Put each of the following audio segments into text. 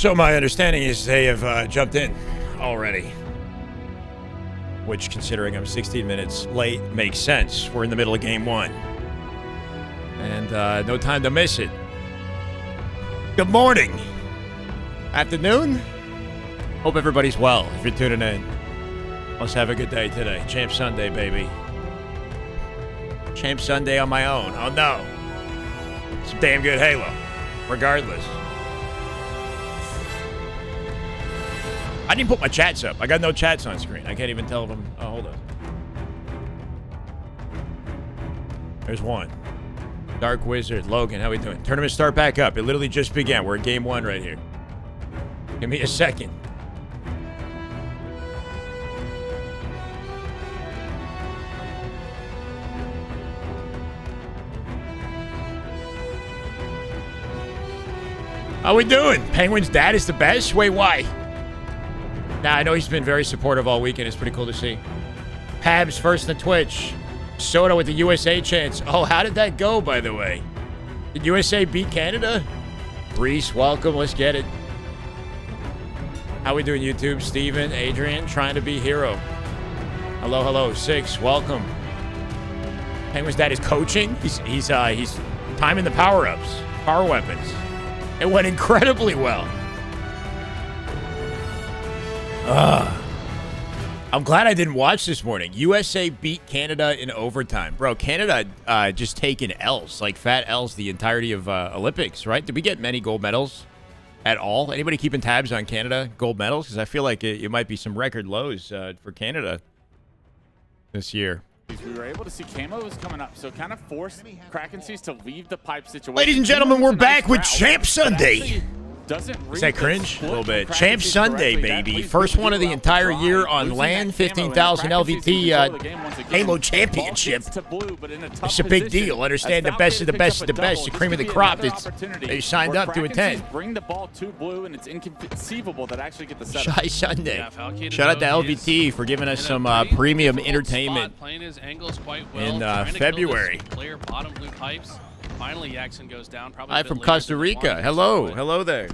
So my understanding is they have jumped in already, which, considering I'm 16 minutes late, makes sense. We're in the middle of game one, and no time to miss it. Good morning, afternoon. Hope everybody's well. If you're tuning in, let's have a good day today. Champ Sunday, baby. Champ Sunday on my own. Oh no, some damn good Halo. Regardless. I didn't put my chats up. I got no chats on screen. I can't even tell them. Oh, hold on. There's one. Dark Wizard. Logan, how we doing? Tournament start back up. It literally just began. We're in game one right here. Give me a second. How we doing? Penguin's dad is the best? Wait, why? Nah, I know he's been very supportive all weekend. It's pretty cool to see. Pabs first on Twitch. Soda with the USA chance. Oh, how did that go, by the way? Did USA beat Canada? Reese, welcome. Let's get it. How we doing, YouTube? Steven, Adrian, trying to be hero. Hello, hello. Six, welcome. Penguin's dad is coaching. He's timing the power-ups, power weapons. It went incredibly well. I'm glad I didn't watch this morning. USA beat Canada in overtime. Bro, Canada just taking L's, like fat L's the entirety of Olympics, right? Did we get many gold medals at all? Anybody keeping tabs on Canada gold medals? Because I feel like it might be some record lows for Canada this year. We were able to see Camo was coming up, so kind of forced Kraken Seas to leave the pipe situation. Ladies and gentlemen, we're back with Champ Sunday. Is that cringe? A little bit. Champ Sunday, baby. First one of the entire year on land. 15,000 LVT Halo Championship. It's a big deal. Understand the best of the best of the best. The cream of the crop they signed up to attend. Bring the ball to blue, and it's inconceivable that actually get the setup. Shy Sunday. Shout out to LVT for giving us some premium entertainment in February. Finally, Jackson goes down. Hi from Costa Rica. Hello. Hello there.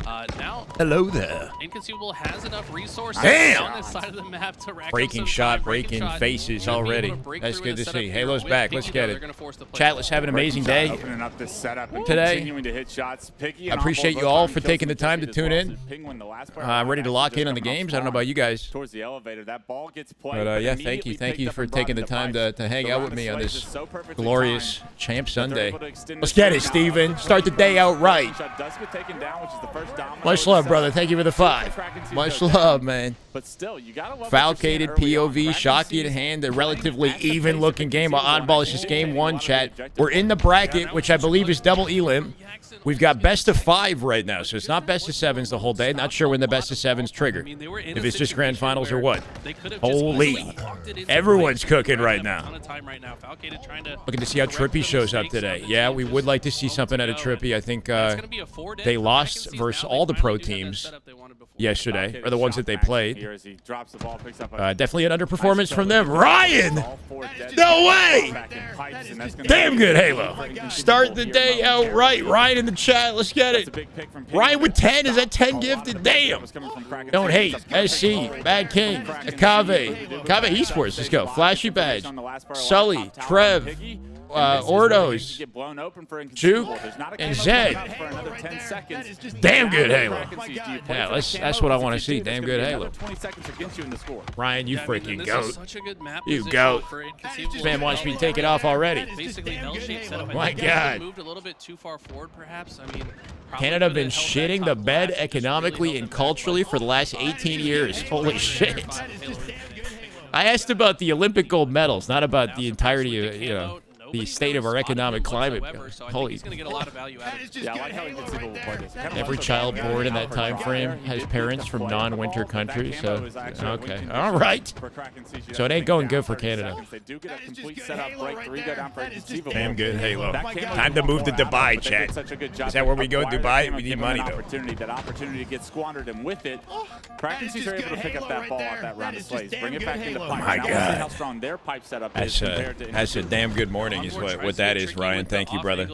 Hello there. Inconceivable has enough resources on this side of the map to rack breaking shot, breaking faces already. That's good to see. Halo's back. Let's get it. Chat, let's have an amazing day today. I appreciate you all for taking the time to tune in. I'm ready to lock in on the games. I don't know about you guys. But yeah, thank you. Thank you for taking the time to hang out with me on this glorious Champ Sunday. Let's get it, Steven. Start the day out right. Much love, brother. Thank you for the 5. Much love, man. Falcated POV, Shocky in hand, a relatively even-looking game. Oddball is just game one, chat. We're in the bracket, which I believe is double elim. We've got best of 5 right now, so it's not best of 7s the whole day. Not sure when the best of 7s trigger. If it's just grand finals or what. Holy. Everyone's cooking right now. Looking to see how Trippy shows up today. Yeah, we would like to see something out of Trippy. I think they lost versus all the pro teams yesterday, or the ones that they played. Definitely an underperformance from them. Ryan! No way! Damn good, Halo. Start the day out right. Ryan in the chat. Let's get it. Ryan with 10. Is that 10 gifted? Damn. Don't hate. SC. Bad King. Akave. Akave Esports. Let's go. Flashy Badge. Sully. Trev. Ordos, Juke, and Zed. Damn good Halo. Yeah, that's what I want to see. Damn good Halo. Ryan, you freaking goat. You goat. This man wants me to take it off already. My God. Canada been shitting the bed economically and culturally for the last 18 years. Holy shit. I asked about the Olympic gold medals, not about the entirety of, you know, the state of our economic climate. Holy. Every child born in that time frame has parents from non-winter countries. So, okay. All right. So it ain't going good for Canada. Damn good Halo. Time to move to Dubai, chat. Is that where we go, Dubai? We need money, though. That opportunity gets squandered, and with it, Kraken Seas are able to pick up that ball off that round of slays, bring it back into pipe. My God. How strong their pipe setup is. That's a damn good morning. Is what that is, Ryan. Thank you, brother.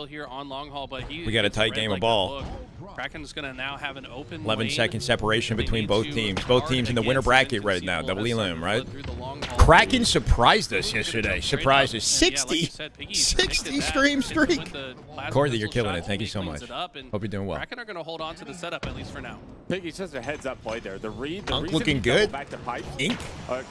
We got a tight game of ball. Kraken's going to now have an open 11-second separation between both teams. Both teams in the winner bracket right now. Double elim, right? Kraken surprised us yesterday. Surprised us. 60 stream streak. Cordy, you're killing it. Thank you so much. Hope you're doing well. Kraken are going to hold on to the setup at least for now. Piggy's just a heads-up play there. The read, the looking good. Back to Pipe, Ink.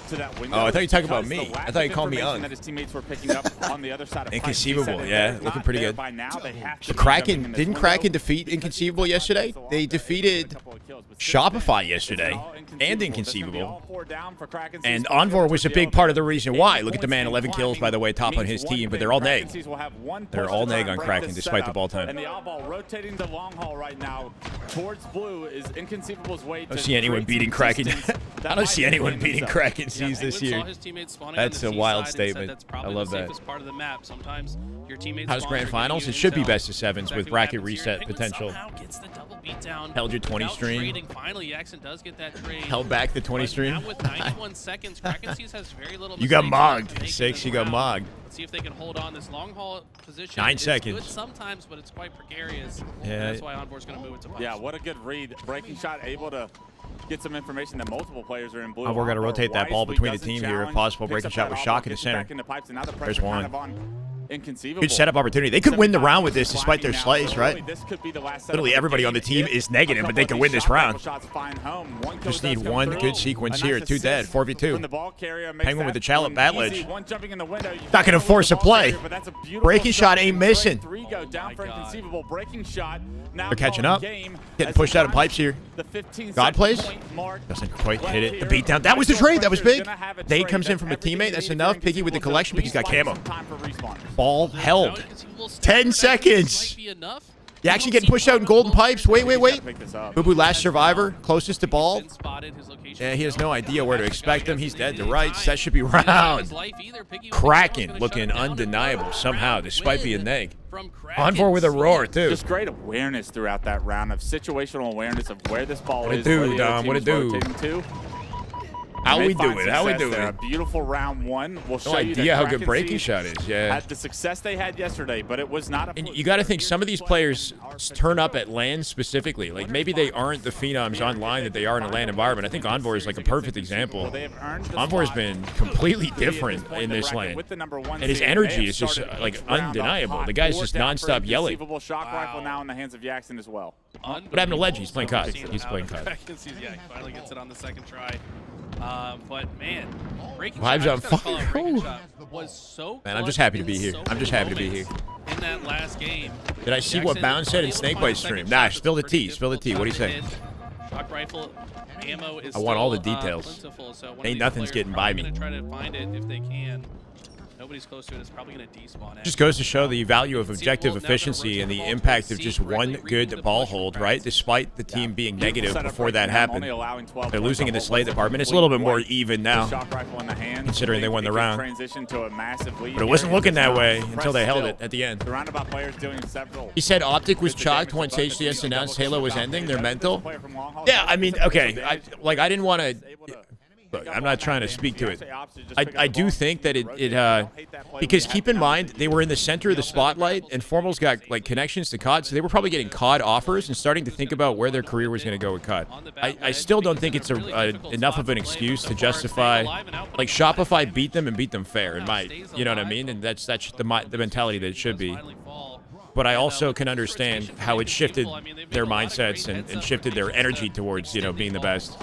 To that window, Oh, I thought you were talking about me. I thought you called me Unk. that his teammates were picking up on the other side of Inconceivable, yeah, looking pretty good. By now, they have to The Kraken, didn't Kraken defeat Inconceivable yesterday? They defeated Shopify yesterday and Inconceivable. And Envor was a big part of the reason why. Look at the man, 11 kills, by the way, top on his team, but they're all neg. They're all neg on Kraken, despite the ball time. And the Oddball rotating the long haul right now towards blue is Inconceivable's way. I don't see anyone beating Kraken. I don't see anyone beating Kraken Seas this year. That's a wild statement. I love that. How's Grand Finals? It should be best of sevens with bracket reset potential. Held your 20 stream. Held back the 20 stream. You got mogged. 6, you got mogged. Let's see if they can hold on this long haul position. 9 seconds. Good sometimes, but it's quite precarious. Yeah. That's why Envor's going to move it to Pipe. Yeah, what a good read. Breaking shot able to get some information that multiple players are in blue. We're going to rotate that ball between the team here if possible. Breaking shot with Shock in the center. There's one. Good setup opportunity. They could win the round with this despite their slice, right? Literally everybody on the team is negative, but they can win this round. Just need one good sequence here. 2 dead. 4v2. Penguin with the challenge bat ledge. Not going to force a play. Breaking shot ain't missing. They're catching up. Getting pushed out of pipes here. God plays. Doesn't quite hit it. The beatdown. That was the trade. That was big. Nade comes in from a teammate. That's enough. Piggy with the collection. Piggy's got camo. Ball held. 10 seconds. You actually getting pushed out in golden pipes. Wait. Boo Boo last survivor. Closest to ball. Yeah, he has no idea where to expect him. He's dead to rights. That should be round. Kraken looking undeniable somehow, despite being neg. Envor with a roar, too. Just great awareness throughout that round of situational awareness of where this ball is. What it do, Dom? What it do? How we do it? How we do it? A beautiful round one. We'll show no idea how good breaking shot is. Yeah. Had the success they had yesterday, but it was not a. And you got to think some of these players turn up at LAN specifically. Like maybe they aren't the phenoms online that they are in a LAN environment. I think Envor is like a perfect example. Envor has been completely different in this LAN, and his energy is just like undeniable. The guy's just nonstop yelling. Shock rifle now in the hands of Jackson as well. What happened to Legend? He's playing COD. He's playing COD. Yeah, he finally gets it on the second try. But man, breaking vibes on fire. Was so man, I'm just happy to be here. I'm just happy to be here. In that last game. Did I see what Bound said in Snakebite's stream? Nah, spill the tea. Spill the tea. What do you say? Shock rifle ammo is I want all the details. plentiful, so ain't nothing's getting by me. Try to find it if they can. Nobody's close to it. It's probably going to despawn. Just goes to show the value of objective efficiency and the impact of just one good ball hold, right? Despite the team being negative before that happened. They're losing in the slate department. It's a little bit more even now, considering they won the round. But it wasn't looking that way until they held it at the end. He said Optic was chalked once HCS announced Halo was ending. They're mental. Yeah, I mean, okay. I didn't want to... Look, I'm not trying to speak to it. I do think that because keep in mind, they were in the center of the spotlight, and Formal's got like connections to COD, so they were probably getting COD offers and starting to think about where their career was going to go with COD. I still don't think it's enough of an excuse to justify, like Shopify beat them and beat them fair, you know what I mean? And that's the mentality that it should be. But I also can understand how it shifted their mindsets and shifted their energy towards, being the best.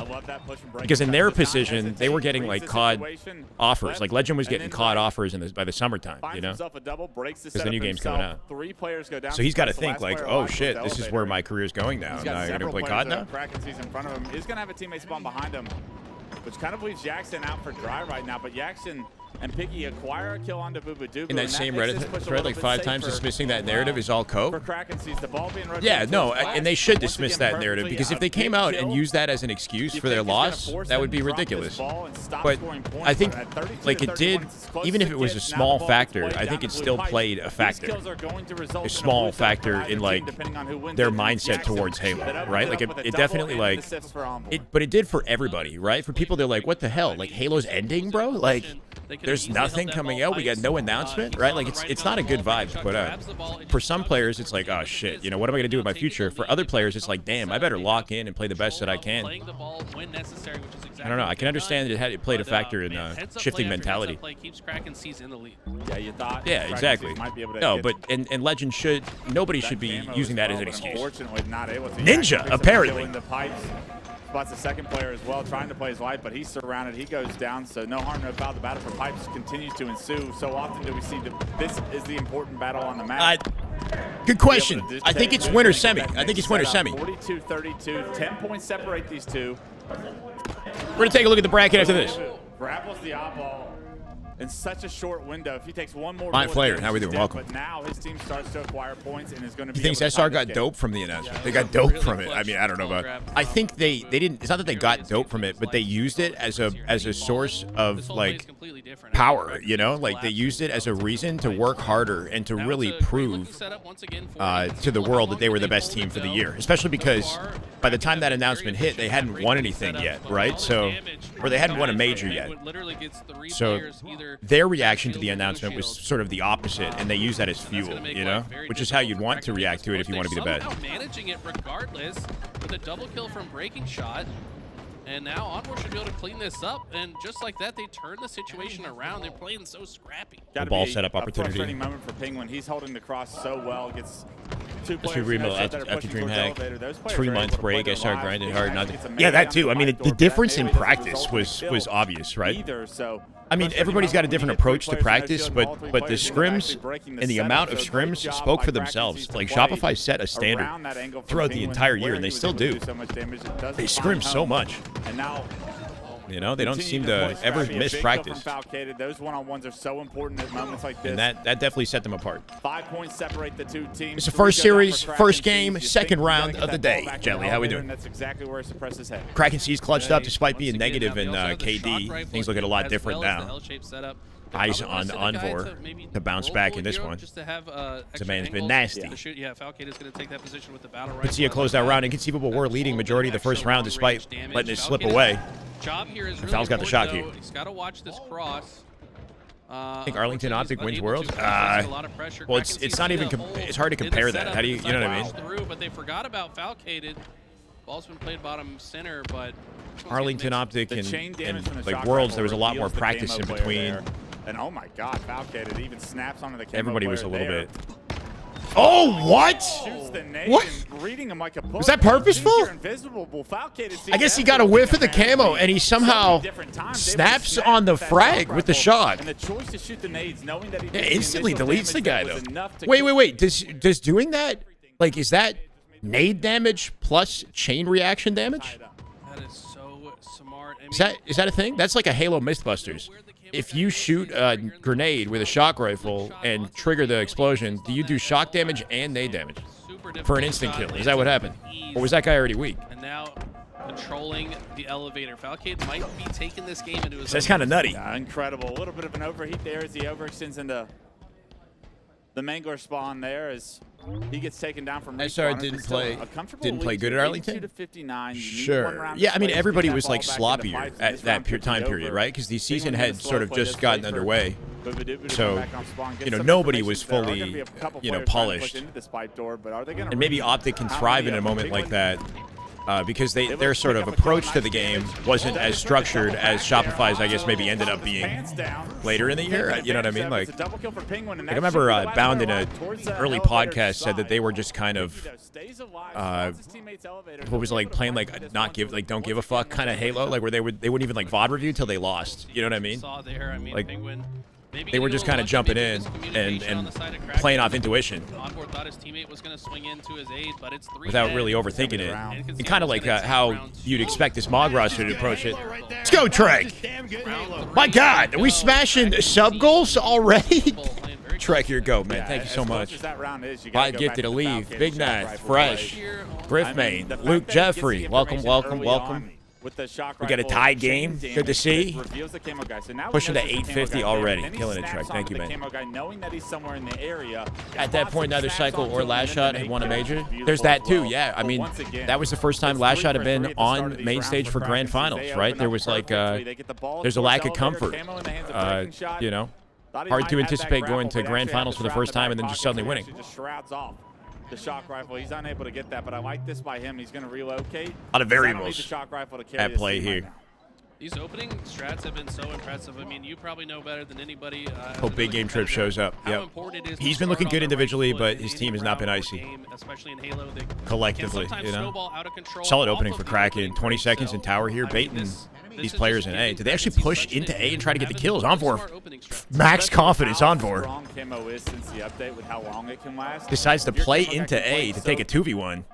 Because in their position, they were getting like COD offers. Like Legend was getting COD offers by the summertime, Because the new game's coming out. So he's got to think like, oh shit, this is where my career's going now. Now I'm going to play COD now? He's going to have a teammate spawn behind him, which kind of leaves Jackson out for dry right now. But Jackson and Piggy acquire a kill onto Boo-Boo-Doo. In that same Reddit thread, like 5 times dismissing that narrative is all cope. Yeah, no, and they should dismiss that narrative, because if they came out and used that as an excuse for their loss, that would be ridiculous. But I think, like, it did, even if it was a small factor, I think it still played a factor. A small factor in, like, their mindset towards Halo, right? Like, it definitely, like, but it did for everybody, right? For people, they're like, what the hell? Like, Halo's ending, bro? Like, there's nothing coming out. We got no announcement, right? Like it's not a good vibe to put out. For some players, it's like, oh shit, you know, what am I gonna do with my future? For other players, it's like, damn, I better lock in and play the best that I can. I don't know. I can understand it played a factor in shifting mentality. Yeah, you thought. Yeah, exactly. No, but and Legend should. Nobody should be using that as an excuse. Unfortunately, not able to. Ninja, apparently. The pipes. Spots the second player as well, trying to play his life, but he's surrounded. He goes down, so no harm, no foul. The battle for pipes continues to ensue. So often do we see this is the important battle on the map. Good question. I think it's winner semi. I think it's winner semi. 42-32, 10 points separate these two. We're going to take a look at the bracket after this. Grapples the Oddball in such a short window. If he takes one more, Fine Flair, how we doing? Welcome. But now his team starts to acquire points and is going to be. He thinks SR got dope from the announcement. They got dope from it. I mean, I don't know about. I think they didn't. It's not that they got dope from it, but they used it as a source of like power. You know, like they used it as a reason to work harder and to really prove to the world that they were the best team for the year. Especially because by the time that announcement hit, they hadn't won anything yet, right? So, or they hadn't won a major yet. So their reaction to the announcement was sort of the opposite, and they use that as fuel, you know, which is how you'd want to react to it if you want to be the best. Managing it regardless with a double kill from Breaking Shot, and now Oddball should be able to clean this up, and just like that, they turn the situation around. They're playing so scrappy. The ball setup opportunity. Frustrating moment for Penguin. He's holding the cross so well. Gets two players after DreamHack, 3-month break. I started grinding hard. Yeah, that too. I mean, the difference in practice was obvious, right? I mean, everybody's got a different approach to practice, but the scrims and the amount of scrims spoke for themselves. Like, Shopify set a standard throughout the entire year, and they still do. They scrim so much. You know, they don't seem to ever miss practice. Those one-on-ones are so important at moments like this. And that definitely set them apart. 5 points separate the two teams. It's the first series, first game, second round of the day. Jelly, how we doing? That's exactly where Suppress his head. Kraken C's clutched up despite being negative in KD. Things look a lot different now. Eyes on Envor to bounce back in this one. The man's been nasty. Patsia closed that round. Inconceivable were leading majority of the first round despite letting it slip away. Val's got the shot key. He's got to watch this cross. I think Arlington Optic wins Worlds. Well, it's not even. It's hard to compare that. How do you know what I mean? But they forgot about Falcated. Ball's been played bottom center, but Arlington Optic and like Worlds, there was a lot more practice in between. And oh my God, Falcated even snaps onto the camera. Everybody was a little bit. Oh, what? What? Was that purposeful? I guess he got a whiff of the camo, and he somehow snaps on the frag with the shot. Yeah, instantly deletes the guy, though. Wait. Does doing that, like, is that nade damage plus chain reaction damage? That is so smart. Is that a thing? That's like a Halo Mythbusters. If you shoot a grenade with a shock rifle and trigger the explosion, do you do shock damage and nade damage for an instant kill? Is that what happened? Or was that guy already weak? And now controlling the elevator. Falcade might be taking this game into his That's kind of nutty. Incredible. A little bit of an overheat there as he overextends into the Mangler spawn there as he gets taken down from SR didn't play good at Arlington. Sure. Yeah, I mean everybody was like sloppier at that time period, right? Because the season had sort of just gotten underway. So, you know, nobody was fully, you know, polished. And maybe Optic can thrive in a moment like that. Because their sort of approach to the game wasn't as structured as Shopify's, I guess, maybe ended up being later in the year. You know what I mean? Like I remember Bound in an early podcast said that they were just kind of, what was it, like playing like don't give a fuck kind of Halo, like where they wouldn't even like VOD review till they lost. You know what I mean? Like they were just kind of jumping in and playing off intuition without really overthinking it. And kind of like how you'd expect this Mog roster to approach it. Let's go, Trek! My God, are we smashing sub goals already? Trek, your go, man. Thank you so much. 5 gifted to leave. Big Knife, Fresh, Griffmain, Luke Jeffrey. Welcome. with the shock We got a rifle tie chain game. damage Good to see. that reveals the camo guy. So now Pushing to we know it's the 850 camo guy already. damage. Then he Killing it, snaps Trek. Thank you, onto the man. camo guy, knowing that he's somewhere in the area. At that point, neither Cycle or Last Shot had won a major. Beautiful There's that as too, well. yeah. I But mean, once again, that was the first time it's Last 3 Shot had for been 3 at the start of on these main rounds stage for Kraken. grand They finals, open right? up There was like, perfectly. They get the ball there's a towards lack of elevator, comfort. camo in the hands of Breaking Shot. You know, Thought he hard might to have that anticipate grapple, going to but grand actually finals had for the shroud first in the time back and then just pocket, suddenly so he winning. actually just shrouds off the shock rifle. He's unable to get that, but I like this by him. He's going to relocate. A lot of I don't need the variables shock rifle to carry at this play team here. right now. These opening strats have been so impressive. I mean, you probably know better than anybody. Hope Big Game Trip shows up. Yep. He's been looking good individually, but his team has not been icy. Especially in Halo, they Collectively, can you know. snowball out of control Solid off opening of for the Kraken. opening 20 break. seconds in So, tower here, I mean, baiting this these is players just in A. giving Did they actually Kraken push such into an A and try to get the advantage kills? with Envor, smart opening strats. max Especially confidence, how Envor. strong camo is since the update with how long it can last. Decides to If your play camo guy into can play A to so- take a 2v1.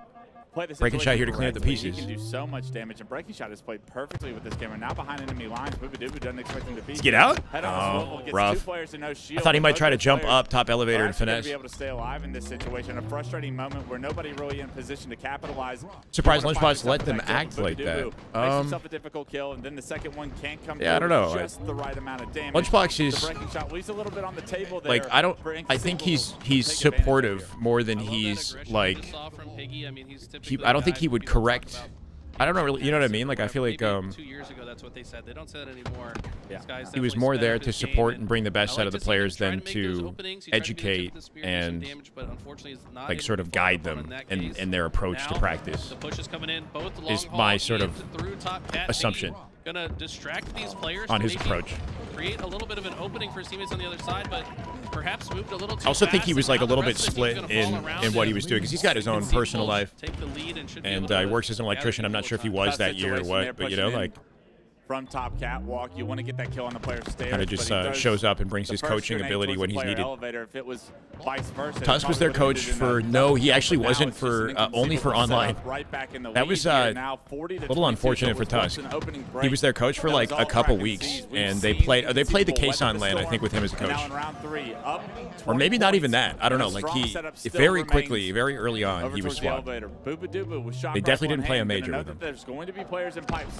play the Breaking Shot here to clean up the correctly, pieces. He can do so much damage, and Breaking Shot has played perfectly with this camera. Now behind enemy lines, Boobadooboo doesn't expect him to be. Let's get out. Head on the swivel, Oh, gets rough. 2 players and no shield. I thought he might Both try to those jump players up top elevator are and actually gonna finesse. be able to stay alive in this situation. A frustrating moment where nobody really in position to capitalize. Surprised You wanna find Lunchbox let yourself them back up. act like that. Boobadooboo makes himself a difficult kill, and then the second one can't come Yeah, I through don't know. with just the right amount of damage. Lunchbox is- The Breaking Shot leaves a little bit on the table there. Like, I don't. for I think he's Inconceivable to take advantage supportive here. more than I love that he's aggression like. we just saw from Piggy. I mean, he's typically I don't a think guy he who would people talk correct. about. I don't know really. You know what I mean? Like I feel like Maybe 2 years ago, that's what they said. They don't say that anymore. Yeah. These guys he was definitely more sped there up to his game, support and bring the best I out of like the to see him players try than make those to openings. He tried to get the tip educate of the spear, do some and damage, but unfortunately is not like able sort to of follow guide up on them in that in case. their approach to Now, practice. The push is coming in, both the long Is haul my sort and of through top cat. assumption. Piggy gonna distract these players On to his maybe approach. create a little bit of an opening for his teammates on the other side, but perhaps moved a little too I also think he fast, was and like a now the little bit rest of the team's split gonna fall in around what he him. was doing because he's got his own personal life Take the lead and should be and able to he works as an gather electrician. I'm not people sure if he time. was Tough that year or situation there, what, but you know, pushing in like from top catwalk, you want to get that kill on the player's stairs. kind of just but he throws shows up and brings the his first coaching grenade ability towards when the he's player needed. elevator. If it was vice versa, it Tusk was probably their would've coach ended in a for double no, he kill, actually but now wasn't it's just for an only for inconceivable online. setup right back in the That lead was here. Now 40 to a little 22, unfortunate so for it was Tusk. an opening He break. was their coach for That like was a all couple Kraken weeks, sees. We've and they seen played the inconceivable case on weapon land, I storm, think, with him as a and now coach. in round 3, up Or 20 maybe not even points, that. I don't know. and a Like strong he setup still very remains quickly, very early on, over he was towards the swapped. elevator. Boobadooboo with shock They rifle definitely in didn't play a hand, major gonna with know him. that there's going to be players in pipes.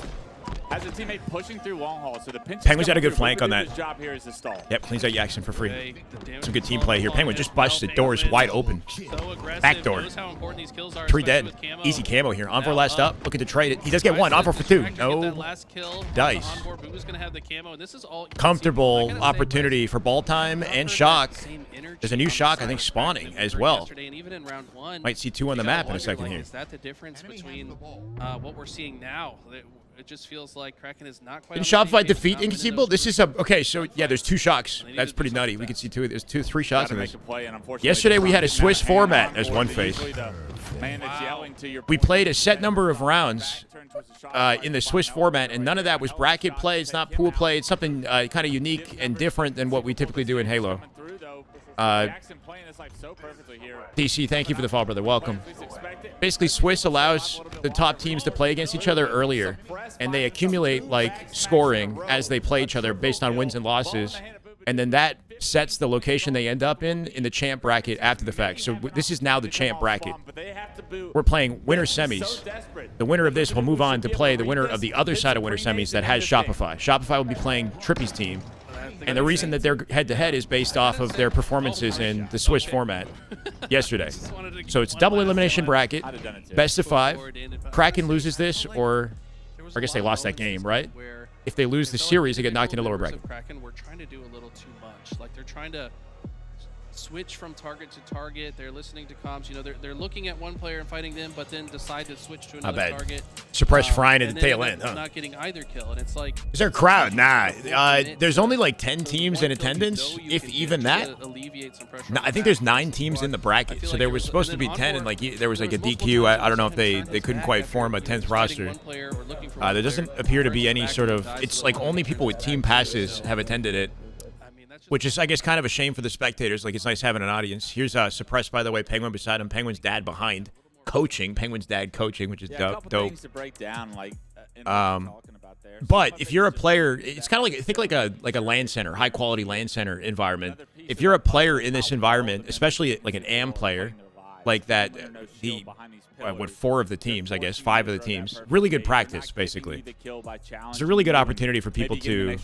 Has a teammate pushing through long haul, so the pinch is Penguin's got a coming good through. flank on that. Boobadooboo's job here is to stall. Yep, cleans out Jackson for free. Okay, the damage Some good team control play here. is Penguin all just in. busted. Well, Doors Penguin wide is open. So aggressive, Back door. knows how important these kills are, 3 especially dead. with camo. Easy camo here. Envor Now last up. Looking to trade it. He does get Tries one. to Envor for 2. distract and get that No. last kill. Dice. Onboard Boo's gonna have the camo, and this is all Comfortable I gotta say, opportunity for ball time I've and heard shock. that same energy There's a new on the shock, I side think, of spawning Kraken as we heard well. yesterday, and even in round 1, Might see 2 on the you gotta map in a wonder, second like, here. Is that the difference between what we're seeing now? It just feels like Kraken is not quite. Did on the same Shopify page, defeat not winning Inconceivable? those This is a okay. So yeah, there's 2 shocks. They need That's to do pretty something nutty. with We that. can see 2. There's 3 shots in Gotta make this. a play, and unfortunately, Yesterday we had a Tom's Swiss getting that hand format on as board, one but face. usually the man that's yelling to your We point played a is set that number of back rounds turn towards the shot in the right Swiss now. format, and none of that was bracket play. It's not pool play. It's something kind of unique and different than what we typically do in Halo. Coming through, though. Jackson playing this life so perfectly here. DC, thank you for the follow, brother. Welcome. Please expect it. Basically, Swiss allows the top teams to play against each other earlier, and they accumulate like scoring as they play each other based on wins and losses, and then that sets the location they end up in the champ bracket after the fact. So this is now the champ bracket. But they have to boot. We're playing winner So semis. desperate. The winner of this will move on to play the winner of the other side of winner semis that has Shopify. Shopify will be playing Trippy's team. And the reason that they're head-to-head is based off of their performances in the Swiss format yesterday. So it's double elimination bracket, best of 5. Kraken loses this, or I guess they lost that game, right? If they lose the series, they get knocked into lower bracket. Kraken, we're trying to do a little too much. Like they're trying to switch from target to target. They're listening to comms. You know, they're looking at one player and fighting them, but then decide to switch to another bad. target. Suppress Frying at and the then tail end end, up huh? Not getting either kill, and it's like. Is there a crowd? Nah. There's only like 10 teams in attendance, if even that. No, I think there's 9 teams in the bracket, so there was supposed to be 10, and like there was like a DQ. I don't know if they couldn't quite form a 10th roster. There doesn't appear to be any sort of. It's like only people with team passes have attended it, which is, I guess, kind of a shame for the spectators. Like, it's nice having an audience. Here's Suppressed, by the way, Penguin beside him, Penguin's dad behind, coaching, Penguin's dad coaching, which is Yeah, a dope. couple things to break down, like in Um, talking about there. But if you're a player, it's kind of like, think like a LAN center, high quality LAN center environment. If you're a player in this environment, especially like an AM player, like that. What 4 of the teams, I guess, 5 of the teams. Really good practice, basically. It's a really good opportunity for people to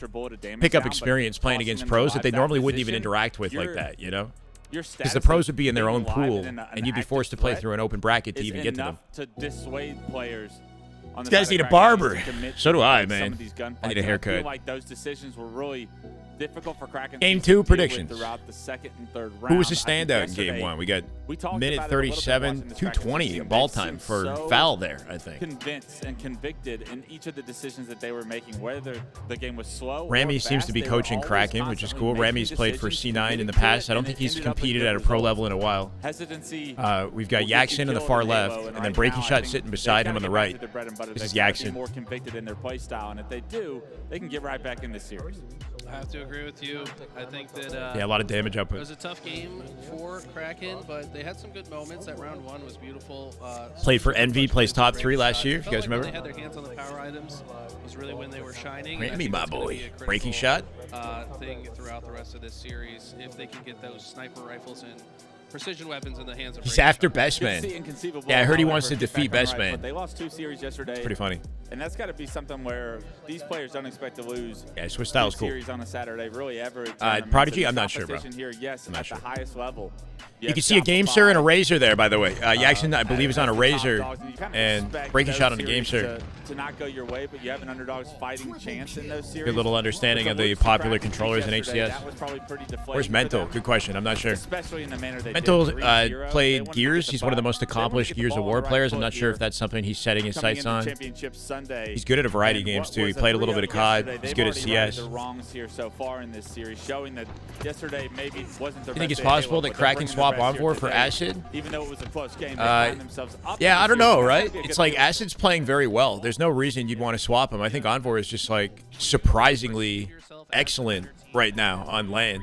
pick up experience playing against pros that they normally wouldn't even interact with like that, you know? Because the pros would be in their own pool, and you'd be forced to play through an open bracket to even get to them. These guys need a barber. So do I, man. I need a haircut. Difficult for Kraken Game 2 predictions. Throughout the second and third round. Who was the standout in Game 1? We got minute 37, 2:20 ball time for foul there, I think. Convinced and convicted in each of the decisions that they were making, whether the game was slow or Rami fast, seems to be coaching Kraken, which is cool. Rami's played for C9 in the past. I don't think he's competed at a pro level in a while. We've got Yaxin on the far left, and then Breaking Shot sitting beside him on the right. This is Yaxin. More convicted in their play style, and if they do, they can get right back in this series. I have to agree with you. I think that yeah, a lot of damage output. It was a tough game for Kraken, but they had some good moments. That round 1 was beautiful. Played for Envy, plays top 3 last year, if you guys remember. When they had their hands on the power items was really when they were shining. Rami, my boy. Breaking Shot. Thing throughout the rest of this series, if they can get those sniper rifles and precision weapons in the hands of. He's after Best Man. Yeah, I heard he wants to defeat Best Man. But they lost 2 series yesterday. It's pretty funny. And that's got to be something where these players don't expect to lose. Yeah, Swiss style is cool. Series on a Saturday, really ever. Prodigy, I'm not sure, bro. Here, yes, I'm not sure. The highest level. You can see a Game Sir and a Razor there, by the way. Yaxin, I believe, is on a Razor, and Breaking Shot on a Game Sir. To not go your way, but you have an underdog's fighting chance in those series. Good little understanding of the popular controllers in HCS. Where's Mental? Good question. I'm not sure. Especially in the manner they Mental played Gears. He's one of the most accomplished Gears of War players. I'm not sure if that's something he's setting his sights on. He's good at a variety of games, too. He played a little bit of COD. He's good at CS. You think it's possible that Kraken swap Envor for Acid? Even though it was a close game, yeah, I don't know, right? It's like Acid's playing very well. There's no reason you'd want to swap him. I think Envor is just like surprisingly excellent right now on LAN.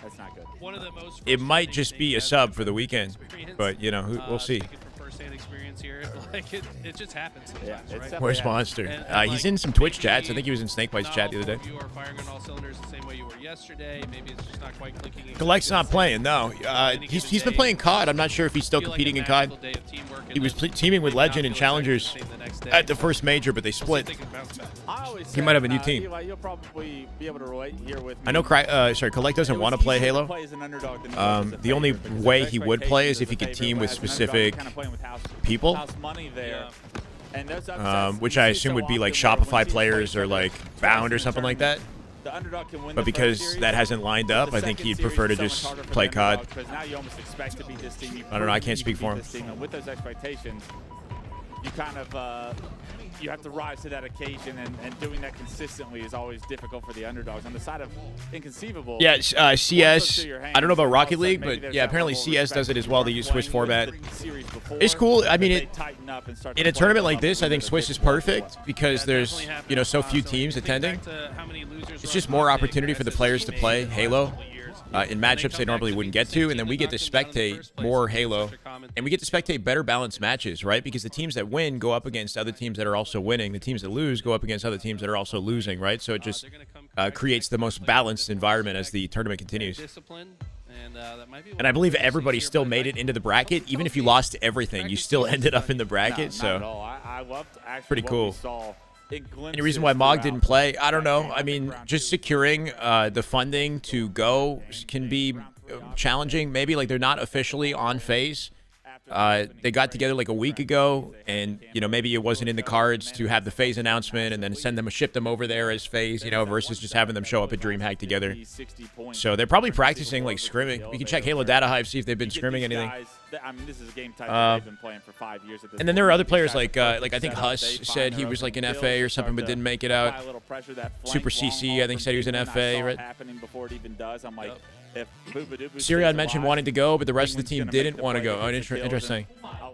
That's not good. It might just be a sub for the weekend, but you know, we'll see. Like it just happens sometimes, right? Where's Monster? He's in some Twitch chats. I think he was in Snakebite's chat the other day. You are firing on all cylinders the same way you were yesterday. Maybe it's just not quite clicking. Collect's not playing, no. He's been playing COD. I'm not sure if he's still competing in COD. He was teaming with Legend and Challengers at the first major, but they split. He might have a new team. I know Collect doesn't want to play Halo. The only way he would play is if he could team with specific people. Which I assume would be like Shopify players or like Bound or something like that. But because that hasn't lined up, I think he'd prefer to just play COD. I don't know. I can't speak for him. With those expectations, you kind of you have to rise to that occasion, and doing that consistently is always difficult for the underdogs. On the side of Inconceivable, yeah, CS, I don't know about Rocket League, but yeah, apparently CS does it as well. They use Swiss format. It's cool. I mean, in a tournament like this, I think Swiss is perfect because there's, you know, so few teams attending. It's just more opportunity for the players to play Halo in matchups they normally wouldn't get to, and then we get to spectate more Halo, and we get to spectate better balanced matches, right? Because the teams that win go up against other teams that are also winning. The teams that lose go up against other teams that are also losing, right? So it just creates the most balanced environment as the tournament continues. And I believe everybody still made it into the bracket. Even if you lost everything, you still ended up in the bracket, so pretty cool. Any reason why Mog didn't play? I don't know. I mean, just securing the funding to go can be challenging. Maybe like they're not officially on phase. They got together like a week ago, and you know, maybe it wasn't in the cards to have the phase announcement and then ship them over there as phase, you know, versus just having them show up at DreamHack together. So they're probably practicing like scrimming. We can check Halo Data Hive, see if they've been scrimming anything. I mean, this is a game type that they've been playing for 5 years at this and then there are other players like I think Huss said he was like an FA or something but didn't make it out. Super CC I think said he was an FA, right? Sirion mentioned wanting to go, but the rest of the team didn't want to go. Oh, interesting.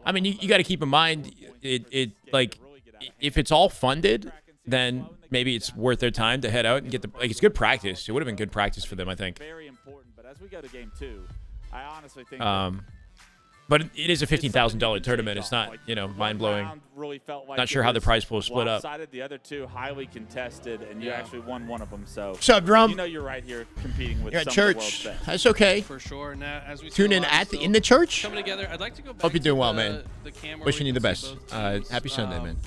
I mean, you got to keep in mind, like, if it's all funded, then maybe it's worth their time to head out and get the, like, it's good practice. It would have been good practice for them, I think. Very important, but as we go to game 2, I honestly think But it is a $15,000 tournament. It's not, you know, mind-blowing. Really felt like not sure how the prize pool is split up. The other two highly contested, and you actually won one of them. So what's up, Drum? You know you're right here competing with you're at some church. Of the world's best. That's okay. For sure. Now, as we tune in in the church. Coming together. I'd like to go back. Hope you're doing well, man. The Wishing you the best. Happy Sunday, man.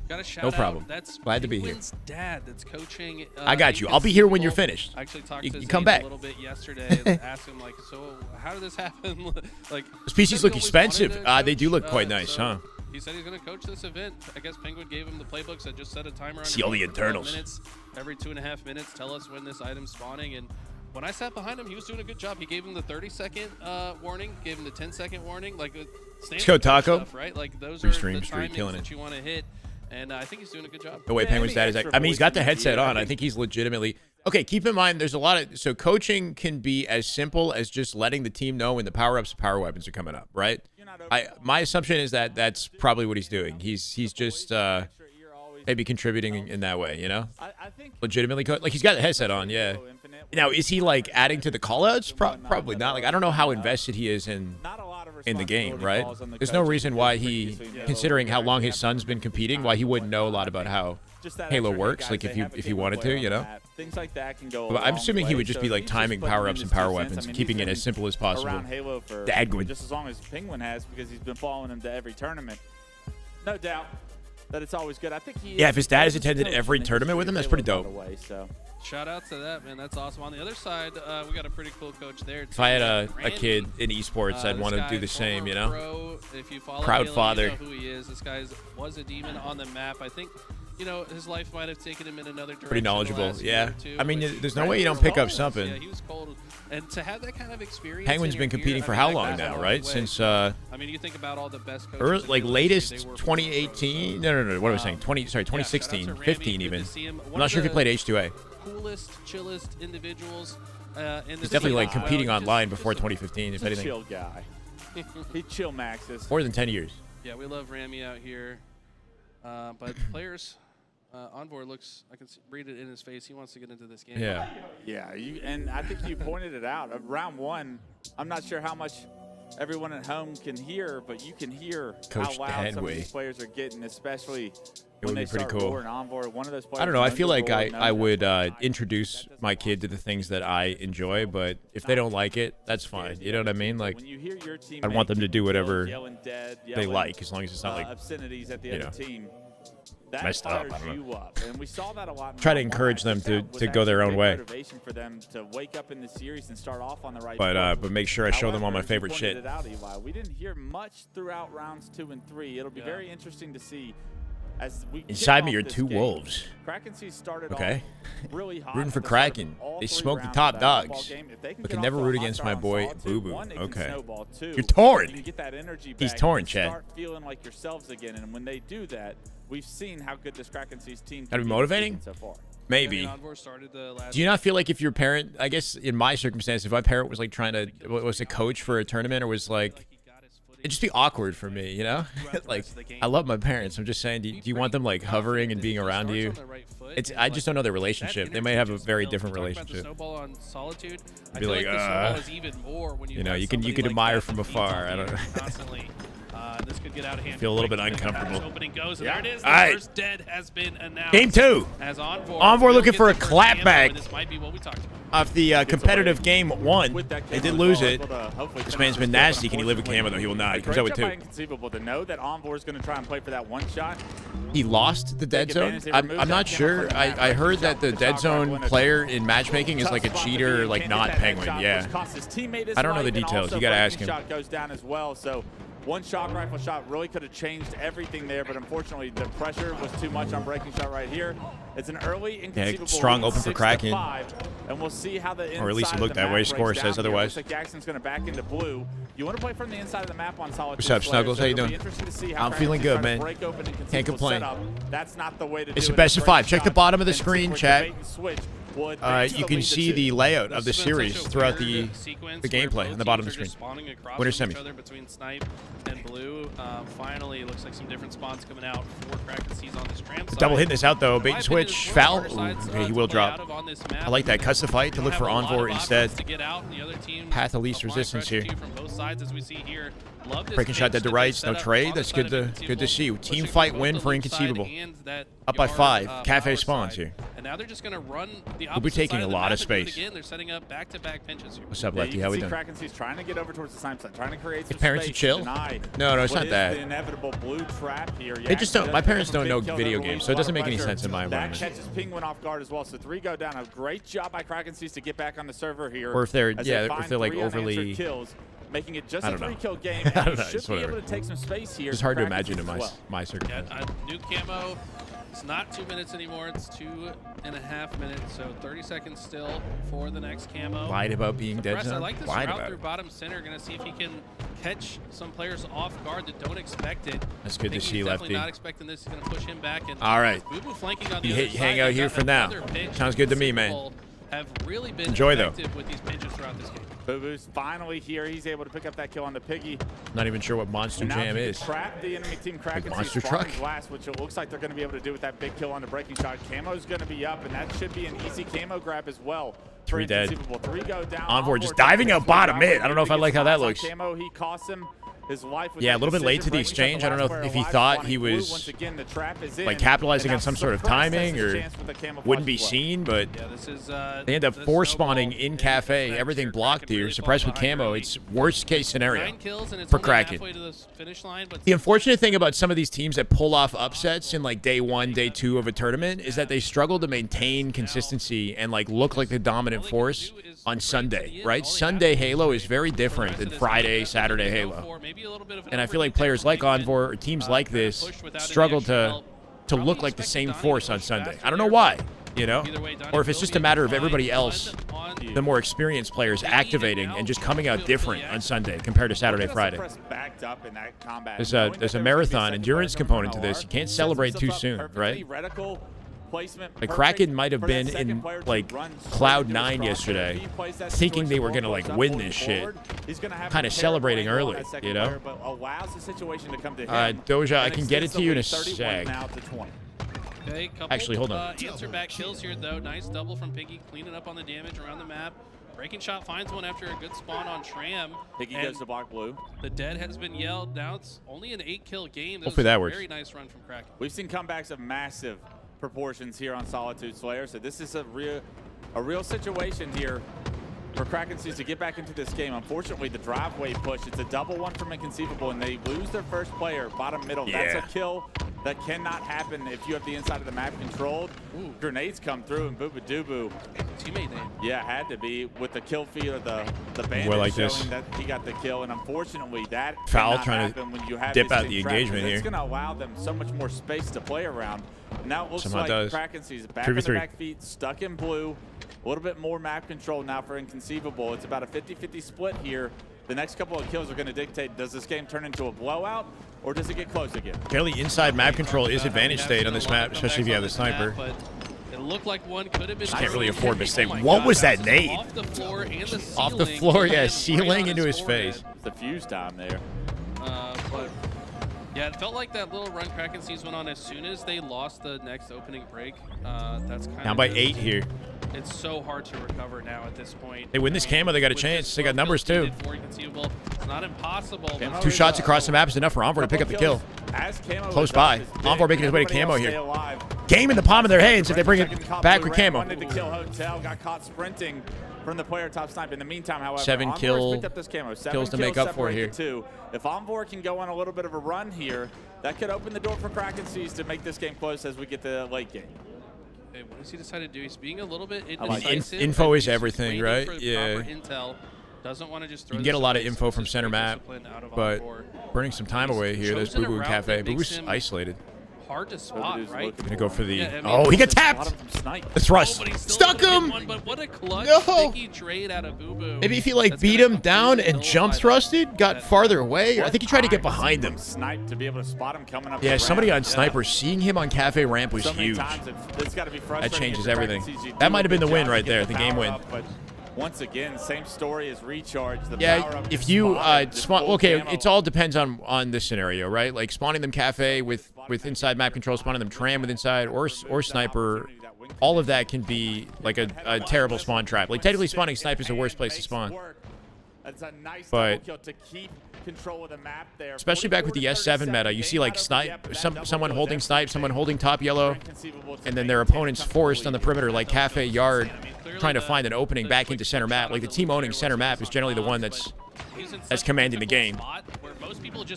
Got a shout no problem. Out. That's glad to be here. Dad that's coaching. I got you. I'll be here when you're finished. I actually talked to his come back. a little bit yesterday. And asked him like, so how did this happen? Like those PCs look expensive. They do look quite nice, huh? He said he's going to coach this event. I guess Penguin gave him the playbook, so just set a timer on see all the internals. Minutes. Every 2.5 minutes, tell us when this item's spawning. And when I sat behind him, he was doing a good job. He gave him the 30-second warning, gave him the 10-second warning. Like let's go Taco. Stuff, right? Like those Free are stream, the timings killing that it. you want to hit. And I think he's doing a good job. The way Penguin's dad is, I mean, he's got the headset on. I think he's legitimately okay. Keep in mind, there's a lot of coaching can be as simple as just letting the team know when the power-ups and power weapons are coming up, right? My assumption is that that's probably what he's doing. He's just maybe contributing in that way, you know? Legitimately, like he's got the headset on, yeah. Now, is he like adding to the callouts? Probably not. Like I don't know how invested he is in the game, right? There's no reason why he, considering how long his son's been competing, why he wouldn't know a lot about how Halo works. Like if he wanted to, you know. Things like that can go. But I'm assuming he would just be like timing power-ups and power weapons, and keeping it as simple as possible. Halo for just as long as Penguin has, because he's been following him to every tournament. No doubt that it's always good. I think he. Yeah, if his dad has attended every tournament with him, that's pretty dope. Shout out to that, man. That's awesome. On the other side, we got a pretty cool coach there. If I had a kid in esports, I'd want to do the same, you know? Pro, if you follow Proud Halo, father. You know who he is. This guy was a demon on the map. I think, you know, his life might have taken him in another direction. Pretty knowledgeable, yeah. Too, I mean, there's no way you don't pick up something. Yeah, he was cold. And to have that kind of experience. Penguin's been competing for how long now, right? Since I mean, you think about all the best coaches. like latest 2018. No. What am I saying? 2016, 15 even. I'm not sure if he played H2A. Coolest, chillest individuals. He's definitely like competing online before 2015, if anything. Chill guy. He chill maxes. More than 10 years. Yeah, we love Rami out here. But players, Envoy looks, I can read it in his face. He wants to get into this game. Yeah. Yeah, and I think you pointed it out. Round one, I'm not sure how much everyone at home can hear, but you can hear Coach how loud some of Headway. these players are getting, especially It would when be they pretty start cool. roaring Envoy. One of those players I don't know. I feel like knows I would that. introduce my kid to the things that I enjoy, but if they don't like it, that's fine. You know what I mean? Like, When you hear your I want them to do whatever yelling dead, they yelling, like, as long as it's not like obscenities at the you other know, team. That messed up. I fires don't know. you up. And we saw that a lot. Try to encourage them to go their own way. Motivation for them to wake up in the series and start off on the right But make sure I show them all my However, favorite you shit. pointed it out, Eli, we didn't hear much throughout rounds 2 and 3. It'll be very interesting to see as we Inside me kick are off this two game. wolves. Kraken started Okay. off really hot. Rooting for at the start of Kraken. all They 3 smoke the rounds top of that dogs. game. If they can But get can off never to a root hot against start my on boy, Solitude, Boo Boo. one, it can Okay. snowball. 2, You're torn. you can get that energy He's back torn, and Chad. start feeling like yourselves again. And when they do that, we've seen how good this Kraken team can That'd be be motivating? so far. Maybe. I mean, Envoy started the last Do you not feel like if your parent, I guess in my circumstance, if my parent was like trying to, was a coach for a tournament or was like, it'd just be awkward for me, you know? Like, I love my parents. I'm just saying, do you want them like hovering and being around you? I just don't know their relationship. They may have a very different relationship. Snowball on Solitude. Be like, you know, you can admire from afar. I don't know. Constantly. This could get out of hand. Feel a little bit uncomfortable. Opening goes, and there it is. The All right. first dead has been announced. Game 2. As Envoy looking for a clapback. This might be what we talked about. Off the competitive game 1. They did lose it. This man's been nasty. Can he live with Camo, though? He will not. He comes out with 2. Inconceivable to know that Envoy is going to try and play for that one shot. He lost the dead zone? I'm not sure. I heard that the dead zone player in matchmaking is like a cheater or like not Penguin. Yeah. I don't know the details. You got to ask him. Shot goes down as well, so one shock rifle shot really could have changed everything there, but unfortunately the pressure was too much on breaking shot right here. It's an early inconceivable strong lead, open for 6-5, Kraken. and we'll see how the Or at least it inside looked of the that map way. breaks Score down says here. otherwise. Looks like Jackson's going to back into blue. You want to play from the inside of the map on Solitude. What's up, Snuggles? How you doing? I'm feeling good, man. Can't complain. That's not the way to It's do a it. best of 5. Break Check the shot bait and and screen, switch. chat. would. You can see the layout of the series throughout the gameplay on the bottom of the screen. Winner semis. Between Snipe and Blue. Finally, looks like some different spawns coming out for Kraken Seas on this tram side. Double hitting this out though. Bait and switch. Foul. Ooh, he will drop. I like that. Cuts the fight to look for Envor instead. Path of least resistance here. Breaking shot dead to rights. No trade. That's good to see. Team fight win for Inconceivable. Up by 5. Cafe spawns here. And now they're just going to run the We'll be taking a lot of space. Again, they're setting up back-to-back pinches here. What's up, Lefty? How we doing? Kraken Seas trying to get over towards the side, trying to create some parents space to chill? No, it's not that. The inevitable blue trap here. They just don't. My parents don't know video games, so it doesn't make any sense in my environment. That catches Penguin off guard as well. So 3 go down. A great job by Kraken Seas to get back on the server here. Or if they're if they're like overly kills, making it just a 3-kill game. I don't know. Should be able to take some space here. It's hard to imagine in my circumstance. New camo. It's not 2 minutes anymore. It's 2.5 minutes. So 30 seconds still for the next camo. Lied about being dead I zone. like this route through bottom center. Going to see if he can catch some players off guard that don't expect it. That's good to see, Lefty. Definitely not expecting this. He's going to push him back. And all right. Boo Boo flanking on the You other side. hang out here for now. Sounds good to me, man. Have really been Enjoy though. with these pinches throughout this game. Boo Boo's finally here. He's able to pick up that kill on the Piggy. Not even sure what Monster Jam is. Trap the enemy team Kraken like Monster Truck. Glass, which it looks like they're going to be able to do with that big kill on the breaking shot. Camo's going to be up, and that should be an easy camo grab as well. 3 dead. 3 go down. Envor just diving out bottom mid. I don't know if I like how that looks. Camo, he costs him his life. Yeah, a little bit late to the exchange. I don't know if he thought he was like capitalizing on some sort of timing or wouldn't be seen, but they end up force spawning in cafe. Everything blocked here. Suppressed with camo. It's worst case scenario for Kraken. The unfortunate thing about some of these teams that pull off upsets in like day 1, day 2 of a tournament is that they struggle to maintain consistency and like look like the dominant force on Sunday, right? Sunday Halo is very different than Friday, Saturday Halo. And I feel like players like Envor or teams like this struggle to look like the same force on Sunday. I don't know why, you know? Or if it's just a matter of everybody else, the more experienced players activating and just coming out different on Sunday compared to Saturday, Friday. There's a marathon endurance component to this. You can't celebrate too soon, right? Like Kraken might have been in like Cloud 9 yesterday, thinking they were gonna like win this shit, kind of celebrating early, you know. Doja, I can get it to you in a sec. Okay, Actually, hold on. Answer back kills here though. Nice double from Piggy, cleaning up on the damage around the map. Breaking shot finds one after a good spawn on Tram. Piggy goes to block blue. The dead has been yelled. Now it's only an 8-kill game. Hopefully that works. Very nice run from Kraken. We've seen comebacks of massive proportions here on Solitude Slayer, so this is a real situation here for Kraken Seas to get back into this game. Unfortunately, the driveway push, it's a double one from Inconceivable, and they lose their first player, bottom middle. Yeah. That's a kill that cannot happen if you have the inside of the map controlled. Ooh. Grenades come through, and Booba Doobu. Teammate name. Yeah, had to be with the kill feed of the bandit like showing this. that he got the kill, and unfortunately that Foul cannot trying happen when you have dip this out the trap, engagement here. It's going to allow them so much more space to play around. Now it looks Somehow like does. Kraken Seas back on the back feet, stuck in blue. A little bit more map control now for Inconceivable. It's about a 50-50 split here. The next couple of kills are going to dictate, does this game turn into a blowout, or does it get close again? Apparently inside map control is advantage state on this map, especially if you have the sniper. It looked like one could have been. Just can't really afford mistake. What was that nade? Off the floor and the ceiling. Off the floor, yeah, ceiling into his face. It's the fuse time there. But yeah, it felt like that little run Kraken Seas went on as soon as they lost the next opening break. That's kind of down by 8 here. It's so hard to recover now at this point. They win this camo, they got a chance. They got numbers too. It's not impossible. 2 shots across the map is enough for Envor to pick up the kill. Close by. Envor making his way to camo here. Game in the palm of their hands if they bring it back with camo. Wanted to kill Hotel, got caught sprinting from the player top snipe. In the meantime, however, 7 kills picked up this camo. 7 kills to make up for here. If Envor can go on a little bit of a run here, that could open the door for Kraken Seas to make this game close as we get to the late game. Okay, what does he decide to do? He's being a little bit indecisive. Info is everything, right? Yeah. Intel. Doesn't want to just throw you can get a lot of info from center map, but burning some time away here. There's Boo Boo in Cafe. Boo Boo's isolated. hard to spot, right? Gonna go for the. Yeah, I mean, oh, he got tapped. The thrust. Oh, Stuck him. But what a clutch No. sticky trade out of Boo Boo. Maybe if he like That's beat gonna him down completely and jump nullify thrusted, got farther away. I think he tried to get behind him. Snipe to be able to spot him coming up. Yeah, the somebody ramp. on Sniper seeing him on Cafe Ramp was So many huge. times it's gotta be frustrating. That changes if you're everything. Kraken CG That do might a have been the good win job right to there, get the game power win. up, but once again, same story as recharge. The Yeah, power up if is you spotted, the spawn, full okay, camo. it all depends on the scenario, right? Like spawning them Cafe with inside map control, spawning them Tram with inside or Sniper. All of that can be like a terrible spawn trap. Like technically spawning Sniper is the worst place to spawn. But especially back with the S7 meta, you see like someone holding Snipe, someone holding top yellow, and then their opponent's forced on the perimeter like Cafe Yard, trying to find an opening back into center map. Like the team owning center map is generally the one that's commanding the game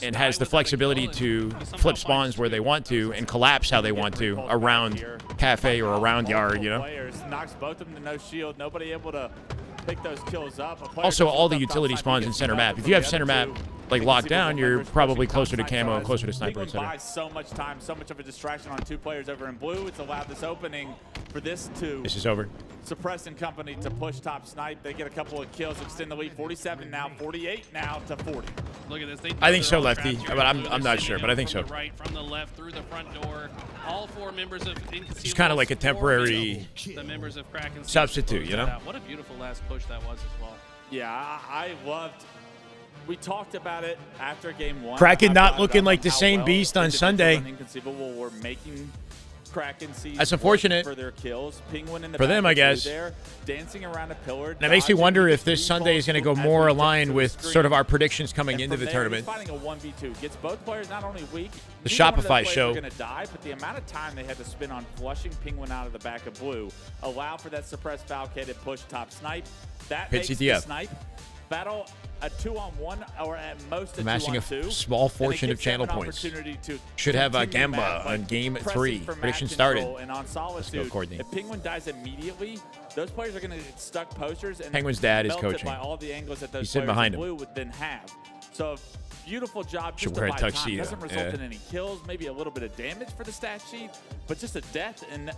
and has the flexibility to flip spawns where they want to and collapse how they want to around Cafe or around Yard, you know? Knocks both of them to no shield. Nobody able to pick those kills up. Also, all the utility spawns in center map. If you have center map like locked down, you're probably closer to camo, closer to Sniper, etc. buys so much time, so much of a distraction on two players over in blue. It's allowed this opening for this to This is over. Suppress and company to push top Snipe. They get a couple of kills, extend the lead. 47 now, 48 now to 40. Look at this. I think so, Lefty, but I'm not sure, but I think so. From the right, from the left, through the front door. All four members of Inconceivable. It's kind of like a temporary the members of Kraken substitute, you know? What a beautiful last push that was as well. Yeah, I loved. We talked about it after game one. Kraken I not brought looking up like the how same well beast on the Sunday. Inconceivable were making Kraken see That's unfortunate for their kills. Penguin in the for them, I back guess. there, dancing around a pillar. And it makes me dodging wonder if the this three Sunday is going to go balls more as we aligned jump to with the sort of screen. our predictions coming And into from the there, tournament. He's fighting a 1v2. Gets both players not only weak, The neither one of those Shopify players show. are going to die, but the amount of time they had to spend on flushing Penguin out of the back of blue allow for that suppressed Falcated push top Snipe. That Pit makes CTF. the Snipe battle a 2-on-1 or at most a Amassing a 2-on-2. small fortune And it of gives them channel an points. opportunity to Should have a continue Gamba that, on but game pressing 3. for map Prediction control started. And on Solitude, Courtney. if Penguin dies immediately, those players are going to get stuck posters. And Penguin's dad is melted coaching. by all the angles that those He's sitting players behind in him. blue would then have. So beautiful job Should just wear to a buy time. tuxedo, Doesn't result yeah. in any kills, maybe a little bit of damage for the stat sheet, but just a death in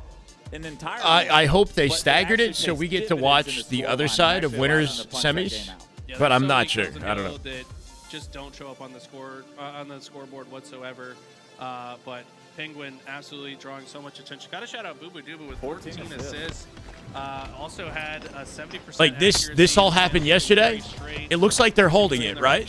an entire. I hope they But it staggered actually it so pays we get to dividends in watch the scoreline other and side of actually allows winners them to punch that semis. game out. Yeah, But there's I'm so not many sure. kills in I don't Halo know. That just don't show up on the scoreboard whatsoever. But Penguin absolutely drawing so much attention. Got to shout out Boo Boo Doo with 14 assists. Also had a 70%. Like this all happened yesterday. It looks like they're holding it, right?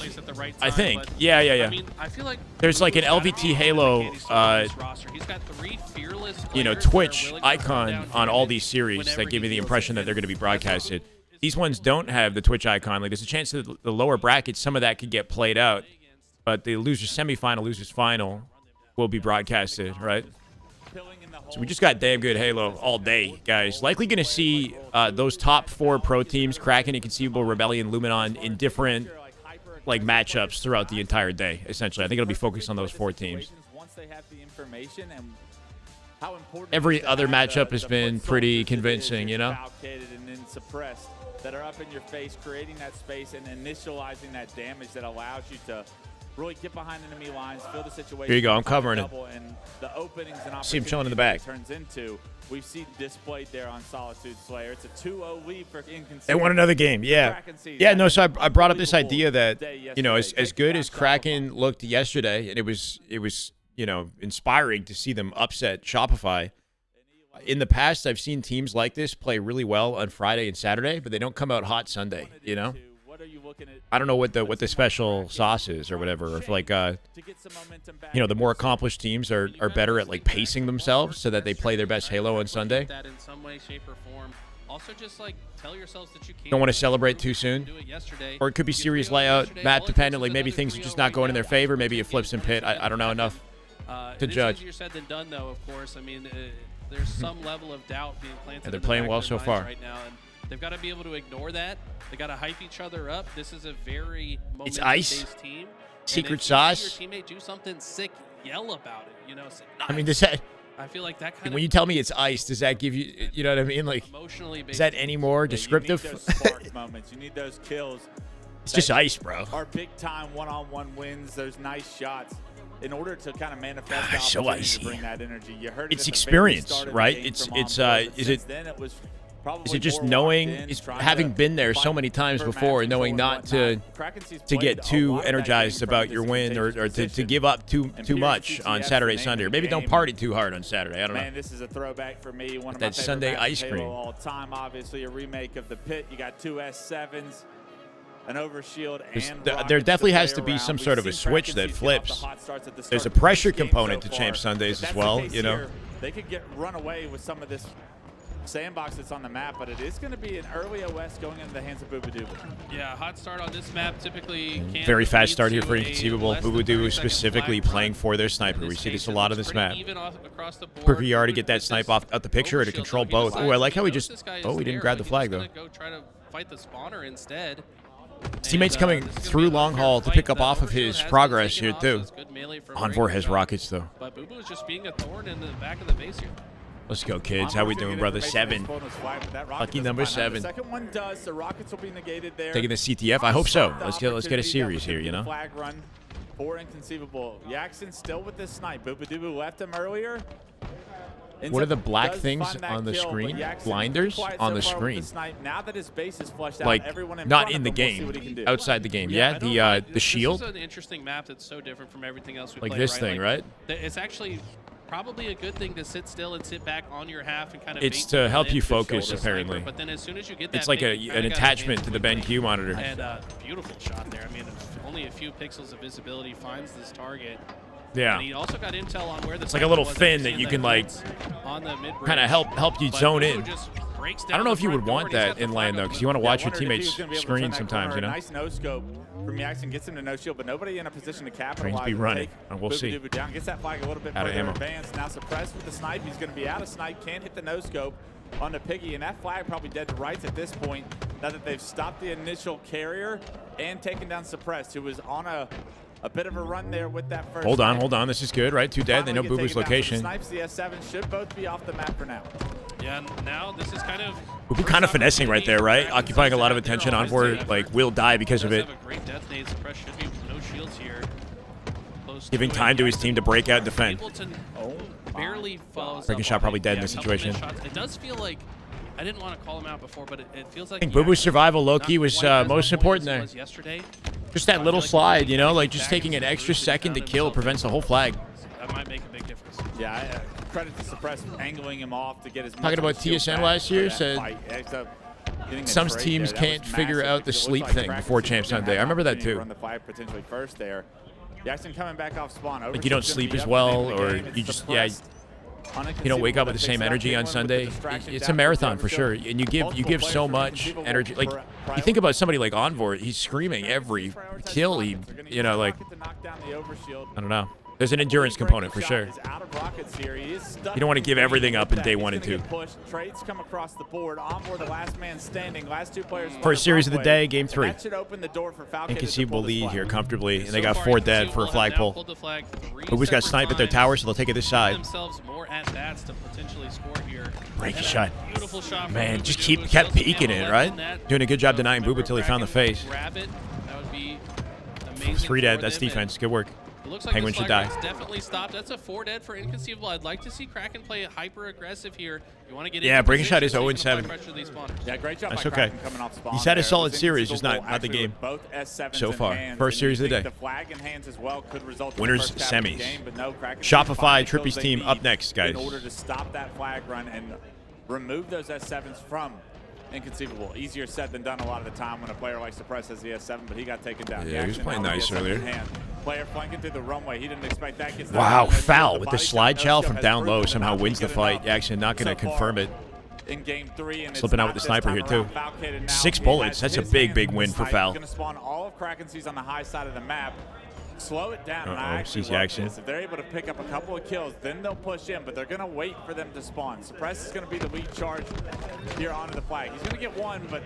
I think. Yeah. I mean, I feel like There's like an LVT Halo, He's got 3 fearless players that are Twitch willing to icon down on all units these series whenever that give he me the feels impression it. that they're going to be broadcasted. These ones don't have the Twitch icon. Like there's a chance that the lower brackets, some of that could get played out, but the losers semifinal, losers final will be broadcasted, right? So we just got damn good Halo all day, guys. Likely going to see those top 4 pro teams, Kraken, Inconceivable, Rebellion, Luminon, in different like matchups throughout the entire day. Essentially, I think it'll be focused on those 4 teams. Every other matchup has been pretty convincing, you know? That are up in your face, creating that space and initializing that damage that allows you to really get behind enemy lines, feel the situation. Here you go, I'm covering it. And the openings and See him chilling in the back. Turns into, we've seen displayed there on Solitude Slayer. It's a 2-0 lead for Inconceivable. They want another game, yeah. Yeah, no, so I brought up this idea that, you know, as good as Kraken looked yesterday, and it was you know, inspiring to see them upset Shopify. In the past, I've seen teams like this play really well on Friday and Saturday, but they don't come out hot Sunday, you know? I don't know what the special sauce is or whatever. If like you know, the more accomplished teams are better at like pacing themselves so that they play their best Halo on Sunday. That in some way, shape, or form. Also, just like tell yourselves that you can't. Don't want to celebrate too soon. Do it yesterday. Or it could be series layout, map dependent. Like maybe things are just not going in their favor. Maybe it flips in pit. I don't know enough to judge. Easier said than done, though. Of course, I mean, there's some level of doubt being planted. Yeah, they're in the playing back of well their so minds far. right now, and they've got to be able to ignore that. They got to hype each other up. This is a very It's ice. momentum-based team. Secret and if sauce. You see your teammate do something sick, yell about it. You know, say, I mean, "Nice." does that, I feel like that kind when of you tell me it's ice, does that give you, you know what I mean? Like, emotionally is that any more descriptive? You need those spark moments. You need those kills. It's just ice, bro. Our big time one-on-one wins. Those nice shots. in order to kind of manifest the so opportunity icy. to bring that energy. You heard It's it in the experience, start of the right? game It's from is Oddball, but it since then it was probably is it just more knowing, locked in, it's trying having to been there so fight many times for before, match knowing control not and to whatnot. Krakency's to played get a too lot of that energized game from about this your win, or advantageous to position. give up too Empyrean much on CTF Saturday, is the Sunday. name Or of maybe the don't game. party too hard on Saturday. I don't know. Man, this is a throwback for me. One of That my favorite Sunday maps ice in Halo cream. all time. Obviously, a remake of the Pit. You got 2 S7s, an overshield, and There definitely has rockets to be play some around. sort of We've a seen switch that Krakency's get off the flips. hot starts at the There's start a of pressure this game component so to Champ far. Sundays If as that's well, the case you know. here, they could get run away with some of this sandbox that's on the map, but it is going to be an early OS going into the hands of Booba Yeah, hot start on this map typically can't Very fast lead start here to for a Inconceivable. less than Boo 30 is second specifically flag playing run. for their sniper. In We see this case, a it lot on looks this pretty map. even across the board. Quicker yard to Boo get that gets snipe this out the picture or to overshield, control though. He both. decides Oh, I like how he knows just, this guy is oh, he didn't there, grab the so flag he's though. just gonna go try to fight the spawner instead. His teammates coming this is gonna through be a long fair haul to fight. pick up The off of overshield his has been progress taken here off, too. so it's good melee from Envor has Breaking rockets though. But Boo is just being a thorn in the back of the base here. Let's go, kids. How we doing, brother? 7. Lucky number 7. The second one does, so rockets will be negated there. Taking the CTF. I hope so. Let's get a series here, you know. Flag run for Inconceivable. Jackson still with this snipe. Booba left him earlier. What are the black Does things find that on the kill, but screen? Jackson Blinders quiet on so the far with screen. snipe. Now that his base is flushed out, Like, everyone in not front in of the him, we'll see what he game, can do. outside the game. I Yeah, don't know. the shield. This is an interesting map that's so different from everything else we Like play, this right? thing, right? It's actually probably a good thing to sit still and sit back on your half and kind of. It's bait to people help in you to focus, shoulder apparently. sniper, but then as soon as you get that, It's like bait, you an kinda gotta attachment advance to the quickly. BenQ monitor. And beautiful shot there. I mean, only a few pixels of visibility finds this target. Yeah. And he also got intel on where the It's like a little was fin actually that you in can, the like, woods on the mid-range. kind of help you But zone Boo in. just breaks I down don't know the if you would front door want and he's that got the in flag land though, up because in you want to the- watch your Wondered if he teammates was gonna be able to screen turn that sometimes, corner. you know. Nice no scope from Jackson, gets him to no shield, but nobody in a position to capitalize. be and running, take and we'll see. Booba down, gets that flag a little bit Out of further ammo. advanced. Now suppressed with the snipe. He's going to be out of snipe. Can't hit the no scope on the Piggy, and that flag probably dead to rights at this point. Now that they've stopped the initial carrier and taken down suppressed, who was on a bit of a run there with that first. Hold snipe. on. This is good, right? 2 dead. They know Finally get Boo Boo's taken down. So the location. snipes, the S7 should both be off the map for now. Yeah, and now this is kind of. Boo Boo kind of finessing right there, right? Occupying a lot of attention on board. Like, will die because of it. Have a great death nade. Suppress should be no shields here. Close Giving it. time to his team to break out and defend. Able to barely follows Breaking up shot on probably it. dead in Yeah, this a couple situation. missed shots. It does feel like I didn't want to call him out before, but it feels like I think he Boo Boo's actually survival not low-key was quite as most on point important as there. he was yesterday. Just that little slide, you know, like just taking an extra second to kill prevents the whole flag. That might make a big difference. Yeah, credit to Suppress angling him off to get his. Talking about TSN last year, said some teams can't figure out the sleep thing before Champ Sunday. I remember that too. Run the flag potentially first there. Jackson coming back off spawn. Like you don't sleep as well, or you just you don't wake up with the same energy on Sunday. It's a marathon for sure, and you give so much energy. Like you think about somebody like Envor, he's screaming every kill. He, you know, like I don't know. There's an endurance component for sure. You don't want to give everything up in day 1 and 2. Trades come across the board. Envor, the last man standing. Last 2 players. First series of the day, game 3. That should open the door for Falcon. Inconceivable lead here comfortably, and they So got far, 4 dead Inconceivable for a have now flagpole. pulled the flag 3 Boo Boo's got separate snipe at their times. tower, so they'll take it this Give side. themselves more at bats to potentially score here. Break a And a shot. Beautiful shot. from Man, Boo just Boo. kept Still some peeking ammo it, left right? in that. Doing a good job denying Boo Boo Remember, till he found the Kraken face. grab it. That would be amazing 3 dead. for That's them, and defense. Good work. It looks like Penguin this should flag die. run's definitely stopped. That's a 4 dead for Inconceivable. I'd like to see Kraken play hyper aggressive here. You want to get Yeah, into Breaking Shot is position so you 0-7. can apply pressure to these spawners. Yeah, great job That's by okay. Kraken coming off spawn He's had a there. solid It was series, just not Inconceivable the game actually with both S7s so in far. hands, First and series you of the think day. The flag in hands as well could result in Winners, the first half of the semis. game, but no, Kraken Shopify, find the kills Trippy's they team need up next, guys. in order to stop that flag run and remove those S7s from Inconceivable. Easier said than done a lot of the time when a player like Suppress has the S7, but he got taken down. Yeah, he was Jackson playing now with nice the S7 in earlier. hand. Player flanking through the runway. He didn't expect that. Gets Wow, that foul the with the body slide shot. chow No from scope down has low proven somehow enough. wins the Good fight. enough Jackson not going so to confirm far it. in game 3, and Slipping it's out not with the this sniper time here, too. around. Falcated now. 6 He bullets. has That's a his big, hand big on the win for snipe. Foul. He's going to spawn all of Krakency's on the high side of the map. Slow it down. And I Uh-oh, actually sees love Jackson. this. If they're able to pick up a couple of kills, then they'll push in, but they're going to wait for them to spawn. Suppress is going to be the lead charge here onto the flag. He's going to get 1, but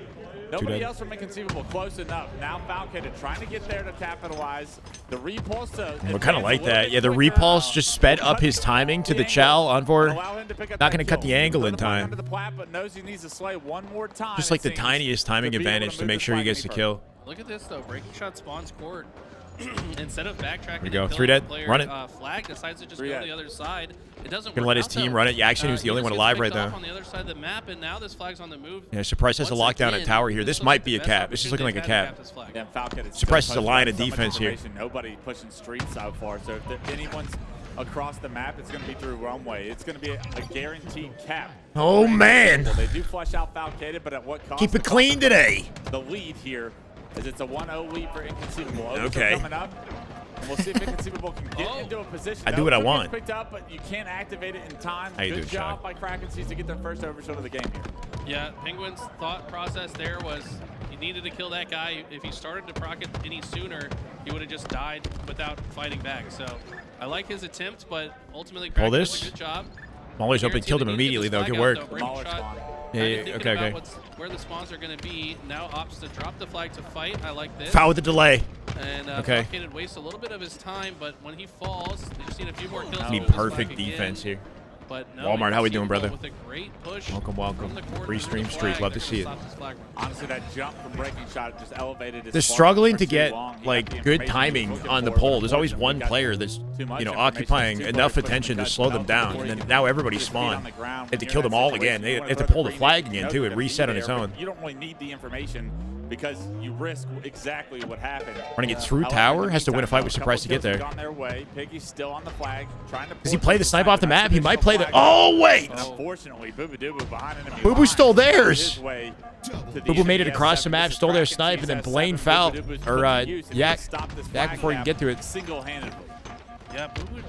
nobody else from Inconceivable close enough. Now Falcated trying to get there to capitalize. The repulse to We're kind of like that. Yeah, the repulse just sped up his timing to the chow. Envor not going to cut the angle in time. Just like the tiniest timing advantage to make sure he gets the kill. Look at this though. Breaking Shot spawns court. instead of backtracking, we go. and 3 killing dead. the player, Run it. Flag decides to just go to the other side. It doesn't Gonna work let his out, team though. run it. Jackson, who's the only one alive right now. On the other side of the map, and now this flag's on the move. Yeah, Surprise has a lockdown at tower here. This might be a cap. This is looking like a cap. Yeah, Falcon, Surprise is a line of defense here. Nobody pushing streets so far. So if anyone's across the map, it's going to be through runway. It's going to be a guaranteed cap. Oh, man. They do flush out Falcated, but at what cost? Keep it clean today. The lead here is it's a 1-0 lead for Inconceivable. Okay. Coming up. And we'll see if Inconceivable can get into a position. I do what I want. Picked up, but you can't activate it in time. How you Good doing, job Shog? by Krakenseas to get their first overshot of the game here. Yeah, Penguin's thought process there was he needed to kill that guy. If he started to proc it any sooner, he would have just died without fighting back. So I like his attempt, but ultimately Kraken does a good job. Mauler's open, killed him immediately though. Good work. Yeah, okay. Where the spawns are going to be. Now opts to drop the flag to fight. I like this. Foul with the delay. And Falcated wastes a little bit of his time, but when he falls, they've seen a few more kills. Need perfect defense here. But no, Walmart, how we doing, brother? With a great push Welcome. Free stream streak. Love to see it. Honestly, that jump from breaking shot just elevated his They're struggling to get like good timing on the pole. There's always one player that's occupying enough attention to slow them down, and then now everybody's spawned. They have to kill them all again. They have to pull the flag again too. It reset on its own. You don't really need the information because you risk exactly what happened. Running it through tower, has to win a fight with Surprise to get there. Does he play the snipe off the map? He might play the. Oh wait! Unfortunately, Boo Boo stole theirs. Boo Boo made it across the map, stole their snipe, and then Blaine fouled Yak back before he can get to it. Single-handedly. Yeah, Boo Boo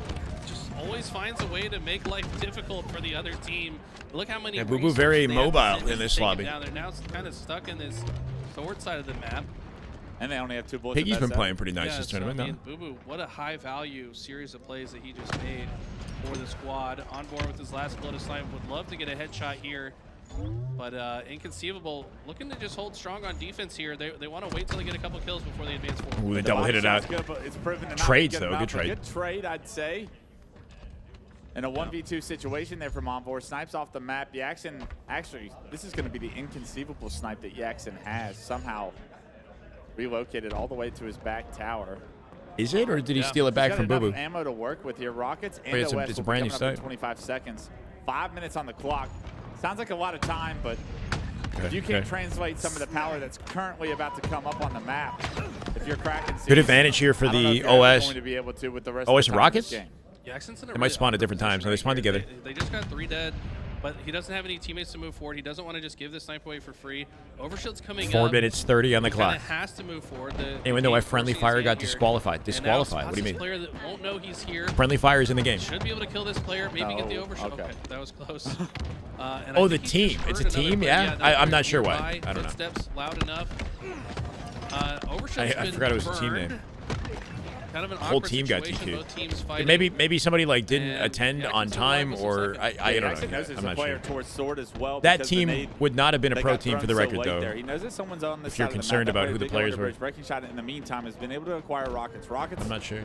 just always finds a way to make life difficult for the other team. Look how many. Yeah, Boo Boo very mobile in this lobby. They're now kind of stuck in this sword side of the map. And they only have 2 bullets. Piggy's been playing pretty nice this tournament. I mean, Boo Boo, what a high-value series of plays that he just made for the squad. On board with his last blood of snipe. Would love to get a headshot here. But Inconceivable looking to just hold strong on defense here. They want to wait till they get a couple kills before they advance forward. Ooh, they double hit it out. Trades, though. Good trade. Good trade, I'd say. In a 1v2 situation there from Envor. Snipes off the map. Jackson, actually, this is going to be the Inconceivable snipe that Jackson has. Somehow relocated all the way to his back tower. Is it, or did he steal it back from Boo Boo? Ammo to work with here. Rockets and it's a brand new sight. 25 seconds. 5 minutes on the clock. Sounds like a lot of time, but if you can't translate some of the power that's currently about to come up on the map, if you're cracking, good advantage here for the OS. To be able to with the rest OS of and Rockets? They might spawn at different times. No, they spawn together. They just got 3 dead, but he doesn't have any teammates to move forward. He doesn't want to just give the snipe away for free. Overshield's coming 4 up. minutes 30 on the clock. Has to move forward. Anyone know why Friendly Fire got disqualified? Disqualified? What do you mean? Player that won't know he's here. Friendly Fire is in the game. Should be able to kill this player. Maybe get the overshield. Okay, that was close. Oh, the team. It's a team, yeah? I'm not sure why. I don't know. Footsteps loud enough. I forgot it was a team name. Kind of an whole team got DQ'd. Maybe somebody like didn't attend on time, or I don't know. I'm not sure. That team would not have been a pro team for the record, though. He knows that someone's on the if you're concerned about who the players were. Breaking shot in the meantime has been able to acquire Rockets. Rockets. I'm not sure.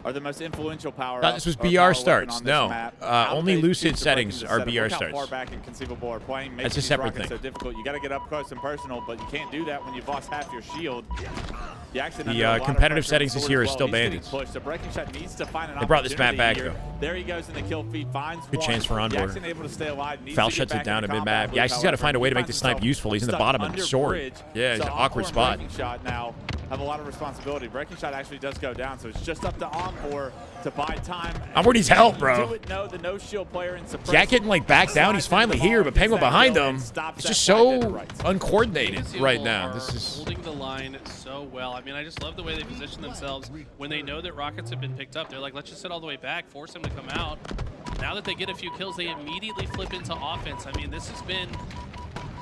Are the most influential power. This was BR starts. No, only Lucid settings are BR starts. Far back Inconceivable are playing. That's a separate thing. So difficult. You got to get up close and personal, but you can't do that when you've lost half your shield. The competitive settings this year is still bandits. The breaking shot needs to find an they brought this map back here. though. There he goes in the kill feed. Finds good chance for Envor. Able to stay alive. Foul shuts it down a mid map. Yeah, he's got to find a way to make the snipe useful. He's in the bottom of the sword. Yeah, it's an awkward spot. Breaking shot now have a lot of responsibility. Breaking shot actually does go down, so it's just up to Envor to buy time. Envor needs help, bro. The no shield player in Jack getting like back down. He's finally here, but Penguin behind him. It's just so uncoordinated right now. This is holding the line so well. I mean, I just love the way they position themselves when they know that Rockets have been picked up. They're like, let's just sit all the way back, force him to come out. Now that they get a few kills, they immediately flip into offense. I mean, this has been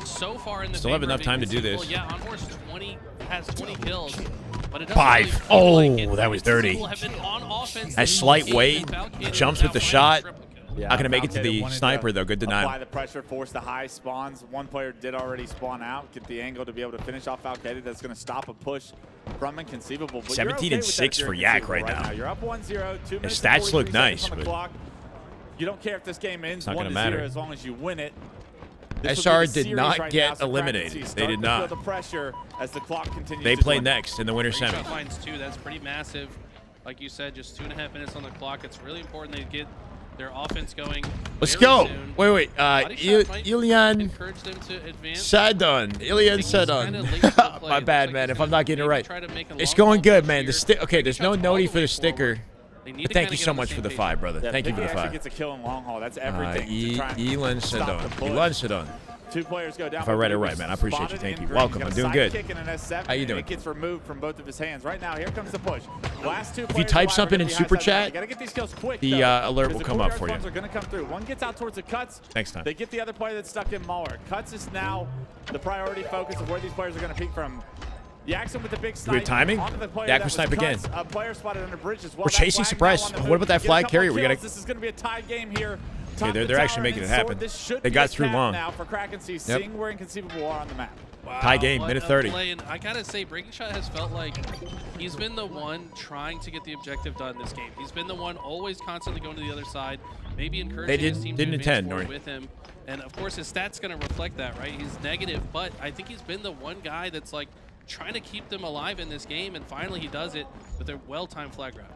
so far in the still have enough time to do this. Yeah, Envor's has 20 kills. But it 5. Really that was dirty. As slight weight, jumps with the shot. Not going to make it to the sniper, though. Good denial. Apply the pressure, force the high spawns. One player did already spawn out. Get the angle to be able to finish off Falcated. That's going to stop a push from Inconceivable. 17 and 6 for Yak right now. You're up 1-0. 2 minutes his stats look nice, but you don't care if this game ends 1-0 as long as you win it. SR did not get eliminated. They did not. They play next in the winter semi. Finds 2. That's pretty massive. Like you said, just 2.5 minutes on the clock. It's really important they get their offense going. Let's go. Soon. Wait. Ilian Sadon. Ilian Sadon. My bad, man, if I'm not getting it right. It's going good, man. Okay, there's no noti for the sticker. But thank you so much for the 5, brother. Thank you for the 5. Gets a kill in long haul. That's everything. Ilian Sadon. 2 players go down. If I read it right, man, I appreciate you. Thank you. Welcome. I'm doing good. How you doing? It gets removed from both of his hands. Right now, here comes the push. Last 2 if you type something in super chat, quick, the alert will come up for you. Are going to come through. One gets out towards the cuts. Next time. They get the other player that's stuck in Mauler. Cuts is now the priority focus of where these players are going to peek from. Jackson with the big snipe. Good timing. Yak will snipe again. A player spotted under bridge as well. We're chasing surprise. What about that flag carrier? We got to. This is going to be a tie game here. Okay, they're actually making it happen. They got through long. Now for Krakency, seeing where Inconceivable are on the map. Wow, tie game, minute 30. And I gotta say, Breaking Shot has felt like he's been the one trying to get the objective done this game. He's been the one always constantly going to the other side, maybe encouraging his team to advance forward with him. And of course, his stats gonna reflect that, right? He's negative, but I think he's been the one guy that's like trying to keep them alive in this game, and finally he does it with a well-timed flag grab.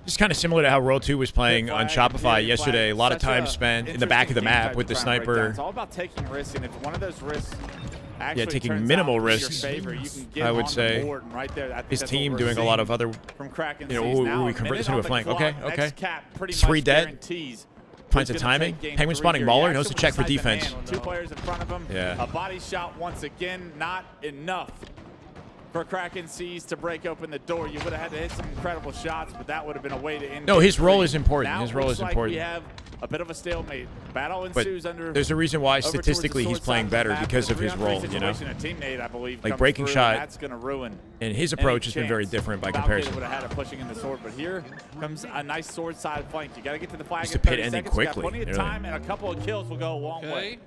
It's kind of similar to how World 2 was playing on Shopify yesterday. A lot of time spent in the back of the map with the sniper. It's all about taking risks, and if one of those risks actually taking minimal risks, I would say. His team doing a lot of other, we convert this into a flank. Okay. 3 dead. Finds a timing. Penguin spawning Mauler. Knows to check for defense. 2 players in front of him. Yeah. A body shot once again. Not enough for Kraken Seas to break open the door. You would have had to hit some incredible shots, but that would have been a way to end. No, his role is important. His role is important. We have a bit of a stalemate. Battle ensues under. There's a reason why statistically he's playing better because of his role. You know, like Breaking Shot. That's going to ruin. And his approach has been very different by comparison. Would have had it pushing in the sword, but here comes a nice sword side flank. You got to get to the flag. Just to pit ending quickly. Plenty of time, and a couple of kills will go a long way.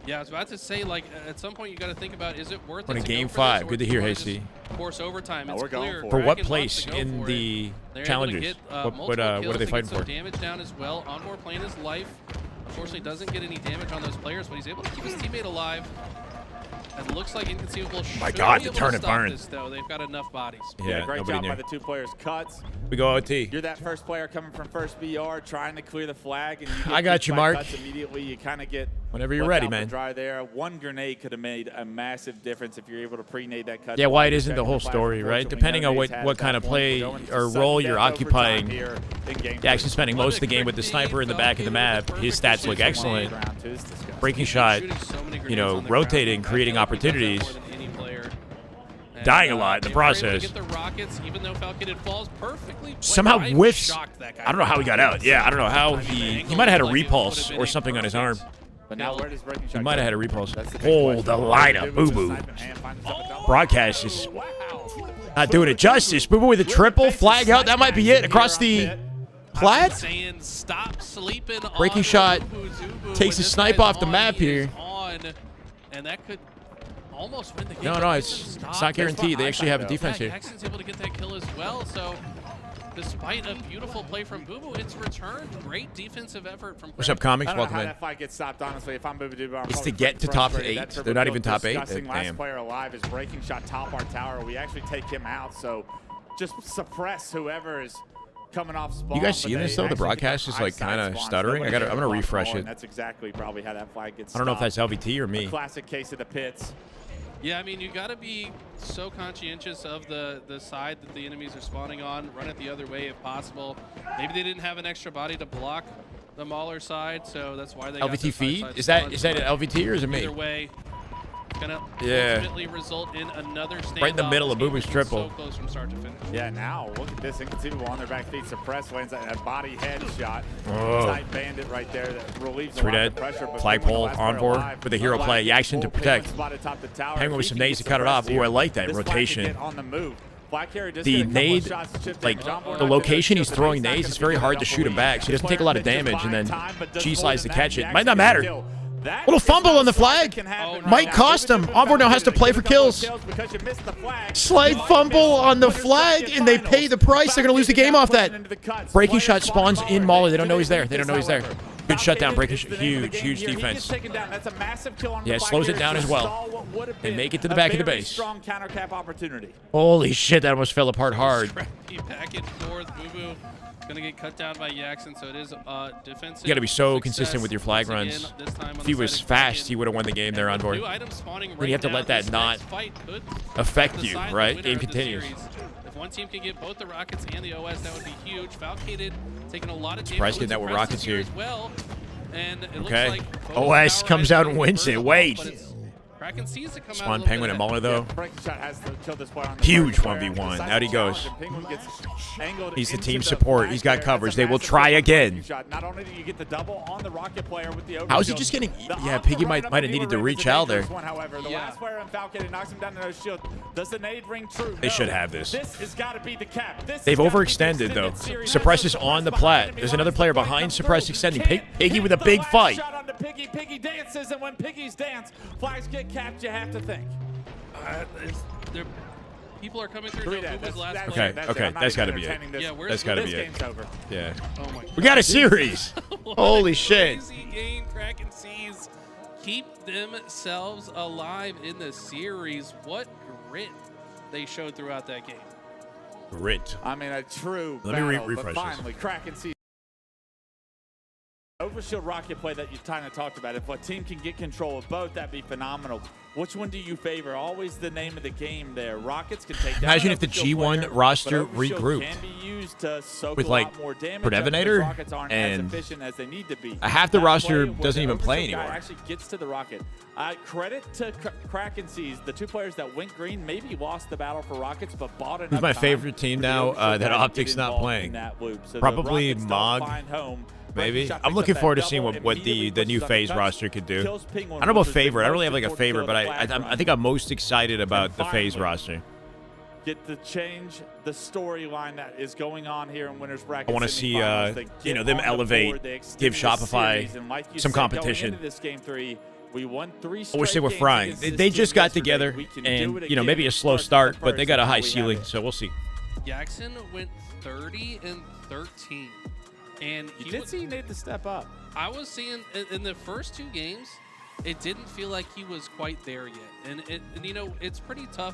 Yeah, I was about to say, like, at some point you got to think about, is it worth it to game 5? Good to hear, Hasty. Force overtime. It's clear. For what place in the challenges? What are they fighting for? Damage down as well. Envoy playing his life. Unfortunately, doesn't get any damage on those players, but he's able to keep his teammate alive. And looks like Inconceivable should be able to stop this, though. They've got enough bodies. Yeah, great job by the 2 players. Cuts. We go OT. You're that first player coming from first BR trying to clear the flag. And you I got you, Mark. Cuts immediately, you kind of get whenever you're ready, man. Dry there. 1 grenade could have made a massive difference if you're able to pre-nade that cut. Yeah, why it isn't the whole story, right? Depending on what kind of play or role you're occupying. Jackson's spending most of the game with the sniper in the back of the map. His stats look excellent. Breaking Shot, rotating, creating opportunities. Dying a lot in the process. Somehow whiffs. I don't know how he got out. Yeah, I don't know how he might have had a repulse or something on his arm. But now where does Breaking Shot? He might have had a repulse. Oh, the lineup, Boo Boo. Broadcast is not doing it justice. Boo Boo with a triple flag out. That might be it across the plat. Breaking Shot takes a snipe off the map here. And that could almost win the game. No, it's not guaranteed. They actually have a defense here. Jackson's able to get that kill as well. So, despite a beautiful play from Boo Boo, it's returned. Great defensive effort from. What's up, Comics? Welcome in. That fight gets stopped, honestly. If I'm Boo Boo, it's to get to top 8. They're not even top 8. Last player alive is Breaking Shot top our tower. We actually take him out. So, just suppress whoever is coming off spawn. You guys seeing this though? The broadcast is like kind of stuttering. I'm gonna refresh it. That's exactly probably how that flag gets. I don't know if that's LVT or me. Classic case of the pits. Yeah, I mean, you got to be so conscientious of the side that the enemies are spawning on. Run it the other way if possible. Maybe they didn't have an extra body to block the Mauler side, so that's why they LVT feed? Is that an LVT or is it me? Either way, it's gonna ultimately result in another standoff. Right in the middle of Boo Boo's triple. So close from start to finish. Yeah, now look at this. Inconceivable on their back feet. Suppress lands that body headshot. Tight bandit right there that relieves a lot of pressure. Flagpole on board with a hero play. Action to protect. Penguin with some nades to cut it off. Ooh, I like that rotation. The nade, like the location he's throwing nades, it's very hard to shoot him back. So he doesn't take a lot of damage, and then G slides to catch it. Might not matter. Little fumble on the flag. Might cost him. Envoy now has to play for kills. Slide fumble on the flag, and they pay the price. They're going to lose the game off that. Breaking Shot spawns in Mauler. They don't know he's there. Good shutdown, breaking huge defense. That's a massive kill on yeah, slows it down as well. And make it to the back of the base. Strong counter cap opportunity. Holy shit, that almost fell apart hard. Back and forth, Boo gonna get cut down by Jackson, so it is defensive. You gotta be so consistent with your flag runs. If he was fast, he would have won the game there on board. Then you have to let that not affect you, right? Game continues. If one team can get both the Rockets and the OS, that would be huge. Falcated taking a lot of damage. Surprised getting that with Rockets here. As well. And it looks Okay. like OS comes out and wins it. Wait. Kraken sees it come Spawn out Penguin and Muller, though. Yeah, Huge 1v1. Out he goes. He's the team support. He's got coverage. They will try again. Not only do you get the double on the Rocket player with the How is he just getting... Yeah, Piggy might have needed to reach out there. However, the last player in Falcon knocks him down to no shield. Does the nade ring true? They should have this. This has got to be the cap. They've overextended, though. Suppress is on the plat. There's another player behind Suppress extending. Piggy with a big fight. Piggy dances, and when Piggies dance, flags get capped, you have to think. People are coming through. Okay, that's got to be it. Yeah, that's got to be it. Yeah. Oh my We got a series. Holy shit. Crazy game. Kraken sees keep themselves alive in the series. What grit they showed throughout that game. Grit. I mean, a true Let me battle, refresh but finally, Kraken sees Overshield Rocket play that you kind of talked about. If a team can get control of both, that'd be phenomenal. Which one do you favor? Always the name of the game there. Rockets can take down. Imagine if the G1 player, roster but Overshield regrouped can be used to soak with a like lot more damage Predevenator Rockets aren't and as efficient as they need to be. half the That roster play where doesn't the even play Overshield guy anymore. Actually gets to the Rocket. Credit to Kraken sees the two players that went green maybe lost the battle for Rockets, but bought enough Who's my time favorite team for the now Overshield that guy to Optic's get not involved playing? in that loop. So the Probably Rockets don't Mog. find home. Maybe. I'm looking forward to seeing what the new FaZe roster could do. I don't know about favorite. I don't really have like a favorite, but I think I'm most excited about the FaZe roster. Get to change the storyline that is going on here in Winners Bracket. I want to see them elevate, give Shopify some competition. This game 3, we won 3 I wish they were frying. They just got together, and maybe a slow start, but they got a high ceiling, so we'll see. Jackson went 30-13. And you did see he needed to step up. I was seeing in the first 2 games, it didn't feel like he was quite there yet. And it's pretty tough.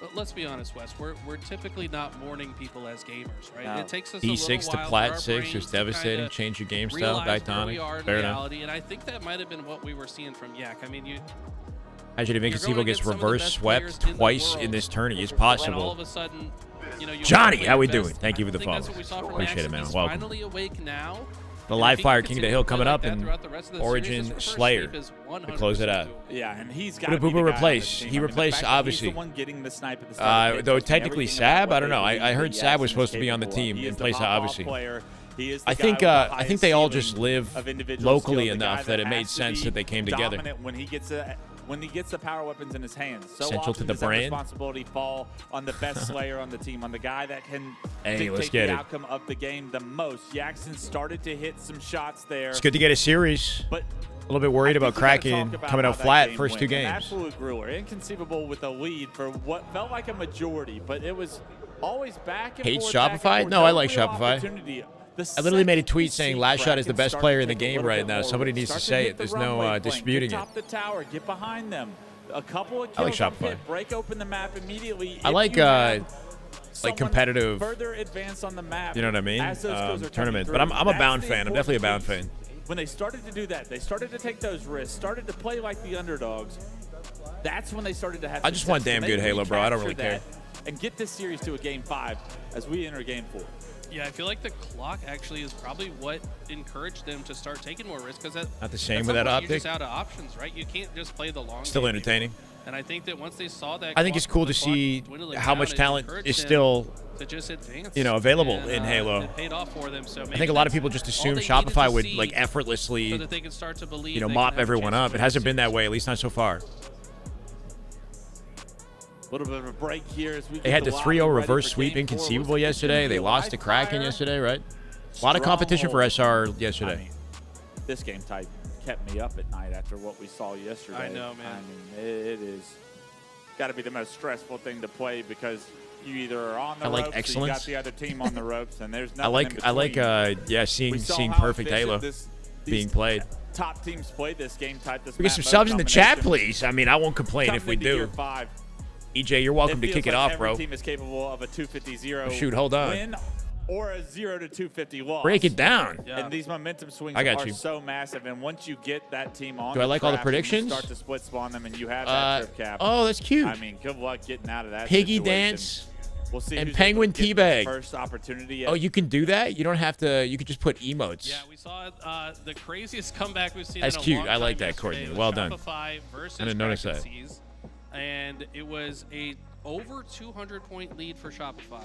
But let's be honest, Wes. We're typically not mourning people as gamers, right? No. It takes us E6 to plat 6 was devastating. Change your game style, Dictonic. Fair enough. And I think that might have been what we were seeing from Yak. I mean, imagine if Inconceivable gets reverse swept twice in this tourney. It's possible. All of a sudden, Johnny, how we doing? Thank you for the follow. Appreciate it, man. Welcome. Finally awake now. The live fire King of the Hill coming up and Origin Slayer to close it out. Yeah, and he's got Who did Booba replace? He replaced, obviously. Though technically Sab, I don't know. I heard Sab was supposed to be on the team in place of obviously. I think they all just live locally enough that it made sense that they came together. When he gets the power weapons in his hands, so essential to the brand. Responsibility fall on the best slayer on the team, on the guy that can dictate the outcome of the game the most. Jackson started to hit some shots there. It's good to get a series. But a little bit worried about Kraken coming out flat first 2 games. Absolute grueler, inconceivable with a lead for what felt like a majority, but it was always back and Hates forth. Shopify? No, I like Shopify. I literally made a tweet saying Last Shot is the best player in the game right now. Somebody needs to say it. There's no disputing it. Top the tower, get behind them. A couple of I like kills Shopify. break open the map immediately. I like competitive. Further advance on the map. You know what I mean? Tournament. But I'm a Bound fan. I'm definitely a Bound fan. When they started to do that, they started to take those risks, started to play like the underdogs. That's when they started to have. I just want damn good Halo, bro. I don't really care. And get this series to a game 5 as we enter game 4. Yeah, I feel like the clock actually is probably what encouraged them to start taking more risks. Because not the same with that optic. You're just out of options, right? You can't just play the long. Still entertaining. And I think that once they saw that, I think it's cool to see how much talent is still, available in Halo. It paid off for them. So I think a lot of people just assume Shopify would like effortlessly, so that they can start to believe, mop everyone up. It hasn't been that way, at least not so far. Little bit of a break here as we they had the 3-0 reverse sweep Inconceivable yesterday. They lost to Kraken yesterday, right? A lot of competition for SR yesterday. I mean, this game type kept me up at night after what we saw yesterday. I know, man. I mean, it is got to be the most stressful thing to play because you either are on the ropes or you got the other team on the ropes, and there's nothing I like seeing perfect Halo. being played. Top teams play this game type. This we get some subs in the chat, please. I mean, I won't complain if we do. EJ, you're welcome to kick it off, bro. Every team is capable of a 250-0 shoot, hold on. win or a 0-250 loss. Break it down. Yeah. And these momentum swings are so massive. And once you get that team on, do I like all the predictions? You start to split spawn them, and you have that trip cap. Oh, that's cute. I mean, good luck getting out of that. Piggy situation. dance. We'll see and penguin teabag. First opportunity. Oh, you can do that? You don't have to. You can just put emotes. Yeah, we saw the craziest comeback we've seen. That's in a cute. long I like time that, Courtney. yesterday. Well done. Shopify versus I didn't notice that. And it was a over 200-point lead for Shopify.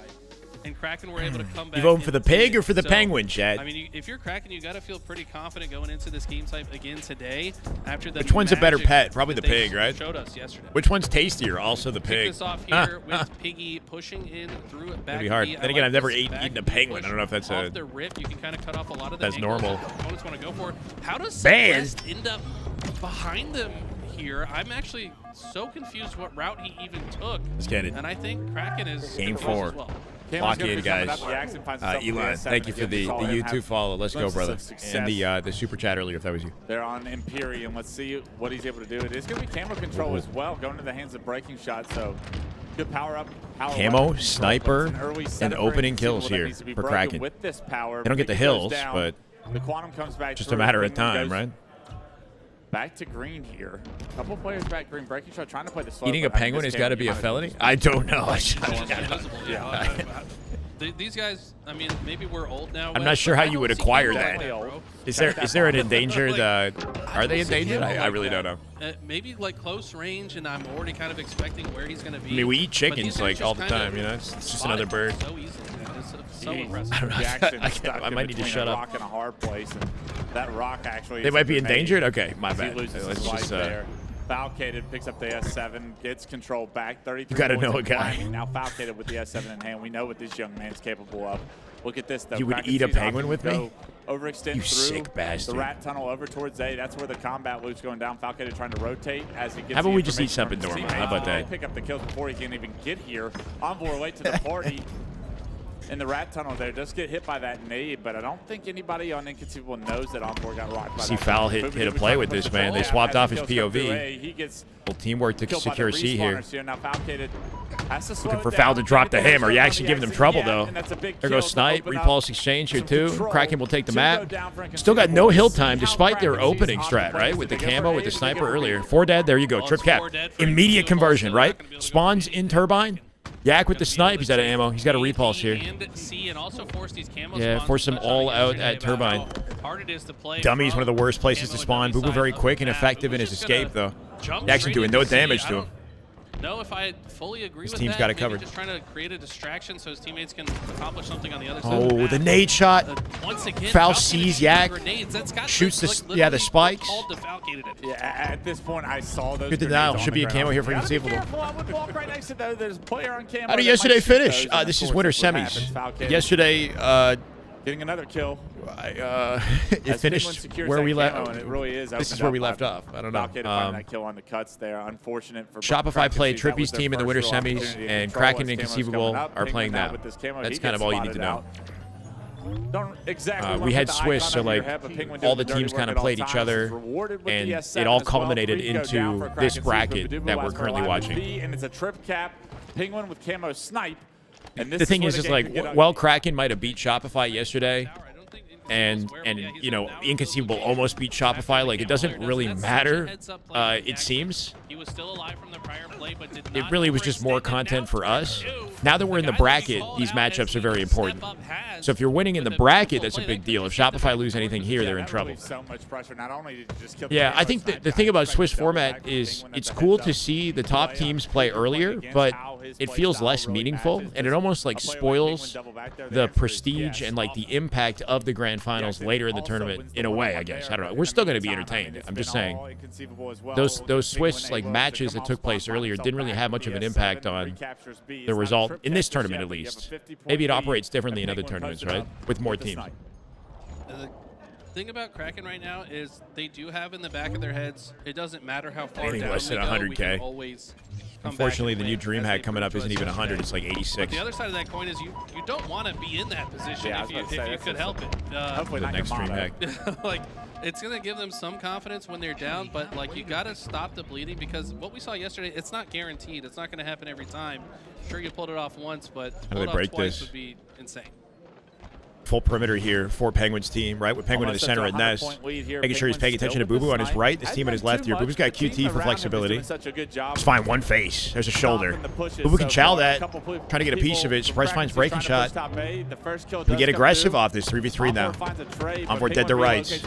And Kraken were able to come back. You voting for the pig or for the penguin, Chad? I mean, if you're Kraken, you got to feel pretty confident going into this game type again today. After the which one's a better pet? Probably the pig, right? Showed us yesterday. Which one's tastier? Also the pig. Kick this off here with Piggy pushing in through it back. It'd be hard. Then again, I've never eaten a penguin. I don't know if that's off the rip. You can kind of cut off a lot of the that's normal. Opponents want to go for. How does Banned end up behind them here? I'm actually so confused what route he even took. Let's get it. And I think Kraken is game 4. as well. Lock in, guys. Elon, thank you for the YouTube follow. Let's go, brother. And the super chat earlier, if that was you. They're on Empyrean. Let's see what he's able to do. It is going to be camera control as well, going to the hands of breaking shots. So good power up. Camo, sniper, and opening kills here for Kraken. With this power, they don't get the hills, but the quantum comes back just a matter of time, right? Back to green here. A couple players back green. Breaking shot trying to play the slow. Eating a penguin has got to be a felony? I don't know. These guys, I mean, maybe we're old now. I'm not sure how you would acquire that. Is there an endangered? Are they endangered? I really don't know. Maybe like close range, and I'm already kind of expecting where he's going to be. I mean, we eat chickens like all the time. You know, it's just another bird. So easily. So impressive. I don't know. I might need to shut up. Rock in a hard place, and that rock actually. They might be endangered. Okay, my bad. He loses his life there. Falcated picks up the S7, gets control back. 33. You gotta know a guy. Now Falcated with the S7 in hand. We know what this young man's capable of. Look at this, though. You would eat a penguin with me? Overextend you through sick bastard. the rat tunnel over towards A. That's where the combat loop's going down. Falcated trying to rotate as he gets. How about we just eat something normal? How about that? Pick up the kills before he can even get here. Envoy late to the party. In the rat tunnel there, does get hit by that nade, but I don't think anybody on Inconceivable knows that Envoy got rocked by See that. Foul hit a play with this, man. They swapped off his POV. He gets little teamwork to secure C here. Now Falcated has to slow Looking for it Foul down. to drop the hammer. You're actually giving them trouble, though. There There goes Snipe. Repulse exchange here, too. Kraken will take the map. Still got no hill time, despite their opening strat, right? With the camo, with the sniper earlier. 4 dead. There you go. Trip cap. Immediate conversion, right? Spawns in Turbine. Yak with the snipe. He's out of ammo. He's got a repulse here. Yeah, force them all out at Turbine. Dummy's one of the worst places to spawn. Boo Boo very quick and effective in his escape, though. He's actually doing no damage to him. No, if I fully agree with that. His team's got it covered. Just trying to create a distraction so his teammates can accomplish something on the other side. Oh, the nade shot. Once again, Foul sees Yak. Shoots the spikes. Yeah, at this point, I saw those. Good denial. Should be a camo here for Inconceivable. I would walk right next to though. There's a player on camo. How did yesterday finish? This is winter semis. Yesterday, getting another kill. It finished where we left. It really is. This is where we left off. I don't know. That kill on the cuts there. Unfortunate for Shopify played Trippy's team in the winter semis, and Kraken and Inconceivable are playing now. That's kind of all you need to know. We had Swiss, so like all the teams kind of played each other, and it all culminated into this bracket that we're currently watching. And it's a trip cap, Penguin with camo snipe. The thing is like, while Kraken might have beat Shopify yesterday, and you know, Inconceivable almost beat Shopify, like it doesn't really matter, it seems. It really was just more content for us. Now that we're in the bracket, these matchups are very important. So if you're winning in the bracket, that's a big deal. If Shopify lose anything here, they're in trouble. Yeah, I think the thing about Swiss format is it's cool to see the top teams play earlier, but it feels less meaningful, and it almost like spoils the prestige and like the impact of the grand finals later in the tournament in a way, I guess. I don't know. We're still going to be entertained. I'm just saying those Swiss like matches that took place earlier didn't really have much of an impact on the result in this tournament, at least. Maybe it operates differently in other tournaments, right? With more teams. The thing about Kraken right now is they do have in the back of their heads, it doesn't matter how far down less than 100K. Unfortunately, the new Dream Hack coming up isn't even 100. It's like 86. But the other side of that coin is you don't want to be in that position if you could help it. Hopefully the next Dream Hack. Like It's going to give them some confidence when they're down, but like you got to stop the bleeding, because what we saw yesterday, it's not guaranteed. It's not going to happen every time. Sure, you pulled it off once, but to pull it off twice would be insane. Full perimeter here for Penguin's team, right? With Penguin in the center at Nest. Making sure he's paying attention to Boo on his right. This team on his left here. Boo's got QT for flexibility. Just find one face. There's a shoulder. Boo can chow that. Trying to get a piece of it. Surprise finds breaking shot. We get aggressive off this 3v3 now. Envoy dead to rights.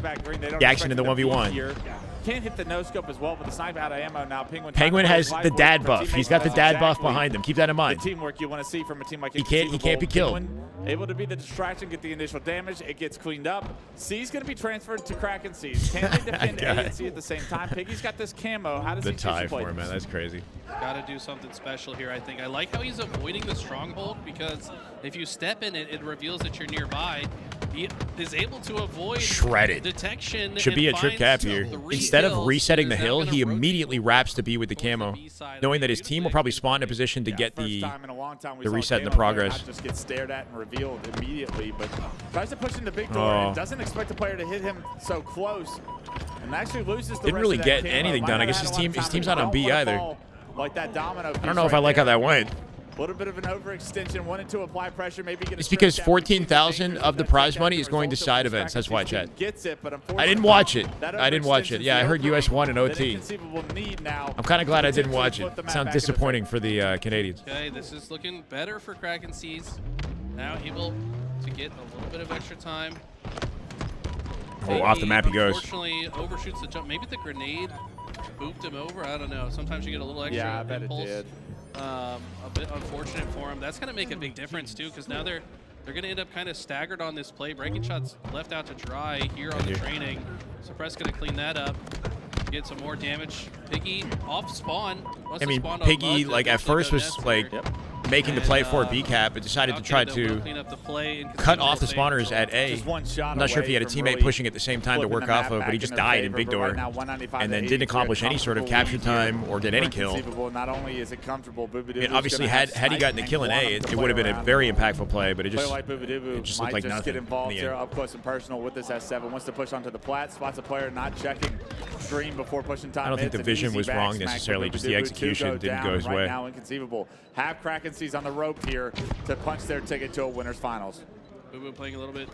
Jackson in the 1v1. Can't hit the no scope as well, but the snipe out of ammo now. Penguin has the dad buff. He's got the dad buff behind him. Keep that in mind. The teamwork you want to see from a team like he can't be killed. Able to be the distraction, get the initial damage. It gets cleaned up. C's going to be transferred to Kraken C's. Can they defend A and C at the same time? Piggy's got this camo. How does he tie for him, man? That's crazy. Got to do something special here, I think. I like how he's avoiding the stronghold, because if you step in it, it reveals that you're nearby. He is able to avoid shredded detection. Should be a trip cap here. Instead of resetting the hill, he immediately wraps to B with the camo, knowing that his team will probably spawn in a position to get the reset and the progress. Just gets stared at and revealed immediately, but tries to push in the big door and doesn't expect the player to hit him so close, and actually loses the Didn't really get anything done. I guess his team's not on B either. Like that domino. I don't know if I like how that went. A little bit of an overextension, wanted to apply pressure, maybe get it's because 14,000 of the prize money is going to side events. That's why, Chad. I didn't watch it. Yeah, I heard US won in OT. I'm kind of glad I didn't watch it. Sounds disappointing for the Canadians. Okay, this is looking better for Kraken Seas. Now able to get a little bit of extra time. Oh, off the map he goes. Unfortunately, overshoots the jump. Maybe the grenade booped him over. I don't know. Sometimes you get a little extra I bet impulse. It did. A bit unfortunate for him. That's going to make a big difference too, because now they're going to end up kind of staggered on this play. Breaking shots left out to dry here on the training. Suppress going to clean that up. Get some more damage. Piggy off spawn. I mean, Piggy like at first was like making the play for a B cap, but decided to try to cut off the spawners at A. I'm not sure if he had a teamemmate pushing at the same time to work off of, but he just died in big door and then didn't accomplish any sort of capture time or get any kill. Not only is it comfortable, And obviously, had he gotten the kill in A, it would have been a very impactful play, but it just looked like nothing. Get involved here up close and personal with this S7. Wants to push onto the plat, spots a player not checking stream before pushing time. I don't think the vision was wrong necessarily, just the execution didn't go his way. Now inconceivable. Have Kraken Seas on the rope here to punch their ticket to a winners finals. Boo playing a little bit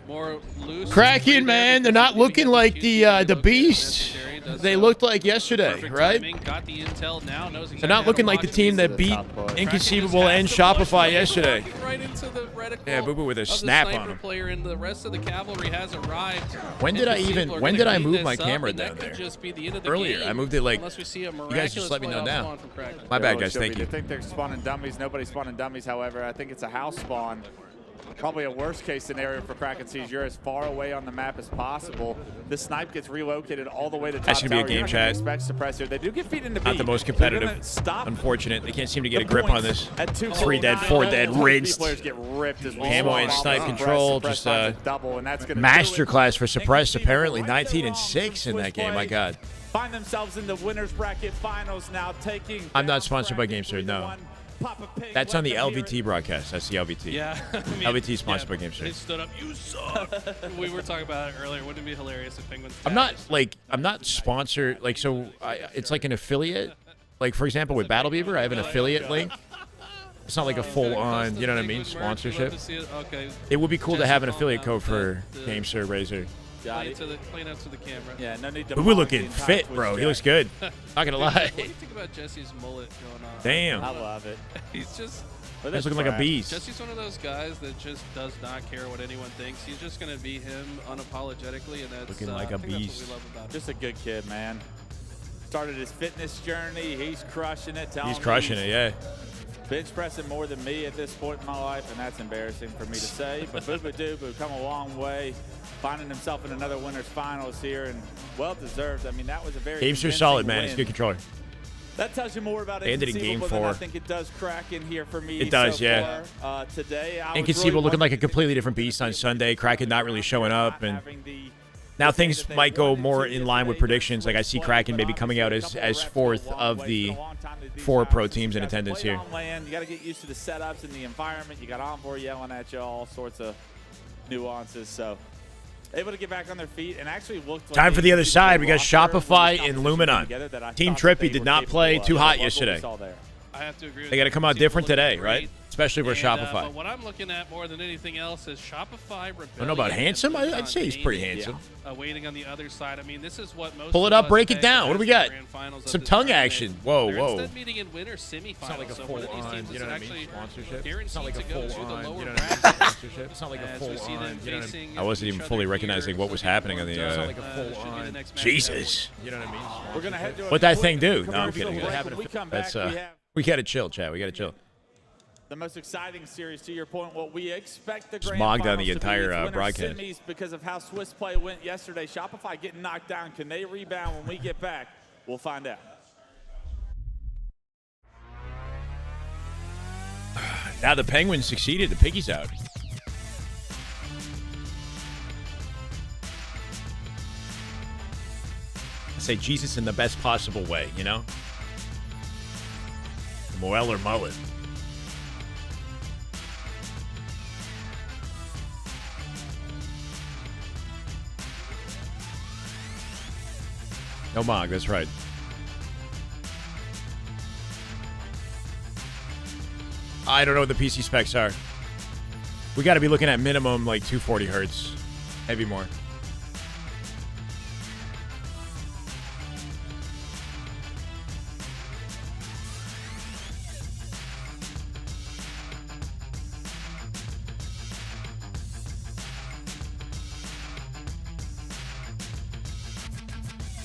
more loose. Kraken, man, they're not looking like the beast they looked like yesterday, right? Got the intel now, knows exactly they're not looking like the team that beat Inconceivable and Shopify yesterday. Right into the Yeah, Boo Boo with a snap on him. Player, and the rest of the cavalry has arrived. When did I move my camera down there? Earlier, I moved it like. You guys just let me know now. My bad, guys. Thank you. I think they're spawning dummies. Nobody's spawning dummies, however. I think it's a house spawn. Probably a worst case scenario for Kraken Seas. You're as far away on the map as possible. The snipe gets relocated all the way to top. That's gonna be a game, Chad. They do get feet into B. Not the most competitive. Unfortunate. They can't seem to get a grip on this. 3 dead, 4 dead, rinsed. Players get ripped as well. Camo and snipe control. Just a masterclass for Suppress. Apparently 19-6 in that game. My God. Find themselves in the winners bracket finals now. Taking. I'm not sponsored by GameStart. No. That's on the LVT broadcast. That's the LVT. Yeah. LVT sponsored by GameStart. They stood up. You suck. We were talking about it earlier. Wouldn't it be hilarious if Penguins? I'm not sponsored. Like, so it's like an affiliate. Like, for example, with Battle Beaver, I have an affiliate link. It's not like a full-on, you know what I mean, sponsorship. Okay. It would be cool to have an affiliate code for GameStart Razor. Playing out to the camera. Yeah, no need to. We're looking fit, bro. He looks good. Not gonna lie. What do you think about Jesse's mullet going on? Damn. I love it. He's just. He's looking like a beast. Jesse's one of those guys that just does not care what anyone thinks. He's just gonna be him unapologetically, and that's looking like a beast. That's what we love about him. Just a good kid, man. Started his fitness journey. He's crushing it. He's crushing it, yeah. Bench pressing more than me at this point in my life, and that's embarrassing for me to say. But Boo Boo Doo Boo come a long way, finding himself in another winners finals here, and well deserved. I mean, that was a very games are solid, man. He's a good controller. That tells you more about they ended in game 4. I think it does crack in here for me. It does, so yeah. Far, today, Inconceivable looking like a completely different beast on Sunday. Kraken not really showing up, and now things might go more in line with predictions. Like I see Kraken maybe coming out as fourth of the 4 pro teams in attendance here. You got to get used to the setups and the environment. You got Envoy yelling at you, all sorts of nuances. So able to get back on their feet and actually looked like Time for the other side. We got roster Shopify with and this Luminon. together that I Team thought that Trippy they did were not play capable too of. hot I love what we yesterday. saw there. I have to agree with They got to come out different today, right? Especially for Shopify. But what I'm looking at more than anything else is Shopify. I don't know about handsome. I'd say he's pretty Gaming, handsome. Waiting on the other side. I mean, this is what most. Pull it of up, us break it peg down. What do we as the got? grand finals of Some this tongue tournament. action. Whoa, They're whoa. instead meeting in winter semifinals. It's not like a so one of these full-on, teams you know what I mean, actually sponsorship. guaranteed It's not like a to go to the full-on, lower you know what I mean, bracket. sponsorship. It's not like a As we see full-on, them you know what I mean? facing I wasn't each even other fully here. recognizing what was happening on the. It's not like a should be the full-on. next match. Jesus. You know what I mean? We're gonna head to What that thing do? No, I'm commercial kidding. break. When we come back, That's we gotta chill, chat. We gotta chill. the most exciting series, to your point, what we expect the grand Smogged down finals the to be. entire, It's winners broadcast. semis because of how Swiss play went yesterday. Shopify getting knocked down. Can they rebound when we get back? We'll find out. Now the Penguins succeeded. The piggy's out. I say Jesus in the best possible way, you know? Moelle or mullet. No Mog, that's right. I don't know what the PC specs are. We got to be looking at minimum like 240 hertz, maybe more.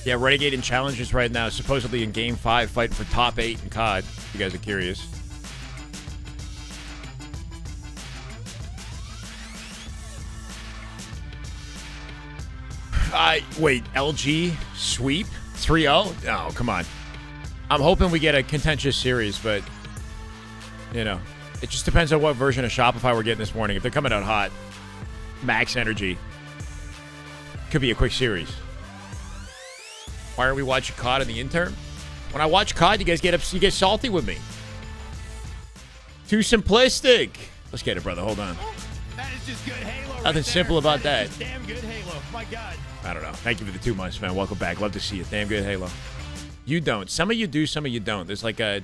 Yeah, Renegade in challenges right now, supposedly in Game 5, fighting for top 8 in COD. If you guys are curious. Wait, LG sweep 3-0? Oh, come on. I'm hoping we get a contentious series, but, you know, it just depends on what version of Shopify we're getting this morning. If they're coming out hot, max energy, could be a quick series. Why are we watching COD in the interim? When I watch COD, you guys get salty with me. Too simplistic. Let's get it, brother. Hold on. That is just good Halo. Nothing simple about that. Damn good Halo. My God. I don't know. Thank you for the 2 months, man. Welcome back. Love to see you. Damn good Halo. You don't. Some of you do, some of you don't. There's like a,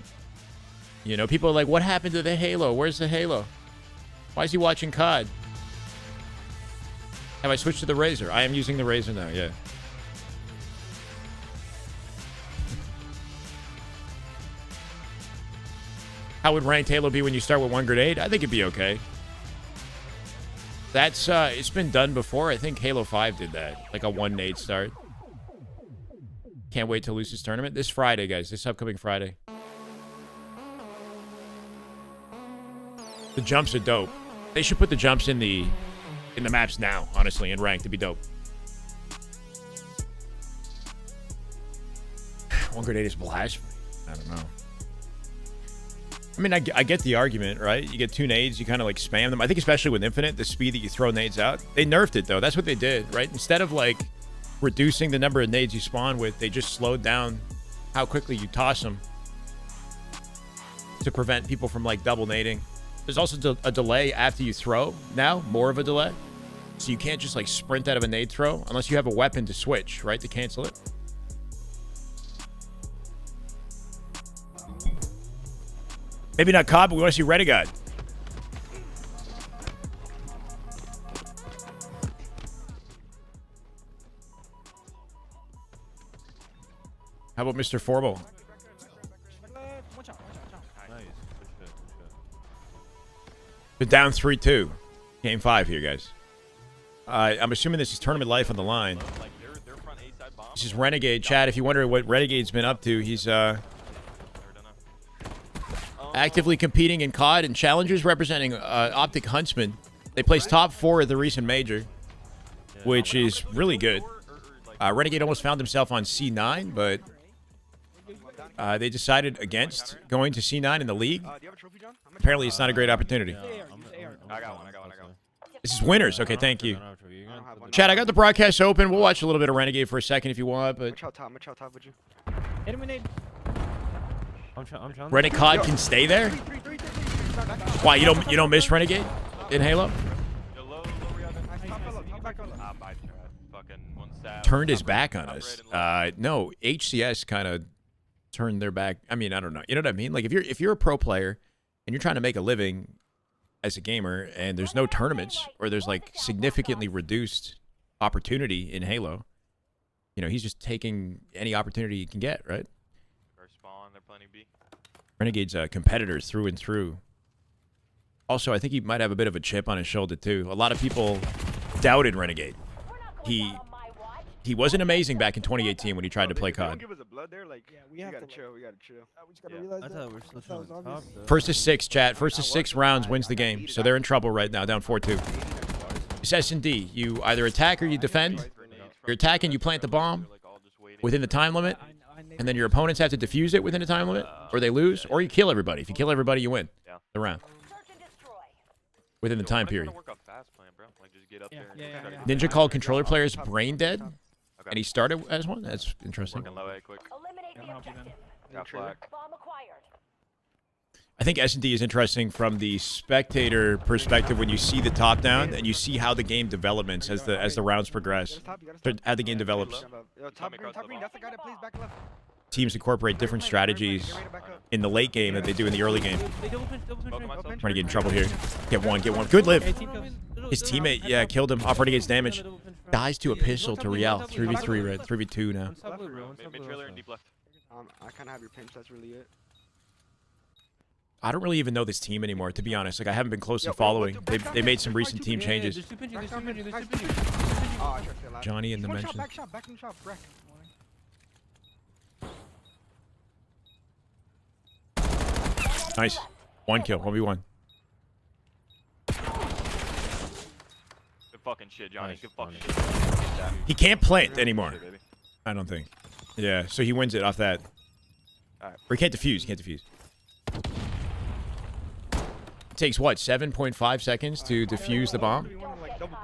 you know, people are like, what happened to the Halo? Where's the Halo? Why is he watching COD? Have I switched to the Razer? I am using the Razer now, yeah. How would ranked Halo be when you start with 1 grenade? I think it'd be okay. That's, it's been done before. I think Halo 5 did that. Like a 1 nade start. Can't wait to lose this tournament. This Friday, guys. This upcoming Friday. The jumps are dope. They should put the jumps in the maps now, honestly, in ranked to be dope. 1 grenade is blasphemy. I don't know. I mean, I get the argument, right? You get 2 nades, you kind of like spam them. I think especially with Infinite, the speed that you throw nades out. They nerfed it, though. That's what they did, right? Instead of like reducing the number of nades you spawn with, they just slowed down how quickly you toss them to prevent people from like double nading. There's also a delay after you throw now, more of a delay. So you can't just like sprint out of a nade throw unless you have a weapon to switch, right? To cancel it. Maybe not COD, but we want to see Renegade. How about Mr. Formal? They're down 3-2. Game 5 here, guys. I'm assuming this is tournament life on the line. This is Renegade. Chad, if you wonder what Renegade's been up to, he's actively competing in COD and challengers representing Optic Huntsman. They placed top 4 at the recent major, which is really good. Renegade almost found himself on C9, but they decided against going to C9 in the league. Apparently, it's not a great opportunity. I got one. This is winners. Okay, thank you. Chad, I got the broadcast open. We'll watch a little bit of Renegade for a second if you want, but Much out top, would you? Hit him with nade. I'm trying. Renegade can stay there? Why, you don't miss Renegade in Halo? turned his back on us. No, HCS kind of turned their back. I mean, I don't know. You know what I mean? Like if you're a pro player and you're trying to make a living as a gamer and there's no tournaments or there's like significantly reduced opportunity in Halo, you know, he's just taking any opportunity he can get, right? Spawn, they're planning B. Renegade's competitors through and through. Also, I think he might have a bit of a chip on his shoulder too. A lot of people doubted Renegade. He wasn't amazing back in 2018 when he tried to play COD. Don't give us a blood there. Like, we gotta chill. We gotta chill. We just gotta realize I thought we were still showing top, though. First to 6, chat. First to 6 rounds wins the game. So they're in trouble right now, down 4-2. It's S&D. You either attack or you defend. You're attacking, you plant the bomb within the time limit, and then your opponents have to defuse it within the time limit, or they lose, or you kill everybody. If you kill everybody, you win the round within the time period. Ninja called controller players brain dead, and he started as one? That's interesting. I think S&D is interesting from the spectator perspective when you see the top down and you see how the game develops as the rounds progress. How the game develops. Teams incorporate different strategies in the late game that they do in the early game. Trying to get in trouble here. Get one. Good live. His teammate, yeah, killed him. Off Renegade's damage. Dies to a pistol to Real. 3v3 red. 3v2 now. I kind of have your pinch. That's really it. I don't really even know this team anymore, to be honest. Like, I haven't been closely following. They made some recent team changes. Johnny in the mention. Nice. 1 kill. 1v1. Good fucking shit, Johnny. Good fucking shit. He can't plant anymore. I don't think. Yeah, so he wins it off that. Or he can't defuse. It takes, what, 7.5 seconds to defuse the bomb?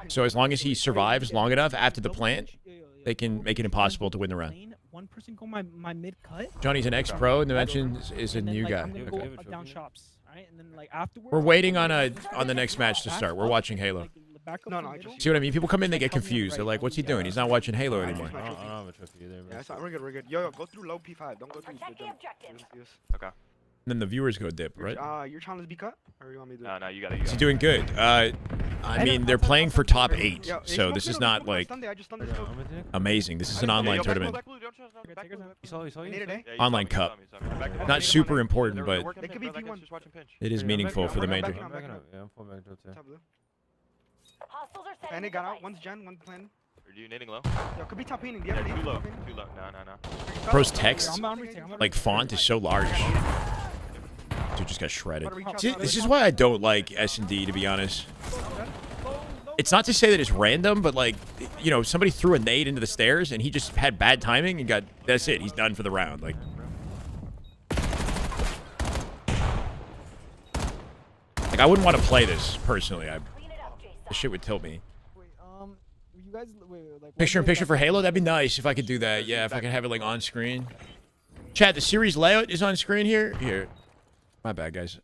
So as long as he survives long enough after the plant, they can make it impossible to win the round. One person go my mid cut. Johnny's an ex-pro, and the mention is a new guy. I'm gonna go down shops, right? And then like afterwards. We're waiting on the next match to start. We're watching Halo. See what I mean? People come in, they get confused. They're like, "What's he doing? He's not watching Halo anymore." I don't have a trophy either, bro. Yeah, we're good. Yo, go through low P5. Don't go through. Okay. And then the viewers go dip, right? You're trying to be cut, or you want me to? No, you gotta. Is he doing good? I mean, they're playing for top 8, so this is not like amazing. This is an online tournament, online cup. Not super important, but it is meaningful for the major. And it got out. One's Gen, one's plan. Are you nading low? Yo, could be top painting. Yeah, too low. No. Bro's text, like font, is so large. Dude just got shredded. See, this is why I don't like S&D, to be honest. It's not to say that it's random, but like, you know, somebody threw a nade into the stairs and he just had bad timing and that's it. He's done for the round. Like I wouldn't want to play this personally. This shit would tilt me. Picture in picture for Halo? That'd be nice if I could do that. Yeah, if I could have it like on screen. Chat, the series layout is on screen here. Here. My bad, guys.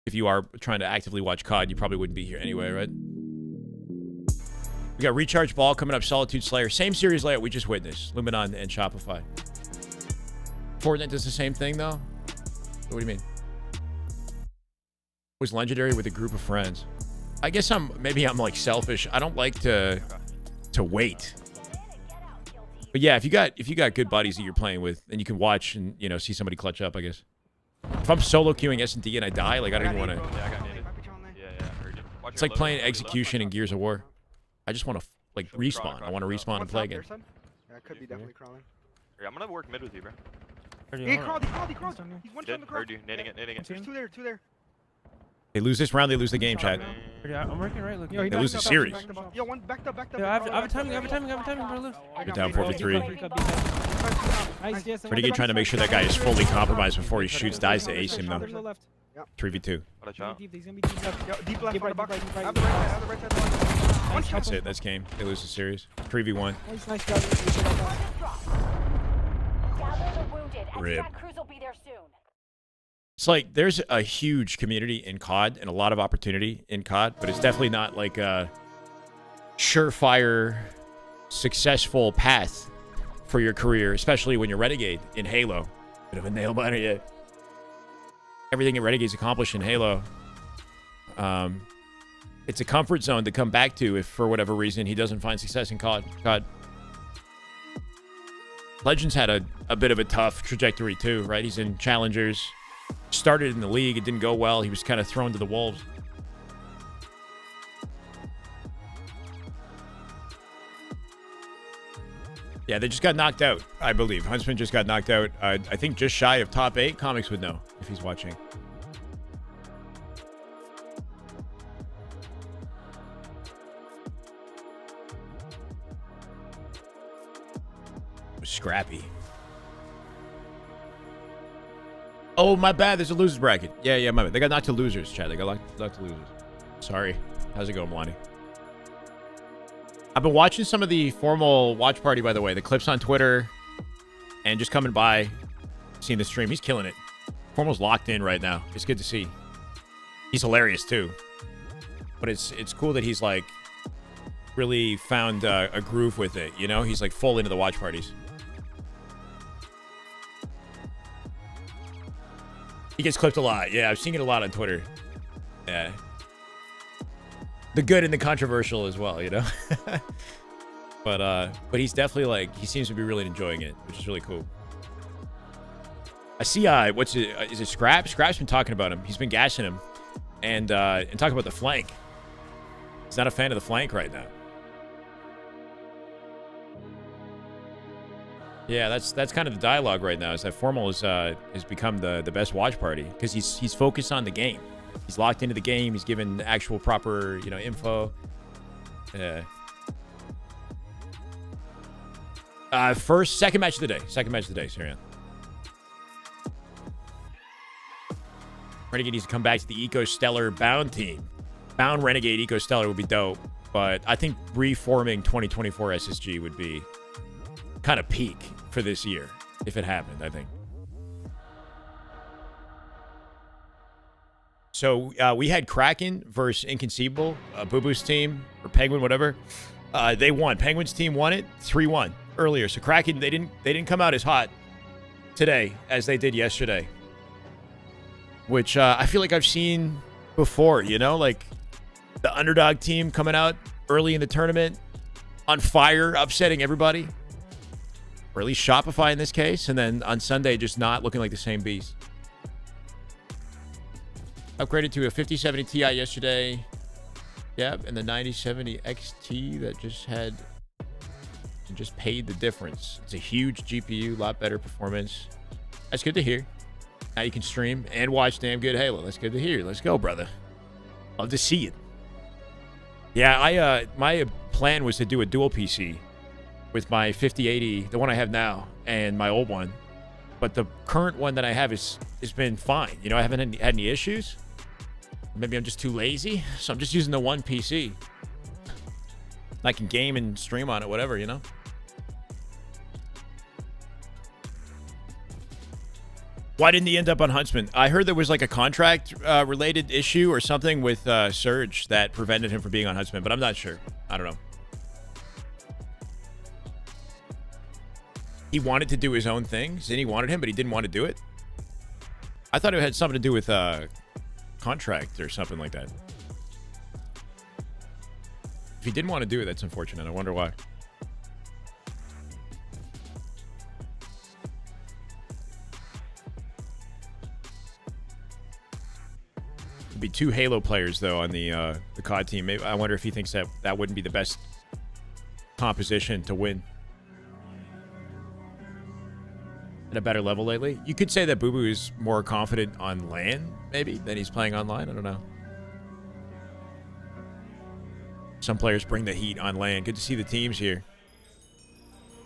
If you are trying to actively watch COD, you probably wouldn't be here anyway, right? We got Recharge Ball coming up, Solitude Slayer. Same series layout we just witnessed. Luminon and Shopify. Fortnite does the same thing, though? What do you mean? Was legendary with a group of friends. I guess maybe I'm like selfish. I don't like to wait. But yeah, if you got good buddies that you're playing with, then you can watch and, you know, see somebody clutch up, I guess. If I'm solo queuing S&D and I die, like I don't even want to. It's like playing Execution in Gears of War. I just want to like respawn. I want to respawn and play again. Yeah, could be definitely crawling. I'm gonna work mid with you, bro. He crawled. He's one shot in the cross. Heard you. Nading it. There's two there. They lose this round, they lose the game, chat. I'm working right. Look. They lose the series. Yo, one backed up. I have a timing, bro. You're down 4v3. Renegade trying to make sure that guy is fully compromised before he shoots, dies to ace him, though. 3v2. That's it, that's game. They lose the series. 3v1. Rip. It's like there's a huge community in COD and a lot of opportunity in COD, but it's definitely not like a surefire successful path for your career, especially when you're Renegade in Halo. Bit of a nail biter, yeah. Everything that Renegade's accomplished in Halo, it's a comfort zone to come back to if, for whatever reason, he doesn't find success in COD. Legends had a bit of a tough trajectory too, right? He's in Challengers, started in the league, it didn't go well. He was kind of thrown to the wolves. Yeah, they just got knocked out, I believe. Huntsman just got knocked out. I think just shy of top 8. Comics would know if he's watching. Scrappy. Oh, my bad. There's a losers bracket. Yeah, my bad. They got knocked to losers, Chad. They got knocked to losers. Sorry. How's it going, Melanie? I've been watching some of the formal watch party, by the way. The clips on Twitter and just coming by, seeing the stream. He's killing it. Formal's locked in right now. It's good to see. He's hilarious, too. But it's cool that he's, like, really found a groove with it, you know? He's, like, full into the watch parties. He gets clipped a lot. Yeah, I've seen it a lot on Twitter. Yeah. The good and the controversial as well, you know? But he's definitely, like, he seems to be really enjoying it, which is really cool. I see, is it Scrap? Scrap's been talking about him. He's been gashing him and talking about the flank. He's not a fan of the flank right now. Yeah, that's kind of the dialogue right now, is that Formal has become the best watch party because he's focused on the game. He's locked into the game. He's given actual proper, you know, info. Second match of the day. Sirian. Renegade needs to come back to the Eco Stellar Bound team. Bound Renegade Eco Stellar would be dope, but I think reforming 2024 SSG would be kind of peak for this year if it happened, I think. So we had Kraken versus Inconceivable, Boo Boo's team, or Penguin, whatever. They won. Penguin's team won it 3-1 earlier. So Kraken, they didn't come out as hot today as they did yesterday, which I feel like I've seen before, you know, like the underdog team coming out early in the tournament on fire, upsetting everybody, or at least Shopify in this case, and then on Sunday just not looking like the same beast. Upgraded to a 5070 Ti yesterday. Yep, and the 9070 XT that just paid the difference. It's a huge GPU, a lot better performance. That's good to hear. Now you can stream and watch damn good Halo. That's good to hear. Let's go, brother. Love to see it. Yeah, my plan was to do a dual PC with my 5080, the one I have now, and my old one. But the current one that I have has been fine. You know, I haven't had any issues. Maybe I'm just too lazy, so I'm just using the one PC. I can game and stream on it, whatever, you know? Why didn't he end up on Huntsman? I heard there was like a contract related issue or something with Surge that prevented him from being on Huntsman, but I'm not sure. I don't know. He wanted to do his own thing. Zinni wanted him, but he didn't want to do it. I thought it had something to do with contract or something like that. If he didn't want to do it, that's unfortunate. I wonder why. It'd be 2 Halo players though on the COD team. Maybe, I wonder if he thinks that wouldn't be the best composition to win. At a better level lately. You could say that Boo Boo is more confident on LAN, maybe, than he's playing online. I don't know. Some players bring the heat on LAN. Good to see the teams here.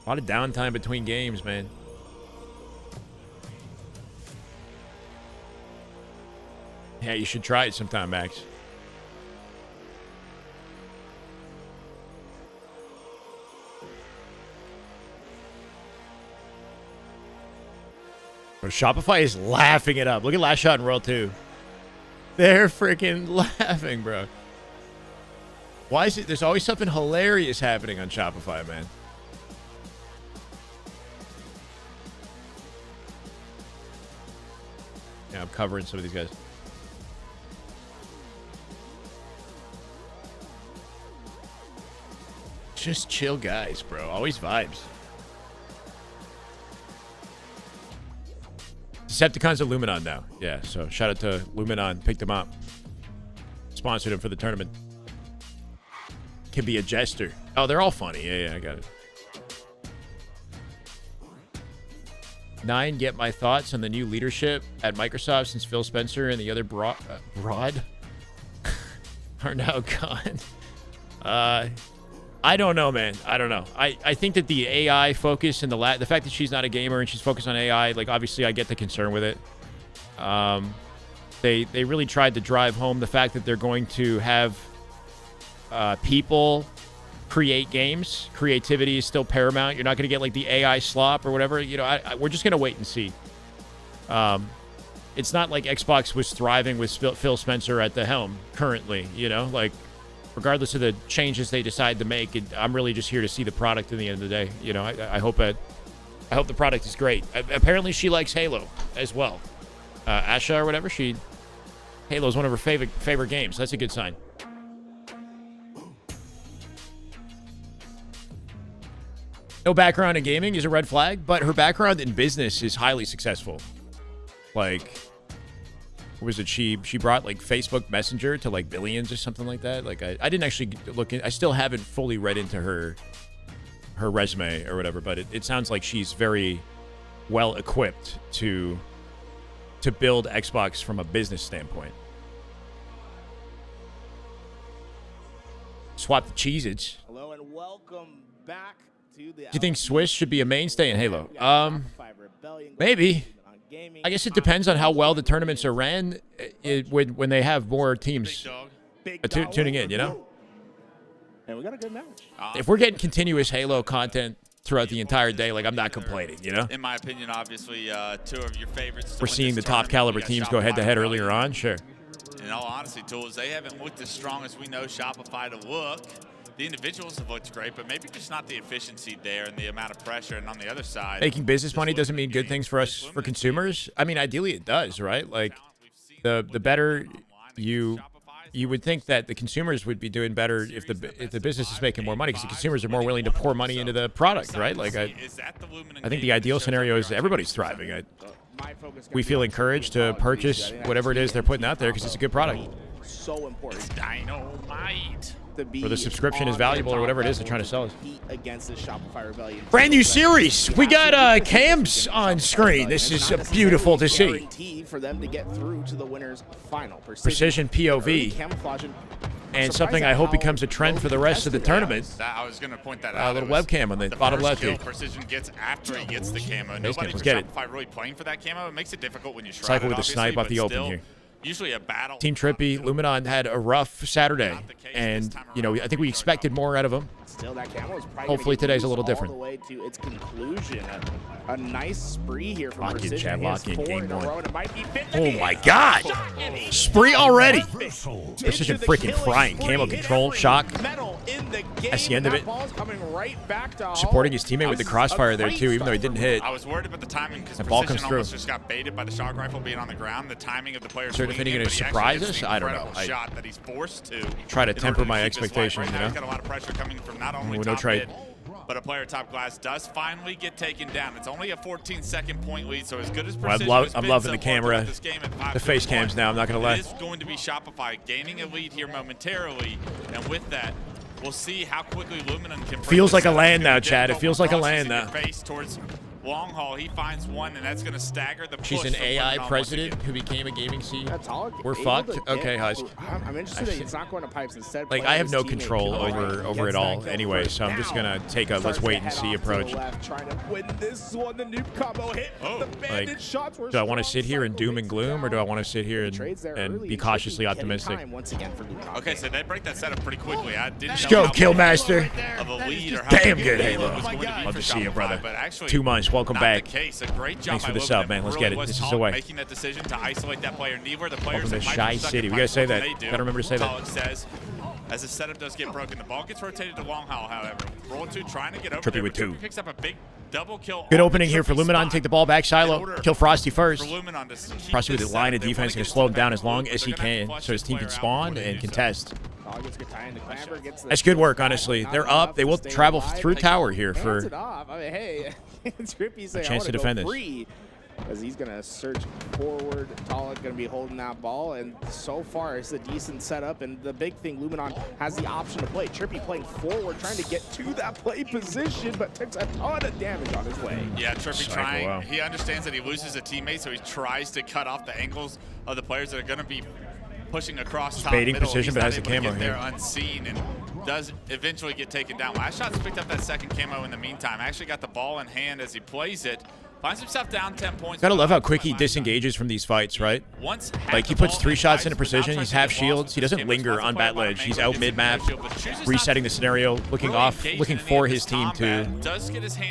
A lot of downtime between games, man. Yeah, you should try it sometime, Max. Bro, Shopify is laughing it up. Look at Last Shot in World 2. They're freaking laughing, bro. Why is it? There's always something hilarious happening on Shopify, man. Yeah, I'm covering some of these guys. Just chill guys, bro. Always vibes. Decepticons at Luminon now. Yeah, so shout out to Luminon. Picked him up. Sponsored him for the tournament. Can be a jester. Oh, they're all funny. Yeah, I got it. 9, get my thoughts on the new leadership at Microsoft since Phil Spencer and the other broad are now gone. I don't know, man. I don't know. I think that the AI focus and the fact that she's not a gamer and she's focused on AI, like, obviously I get the concern with it. They really tried to drive home the fact that they're going to have people create games. Creativity is still paramount. You're not going to get like the AI slop or whatever. You know, we're just going to wait and see. It's not like Xbox was thriving with Phil Spencer at the helm currently, you know, like regardless of the changes they decide to make, I'm really just here to see the product in the end of the day. You know, I hope the product is great. Apparently she likes Halo as well. Asha or whatever, Halo's one of her favorite games. That's a good sign. No background in gaming is a red flag, but her background in business is highly successful. Like, what was it? She brought like Facebook Messenger to like billions or something like that. Like, I didn't actually look in, I still haven't fully read into her resume or whatever, but it sounds like she's very well equipped to build Xbox from a business standpoint. Swap the Cheez-Its. Hello and welcome back. Do you think Swiss should be a mainstay in Halo? Maybe. I guess it depends on how well the tournaments are ran when they have more teams tuning in, you know? And we got a good match. If we're getting continuous Halo content throughout the entire day, like, I'm not complaining, you know? In my opinion, obviously, 2 of your favorites. We're seeing the top caliber teams go head-to-head earlier on, sure. In all honesty, Tools, they haven't looked as strong as we know Shopify to look. The individuals have looked great, but maybe just not the efficiency there and the amount of pressure. And on the other side, making business money doesn't mean good things for us, for consumers. I mean, ideally it does, right? Like, the better you would think that the consumers would be doing better if the business is making more money, because the consumers are more willing to pour money into the product, right? Like, I think the ideal scenario is everybody's thriving. We feel encouraged to purchase whatever it is they're putting out there because it's a good product. So important. Dynamite. Or the subscription is valuable or whatever it is they're trying to sell us. Against the Shopify Rebellion. Brand new series. We got cams on screen. This is beautiful to see. For them to get through to the winners final. Precision POV. And something I hope becomes a trend for the rest of the tournament. I was going to point that out. A little webcam on the bottom left here. Precision gets after he gets the camo. Nobody from Shopify really playing for that camo. It makes it difficult when you shroud Cycle with a snipe off the open here. Usually a battle. Team Trippy, Luminon had a rough Saturday, and you know, I think we expected more out of them. Still, that camo is hopefully today's a little different. All the way to its conclusion. A nice spree here from Lock in, Precision. chat, lock in, game one. Oh Oh my God! Spree already! Precision freaking frying. Camo control, shock. That's the end of it. Supporting his teammate with the crossfire there too, even though he didn't hit. I was worried about the timing because ball comes through. Just got baited by the shock rifle being on the ground. The timing of the players. Is he going to surprise us? I don't know. Shot that he's forced to try to temper my expectations, you know. He's got a lot of pressure coming from not only no top trade. mid, but a player top glass does finally get taken down. It's only a 14-second point lead, so as good as Precision I'm loving the camera, the face cams now. I'm not going to lie. It is going to be Shopify gaining a lead here momentarily, and with that, we'll see how quickly Luminon can. Feels like a land now, Chad. It feels like a land now. Face towards long haul, he finds one, and that's going to stagger the push. She's an AI president who became a gaming CEO. We're fucked. Okay, Husk. I'm interested that it's not going to pipes instead. Like, I have no control over it all anyway, so I'm just gonna take a let's wait and see approach. Trying to win this one. The noob combo hit. Like, do I want to sit here in doom and gloom, or do I want to sit here and be cautiously optimistic? Okay, so they break that setup pretty quickly. I didn't Let's go, Killmaster. Damn good, Halo. Love to see you, brother. 2 months. Welcome back. Case. A great job Thanks for the sub, man. Let's get it. This is the way. Making that decision to isolate that player. Neither the players Welcome to Shy City. We gotta say that. Gotta remember to say that. Says, as the setup does get broken. The ball gets rotated to long haul, however. Roll 2 trying to get over Trippy there, with but 2. Trippy picks up a big double kill. Good on opening the here for Trippy Luminon. spot Take the ball back, in Silo. order Kill Frosty for first. Luminon to keep Frosty with this the line of setup. They defense wanna going get to slow him back down on as long the as he board, but they're gonna can flush so his this team player can out spawn before they and do so. contest. Dog gets good time. The Clamber gets the That's good work, shot, honestly. not They're enough up. They to will stay travel alive. through Like, tower here hands for it off. I mean, hey, Trippy saying, chance to defend this. free. As he's going to search forward. Talik going to be holding that ball. And so far, it's a decent setup. And the big thing, Luminon has the option to play. Trippy playing forward, trying to get to that play position, but takes a ton of damage on his way. Yeah, Trippy Cycle, trying. wow. He understands that he loses a teammate, so he tries to cut off the angles of the players that are going to be pushing across top baiting middle. position, He's but not has the able to camo get there here. unseen and does eventually get taken down. Last shot's picked up that second camo in the meantime. Actually got the ball in hand as he plays it. Finds himself down 10 points. Gotta love how quick he disengages from these fights, right? Once Like, he puts 3 shots into precision. He's half shields. He doesn't linger on bat ledge. He's out mid-map, resetting the scenario, looking off, looking for his team to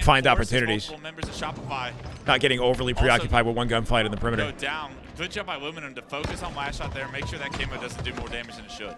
find opportunities. Not getting overly preoccupied with one gunfight in the perimeter. Go down. Good job by Luminum to focus on last shot there. Make sure that camo doesn't do more damage than it should.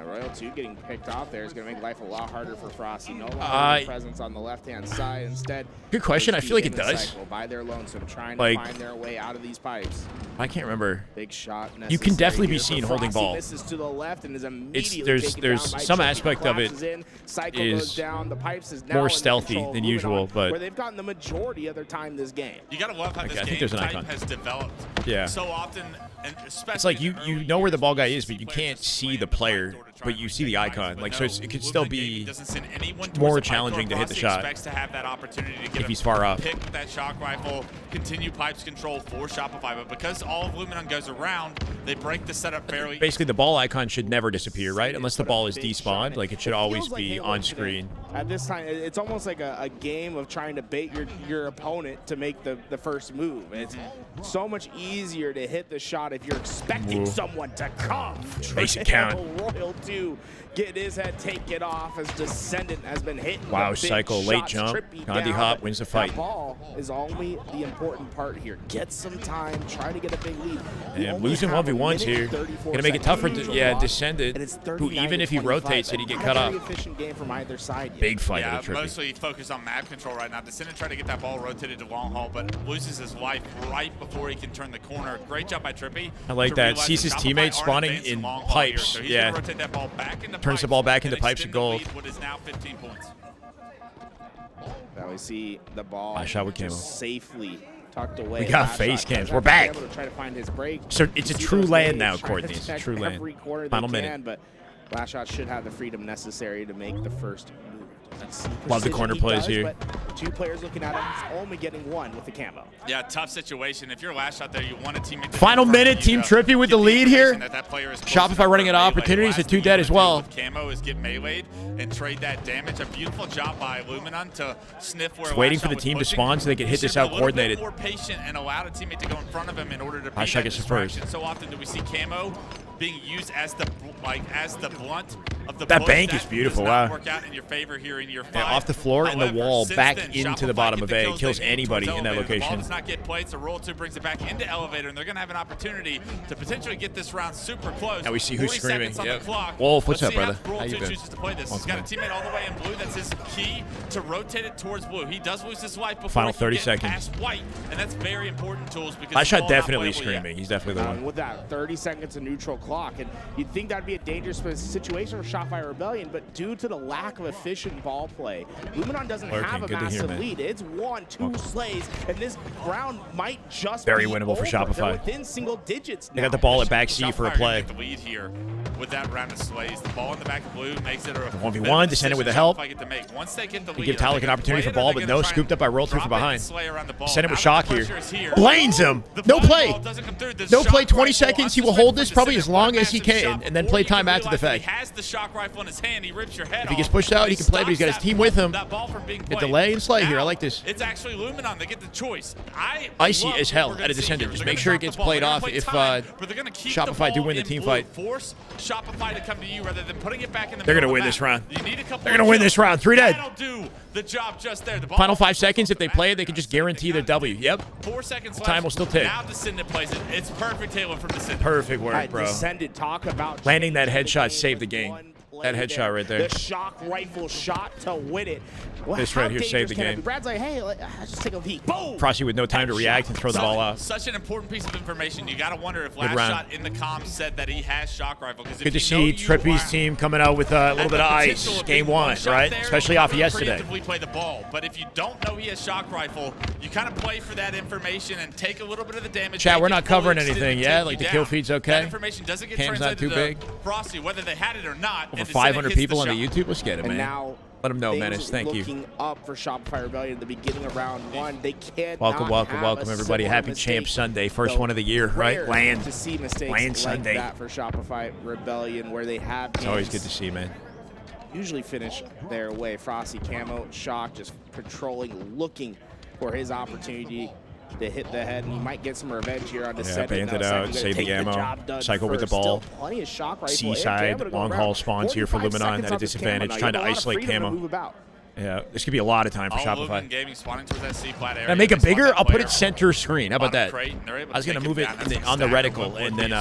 Royal 2 getting picked off there is going to make life a lot harder for Frosty. No longer presence on the left-hand side. Instead, good question. I feel like it does. By their lonesome, trying Like, to find their way out of these pipes. I can't remember. Big shot. You can definitely be necessary seen here, holding but Frosty ball. misses to the left and is It's immediately there's taken down by some Trippy. aspect of it Collapses in, Cycle is goes down. The pipes is now more under stealthy control of than Luminon, usual, but where they've gotten the majority of their time this game. You gotta love how Okay, this I think game there's an type icon. has developed. Yeah. So often, and especially It's like in you early know where the years, ball guy you is, see but you players can't see slam the the player, backdoor to try but and you see the take icon. fights, Like, but so no, it could Luminon still game be doesn't send anyone towards more the pipe challenging to hit the Frosty shot expects to have that opportunity to get if he's far up. pick that shock rifle, continue pipes control for Shopify, but because all of Luminon goes around, they break the setup fairly. Basically, the ball icon should never disappear, right? Unless the ball is despawned. Like, it should always feels like be Halo on today. screen. At this time, it's almost like a game of trying to bait your opponent to make the first move. It's so much easier to hit the shot if you're expecting Ooh. someone to come. Makes it count. Royal 2 get his head taken off as Descendant has been hit. Wow, Cycle, late jump. Gandhi hop wins the fight. That ball is only the important part here. Get some time, try to get a big lead. We And only losing have a 1v1s minute here. and 34 Gonna make it seconds tougher of to, neutral yeah, clock, Descendant, and it's who even if he 39-25. rotates it, he get Not cut a off. very efficient game from either side yet. Big fight Yeah, with Trippy. mostly focused on map control right now. Descendant tried to get that ball rotated to long haul, but loses his life right before he can turn the corner. Great job by Trippy. I like to that. realize Sees his Shopify teammates aren't spawning advancing in long haul here, pipes. so he's Yeah. gonna rotate that ball back into Turns the pipes ball back into and pipes extend and the gold. lead, what is now 15 points. Now we see the ball Last shot with just camo. safely tucked away. We got Last face shot cams. comes We're out, back. able to try to find his break. So it's You a see true those land waves now, trying to Courtney. It's a check true land. every corner they Final can, minute. But Last Shot should have the freedom necessary to make the first move. Let's see Love the precision corner he plays does, here. But 2 players looking at him, he's only getting 1 with the camo. Yeah, tough situation. If you're last shot there, you want a teammate. Final minute, Team Trippy with the lead here. Shopify Shopify running out of opportunities at 2 dead as well. Camo is get meleeed and trade that damage. A beautiful job by Luminon to sniff where. Just waiting Last for the Shot was team to pushing. spawn so they can He hit this should have out been a little coordinated. bit more patient and allowed a teammate to go in front of him in order to beat Last Shot that gets the first. distraction. So often do we see Camo being used as the blunt of the That push. bank is beautiful, Does not wow. work out in your favor here in year 5. Yeah, off the floor and the However, wall, since back then, into the Shopify bottom get of the A. kills Kills they need anybody towards in that elevator. The ball location. does not get played, so Roll 2 brings it back into elevator, and they're going to have an opportunity to potentially get this round super close. Now we see who's 40 screaming. seconds on Yep. the clock. Wolf, what's Let's up, see brother? Roll How you 2 been? chooses to play this. He's got a teammate all the way in blue. That's his key to rotate it towards blue. He does lose his life before Final he can 30 get seconds. past white, and that's very important tools because Last the Shot ball not definitely playable yet. screaming. He's definitely the one. With that 30 seconds of neutral clock, and you'd think that'd be a dangerous situation for Shopify Rebellion, but due to the lack of efficient ball play, Luminon doesn't Lurking, have a good to hear, massive man. lead. It's 1-2 slays, and this round might just Very be winnable for over. Shopify. They're within single digits now. They got the ball at back C for a Shopify are gonna play. take the lead here with that round of slays. The ball in the back of blue makes it a 1v1, Descendant with the help. Shopify get to make. Once they get the They lead, give are they Talik an gonna opportunity play for it, or ball, are but they no, gonna try scooped and up by Roll 2 drop from it behind. and slay around the ball? Descendant with Now shock the here. pressure is here. Blinds him. The No fire play. ball doesn't come through. The No play, shock 20 rifle seconds. He will unsuspected hold this for probably as Descendant. long One as he massive can, shot and then before play you can time after the realize that fact. He has the shock rifle in his hand. He rips your head If he off, gets pushed out, but he can play, but he's got his stops team with him. that ball from being Get played. delay and slay here. I Now, like this. It's actually Luminon. They get the choice. Icy love as what hell we're at gonna a see Descendant. here. Just They're make gonna sure it drop gets the ball. played They're gonna off play if time, but they're gonna keep the Shopify ball do win the in team blue. fight. Force Shopify to come to you rather than putting it back in the They're middle gonna of win the this map. round. You need a couple They're gonna of win kills. this round. 3 dead. That'll do the job just there. The ball Final 5 seconds. If they play it, they can just guarantee their W. Yep. 4 seconds left. Time will still tick. Now Descendant plays it. It's perfect Halo from Descendant. Perfect work, bro. Descendant talk about Landing that changing headshot game saved the with game. one play. play. That headshot right there. The shock rifle shot to win it. Well, This how right here saved the dangerous can it game. be? Brad's like, hey, let's just take a peek. Boom! Frosty with no time to react and throw the ball out. Such an important piece of information. You got to wonder if last round. shot in the comms said that he has shock rifle. Good to see Trippy's team coming out with a little bit of ice. Game 1, right? Especially off of yesterday. Play the ball, but if you don't know he has shock rifle, you kind of play for that information and take a little bit of the damage. Chat, we're not covering anything yet. Like the kill feed's okay. That information doesn't get Cam's not too big. Frosty, whether they had it or not. Over 500 people on the YouTube. Let's get it, man. And now, let them know, Menace. Thank you. Looking up for Shopify Rebellion at the beginning of round 1. They can't. Welcome, everybody. Happy Champ Sunday, first one of the year, right? Land. To see mistakes Land like Sunday. that for Shopify Rebellion, where they have. It's always good to see, man. Usually finish their way. Frosty camo, Shock just patrolling, looking for his opportunity to hit the head, and he might get some revenge here on Descendant. Yeah, banned it out, save the ammo, cycle with the ball. Plenty of shock rifle. Seaside, long haul spawns here for Luminon at a disadvantage, trying to isolate camo. Yeah, this could be a lot of time for Shopify. Gaming spawning towards that C-flat area. Can I make it bigger? I'll put it center screen. How about that? I was going to move it on the reticle, and then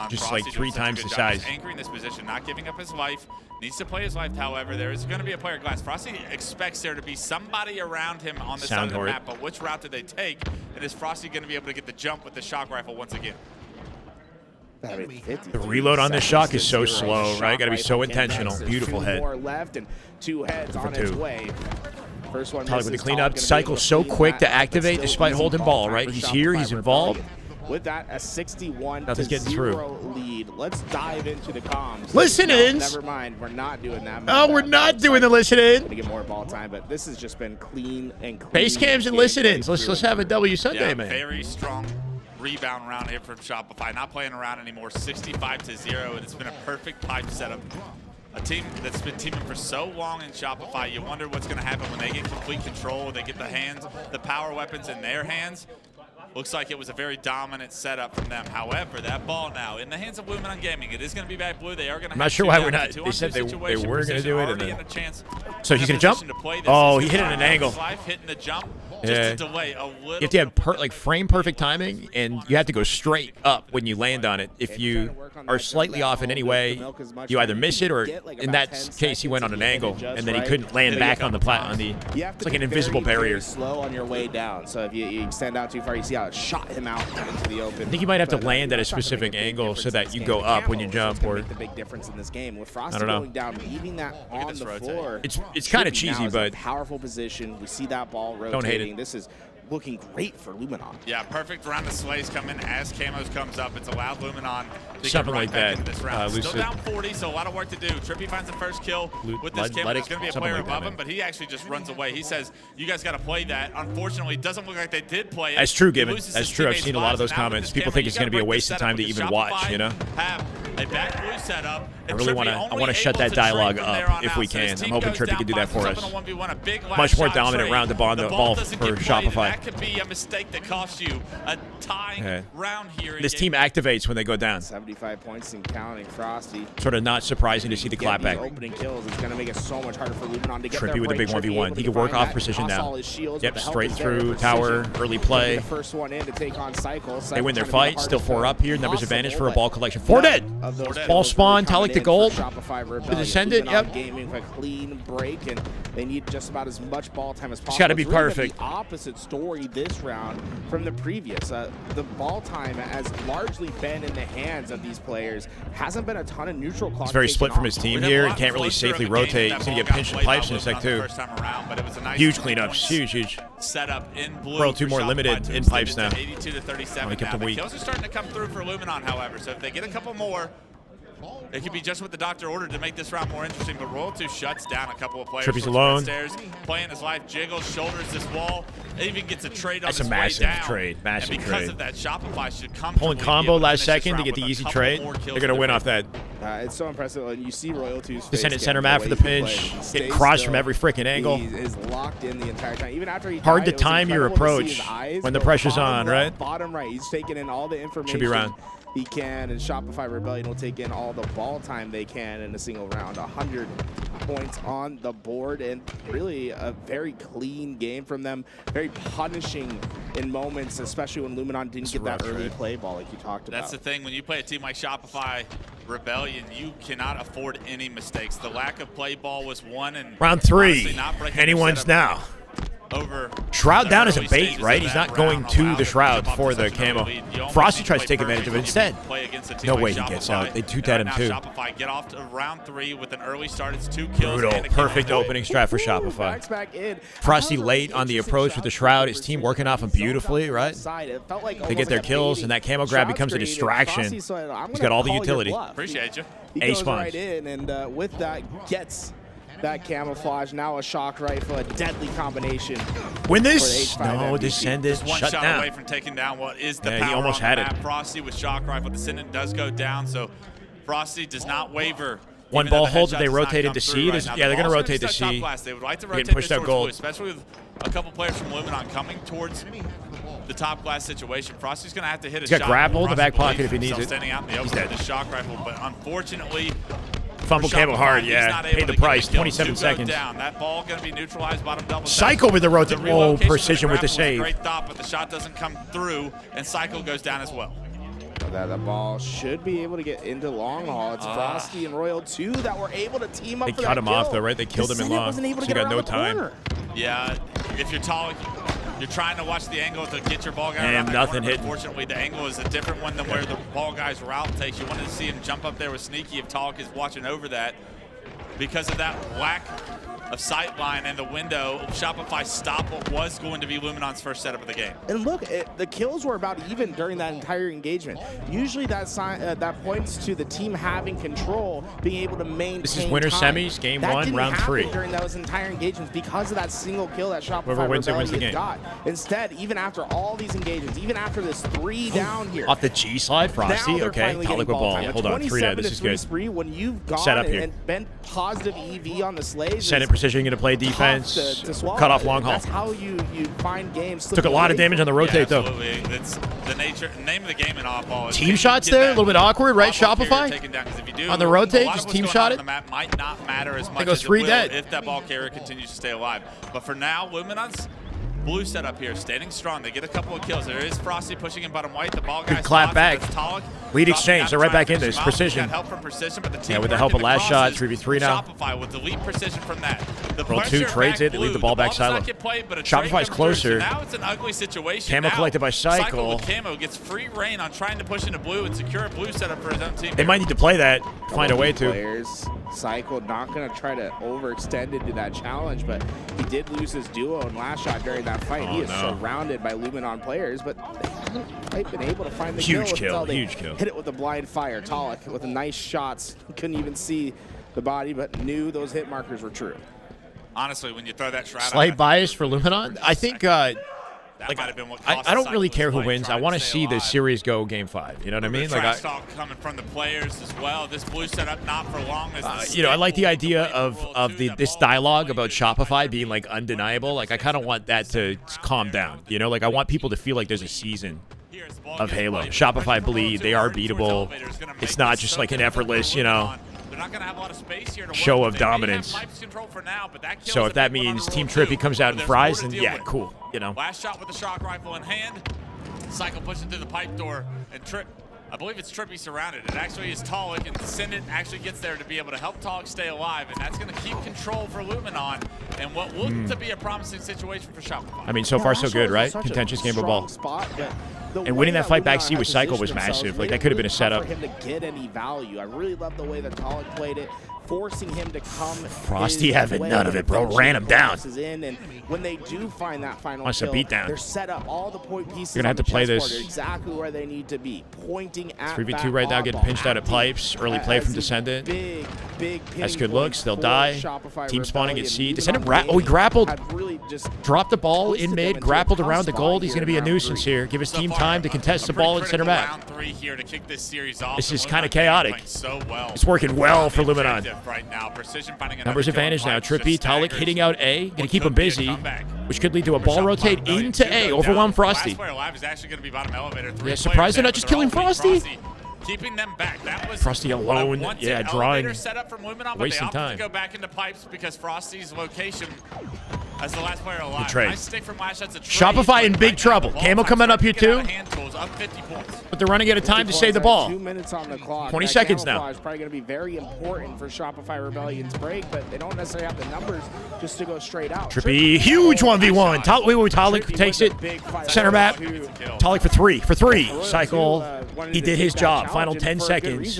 just like 3 times the size. Anchoring this position, not giving up his life. Needs to play his life, however. There is going to be a player glass. Frosty expects there to be somebody around him on the side of the map, but which route did they take? And is Frosty going to be able to get the jump with the shock rifle once again? The reload on this shock is so slow, right? Got to be so intentional. Beautiful head. 2 more left and 2 heads on its way. First one Talik with the cleanup. Cycle so quick to activate despite holding ball, right? He's here. He's involved. With that, a 61-0 lead. Let's dive into the comms. Listen-ins. Never mind, we're not doing that. Oh, we're not doing the listen-in. Going to get more ball time, but this has just been clean and clean. Base cams and listen-ins. Let's have a W Sunday, man. Very strong rebound round here from Shopify. Not playing around anymore. 65-0, and it's been a perfect pipe setup. A team that's been teaming for so long in Shopify, you wonder what's going to happen when they get complete control, they get the power weapons in their hands. Looks like it was a very dominant setup from them. However, that ball now in the hands of Luminon Gaming. It is going to be back blue. They are going to. I'm not sure why we're not. They said they were going to do it. And then, so he's going to jump? Oh, he hit it at an angle. Hitting the jump. Yeah. Just to delay a little. You have to have like frame perfect timing, and you have to go straight up when you land on it. If you are slightly off in any way, you either miss it, or in that case, he went on an angle, and then he couldn't land back on the It's like an invisible barrier. Slow on your way down. So if you extend out too far, you see how it shot him out into the open. I think you might have to land at a specific angle so that you go up when you jump, or the big difference in this game with Frosty I don't know. going down, leaving that on the floor. It's kind of cheesy, but powerful position. We see that ball rotating. Don't hate it. This is looking great for Luminon. Yeah, perfect round of slays come in as camos comes up. It's allowed Luminon to something get right like back that. into this round. Still down 40, so a lot of work to do. Trippy finds the first kill with this camo. There's going to be a player above him, but he actually just runs away. He says, you guys got to play that. Unfortunately, it doesn't look like they did play it. That's true, Gibbon. That's true. I've seen a lot of those comments. People think it's going to be a waste of time to even watch, you know? Have a back blue setup. I really want to shut that dialogue up if we can. I'm hoping Trippy can do that for us. Much more dominant round to ball for Shopify. That could be a mistake that costs you a tying round here. This team activates when they go down. 75 points and counting. Frosty. Sort of not surprising to see the clapback. Opening kills is going to make it so much harder for Luminon to get Trippy with a big 1v1. He can work off precision now. Yep, straight through tower, early play. First one in to take on Cycle. They win their fight. Still 4 up here. Numbers advantage for a ball collection. 4 dead. Ball spawn. Talik the gold. The Descendant. Yep. Gaming for a clean break, and they need just about as much ball time as possible. It's got to be perfect. The opposite story this round from the previous. The ball time has largely been in the hands of these players. Hasn't been a ton of neutral clock. He's very split from his team here and can't really safely rotate. He's going to get pinched in pipes in a sec, too. Huge cleanups. Huge. Setup in blue. Bro, 2 more limited in pipes now. 82 to 37. Only kept them weak. Kills are starting to come through for Luminon, however. So if they get a couple more, it could be just what the doctor ordered to make this round more interesting, but Royalty shuts down a couple of players. Trippy's alone. Stairs, playing his life, jiggles, shoulders this wall, even gets a trade on That's his a massive way down. trade. Massive and because trade. of that, Shopify should come pulling combo last second to get the easy trade. They're going to win off that. It's so impressive. And you see Royalty's Descendant center map for the pinch. Getting crossed from every freaking angle. He is locked in the entire time. Even after he hard died, to time your approach when the pressure's on, right? Bottom right. He's taking in all the information. Should be around. he can, and Shopify Rebellion will take in all the ball time they can in a single round. 100 points on the board, and really a very clean game from them. Very punishing in moments, especially when Luminon didn't get that early play ball like you talked about. That's the thing. When you play a team like Shopify Rebellion, you cannot afford any mistakes. The lack of play ball was one, and round 3. Anyone's now. Over Shroud down as a bait, right? He's not going to the Shroud for the camo. Frosty tries to take advantage of it instead. No way he gets out. They two-tat him too. Shopify get off to round 3 with an early start. It's 2 kills. Brutal. Perfect opening strat for Shopify. Frosty late on the approach with the Shroud. His team working off him beautifully, right? They get their kills, and that camo grab becomes a distraction. He's got all the utility. Appreciate you. Ace goes right in, and with that gets that camouflage. Now a shock rifle, a deadly combination. Win this? No, Descendant Just one shut shot down. away from taking down what is the Yeah, power he almost on had the it. map. Frosty with shock rifle. Descendant does go down, so Frosty does not waver. One even though ball the hold headshot that they does not rotated come to through C. right now. Yeah, they're going to Ball's rotate to gonna stay top C. class. They would like to Getting rotate pushed this out towards gold. blue, especially with a couple players from Luminon coming towards the top glass situation. Frosty's going to have to hit a He's shot. got grapple in the back Frosty pocket if he believes needs himself it. Standing out in the He's open dead. with the shock rifle, but unfortunately, Fumble for camo Shopify, hard, he's yeah. not able Paid the to get price, the kill. 27 Two go seconds. Down. That ball going to be neutralized, bottom double. Cycle with the rotate. Whoa, relocation precision with the grapple was a save. Great thought, but the shot doesn't come through, and Cycle goes down as well. That the ball should be able to get into long haul. It's Frosty and Royal 2 that were able to team up. They for cut that him kill. off, though, right? They killed him in long, wasn't able to so you get got no around the time. corner. Yeah, if you're tall, you're trying to watch the angle to get your ball guy And around that nothing corner, but hitting. unfortunately, the angle is a different one than where the ball guy's route takes. You wanted to see him jump up there with Sneaky if Talk is watching over that. Because of that lack of sight line and the window, Shopify stopped what was going to be Luminon's first setup of the game. And look, the kills were about even during that entire engagement. Usually that points to the team having control, being able to maintain. This is winner time. semis, game that 1, didn't round happen 3. during those entire engagements because of that single kill that Shopify Whoever wins it wins the Rebellion game. got. Instead, even after all these engagements, even after this 3 down here. Off the G slide, Frosty. Now they're Okay, finally getting Talik with ball. time. A Hold on, 3 dead. This is 27-3 good. spree when you've gone Set up here. and been positive EV on the slaves. Send it precision, going to play defense. To swallow. Cut off long haul. That's how you find games. Took a lot of damage on the rotate, though. Absolutely. That's the name of the game in Oddball. Team shots there, a little bit awkward, right, Shopify? On the rotate, just team shot it. The map might not matter as much go as it 3 will dead. if that ball carrier continues to stay alive. But for now, Luminon's blue setup here, standing strong. They get a couple of kills. There is Frosty pushing in bottom white. The ball guy clap back. Lead Lead exchange. They're right back in this. Got Precision. help from Precision, but the team Yeah, with the help of last shot, 3v3 now. Shopify with the lead precision from that. The Roll 2 pressure trades back it. They leave blue. the ball back does not silo. get played, but a Shopify's trade comes closer. through, so now it's an ugly situation. Camo Now, collected by Cycle. with Camo gets free reign on trying to push into blue and secure a blue setup for his own team. They might need to play that, find a way to. Players, Cycle not going to try to overextend into that challenge, but he did lose his duo in last shot during that fight. He is surrounded by Luminon players, but they haven't quite been able to find the Huge kill. kill, Until they huge kill. Hit it with a blind fire. Talik with a nice shots. Couldn't even see the body, but knew those hit markers were true. Honestly, when you throw that shroud Slight out, bias for Luminon. I think, that might have been what cost I don't the really Cycle care this who fight, wins. I trying want to stay see the alive. series go game 5. You know what I mean? The Like, trash talk coming from the players as well. This blue setup not for long. As the you know, I like the staple idea with the of Royal 2, that this ball dialogue was about played Shopify being like undeniable. Like, I kind of want that to calm down. You know, like I want people to feel like there's a season here as the ball of gets Halo. played. Shopify Pressure from bleed. Royal 2 They are already towards beatable. elevator is gonna make It's not this just so like an difficult for effortless, you know, Luminon. They're not going to have a lot of space here to show work of with. They may have dominance. Pipes control for now, but that kill So is if a that big one means on Team Royal 2. Trippy comes out and There's more fries, to then deal yeah, with. cool. You know. Last shot with the shock rifle in hand. Cycle pushing through the pipe door, and Trip, I believe it's Trippy surrounded. It actually is Talik, and Descendant actually gets there to be able to help Talik stay alive, and that's going to keep control for Luminon, and what looked to be a promising situation for Shopify. I mean, so far so good, right? Contentious game of ball. And winning that fight back C with Cycle was massive. Like, that could have been a setup. For him to get any value. I really love the way that Talik played it, forcing him to come. Frosty his having way none of it, bro. eventually Ran him down. collapses In, and when they do find that final Wants a kill, beatdown. they're set up. All the point pieces You're gonna have on to play the this. chessboard are exactly where they need to be, pointing at 3v2 right now, getting Oddball. pinched out at pipes. Early play from Descendant. Big That's good pinning looks. point They'll for die. Shopify Team spawning at Rebellion. C. Luminon Descendant Games he grappled. had really just Dropped the ball twisted in them mid, into a grappled tough around the spot gold. He's here going to be a in round nuisance 3. here. Give his So team far, time to contest a the pretty ball and center critical back. round 3 here to kick this series off. This is Luminon kinda Games chaotic. playing so well. It's working well for The Luminon. objective right now. Precision finding another Numbers kill advantage on now. pipes, just Trippy, Talik staggers hitting out A. Going to what keep him could be a busy, comeback. which could lead to a For ball Shopify rotate Rebellion. into Two A. go Overwhelm down. Frosty. Last player alive is actually going to be bottom elevator. Three Yeah, players surprised they're there, not but just they're all killing beating Frosty. keeping them back. That was Frosty alone, a yeah, elevator drawing, setup from Luminon, but wasting they opted time. to go back into pipes because Frosty's location as the last player alive. Good trade. Nice stick from Lash. That's a trade, Shopify in but big right trouble. now, Camo coming up here too. Up 50 points. But they're running out of time to save the ball. 2 minutes on the clock. 20 That seconds now. camouflage is probably going to be very important for Shopify Rebellion's break, but they don't necessarily have the numbers just to go straight out. Trippy, huge 1v1. Talik takes it. Center map. Talik for three. Cycle. He did his job. Final 10 seconds.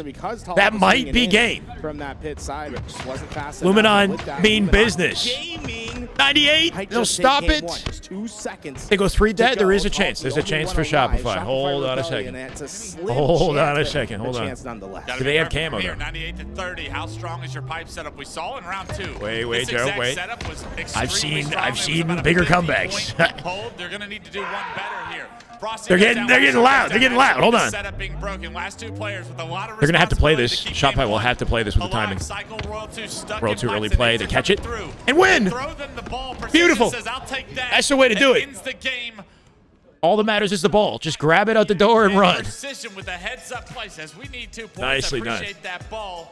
That might be game. From that pit side, but just wasn't fast enough. Luminon mean business. 98. They'll stop it. 2 seconds. They go 3 dead. There is a chance. There's a chance for Shopify. Hold on a second. Hold on a second. Hold on. Do they have camo here? though? 98 to 30. How strong is your pipe setup? We saw in round 2. Wait, This Joe, exact wait. setup was I've extremely seen strong. It was bigger about a 50 comebacks. point hold. They're going to need to do one better here. Frosty They're goes getting down, loud. They're getting loud. Hold on. Setup being broken. Last 2 players with a lot of They're gonna have to play this. responsibility Shopify keep will game have to play this with the alive. timing. Cycle, Royal 2 stuck Royal in 2 pipes, early and play. they They catch it through. and win. Throw them the ball. Precision Beautiful. says, I'll take that. That's the way to do it. Ends the game. All that matters is the ball. Just grab it out the door and run. Precision with a heads-up play says we need 2 points. Nicely done. Appreciate that ball.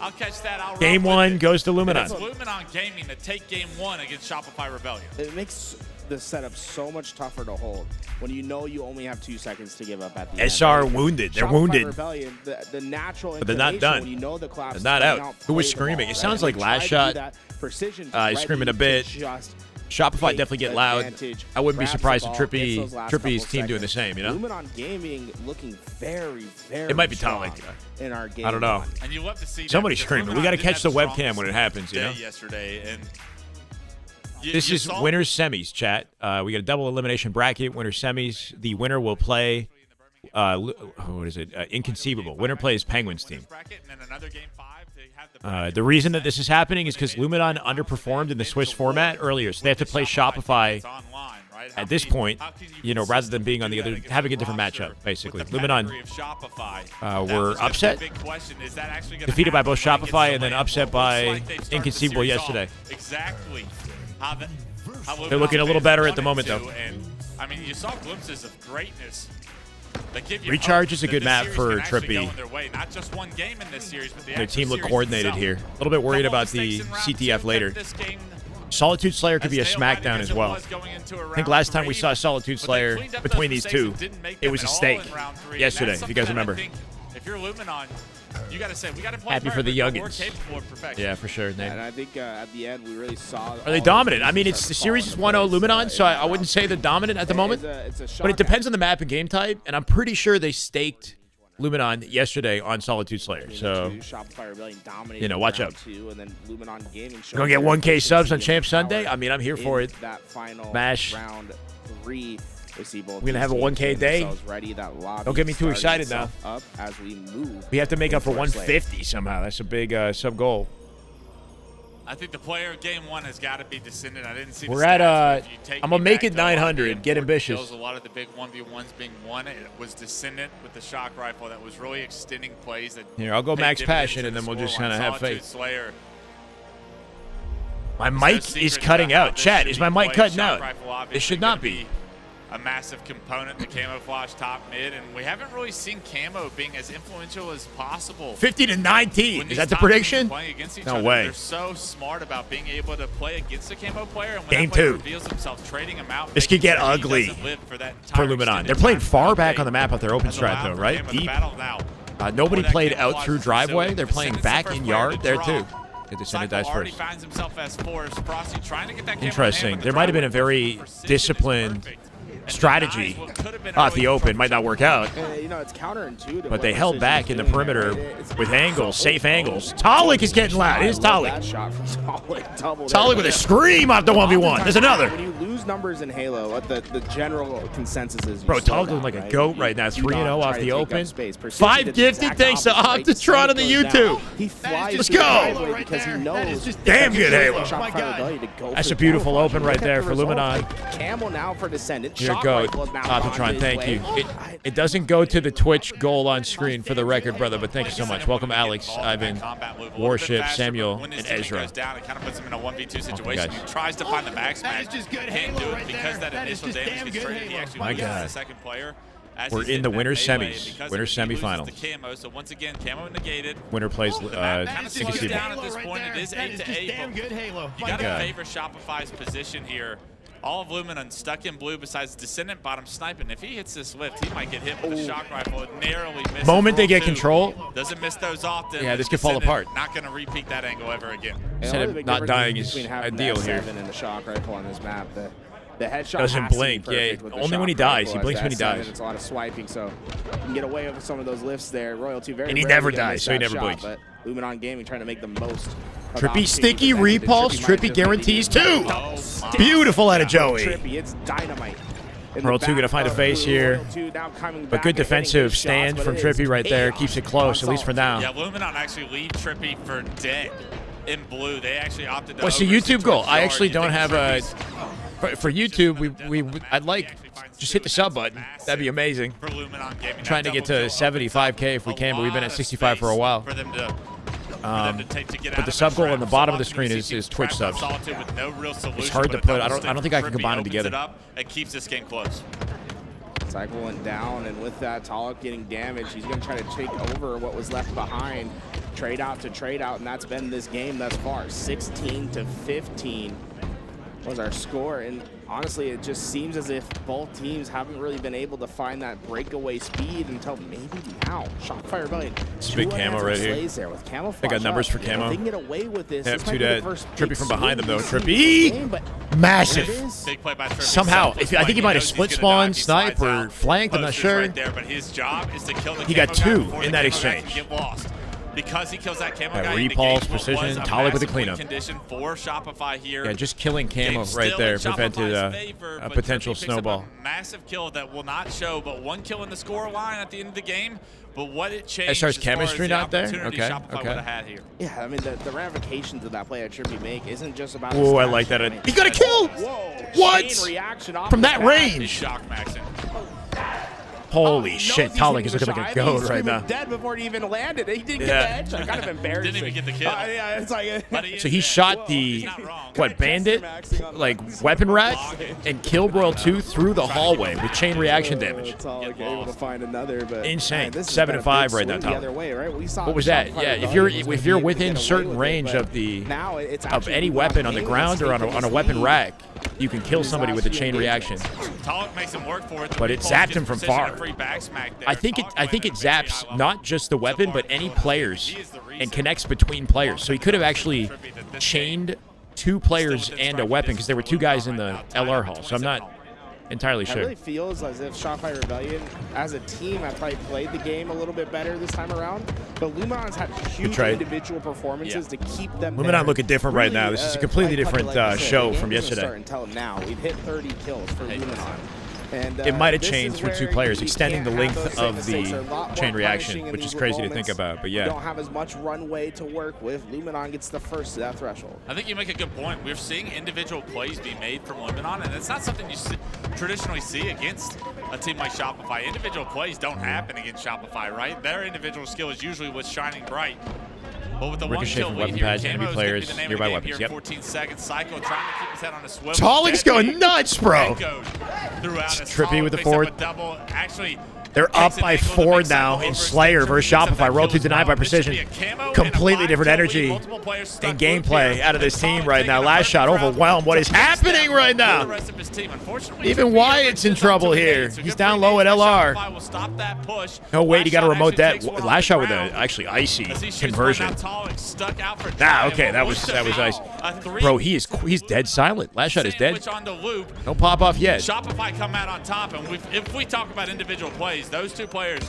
I'll catch that. I'll Game run with 1 it. goes to And it's Luminon. Luminon Gaming to take game 1 against Shopify Rebellion. It makes the setup so much tougher to hold when you know you only have 2 seconds to give up at the end. SR wounded. They're Shopify wounded. Rebellion, the natural But they're not inclination done. when you know the collapse They're not is out. coming Who was play the screaming? ball, It sounds right? like They last try to do shot. that. Precision He's screaming a bit. Shopify definitely get loud. I wouldn't be surprised if Trippy's team doing the same, you know? Luminon Gaming looking very, very It might be strong Talik. in our game. I don't know. And you love to see that Somebody's because screaming. We Luminon got to didn't catch the have webcam when it happens, you know? day yesterday, and This you is saw- winners semis, chat. We got a double elimination bracket. Winner semis. The winner will play. What is it? Inconceivable. Winner plays Penguins team. bracket, and then another game 5 to have The reason that this is happening is because Luminon underperformed in the Swiss format earlier, so they have to play Shopify It's online, right? How at this can you- point. how can You know, consistently rather than being on the do other, that against having a the different roster matchup, basically. with the Luminon pedigree of Shopify? That were was gonna be a upset. big question. Is that actually gonna Defeated by happen both when it gets Shopify to and then land? upset Looks by like they've started the Inconceivable series yesterday. off Exactly. How They're looking a little Luminon better at the wanted moment, to, though. And I mean, you saw glimpses of greatness. That give you Recharge hope is a that good this map series for can actually Trippy. go in their way. Not just one game in this series, but the Their actual team look series coordinated itself. here. A little bit worried Couple about the mistakes in round 2 CTF later. kept this game Solitude Slayer could be a as nail-biting smackdown as as it well. was going into I think last time we saw Solitude but they Slayer cleaned up between those these two, mistakes and didn't make it them was a at all steak in round 3. yesterday, And that's if you guys something that I remember. think if you're Luminon, you got to say we got to play Happy for the perfect, but we're youngins. capable of perfection. Yeah, for sure. And I think at the end, we really saw. Are they dominant? I mean, it's the series is 1-0 Luminon, so I wouldn't say they're dominant at the moment. But it depends on the map and game type, and I'm pretty sure they staked Luminon yesterday on Solitude Slayer. So, Shopify Rebellion dominated you know, watch round out. 2, and then Luminon Gaming showed Gonna get their 1K subs on efficiency Champ and Sunday? power I mean, I'm here in for it. That final Mash. round 3. We see both We're gonna have a these 1K teams day. themselves ready. That lobby Don't get me too starting excited now. itself Up as we move. We have to make up for into our slate. 150 somehow. That's a big sub goal. I think the player of game 1 has got to be Descendant. I didn't see. We're the at, stats, but if you take I'm gonna me make back it to a lot of the 900. Get important ambitious. kills, a lot of the big 1v1s being won. It was Descendant with the shock rifle that was really extending plays. That Here, I'll go paid max dividends passion, in and the then we'll just scoreline. kind of have Solitude faith. Slayer. My There's no mic is secret cutting about how out. this Chat, should is be my mic played. cutting Shock out? rifle It obviously should not gonna be. a massive component, the camouflage top mid, and we haven't really seen camo being as influential as possible. 50 to 19. When Is these that the top teams are prediction? playing against each No other, way. They're so smart about being able to play against a camo player, and when Game that player 2. reveals himself, trading him out. This could making get sure he ugly doesn't live for that for entire Luminon. extended They're playing time far throughout back the on the map with their open has strat, allowed though, for right? him in the Deep. battle now. Nobody For that played out camouflage through to driveway. pursue They're it. playing Descendant's back the in first player yard to there, draw. too. Get Descendant Cycle dies already first. finds himself as forced. Frosty trying to get that camo Interesting. in hand, but There the might have been a driveway very precision is disciplined perfect. And strategy denies what could have been off early the open. from Might not work out. You know, it's counterintuitive. But what they held Precision back is in the doing perimeter there, right? It's with angles, safe oh, angles. Talik is getting loud. It is I love Talik. that shot from Talik. Double Talik there. with a scream off the 1v1. There's another. When you lose numbers in Halo, what the general consensus is. You Bro, slow Talik down, doing like a right? goat You right now. do 3-0 not off try to the take up open. space. Precision 5 did the gifted exact thanks to opposite, right? Optitron on the Descendant goes YouTube. down. He flies Let's through the go. driveway because he knows. Damn good Halo. Shopify Rebellion to go That's for a beautiful camouflage. open right Look at there the for result. Luminon. Like, Camel now for Descendant. Here it Shock goes. rifle is now gone Optitron, his thank way. you. It doesn't go to the Twitch goal on screen for the record, brother, but thank you so much. Welcome, Alex, Ivan, Warship, Samuel, and Ezra. Goes down, it kind of puts him in a 1v2 situation. guys. He tries to find the max match. Can't do it because that initial damage gets traded. He actually My loses God. the second player. as We're he's in the hitting winner's that melee, semis, because winner's he loses semifinals. the camo, so once again, camo negated. Winner plays The map kind of slows 60 down people. at this point. It is 8 to 8. Damn good Halo. You got to favor Shopify's position here. All of Luminon stuck in blue besides Descendant bottom sniping. If he hits this lift, he might get hit with a shock rifle. It narrowly misses. Moment they Roll get 2. control. Doesn't miss those often. Yeah, this could fall Descendant apart. Not going to repeat that angle ever again. Instead of not dying is between having ideal the here. S7 and the shock rifle on this map. The headshot Doesn't has to be blink, yeah, perfect with the only when he shock dies. rifle He as blinks the when he S7. dies. It's a lot of swiping, so you can get away with some of those lifts there. Royalty very And he rarely never gonna dies, miss so he that never shot, blinks. But Luminon Gaming trying to make the most. of Trippy opportunities sticky presented. repulse. Trippy Trippy might guarantees just maybe 2. Oh, my. Beautiful out of Yeah, Joey. Trippy, it's dynamite. In the Royal 2 back gonna find a of face blue. here. Royal 2 now coming But back good and hitting defensive his shots, stand but from it Trippy is right there. chaos Keeps it close, at least for now. Yeah, Luminon actually lead Trippy for dead in blue. They actually opted to What's the oversee YouTube goal? towards I yard. actually You don't think have a... Trippy's For YouTube, I'd like just hit the sub button. That'd be amazing. for Luminon Gaming. Trying to get to 75K if we can, but we've been at 65 for a while. For them to But the sub goal on the bottom of the screen is Twitch subs. It's hard to put. I don't think I can combine them together. It keeps this game close. Cycle went down, and with that, Tolok getting damaged. He's going to try to take over what was left behind. Trade out to trade out, and that's been this game thus far. 16 to 15 was our score, and honestly, it just seems as if both teams haven't really been able to find that breakaway speed until maybe now. Shopify Rebellion. It's a big camo right here. There with camouflage They got numbers for up. camo. If they can get away with this. They have this might 2 be the dead. first Trippy big from behind them, though. swing we see in this game, but there Massive. it is. Big play by Trippy. Somehow. I think he might have knows split he's gonna die. spawn, He snipe, slides or out. flanked. I'm not Post is sure. right there, but his job is to kill the He got camo guy 2 before in the that camo guy can exchange. get lost. Because he kills that camo Yeah, guy, repulse, the precision, Tolly with the cleanup. Condition for Shopify here. Yeah, just killing camo Game right still there in prevented Shopify's favor, a but potential Trippy picks up snowball. a massive kill that will not show, but 1 kill in the score line at the end of the game. But what it changed As far as chemistry as the not there? opportunity Okay, Shopify okay. would have had here. Yeah, I mean, the ramifications of that play that Trippy make isn't just about. Oh, I like that. He got a kill! Whoa! What? Chain reaction off From the that bat. range! He's shock maxing. Holy Oh, shit, knows Tollik he's is looking hitting like a the goat shot. right He's now. dead before he even landed. He didn't Yeah. get the headshot. Kind of embarrassing. Didn't even get the kill. Yeah, it's like. But he So is he dead. shot the, He's not wrong. what, bandit, like, weapon rack, and killed Royal 2 through the hallway with chain reaction damage. It's all like Get able to lost. find another, but Insane. man, this has 7 been to a 5 big right now, swing the Tyler. other way, right? We saw What was that? Shopify Yeah, Rebellion if you're was gonna be able to within get away certain with it, range but of the now it's of actually any Luminon weapon on the Gaming ground or that's on a taking weapon this rack, you can kill somebody with a last chain few reaction. Tollik makes him work for it. But it Repulse zapped gets him from precision far. and free back smack there. I think it Tollik playing at a very high zaps level. not just the weapon, but any players He is the reason. and connects between players. So he could have actually chained 2 players and a weapon because there were 2 guys in the LR hall. So I'm not entirely It sure. really feels as if Shopify Rebellion, as a team, have probably played the game a little bit better this time around. But Luminon's had huge trade. individual performances to keep them Luminon there. looking different right now. This is a completely like different I said, show the game from doesn't yesterday. start until now. We've hit 30 kills for Luminon. And, It might have this changed is for 2 where players, you extending the can't have length those same of mistakes. the They're a lot more chain reaction, punishing in which is these crazy to moments. think about. But You yeah. don't have as much runway to work with. Luminon gets the first to that threshold. I think you make a good point. We're seeing individual plays be made from Luminon, and it's not something you traditionally see against a team like Shopify. Individual plays don't happen against Shopify, right? Their individual skill is usually what's shining bright. But with the Ricochet 1 from kill weapon lead here, pads, enemy Camo's players, gonna be the name nearby of the game weapons, here in yep. 14 seconds. Psycho trying to keep his head on a swivel. Tollik's going nuts, bro. Echoed throughout as Trippy Tollik with the picks up forward. a double. Actually, They're takes up an by angle to 4 make now something in over. Slayer Trippy versus picks up that Shopify. kill Roll 2 as denied well. by This should precision. be a camo and a Completely 5 different kill lead. energy Multiple players stuck and with gameplay here. out of this And team Tollik right taking now. a Last perfect shot round overwhelmed. What is to fix happening them right for now? the rest of his team. Unfortunately, Even Trippy Wyatt's in gets trouble up to here. eight, so He's good down for low at engagement. LR. Shopify will stop that push. No, wait, he got to Last shot remote actually that. takes one off Last the shot with ground. an actually icy As he shoots conversion. one, now Tollik stuck out for Ah, try. okay, that What was to be ice. a 3 Bro, he's dead silent. Last shot is dead. sandwich on the loop. No pop off yet. Shopify come out on top, and if we talk about individual plays, those 2 players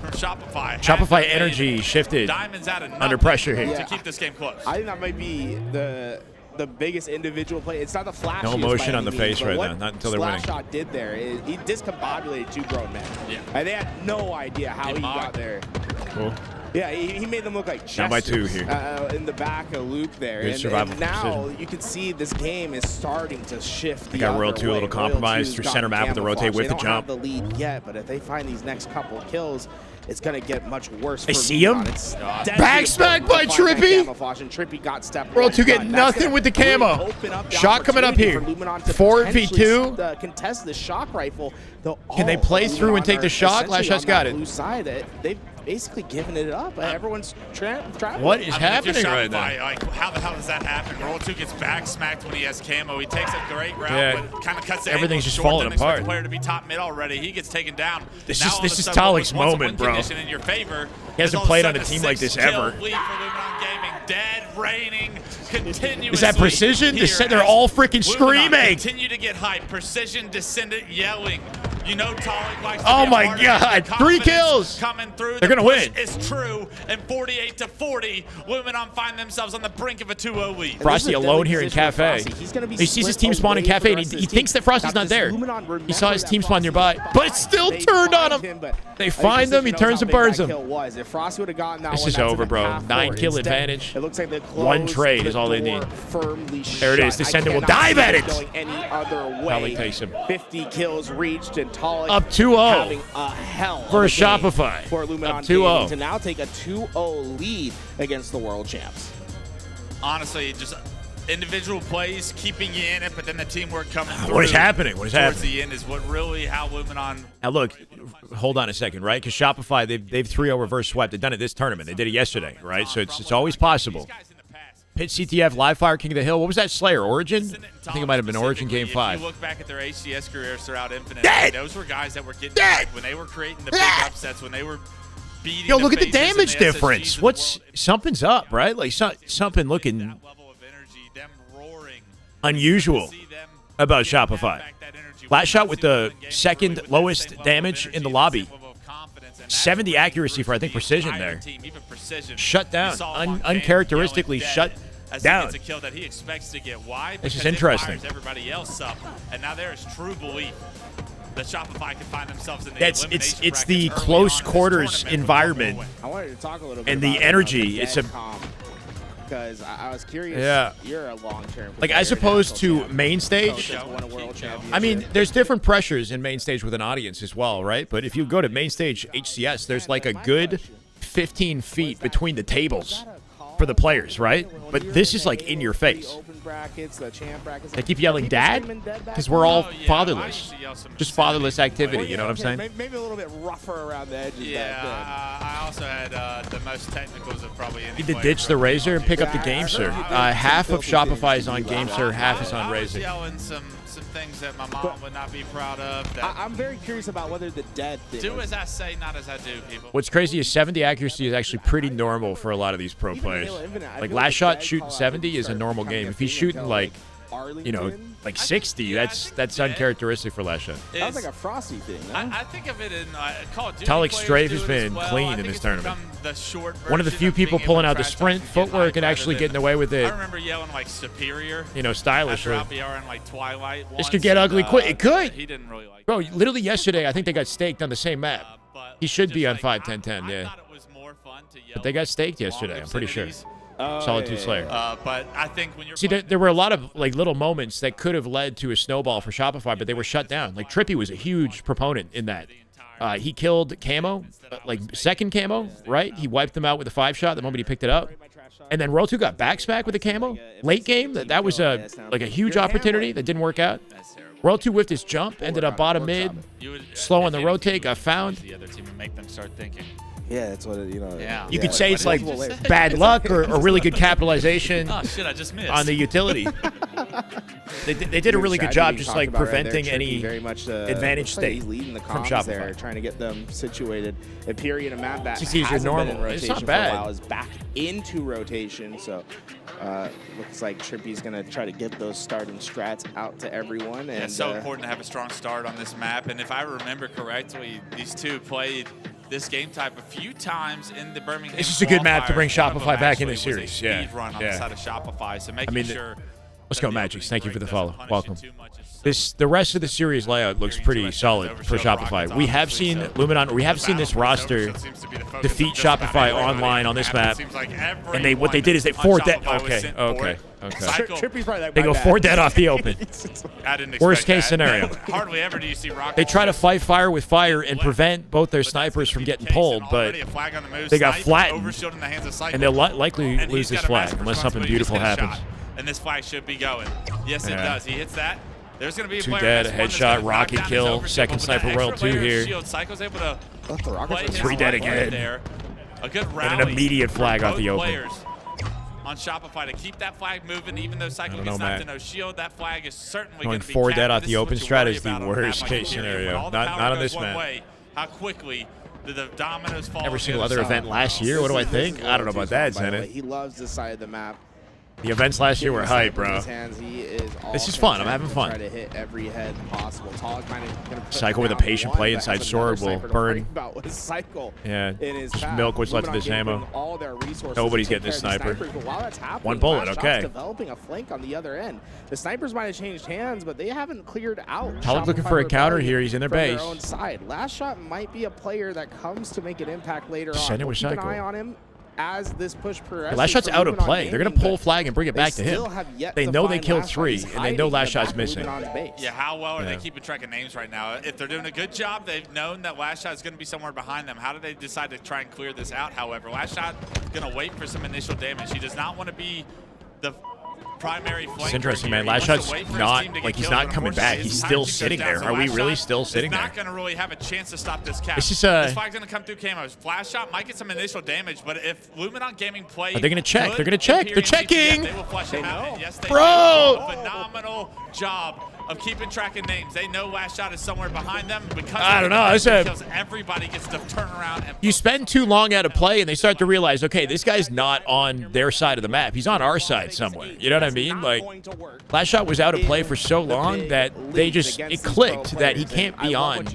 from Shopify have Shopify made energy shifted diamonds out of under nothing pressure here. to keep this game close. I think that might be the biggest individual play. It's not the flashiest. No emotion by on the any face means, but right what now, not until they're winning. Slapshot did there is he discombobulated 2 grown men. Yeah. And they had no idea how he got there. Cool. Yeah, he made them look like Down by 2 jesters, here. in the back of loop there. Good survival And now precision. you can see this game is starting to shift. They got Royal 2 a little compromised through center map with the rotate with the jump. They don't have the lead yet, but if they find these next couple kills, it's going to get much worse. I see him. Back Backsmack by Trippy. Trippy got stepped. World 2 get nothing with the camo. Shot coming up here. 4v2. Contest the shock rifle. Can they play through and take the shock? Last shot's got it. Blue side, they've basically given it up. Everyone's trapping. What is happening right now? Like, how the hell does that happen? World 2 gets back smacked when he has camo. He takes a great route, but kind of cuts the everything's just short. falling apart. The player to be top mid already. He gets taken down. This is Talik's moment, bro. In your favor, he hasn't played on a team like this ever. Dead raining, continuously. Is that precision? They're all freaking screaming. Continue to get hype. Precision descendant yelling. You know Talik likes to oh be my God! 3 kills. Coming through. They're gonna win. It's true. And 48-40, Luminon find themselves on the brink of a 2-0 lead. Frosty alone here in Cafe. He sees his team spawn in Cafe, and he thinks that Frosty's not there. He saw his team spawn nearby, but it's still turned on him. They find him. He turns and burns him. This is over, bro. 9-kill advantage. 1 trade is all they need. There it is. Descendant will dive at it. Talik takes him. 50 kills reached, and Talik up 2-0 having a hell for of a Shopify. For Luminon up 2-0 to now take a 2-0 lead against the world champs. Honestly, just individual plays keeping you in it, but then the teamwork coming through. What is happening? What is happening? Towards the end is what really how Luminon. Now look, hold on a second, right? Because Shopify, they've 3-0 reverse swept. They've done it this tournament. They did it yesterday, right? So it's always possible. Pit CTF, Live Fire, King of the Hill. What was that Slayer? Origin? I think it might have been Origin Game 5. If you look back at their HCS careers throughout Infinite, those were guys that were getting back when they were creating the big upsets, when they were beating. Yo, look at the damage difference. Something's up, right? Like something looking unusual about Shopify. Last shot with the second lowest damage in the lobby. 70 accuracy for, I think, precision there. Shut down. Uncharacteristically shut down. This is interesting. Everybody else up, and now there is true belief that Shopify can find themselves in the it's the close quarters environment. I wanted to talk a little bit and the energy. It's a because I was curious. Yeah. You're a long-term. Like as opposed to main stage. I mean, there's different pressures in main stage with an audience as well, right? But if you go to main stage HCS, there's like a good 15 feet between the tables for the players, right? But this is like in your face. They keep yelling, "Dad," because we're all fatherless. Just fatherless activity. You know what I'm saying? Maybe a little bit rougher around the edges. Yeah, I also had the most technicals of probably any. Need to ditch the Razor and pick up the Game Sir. Half of Shopify is on Game Sir, half is on Razor. Yelling some things that my mom would not be proud of. I'm very curious about whether the dead thing. Do as I say, not as I do, people. What's crazy is 70 accuracy is actually pretty normal for a lot of these pro players. Like last shot shooting 70 is a normal game. If he's shooting like, you know, like 60, that's uncharacteristic for last shot. That was like a Frosty thing. No? I think of it in Call of Duty. Talik's strafe has been clean in this tournament. One of the few of people being pulling able out to the trash sprint talk and get footwork and hype actually rather getting than- away with it. I remember yelling like superior. You know, stylishly. After LPR and like Twilight. This could get ugly quick. It could. He didn't really like. Bro, literally yesterday, I think they got staked on the same map. He should be on 5-10-10, yeah. But they got staked yesterday, I'm pretty sure. Solitude Slayer. But I think when you're See, there were a lot of like little moments that could have led to a snowball for Shopify, but they were shut down. Like Trippy was a huge proponent in that. He killed Camo, like second Camo, right? He wiped them out with a 5-shot the moment he picked it up. And then World 2 got backsmack with a Camo. Late game, that was a huge opportunity that didn't work out. World 2 whiffed his jump, ended up bottom mid, slow on the rotate, got found. The other team and make them start thinking. Yeah, that's what it, Yeah. You could say it's like bad luck or really good capitalization Oh shit! I just missed. on the utility. They did a really good job just like preventing any advantage state leading the from comms there, Shopify. trying to get them situated. Empyrean and Matt that CC is your hasn't been in normal. It's not rotation for a bad. while is back into rotation, so looks like Trippy's gonna try to get those starting strats out to everyone. And Yeah, it's so important to have a strong start on this map. And if I remember correctly, these two played this game type a few times in the Birmingham. It's just a good map to bring qualifiers. One of Shopify them back in the actually was a series. Yeah, speed run on yeah. the side of Shopify, so making sure. Let's go, Magics. Thank you for the follow. Welcome. This The rest of the series layout looks pretty solid for Shopify. We have seen Luminon, we have seen this roster defeat Shopify online on this map, and what they did is they forced that. Okay, Okay. Trippy's probably like, They my go bad. 4 dead off the open. I didn't expect Worst case that. scenario. Hardly ever do you see Rocket. They try to fight fire with fire and prevent both their snipers from getting pulled, but they got flattened, and they'll likely lose this flag unless something beautiful happens. And this flag should be going. Yes, it does. He hits that. There's going to be a 2 player dead, a that's one headshot, that's gonna knock rocket down his kill, overshield, second but that sniper royal extra 2 layer of here. shield, Psycho's able to Let the Rockets play his 3 dead play again. there. A good And rally an immediate flag from off the both open. players on Shopify to keep that flag moving, even though Psycho don't gets know, knocked Matt. to no shield. That flag is certainly Going going to be 4 dead capped. off This the is open what you strat worry is the about on a map worst like case Empyrean. When scenario. all the Not power on goes this one map. way, how quickly do the dominoes fall? Every on the single other other side. event last year, what do I This is think? I don't know about that, by the way. Zenit. He loves this side of the map. The events last year were Getting hype, the sniper in bro. his hands, he is all This is fun. I'm content having to fun. Try to hit every head possible. Tog kind of gonna put Psycho with a down patient one, play but inside has sword another will sniper to worry burn. about with Cycle Yeah, in his just path. milk what's left of his Luminon giving ammo. them all their resources Nobody's to take getting this care of these sniper. snipers, but while that's happening, One bullet, Last okay. Shot's developing a flank on the other end. The snipers might have changed hands, but they haven't cleared out. Tog looking Shopify for a counter Rebellion here. He's in their from base. Their own side. Last Shot might be a player that comes to make an impact later Send on. it We'll with keep an Psycho. eye on him as this push progresses. Last Shot's for out of Luminon play. They're going to Gaming, pull but flag and bring it back to they him. still have yet They to know they find killed Last Shot. 3, He's and they hiding know in the Last Shot's back of missing. Luminon's base. Yeah, how well are Yeah. they keeping track of names right now? If they're doing a good job, they've known that Last Shot is going to be somewhere behind them. How do they decide to try and clear this out, however? Last Shot is going to wait for some initial damage. He does not want to be the primary flanker. It's interesting, here. man. He Last wants Shot's to wait for his not, team to get like, he's killed, not but coming back. unfortunately, He's his still time sitting goes there. down. Are So we Last really Shot still sitting is there? not going to really have a chance to stop this cap. It's just, this flag's going to come through camos. Flash Shot might get some initial damage, but if Luminon Gaming play Are they gonna check? good They're gonna check. They're Empyrean checking. CTF, they will flush him out. And yes, they Bro! do a phenomenal job of keeping track of names. They know Last Shot is somewhere behind them. Because I don't know. Kills, It's everybody gets to turn around and You spend too long out of play, and they start to realize, okay, this guy's not on their side of the map. He's on our side somewhere. You know what I mean? Like, Last Shot was out of play for so long that they just, it clicked that he can't be on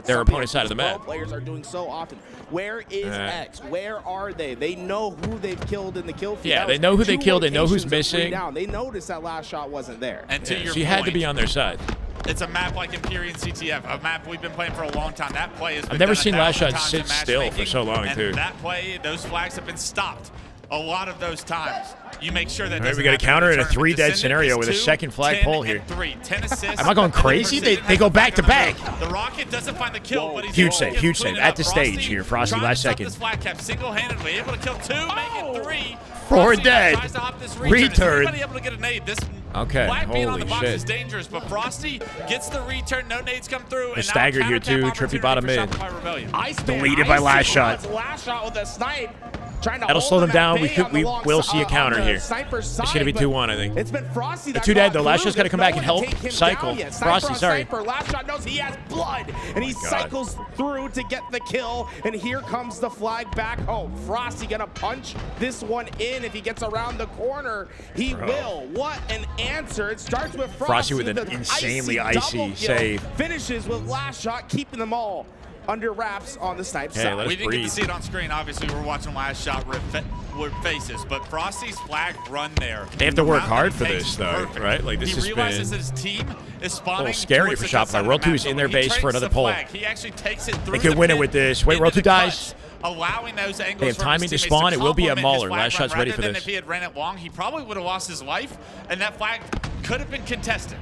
their opponent's side of the map. Players are doing so often. Where is X? Where are they? They know who they've killed in the kill field. Yeah, they know who they killed. They know who's missing. Down. They noticed that Last Shot wasn't there. And to your So you had to point, be on their side. it's a map like Empyrean CTF, a map we've been playing for a long time. That play has been I've never done seen Last 1,000 Shot times sit in still for matchmaking, so long, and too. that play, those flags have been stopped a lot of those times. You make sure that All right, doesn't we got a happen counter in a the tournament. 3 dead Descendant scenario is with a 2, second flag 10, pull and here. 3. 10 assists. Am I going crazy? They go back to back. The Rocket doesn't find the kill, but he's Huge able to save, get huge clean save. it At up. the stage here, Frosty, trying to last stop second. This flag cap single-handedly, able to kill 2, make it 3. 4 Frosty dead. tries to hop this Return. Is anybody able to get a nade? This Okay, flag being on holy the box shit. is dangerous, but Frosty gets the return. No nades come through. They're And now staggered here, counter cap too. Trippy opportunity bottom for mid. Shopify Rebellion. Deleted by Last Shot. Last Shot with a snipe. Trying to That'll hold slow them at down. bay on the long We'll si- see a counter on the here. sniper's It's side, gonna be but 2-1, I think. It's been Frosty that They're 2 dead, got though. Last through. Shot's gotta There's come no back and one to help take him Cycle. down yet. Frosty, Sniper on sorry. Sniper. Last Shot knows he has blood, and he cycles through to get the kill. And here comes the flag back home. Frosty gonna punch this one in. If he gets around the corner, he will. What an answer! It starts with Frosty with an the insanely icy icy double kill, save. finishes with Last Shot, keeping them all under wraps on the snipe Okay, side. let's We didn't get breathe. to see it on screen. Obviously, we're watching Last Shot with faces, but Frosty's flag run there. They have to work The hard amount for that he this, takes is though, perfect. right? Like, this he has realizes been his team is spawning a little scary towards for the top side Shopify. of the Royal 2 map, is so in when their he base for traces another the pull. flag, he actually takes it through They could the win it pit with this. Wait, into Royal 2 the dies. cuts, allowing those angles They have for his timing to teammates spawn. It will be a complement mauler. his flag Last Shot's run, ready rather for than this. If he had ran it long, he probably would have lost his life, and that flag could have been contested.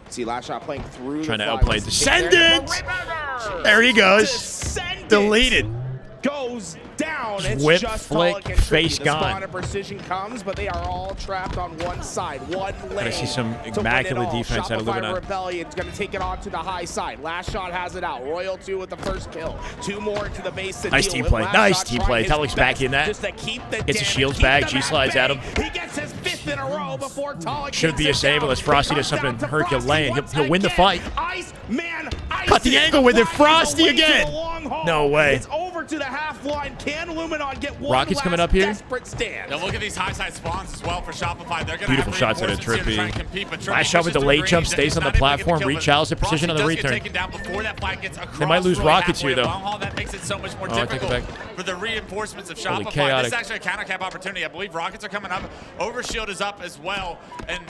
See Last Shot playing through Trying the to flag. outplay. Descendant! There he goes. Descendant Deleted. goes down. It's Whip, just flick, Pollock and Trippy. face the gone. spawn of precision comes, but they are all trapped on one side, one lane. I see some to win it immaculate all. defense out of Shopify Luminon. Rebellion's going to take it on to the high side. Last Shot has it out. Royal 2 with the first kill. 2 more into the base to Nice deal team with. play. Last Nice Shot team trying play. his Talik's back in that. Just to keep the Gets his damage, shields keep back. them G-slides bay. at him. He gets his 5th in a row before Talik Should be a takes it save down. unless Frosty It does comes something down to Herculean. Frosty He'll win the once fight. again. Ice Man, Cut the angle with it. Frosty again. No way. It's over to the half line. Can Luminon get one Rockets coming last up here. desperate stand? Now look at these high side spawns as well for Shopify. They're going to Beautiful have shots out of reinforcements here to try and Trippy. compete, but Trippy Last shot with pushes the late through jump, range, stays and on the he's not able to get platform, the kill, but rechal's the precision on the Frosty does get return. taken down before that flag gets across They might lose really rockets halfway here, though. long haul. That makes it so much more Oh, I take it difficult back. for the reinforcements of Holy Shopify. chaotic. This is actually a counter cap opportunity. I believe rockets are coming up. Overshield is up as well, and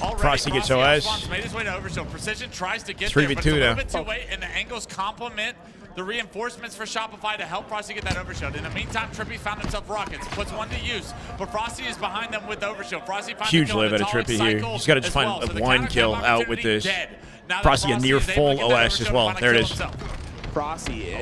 already Frosty gets Frosty OS. Oswald's made his way to Overshield. Precision tries to get 3v2 there, but it's a now. little bit too late, and the angles complement the reinforcements for Shopify to help Frosty get that overshield. In the meantime, Trippy found himself rockets, puts one to use, but Frosty is behind them with the overshield. Frosty finds Huge live out of Trippy here. He's got to just find one kill out with this. Frosty a near full OS as well. There it is. Frosty,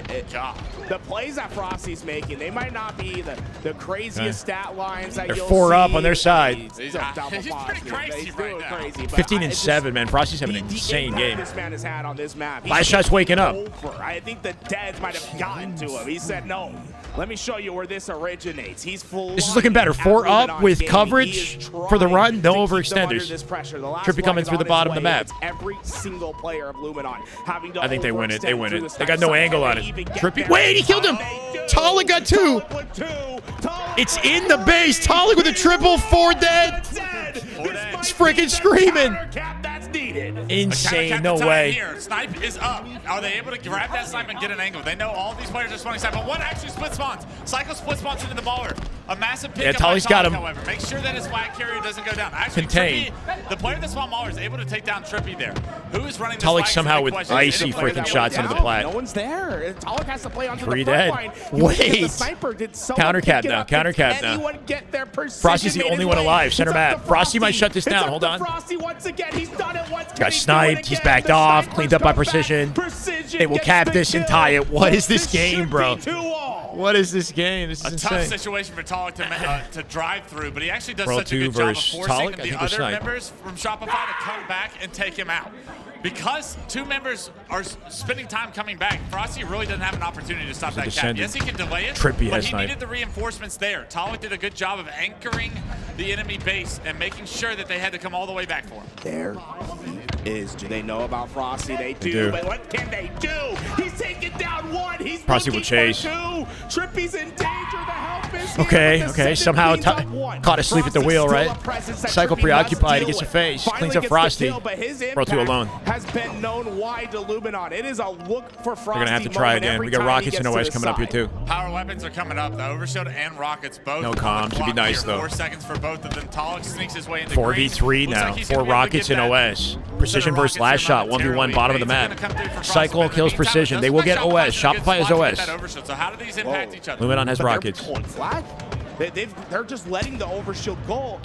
the plays that Frosty's making, they might not be the craziest stat lines that They're you'll 4 up see. on their side. He's pretty crazy right now. Crazy, 15 and 7, man. Frosty's having an insane game. This man has had on this map. Last shot's waking up. I think the Deads might have gotten to him. He said, no, let me show you where this originates. He's full. This is looking better. 4 up with coverage for the run. No overextenders. Trippy coming through the bottom of the map. Every single player of Luminon having to I think they win it. They win overextend it. through They the got no side. angle on it. Even get Trippy. there. Wait, he killed him. Talik got 2. It's in the base. Talik with a triple. 4 dead. He's freaking screaming. Insane. No way. Here. Snipe is up. Are they able to grab that snipe and get an angle? They know all these players are spawning snipe, but one actually split spawns. Cycle split spawns into the baller. A massive pick up by Talik's got him. However. Make sure that his flag carrier doesn't go down. Actually, Contain. Trippy, the player that spawned Mauler is able to take down Trippy there. Who is running this Talik flag? somehow with Question. icy Any player freaking that shots went into the down? plat. No one's there. Talik has to play onto 3 the front dead. line. Wait. The sniper did someone Counter cap pick it now. up? Counter Did cap now. anyone get their precision Frosty's the made only his one way? alive. It's Center up map. to Frosty might shut this It's down. up Hold to on. Frosty once again. He's done it once. Can Got he do it sniped. again? He's backed The off. snipers Cleaned up by come back. Precision. They will gets cap the this and kill. tie it. What is this This game, should bro? be 2-all. What is this game? This is A tough insane. situation for Talik to drive through, but he actually does World such a 2 good job of versus forcing Talik? I the think we're other sniped. members from Shopify to come back and take him out. Because 2 members are spending time coming back, Frosty really doesn't have an opportunity to stop that cap. descendant. Yes, he can delay it, Trippy but has he sniped. needed the reinforcements there. Talik did a good job of anchoring the enemy base and making sure that they had to come all the way back for him. There is. Do they know about Frosty? They do. do. But what can they do? He's taking down 1. He's Frosty will looking chase. for 2. Trippy's in danger. The help is here. Okay, The okay. second Somehow cleans up 1. caught asleep at the Frosty's wheel, still right? a presence that Cycle Trippy preoccupied. He must gets a deal face. with. Cleans Finally up gets the Frosty. kill, but his World 2 impact alone. has been known wide to Luminon. It is a look for Frosty. They're going to have to try moment again. every We got time he Rockets and gets to OS the coming up here, side. too. Power weapons are coming up. The Overshield and Rockets both. No on the comms. It'd be clock nice, here. though. 4 seconds for both of them. Talik sneaks his way into 4v3 green. Looks now. like he's 4 gonna be able to Rockets get and that. OS. Precision Rockets versus last here shot. 1v1 bottom of the map. It's gonna come through for Cycle Frosty, but kills in the meantime, Precision. it They does will look get like OS. Shopify's in a good Shopify is spot to OS. get that overshield. So how do these impact each other? Luminon has But they're Rockets. pulling flag. They're just letting the overshield go.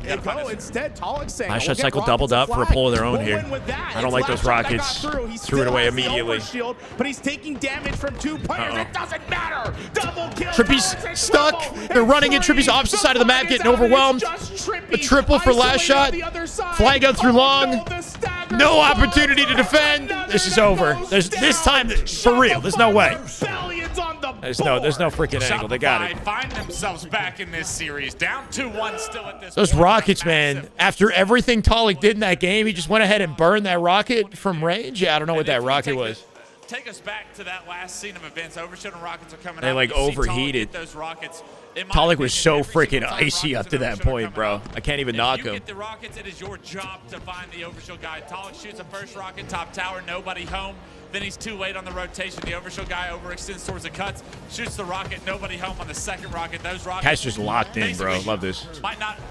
Instead, Talik's saying, Last "We'll shot get cycle Rockets doubled a up for a flag. pull of their own We'll here. win with that." I don't It's like last those shot that Rockets. got through. He Threw it still away has the immediately. overshield, but he's taking damage from 2 players. It doesn't matter. Double kill. Trippy's Talik's stuck. triple. They're running in. It's Trippy's three. opposite The side of the map, flag getting is out. It is overwhelmed. just Trippy A triple for last isolated shot. on the other side. Flag out through Oh, long. no, the stagger No falls. opportunity to defend. This is over. There's this time for real. There's no way. Battalions on the There's no freaking angle. They got it. Shopify find themselves back in this series. Down 2-1 still at this Those point. Rockets, man. After everything Talik did in that game, he just went ahead and burned that rocket from range. Yeah, I don't know what that rocket was. Take us back to that last scene of events. Overshield and Rockets are coming They, out. like, You see Talik overheated. get those Rockets. In my Talik was so opinion, every freaking single time icy Rockets up to and that Overshield are point, coming bro. out, I can't even if knock you him. get the Rockets, it is your job to find the Overshield guy. Talik shoots a first rocket, top tower, nobody home. Then he's too late on the rotation. The Overshield guy overextends towards the cuts, shoots the rocket, nobody home on the second rocket. Those rockets Cat's just locked in, bro. basically Love this.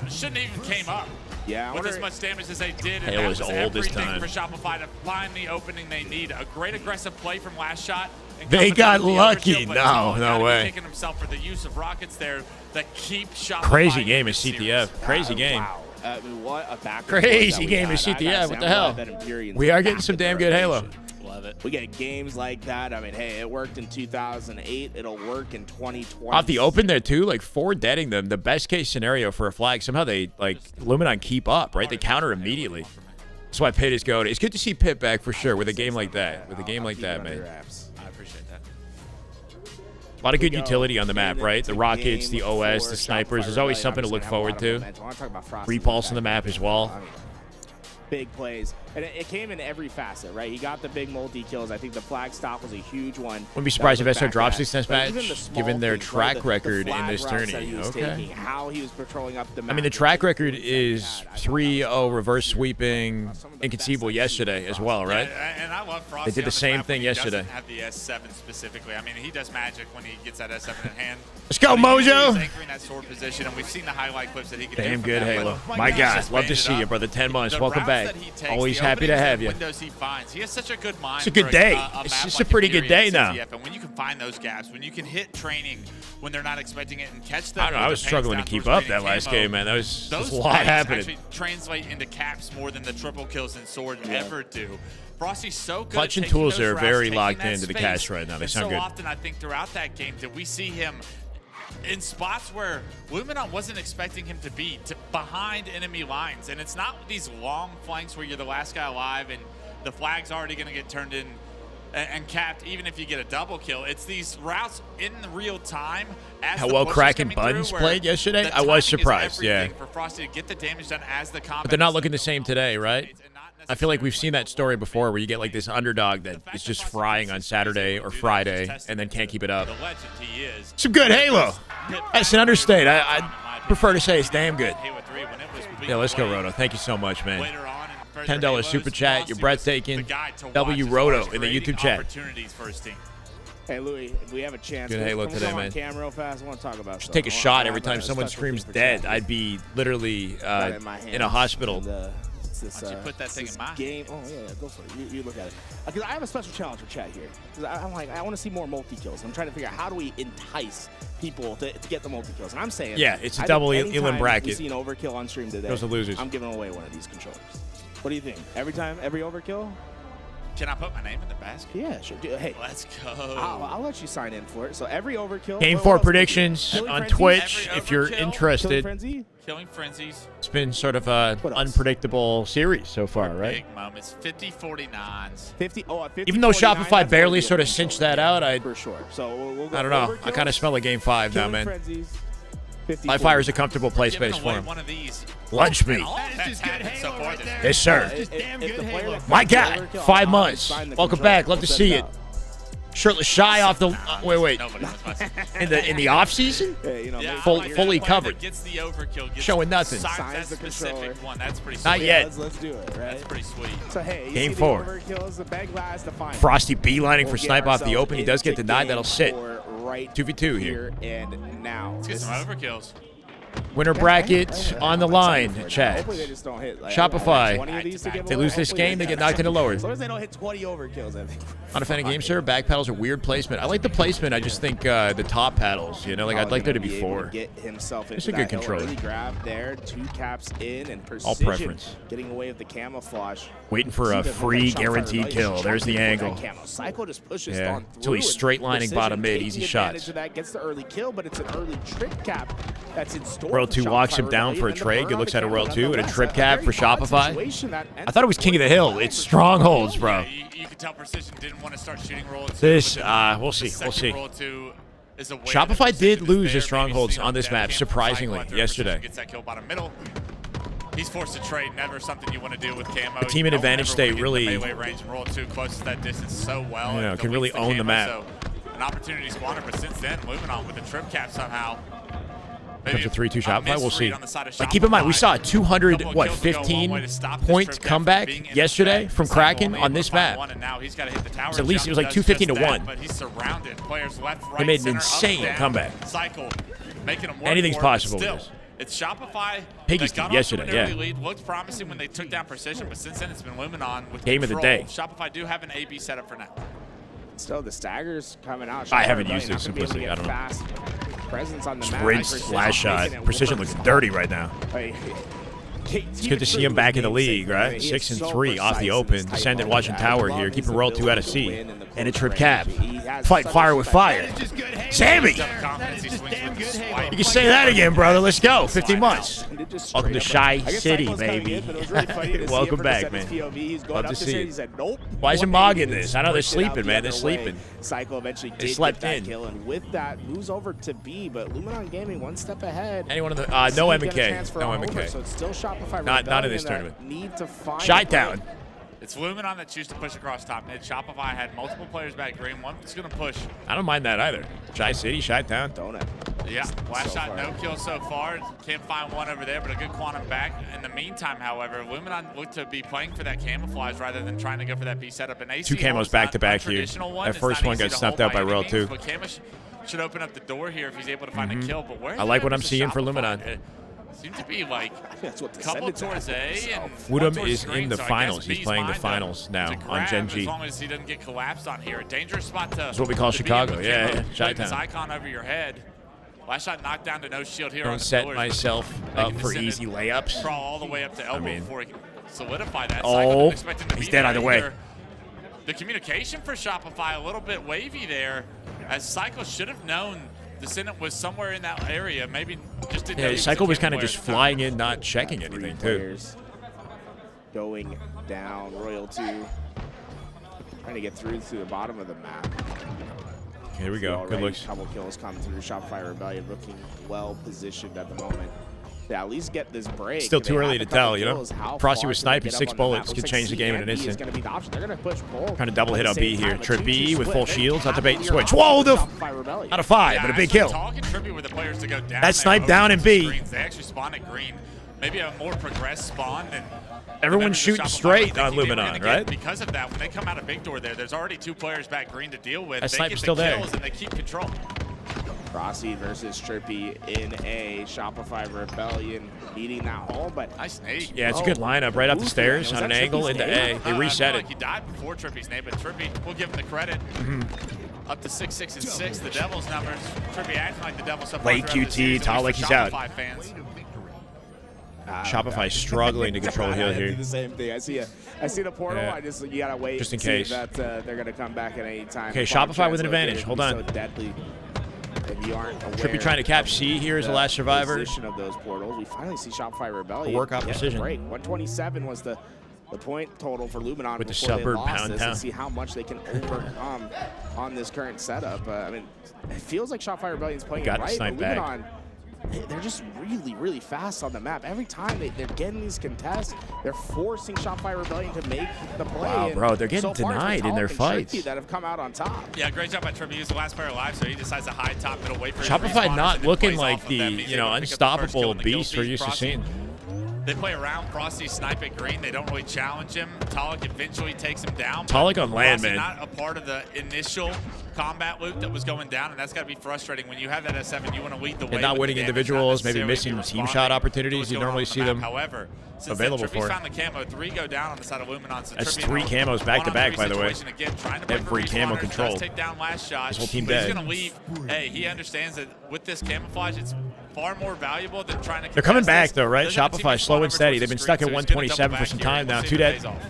shouldn't even came up. Yeah, I With wonder- as much damage as they did, and Halo that is was old this everything time. for Shopify to find the opening they need. A great aggressive play from last shot. and They coming got down with the lucky. overshield, but No, Talik no gotta be way. Kicking himself for the use of rockets there that keep Shopify. Crazy in game is this series. CTF. Crazy game. Wow. I mean, what a back and forth Crazy that we game had. is I gotta CTF. say, What I'm the hell? glad that Empyrean's We are getting back some in the damn good Halo. rotation. Love it. We get games like that. I mean, hey, it worked in 2008. It'll work in 2020. Off the open there, too, like 4 deading them. The best case scenario for a flag. Somehow they, like, Luminon keep up, right? They counter immediately. That's why Pitt is going. It's good to see Pitt back for sure with a game like that. With a game like that, man. I appreciate that. A lot of good utility on the map, right? The Rockets, the OS, the snipers. There's always something to look forward to. Repulse on the map as well. Big plays. And it came in every facet, right? He got the big multi-kills. I think the flag stop was a huge one. Wouldn't be surprised if That SR was drops back this next at. But even the match, small given their things, track right? The record in flag this routes that tourney. he was Okay. taking, how he was patrolling up the map. I mean, the track record is 3-0 reverse sweeping inconceivable yesterday as well, right? Yeah, and I love Frosty. They did the on this same map thing when he yesterday. doesn't have the S7 specifically. I mean, he does magic when he gets that S7 in hand. Let's go, But usually Mojo. he's anchoring that that sword position, and we've seen the highlight clips that he can Damn do. good, Halo. My God, love to see you, brother. 10 months. Welcome back. Always happy to have you. He finds. He has such a good mind. It's a good day. It's just a pretty good day now. And when you can find those gaps, when you can hit training when they're not expecting it and catch them. I don't know. I was struggling to keep up that last game, man. There's a lot happening. Actually translate into caps more than the triple kills in sword ever do. Frosty's so good. Clutch at and taking tools those are routes, very taking locked that into the space. cash right now. They And sound so good. often, I think throughout that game, did we see him in spots where Luminon wasn't expecting him to be behind enemy lines. And it's not these long flanks where you're the last guy alive and the flag's already going to get turned in and capped even if you get a double kill. It's these routes in real time. As How the well push is Kraken coming Buttons through, played where yesterday? the I was timing is surprised, yeah. everything for Frosty to get the damage done as the combat. But they're not looking the same today, right? I feel like we've seen that story before where you get like this underdog that is just frying on Saturday or Friday and then can't keep it up. The legend he is. Some good Halo. That's an understate. I prefer to say it's damn good. Yeah, let's go, Roto. Thank you so much, man. $10 super chat. You're breathtaking. W Roto in the YouTube chat. Hey, Louis, if we have a chance, Good Halo can we today, come on man. camera real fast? I want to talk about Just take a shot every time a someone special screams thing for dead. chat. I'd be literally in a hospital. It's this, Why don't you put that thing this in my game. Oh yeah, go for it. You look at it. Because I have a special challenge for chat here. Because I'm like, I want to see more multi kills. I'm trying to figure out how do we entice people to get the multi kills. And I'm saying, Yeah, it's a I double think Elam anytime bracket. We see an overkill on stream today. Those are losers. I'm giving away one of these controllers. What do you think? Every time, every overkill? Can I put my name in the basket? Yeah, sure. Hey, Let's go. I'll let you sign in for it. So every overkill. Game what 4 else? predictions Killing on Frenzy? Twitch Every if you're overkill? Killing interested. Frenzy? Killing Frenzies. It's been sort of a What else? unpredictable series so far, right? Big moments. 50-49s. 50. Oh, at 50, Even though 49, Shopify that's barely already sort a of cinched control. that out, I For sure. So we'll go don't know. I overkill, kind of smell like Game 5 now, killing man. Frenzies, 50, Live Fire is a comfortable play Giving space for away him. one of these. Lunch meat. All that's happened so far this year. Yes, sir. If the player that My finds the God, overkill, 5 I'll months. sign the Welcome controller. back. Love to We'll set see it it. out. Shirtless Shy off the wait. Nobody wants my secret. In the off season? Hey, you know, Yeah, maybe- Full- I like fully that player covered. that gets the overkill, gets Showing nothing. signs Signs that the specific controller. one. That's pretty sweet. Not yet. Let's do it, right? That's pretty sweet. So hey, you Game see 4. The overkills, the bag last to find. Frosty beelining We'll for get snipe off the ourselves open. He does get into denied. game That'll sit. 4 right 2v2 here. and now. Let's get some overkills. Winner bracket on the line, chat. Hopefully they just don't hit. Like, Shopify. 20 of these to give They away. lose this Hopefully game, they get knocked into lower. As long as they don't hit 20 overkills, I think. On a fan of game, sir, back paddles are weird placement. I like the placement. I just think the top paddles, you know, like I'd like there to be 4. Get himself It's into a good that hill controller. early grab there, 2 caps in, and All precision preference. getting away with the camouflage. Waiting for a See the free shot fire guaranteed value. kill. There's the Shot angle. that camo. Cycle just pushes Yeah, on until he's through, straight and lining Precision bottom mid, taking easy advantage shots. of that, gets the early kill, but it's an early trip cap that's in store. World for 2 walks him Shopify down for a and the trade. burn Good on looks the at a camo World 2 and a nonetheless. trip A cap very for odd Shopify. situation that I thought it was King of the Hill. It's Strongholds, bro. Yeah, you could tell Precision didn't want to start shooting roll 2. This, but we'll see. the We'll second see. roll 2 is a way Shopify that did Precision lose is his there. Strongholds Maybe on this seeing map, that surprisingly, cycle after yesterday. Precision gets that kill bottom middle. He's forced to trade. Never something you want to do with camo. team in You don't advantage ever state wanna get really- in the melee range and roll 2 close to that distance so well. You know, It can deletes really own the camo, map. So an opportunity squandered, but since then, Luminon with a trip cap somehow. Comes a 3-2 Shopify. We'll see. On the side of Like, keep in mind, we Shopify. saw a 200, Couple of what, kills to go, 15 one way to stop this point trip cap from comeback being in yesterday effect. from Cycle Kraken able on to this find map. one, and now he's got to hit the tower. At least it was like Does 250 to just that, 1. But he's surrounded. Players left, right, They made an center, up, insane down. comeback. Cycle, making them work Anything's for it, but possible with still, this. it's Shopify. Piggy's that got team off to an yesterday, early yeah. lead. Looked promising when they took down Precision, but since then it's been Luminon with Game of the control. day. Shopify do have an AB setup for now. Still, the staggers coming out. I haven't Shopify used it, not gonna be able to simplicity. get I don't know. fast presence on the map. Rinsed Precision last shot. making it Precision work. looks dirty right now. It's good to see him back in the league, right? 6-3 off the open. Descendant watching tower here, keeping roll 2 out of C. And a trip cap. Fight fire with fire. Sammy! Confidence, he swings with the swipe. You can say that again, brother. Let's go. 15 months. Welcome to Shy City, baby. Welcome back, man. Love to see it. Why isn't Mog in this? I know they're sleeping, man. They're sleeping. Cycle eventually They did slept get that in. kill, and with that, moves over to B, but Luminon Gaming one step ahead. Anyone in the no Seeing get a MK, transfer no on over, MK. so it's still Shopify Not in Rebellion this that tournament. Need to find Shy a way. down. It's Luminon that choose to push across top mid. Shopify had multiple players back green. One's going to push. I don't mind that either. Shy City, Shy Town. Donut. Yeah, last So shot, far. no kill so far. Can't find one over there, but a good quantum back. In the meantime, however, Luminon looked to be playing for that camouflage rather than trying to go for that B setup. And AC 2 camos holds back to not a back here. traditional one. That It's first not one easy got to snuffed hold out by any Royal means, 2. but should open up the door here if he's able to find a kill. But where I like what I'm seeing for Luminon. It seems to be like That's what a couple towards A and Woodham one towards is in screen, the so I guess finals. He's B's playing the mind finals now to on grab Gen G. As long as he doesn't get collapsed on here. A dangerous spot to. That's what we call to be in Chicago. with Yeah, Camo. yeah. Putting this Chi-town. icon over your head. Last shot knocked down to no shield here on Don't the set doors, myself but up they for can easy descend layups. and crawl all the way up to elbow mean- before he can solidify that. Oh, Cycle didn't expect him to he's be dead there either way. either. The communication for Shopify a little bit wavy there, as Cycle should have known Descendant was somewhere in that area. Maybe just didn't know Yeah, he was Cycle was a kind of player just at the time. flying in, not checking anything, too. Players going down. Royal 2 trying to get through to the bottom of the map. Here we go. Good Already looks. couple kills come through. Shopify Rebellion looking well positioned at the moment. They at least get this break. Still too They early have a to tell, couple you know? kills. How Frosty far was can they sniping get 6 up on the map? bullets. Looks Could like change the game in an C and B instant. is going to be the option. They're going to push both. Kind of double hit at on the B same here. time. A Trip B 2-2 with split. full They shields. Not the have bait and your switch. option Whoa, for the Shopify Rebellion. out of 5, Yeah, but a big actually, kill. Talking Trippy with the players to go down. That snipe down in B. They actually spawned at green. Maybe a more progressed spawn than Everyone's shooting straight on Luminon, right? Because of that, when they come out of big door there's already 2 players back green to deal with. That They sniper's get the still there. kills and they keep control. Frosty versus Trippy in a Shopify Rebellion needing that home, but Nice nade. Yeah, it's a good lineup. Right up the stairs Was on an that angle Trippy's into nade? A. They reset Like it. he died before Trippy's nade, but Trippy, we'll give him the credit. Up to 6-6 and 6, the Devils numbers. Trippy acting like the Devils so far Late throughout the QT, series, at Tal least like for he's out. Shopify fans. Shopify struggling to control heal I do here. the same thing. I see the portal. Yeah. I just you gotta wait Just in and see case. that they're gonna come back at any time. Okay, Farm Shopify with an translate advantage. there Hold can on. be so deadly if you aren't aware Trippy trying to cap C here as the last survivor. Position of those portals. We finally see Shopify Rebellion. A workout get the precision. break. 127 was the point total for Luminon With the before they suburb lost pound this, town. and see how much they can overcome on this current setup. I mean, it feels like Shopify Rebellion's playing Got it the right, snipe but back. Luminon, they're just really, really fast on the map. Every time they're getting these contests, they're forcing Shopify Rebellion to make the play. Wow, And bro, they're getting so far, it's been denied in their Talik and fights. Tricky that have come out on top. Yeah, great job by Trippy. He was the last player alive, so he decides to hide top middle, wait for his Shopify respawners, not and then looking plays like off of the, them. He's you know, able to pick up the first kill unstoppable in the kill beast we're feed. used to Frosty, seeing. They play around. Frosty snipe at green. They don't really challenge him. Talik eventually takes him down. Talik but on land, Frosty man. not a part of the initial combat loop that was going down, and that's got to be frustrating. When you have that S7, you want to lead the way. And not with winning the damage, individuals, not maybe necessarily missing team responding shot to opportunities what's you going normally on see the map. them However, since available then, Trippy's for. found the camo. 3 go down on the side of Luminon. So That's Trippy 3 in a camos back-to-back, by the way. one-on-three situation again, trying to play Every for camo respawners, control. does take down last shot. This whole team but he's dead. going to leave. Hey, he understands that with this camouflage, it's far more valuable than trying to. They're coming contest back, this. though, right? Doesn't have a Shopify teammate slow spawn and over steady. towards They've the been stuck screen, at so he's gonna 127 for double some back here. time now. We'll see 2 if it dead. pays off.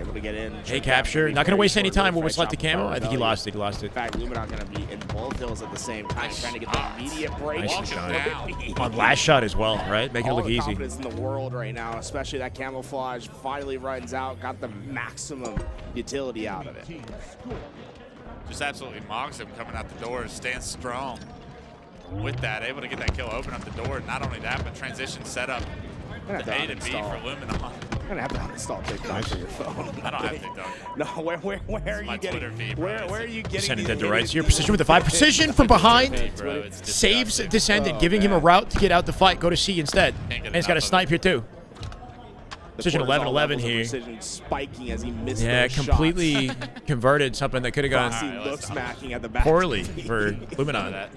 Able to get in. Hey, capture. Not going to waste any time. What was left of camo? I think he lost it. He lost it. In fact, Luminon going to be in both hills at the same time, trying to get the immediate break. Nice Walking shot. down. On last shot as well, right? Making it All look the easy. confidence in the world right now, especially that camouflage finally runs out, got the maximum utility out of it. Just absolutely mogs him coming out the door. Stands strong with that, able to get that kill, open up the door. Not only that, but transition setup I'm to A to B for Luminon. You're gonna have to uninstall TikTok for your phone. I don't have TikTok. No, where are my you getting? Twitter feed, bro. Where are you getting? Descendant these dead to right. videos? Here, precision with the 5. Precision from behind. Bro, it's Saves disgusting. Descendant, Oh, giving him a man. route to get out the fight. Go to C instead. Can't get And he's got a enough of snipe here, too. The Precision quarters, all 11-11 levels of here. Precision spiking as he missed Yeah, those completely shots. converted something that could have gone Frosty Alright, let's looks stop. smacking at the back. poorly for None of Luminon. that.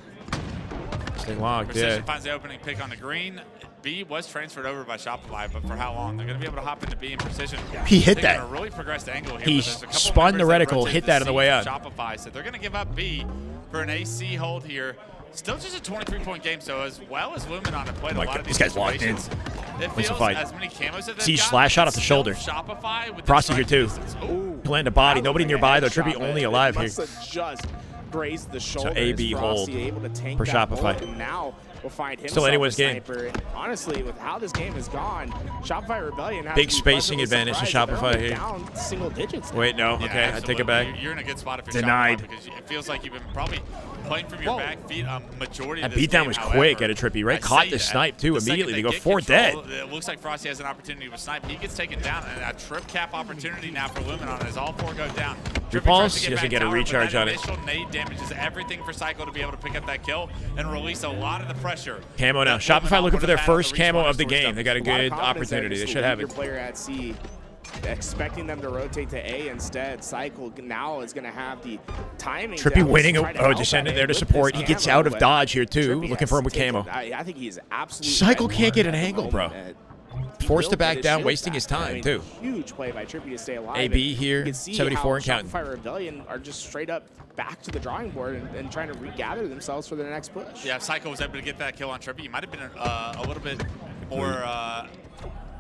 Stay locked, Precision yeah. finds the opening pick on the green. B was transferred over by Shopify, but for how long? They're going to be able to hop into B in Precision. He hit Taking that. A really progressed angle here. He but there's a couple spun the members that reticle, rotated hit to that on the C way from out. Shopify, so they're going to give up B for an AC hold here. Still just a 23-point game, so as well as Luminon have played Oh a my lot God, of this these guy's locked in. situations, it Wins the feels fight. as many camos as they've Siege got, slash shot off it's the still shoulder. Shopify with Frosty the here, too. striking distance. Ooh. Land a body. Nobody nearby, though. Headshot, Trippy only man. alive It here. must have just grazed the shoulder. AB hold able to tank for that Shopify. bullet, and now we'll find himself Still anyone's a game. sniper. And honestly, with how this game has gone, Shopify Rebellion has Big to be spacing pleasantly advantage to surprised that Shopify they're only here. Down single digits. Wait, no. Yeah, Okay, I take absolutely. it back. You're in a good spot if you're Denied. Shopify because it feels like you've been probably playing from your back feet a majority of That this beatdown game. was However, quick at a Trippy, right? I Caught say the that. snipe, too, The second immediately. they They go get 4 dead. control, it looks like Frosty has an opportunity to snipe. He gets taken down, and a trip cap opportunity now for Luminon as all 4 go down. Trippy Repulse, tries to he get doesn't back get a tower, but recharge that on it. initial nade damages everything for Psycho to be able to pick up that kill and release a lot of the pressure. Camo now. that Shopify Luminon looking for would their have had on first the camo respawners of the towards game. them. They got a A lot of good confidence there opportunity. just They to should have leave it. your player at C expecting them to rotate to A instead. Cycle now is going to have the timing. Trippy winning. Oh, Descendant there to support. He gets out of dodge here, too. Looking for him with camo. I think he's absolutely. Cycle can't get an angle, bro. Forced to back down, wasting his time, too. Huge play by Trippy to stay alive. AB here, 74 and counting. Shopify Rebellion are just straight up back to the drawing board and trying to regather themselves for their next push. Yeah, if Cycle was able to get that kill on Trippy, he might have been a little bit more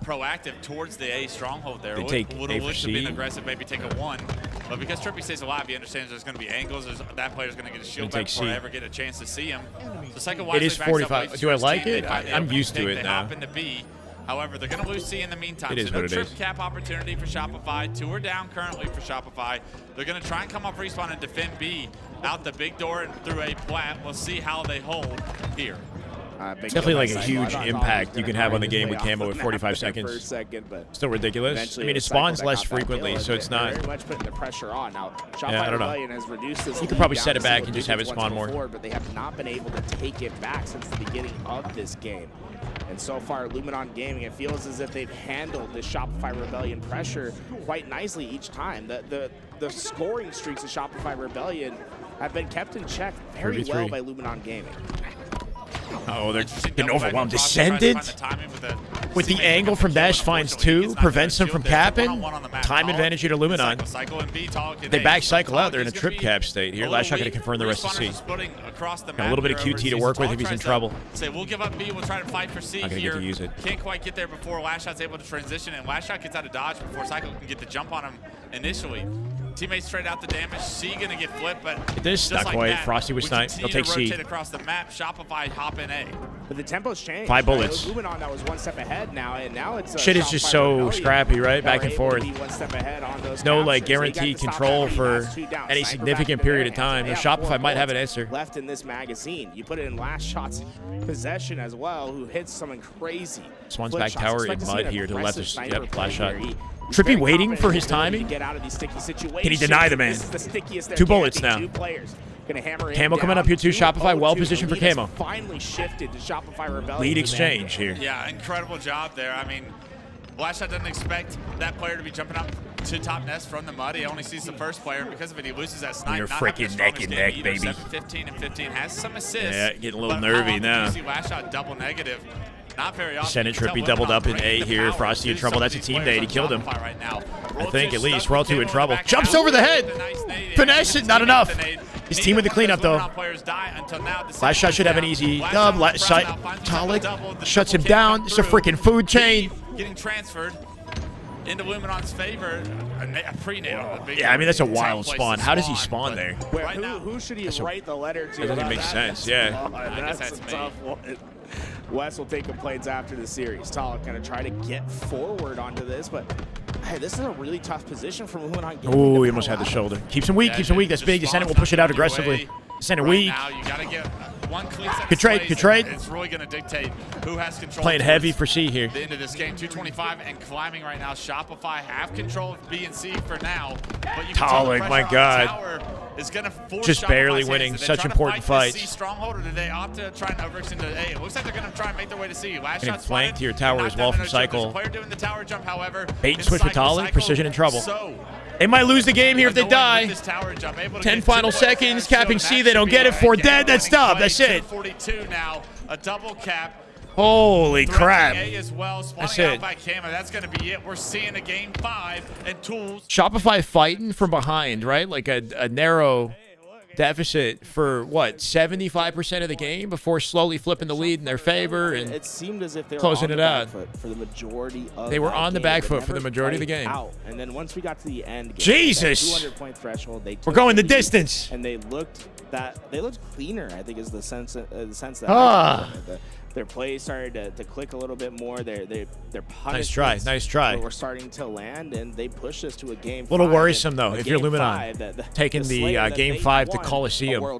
proactive towards the A stronghold there. They take would A have for wished to C. be aggressive, maybe take a 1. But because Trippy stays alive, he understands there's going to be angles. That player's going to get a shield back before I ever get a chance to see him. So Cycle It is 45. Do I like it? I'm used to it now. Hop into B. However, they're going to lose C in the meantime. It is so no what it trip is. cap opportunity for Shopify. 2 are down currently for Shopify. They're going to try and come off respawn and defend B out the big door and through A plat. We'll see how they hold here. It's definitely like a huge impact you can have on the game with camo with 45 seconds. Still ridiculous. I mean, it spawns less frequently, so it's not. Very much putting the pressure on now. Yeah, I don't know. Rebellion has reduced this. You could probably set it back and just have it spawn more. But they have not been able to take it back since the beginning of this game. And so far, Luminon Gaming, it feels as if they've handled the Shopify Rebellion pressure quite nicely each time. The scoring streaks of Shopify Rebellion have been kept in check very well by Luminon Gaming. Oh, they're getting overwhelmed. Descendant with the angle from Dash finds 2, prevents them from capping. Time advantage here to Luminon. They back Cycle out. They're in a trip cap state here. Last shot going to confirm the rest of C. Got a little bit of QT to work with if he's in trouble. Say we'll give up B. We'll try to fight for C Not gonna here. get to use it. Can't quite get there before Last Shot's able to transition, and Last Shot gets out of dodge before Cycle can get the jump on him initially. Teammates straight out the damage. C gonna get flipped, but this not quite. Frosty was sniped. They'll take C. Rotate across the map. Shopify hop in A. But the tempo's changed. 5 bullets. Luminon that was one step ahead now, and now it's shit is just so scrappy, right? Back and forth. No like guaranteed control for any significant period of time. The Shopify might have an answer. Left in this magazine. You put it in Last Shot's possession as well, who hits someone crazy. Swan's back tower in mud here to the left. Yep, Last Shot. Trippy waiting for his timing. Can he deny the man? 2 bullets now. Camo coming up here too. Shopify well positioned for camo. Finally shifted to Shopify Rebellion. Lead exchange here. Yeah, incredible job there. I mean, Last Shot doesn't expect that player to be jumping up to top nest from the mud. He only sees the first player, and because of it, he loses that snipe. You're freaking neck and neck, baby. 7-15 and 15 has some assists. Yeah, getting a little nervy now. You see Last Shot double negative. Not very often. Descendant Trippy doubled up in A here. Frosty in trouble. That's a teammate. He killed him. I think at least. Roll 2 in trouble. Jumps over the head. Finesse it. Not enough. His team with the cleanup though. Last Shot should have an easy dub. Talik shuts him down. It's a freaking food chain. Getting transferred into Luminon's favor. A pre-natal. Yeah, I mean, that's a wild spawn. How does he spawn there? Who should he write the letter to? That doesn't make sense, yeah. That's a tough one. Wes will take complaints after the series. Talik going to try to get forward onto this, but hey, this is a really tough position for Luminon. Oh, he almost had the shoulder. Keeps him weak, keeps him weak. That's big. Descendant will push it out aggressively. Descendant weak. Now you got to get one clean set. Good trade, good trade. It's really going to dictate who has control. Playing heavy for C here. The end of this game, 225 and climbing right now. Shopify have control of B and C for now. But you Talik, my God. Is going to force just barely winning. Such important fights. C stronghold, or do they opt to try and overextend to A? It looks like they're going to try and make their way to C. Last shot flanked here tower as well from Cycle. Player doing the tower jump, however. Bait and switch with Talik. Precision in trouble. They might lose the game here if they die. 10 final seconds. Capping C. They don't get it. 4 dead. That's dub. That's it. 42 now. A double cap. Holy crap. That's it. That's going to be it. We're seeing a game 5 and tools. Shopify fighting from behind, right? Like a narrow deficit for what, 75% of the game before slowly flipping the lead in their favor and it seemed as if they were closing on it the out back foot for the majority of they were on the back foot for the majority of the game. And then once we got to the end, Jesus, 200-point threshold, we're going the distance, and they looked cleaner. I think is the sense that their play started to click a little bit more. Their punishments nice try. Were starting to land, and they pushed us to a game. A little worrisome though, if you're Luminon, taking the game 5 to Coliseum,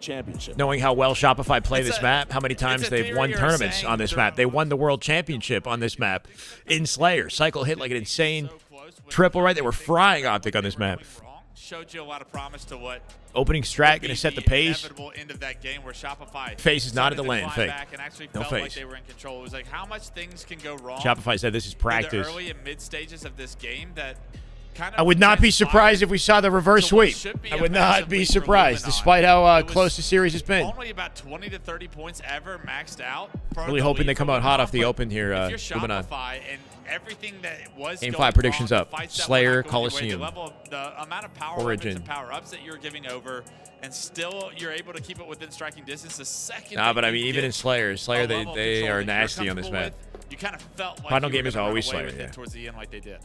knowing how well Shopify play this map, how many times they've won tournaments on this map. They won the World Championship on this map in Slayer. Cycle hit like an insane triple, right? They were frying Optic on this map. Showed you a lot of promise to what opening strat gonna set the pace. End of that game where Shopify Face is not at the lane. Fake. No face. Like they were in control. It was like how much things can go wrong. Shopify said this is practice. In the early and mid stages of this game that I would not be surprised if we saw the reverse sweep. I would not be surprised, despite how close the series has been. Only about 20 to 30 points ever maxed out. Really hoping they come out hot off the open here, If you're Luminon. Shopify and everything that was Game going 5 predictions wrong, up. the fights that Slayer, were not going your way, Coliseum. the amount of power Origin. and power ups that you're giving over, and still you're able to keep it within striking distance. The second Nah, that but I you mean, even get in Slayer, a they level of they control are that you're nasty on this comfortable map. with, you kind of felt like Final you were game is gonna run always away Slayer, with it yeah. towards the end like they did.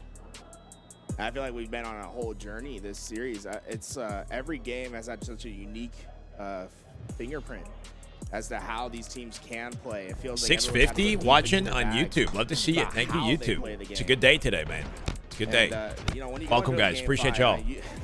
I feel like we've been on a whole journey this series. It's every game has had such a unique fingerprint as to how these teams can play. It feels like 650 watching on YouTube. Love to see it. Thank you, YouTube. It's a good day today, man. It's a good day. You know, when you Welcome, go into guys. game Appreciate 5, y'all.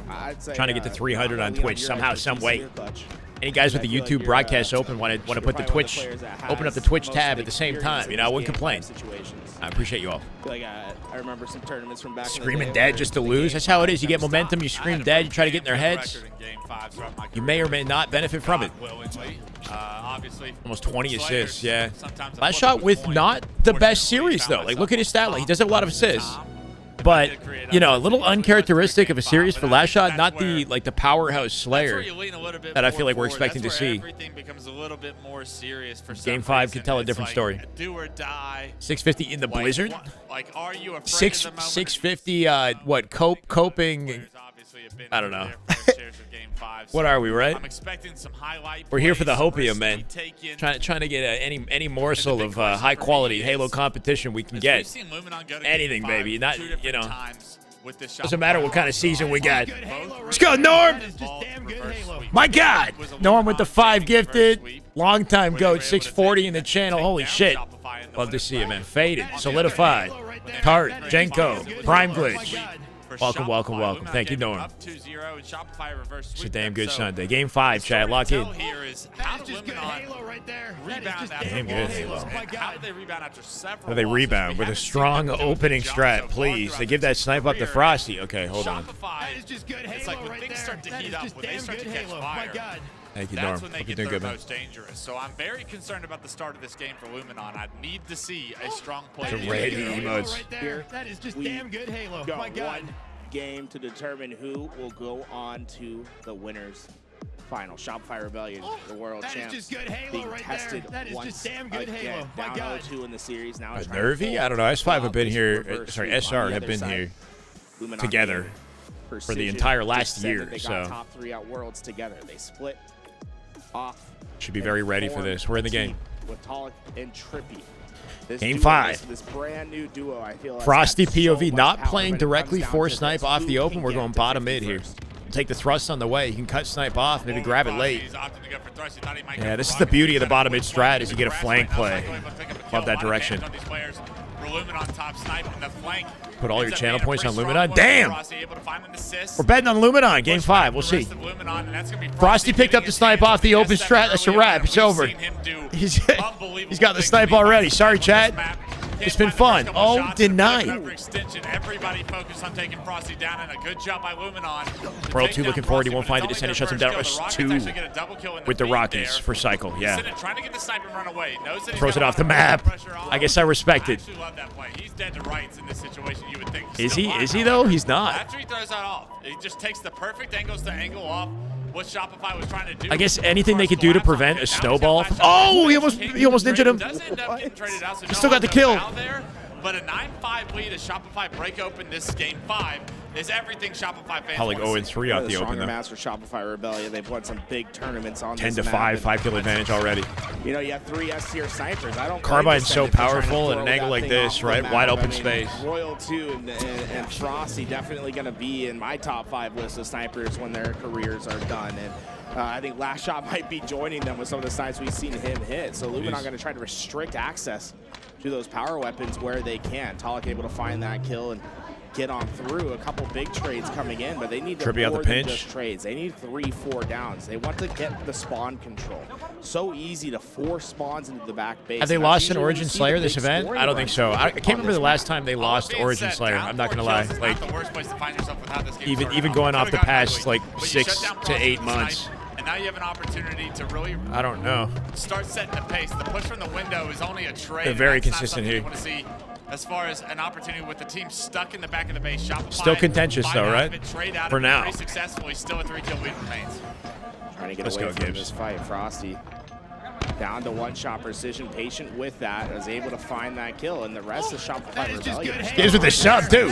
I'd say, Trying to get to 300 on lean Twitch your somehow, expertise some in way. your clutch. Any guys with I the feel like YouTube you're, broadcast open want to you're put the probably one of Twitch, players that open up the has Twitch most tab at the same experience time. in You know, I these wouldn't game complain. situations. I appreciate you all. Like I remember some tournaments from back in the Screaming day dead where just to the lose. game That's how it is. You get kept momentum, you stopping. scream dead, you try to get in their heads. You may or may not benefit from it. Obviously, Almost 20 assists, Slayers, yeah. sometimes a Last flip of shot a with coin. not the best Fortunately, series, though. found Like, look at his myself stat line. He does a lot of Tom. assists. But, you know, a little uncharacteristic of a series for last shot, not the, like, the powerhouse Slayer that I feel like we're expecting to see. Everything becomes a little bit more serious for some Game 5 reason. could tell a It's different like story. Do or die. 650 in the Like, Blizzard. Like, are you afraid 650, what, coping. I don't know. What are we, right? I'm expecting some highlight We're here for the plays, hopium, risks man. to be taken. Trying to get any morsel of high quality Halo competition we can As get. we've seen Luminon go to Anything, Game 5 baby. Not, two you different know. times with this Doesn't Shopify. matter what kind of season we got. Both Let's go, Norm! Just damn good Halo. My God! Norm with the 5 gifted. Long time goat, 640 in the channel. Holy shit. Love to see it, man. Faded, solidified. Tart, Jenko, Prime Glitch. Welcome, welcome, welcome. Thank you, Norm. It's a damn good Sunday. Game 5, Chad. Lock in. Damn good Halo. How do they rebound after several How do they losses? rebound? We With a haven't seen strong them opening jump strat, so please. far They give that snipe up to throughout Frosty. Okay, hold on. Shopify, it's like when things start to heat up, when they start to catch fire, Thank you, Norm. that's when they Hope you're get doing their good, man. most dangerous. So I'm very concerned about the start of this game for Luminon. I need to see a strong play. It's a raid emotes. Here, that is just damn good Halo. My God. One game to determine who will go on to the winners final. Shopify Rebellion, the world champs, being tested once again. Down 0-2 in the series. Now it's Nervy? I don't know. S5 have been here. Sorry, SR have been here together for the entire last year. They got So top 3 at Worlds together. They split off. should be very ready for this. We're in the game. With Tolic and Trippy. This Game duo, 5. This brand new duo, I feel like Frosty has so POV much not power playing when it comes directly down for to snipe this. off Who the can open. We're get going to bottom 50 mid here. first? Take the thrust on the way. You can cut snipe off, maybe grab it late. He's opting to go for thrust. He thought he might Yeah, go this for is the rocket. beauty of the He's bottom got a mid strat is you get a crash flank right now. play. He's not going to pick up a kill. Love that A lot of direction. damage on these players. For Luminon top snipe in the flank. Put all your Ends up channel being a points on pretty Luminon. strong Damn! one. Frosty able to find an assist. We're betting on Luminon. Game Push 5. back We'll the see. rest of Luminon, and that's gonna be Frosty picked up the snipe off the open strat. That's a wrap. It's over. He's got the snipe already. Sorry, Chad. It's been fun. Oh, denied. Everybody focused on taking Frosty down, and a good job by Luminon. World 2 looking forward. He won't find it. Descendant shuts him down. Rush 2 with the Rockets for cycle. Yeah. Trying to get the snipe and run away. Knows that he's Throws got it a off the lot of map. pressure on I guess I respect I it. actually love that play. He's dead to rights in this situation, you would think. Is Still he? alive, Is he though? however. He's not. After he throws that off, he just takes the perfect angles to angle off what Shopify was trying to do. I guess anything they could do to prevent a snowball. Oh, he almost ninja'd him. Does end up getting traded out, so He still got the kill. There, but a 9-5 lead as Shopify break open this game 5 is everything Shopify fans Probably want to see. 0-3 out the open stronger though. master Shopify Rebellion. They've won some big tournaments on 10 this to map, 5, and 5 kill advantage already. You know, you have 3 S-tier snipers. I don't. Carbine's so blame Descendant for trying to powerful at throw an angle that like thing this, off the right? map. Wide open I mean, space. Royal 2 and Frosty definitely going to be in my top 5 list of snipers when their careers are done. And I think Last Shot might be joining them with some of the snipes we've seen him hit. So Luminon going to try to restrict access to those power weapons where they can. Tolic able to find that kill and get on through. A couple big trades coming in, but they need to Trippy out the more than pinch. just trades. They need 3-4 downs. They want to get the spawn control. So easy to force spawns into the back base. Have they And lost that's an usually when Origin you see Slayer the this big event? scoring I don't think runs so. I on can't this remember the map. last time they All lost that being Origin said, Slayer. down I'm not 4 gonna lie. kills is Like not the worst place to find yourself with how this game even started going off. off the Could've gone past ugly, like but you 6 shut down to Frosty 8 with the months. snipe, and now you have an opportunity to really I don't know. start setting the pace. The push from the window is only a trade. They're very and that's not consistent something here. You want to see as far as an opportunity with the team stuck in the back of the base. Shopify Still contentious though, right? For now. Very successfully, still a 3-kill lead remains. Trying to get away from this fight. Frosty down to one-shot precision, patient with that, was able to find that kill, and the rest of Shopify Rebellion. Gives with the sub, too.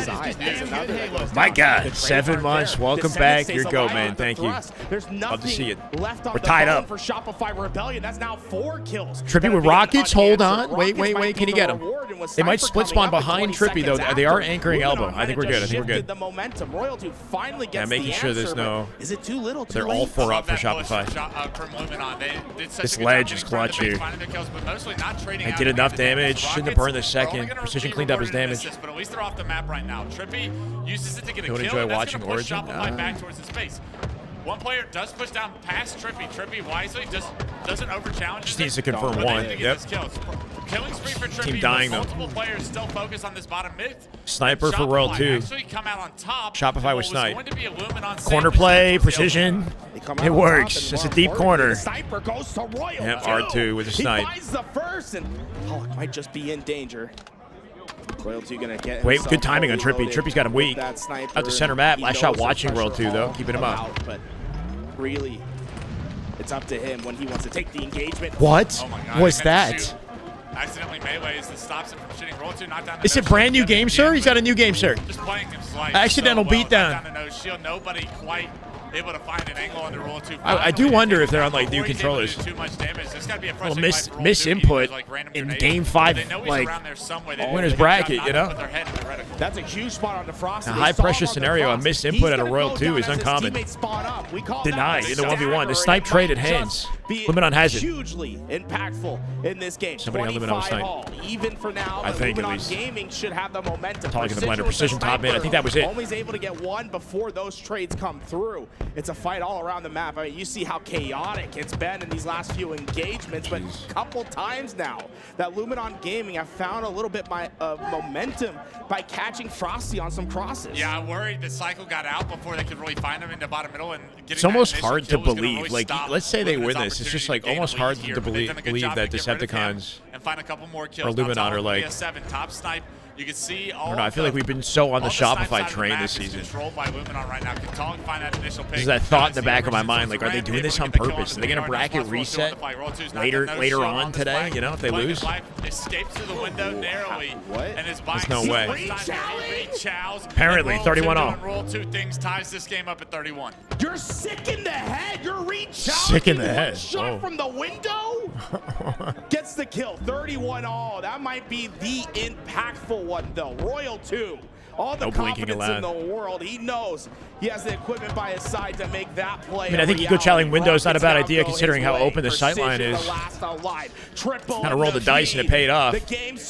My God, The 7 months. Welcome back. Your go, man. Thank you. There's Love to see it. left on We're the tied bone up. for Shopify Rebellion. That's now 4 kills. Trippy with Rockets. Hold on. Wait. Can he get him? They might split spawn behind Trippy, though. They are anchoring elbow. I think we're good. The momentum. Royalty finally gets making sure there's no... Is it too little, too They're late? all 4 up for Shopify. This ledge is clutch here. They did enough damage. Shouldn't have burned the second. Precision cleaned up his damage. But at least they're off the map right now. Trippy uses it to get a You would kill. enjoy And that's watching gonna push Origin? Shopify back towards the space. One player does push down past Trippy. Trippy wisely just doesn't over-challenge. Just needs to confirm one. Yep. Killing spree for Trippy. Team dying, though. Multiple players still focus on this bottom mid. Sniper for Royal 2. Come out on top. Shopify with snipe. Corner Corner play, precision. It works. It's a deep corner. Sniper goes to Royal. Yep, R2 with a snipe. He finds the first, and Pollock might just be in danger. Royal 2 gonna get Wait, himself good timing on Trippy. reloaded Trippy's got him weak. with that sniper, At the center map. and Last he shot knows the watching Royal pressure 2, though. all Keeping him up. about, but really, it's up to him when he wants to take the engagement. What Oh my God, was he had to that? shoot. Accidentally melees that stops him from shooting. Roll 2, knocked down the It's a nose brand new shield. game, sir? He's got a new game, sir. Just playing him slight. Accidental so well. beatdown. Knocked down the nose shield. Nobody quite able to find an angle on the Roll 2. I do wonder if they're on, like, new Before he's able to controllers. do too much damage. There's gotta be a Well, frustrating fight for Roll 2. miss He input does, like, random in grenades. game They 5, know he's like, around there somewhere. They winner's do a good bracket, job you not to know? put their head in the reticle. That's a huge spot on the Frost. A high-pressure scenario, a missed input at a Royal 2 is uncommon. Denied in the 1v1. The snipe traded hands. Luminon has it. Hugely impactful in this game. Somebody on Luminon was 25 all. Even for now, I think, at Luminon least. Gaming should have the momentum. Talking to the blender. with Precision top mid. I sniper. think that was it. Always able to get one before those trades come through. It's a fight all around the map. I mean, you see how chaotic it's been in these last few engagements, but a couple times now that Luminon Gaming have found a little bit of momentum by catching Frosty on some crosses. Yeah, I worried the cycle got out before they could really find him in the bottom middle, and getting It's almost that initial hard to kill was gonna believe. really Like, stop let's say they Luminon's win this. It's just, like, opportunity to gain almost a hard lead here, to but they've done a good believe job that to get rid of him Decepticons and find a couple more kills. or Luminon are like... PS7 top snipe. You can see all I don't know. I feel like we've been so on the Shopify train this season. Controlled by Luminon right now. Can find that initial pick. There's that thought in the back of my mind, like, are they doing this on purpose? Are they going to bracket reset later on today, you know, if they lose? Escapes through the window narrowly. What? And is There's no way. Chows. Apparently, 31 all. Roll 2 things ties this game up at 31. You're sick in the head. You're Sick in the head. Shot Whoa. from the window. Gets the kill. 31 all. That might be the impactful one, though. Royal 2. All the No blinking confidence in allowed. the world. He knows he has the equipment by his side to make that play. I mean, I think Eco Challenging window is not a bad idea considering how open the sight line is. Kind of rolled the dice and it paid off.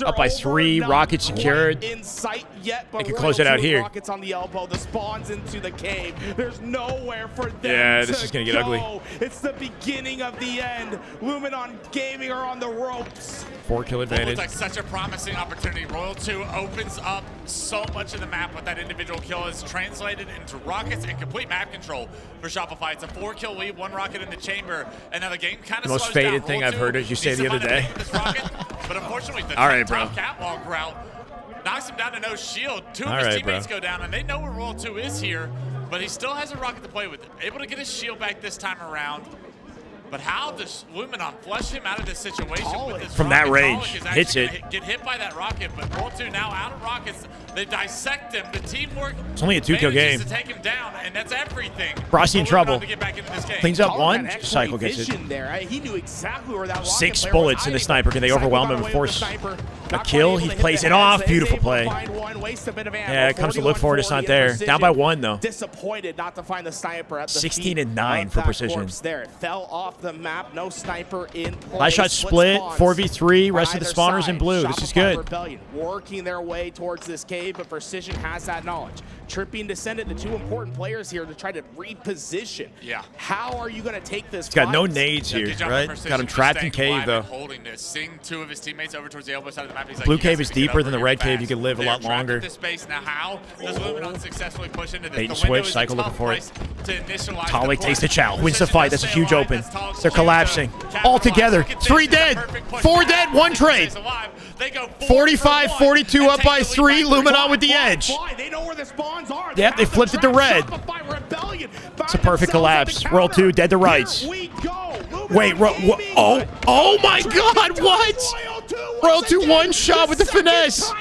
Up by 3, rocket secured. In sight yet, but They could Royal close it out 2 here. Rockets on the elbow. The spawns into the cave. There's nowhere for them Yeah, this to is gonna get go. ugly. It's the beginning of the end. Luminon Gaming are on the ropes. 4 kill It advantage. looks like such a promising opportunity. Royal 2 opens up so much of the map with that individual kill is translated into rockets and complete map control for Shopify. It's a 4-kill lead, 1 rocket in the chamber, and now the game kind of The most slows faded down. thing Royal I've 2 heard, as you say needs the to other find a day. pick with this rocket, but unfortunately, the All right, top bro. catwalk route knocks him down to no shield. 2 of All his right, teammates bro. go down, and they know where Royal 2 is here, but he still has a rocket to play with. Able to get his shield back this time around. But how does Luminon flush him out of this situation with this From that rocket? range, Pollock is hits actually it. gonna get hit by that rocket, but Roll 2 now out of rockets. They dissect him. The teamwork. It's only a 2-kill manages game. to take him down, and that's everything. Frosty in for Luminon trouble. to get back into this game. Cleans up Pollock 1, had Cycle excellent gets it. vision there. He knew exactly where that rocket 6 player bullets was in the hiding. sniper. Can they Cycle overwhelm got him and away force with the sniper. a Not kill? quite He able to plays hit it the off. heads. Beautiful Able to play. find one, waste a bit of ammo. Yeah, it comes to look for it. It's not 41-40 there. Precision. Down by 1, though. Disappointed not to find the sniper at the 16 feet and 9 of for that Precision. corpse there. It fell off the map. No sniper in play. Last shot split, spawns 4v3, on rest of the either spawners side. in blue. This is Shopify good. Rebellion working their way towards this cave, but Precision has that knowledge. Trippy and Descendant, the 2 important players here to try to reposition. Yeah. How are you going to take this? He's got no fight? nades Yeah, here, good job right? from Precision Got him for trapped in staying cave, alive though. and holding this. Seeing 2 of his teammates over towards the elbow side of the map. He's like, Blue you guys cave need is to get deeper over than the here red cave. fast. You could live a They're lot trapped longer. at this space. Now how does Luminon successfully push into this? Bait The and window switch, is a Cycle looking tough for it. place to initialize Talik the takes the push. chow, wins the Precision fight. does That's a stay huge alive. open. That's Talik They're collapsing. All together. 3 dead. 4 dead. 1 trade. 45-42 up by 3. Luminon with the edge. Yep, they flipped it to red. It's a perfect collapse. Royal 2 dead to rights. Wait, oh my God, what? Royal 2 1 shot with the finesse.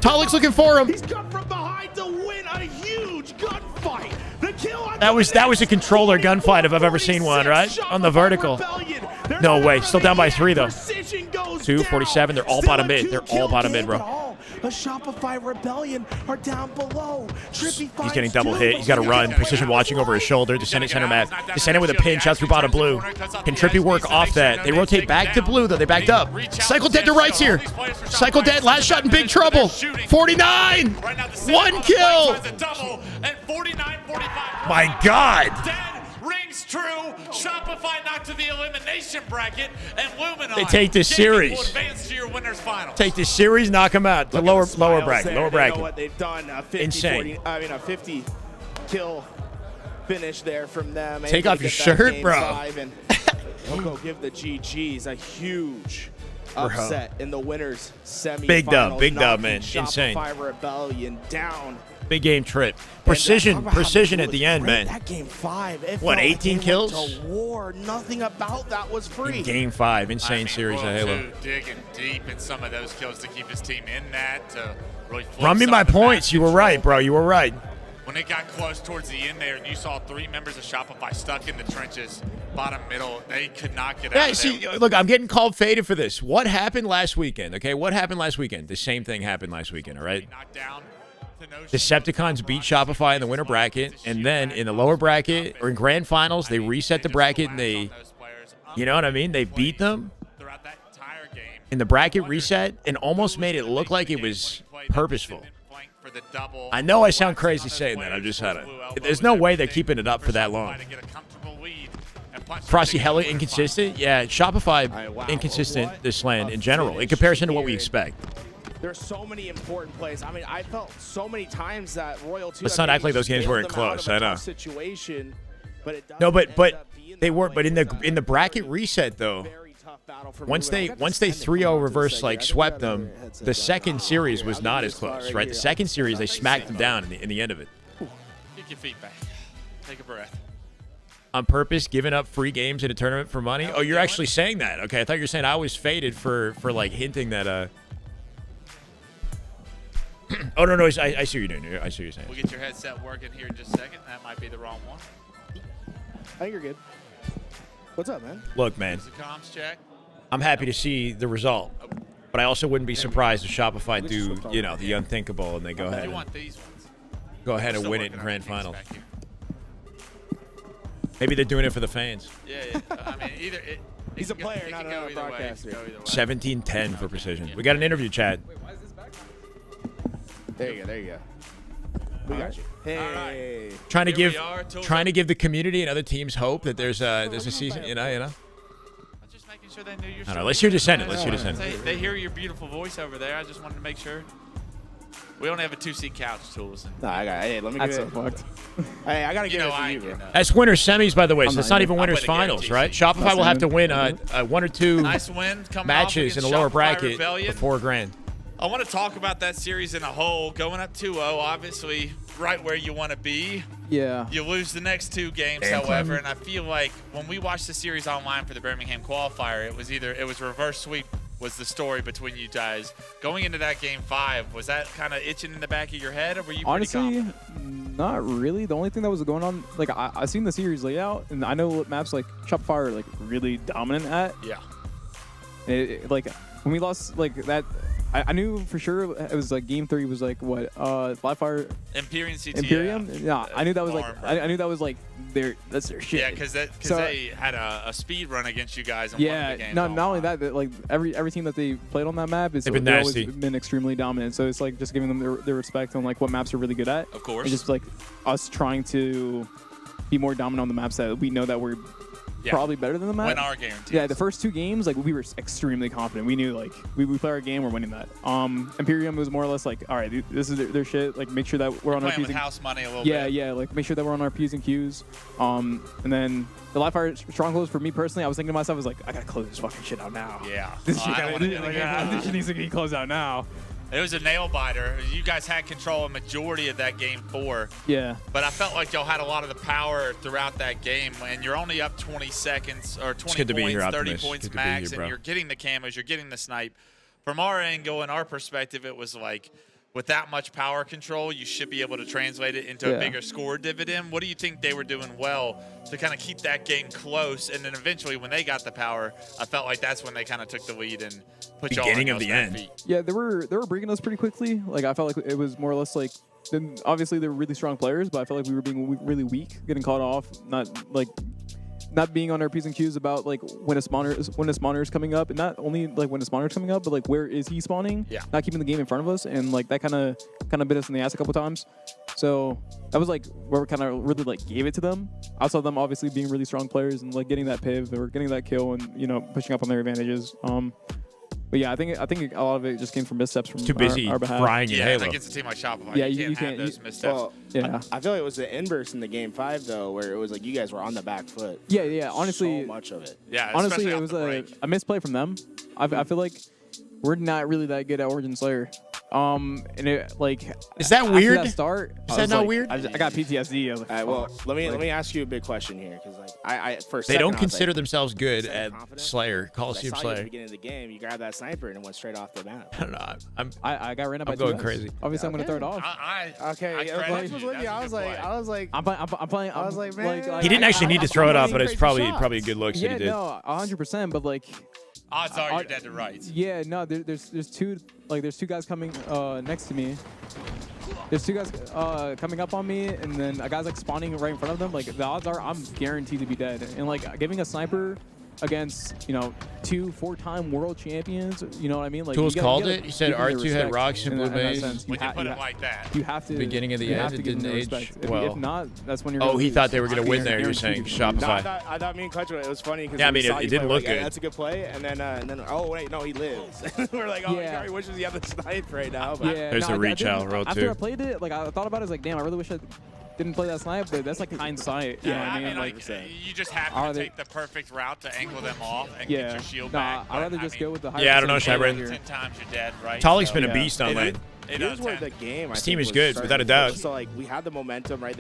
Tolik's looking for him. He's come from behind to win a huge gunfight. The kill on That was a controller gunfight if I've ever seen one, right? On the vertical. No way. Still down by 3 though. 247. They're all bottom mid. They're all bottom mid, bro. A Shopify Rebellion are down below. He's getting double hit. He's got to run. Precision watching over his shoulder. Descendant center map. Descendant with a pinch out through bottom blue. Can Trippy work off that? They rotate back to blue though. They backed up. Cycle dead to rights here. Cycle dead. Last shot in big trouble. 49. 1 kill. My God. Rings true. Shopify knocked to the elimination bracket, and Luminon. They take this series. Advance to your winners final. Take this series, knock them out. The lower bracket. Lower bracket. Know what they've done. 50, Insane. 40, I mean, a 50 kill finish there from them. Take off your shirt, bro. And we'll go give the GGs a huge upset in the winners semifinals. Big dub, man. Insane. Shopify Rebellion down. Big game Trip. Precision at the end, man. That game 5. What, 18 kills? To war. Nothing about that was free. In game 5, insane series of Halo. Digging deep in some of those kills to keep his team in that. To really Run me my points. You were right, bro. You were right. When it got close towards the end there, and you saw 3 members of Shopify stuck in the trenches, bottom middle, they could not get out of there. Look, I'm getting called faded for this. What happened last weekend? Okay, what happened last weekend? The same thing happened last weekend. All right. Knocked down. Decepticons beat Shopify in the winner bracket, and then in the lower bracket or in grand finals, they reset the bracket and they, you know what I mean? They beat them in the bracket reset and almost made it look like it was purposeful. I know I sound crazy saying that. I'm just had it. There's no way they're keeping it up for that long. Frosty hella inconsistent. Yeah, Shopify inconsistent this land in general in comparison to what we expect. There's so many important plays. I mean, I felt so many times that Royal 2. Let's not act like those games weren't close. I know. Situation, but no, but they were. But in the bracket reset though, once they 3-0 reverse like swept them, the second series was not as close, right? The second series they smacked them down in the end of it. Kick your feet back. Take a breath. On purpose, giving up free games in a tournament for money. Oh, you're actually saying that? Okay, I thought you were saying I was faded for like hinting that. Oh, no, I see what you're doing. I see what you're saying. We'll get your headset working here in just a second. That might be the wrong one. I think you're good. What's up, man? Look, man. The comms check. I'm happy to see the result, but I also wouldn't be surprised if Shopify do, you know, the unthinkable and they go ahead and win it in grand finals. Maybe they're doing it for the fans. Yeah. I mean, either he's a player, not a broadcaster. 17-10 for Precision. We got an interview, Chad. There you go. We got you. Hey. Trying to give the community and other teams hope that there's a season, you know. I'm just making sure they knew you're. I don't know. Let's hear Descendant. They hear your beautiful voice over there. I just wanted to make sure. We only have a 2-seat couch, Tools. No, I got. Hey, let me get it. Fucked. Hey, I gotta give it to you, bro. That's winners semis, by the way. So it's not even winners finals, right? Shopify will have to win 1 or 2 matches in the lower bracket before grand. I want to talk about that series in a whole. Going up 2-0, obviously right where you want to be. Yeah. You lose the next 2 games, however, and I feel like when we watched the series online for the Birmingham qualifier, it was reverse sweep was the story between you guys. Going into that game 5, was that kind of itching in the back of your head, or were you pretty confident? Not really. The only thing that was going on, like I seen the series layout, and I know what maps like Shopify are like really dominant at. Yeah. Like when we lost like that. I knew for sure it was like game 3 was like what Livefire Empyrean CT. Empyrean? Yeah, I knew that was like I knew that was like that's their shit. Yeah, because they had a speed run against you guys. And won the game not only that, but like every team that they played on that map is they've always been extremely dominant. So it's like just giving them their respect on like what maps are really good at. Of course. And just like us trying to be more dominant on the maps that we know that we're probably better than the map. Win our guarantees. Yeah, the first 2 games, like we were extremely confident. We knew like we play our game, we're winning that. Empyrean was more or less like, all right, this is their shit. Like make sure that we're on our playing P's with and house money a little yeah, bit. yeah, like make sure that we're on our P's and Q's. And then the live fire strongholds for me personally, I was thinking to myself, I was like, I gotta close this fucking shit out now. Yeah. This shit, I don't wanna get in the game. this shit needs to be closed out now. It was a nail biter. You guys had control a majority of that game 4. Yeah. But I felt like y'all had a lot of the power throughout that game. When you're only up 20 seconds or 20 points, 30 points max, and you're getting the camos, you're getting the snipe. From our angle and our perspective, it was like, with that much power control, you should be able to translate it into a bigger score dividend. What do you think they were doing well to kind of keep that game close? And then eventually, when they got the power, I felt like that's when they kind of took the lead and put y'all on y'all's back feet. Yeah, they were breaking us pretty quickly. Like I felt like it was more or less like. Then obviously they were really strong players, but I felt like we were being really weak, getting caught off, not being on our P's and Q's about like when a spawner is coming up, and not only like when a spawner is coming up, but like where is he spawning? Yeah. Not keeping the game in front of us, and like that kind of bit us in the ass a couple times. So that was like where we kind of really like gave it to them. I saw them obviously being really strong players and like getting that piv or getting that kill and pushing up on their advantages. But yeah, I think a lot of it just came from missteps from Too busy our behalf. frying in Halo. Against a team like Shopify, Yeah, you can't have those missteps. Well, Yeah. I feel like it was the inverse in the game 5 though, where it was like you guys were on the back foot. Yeah. Honestly, so much of it. Yeah, honestly, especially it off was the break. a misplay from them. I feel like we're not really that good at Origin Slayer. And it like Is that after weird? That start, Is I that was not like- weird? I got PTSD. I was like, All right, well, fuck. let me ask you a big question here, because like I for a They second, don't I was consider like, themselves good so at confident. Slayer, I Coliseum saw you at the Slayer. beginning of the game. You grabbed that sniper and it went straight off the map. I don't know. I got ran up by I'm going 2x. credit. Obviously, I'm gonna throw it off. Okay, I yeah, credit Lex you. was with me. That's a I was good like, play. I was like, I'm playing. I was like, man. He didn't actually need to throw it up, but it's it's probably a good look that Yeah, he did. no, 100%. But like, Odds are you're dead to rights. yeah, no, there's two guys coming next to me. There's 2 guys coming up on me, and then a guy's like spawning right in front of them. Like the odds are I'm guaranteed to be dead. And like giving a sniper against 2 4-time world champions, you know what I mean? Like Tools you gotta- called you gotta it. He said give them their R2 had respect rocks and in blue that maze. sense. When you put it like that. You have to. Beginning of the you end, have to it give them didn't their age respect. well. If not, that's when you're. Oh, gonna he lose. thought they were going to win there. You're saying Guaranteed you're gonna Shopify. I thought me and Clutch, it was funny because Yeah, I mean, it didn't look good. That's a good play, and then oh wait, no, he lives. We're like, oh, Yeah. he probably wishes he had the snipe right now. But Yeah, There's no, a reach didn't- out, row After 2. I played it, like I thought about it, I was like, damn, I really wish I didn't play that snipe, but that's like hindsight. You know what I mean? like, you just have to take the perfect route to angle them off and get your shield back. I'd rather just go with the higher. Yeah, I don't know, percentage Shybran. here. 10 times you're dead, right? Tolik's So- been a beast on lane. Here's where the game. His team is good, without a doubt. So like we had the momentum, right?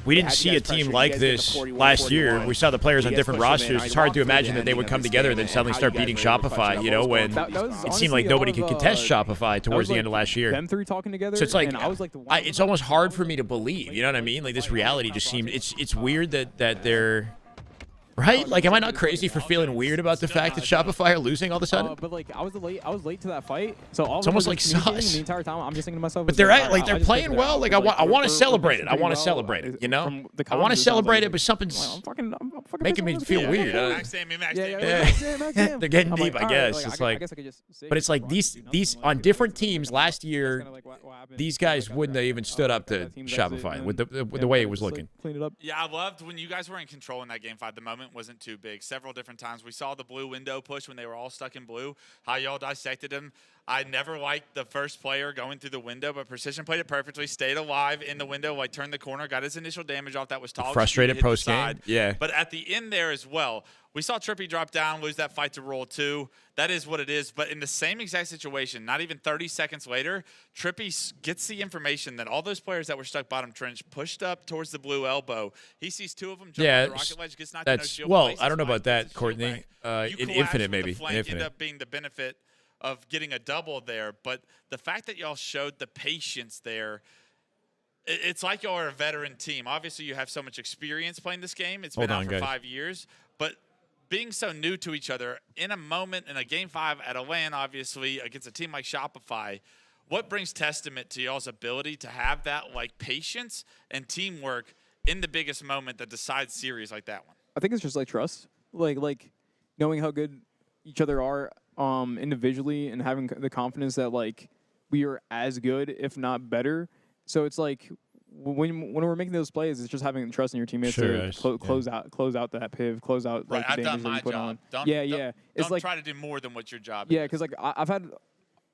We didn't see a team like this last year. We saw the players on different rosters. It's hard to imagine that they would come together and then suddenly start beating Shopify, when it seemed like nobody could contest Shopify towards the end of last year. Them 3 talking together. So it's like, and I was like the one. it's almost hard for me to believe, you know what I mean? Like this reality just seems, it's weird that they're, right? Like, am I not crazy for feeling weird about the fact that Shopify are losing all of a sudden? But like I was late to that fight, so all It's of almost them like were communicating sus. the entire time. I'm just thinking to myself. But it's they're like, at, all like right, they're I'll just playing figure it well. out. Like It's I want to we're celebrate it. I progressing want to pretty celebrate well. it. You know, From the I want to comments, it sounds celebrate like it, but something's I'm fucking making me pissed feel off. weird. Max Damien, Max Yeah, Damien. yeah. They're getting I'm deep, like, I all right, guess. It's I like, guess I could just say but it's like Rockets, these like, on different teams last year. kinda like what happened. These guys Like, wouldn't have even stood up to that team's exit, Shopify and with then, the way it was just, like, looking. Clean it up. Yeah, I loved when you guys were in control in that game 5. The moment wasn't too big. Several different times we saw the blue window push when they were all stuck in blue. How y'all dissected them. I never liked the first player going through the window, but Precision played it perfectly. Stayed alive in the window, like turned the corner, got his initial damage off. That was tall. Frustrated post game. Yeah. But at the end there as well, we saw Trippy drop down, lose that fight to roll 2. That is what it is. But in the same exact situation, not even 30 seconds later, Trippy gets the information that all those players that were stuck bottom trench pushed up towards the blue elbow. He sees 2 of them jump Yeah, on the rocket ledge, gets knocked to no that's shield. well. places I don't know Mike, about that, gets his shield Courtney. back. You In collapse Infinite, with maybe. the flank, In end Infinite. up being the benefit of getting a double there. But the fact that y'all showed the patience there, it's like y'all are a veteran team. Obviously, you have so much experience playing this game. It's been out for 5 years. But being so new to each other in a moment in a game 5 at a LAN, obviously, against a team like Shopify, what brings testament to y'all's ability to have that like patience and teamwork in the biggest moment that decides series like that one? I think it's just like trust, like knowing how good each other are individually and having the confidence that like we are as good, if not better. So it's like when we're making those plays, it's just having trust in your teammates to close out that piv, close out like I've the done damage that my you put job. on. Yeah. It's Don't like try to do more than what your job yeah, is. because like I've had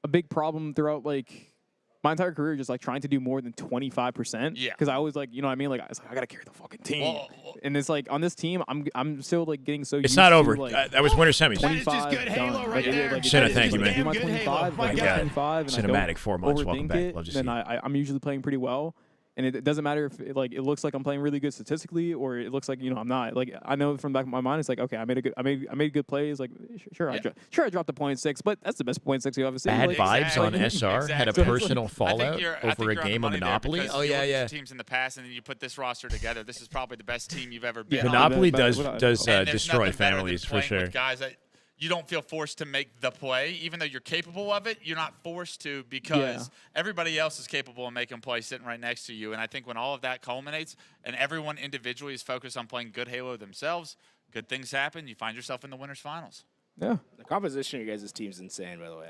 a big problem throughout like my entire career just like trying to do more than 25%. Yeah. Because I always like, you know what I mean? Like, I gotta carry the fucking team. And it's like on this team, I'm still like getting so. It's used not to, over. like, that was winter semis. 25 good Halo done. right there. Like, Senna, thank you, man. Do my 25, My like, God. 25, and Cinematic, 4 months. overthink Welcome back. it, Love to see then it. I'm usually playing pretty well. And it doesn't matter if it looks like I'm playing really good statistically, or it looks like I'm not. Like I know from the back of my mind, it's like okay, I made good plays. Like sure, I dropped the 0.6, but that's the best 0.6 you ever seen. Bad like, vibes on SR had a personal fallout over a you're on game the of money there Monopoly. because Oh you yeah, look at yeah. teams in the past, and then you put this roster together. This is probably the best team you've ever been. Monopoly but- does but- does And there's destroy nothing better than families for playing sure. with guys that you don't feel forced to make the play, even though you're capable of it. You're not forced to because everybody else is capable of making plays sitting right next to you. And I think when all of that culminates and everyone individually is focused on playing good Halo themselves, good things happen. You find yourself in the winners finals. Yeah. The composition of your guys' team's insane, by the way.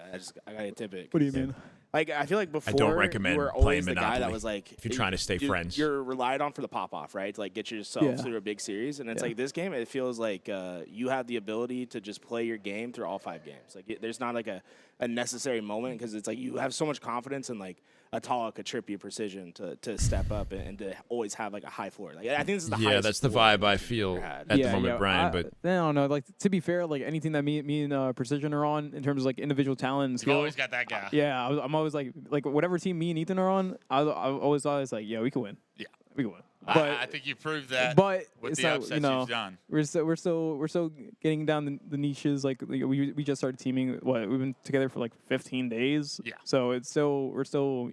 I gotta tip it. What do you mean? Like I feel like before I don't recommend you were playing always the guy Monopoly that was like if you're trying to stay friends. You're relied on for the pop off, right? To like get yourself Yeah. through a big series, and it's Yeah. like this game. It feels like you have the ability to just play your game through all 5 games. Like there's not like a necessary moment because it's like you have so much confidence in like a Talik, a Trippy, Precision to step up and to always have like a high floor. Like I think this is the highest that's the floor vibe I you've feel ever had. at the moment, Brian. But I don't know. Like to be fair, like anything that me and Precision are on in terms of like individual talent and You've skill. always got that guy. Yeah, I'm always like whatever team me and Ethan are on, I always thought it's like, yeah, we can win. Yeah. We can win. I think you proved that but with it's the not, upsets you know, you've done. we're still getting down the niches. Like we just started teaming. We've been together for like 15 days. Yeah. So we're still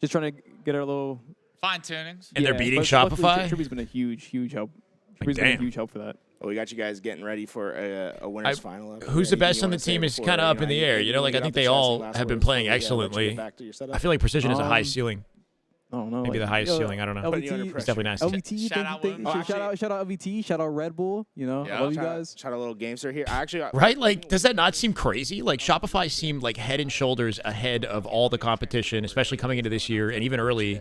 just trying to get our little Fine tunings. And they're beating but luckily, Shopify? Trippy's been a huge help. Trippy's been a damn. huge help for that. Well, we got you guys getting ready for a winners final. Up. who's the Anything best you on the wanna say team is before, kind of up in the air. anything You know, like I get think off the they chest, all last have been words playing before we let you excellently. get back to your setup? I feel like Precision has a high Um, ceiling. I don't know. Maybe the highest ceiling. I don't know. Putting you under LVT, pressure. It's definitely nice. LVT, Shout out thank you. Will. Shout out LVT, shout out Red Bull. Yeah. I love you guys. Shout out a little gamester here. I actually Right? Like, does that not seem crazy? Like, Shopify seemed like head and shoulders ahead of all the competition, especially coming into this year and even early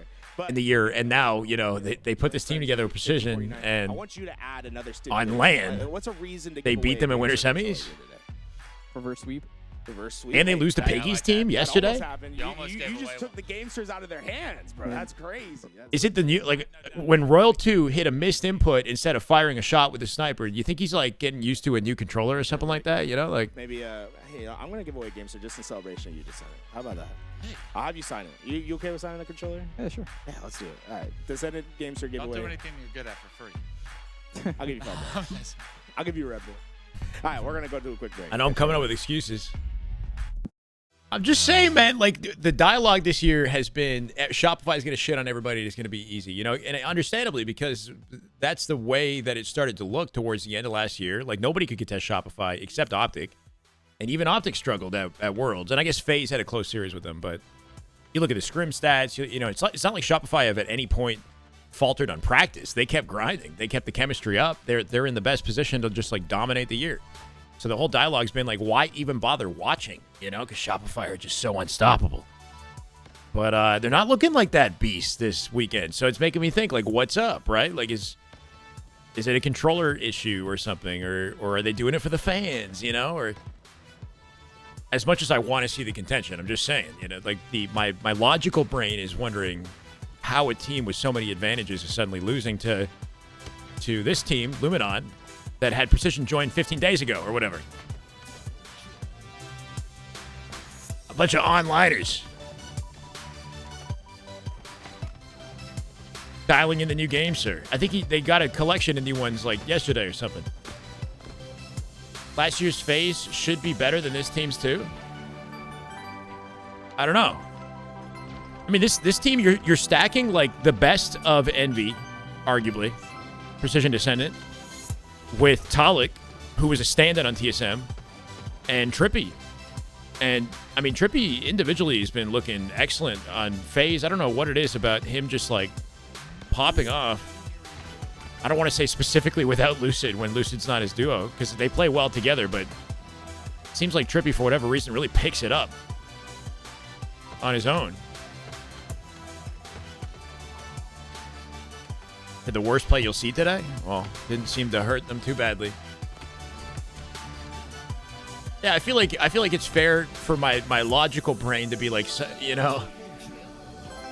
in the year. And now, they put this team together with Precision, I and want you to add another on land, What's a reason to they give beat away them in a winter controller semis. today? Reverse sweep. Reverse sweep. And they lose to That- Piggy's like team that. that yesterday. almost happened. You almost gave you away just took one. the gamesters out of their hands, bro. That's crazy. Is it the new, like, when Royal 2 hit a missed input instead of firing a shot with the sniper, do you think he's, like, getting used to a new controller or something like that? Like, Maybe, hey, I'm going to give away a gamester just in celebration of you just signing it. How about that? I'll have you sign it. You okay with signing a controller? Yeah, sure. Yeah, let's do it. All right. The Senate gamester Don't giveaway. do anything you're good at for free. I'll give you $5. I'll give you a Red Bull. All right, we're going to go to a quick break. I know I'm coming up with excuses. I'm just saying, man, like, the dialogue this year has been Shopify is going to shit on everybody. It's going to be easy, and understandably, because that's the way that it started to look towards the end of last year. Like, nobody could contest Shopify except Optic, and even Optic struggled at Worlds. And I guess FaZe had a close series with them, but you look at the scrim stats, it's not like Shopify have at any point faltered on practice. They kept grinding. They kept the chemistry up. They're in the best position to just, like, dominate the year. So the whole dialogue's been like, why even bother watching? Because Shopify are just so unstoppable. But they're not looking like that beast this weekend. So it's making me think, like, what's up, right? Like, is it a controller issue or something? Or are they doing it for the fans, Or as much as I want to see the contention, I'm just saying, like my logical brain is wondering how a team with so many advantages is suddenly losing to this team, Luminon, that had Precision join 15 days ago or whatever. A bunch of onliners. Dialing in the new game, sir. I think they got a collection of new ones like yesterday or something. Last year's FaZe should be better than this team's too. I don't know. I mean, this team, you're stacking like the best of Envy, arguably. Precision Descendant. With Talik, who was a stand-in on TSM, and Trippy. And, I mean, Trippy individually has been looking excellent on FaZe. I don't know what it is about him just, like, popping off. I don't want to say specifically without Lucid when Lucid's not his duo, because they play well together, but it seems like Trippy, for whatever reason, really picks it up on his own. The worst play you'll see today? Well, didn't seem to hurt them too badly. Yeah, I feel like it's fair for my logical brain to be like, you know,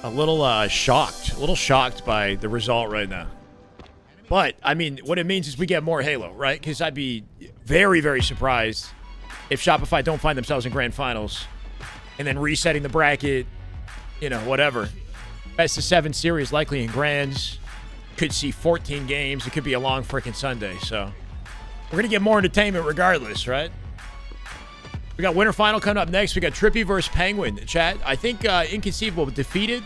a little shocked by the result right now. But I mean, what it means is we get more Halo, right? Because I'd be very, very surprised if Shopify don't find themselves in grand finals and then resetting the bracket, you know, whatever. Best of 7 series likely in grands. Could see 14 games. It could be a long freaking Sunday. So we're going to get more entertainment regardless, right? We got winter final coming up next. We got Trippy versus Penguin. Chat, I think Inconceivable defeated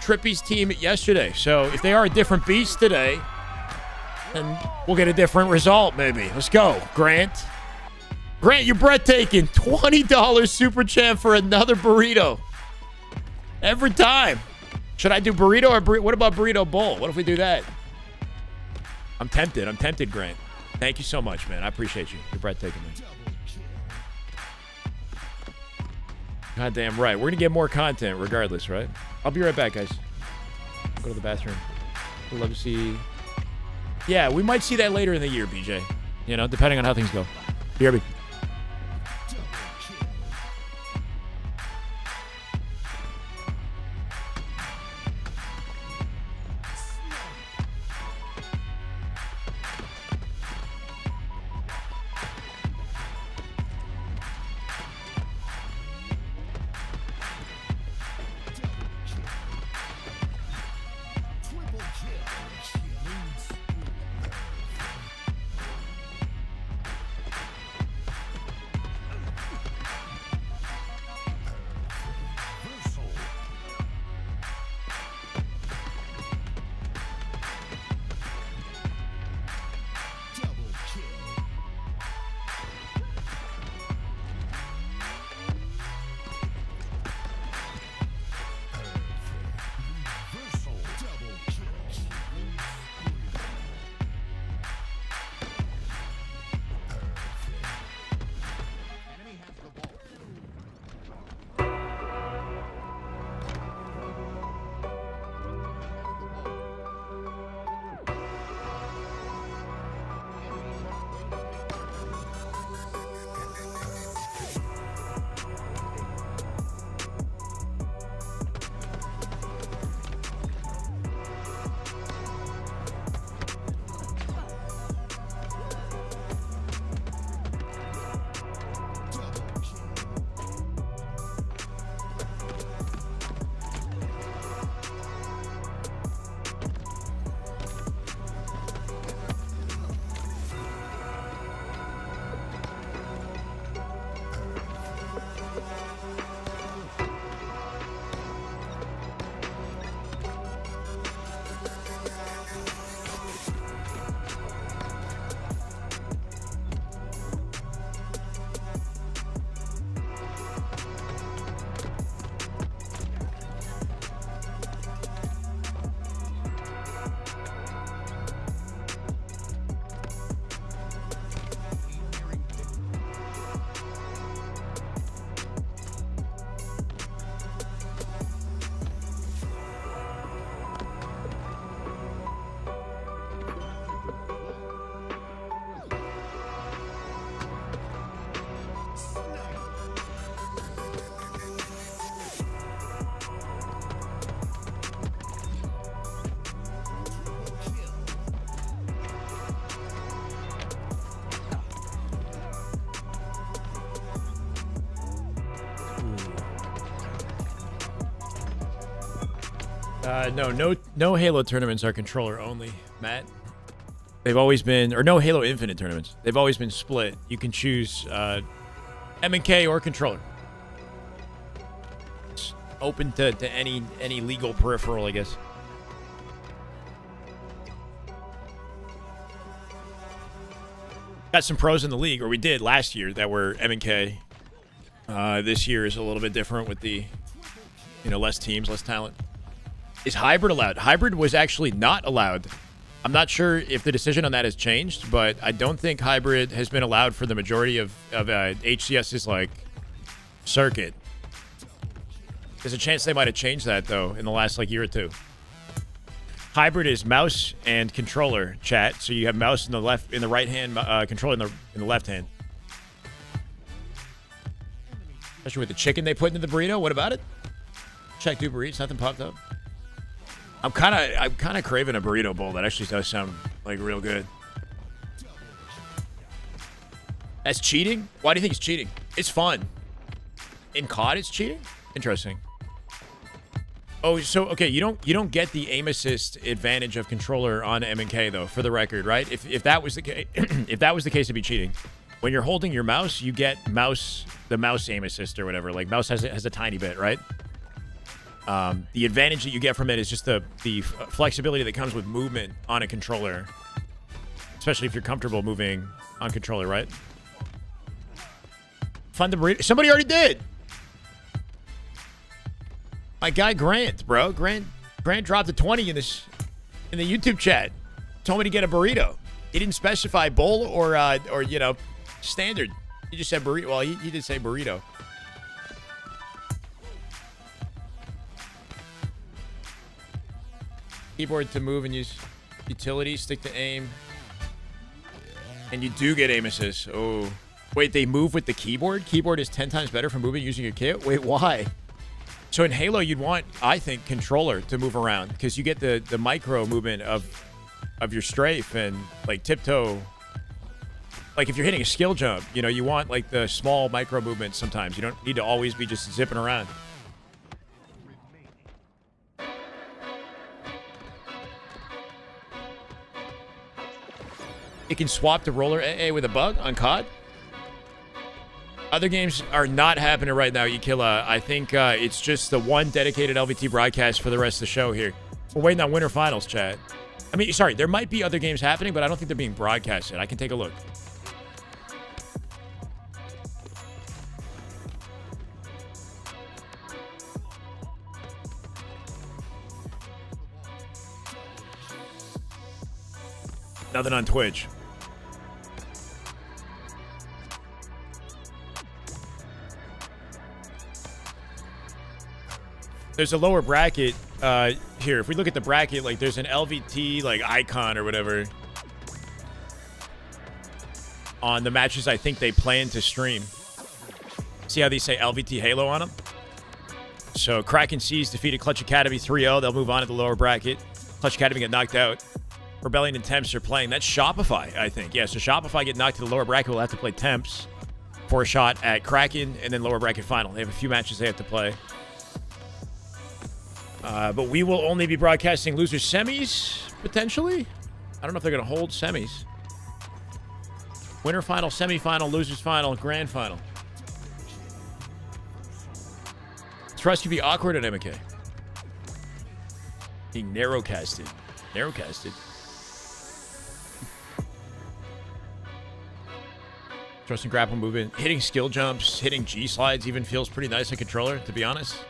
Trippy's team yesterday. So if they are a different beast today, then we'll get a different result maybe. Let's go, Grant. Grant, you're breathtaking. $20 super chat for another burrito. Every time. Should I do burrito or what about burrito bowl? What if we do that? I'm tempted, Grant. Thank you so much, man. I appreciate you. You're breathtaking, man. Goddamn right. We're going to get more content regardless, right? I'll be right back, guys. Go to the bathroom. We'd love to see... Yeah, we might see that later in the year, BJ. You know, depending on how things go. BRB. No Halo tournaments are controller only, Matt. They've always been, or no Halo Infinite tournaments. They've always been split. You can choose M&K or controller. It's open to any legal peripheral, I guess. Got some pros in the league, or we did last year, that were M&K. This year is a little bit different with the, less teams, less talent. Is hybrid allowed? Hybrid was actually not allowed. I'm not sure if the decision on that has changed, but I don't think hybrid has been allowed for the majority of HCS's circuit. There's a chance they might have changed that though in the last year or two. Hybrid is mouse and controller, chat. So you have mouse in the left, in the right hand, controller in the left hand. Especially with the chicken they put into the burrito. What about it? Check Uber Eats. Nothing popped up. I'm kind of craving a burrito bowl. That actually does sound like real good. That's cheating? Why do you think it's cheating? It's fun. In COD, it's cheating? Interesting. Oh, so okay, you don't get the aim assist advantage of controller on M&K though, for the record, right? If that was the case, if that was the case, it'd be cheating. When you're holding your mouse, you get the mouse aim assist or whatever. Like mouse has a tiny bit, right? The advantage that you get from it is just the flexibility that comes with movement on a controller, especially if you're comfortable moving on controller, right? Fun the burrito. Somebody already did. My guy Grant, bro. Grant dropped a 20 in the YouTube chat. Told me to get a burrito. He didn't specify bowl or you know, standard. He just said burrito. Well, he did say burrito. Keyboard to move and use utility, stick to aim. And you do get aim assist. Oh. Wait, they move with the keyboard? Keyboard is 10 times better for moving using your kit? Wait, why? So in Halo, you'd want, I think, controller to move around because you get the micro movement of your strafe and like tiptoe. Like if you're hitting a skill jump, you know, you want like the small micro movements sometimes. You don't need to always be just zipping around. It can swap to roller AA with a bug on COD. Other games are not happening right now, Yakilla. I think it's just the one dedicated LVT broadcast for the rest of the show here. We're waiting on Winter Finals, chat. I mean, sorry, there might be other games happening, but I don't think they're being broadcasted. I can take a look. Nothing on Twitch. There's a lower bracket here. If we look at the bracket, like there's an LVT like icon or whatever on the matches I think they plan to stream. See how these say LVT Halo on them? So Kraken Seas defeated Clutch Academy 3-0. They'll move on to the lower bracket. Clutch Academy get knocked out. Rebellion and Temps are playing. That's Shopify, I think. Yeah, so Shopify get knocked to the lower bracket. We'll have to play Temps for a shot at Kraken and then lower bracket final. They have a few matches they have to play. But we will only be broadcasting losers semis, potentially. I don't know if they're going to hold semis. Winter final, semifinal, losers final, grand final. Trust can be awkward at MK. Being narrowcasted. Narrowcasted. Trust and grapple movement. Hitting skill jumps, hitting G slides even feels pretty nice in controller, to be honest.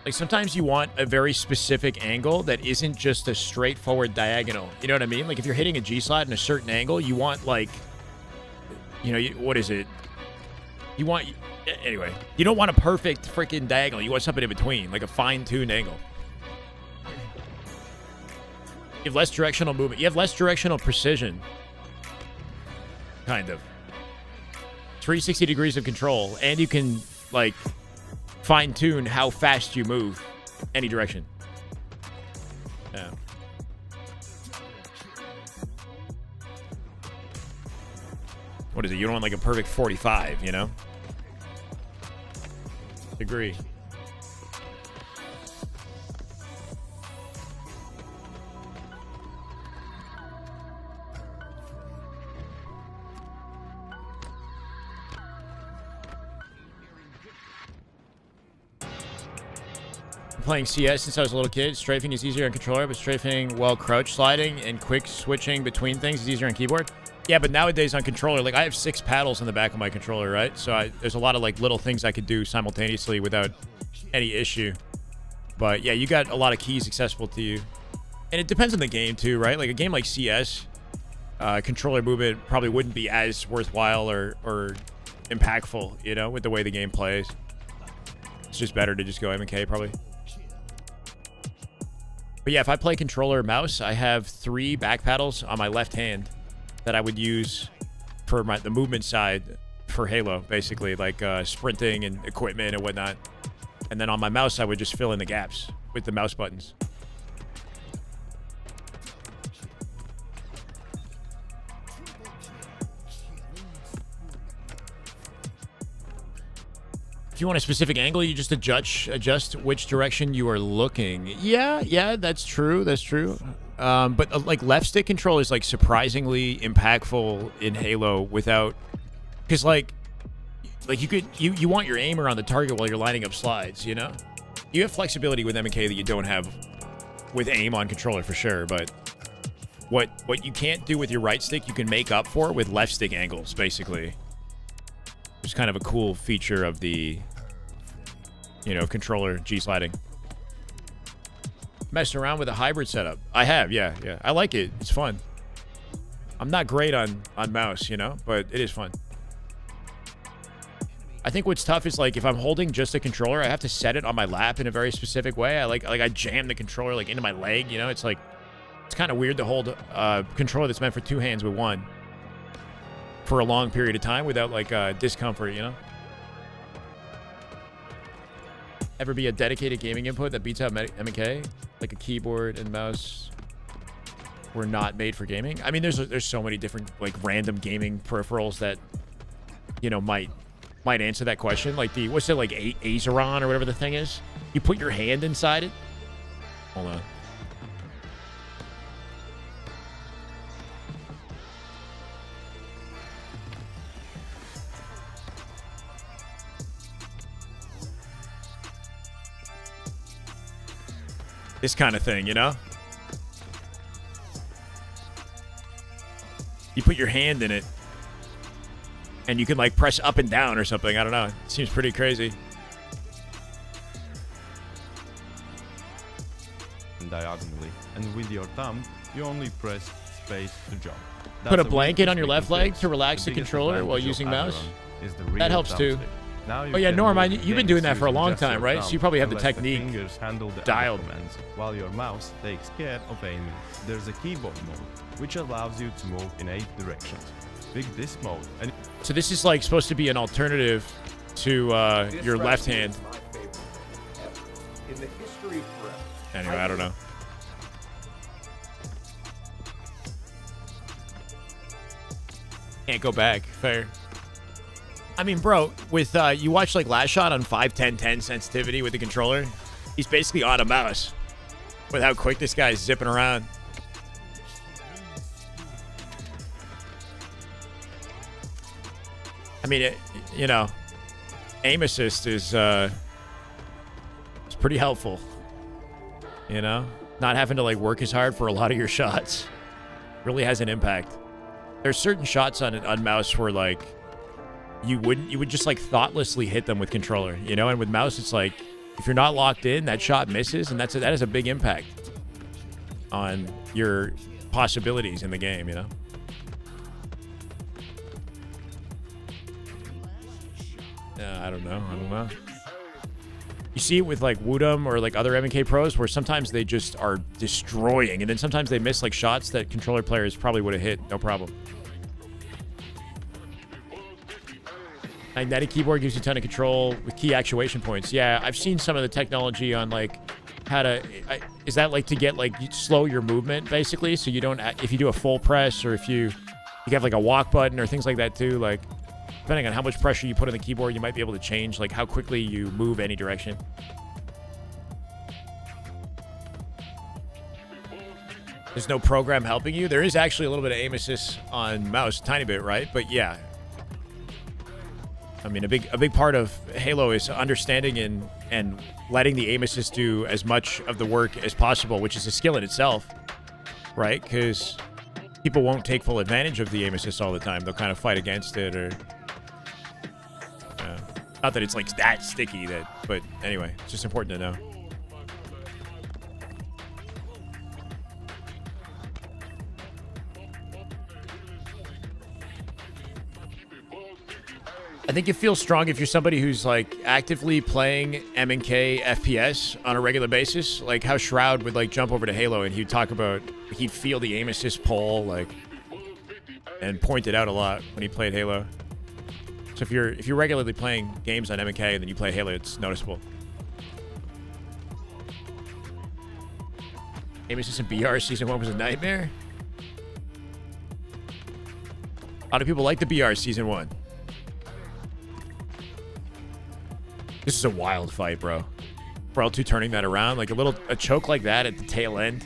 Like sometimes you want a very specific angle that isn't just a straightforward diagonal. You know what I mean? Like if you're hitting a G slide in a certain angle, you want like, you know, what is it? You want, anyway, you don't want a perfect freaking diagonal. You want something in between, like a fine-tuned angle. You have less directional movement. You have less directional precision. Kind of. 360 degrees of control, and you can, like, fine-tune how fast you move any direction. Yeah. What is it? You don't want like a perfect 45, you know? Agree. Playing CS since I was a little kid. Strafing is easier on controller, but strafing while crouch sliding and quick switching between things is easier on keyboard. Yeah, but nowadays on controller, like I have 6 paddles in the back of my controller, right? So there's a lot of like little things I could do simultaneously without any issue. But yeah, you got a lot of keys accessible to you. And it depends on the game too, right? Like a game like CS, controller movement probably wouldn't be as worthwhile or impactful, you know, with the way the game plays. it's just better to just go M&K probably. But yeah, if I play controller or mouse, I have 3 back paddles on my left hand that I would use for the movement side for Halo, basically, like sprinting and equipment and whatnot. And then on my mouse, I would just fill in the gaps with the mouse buttons. If you want a specific angle, you just adjust which direction you are looking. Yeah, that's true. That's true. But like left stick control is like surprisingly impactful in Halo without, because like you want your aimer on the target while you're lining up slides. You know, you have flexibility with M&K that you don't have with aim on controller for sure. But what you can't do with your right stick, you can make up for with left stick angles, basically. It's kind of a cool feature of the, you know, controller G-sliding. Messed around with a hybrid setup. I have, yeah. I like it. It's fun. I'm not great on mouse, you know, but it is fun. I think what's tough is like if I'm holding just a controller, I have to set it on my lap in a very specific way. I jam the controller like into my leg, you know. It's like it's kind of weird to hold a controller that's meant for 2 hands with one for a long period of time without like discomfort, you know? Ever be a dedicated gaming input that beats out M&K? Like a keyboard and mouse were not made for gaming? I mean, there's so many different like random gaming peripherals that, you know, might answer that question. Like the, what's it, like Azeron or whatever the thing is? You put your hand inside it? Hold on. This kind of thing, you know? You put your hand in it, and you can, like, press up and down or something. I don't know. It seems pretty crazy. Diagonally, and with your thumb, you only press space to jump. Put a blanket on your left leg to relax the controller while using mouse? That helps, too. Oh yeah, Norm, you've been doing that for a long time, right? So you probably have the technique dialed. While your mouse takes care of aiming. There's a keyboard mode, which allows you to move in 8 directions. Pick this mode. And so this is like supposed to be an alternative to your left hand. Anyway, I don't know. Can't go back. Fair. I mean, bro, with you watch like Last Shot on 5-10-10 sensitivity with the controller, he's basically on a mouse with how quick this guy's zipping around. I mean, you know, aim assist is it's pretty helpful. You know, not having to like work as hard for a lot of your shots really has an impact. There's certain shots on mouse where like you would just like thoughtlessly hit them with controller, you know, and with mouse it's like if you're not locked in, that shot misses, and that has a big impact on your possibilities in the game, you know. I don't know. You see it with like Woodham or like other M&K pros where sometimes they just are destroying, and then sometimes they miss like shots that controller players probably would have hit no problem. Magnetic keyboard gives you a ton of control with key actuation points. Yeah, I've seen some of the technology on like how to, is that like to get like you slow your movement basically, so you don't, if you do a full press or if you have like a walk button or things like that too, like depending on how much pressure you put on the keyboard, you might be able to change like how quickly you move any direction. There's no program helping you. There is actually a little bit of aim assist on mouse, tiny bit, right? But yeah. I mean, a big part of Halo is understanding and letting the aim assist do as much of the work as possible, which is a skill in itself, right? Because people won't take full advantage of the aim assist all the time. They'll kind of fight against it, or not that it's like that sticky, but anyway, it's just important to know. I think it feels strong if you're somebody who's like actively playing M&K FPS on a regular basis, like how Shroud would like jump over to Halo and he'd talk about, he'd feel the aim assist pull, like, and point it out a lot when he played Halo. So if you're regularly playing games on M&K and then you play Halo, it's noticeable. Aim assist in BR Season 1 was a nightmare. A lot of people like the BR Season 1. This is a wild fight, bro. For L2 turning that around, like a choke like that at the tail end.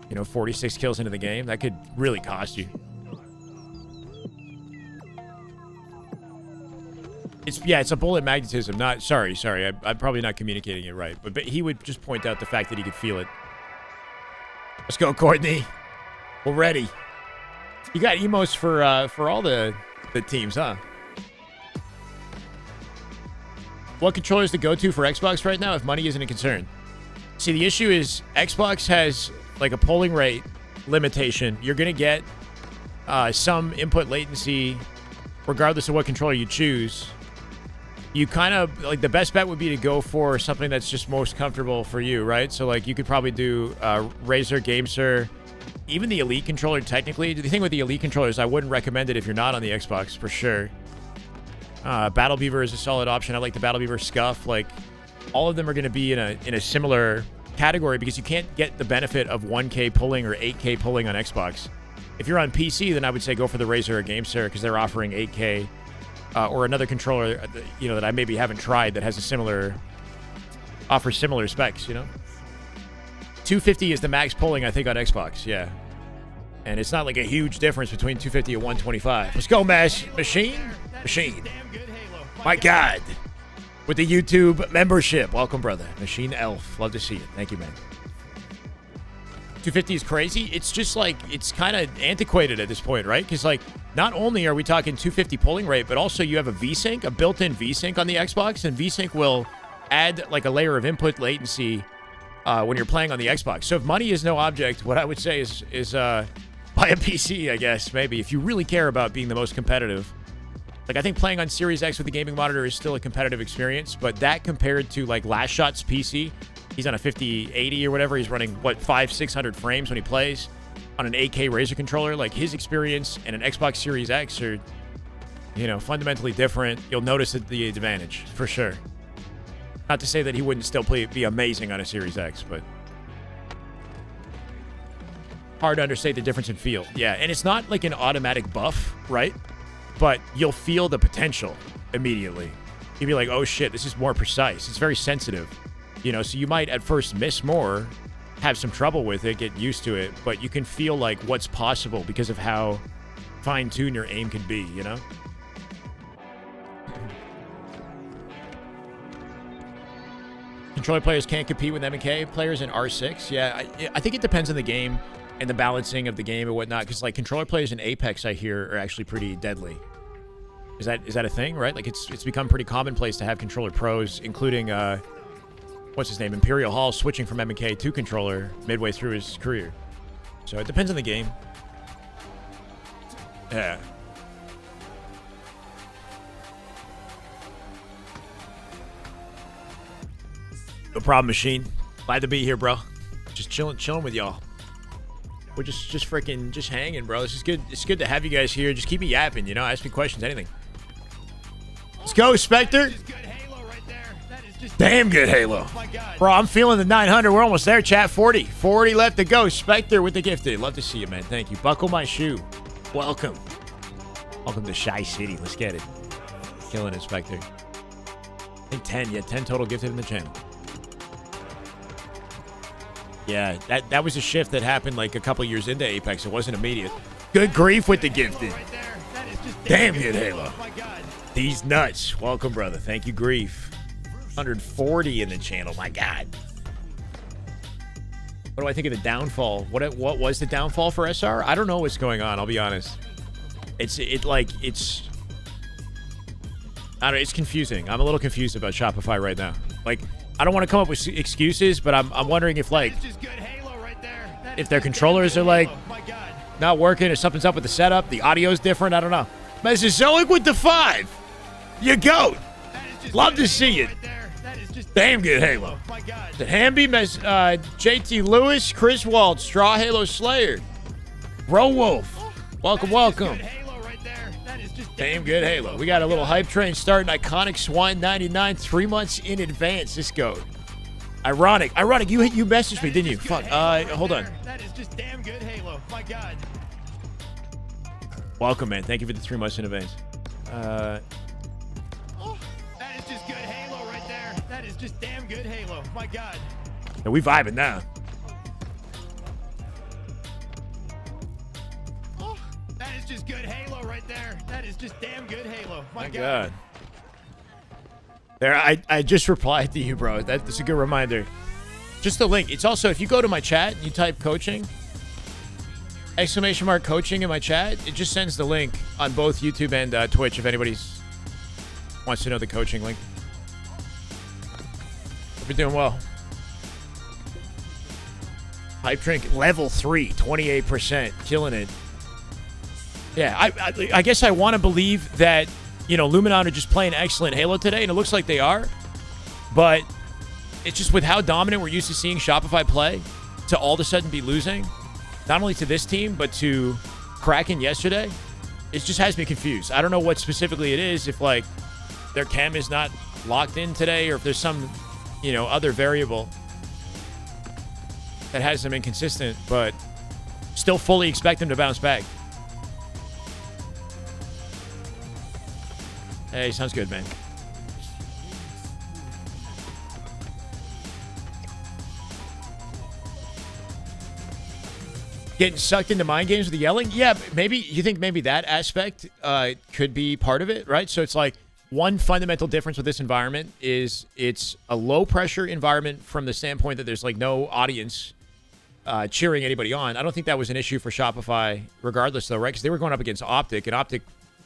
You know, 46 kills into the game, that could really cost you. It's a bullet magnetism. Not sorry. I'm probably not communicating it right, but he would just point out the fact that he could feel it. Let's go, Courtney. We're ready. You got emos for all the teams, huh? What controller is the go-to for Xbox right now if money isn't a concern? See, the issue is Xbox has like a polling rate limitation. You're going to get some input latency regardless of what controller you choose. You kind of, like, the best bet would be to go for something that's just most comfortable for you, right? So, like, you could probably do Razer, GameSir, even the Elite controller, technically. The thing with the Elite controllers, I wouldn't recommend it if you're not on the Xbox, for sure. Battle Beaver is a solid option. I like the Battle Beaver Scuff. Like, all of them are going to be in a similar category because you can't get the benefit of 1K pulling or 8K pulling on Xbox. If you're on PC, then I would say go for the Razer or GameSir because they're offering 8K. Or another controller, you know, that I maybe haven't tried that has offers similar specs, you know? 250 is the max pulling, I think, on Xbox, yeah. And it's not like a huge difference between 250 and 125. Let's go, Machine. My God. With the YouTube membership. Welcome, brother. Machine Elf. Love to see it. Thank you, man. 250 is crazy. It's just like, it's kind of antiquated at this point, right? Because like, not only are we talking 250 pulling rate, but also you have a VSync, a built-in VSync on the Xbox, and VSync will add like a layer of input latency when you're playing on the Xbox. So if money is no object, what I would say is buy a PC, I guess, maybe, if you really care about being the most competitive. Like, I think playing on Series X with the gaming monitor is still a competitive experience, but that compared to like Last Shot's PC, he's on a 5080 or whatever. He's running, what, 500-600 frames when he plays on an 8K Razer controller. Like, his experience and an Xbox Series X are, you know, fundamentally different. You'll notice the advantage, for sure. Not to say that he wouldn't still be amazing on a Series X, but hard to understate the difference in feel. Yeah, and it's not like an automatic buff, right? But you'll feel the potential immediately. You'll be like, oh shit, this is more precise. It's very sensitive. You know, so you might at first miss more, have some trouble with it, get used to it, but you can feel like what's possible because of how fine-tuned your aim can be, you know? Controller players can't compete with M&K players in R6. Yeah, I think it depends on the game and the balancing of the game and whatnot, because like controller players in Apex, I hear, are actually pretty deadly. Is that a thing, right? Like it's become pretty commonplace to have controller pros, including what's his name, Imperial Hall, switching from M&K to controller midway through his career. So it depends on the game. Yeah. No problem, Machine. Glad to be here, bro. Just chilling with y'all. We're just freaking hanging, bro. This is good. It's good to have you guys here. Just keep me yapping, you know? Ask me questions, anything. Let's go, Spectre. Damn good Halo. Bro, I'm feeling the 900. We're almost there, chat. 40 left to go. Spectre with the gifted. Love to see you, man. Thank you. Buckle my shoe. Welcome to Shy City. Let's get it. Killing it, Spectre. I think 10. Yeah, 10 total gifted in the channel. Yeah, that was a shift that happened like a couple years into Apex. It wasn't immediate. Good grief with the gifted. Damn good Halo. These nuts. Welcome, brother. Thank you, Grief. 140 in the channel. My God. What do I think of the downfall? What was the downfall for SR? I don't know what's going on. I'll be honest. It's confusing. I'm a little confused about Shopify right now. Like, I don't want to come up with excuses, but I'm wondering if like if their controllers are like not working or something's up with the setup, the audio's different. I don't know. Mesozoic with the 5. You goat. Love to see it. Damn good Halo. The Hamby, JT Lewis, Chris Wald, Straw Halo Slayer, Bro Wolf. Welcome, welcome. Damn good Halo. We got a little hype train starting. Iconic Swine 99, 3 months in advance. This goat. Ironic. You messaged me, didn't you? Fuck. Hold on. That is just damn good Halo. My God. Welcome, man. Thank you for the 3 months in advance. That is just good Halo right there. That is just damn good Halo. My God. Yeah, we vibing now. That is just good Halo right there. That is just damn good Halo. My God. There, I just replied to you, bro. That's a good reminder. Just the link. It's also, if you go to my chat and you type coaching, ! coaching in my chat, it just sends the link on both YouTube and Twitch if anybody wants to know the coaching link. Hope you're doing well. Hype Drink level 3, 28%, killing it. Yeah, I guess I want to believe that, you know, Luminon are just playing excellent Halo today, and it looks like they are. But it's just with how dominant we're used to seeing Shopify play, to all of a sudden be losing, not only to this team, but to Kraken yesterday, it just has me confused. I don't know what specifically it is, if, like, their chem is not locked in today, or if there's some, you know, other variable that has them inconsistent, but still fully expect them to bounce back. Hey, sounds good, man. Getting sucked into mind games with the yelling? Yeah, maybe you think maybe that aspect could be part of it, right? So it's like one fundamental difference with this environment is it's a low-pressure environment from the standpoint that there's like no audience cheering anybody on. I don't think that was an issue for Shopify regardless, though, right? Because they were going up against Optic, and Optic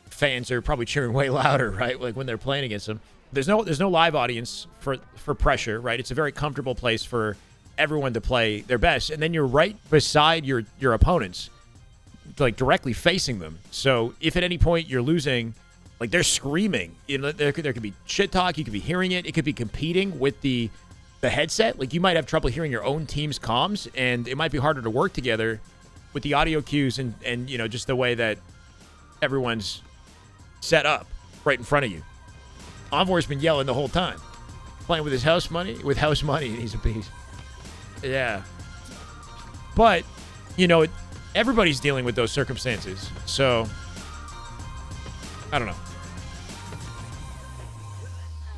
fans are probably cheering way louder, right? Like when they're playing against them. There's no live audience for pressure, right? It's a very comfortable place for everyone to play their best, and then you're right beside your opponents, like directly facing them. So if at any point you're losing, like they're screaming, you know, there could be shit talk. You could be hearing it. It could be competing with the headset. Like you might have trouble hearing your own team's comms, and it might be harder to work together with the audio cues and you know, just the way that everyone's set up right in front of you. Envoy's been yelling the whole time, playing with his house money, and he's a beast. Yeah. But, you know, everybody's dealing with those circumstances. So, I don't know.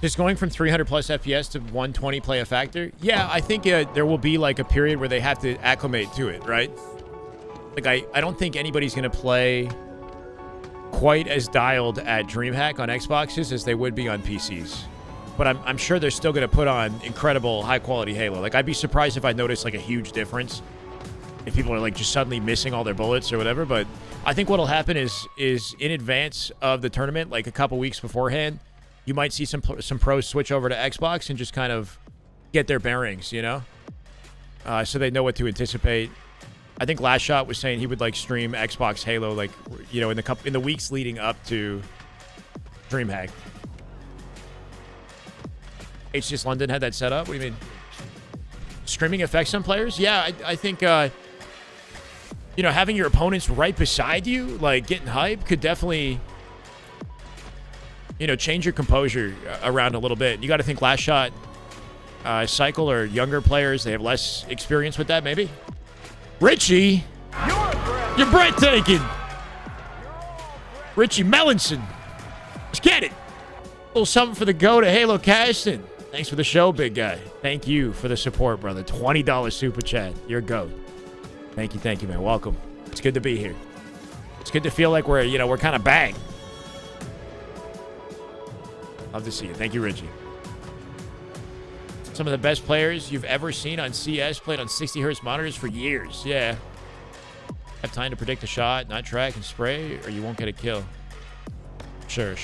Just going from 300 plus FPS to 120 play a factor? Yeah, I think there will be like a period where they have to acclimate to it, right? Like, I don't think anybody's going to play quite as dialed at DreamHack on Xboxes as they would be on PCs. But I'm sure they're still going to put on incredible high-quality Halo. Like, I'd be surprised if I noticed, like, a huge difference if people are, like, just suddenly missing all their bullets or whatever. But I think what'll happen is in advance of the tournament, like a couple weeks beforehand, you might see some pros switch over to Xbox and just kind of get their bearings, you know? So they know what to anticipate. I think Last Shot was saying he would, like, stream Xbox Halo, like, you know, in the weeks leading up to DreamHack. HCS London had that set up? What do you mean? Streaming affects some players? Yeah, I think, you know, having your opponents right beside you, like, getting hype could definitely, you know, change your composure around a little bit. You got to think Last Shot, Cycle, or younger players, they have less experience with that, maybe? Richie, you're breathtaking. Richie Mellinson. Let's get it. A little something for the go to Halo Caston. Thanks for the show, big guy. Thank you for the support, brother. $20 super chat. You're a goat. Thank you, man. Welcome. It's good to be here. It's good to feel like we're kind of bang. Love to see you. Thank you, Richie. Some of the best players you've ever seen on CS played on 60 hertz monitors for years. Yeah. Have time to predict a shot, not track and spray, or you won't get a kill. Sure.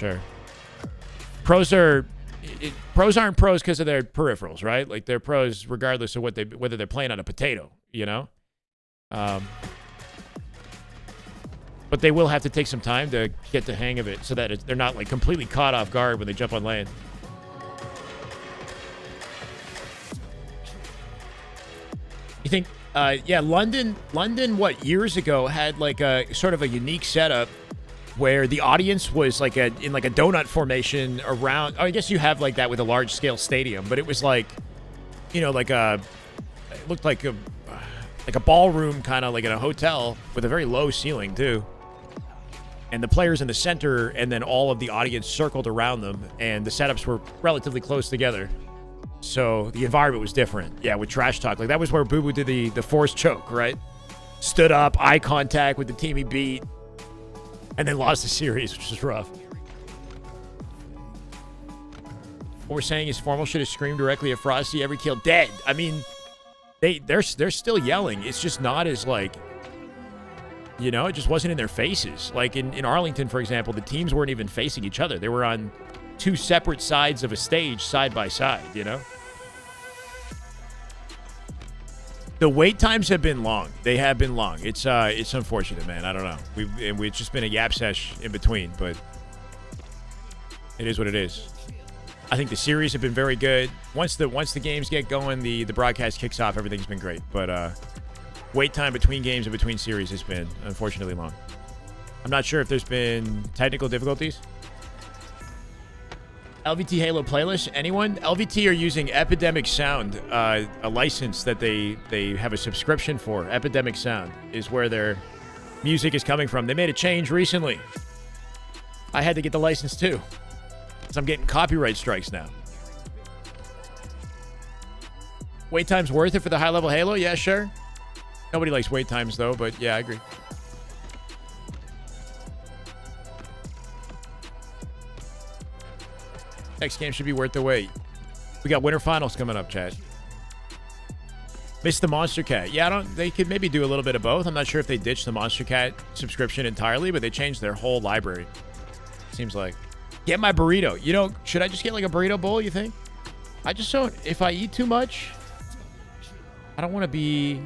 Pros aren't pros because of their peripherals, right? Like they're pros regardless of whether they're playing on a potato, you know? But they will have to take some time to get the hang of it so that they're not like completely caught off guard when they jump on land. You think, yeah, London, what, years ago had like a sort of a unique setup where the audience was like in like a donut formation around. Oh, I guess you have like that with a large scale stadium, but it was like, you know, like it looked like a ballroom kind of like in a hotel with a very low ceiling too. And the players in the center, and then all of the audience circled around them, and the setups were relatively close together. So the environment was different. Yeah, with trash talk. Like that was where Boo Boo did the forced choke, right? Stood up, eye contact with the team he beat, and then lost the series, which is rough. What we're saying is Formal should have screamed directly at Frosty every kill. Dead. I mean, they're still yelling. It's just not as like, you know, it just wasn't in their faces. Like in Arlington, for example, the teams weren't even facing each other. They were on two separate sides of a stage side by side, you know? The wait times have been long. They have been long. It's unfortunate, man. I don't know. We've just been a yap sesh in between, but it is what it is. I think the series have been very good. Once the games get going, the broadcast kicks off, everything's been great. But wait time between games and between series has been unfortunately long. I'm not sure if there's been technical difficulties. LVT Halo playlist, anyone? LVT are using Epidemic Sound, a license that they have a subscription for. Epidemic Sound is where their music is coming from. They made a change recently. I had to get the license too, because I'm getting copyright strikes now. Wait time's worth it for the high-level Halo? Yeah, sure. Nobody likes wait times though, but yeah, I agree. Next game should be worth the wait. We got winter finals coming up, Chad. Missed the Monster Cat. Yeah, they could maybe do a little bit of both. I'm not sure if they ditched the Monster Cat subscription entirely, but they changed their whole library. Seems like. Get my burrito. You know, should I just get like a burrito bowl, you think? I just don't, if I eat too much, I don't want to be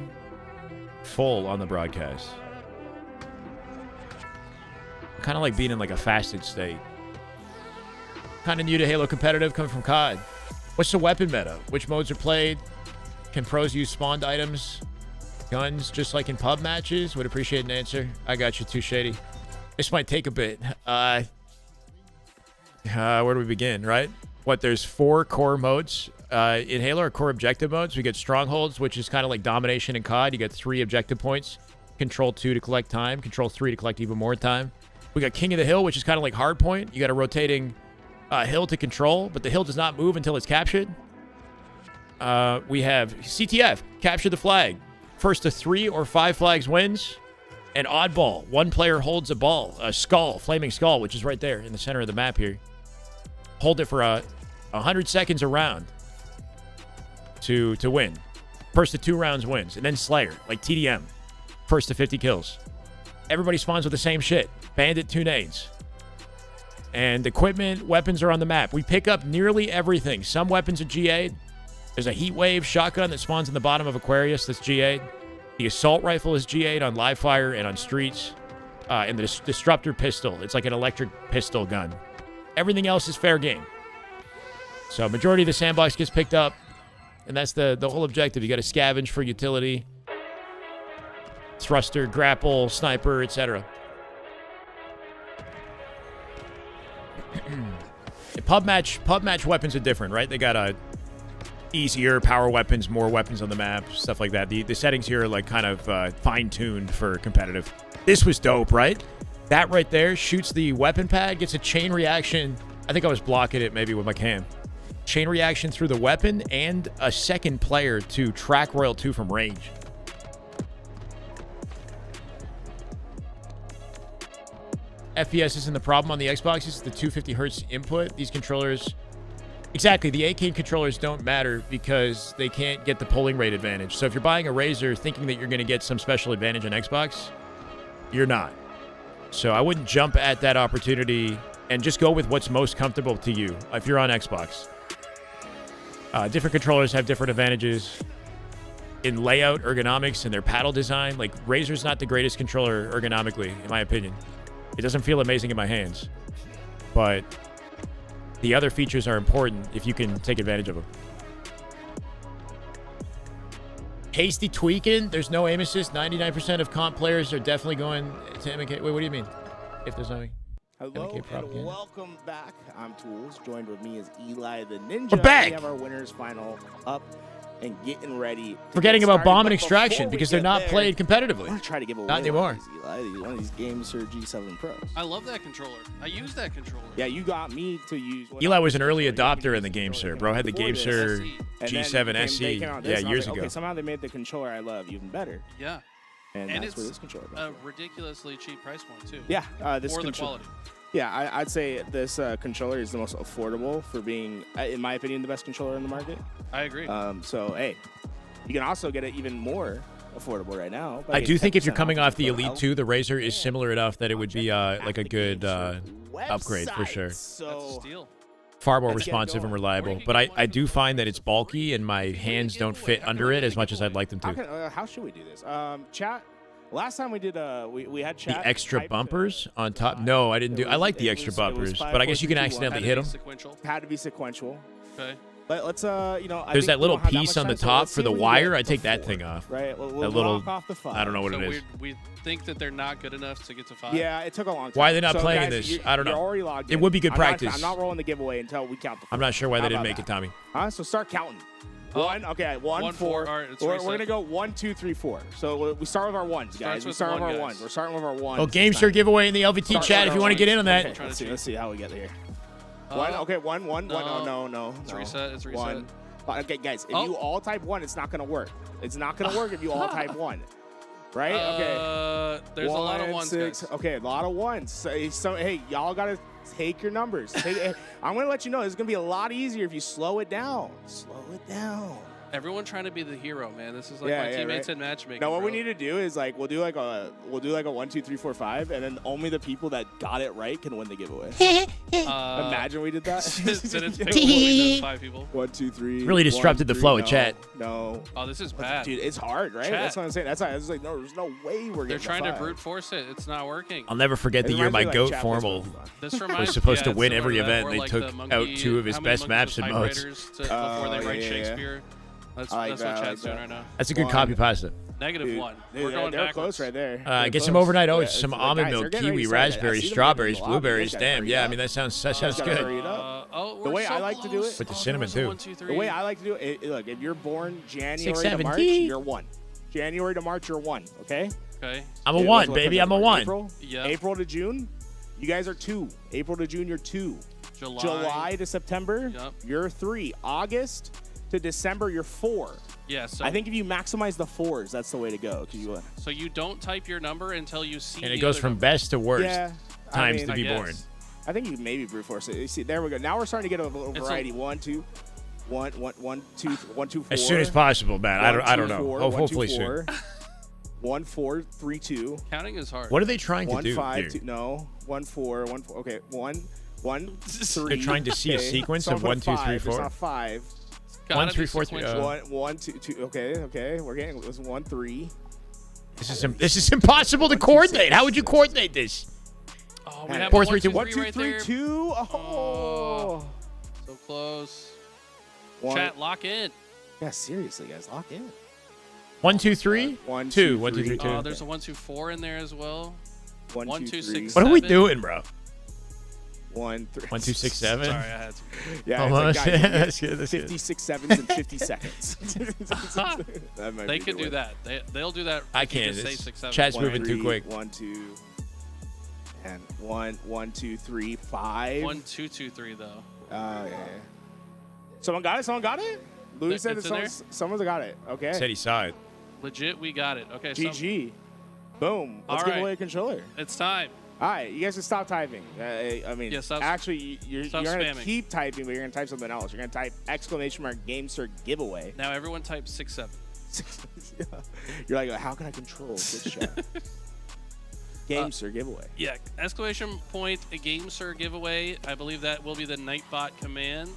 full on the broadcast. Kind of like being in like a fasted state. Kind of new to Halo competitive, coming from COD. What's the weapon meta? Which modes are played? Can pros use spawned items, guns, just like in pub matches? Would appreciate an answer. I got you, Too Shady. This might take a bit. Where do we begin, right? What, there's 4 core modes in Halo, or core objective modes. We get Strongholds, which is kind of like domination in COD. You get 3 objective points. Control 2 to collect time. Control 3 to collect even more time. We got King of the Hill, which is kind of like Hardpoint. You got a rotating hill to control, but the hill does not move until it's captured. We have CTF, capture the flag. First to 3 or 5 flags wins. And Oddball, 1 player holds a ball, a skull, flaming skull, which is right there in the center of the map here. Hold it for 100 seconds a round to win. First to 2 rounds wins. And then Slayer, like TDM. First to 50 kills. Everybody spawns with the same shit. Bandit, 2 nades. And equipment, weapons are on the map. We pick up nearly everything. Some weapons are GA'd. There's a heat wave shotgun that spawns in the bottom of Aquarius that's GA'd. The assault rifle is GA'd on live fire and on streets. And the disruptor pistol. It's like an electric pistol gun. Everything else is fair game. So majority of the sandbox gets picked up. And that's the whole objective. You got to scavenge for utility. Thruster, grapple, sniper, etc. Pub match weapons are different, right? They got easier power weapons, more weapons on the map, stuff like that. The settings here are like kind of fine-tuned for competitive. This was dope, right? That right there shoots the weapon pad, gets a chain reaction. I think I was blocking it maybe with my cam. Chain reaction through the weapon and a second player to track Royal 2 from range. FPS isn't the problem on the Xbox. It's the 250 hertz input. These controllers, exactly, the A-King controllers don't matter because they can't get the polling rate advantage. So if you're buying a Razer thinking that you're going to get some special advantage on Xbox, you're not. So I wouldn't jump at that opportunity and just go with what's most comfortable to you if you're on Xbox. Different controllers have different advantages. in layout, ergonomics, and their paddle design. Like, Razor's not the greatest controller ergonomically, in my opinion. It doesn't feel amazing in my hands. But the other features are important if you can take advantage of them. Hasty tweaking. There's no aim assist. 99% of comp players are definitely going to MK. Wait, what do you mean? If there's nothing. Hello and welcome back. I'm Tools. Joined with me is Eli the Ninja. We're back. We have our winners final up and getting ready. Forgetting about bomb and extraction because they're not played competitively. I'm gonna try to give away not anymore. One of these GameSir G7 Pros. I love that controller. I use that controller. Yeah, you got me to use. Eli was an early adopter in the GameSir. Bro had the GameSir G7 SE. Yeah, years ago. Okay, somehow they made the controller I love even better. Yeah. And that's it's where this controller goes. a ridiculously cheap price point too. Yeah, this for the quality. Yeah, I'd say this controller is the most affordable for being, in my opinion, the best controller in the market. I agree. So, hey, you can also get it even more affordable right now. I do think if you're coming off the Elite 2, the Razor is similar enough that it would be like a good upgrade for sure. So, far more responsive and reliable. But I do find that it's bulky and my hands don't fit under it as much as I'd like them to. How should we do this? Chat. Last time we did, we had chat. The extra bumpers on top? No, I didn't do. I like the extra bumpers, but I guess you can accidentally hit them. Had to be sequential. Okay. But let's, you know, there's that little piece on the top for the wire. I take that thing off. Right. That little. Off the 5. I don't know what it is. We think that they're not good enough to get to 5. Yeah, it took a long time. Why are they not playing this? I don't know. Already logged in. It would be good practice. I'm not rolling the giveaway until we count the 4. I'm not sure why they didn't make it, Tommy. So start counting. 1, okay, 1, 4. All right, we're gonna go 1, 2, 3, 4. So we start with our ones, guys. We start with our ones. We're starting with our ones. Oh, GameSir giveaway in the LVT chat if you want to get in on that. Okay, let's see how we get there. 1. Okay, 1, 1. Oh, no. It's reset. It's reset. 1. Okay, guys, if you all type 1, it's not gonna work. It's not gonna work if you all type 1. Right? Okay. There's a lot of ones, 6. guys. Okay, a lot of ones. So hey, y'all gotta take your numbers. I'm gonna let you know. It's gonna be a lot easier if you slow it down. Slow it down. Everyone trying to be the hero, man. This is like my teammates in matchmaking. Now what we need to do is like we'll do like a 1, 2, 3, 4, 5, and then only the people that got it right can win the giveaway. Imagine we did that. Then it's those 5 people. 1, 2, 3. Really disrupted the flow of chat. No. Oh, this is bad. Dude, it's hard, right? Chat. That's what I'm saying. That's why I was like, no, there's no way we're getting. They're trying to brute force it. It's not working. I'll never forget the year my GOAT formal was supposed to win every event. They took out 2 of his best maps and modes. Before they write Shakespeare. That's what chat's doing right now. That's a good copy pasta. -1. We're going they're backwards. close right there. Get some overnight oats, some almond milk, kiwi, raspberries, strawberries, blueberries. Damn, yeah. I mean that sounds good. The way I like to do it, with the cinnamon too. The way I like to do it, look, if you're born January 6, to 7, March, T. you're 1. January to March, you're 1. Okay. Okay. I'm a 1, baby. I'm a 1. April to June, you guys are 2. April to June, you're 2. July to September, you're 3. August to December, you're 4. Yeah, so I think if you maximize the 4s, that's the way to go. So you don't type your number until you see. And it goes from best to worst times to be born. I think you can maybe brute force it. You see, there we go. Now we're starting to get a little variety. 1, 2, 1, 1, 2, 1, 2, 4. As soon as possible, man. I don't know. Hopefully soon. 1, 4, 3, 2. Counting is hard. What are they trying to 1, do? 5, 2. No. 1, 4, 1, 4. Okay. 1, 3. They're trying to see a sequence of 1, 2, 3, 4. It's not 5. 1, 3, 4, 3. 1, 2, 2. Okay. We're getting it was 1, 3. This is impossible to coordinate. How would you coordinate this? Oh, we have 4, 3, 2, 1, 2, right 3, there. 2. Oh. So close. 1. Chat, lock in. Yeah, seriously, guys, lock in. 1, 2, 3. 1, 2. 1, 2, 3, 2. There's a 1, 2, 4 in there as well. 1, 2, 6. What are we doing, bro? 1, 3. 1, 2, 6, 7. Sorry, I had to. Yeah, almost. It's like, guys, That's good. That's 56 sevens in 50 seconds. They can do that. They'll do that. I can't. Say 6, 7. Chat's moving too quick. 1, 2, and 1, 2, 3, 5. 1, 2, 2, 3 though. Yeah. Someone got it. Someone got it. Louis said that someone's got it. Okay. Said he saw it. Legit, we got it. Okay. GG. Boom. Let's give away a controller. It's time. All right, you guys can stop typing. I mean, actually, you're going to keep typing, but you're going to type something else. You're going to type !GameSir giveaway. Now everyone type 6, 7. You're like, how can I control this chat? GameSir giveaway. Yeah, ! A GameSir giveaway. I believe that will be the Nightbot command.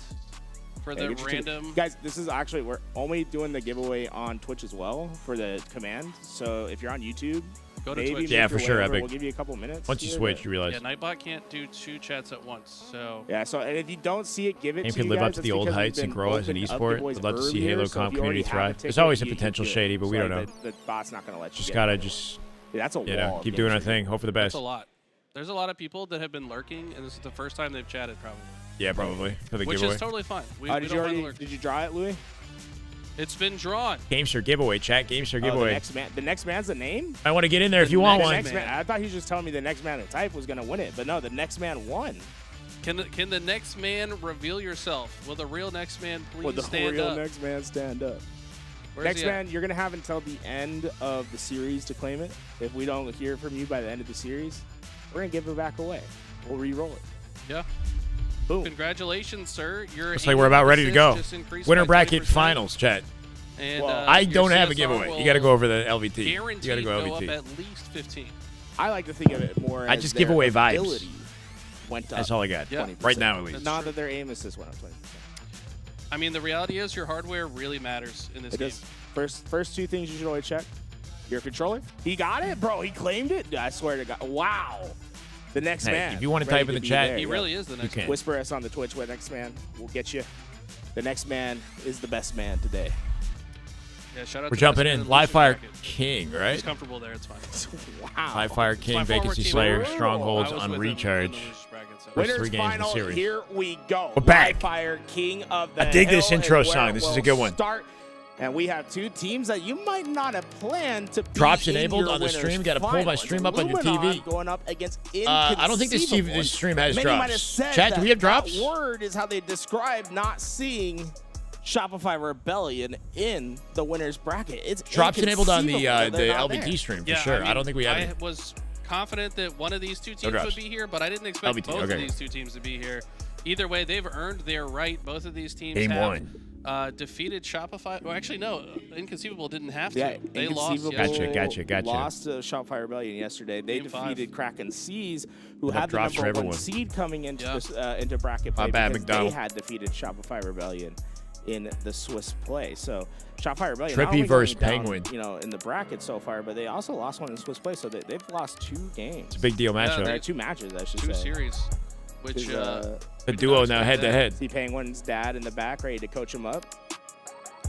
for the random. Guys, this is actually, we're only doing the giveaway on Twitch as well for the command. So if you're on YouTube, go to Twitch. Yeah, for sure, Epic. We'll give you a couple minutes. Once you switch, you realize. Yeah, Nightbot can't do 2 chats at once, so. Yeah, so and if you don't see it, give it Game to you can live guys. up to the old heights and grow as an esport. Would love to see Halo comp community thrive. There's always a potential shady, but we don't know. The bot's not going to let you Just get gotta it. just That's a wall. keep doing our thing. Hope for the best. That's a lot. There's a lot of people that have been lurking, and this is the first time they've chatted, probably. Yeah, probably for the Which giveaway. is totally fine. We Did don't mind you draw it, Louis? It's been drawn. Gamester giveaway, chat. Gamester giveaway. The next man's the name? I want to get in there if you want one. I thought he was just telling me the next man to type was going to win it, but no, the next man won. Can the next man reveal yourself? Will the real next man please Will the stand real up? next man stand up? Where's Next he at? man, you're going to have until the end of the series to claim it. If we don't hear from you by the end of the series, we're going to give it back away. We'll re-roll it. Yeah. Boom. Congratulations, sir. Looks like we're about ready to go. Winner by bracket 20%. finals, chat. And, I your don't have a CSR giveaway. You got to go over the LVT. You Guaranteed got to go go up LVT. at least 15. I like to think of it more I as just their give away vibes. ability went up. That's all I got. Yeah. 20%. Right now, at least. Not that their aim assist went up 20%. I mean, the reality is your hardware really matters in this It game. does. First two things you should always check. Your controller. He got it, bro. He claimed it. I swear to God. Wow. The next Hey, man. if you want to ready type in the be chat, there. He really is the you next can. man. Whisper us on the Twitch with next man. We'll get you. The next man is the best man today. Yeah, shout out We're to jumping Best in. Man Live Fire Bracket. King, He's right? comfortable there. It's fine. Wow. Live Fire King, my former Vacancy team. Slayer, I Strongholds was on with him in recharge. the losers bracket, so. First Winners 3 games in the final. series. Here we go. We're back. Live Fire King of the I dig this Hill intro is where song. This is a we'll good one. Start. And we have 2 teams that you might not have planned to be Drops in enabled your on the winners stream. Got to pull my finals. stream up on your Luminon TV. Going up against I don't think this Inconceivable. stream has Many might have drops. said Chat, do we have drops? That word is how they describe not seeing Shopify Rebellion in the winners bracket. It's Drops enabled on the inconceivable that they're not LVT there. stream for Yeah, sure. I mean, don't think we have I it. was confident that one of these 2 teams drops. would be here, but I didn't expect LVT, both okay. of these 2 teams to be here. Either way, they've earned their right. Both of these teams Game have 1. defeated Shopify. Well, actually, no. Inconceivable didn't have to. Yeah, They lost. Inconceivable Gotcha. Lost to Shopify Rebellion yesterday. They Game defeated 5. Kraken Seas, who Enough had the drops for number 1 everyone. seed coming into Yeah. this, into bracket play Not bad, because McDonald. they had defeated Shopify Rebellion in the Swiss play. So Shopify Rebellion Trippy not only versus going down, Penguin. you know, in the bracket so far, but they also lost one in Swiss play. So they've lost 2 games. It's a big deal matchup. Or 2 matches, I should 2 say. series, which The we did duo not now expect head to that. head. See Penguin's dad in the back, ready to coach him up.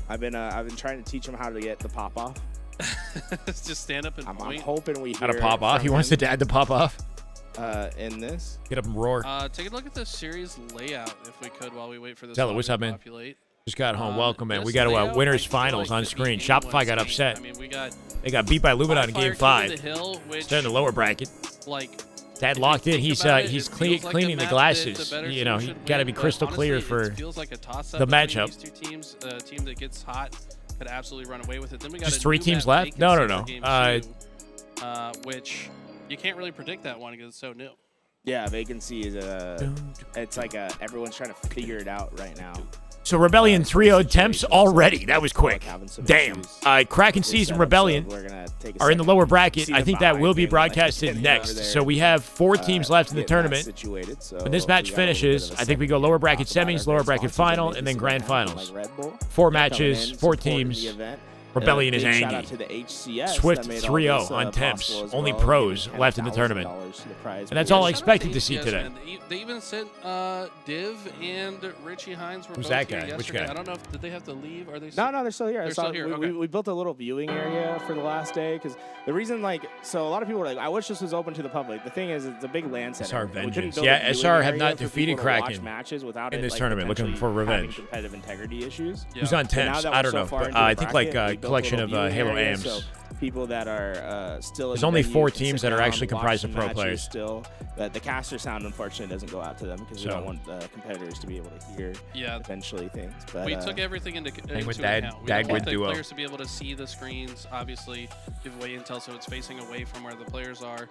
I've been trying to teach him how to get the pop off. Just stand up and I'm point. hoping we How hear to pop off? from He wants him, the dad to pop off. in this. Get up and roar. Take a look at the series layout, if we could, while we wait for this. Tell it, lobby what's to up, man? populate. Just got home. Welcome, man. This We got layout, winners I feel finals like on could screen. be Shopify got anyone's upset. game. I mean, we got They got beat by Luminon in Fire game King of 5. the Hill, which, They're in the lower bracket. like, Dad if locked you in. think He's about it, he's it feels like a cleaning the map glasses. that's a better You know, he solution got to win, be but crystal clear honestly, for it feels like a toss-up the between matchup. These 2 teams, a team that gets hot could absolutely run away with it. Then we got Just a 3 new teams map left? No. vacancy for game 2, which you can't really predict that one because it's so new. Yeah, vacancy is it's like everyone's trying to figure it out right now. So Rebellion 3-0 attempts already. That was quick. Damn. Kraken Seas and Rebellion are in the lower bracket. I think that will be broadcasted next. So we have 4 teams left in the tournament. When this match finishes, I think we go lower bracket semis, lower bracket final, and then grand finals. 4 matches, 4 teams. Rebellion is angry. Swift 3-0 on temps. Only pros left in the tournament. And that's all I expected to see today. They even sent Div and Richie Hines. Who's that guy? Which yesterday. guy? I don't know if did they have to leave. Are they? No, they're still here. They're still here. Okay. We built a little viewing area for the last day because the reason, so a lot of people were like, I wish this was open to the public. The thing is, it's a big land center. SR vengeance. Yeah, SR have not defeated Kraken matches without in this tournament, looking for revenge. Competitive integrity issues. Who's on temps? I don't know. But I think like a collection of Halo AMs. So people that are still. There's only 4 teams that are actually comprised of pro players. Still, the caster sound unfortunately doesn't go out to them because we don't want competitors to be able to hear. Eventually things. But we took everything into account. We Dad want the duo. players to be able to see the screens. Obviously, give away intel so it's facing away from where the players are.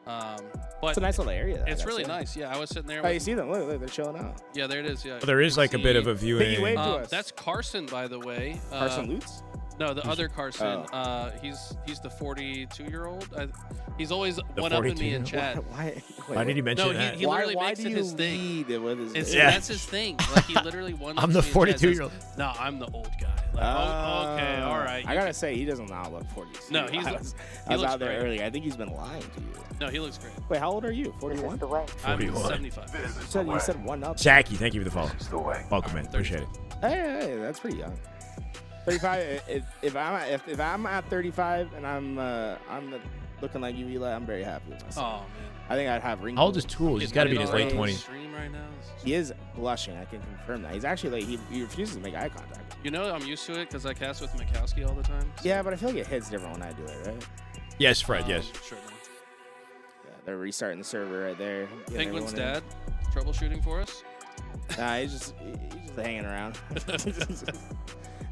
But it's a nice little area. It's really nice. Yeah, I was sitting there. Oh, you see them? Look, they're chilling out. Yeah, there it is. Yeah. Well, there is like a bit of a viewing. Wave to us. That's Carson, by the way. Carson Lutz? No, the other Carson. He's the 42-year-old. He's always one-upping me in chat. Why did he mention that? He literally makes it his thing. That's his thing. Like he literally one. I'm the 42-year-old. No, I'm the old guy. Like, okay, all right. I gotta say, he does not look 40. No, he's. I was out there earlier. I think he's been lying to you. No, he looks great. Wait, how old are you? 41? I'm 75. You said one up. Jackie, thank you for the follow. Welcome, man. Appreciate it. Hey, that's pretty young. 35. If I'm at 35 and I'm looking like you, Eli, I'm very happy with myself. Oh man. I think I'd have wrinkles. How old is Tools? He's got to be in his late 20s. Right now. He is blushing. I can confirm that. He's actually like he refuses to make eye contact. You know, I'm used to it because I cast with Mikowski all the time. So. Yeah, but I feel like it hits different when I do it, right? Yes, Fred. Yes. Sure. Yeah, they're restarting the server right there. Penguin's dad, troubleshooting for us. Nah, he's just hanging around.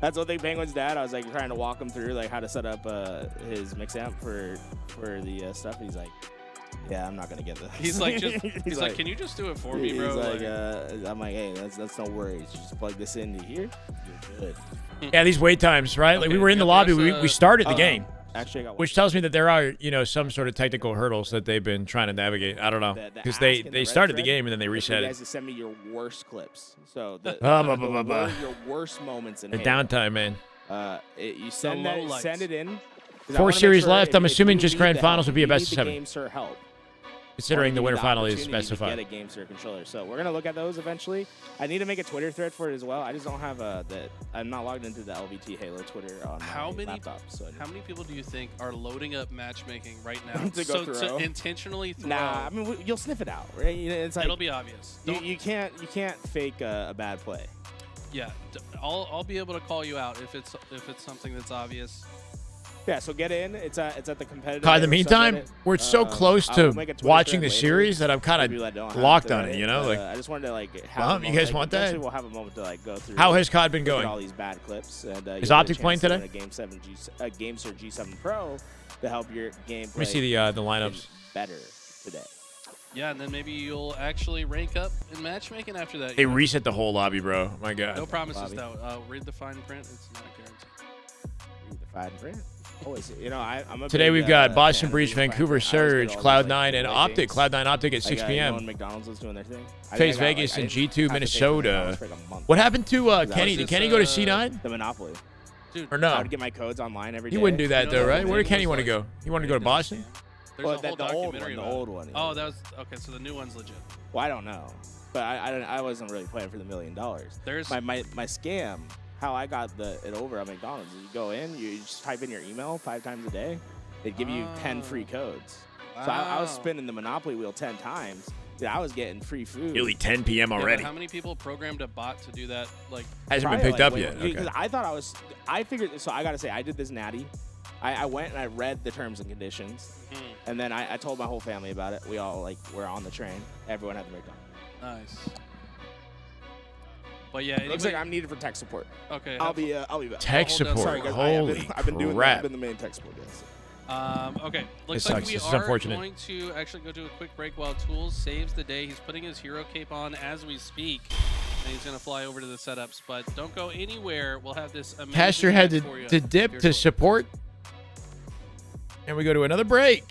That's one thing. Penguin's dad. I was like trying to walk him through like how to set up his mix amp for the stuff. He's like, yeah, I'm not gonna get this. He's like, he's like, can you just do it for me, bro? He's like, I'm like, hey, that's no worries. Just plug this into here. You're good. Yeah, these wait times, right? Like we were in the lobby. We started the game. Actually, I got which tells me that there are, some sort of technical hurdles that they've been trying to navigate. I don't know, because they started the game and then they reset you it. guys to send me your worst clips. So your worst moments in the Halo. downtime, man. You send it in. 4 series left. I'm assuming just grand finals would be a best of 7. Game Sir help. Considering the winter final is specified. Get a Game Sir controller. So we're gonna look at those eventually. I need to make a Twitter thread for it as well. I just don't have I'm not logged into the LVT Halo Twitter on my laptop. So how many people do you think are loading up matchmaking right now to intentionally throw? Nah, I mean you'll sniff it out, right? It's like, it'll be obvious. You can't fake a bad play. Yeah, I'll be able to call you out if it's something that's obvious. Yeah, so get in. It's at the competitive. In the meantime, we're so close to watching the series that I'm kind of locked on it. Like I just wanted to have. You guys want that? We'll have a moment to go through. How has COD been going? All these bad clips. And, is Optic playing today? A Game Sir G7 Pro to help your game. Let me see the lineups. Better today. Yeah, and then maybe you'll actually rank up in matchmaking after that. They reset the whole lobby, bro. My God. No promises though. Read the fine print. It's not a guarantee. Read the fine print. Always, I'm today we've got Boston Breach, Vancouver Surge, Cloud9, and Optic. Cloud9 Optic at 6 p.m. McDonald's was doing their thing. Face Vegas and G2 Minnesota. What happened to Kenny? Did Kenny go to C9? The Monopoly. Dude, or no? I would get my codes online every day. He wouldn't do that though, right? Where did Kenny want to go? He wanted to go to Boston? There's a whole documentary the old one. Oh, that was okay. So the new one's legit. Well, I don't know, but I wasn't really playing for the $1 million. There's my scam. How I got it over at McDonald's is you go in, you just type in your email 5 times a day. They'd give you 10 free codes. Wow. So I was spinning the Monopoly wheel 10 times. Dude, I was getting free food. Nearly 10 p.m. already. How many people programmed a bot to do that? Like hasn't been picked up yet. Because okay. I figured. So I gotta say, I did this natty. I went and I read the terms and conditions, and then I told my whole family about it. We all were on the train. Everyone had the McDonald's. Nice. But yeah, looks like I'm needed for tech support. Okay, I'll be back. Tech support. Sorry, guys. Holy I've been doing crap. I've been the main tech support. Yes. Okay. Looks like we are going to actually go to a quick break while Tools saves the day. He's putting his hero cape on as we speak, and he's going to fly over to the setups. But don't go anywhere. We'll have this amazing Pass your head to dip to support, and we go to another break.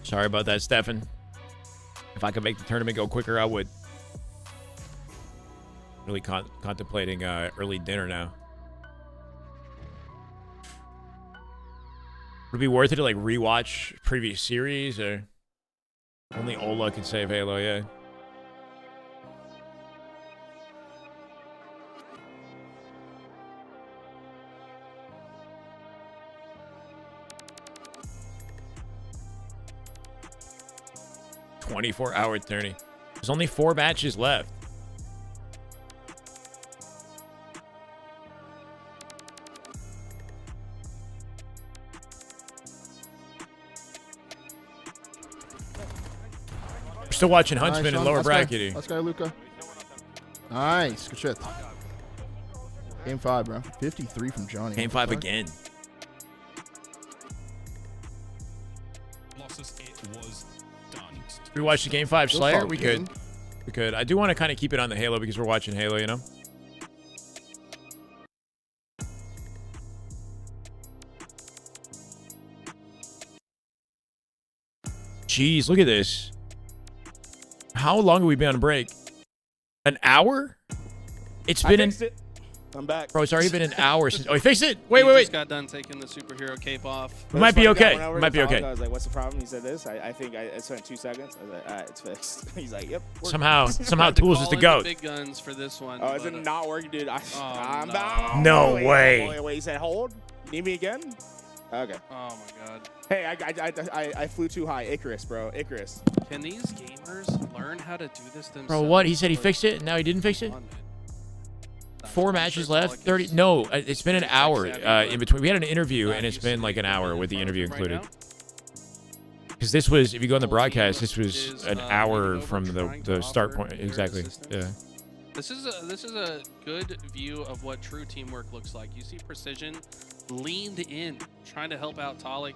Sorry about that, Stefan. If I could make the tournament go quicker, I would. Really contemplating early dinner now. Would it be worth it to rewatch previous series, or only Ola can save Halo? Yeah. "24-hour tourney." There's only 4 matches left. We're still watching Huntsman in lower bracket. Let's go, Luca. Nice. Good shit. Game 5, bro. 53 from Johnny. Game 5 again. We watched the Game 5 Slayer. all We good. could. We could. I do want to kind of keep it on the Halo because we're watching Halo, you know? Jeez, look at this. How long have we been on break? An hour? It's been an... I'm back. Bro, it's already been an hour since... Oh, he fixed it? He Wait. just got done taking the superhero cape off. We might be okay. Might be okay. I was like, what's the problem? He said this. I think I spent 2 seconds. I was like, all right, it's fixed. He's like, yep. Somehow Tools is the GOAT. Big guns for this one. Oh, is it not working, dude? I'm back. No way. Wait, he said hold? Need me again? Okay. Oh, my God. Hey, I flew too high. Icarus, bro. Icarus. Can these gamers learn how to do this themselves? Bro, what? He said he fixed it, and now he didn't fix it? 4 matches left. 30. No, it's been an hour in between. We had an interview, and it's been like an hour with the interview included. Because this was, if you go on the broadcast, this was an hour from the start point. Exactly. Yeah. This is a good view of what true teamwork looks like. You see Precision leaned in, trying to help out Talik.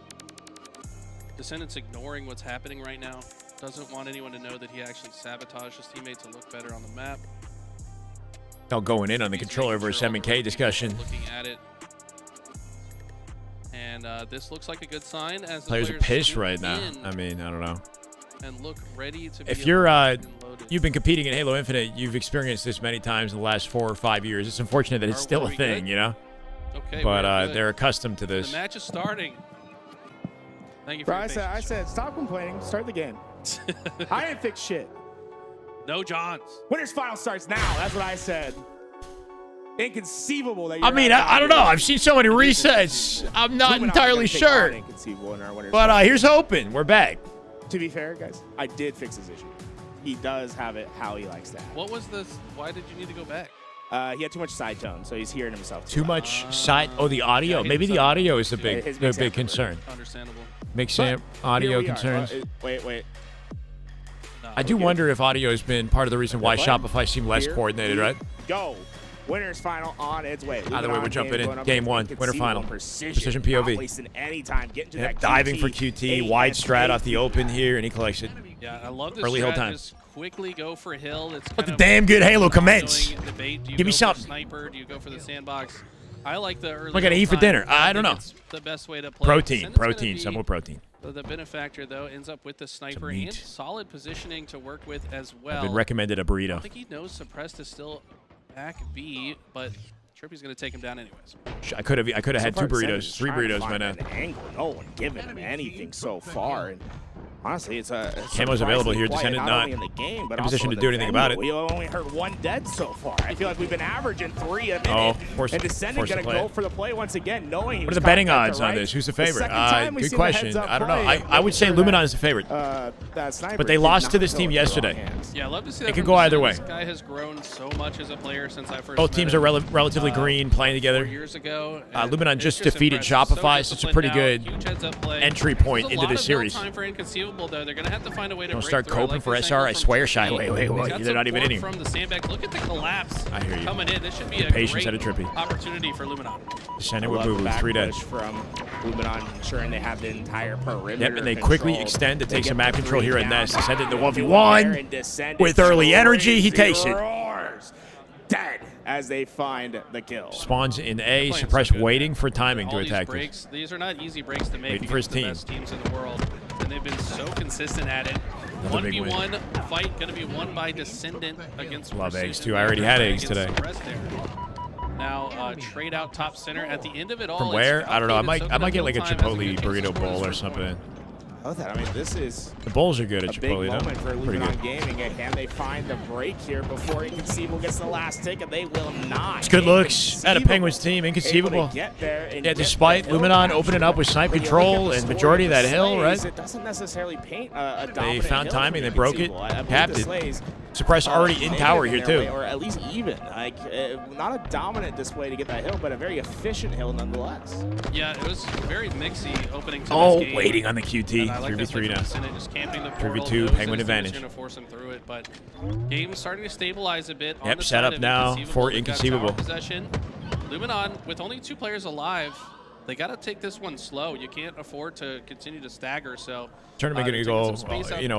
Descendant's ignoring what's happening right now. Doesn't want anyone to know that he actually sabotaged his teammate to look better on the map. Now going in on the controller versus M&K discussion. Looking at it. And this looks like a good sign as the Players are pissed right now. I mean, I don't know. And look ready to be if you're you've been competing in Halo Infinite, you've experienced this many times in the last 4 or 5 years. It's unfortunate that it's still a thing, you know? Okay, but they're accustomed to this. The match is starting. Thank you for Bro, your patience, I said, stop complaining. Start the game. I didn't fix shit. No Johns. Winner's final starts now. That's what I said. Inconceivable that you're I mean, I don't know. I've seen so many resets. I'm not entirely sure. But here's hoping. We're back. To be fair, guys, I did fix his issue. He does have it how he likes to have it. What was this? Why did you need to go back? He had too much side tone, so he's hearing himself. Too much side. Oh, the audio. Maybe the audio is the big concern. Understandable. Mix amp audio concerns. Wait. I do wonder if audio has been part of the reason why Shopify seemed less coordinated, right? Go. Winner's final on its way. Either way, we're jumping in. Game 1, winner final. Precision POV. Wasting any time getting to that diving QT, for QT, wide strat off the open here, and he collects it. Yeah, I love this early hill time. Just quickly go for hill. It's Let the damn good Halo commence. Give me something. Sniper? Do you go for the sandbox? I like the early. What can I eat for dinner? I don't know. It's the best way to play. Protein. Some with protein. The benefactor, though, ends up with the sniper and solid positioning to work with as well. I've been recommended a burrito. I think he knows Suppressed is still back B, but Trippy's going to take him down anyways. I could have had 2 burritos, 3 burritos by now. No one giving him anything so far. And honestly, it's a camo's available here. Descendant not in the game, but in position to do anything about it. We only heard 1 dead so far. I feel like we've been averaging 3 a minute. And Descendant going to go for the play once again, knowing. What are the betting odds on this? Who's the favorite? Good question. I don't know. I would say Luminon is the favorite. But they lost to this team yesterday. Yeah, I love to see that. It could go either way. This guy has grown so much as a player since I first. Both teams are relatively green, playing together. 4 years ago. Luminon just defeated Shopify, so it's a pretty good entry point into this series. Time for Inconceivable, though. They're going to have to find a way to don't start coping for SR. I swear, Shyway. Wait. They're not even in here. From the sandbag. Look at the collapse. I hear you. Coming in. This should be a patience great at a Trippy opportunity for Luminon. Descendant with Boo-Boo, 3 dead. From Luminon, ensuring they have the entire perimeter. Yep, and they quickly extend to take some map control here at Nest. Descendant the 1v1 with early energy. He takes it. Dead as they find the kill. Spawns in A. Suppress waiting for timing to attack this. These are not easy breaks to make. Waiting for his team. The best teams in the world, and they've been so consistent at it. 1v1 fight going to be won by Descendant against. Love eggs too. I already had eggs today. Now trade out top center at the end of it all. From where? I don't know. I might get like a Chipotle burrito bowl or something. I love that. I mean, this is the bowls are good at a Chipotle, big moment for pretty good. Luminon Gaming. And can they find the break here before Inconceivable gets the last ticket? They will not. It's good looks at a Penguins team. Inconceivable. Yeah, despite Luminon opening up with snipe control and majority of that hill, right? It doesn't necessarily paint a dominant They found hill timing. They broke it. Capped it. Slays, Suppress already in tower here too. Or at least even. Like not a dominant display to get that hill, but a very efficient hill nonetheless. Yeah, it was very mixy opening to this game. Waiting on the QT. 3v3 now. Just camping the portal, 3v2, Penguin advantage. Going to force him through it, but game's starting to stabilize a bit. Yep, set up now for Inconceivable. Possession. Luminon with only 2 players alive. they got to take this one slow. You can't afford to continue to stagger. So Tournament going to go,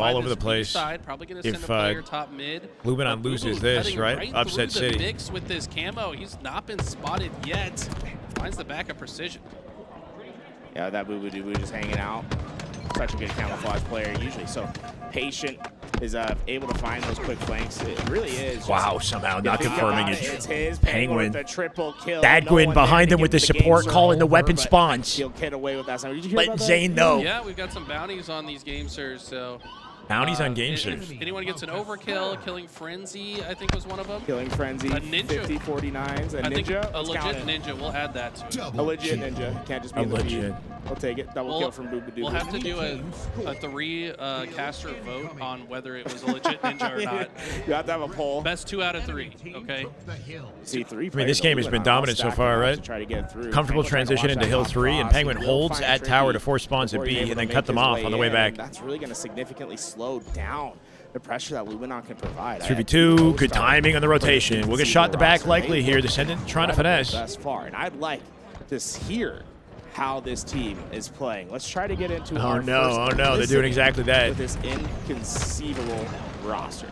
all over the place. Side, probably going to send if a player top mid. Luminon loses this, right? Upset City. Mix with this camo. He's not been spotted yet. Finds the back of precision. Yeah, that Boo Boo Doo Boo just hanging out. Such a good camouflage player, usually so patient, is able to find those quick flanks. It really is. Wow, somehow not confirming it. It's his Penguin. With the triple kill. Dadwin behind him with the support calling the weapon spawns. He'll get away with that. Did you hear Let about Zane that? know. Yeah, we've got some bounties on these gamesters, so. Bounties on gamesters. If anyone gets an overkill, Killing Frenzy, I think was one of them. Killing Frenzy, a ninja. 50-49s, a I think ninja. a legit ninja, we'll add that too. A legit ninja. Can't just be a legit. We'll take it. Double kill from Boo Boo Doo. We'll have to do a 3 caster vote on whether it was a legit ninja or not. You have to have a poll. Best 2 out of 3, okay? See, 3 I mean, this game has been dominant so far, right? Try to get through. Comfortable transition into Hill 3, and Penguin holds at tower to force spawns at B, and then cut them off on the way back. That's really going to significantly slow down the pressure that Luminon can provide. 3v2, good timing on the rotation. We'll get shot in the back likely here. Descendant trying to finesse. Thus far, and I'd like to hear how this team is playing. Let's try to get into our first they're doing exactly that. With this inconceivable roster.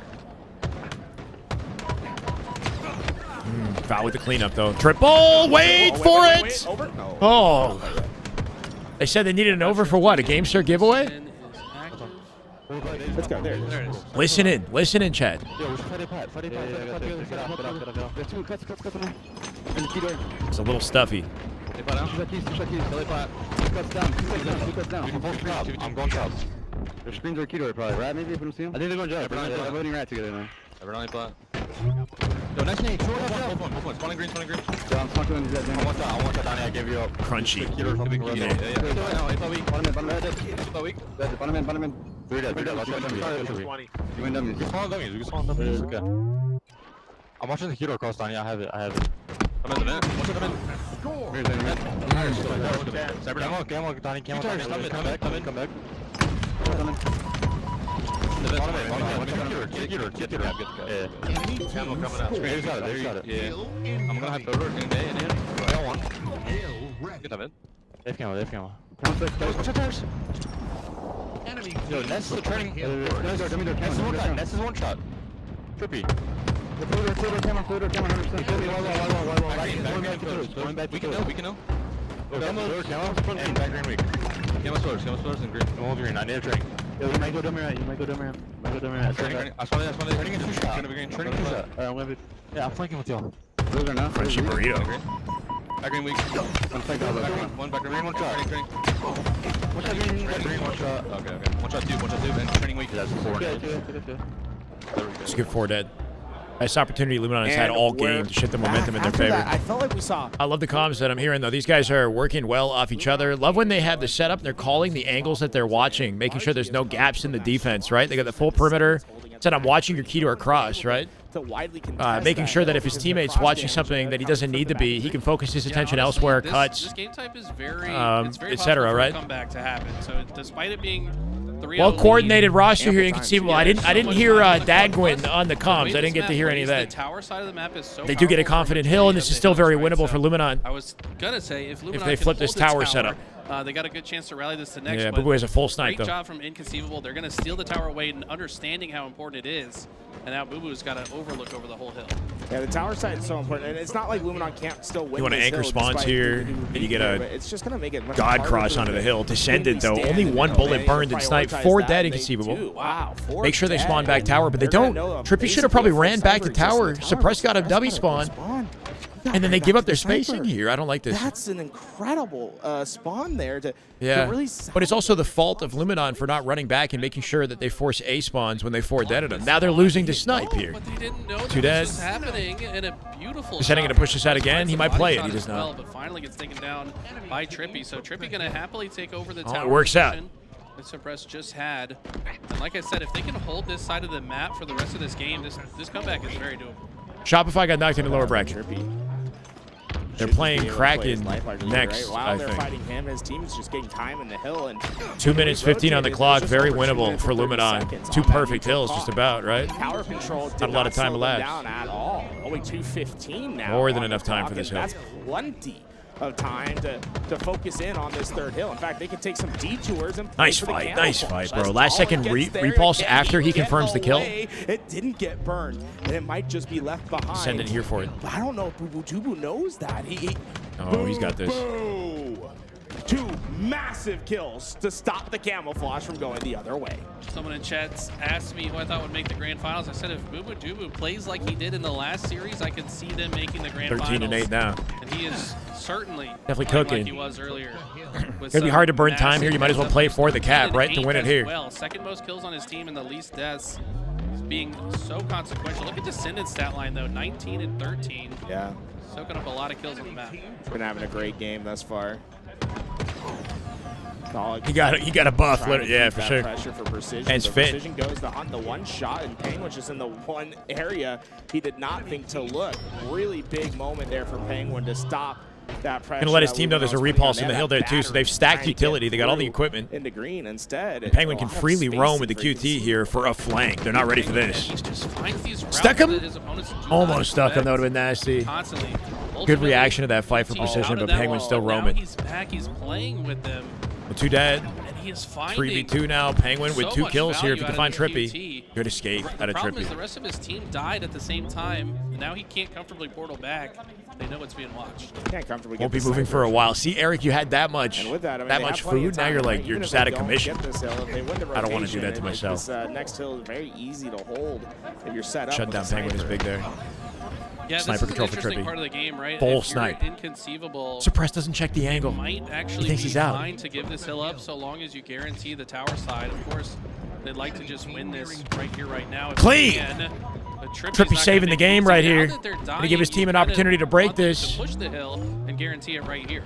Foul with the cleanup, though. Triple! Wait for it! Oh. They said they needed an over for what? A GameStar giveaway? Let's go. There it is. Listen in, Chad. It's a little stuffy. I'm going top. Their screens are key door probably, right? Maybe if I'm seeing. I think they're going jump. They're voting right together now. Everyone only plat. Yo, next name. Spawning green. Yeah, I'm smoking these guys. I want that, Donnie. I gave you up. Crunchy. Bottom in. 3 dead. You win dummies. We can spawn dummies. Okay. I'm watching the hero cross, Donnie. I have it. I'm in the net. Watch it, I'm in. Camo, Donnie. Come back. Get it. Yeah. Camo coming out. There you got it. Yeah. I'm gonna have to over in there. I one. Good of it. They've camo. Yo, Ness is turning. Ness is one shot. Trippy. We can know. And back green weak. Camo stores and green. I'm all green. I need a training. Yo, you might go dumb right. Training. I saw that. Training in 2 shot. Training 2 shot. I'm gonna be. Yeah, I'm flanking with y'all. Those are not. Crunchy burrito. Back green weak. One back green, one shot. Training. One shot green. Back green, one shot. Okay. One shot two, and training weak. That's 4. Let's get 4 dead. Nice opportunity Luminon has had all game to shift the momentum in their favor. I felt like we saw. I love the comms that I'm hearing, though. These guys are working well off each other. Love when they have the setup. They're calling the angles that they're watching, making sure there's no gaps in the defense, right? They got the full perimeter. Said, I'm watching your key to our cross, right? Making sure that if his teammate's watching something that he doesn't need to be, he can focus his attention elsewhere, cuts, This game type is very, etc., right? Comeback to happen. So despite it being well-coordinated roster here, inconceivable. I didn't hear Dagwin on the comms. I didn't get to hear any of that. The tower side of the map is so they do get a confident hill, and this is still very winnable for Luminon. I was gonna say if they flip this tower setup. They got a good chance to rally this to next. Yeah, Boo Boo has a full snipe, though. Great job from Inconceivable. They're going to steal the tower away and understanding how important it is. And now Boo Boo's got an overlook over the whole hill. Yeah, the tower side is so important. And it's not like Luminon can't still win. You want to anchor spawns here, and you get a it's just gonna make it God cross onto the hill. Descended, though. Only 1 bullet burned and sniped. 4 dead, Inconceivable. Wow. Make sure they spawn back tower, but they don't. Trippy should have probably ran back to tower. Suppress got a W spawn. And then they give up their spacing here. I don't like this. That's an incredible spawn there to really. But it's also the fault of Luminon for not running back and making sure that they force A spawns when they 4 dead at them. Now they're losing to snipe here. But they didn't know 2 dead. this was happening in a beautiful Descending going to push this out again. He might play it. He does not. Well, but finally gets taken down by Trippy. So Trippy going to happily take over the tower. It works out. That Suppress just had. And like I said, if they can hold this side of the map for the rest of this game, this comeback is very doable. Shopify got knocked into lower bracket. They're playing Kraken next, While I they're think. fighting him, his team's just getting time in the hill. And 2 minutes 15 on the clock. Very winnable for Luminon. 2 perfect hills, just about, right? Power control Not a lot of time elapsed. elapsed. Down at all. Only 2:15 now. More than enough time for this hill. That's plenty of time to focus in on this third hill. In fact, they could take some detours and Nice fight, bro. Last second repulse after he confirms the kill. It didn't get burned, and it might just be left behind. Send it here for it. But I don't know if Bubu knows that. Oh, he's got this. Boo. 2 massive kills to stop the camouflage from going the other way. Someone in chat asked me who I thought would make the grand finals. I said if Bubu plays like he did in the last series, I could see them making the grand finals. 13-8 now. And he is certainly definitely cooking. Like he was earlier. It's gonna be hard to burn time here. You might as well play for the cap, right, to win it here. Well, second most kills on his team and the least deaths. Being so consequential. Look at Descendant's stat line though, 19 and 13. Yeah. Soaking up a lot of kills on the map. He's been having a great game thus far. He got a buff, yeah, for sure. Pressure for precision. And it's fit. Precision goes to hunt the one shot, and Penguin just in the one area he did not think to look. Really big moment there for Penguin to stop that pressure. Gonna let his team know there's a repulse in the hill there too, so they've stacked utility. They got all the equipment. Into green instead. And Penguin can freely roam with the QT here for a flank. They're not ready for this. Stuck him. Almost stuck him. That would have been nasty. Good reaction to that fight for precision, but Penguin's still roaming. He's back. He's playing with them. 2 dead. And he is finding 3v2 now. Penguin with 2 kills here if you can find out of Trippy. Good escape out of The problem is Trippy. the rest of his team died at the same time, and now he can't comfortably portal back. They know it's being watched. Can't comfortably Won't be moving for a while. See, Eric, you had that much, And with that, I mean, that they much have plenty food. of Now time, you're like, right? you're Even just if out they of don't commission. get this hill, if they win the I don't want to do that to rotation, myself. This next hill is very easy to hold if you're set up. Shut with down a Penguin is sniper. big there. Yeah, Sniper this is control an for interesting Trippy. part of the game, right? Full If you're snipe. Inconceivable. Suppress doesn't check the angle. Might actually He thinks be he's out. fine to give this hill up so long as you guarantee the tower side. Of course, they'd like to just win this right here, right now. If Clean. they can. But Trippy not saving gonna the game make it right easy. Now here. that they're Gonna give his dying, team an you kinda opportunity to break want them this. To push the hill and guarantee it right here.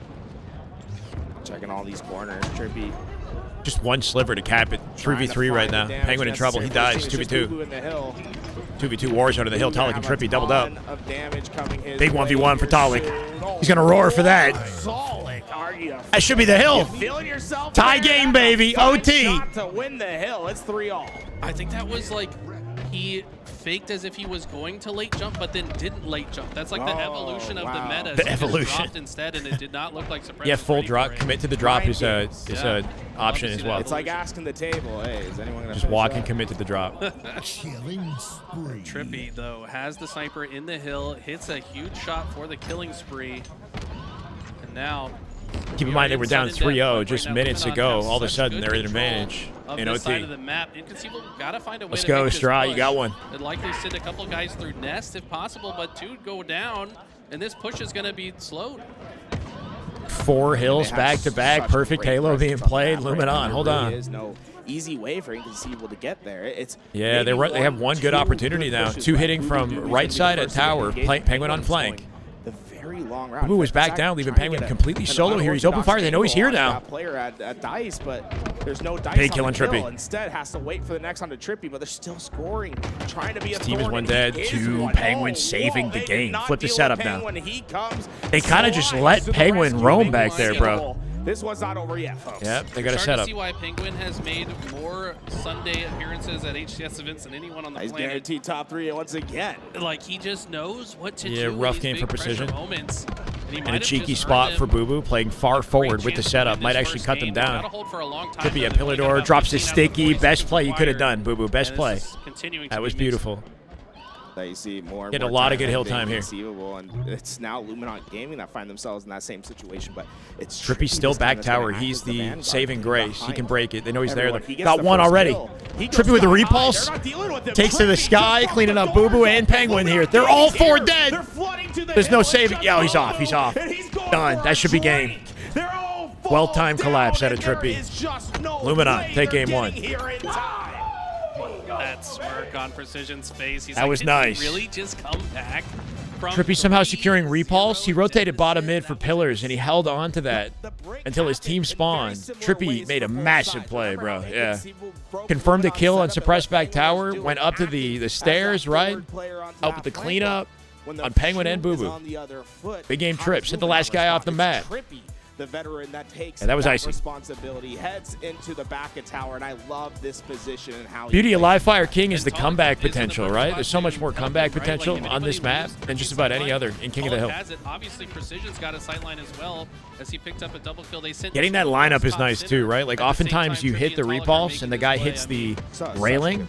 Checking all these corners. Trippy. Just one sliver to cap it. 3v3 right now. Penguin in trouble. He dies. 2v2. 2v2 Warzone in the hill. Talik and Trippy doubled up. Big 1v1 for Talik. He's going to roar for that. That should be the hill. Tie game, baby. OT. To win the hill, it's 3-all. I think that was like he faked as if he was going to late jump, but then didn't late jump. That's like the evolution of the meta. The He just evolution. dropped instead, and it did not look like Suppress Yeah, was full ready drop. for it. Commit to the drop is a option as well. It's like asking the table, hey, is anyone going to Just walk and commit to the drop. Trippy, though, has the sniper in the hill, hits a huge shot for the killing spree. And now... Keep in mind they were down 3-0 just minutes ago. All of a sudden, they're in advantage in This side OT. of the map, inconceivable. Gotta find a way Let's to go, make this Strai. You push. got one. They'd likely send a couple guys through Nest if possible, but 2 go down, and this push is gonna be slowed. 4 hills back to back. Perfect Halo being played. Lumen hold on. There is no easy way for Inconceivable to get there. It's Yeah, they have one good opportunity now. 2 hitting from right side at tower. Penguin on flank. the very long route. Bubu was back down, leaving Penguin completely solo here. He's open fire. They know he's here now. Player at Dice, but there's no Dice Big on kill on the kill. Trippy. Instead, has to wait for the next on to Trippy, but they're still scoring, trying to be a His team is thorn, one and dead. he is 2 one. Penguins saving the They did game. not Flip the deal setup with now. Penguin. He comes, They kind of just slides let to the Penguin rescue. roam Big back one there, single. bro. This was not over yet, folks. Yep, they got a Starting setup. to see why Penguin has made more Sunday appearances at HCS events than anyone on the He's planet. guaranteed top 3 once again. Like, he just knows what to do. Yeah, in rough these game for big pressure precision. moments. And, he And might a have cheeky just spot earned for them Bubu, playing far forward with the chance to setup. win Might this actually first cut them game. down. Gotta hold for a long time, Could be a though. They've only got Pillador, about drops his 15 out of the sticky. 40 Best play you could have required. done, Bubu. Best And play. this is continuing to That be was mixed. beautiful. That you see more and Get more a lot of time good hill being time here. conceivable, and it's now Luminant Gaming that find themselves in that same situation. But it's Trippy's still this time back that's gonna tower. act He's as the the vanguard saving from grace. He behind can break it. They know he's there. everyone. He gets Got the one first already. kill. He goes Trippy with the sky high. repulse. They're not dealing with him. Takes to the Trippy sky, jumps cleaning off up the Bubu door. and Penguin here. They're all 4 dead. There's no saving. Yeah, he's off. He's off. Done. That should be game. Well-timed collapse out of Trippy. Luminant, take game 1. That smirk on Precision's face. He's That like, was did nice. He really just come back from Trippy somehow 3-0? securing repulse. He rotated bottom mid for pillars, and he held on to that until his team spawned. Trippy made a massive play, bro. Yeah. Confirmed a kill on suppressed back tower. Went up to the stairs, right? Helped with the cleanup on Penguin and Bubu. Big game Trips. Hit the last guy off the map. the veteran that takes that was icy. responsibility, heads into the back of tower, and I love this position and how Beauty of Live Fire King is the comeback potential, right? There's so much more comeback potential on this map than just about any other in King of the Hill. Obviously, Precision's got a sightline as well as he picked up a double kill. They sent Getting that lineup is nice too, right? Like oftentimes you hit the repulse and the guy hits the railing,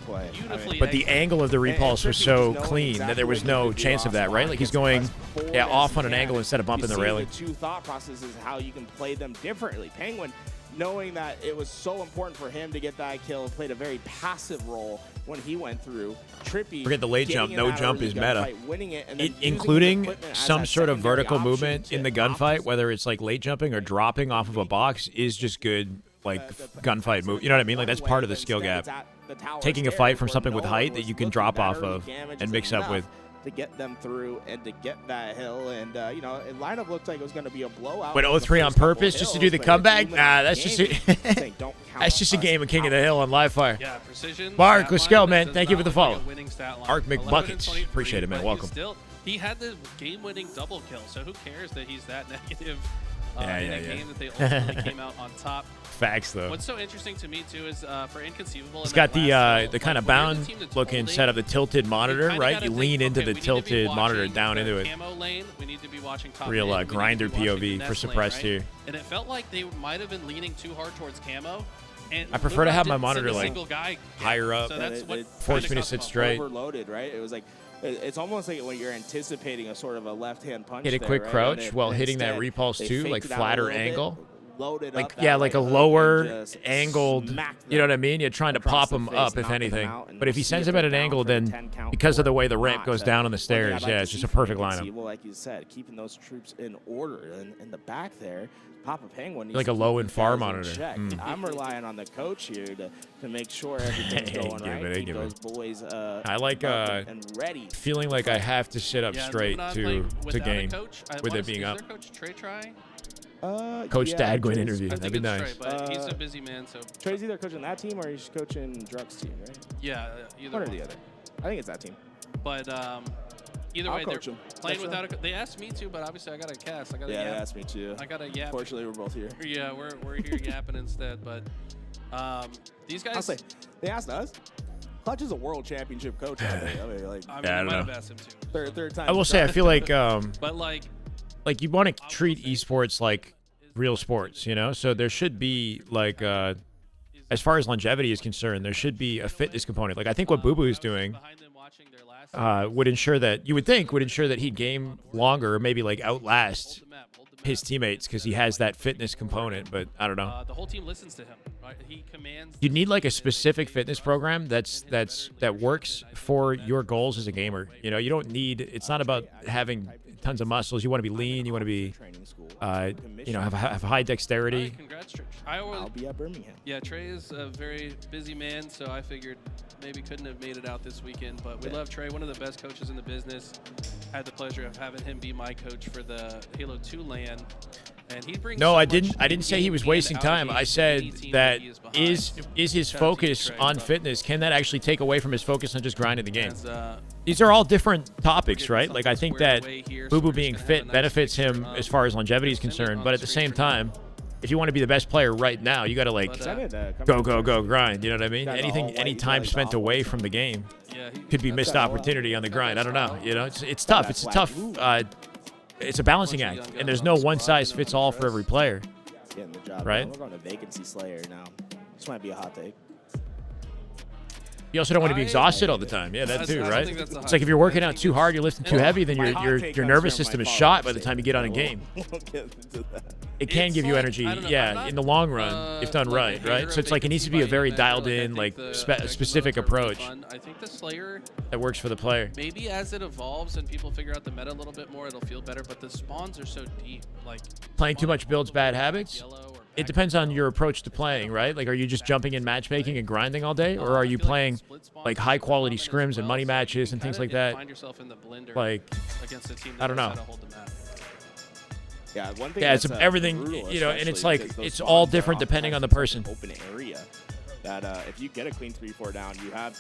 but the angle of the repulse was so clean that there was no chance of that, right? Like he's going off on an angle instead of bumping the railing. The two thought processes, how you can play them differently. Penguin, knowing that it was so important for him to get that kill, played a very passive role when he went through. Trippy, forget the late jump. No jump is meta. Fight, including some sort of vertical movement in the gunfight, whether it's like late jumping or dropping off of a box, is just good, like gunfight move. You know what I mean? Like that's part of the skill gap. Taking a fight from something with height that you can drop off of and mix up with. To get them through and to get that hill, and you know, it lineup looked like it was going to be a blowout. But 0-3 on purpose just to do the comeback? Nah, that's just that's just a game of King of the Hill on Live Fire. Yeah, Precision. Mark, let's go, man. Thank you for the follow. Arc McBuckets. Appreciate it, man. Welcome. He had the game-winning double kill, so who cares that he's that negative in a game that they ultimately came out on top. Facts, though. What's so interesting to me, too, is for Inconceivable... He's got the kind of bound-looking setup, the tilted monitor, right? You lean into the tilted monitor down into it. Real grinder POV for suppressed here. And it felt like they might have been leaning too hard towards camo. And I prefer to have my monitor like higher up. So that's what forced me to sit straight. Overloaded, right? It was like... It's almost like when you're anticipating a sort of a left-hand punch. Hit a quick crouch while hitting that repulse too, like flatter angle. Loaded like like a lower angled, you know what I mean? You're trying to pop him up, if anything. But if he sends him at an angle, then because of the way the ramp goes down on the stairs, yeah, it's just a perfect lineup. Like you said, keeping those troops in order in the back there. Papa Penguin like a low and far monitor. I'm relying on the coach here to make sure everything's going right. Keep those boys I like and ready. Feeling like I have to sit up straight to gain with it being up. Coach Dadwin interview. That'd be nice. But he's a busy man, so Trey's either coaching that team or he's coaching Druck's team, right? Yeah, either one or the other. I think it's that team. But either way, they're playing without a. They asked me to, but obviously I got a cast. I got they asked me to. I got a yap. Fortunately, we're both here. Yeah, we're here yapping instead. But these guys. I'll say they asked us. Clutch is a world championship coach. I mean, like, I might have asked him to. Third time. I will say, I feel like, but like you want to treat esports like real sports, you know? So there should be like, as far as longevity is concerned, there should be a fitness component. Like I think what Boo Boo is doing would ensure that he'd game longer, or maybe like outlast his teammates because he has that fitness component. But I don't know. The whole team listens to him. Right? He commands. You need like a specific fitness program that works for your goals as a gamer. You know, you don't need. It's not about having tons of muscles. You want to be lean. You want to be, you know, have high dexterity. Right, congrats, Trey. I'll be at Birmingham. Yeah, Trey is a very busy man, so I figured maybe couldn't have made it out this weekend. But we love Trey, one of the best coaches in the business. Had the pleasure of having him be my coach for the Halo 2 LAN. And he brings I didn't say he was wasting time. I said that is his focus on fitness, can that actually take away from his focus on just grinding the game? These are all different topics, right? Like I think that Boo Boo being fit benefits him as far as longevity is concerned, but at the same time, if you want to be the best player right now, you got to like go grind. You know what I mean? Any time spent away from the game could be missed opportunity on the grind. I don't know. You know, it's tough. It's a tough. It's a balancing act, and there's no one size fits all for every player. Right? We're going to vacancy slayer now. This might be a hot take. You also don't want to be exhausted all the time. Yeah, that too, right? It's like if you're working out too hard, you're lifting too heavy, then your nervous system is shot by the time you get on a game. It can give you energy, yeah, in the long run if done right? So it's like it needs to be a very dialed in, like specific approach I think the Slayer that works for the player. Maybe as it evolves and people figure out the meta a little bit more, it'll feel better. But the spawns are so deep, like playing too much builds bad habits. It depends on your approach to playing, right? Like, are you just jumping in matchmaking and grinding all day, or are you playing like high quality scrims and money matches and things like that? Like, I don't know. Yeah, one thing. Yeah, it's everything, you know, and it's like it's all different depending on the person. Open area. that if you get a clean 3-4 down, you have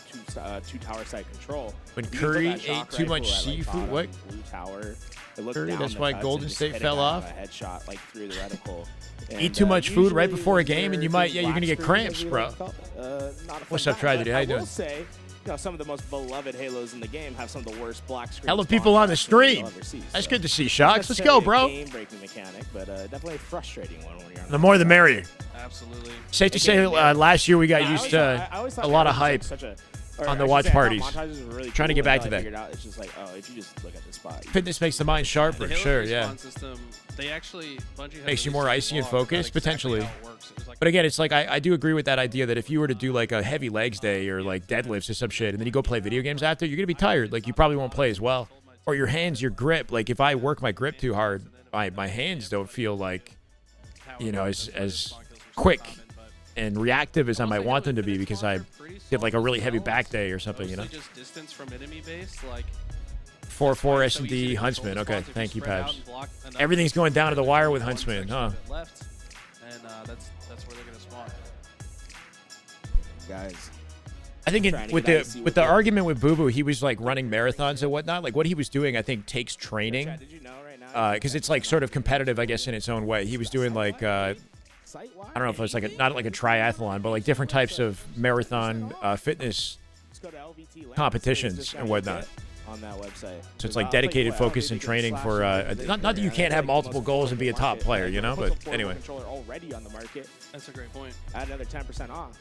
two tower side control. When You can Curry put that shock ate too much rifle at, like, seafood, bottom what? Blue tower. It looked Curry, down that's the why cuts Golden and just State hit a fell guy on off? a headshot like through the reticle. Eat too much food right usually before a when game, and you there's might, these yeah, you're gonna black get screens, cramps, as we bro. like to call it, not a What's fun up, time, Tragedy? but How you I will doing? say, some of the most beloved Halos in the game have some of the worst black screens. Hella people on the stream. That's good to see, Shocks. Let's go, bro. Game-breaking mechanic, but definitely a frustrating one when you're on The more the merrier. Absolutely. Safe to say, last year we got used to a lot of hype on the watch parties. Trying to get back to that. It's just like, oh, if you just look at the spot. Fitness makes the mind sharper, The Halo sure, respawn yeah. System, they actually, Bungie had Makes you released more a icy and blog about focused, exactly potentially. how it works. It was like But again, it's like I do agree with that idea that if you were to do like a heavy legs day or like deadlifts or some shit, and then you go play video games after, you're gonna be tired. Like you probably won't play as well. Or your hands, your grip. Like if I work my grip too hard, my hands don't feel like, as quick and reactive as I might want them to be because I get like a really heavy back day or something, you know. Mostly just distance from enemy base, like 4-4 S&D Huntsman. Okay, thank you, Pabs. Everything's going down to the wire with Huntsman, huh? Left, and that's where they're gonna spawn. Guys. I think with the argument with Boo Boo, he was like running marathons and whatnot. Like what he was doing, I think takes training, because it's like sort of competitive, I guess, in its own way. He was doing like I don't know if it was like not like a triathlon, but like different types of marathon fitness competitions and whatnot. On that website. So it's like dedicated focus and training for not that you can't have multiple goals and be a top player, you know. But anyway. Controller already on the market. That's a great point. Add another 10% off.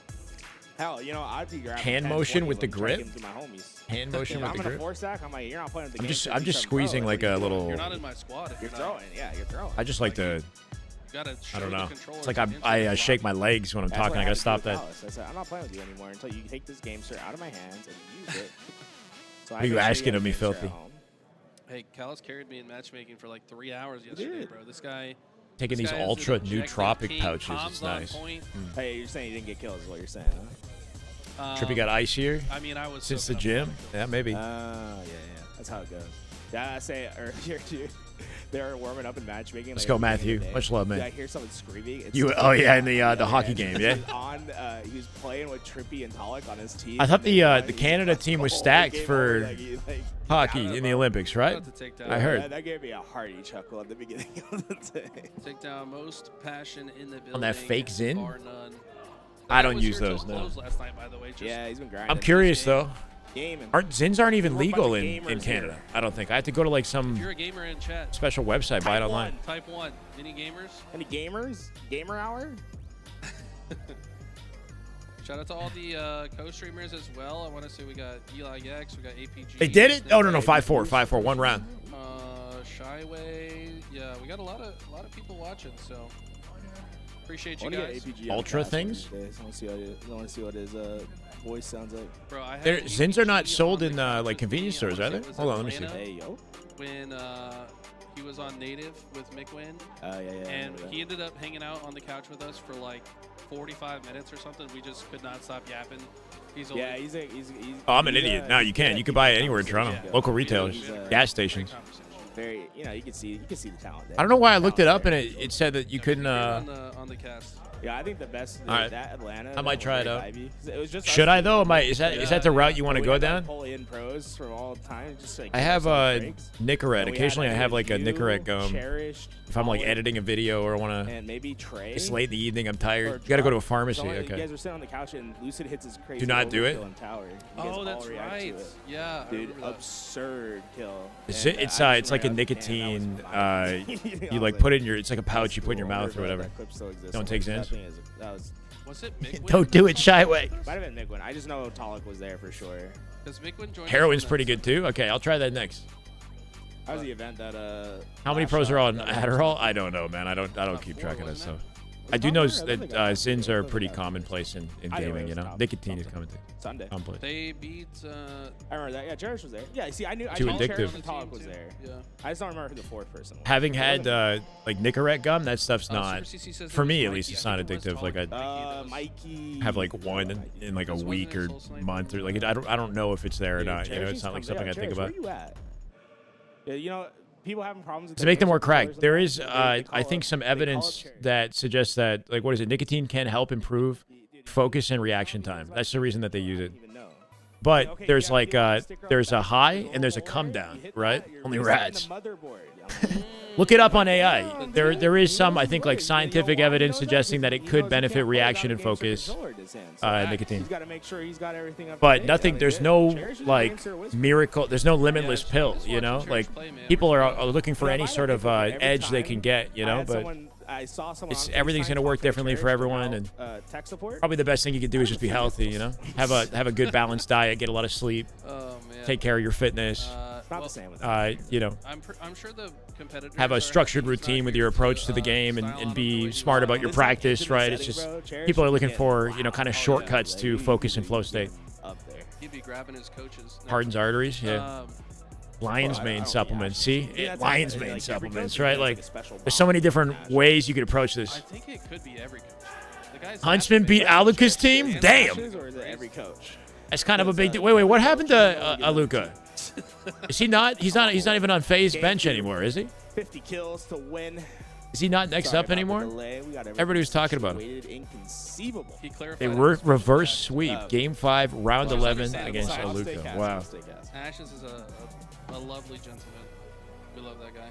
Hell, I'd be grabbing hand 10, motion 20 with the of them, grip. tracking through my homies. Hand motion with the I'm in grip. a 4-stack. I'm like, you're not playing with the game. I'm just squeezing like a little. You're not in my squad. You're throwing. Yeah, you're throwing. I just like to. I don't know. It's like I shake my legs when I'm That's talking. what I gotta happened stop to that. Lattice. I said, I'm not playing with you anymore until you take this game cert out of my hands and use it. So What are you asking of me, Filthy? Hey, Callus carried me in matchmaking for like 3 hours yesterday, bro. This guy. Taking these this guy is ultra an objective nootropic king, pouches. comms It's on nice. point. Hey, you're saying you didn't get killed is what you're saying, huh? Trippy got icier. I mean, I was since the soaking up gym. Yeah, maybe. Yeah. That's how it goes. Yeah, I say earlier, dude. They were warming up in matchmaking. Let's like, go, at the beginning Matthew. of the day. Much love, man. Yeah, I hear someone screaming. It's You? Oh yeah, in the hockey game, yeah. He was playing with Trippy and Talik on his team. I thought and the Canada team was stacked for hockey in the Olympics, right? I heard. That gave me a hearty chuckle at the beginning of the day. Take down most passion in the building. On that fake Zin? bar none. I don't was use here till those, no. close last night, by the way. Just Yeah, he's been grinding. I'm curious though. Gaming. Zins aren't even We're a bunch legal of in gamers Canada. here. I don't think. I have to go to like some If you're a gamer in chat, special website, buy it online. Type 1. Any gamers? Any gamers? Gamer hour? Shout out to all the co-streamers as well. I want to say we got Eli X, we got APG. They did it? Oh no, 5-4, 1 round. Shyway. Yeah, we got a lot of people watching. So appreciate you Wanna guys. get APG Ultra on the cast one of things? these days. I want to see what his voice sounds like. Bro, I had Zins are not sold in like convenience stores, are they? Hold on, let me see. Hey, yo. When he was on Native with Mikwin. Yeah. And he ended up hanging out on the couch with us for like 45 minutes or something. We just could not stop yapping. He's Oh, I'm an idiot. No, you can. You can buy it anywhere in Toronto. Local retailers, gas stations. Very, you can see the talent there. I don't know why I looked it up and it said that you couldn't. on the cast. Yeah, I think the best All right. that Atlanta. I might try it out. It was just Should I though? Is that the route you want to go down? Pull in pros from all time. Just like I have Nicorette. And we Occasionally, had, I have like a you, Nicorette gum. Cherished, If I'm like Colin, editing a video or want to. and maybe Trey. It's late in the evening. I'm tired. or You got to go to a Drop. pharmacy. You Okay. guys were sitting on the couch and Lucid hits his crazy. Do not do it? overkill in tower. You guys Oh, all that's react to right. it. Yeah, I Dude, remember that. absurd kill. It's And, it's I it's just like a ran out of the can, nicotine. that was fine. You like put it in your. It's like a pouch you put in your mouth or whatever. That clip still exists. Don't take That Zans. thing that was. Was it Mikwin? Don't do it, Shyway. Might have been Nick I just know Talik was there for sure. Because Mikwin joined. Heroin's pretty good too. Okay, I'll try that next. That was the event that How many last pros are shot on that Adderall? I don't know, man. I don't keep track of that stuff. I do know that Zins are pretty commonplace in gaming. You know, nicotine is commonplace. They beat. I remember that. Yeah, Cherish was there. Yeah, see, I knew. Too I knew addictive. Cherish and Talik was there. Yeah. I just don't remember who the fourth person was. Having had like Nicorette gum, that stuff's not. Super CC says For it me, was at least, Mikey. it's I not think it was addictive. Like Talik. I Mikey. have like one in like a week or month or like I don't know if it's there or not. You know, it's not like something I think about. Where you at? Yeah, people having problems with To make them more cracked, there is, They I think, some evidence that suggests that, like, what is it? Nicotine can help improve focus and reaction time. That's the reason that they use it. But there's like there's a high and there's a come down, right? Only rats. Look it up on AI. There is some, I think, like scientific evidence suggesting that it could benefit reaction and focus nicotine. But nothing. There's no like miracle. There's no limitless pill. You know, like people are looking for any sort of edge they can get. You know, but everything's going to work differently for everyone, and probably the best thing you can do is just be healthy. You know, have a good balanced diet, get a lot of sleep, take care of your fitness. You know, I'm sure the competitors have a structured routine with your approach to the game, and be smart about your practice, right? It's just people are looking for, you know, kind of shortcuts to focus and flow state. He'd be grabbing his coaches. Hardens arteries, yeah. Lion's mane supplements. See, lion's mane supplements, right? Like, there's so many different ways you could approach this. I think it could be every coach. Huntsman beat Aluka's team? Damn. That's kind of a big deal. Wait, what happened to Aluka? Is he not? He's not even on FaZe bench anymore, is he? 50 kills to win. Is he not next up anymore? Everybody was talking about him. Inconceivable. A reverse sweep, Game 5, Round 11 against Aluka. Wow. Ashes is a lovely gentleman. We love that guy.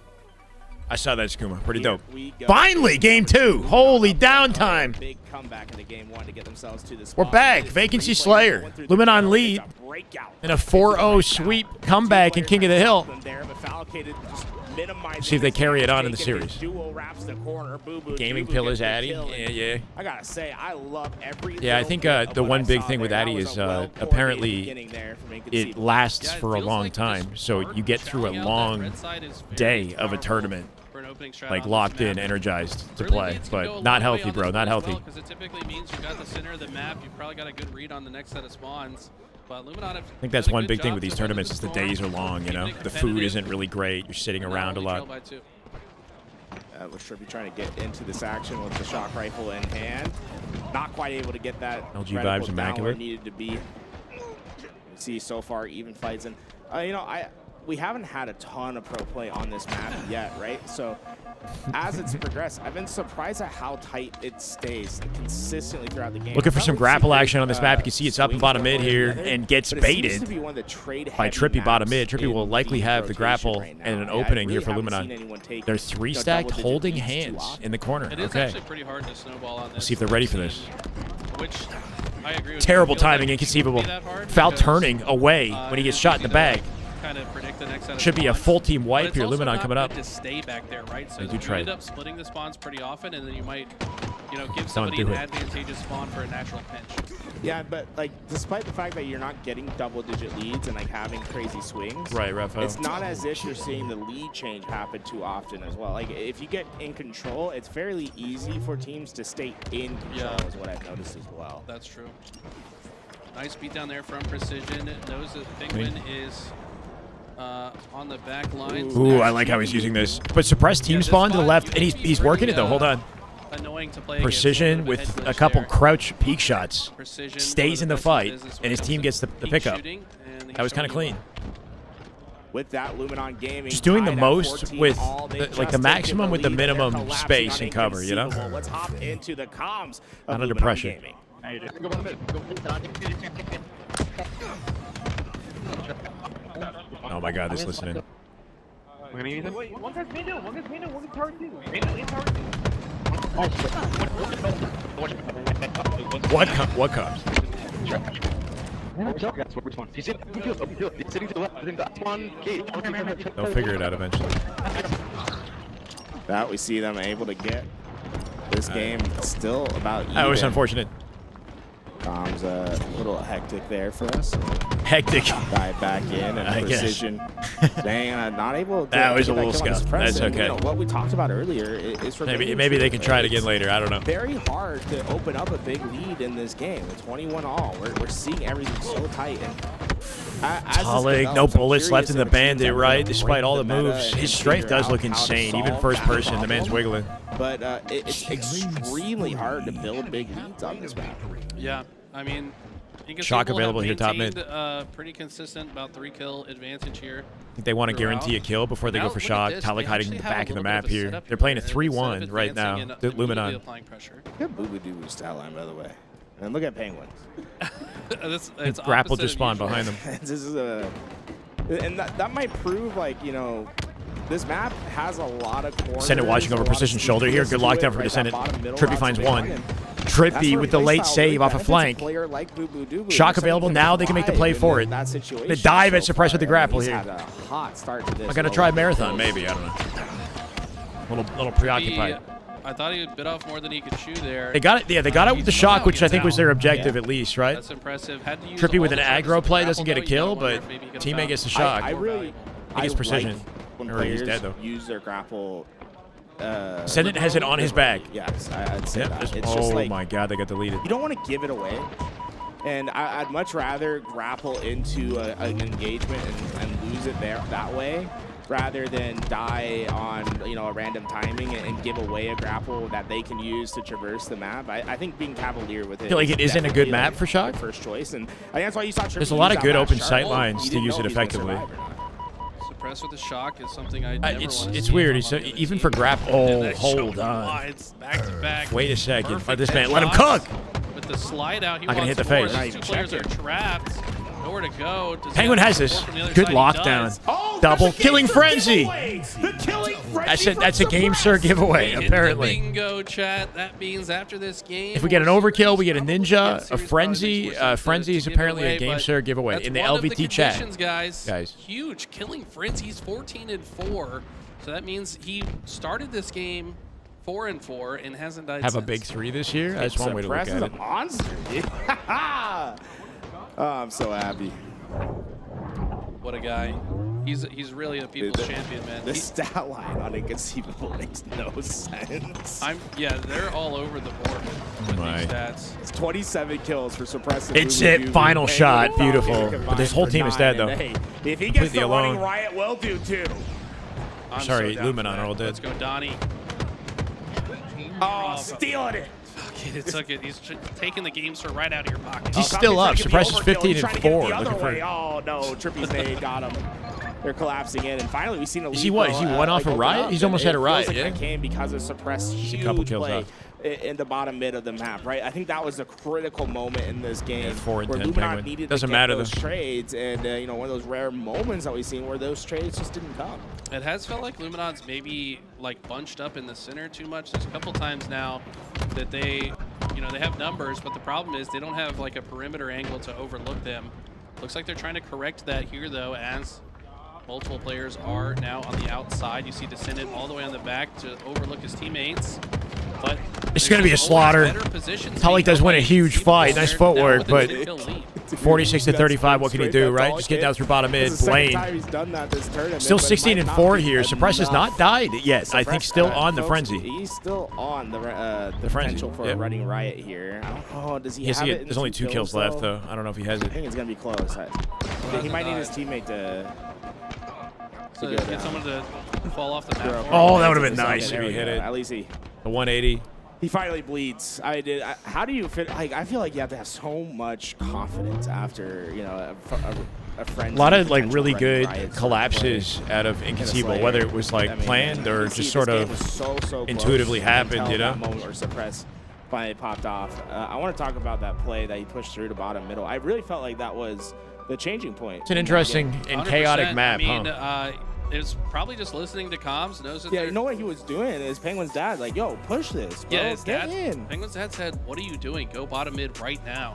I saw that, Skooma. Pretty dope. Finally, Game 2. Holy downtime. Big comeback in the game one to get themselves to this. We're back. Vacancy Slayer. Luminon lead. And a 4-0 sweep comeback in King of the Hill. See if they carry it on in the series. Gaming Pillars Addy. Yeah. I gotta say, I love every. Yeah, I think the one big thing with Addy is apparently it lasts for a long time. So you get through a long day of a tournament, like locked in, energized to play. But not healthy, bro. Not healthy. Because it typically means you got the center of the map. You probably got a good read on the next set of spawns. I think that's one big thing with these tournaments is the days are long, you know? The food isn't really great. You're sitting around a lot. We're Trippy trying to get into this action with the shock rifle in hand. Not quite able to get that LG vibes immaculate. Needed to be. We see so far even fights. And, you know, we haven't had a ton of pro play on this map yet, right? So as it's progressed, I've been surprised at how tight it stays consistently throughout the game. Looking for some grapple action on this map. You can see it's up and bottom mid here and gets baited by Trippy bottom mid. Trippy will likely have the grapple and an opening here for Luminon. They're 3-stacked holding hands in the corner. It is actually pretty hard to snowball on this. Let's see if they're ready for this. Which I agree with. Terrible timing, inconceivable. Foul turning away when he gets shot in the bag. Kind of predict the next set of should be a full team wipe here. Luminon coming up. To stay back there, right? So you end up splitting the spawns pretty often, and then you might, you know, give somebody an advantageous spawn for a natural pinch. Yeah, but like, despite the fact that you're not getting double-digit leads and like having crazy swings, right, Refo? It's not as if you're seeing the lead change happen too often as well. Like, if you get in control, it's fairly easy for teams to stay in control. Is what I've noticed as well. That's true. Nice beat down there from Precision. Knows that Penguin is on the back line. Ooh, I like how he's using this. But suppressed team spawn to the left, and he's working it though. Hold on. Annoying to play. Precision with a couple crouch peek shots. Stays in the fight, and his team gets the pickup. That was kind of clean. With that, Luminon Gaming just doing the most with the maximum with the minimum space and cover, you know? Let's hop into the comms of not under pressure. Gaming. Oh my God, this listening. Wait, one guy's main one guy's main one guy's tower two. What comes? They'll figure it out eventually. That we see them able to get this game still about even. That was unfortunate. Tom's a little hectic there for us. Hectic. Dive back in and Precision. Dang, not able to. That was a little scuff. That's okay. You know, what we talked about earlier is for maybe they can try it again later. I don't know. Very hard to open up a big lead in this game. With 21 all, we're seeing everything so tight. And Talik, no bullets left in the bandit, right? Despite all the moves, his strafe does look insane. Even first person, the man's wiggling. But it's extremely hard to build big leads on this map. Yeah, I mean, Shock available here, top mid. Pretty consistent, about 3-kill advantage here. I think they want to guarantee a kill before they go for Shock. Talik hiding in the back of the map here. They're playing a 3-1 right now. Luminon. Good Boo Boo Doo style line, by the way. And look at Penguins. It's Grapple just spawned behind them. This is and that might prove, like, you know, this map has a lot of corners. Descendant watching over precision shoulder here. Good lockdown for Descendant. Trippy finds one. Trippy with the late save off a flank. Shock available now. They can make the play for it. The dive at Suppress with the grapple here. I'm going to try Marathon, maybe. I don't know. A little preoccupied. I thought he bit off more than he could chew there. They got it. Yeah, they got it with the shock, which I think was their objective at least, right? That's impressive. Trippy with an aggro play doesn't get a kill, but teammate gets the shock. I gets precision. When Or he's players dead, though. use their grapple. Descendant has it on his back. Yes, I'd say that. It's Oh just like, my God, they got deleted. you don't want to give it away. And I'd much rather grapple into an engagement and lose it there that way, rather than die on, you know, a random timing and give away a grapple that they can use to traverse the map. I think being cavalier with it. I feel like it isn't a good map for shock. First choice, and I think that's why you saw. There's a lot of good open sight lines to use it effectively. Suppress with the shock is something I never It's weird. Even for grapple. Oh, hold on. It's back to back. Wait a second. Perfect This man, let him cook. With the slide out, he Not gonna wants hit the more. face. These two players are trapped. Nowhere to go. Penguin has this. Good lockdown. Double killing frenzy. That's a game sir giveaway, apparently. Bingo, chat. That means after this game, If we get an overkill, we get a ninja, a frenzy. Frenzy is apparently a game sir giveaway in the LVT chat. Guys, huge killing frenzy's 14-4. So that means he started this game 4-4 and hasn't died Have since. a big 3 this year. That's one way to look at it. A monster, dude. Oh, I'm so happy. What a guy. He's really a people's champion, man. The stat line on Inconceivable makes no sense. Yeah, they're all over the board with these stats. It's 27 kills for Suppressive. It's it. Final shot. Beautiful. But this whole team is dead, though. Hey, if he gets the running riot, we'll do too. Sorry, Luminon are all dead. Let's go, Donnie. Oh, stealing it. Fuck it, took it. He's taking the game sir right out of your pocket. He's still up. Suppress is 15-4. Looking for. Oh no, Trippy's nade got him. They're collapsing in, and finally we've seen a. Is he what? Is he one off a riot? He's almost had a riot. Like yeah. that came because of Suppress huge play in the bottom mid of the map, right? I think that was a critical moment in this game where Luminon needed Doesn't to matter get those trades, and you know, one of those rare moments that we've seen where those trades just didn't come. It has felt like Luminon's maybe like bunched up in the center too much. There's a couple times now that they, you know, they have numbers, but the problem is they don't have like a perimeter angle to overlook them. Looks like they're trying to correct that here though, as multiple players are now on the outside. You see Descendant all the way on the back to overlook his teammates. But it's going to be a slaughter. Talik does win a huge fight. Nice footwork, but 46-35, what can he do, right? Just get down through bottom mid. Blaine. Still 16-4 here. Suppress has not died yet. I think still on the frenzy. He's still on the potential for a running riot here. Oh, does he have it? There's only 2 kills left, though. I don't know if he has it. I think it's going to be close. He might need his teammate to get someone to fall off the map. Oh, that would have been nice if he hit it. At least he. The 180. He finally bleeds. How do you fit? Like, I feel like you have to have so much confidence after, you know, a friend. A lot of like really good collapses out of Inconceivable, whether it was like planned or just sort of intuitively happened, you know. That moment where Suppress finally popped off. I want to talk about that play that he pushed through to bottom middle. I really felt like that was the changing point. It's an interesting and chaotic map, I mean, it was probably just listening to comms. Knows that you know what he was doing is Penguin's dad like, yo, push this, bro. Yeah, his Get dad. in. Penguin's dad said, "What are you doing? Go bottom mid right now."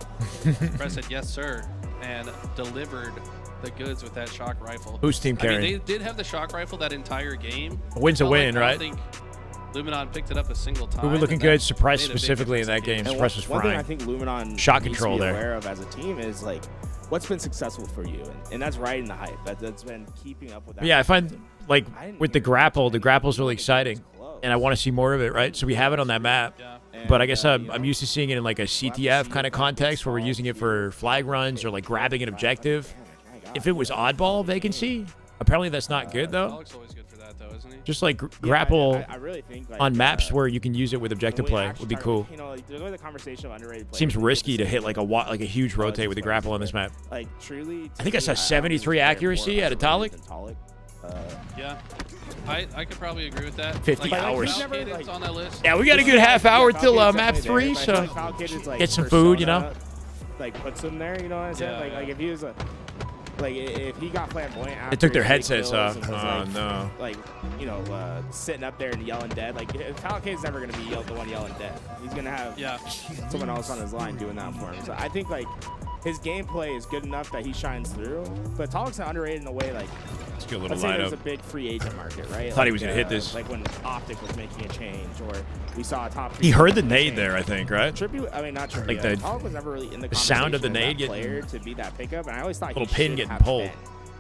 Press said, "Yes, sir," and delivered the goods with that shock rifle. Who's team carrying? I mean, they did have the shock rifle that entire game. A win's a win, right? I think Luminon picked it up a single time. We were looking good. Suppress specifically in that game. Suppress was frying. One thing I think Luminon shot needs control to be there. aware of as a team is like, what's been successful for you, and that's riding the hype. That's been keeping up with that. Yeah, I find like with the grapple's really exciting, and I want to see more of it, right? So we have it on that map, but I guess I'm used to seeing it in like a CTF kind of context where we're using it for flag runs or like grabbing an objective. If it was oddball vacancy, apparently that's not good though. Just like grapple I really think, like, on maps where you can use it with objective play would be cool. You know, like, there's always the conversation of underrated players. Seems risky to hit like a huge rotate with the grapple on this map. Like truly, I think I saw 73 accuracy out of Talik. Yeah, I could probably agree with that. 50 hours. Falcated's on that list. Yeah, we got a good half hour till Falcated's map definitely 3, there, so but I feel like Falcated's, like, get some food, you know. persona, like puts him there, you know what I'm saying? Yeah. Like if he was if he got flamboyant after They took their his headsets kills off. and was, Oh, no. Like, you know, sitting up there and yelling dead. Like Falcade's never gonna be the one yelling dead. He's gonna have someone else on his line doing that for him. So I think like his gameplay is good enough that he shines through. But Talik's underrated in a way like. Let's get a little Let's say light there's up. a big free agent market, right? Thought he was gonna hit this. Like when Optic was making a change, or we saw a top. He heard the nade there, I think, right? Trippy, I mean not Trippy. Like the Talik was never really in the sound of the conversation nade as that getting player to be that pickup, and I always thought little he pin should getting have pulled. been,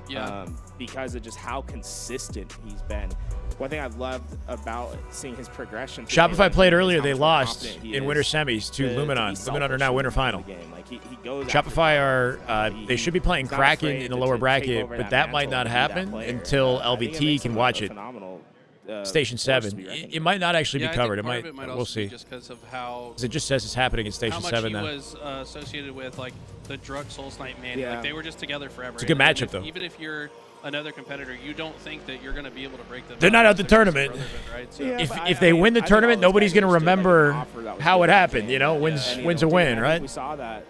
Yeah. because of just how consistent he's been. One thing I loved about seeing his progression. through Shopify Halo played is earlier. how They much more lost confident he in is winter semis to Luminon. Luminon are now winter final. Like he goes Shopify are they should be playing he's not Kraken afraid in the to lower take bracket, over but that that might mantle not and be that happen player. until I think it LVT makes can him watch a it. phenomenal, Station force 7. to be reckoned It might not actually Yeah, be I think covered. It part might. of it might We'll also be see. just because of how 'Cause it just says it's happening in Station how much 7 he now. was associated with like the drug Soul Snipe Manny. Yeah. Like they were just together forever. It's a good And matchup, though. Even if you're another competitor, you don't think that you're going to be able to break them. They're not out the It's like tournament. brotherhood, right? So, Yeah, If but if I they mean, win the I think tournament, all those nobody's guys going to were still, like, an remember offer that was how good it for happened. the You know, game. wins And, wins a dude, win, I think right? We saw that,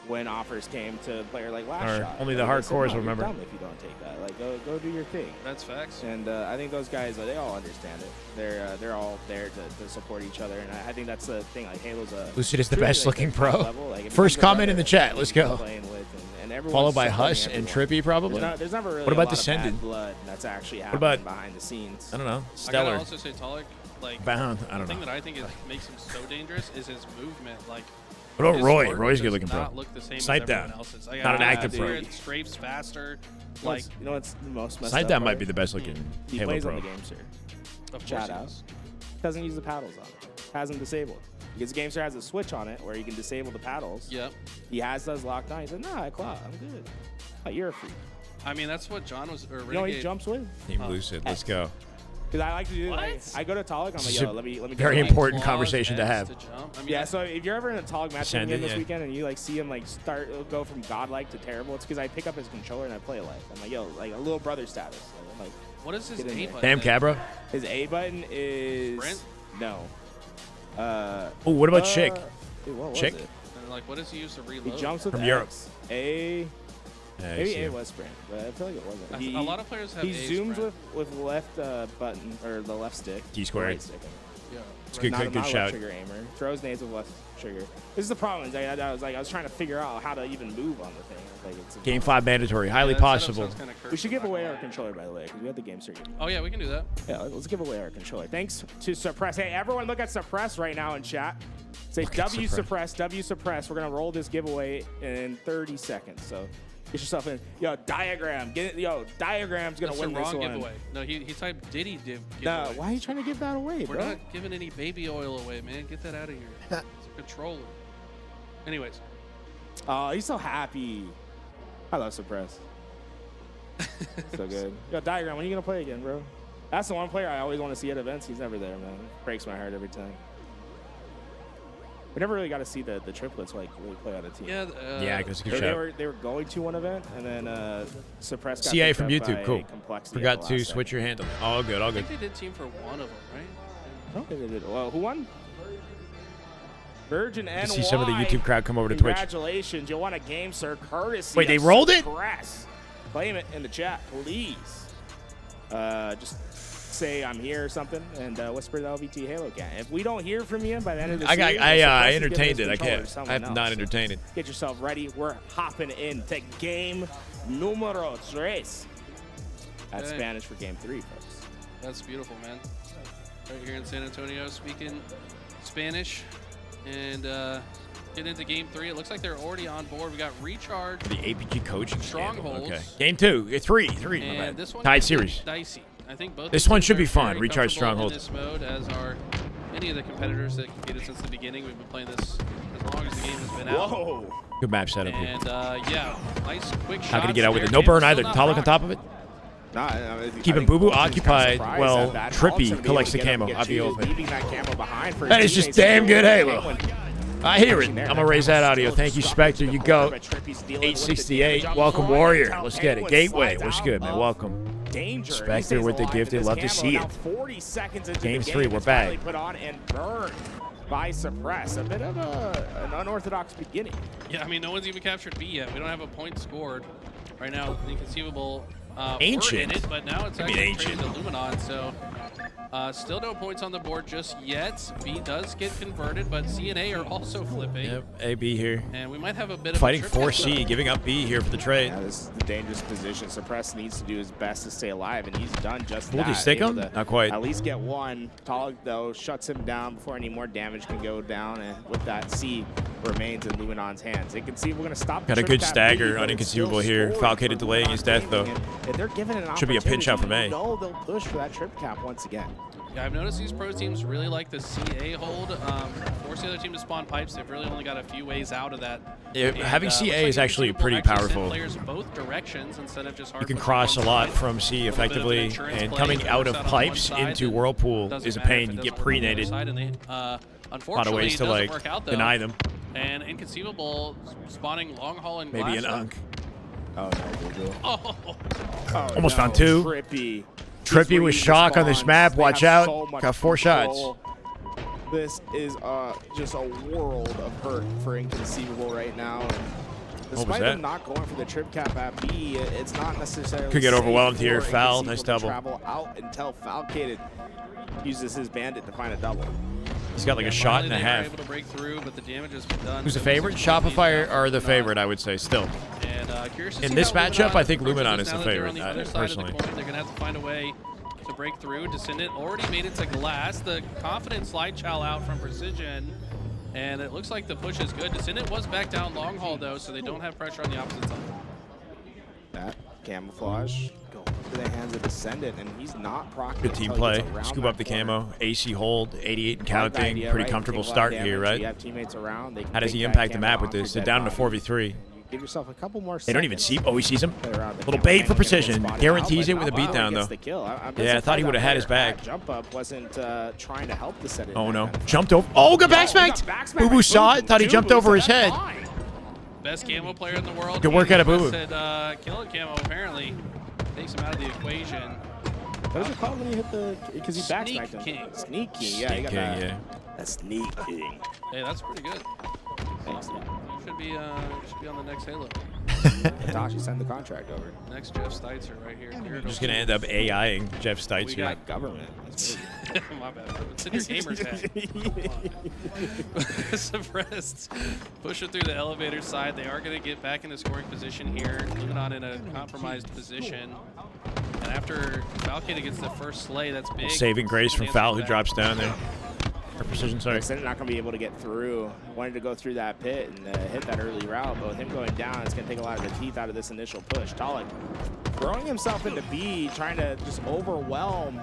when offers came to a player like Or Last Shot. only the They said, hardcores "No, will you're remember." dumb if you don't take that. Like, go do your thing. that's facts. And I think those guys, they all understand it. They're all there to support each other, and I think that's the thing. Like Halo's a Lucid is the truly, best like, looking top pro. level. Like, if First he's a comment in brother the chat. that Let's he's go. playing with, and everyone's Followed by supporting Huss and everyone. Trippy, probably. There's never really What about a lot of Descendant? bad blood that's actually What happening about- behind the scenes. I don't know. I gotta Stellar. also say Talik, like Bound. I don't the thing know. that I think makes him so dangerous is his movement. Like What about his Roy? sword Roy's does good looking pro. not look the same Snipe as everyone down. else's. Like, Not an I active see pro. it strafes faster. Like You know what's the most messed Snipe up down part? might be the best looking He Halo plays pro. on the game, sir. of course Shout he out. does. Doesn't use the paddles on it. Has them disabled. Because GameStar has a switch on it where you can disable the paddles. Yep. He has those locked on. He said, "Nah, Claw, I'm good. Oh, you're a freak." I mean, that's what John was. Or You know what he Renegade. jumps with? Team Lucid. Let's go. Because I like to do. Like, What? I go to Talik. I'm This like, is yo, a let me. very get, important Claws, conversation to X have. jump. I mean, Yeah, so if you're ever in a Talik match Send it, again this yeah. weekend and you like see him like go from godlike to terrible, it's because I pick up his controller and I play it like I'm like, yo, like a little brother status. Like, I'm like, what is his get in A there. button? Damn, Cabra. his A button is Sprint? no. Oh, what about Chick? Dude, what was Chick? it? And like, what does he use to He reload? jumps with From X. Europe. A. Yeah, I Maybe see A him. was sprint, but I feel like it wasn't. A lot of players have He A zooms sprint. with left button or the left stick. Key squared. Right stick. Yeah. It's good, Not good, not good shout. left trigger aimer. Throws nades with left trigger. This is the problem. Is I was trying to figure out how to even move on the thing. I was like, it's Game 5 mandatory. Highly Yeah, that setup possible. sounds kinda cursed, We should give I'm not away gonna our controller, by the way, because we have the game circuit. lie. Oh yeah, we can do that. Yeah, let's give away our controller. Thanks to Suppress. Hey, everyone, look at Suppress right now in chat. Say W Suppress, W Suppress. We're gonna roll this giveaway in 30 seconds. So get yourself in. Yo, Diagram. Diagram's gonna That's win the this wrong one. giveaway. No, he typed Diddy No, giveaway. why are you trying to give that away, We're bro? not giving any baby oil away, man. Get that out of here. It's a controller. Anyways. Oh, he's so happy. I love Suppress. So good. Yo, Diagram, when are you gonna play again, bro? That's the one player I always want to see at events. He's never there, man. Breaks my heart every time. We never really got to see the triplets like really play on a team. Yeah. Yeah, because good They shout. were going to one event and then Suppress got CA picked from up YouTube. by Cool. Complexity Forgot at the to last switch second. your handle. All good, all I good. think they did team for one of them, right? I don't think they did. Well, who won? Virgin NY. To see some of the YouTube crowd come over to Twitch. Congratulations, you won a game, sir. Courtesy. Wait, they of rolled it? Suppress. Claim it in the chat, please. Just say I'm here or something and whisper the LVT Halo gang. If we don't hear from you by the end of the season, I entertained it. I have not entertained it. Get yourself ready. We're hopping into game numero tres. That's Okay. Spanish for game 3, folks. That's beautiful, man. Right here in San Antonio, speaking Spanish. And getting into game 3. It looks like they're already on board. We got Recharge. The APG coaching Strongholds. Okay. Game 2. 3. My And bad. this one Tied is series. dicey. I think both This the one teams should be are fun. very Recharge comfortable in Stronghold. this mode, as are many of the competitors that competed since the beginning. We've been playing this as long as the game has been out. Whoa. Good map setup here. And yeah, nice quick shots. How can he get out with there. it? No burn Still either. not Talik on rocked. top of it. Keeping Boo Boo occupied while Trippy collects the camo. Leaving that camo behind for That his is just teammates. damn good Halo. When- I hear it. I'm going to raise that audio. Thank you, Spectre. You go. 868. Welcome, Warrior. Let's get it. Gateway. What's good, man? Welcome. danger. Spectre with the gifted. Love to see it. 40 seconds into Game the game, 3, we're it's back. finally put on and burned by Suppress. A bit of an unorthodox beginning. Yeah, I mean, no one's even captured B yet. We don't have a point scored right now. Inconceivable. Ancient. We're in it, but now it's actually ancient. traded to Luminon, so still no points on the board just yet. B does get converted, but C and A are also flipping. Yep, A, B here. And we might have a bit Fighting of a for C, giving up B here for the trade. Yeah, this is the dangerous position. Suppress needs to do his best to stay alive, and he's done just Will that. he stick him? Able to Not quite. At least get one. Tog, though, shuts him down before any more damage can go down, and with that, C remains in Luminon's hands. Inconceivable going to stop. Got a good stagger on Inconceivable here. Falcated delaying his death, though. And they're given an Should be a pinch out from A. No, they'll push for that trip cap once again. Yeah, I've noticed these pro teams really like the CA hold. Force the other team to spawn pipes. They've really only got a few ways out of that. Yeah, And, having CA looks is like actually Inconceivable pretty actually send powerful. Players both directions instead of just hard You can pushing cross a one lot side. from C effectively, and coming out of pipes into Whirlpool is a pain. You get pre-nated. A lot of ways to like deny them. And Inconceivable spawning long haul and Maybe an glass. unk. Oh, no, Google. Oh. Almost found two. Trippy. Trippy with shock on this map. They Watch have out. so much Got 4 shots. control. This is just a world of hurt for Inconceivable right now. And despite that? them not going for the trip cap at B, it's not necessarily Could get safe overwhelmed for here. Foul. Inconceivable Nice to double. Travel out until Falcated uses his bandit to find a double. He's got like a Yeah, shot finally and a they were half. able to break through, but the damage has been done. Who's the So favorite? this is gonna be Shopify tough. are the favorite, I would say, still. And curious to In see this how matchup, Luminon I think approaches Luminon this is the now that they're favorite, on the other side of the personally. coin. They're going to have to find a way to break through. Descendant already made it to glass. The confident slide chow out from Precision. And it looks like the push is good. Descendant was back down long haul, though, so they don't have pressure on the opposite side. That camouflage go into the hands of Descendant, and he's not proccing. Good team until he play. gets around Scoop that up the corner. camo. AC hold. 88 and Like counting. the idea, Pretty right? comfortable Take a lot start of here, damage, right? You have teammates around. They can How does take he that impact the camo map with off your this? They're dead down to body. 4v3. Give yourself a couple more They don't even seconds. see. Oh, he sees him. Play around the Little camo, bait and for get precision. spotted Guarantees out, it but with a not wow, beatdown, he gets though. the kill. I'm Yeah, I thought he surprised would have that had his player back. Jump up wasn't trying to help Descendant. Oh, no. Jumped over. Oh, got backsmacked. Boo Boo saw it. Thought he jumped over his head. Best camo player in the world. Good work out of Boo Boo. Said, kill it camo, apparently. Takes him out of the equation. What was it called when you hit the? Because he Sneak backsmacked him. King. Sneak King. Yeah, he Sneak got King, that. yeah. That Sneak King. Hey, that's pretty good. Thanks. You should be on the next Halo. Hitachi send the contract over. Next Jeff Steitzer right here. I'm just going to end up AIing Jeff Stites We here. got government. My bad. It's in your gamer tag. Suppressed. Push it through the elevator side. They are going to get back into scoring position here. Luminon in a compromised position. And after Valkyrie gets the first slay, that's big. Saving grace from Foul, who drops down there. Or Precision, sorry. Descendant not going to be able to get through. Wanted to go through that pit and hit that early route, but with him going down, it's going to take a lot of the teeth out of this initial push. Talik throwing himself into B, trying to just overwhelm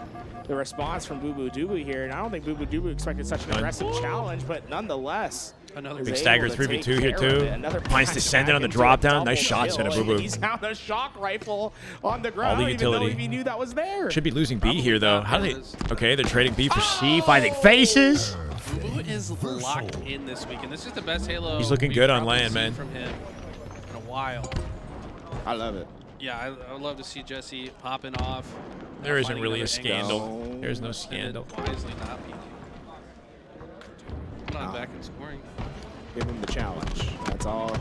the response from Boo Boo Dubu here. And I don't think Boo Boo Dubu expected such an aggressive challenge, but nonetheless. Another big stagger 3v2 here, too. Finds Descendant on the drop down. Nice shots in a Boo Boo. He's found a shock rifle on the ground. All the I don't even know utility. if he knew that was there. Should be losing B here, though. How do they? Okay, they're trading B for C. Finding faces. Boo Boo is locked in this week, and this is the best Halo. He's looking we've good on probably land, seen man. From him in a while. I love it. Yeah, I would love to see Jesse popping off. There isn't finding really a another scandal. angle. There's no scandal. And then wisely not peeking. Not back in scoring. Give him the challenge. That's all.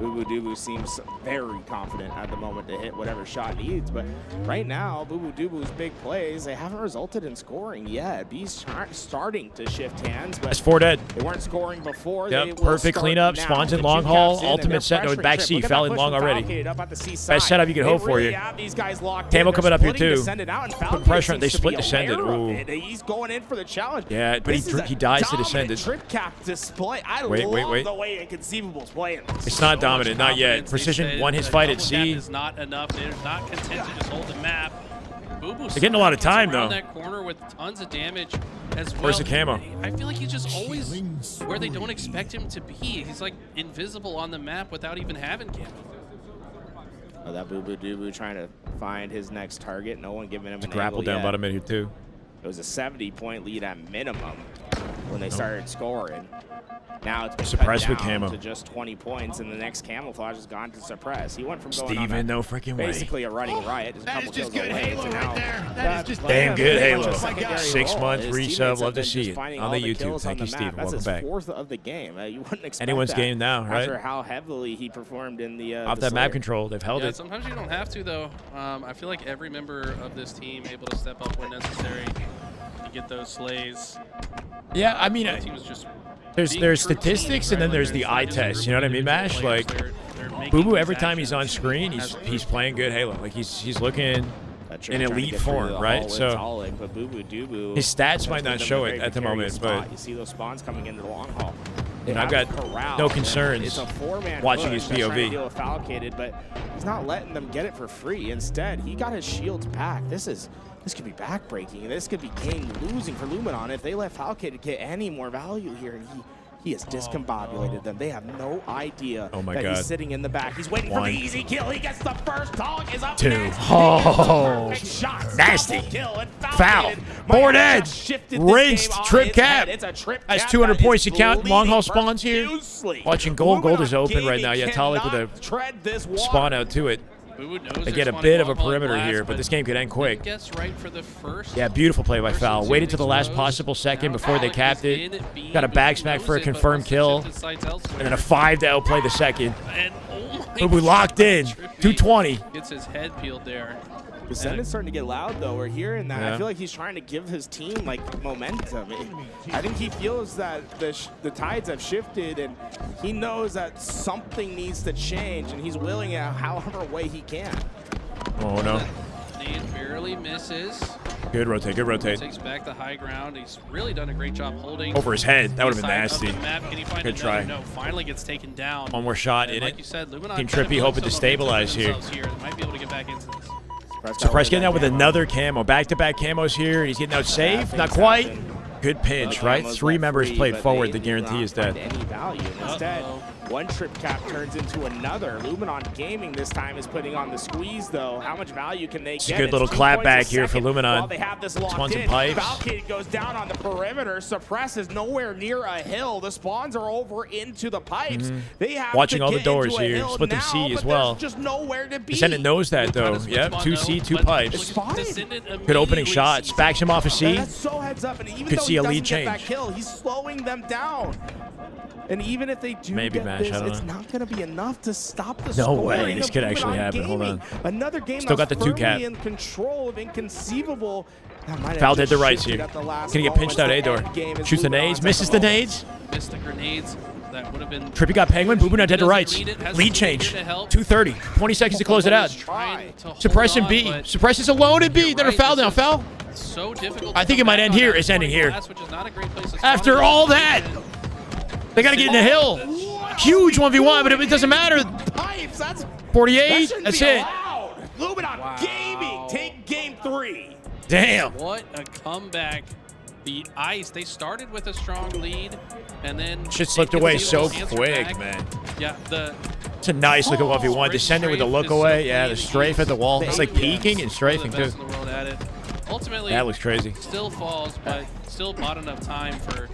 Boo Boo Dubu seems very confident at the moment to hit whatever shot needs, but right now, Boo Boo Dubu's big plays, they haven't resulted in scoring yet. B's starting to shift hands, but That's 4 dead. they weren't scoring before. Yep, They will perfect start cleanup. now. Spawns in The long two haul. caps in, and Ultimate they're set. No, pressuring back Trip. C. Look at Foul that in push long from already. Falcated up at the C Best side. setup you could They hope for really here. have these guys locked Tamo in. coming They're up here, splitting too. Descendant out, and Putting Falcated pressure on. They seems to split be Descendant. aware of Ooh. it. He's going in for the challenge. Yeah, but This is he a dies to dominant Descendant. Trip cap display. I Wait, love the way Inconceivable's playing. It's not dominant, not yet. Precision won his fight at C. Is not enough. They're not content to just hold the map. Boo Boo They're getting a lot of time, around though. that corner with tons of damage as well. Where's the camo? I feel like he's just always where they don't expect him to be. He's like invisible on the map without even having camo. Oh, that Boo Boo Dubu trying to find his next target. No one giving him an Grapple angle down yet. bottom mid here, too. It was a 70-point lead at minimum. when they started scoring. Now it's been Suppress cut with down camo. to just 20 points, and the next camouflage has gone to suppress. He went from going Steven, on no freaking way. basically a running riot, just a couple kills away. Halo right there. That is just damn good Halo. Secondary 6 role. months His resub. teammates Love have to been see just it finding on all the the YouTube. kills Thank on you, the Steven. map. That's Welcome his back. fourth of the game. You wouldn't expect Anyone's that game now, right? After how heavily he performed in the Off the that map Slayer. control, they've held Yeah, it. sometimes you don't have to though. I feel like every member of this team able to step up when necessary to get those slays. Yeah, I mean, Team was just there's statistics and then there's the eye test. You know what I mean, Mash? Like, Boo Boo, every time he's on screen, he's playing good Halo. Like he's looking in elite form, right? So his stats might not show it at the moment, but you see those spawns coming into the long haul. and I've got no concerns It's a four-man watching his push that's trying to POV. deal with Falcated, but he's not letting them get it for free. Instead, he got his shields back. This could be backbreaking. This could be game losing for Luminon if they let Falcated get any more value here, and he has discombobulated them. They have no idea that he's sitting in the back. He's waiting for the easy kill. He gets the first. Dog is up 2. next. Oh, nasty. Foul. Board edge. Rinsed. Trip cap. That's 200 points to count. Long haul spawns here. Watching gold. Gold is open right now. Yeah, Talik with a spawn out to it. They get a bit of a perimeter here, but this game could end quick. Yeah, beautiful play by Foul. Waited to the last possible second before they capped it. Got a back smack for a confirmed kill, and then a 5 to outplay the second. Boo Boo locked in. 220. Gets his head peeled there. The sentence starting to get loud, though. We're hearing that. Yeah. I feel like he's trying to give his team, like, momentum. I think he feels that the tides have shifted, and he knows that something needs to change, and he's willing it however way he can. Oh, no. Nade barely misses. Good rotate. Good rotate. Takes back the high ground. He's really done a great job holding. Over his head. That would have been inside of nasty. the map. Can he find Good another? try. No, finally gets taken down. One more shot in like it. you said, Luminon Team kind of Trippy built hoping to some stabilize here. momentum themselves They might be able to get back into this. Suppress getting out with another camo. Back-to-back camos here, and he's getting out safe. Not quite. Good pinch, right? 3 members played forward. The guarantee is dead. Any value. Instead, one trip cap turns into another. Luminon Gaming this time is putting on the squeeze, though. How much value can they It's get? a good little clap back here for Luminon. While they have this locked Spawns and in, pipes. Valkyrie goes down on the perimeter. Suppress is nowhere near a hill. The spawns are over into the pipes. They have Watching to all the get doors into a here. hill Split them now, C as but well. there's just nowhere to be. Descendant knows that, though. Yep, 2C, 2 pipes. Good opening shots. Backs him off a C. That's so heads up, and even Could though see he a doesn't lead get that change. kill, he's slowing them down. And even if they do Maybe get Mash, this, I don't it's know. not going to be enough to stop the No scoring way. This of could actually Luminon happen. Hold Gaming. on. Another game Still got that's the 2 cap. firmly in control of Inconceivable. That might have Foul did just the rights shifted here. at the last Can he get pinched out moment. A-door? The end game is Shoots the Luminon's nades. at Misses the the moment. nades. Missed the grenades. That would have been. Trippy got Penguin. Boo Boo now dead to Doesn't rights. read it, has Lead to change. here to help. 2:30. 20 seconds to close it out. Trying to hold Suppress in on, B. but Suppress is alone in B. Then a right, foul this now. is Foul. So difficult. I think it might end here. It's ending here. Glass, which is not a great place to spawn. After all that, they got to get in the hill. Huge 1v1, but it doesn't matter. Pipes, that's 48. shouldn't That's be it. allowed. Luminon Gaming take game 3. Damn. What a comeback. The ice, they started with a strong lead, and then Shit slipped away so answered quick, back. man. Yeah, It's a nice look at 1v1. Descendant with the look away. Yeah, the strafe at the wall. It's like peeking and strafing, too. Ultimately, That looks crazy. Still falls, but still bought enough time for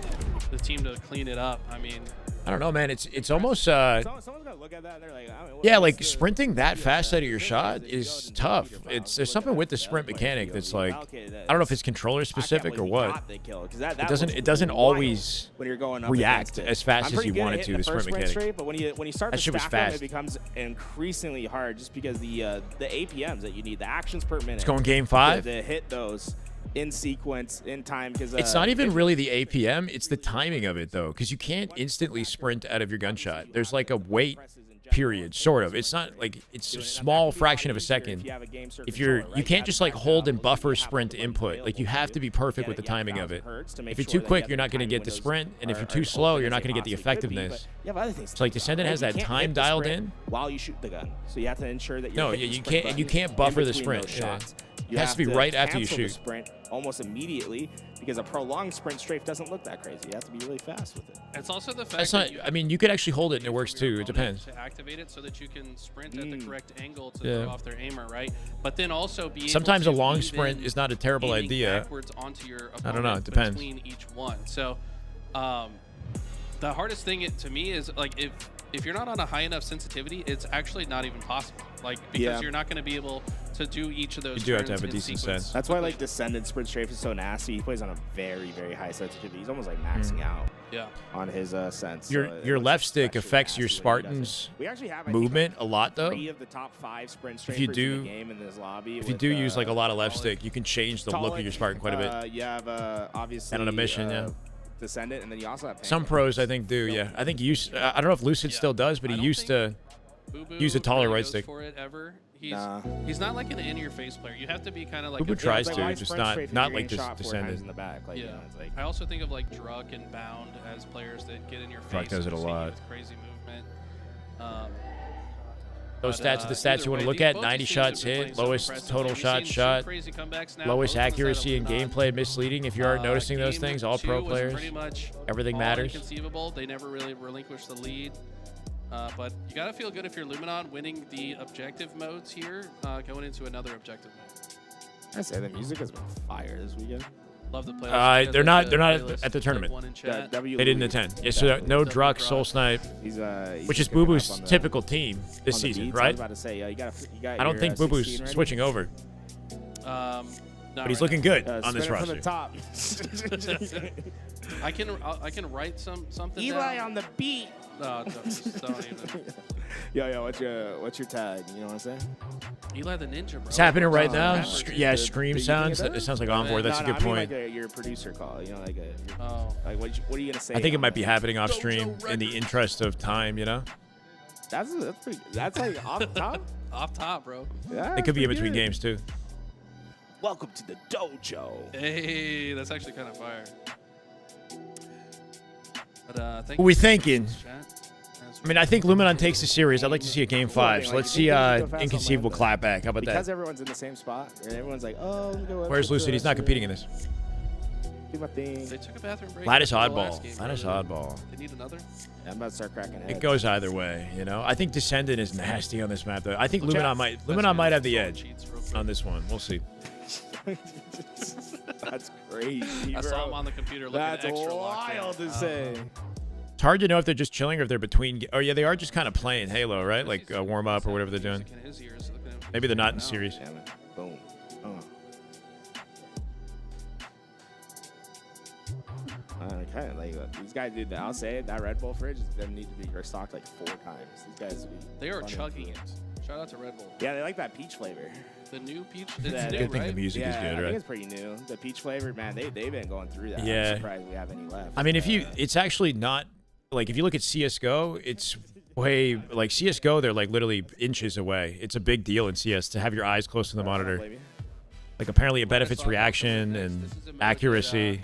the team to clean it up. I mean, I don't know, man. It's almost Someone's gonna look at that and they're like, I mean, yeah, like sprinting that fast out of your shot is tough. There's something with the sprint mechanic that's like, I don't know if it's controller specific or what. It doesn't always when you're going up react against it. as fast I'm as pretty you good want at it to. hitting The sprint first win mechanic. straight, but when you start That to shit was stack them, fast. it becomes increasingly hard just because the APMs that you need, the actions per minute. It's going game 5. To hit those in sequence, in time, because It's not even really the APM. It's the timing of it, though, because you can't instantly sprint out of your gunshot. There's like a wait period, sort of. It's not like it's a small fraction of a second. If you can't just like hold and buffer sprint input. Like you have to be perfect with the timing of it. If you're too quick, you're not going to get the sprint, and if you're too slow, you're not going to get the effectiveness. It's like Descendant has that time dialed in while you shoot the gun, so you have to ensure that you're no, hitting you the sprint can't. You button can't buffer in the between sprint. those Yeah. shots. It has to be right after you cancel the shoot. sprint almost immediately because a prolonged sprint strafe doesn't look that crazy. You have to be really fast with it. it's also the fact That's not. that I mean, you could actually hold it and it works too. It depends. to activate it so that you can sprint at the correct angle to Yeah. throw off their aimer, right? But then also be Sometimes a able to long weave sprint in is not a terrible aiming idea. backwards onto your I don't know. It opponent depends. between each one. So The hardest thing to me is like if you're not on a high enough sensitivity, it's actually not even possible. Like because you're not going to be able to do each of those. You do have to have a decent sense. That's why like Descendant Sprint Strafe is so nasty. He plays on a very, very high sensitivity. He's almost like maxing out. On his sense. Your left stick affects your Spartan's movement a lot, though. 3 of the top 5 sprint If you do, in the game in this lobby if you do use like a lot of left stick, you can change the look of your Spartan quite a bit. You have obviously and on a mission, Descendant, and then you also have some pros I think do, I think I don't know if Lucid still does, but he used to use a taller right stick. For it ever. He's not like an in-your-face player. You have to be kind of like. Boo tries to, just not like this Descendant. In the back. Like, you know, it's like, I also think of like Druck and Bound as players that get in your face. Druck does it a lot. With crazy movement. Those stats are the stats you want to look at. 90 shots hit, lowest total shots shot, lowest accuracy in gameplay, misleading. If you aren't noticing those things, all pro players, everything matters. Inconceivable. They never really relinquish the lead. But you gotta feel good if you're Luminon winning the objective modes here, going into another objective mode. I say the music has been fire this weekend. Love the playlist. They're not at the tournament. They didn't attend. Yeah, so no Druck, Soul Snipe, which is Boo Boo's typical team this season, right? I was about to say, I don't think Boo Boo's switching over. But he's looking good on this roster. From the top. I can write something. Eli down. on the beat. No, don't even. Yo, what's your tag? You know what I'm saying? Eli the Ninja, bro. It's happening right now. Scream sounds. It sounds like Envoy. That's a good point. Like your producer call. You know, like what are you gonna say? I think it might be happening off stream in the interest of time. You know. That's like off top. Off top, bro. Yeah, it could be in between games too. Welcome to the dojo. Hey, that's actually kind of fire. But what are we thinking? I mean, I think Luminon takes the series. I'd like to see a game 5. So let's see Inconceivable clapback. How about that? Because everyone's in the same spot, and everyone's like, oh, where's Lucid? He's not competing in this. Do my thing. They took a bathroom break. Lattice Oddball. Lattice Oddball. They need another. Yeah, I'm about to start cracking heads. It goes either way, you know. I think Descendant is nasty on this map, though. I think Luminon might have the edge on this one. We'll see. That's crazy. I saw him on the computer looking extra wild to say. It's hard to know if they're just chilling or if they're between. Oh yeah, they are just kind of playing Halo, right? Like warm up or whatever they're doing. Maybe they're not in series. Boom. Kind of like these guys, dude. I'll say it. That Red Bull fridge is gonna need to be restocked like 4 times. These guys, they are chugging it. Shout out to Red Bull. Yeah, they like that peach flavor. The new peach. It's new, good thing the music is good, right? I think it's pretty new. The peach flavor, man. They've been going through that. Yeah. I'm surprised we have any left. I mean, it's actually not like if you look at CS:GO, it's way like CS:GO. They're like literally inches away. It's a big deal in CS to have your eyes close to the monitor. Like apparently it benefits reaction and accuracy.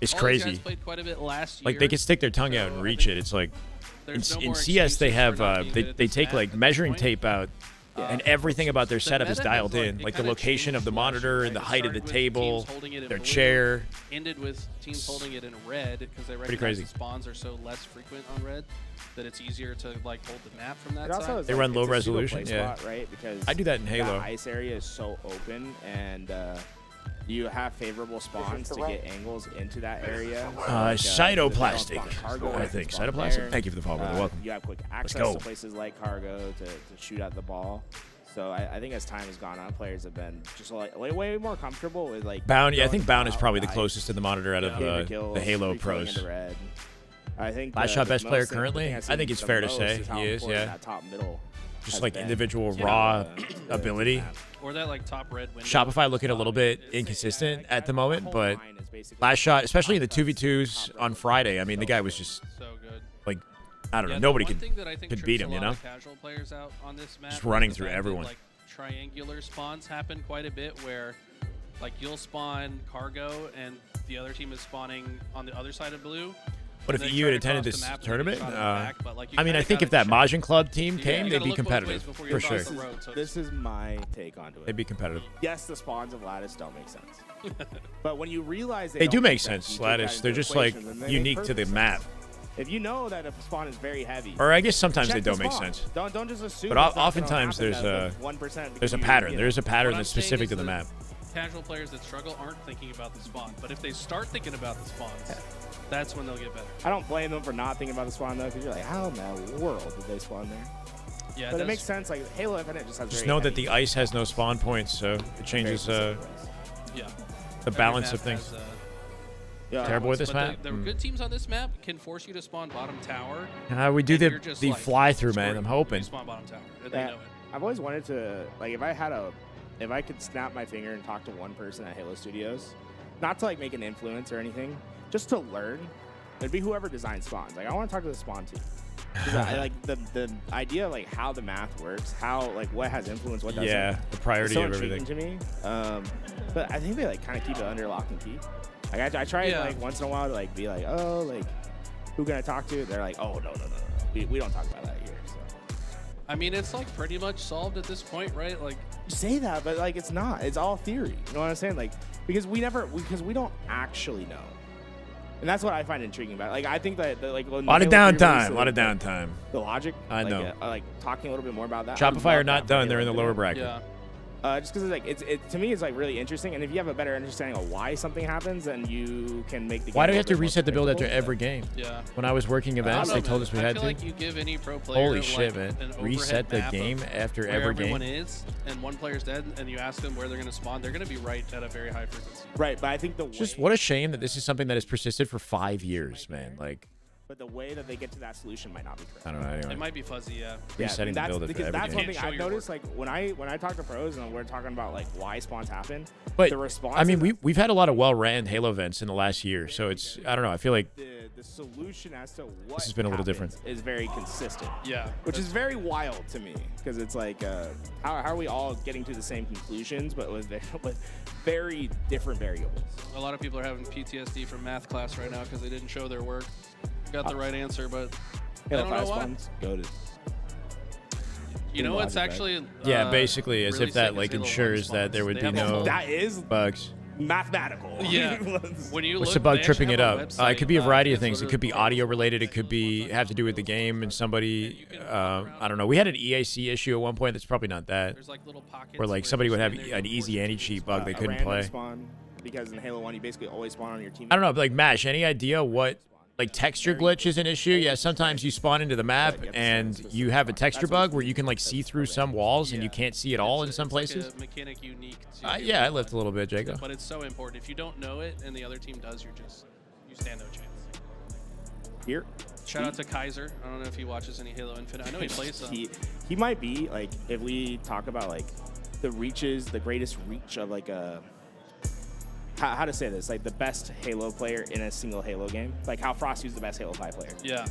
It's crazy. Like they can stick their tongue out and reach it. It's like in CS they have they take like measuring tape out. And everything about their setup is dialed in, like the location of the monitor and the height of the table, their chair. Ended with teams holding it in red because they recognize the spawns are so less frequent on red that it's easier to like hold the map from that side. They run low resolution, spot, right? Because I do that in Halo. The ice area is so open and you have favorable spawns to get angles into that area. Cytoplastic, I think. Cytoplastic? Thank you for the follow, brother. Welcome. You have quick access to places like Cargo to shoot at the ball. So I think as time has gone on, players have been just like way more comfortable with like Bound. Yeah, I think Bound is probably the closest to the monitor out of the Halo pros. I think Last shot best player currently. I think it's fair to say he is. Yeah. That top middle. Just like individual raw ability. Or that like top red window. Shopify looking a little bit inconsistent at the moment, but last shot, especially in the 2v2s on Friday, I mean, the guy was just like, I don't know, nobody could beat him, you know? Just running through everyone. Like triangular spawns happen quite a bit where like you'll spawn Cargo and the other team is spawning on the other side of blue. But if you had attended this tournament, I mean, I think if that Mahjong Club team came, they'd be competitive, for sure. This is my take onto it. They'd be competitive. Yes, the spawns of Lattice don't make sense. But when you realize they do make sense, Lattice. They're just like unique to the map. If you know that a spawn is very heavy, or I guess sometimes they don't make sense. Don't just assume. But oftentimes there's a pattern. There's a pattern that's specific to the map. casual players that struggle aren't thinking about the spawn. But if they start thinking about the spawns, that's when they'll get better. I don't blame them for not thinking about the spawn though, because you're like, how in the world did they spawn there? Yeah, but it makes sense. Like Halo Infinite just has Just very know that heavy the ice has no spawn points, so it changes the balance of things. Terrible with this But map. the good teams on this map can force you to spawn bottom tower. We do and the you're just, like, fly through, man. screwed. I'm hoping. You spawn bottom tower, and they know it. I've always wanted to, like, if I could snap my finger and talk to one person at Halo Studios, not to like make an influence or anything, just to learn, it'd be whoever designs spawns. Like, I want to talk to the spawn team. I like the idea of like how the math works, how like what has influence, what doesn't. Yeah, the priority so of everything. intriguing to me. But I think they like kind of keep it under lock and key. Like I try like once in a while to like be like, oh, like who can I talk to? They're like, oh no, we don't talk about that here. So. I mean, it's like pretty much solved at this point, right? Like you say that, but like it's not. It's all theory. You know what I'm saying? Like because we don't actually know. And that's what I find intriguing about it. Like, I think that, like, a lot of downtime. The logic. I know. Like, talking a little bit more about that. Shopify are not done. They're in the lower bracket. Yeah. Just because it's like, to me, it's like really interesting. And if you have a better understanding of why something happens, then you can make the game. Why do we have to reset the build after every game? Yeah. When I was working events, they told us we had to. I feel like you give any pro player Holy shit, man. Reset the game after every game. Everyone is, and one player's dead, and you ask them where they're going to spawn, they're going to be right at a very high frequency. Right, but I think just what a shame that this is something that has persisted for 5 years, man. Like. But the way that they get to that solution might not be correct. I don't know. Anyway. It might be fuzzy, yeah. Resetting the build because that's one thing I've noticed. Work. Like when I talk to pros and we're talking about like why spawns happen, but the response. I mean, we've had a lot of well-ran Halo events in the last year, so it's I don't know. I feel like the solution as to what this has been a little different. Is very consistent. Yeah, which is very wild to me because it's like how are we all getting to the same conclusions but with very different variables. A lot of people are having PTSD from math class right now because they didn't show their work. Got the right answer, but I don't know why. Goated. You know, it's actually basically as really if that like ensures that there would be no bugs. Mathematical. Yeah. When you What's the bug tripping it up? It could be a variety of things. It could be audio related. It could be have to do with the game and somebody. I don't know. We had an EAC issue at one point. That's probably not that. There's like little pockets where like somebody would have an easy anti-cheat bug they couldn't play. Spawn, because in Halo 1 you basically always spawn on your team. I don't know. But like Mash, any idea what? Like texture glitch is an issue. Yeah, sometimes you spawn into the map and you have a texture bug where you can like see through some walls and you can't see it all in some places. Like a mechanic unique to yeah, I lived a little bit, Jacob. But it's so important. If you don't know it and the other team does, you stand no chance. Here. Shout out to Kaiser. I don't know if he watches any Halo Infinite. I know he plays some. He might be like, if we talk about like the greatest reach of like a. How to say this, like the best Halo player in a single Halo game, like how Frosty's the best Halo 5 player. Yeah.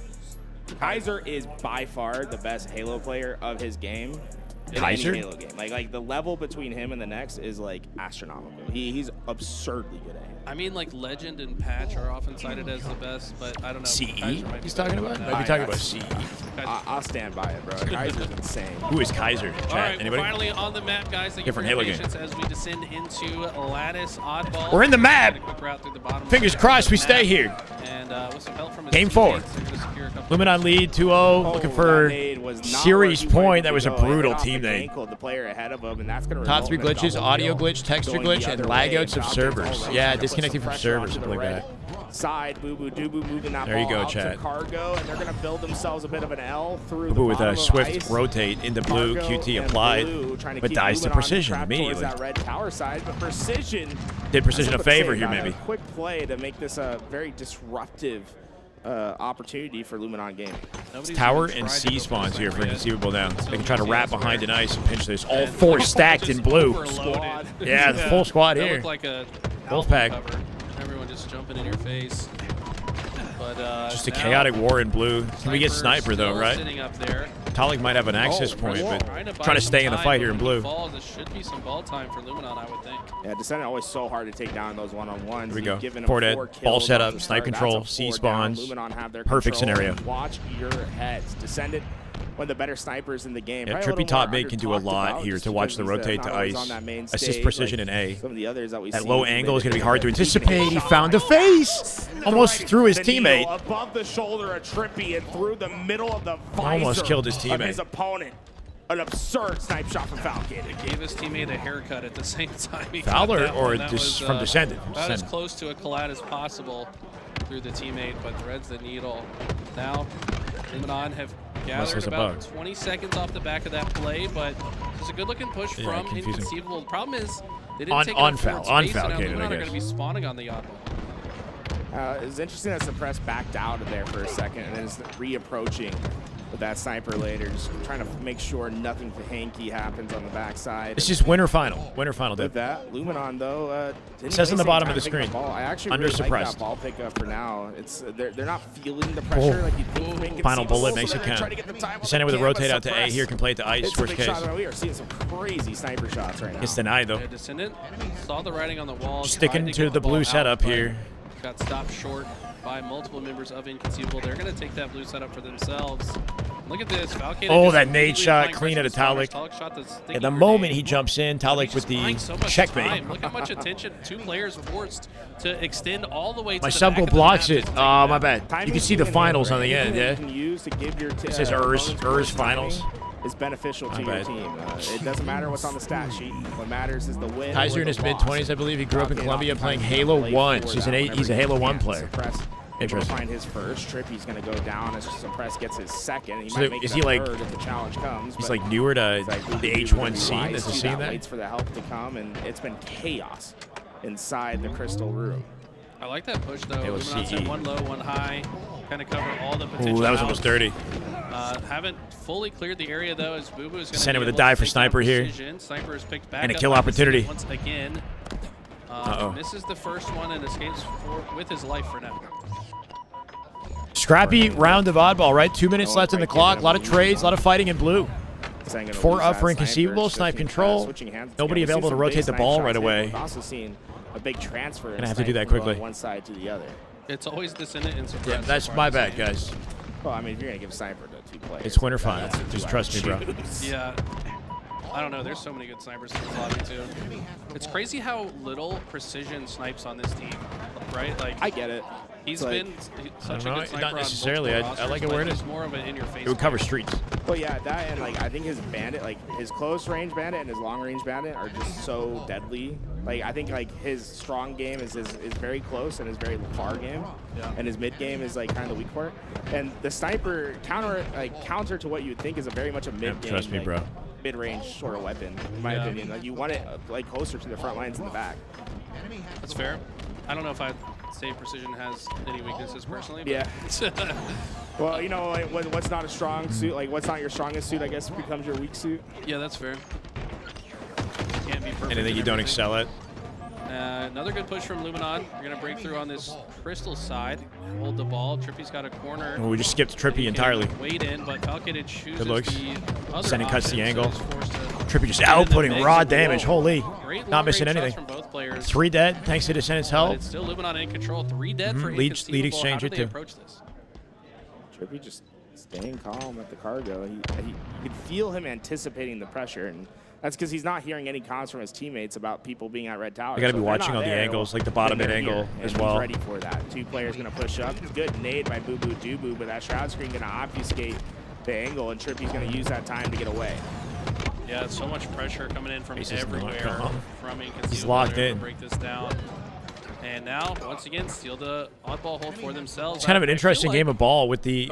Kaiser is by far the best Halo player of his game. Kaiser? Halo game. Like the level between him and the next is like astronomical. He's absurdly good at Halo. I mean, like Legend and Patch are often cited as the best, but I don't know. CE? He's talking about? Might be talking about CE. I'll stand by it, bro. Kaiser's insane. Who is Kaiser? Chat, all right, anybody? Finally on the map, guys. Thank you for your patience as we descend into Lattice Oddball. We're in the map. The Fingers crossed we stay here. And with some help from Game 4. Luminon lead 2-0. Looking for series point. That was a brutal team name. The player ahead of him, and that's gonna Top 3 glitches: audio glitch, texture glitch, and lagouts of servers. Yeah, disconnecting from servers, something like that. Side, Boo Boo Doo-Boo moving that there you ball go, out Chad. to Cargo, and they're going to build themselves a bit of an L through Boo Boo with a swift ice. rotate into blue, Cargo QT applied, but dies to Precision immediately. That red tower side, but Precision did Precision a favor here, maybe. A quick play to make this a very disruptive opportunity for Luminon Gaming. It's tower and C spawns here for Inconceivable now. They can try to wrap behind an ice and pinch this. All 4 stacked in blue. Yeah, the full squad here. Look like a Wolfpack. Everyone just jumping in your face. But just a chaotic war in blue. Can we get Sniper though, right? Sitting up there. Talik might have an access point, but trying to stay in the fight here in blue. There should be some ball time for Luminon, I would think. Yeah, Descendant always so hard to take down those one-on-ones. Here we go. Port Ed, ball setup, snipe control, C spawns. Perfect scenario. Watch your heads. Descendant, one of the better snipers in the game. Yeah, Trippy top mid can do a lot here to watch the rotate to ice. Assist Precision in A. Some of the others that we that low angle is going to be hard to anticipate. He found a face. Almost threw his teammate. Above the shoulder of Trippy and through the middle of the visor almost killed his teammate. Of his opponent. an absurd snipe shot from Falcon. It gave his teammate a haircut at the same time. Fowler or just from Descendant? About as close to a collide as possible through the teammate, but threads the needle. Now, Luminon have gathered about 20 seconds off the back of that play, but it's a good-looking push from Inconceivable. The problem is they didn't take it forward space, and now Luminon are going to be spawning on the Oddball. It's interesting that Suppress backed out of there for a second and then is reapproaching with that sniper later, just trying to make sure nothing hanky happens on the backside. It's just winter final. Winter final, dude. With that, Luminon, though, it says on the bottom of the screen. I actually Under really suppressed. like that ball pickup for now. It's they're not feeling the pressure like you think. Final bullet makes it count. Send it with a rotate out to A here, can play it to ice, worst case. We are seeing some crazy sniper shots right now. It's denied, though. Descendant saw the writing on the wall. Sticking to the blue setup here. Got stopped short by multiple members of Inconceivable. They're going to take that blue setup for themselves. Look at this. Falcon that nade shot, clean at a Talik. At the moment he jumps in, Talik with the checkmate. Look how much attention two players forced to extend all the way to my the sub goal blocks it. Oh, my bad. Timing You can see the finals on the end, yeah. You can use to give your It says ERS finals. Is beneficial to your team. It doesn't matter what's on the stat sheet. What matters is the win. Kaiser in his mid-20s, I believe. He grew up in Columbia playing Halo 1. So he's a Halo 1 player. Interesting. Find his first trip. He's going to go down as Suppress gets his second. He So might make is it he a like? third if the challenge comes. He's like newer to the H1 scene. Does he see that? Waits for the help to come, and it's been chaos inside the crystal room. I like that push though. Luminon's CE. one low, one high, kind of cover all the potential. Ooh, that was outs. almost dirty. Haven't fully cleared the area though, as Boo Boo is going to Send it with a dive for Sniper here. Sniper is picked back And a up kill by opportunity. once again. Misses the first one and escapes with his life for now. Scrappy round of Oddball, right? 2 minutes left in the clock. A lot of trades, a lot of fighting in blue. 4 up for Inconceivable, snipe control. Nobody available to rotate the ball right away. We've also seen a big transfer. Gonna have to do that quickly. One side to the other. It's always Descendant and Suppress. Yeah, that's my bad, guys. Well, I mean, if you're gonna give Sniper to 2 players, It's winter final. Just trust me, bro. Yeah. I don't know. There's so many good snipers in this lobby too. It's crazy how little precision snipes on this team, right? Like I get it. He's been such a good sniper. Not necessarily. I like it where it is. More of an in-your-face. It would cover streets. Well, yeah, that and like I think his bandit, like his close range bandit and his long range bandit, are just so deadly. Like I think like his strong game is very close and his very far game, and his mid game is like kind of the weak part. And the sniper counter to what you would think is a very much a mid game. Trust me, like, bro. Mid-range sort of weapon, in my opinion. Like you want it like closer to the front lines in the back. That's fair. I don't know if I'd say Precision has any weaknesses personally. But Yeah. Well, you know, what's not a strong suit, like what's not your strongest suit, I guess becomes your weak suit. Yeah, that's fair. Can't be perfect. Anything you don't excel at. Another good push from Luminon. We're going to break through on this crystal side. Hold the ball. Trippy's got a corner. Oh, we just skipped Trippy entirely. Wait in, but Falcon chooses Good looks. the other Sending cuts the option, angle. so he's forced to Trippy just get in the outputting mix. raw damage. Holy. Great Not missing long-range shots anything. from both players. 3 dead thanks to Descendant's But help. it's still Luminon in control. 3 dead for Lead Inconceivable. exchange How it do they too. approach this? Trippy just staying calm at the cargo. You could feel him anticipating the pressure, and that's because he's not hearing any comms from his teammates about people being at red tower. You gotta be So if they're watching not all the there, angles, like the bottom then mid they're angle here, as and well. He's ready for that. 2 players gonna push up. Good nade by Boo Boo Doo, but that shroud screen gonna obfuscate the angle, and Trippy's gonna use that time to get away. Yeah, so much pressure coming in from He's just not everywhere calm. from Inconceivable. He's locked They're able in. to break this down. And now, once again, steal the oddball hold for themselves. It's kind of an I feel interesting like game of ball with the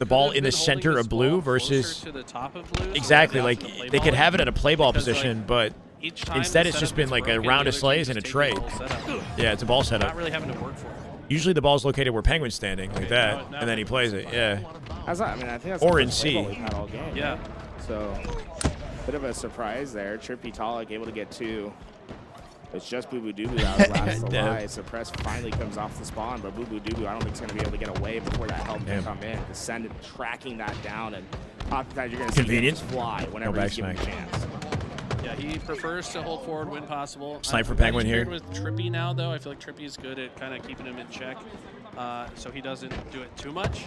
ball in the center of blue versus to the top of blue, so exactly down like to the play they ball. could have it at a play ball Because, like, position, but each time instead the it's just setup been is like a broken, round the of other slays team's and a taking trade. the whole setup. Yeah, it's a ball Not setup. really having to work for it. Usually the ball's located where Penguin's standing, like that, now and then he plays it. Yeah. I mean, I think that's Or the in first play ball C. we've had all game, Yeah. right? So, bit of a surprise there. Trippy Talik able to get 2. It's just Boo Boo Doo Boo that was last alive. Suppress finally comes off the spawn, but Boo Boo Doo Boo I don't think is going to be able to get away before that help can come in. Descendant tracking that down, and oftentimes you're going to see him just fly whenever he's given a chance. Yeah, he prefers to hold forward when possible. Snipe for I'm glad Penguin he's here. paired with Trippy now, though. I feel like Trippy is good at kind of keeping him in check, so he doesn't do it too much.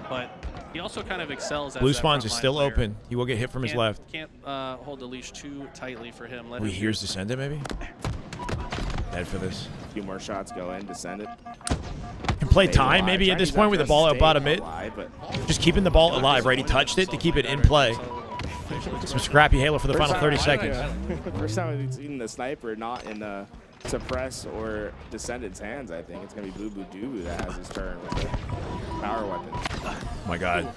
But he also kind of excels as Blue that spawns is frontline still player. open. He will get hit from his left. Can't hold the leash too tightly for him. Let We him here's Descendant maybe? Dead for this. A few more shots go in, Descendant. Can play Stay time alive. maybe at this Chinese point with the F ball out stay bottom mid. alive, but Just keeping the ball alive, right? He touched it to keep it in play. Some scrappy Halo for the final 30 seconds. First time we've seen the sniper not in Suppress or Descendant's hands, I think. It's going to be Boo Boo Doo that has his turn with the power weapon. Oh my God.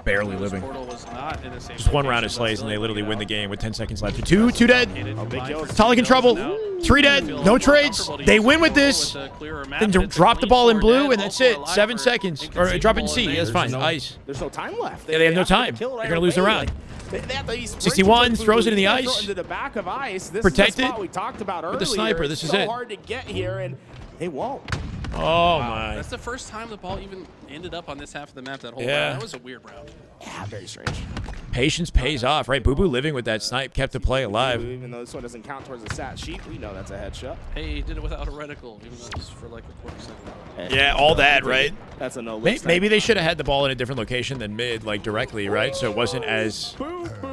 Barely living. Just one round of slays, and they literally win the game with 10 seconds left. Two dead. Talik in trouble. 3 dead. No trades. They win with this. Then drop the ball in blue, and that's it. 7 seconds. Or drop it in C. That's fine. Ice. There's no time left. Yeah, they have no time. They're going to lose the round. 61 throws it in the ice. Into the back of ice. This Protected. is the spot we talked about earlier. With the sniper. This is so it. hard to get here, and they won't. Oh my. That's the first time the ball even ended up on this half of the map that whole Yeah. round. That was a weird round. Yeah, very strange. Patience pays off, right? Boo Boo living with that snipe kept the play alive. Even though this one doesn't count towards the stat sheet, we know that's a headshot. Hey, he did it without a reticle, even though it was for like a quarter second. Yeah, all that, right? That's a no. Maybe they should have had the ball in a different location than mid, like directly, right? So it wasn't as,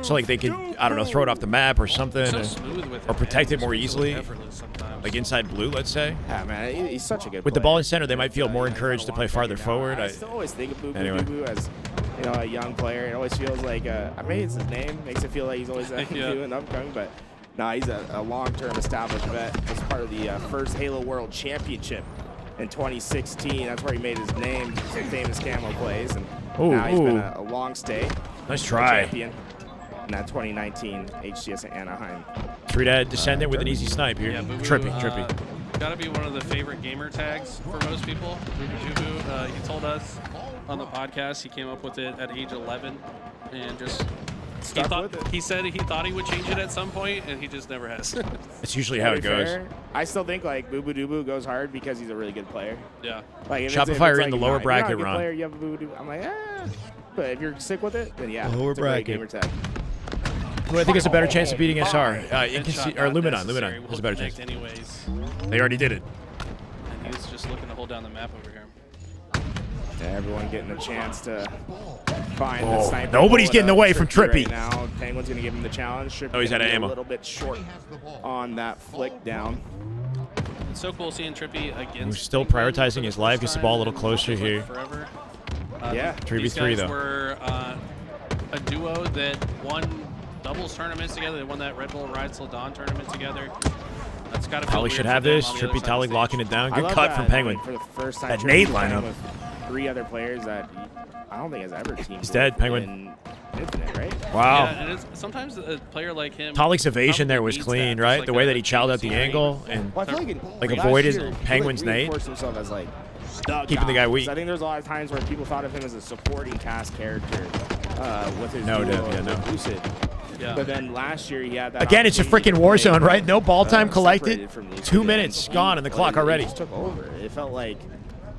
so like they could, I don't know, throw it off the map or something, or protect it more easily, like inside blue, let's say. Yeah, man, he's such a good. With the ball in center, they might feel more encouraged to play farther forward. I still always think of Boo Boo Anyway. Boo as, you know, a young player. It always feels like, I mean, it's his name. Makes it feel like he's always new and upcoming, but no, he's a long-term established vet. As part of the first Halo World Championship in 2016. That's where he made his name, some famous camo plays, and now he's been a long stay. Nice try. Champion in that 2019 HCS Anaheim. 3 dead Descendant with an easy snipe here. Yeah, Boo Boo, Trippy. Gotta be one of the favorite gamer tags for most people. Boo Boo Doo Boo. He told us on the podcast he came up with it at age 11 and just he said he thought he would change it at some point, and he just never has. It's usually how it goes. Fair, I still think like Boo Boo Doo Boo goes hard because he's a really good player. Yeah. Like if Shopify it's in the lower bracket, Ron. Player, you have a Boo Boo Doo. I'm like, But if you're sick with it, then yeah. Lower it's a great bracket. gamer tag. Who I think has a better chance of beating SR? Or Luminon. Luminon has a better chance. Anyways. They already did it. And he's just looking to hold down the map over here. Yeah, everyone getting a chance to find the sniper. Nobody's getting away from Trippy. Right now, Penguin's going to give him the challenge. Trippy He's out of ammo. A little bit short on that flick down. It's so cool seeing Trippy against. He's still prioritizing his life. Gets the ball a little closer here. Forever. Yeah. 3v3 though. Were a duo that won doubles tournaments together. They won that Red Bull Ride Till Dawn tournament together. That's got to Talik should have this. Trippy Talik locking it down. Good cut from Penguin. For the first time, that nade lineup. With 3 other players that I don't think has ever teamed. He's dead, Penguin. Infinite, right? Wow. Yeah, and it's, sometimes a player like him. Talik's evasion there was clean, right? Like the way that he chowed out the angle and avoided Penguin's nade. Himself as like keeping the guy weak. I think there's a lot of times where people thought of him as a supporting cast character with his no. Lucid. Yeah. But then last year he had that. Again, it's a freaking war zone, right? No ball time collected. 2 minutes gone on the clock already. He just took over. It felt like,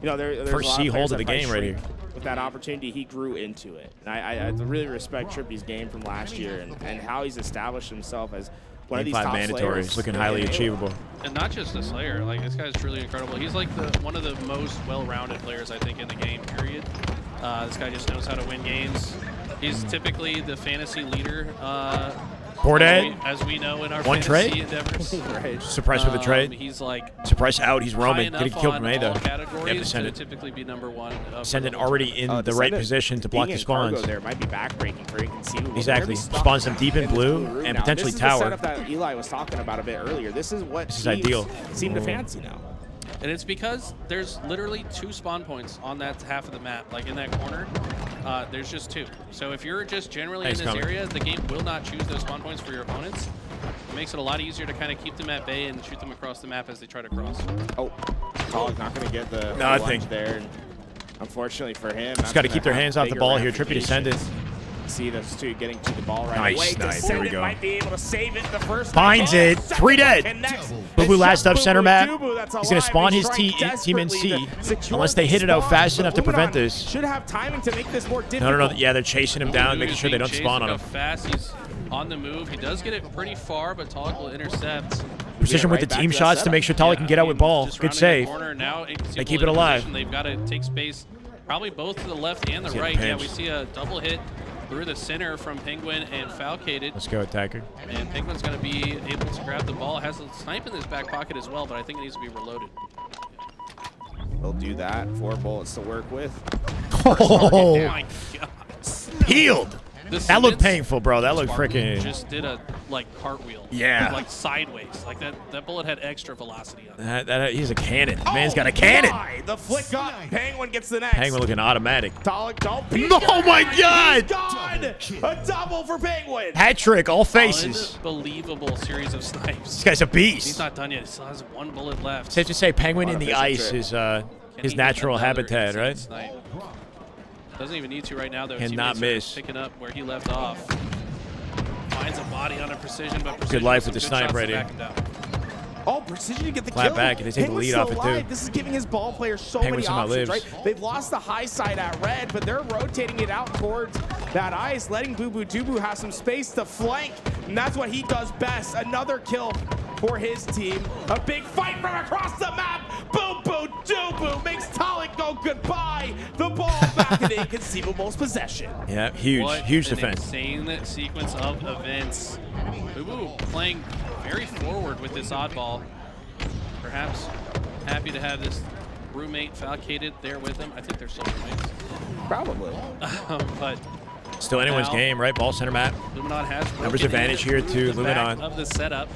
you know, there's first C hold of the game right here. With that opportunity, he grew into it. And I really respect Trippy's game from last year and how he's established himself as one of these top mandatory. It's looking highly achievable. And not just a Slayer. Like, this guy's truly incredible. He's like one of the most well-rounded players, I think, in the game, period. This guy just knows how to win games. He's typically the fantasy leader. As we know in our fantasy endeavors. Right. Suppress with a trade. He's like suppress out. He's roaming. Getting killed from A though. Yep, Descendant. Typically be #1. Descendant already in the right position to block the spawns. There might be backbreaking for inconceivable. Exactly. Spawns them deep in blue and potentially tower. This is the setup that Eli was talking about a bit earlier. This is what this is ideal. Seem to fancy now. And it's because there's literally 2 spawn points on that half of the map. Like in that corner, there's just 2. So if you're just generally in this area, the game will not choose those spawn points for your opponents. It makes it a lot easier to kind of keep them at bay and shoot them across the map as they try to cross. Oh, Talik's not going to get the nothing there. And unfortunately for him, just got to keep their hands off the ball here. Trippy Descendant. See those 2 getting to the ball right away. Nice. There we go. Might be able to save it the first finds it. 3 dead. Boo Boo last up center map. He's going to spawn his team in C unless they hit it out fast enough to prevent this. Should have timing to make this more difficult. No. Yeah, they're chasing him down, making sure they don't spawn on him. Fast. He's on the move. He does get it pretty far, but Talik will intercept. Precision with the team shots to make sure Talik can get out with ball. Good save. They keep it alive. They've got to take space, probably both to the left and the right. Yeah, we see a double hit through the center from Penguin and Falcated. Let's go, attacker. And Penguin's going to be able to grab the ball. Has a snipe in his back pocket as well, but I think it needs to be reloaded. They'll do that. 4 bullets to work with. Oh, my God. Healed. That looked painful, bro. That looked freaking. Just did a cartwheel. Yeah. Like sideways. Like that bullet had extra velocity on it. He's a cannon. Man's got a cannon. The flick up. Penguin gets the next. Penguin looking automatic. Talik, don't peek. Oh my God! Gone. A double for Penguin. Hat trick, all faces. Unbelievable series of snipes. This guy's a beast. He's not done yet. He still has 1 bullet left. Safe to say, Penguin in the ice is his natural habitat, right? Snipe. Doesn't even need to right now, though. Cannot miss. Picking up where he left off. Finds a body on a precision, but precision Good life with the snipe right here. Oh, precision to get the Clap kill. back, and they take the lead off it, too. This is giving his ball players so Penguin many options, lives. right? They've lost the high side at red, but they're rotating it out towards that ice, letting Boo Boo Dubu have some space to flank, and that's what he does best. Another kill for his team. A big fight from across the map. Boo Boo Dubu makes Talik go goodbye. The ball back in Inconceivable's possession. Yeah, huge defense. Insane sequence of events. Boo Boo playing very forward with this oddball. Perhaps happy to have this roommate Falcated there with him. I think they're still roommates. Probably. But still anyone's game, right? Ball center map. Luminon has numbers advantage here to Luminon. Of the setup.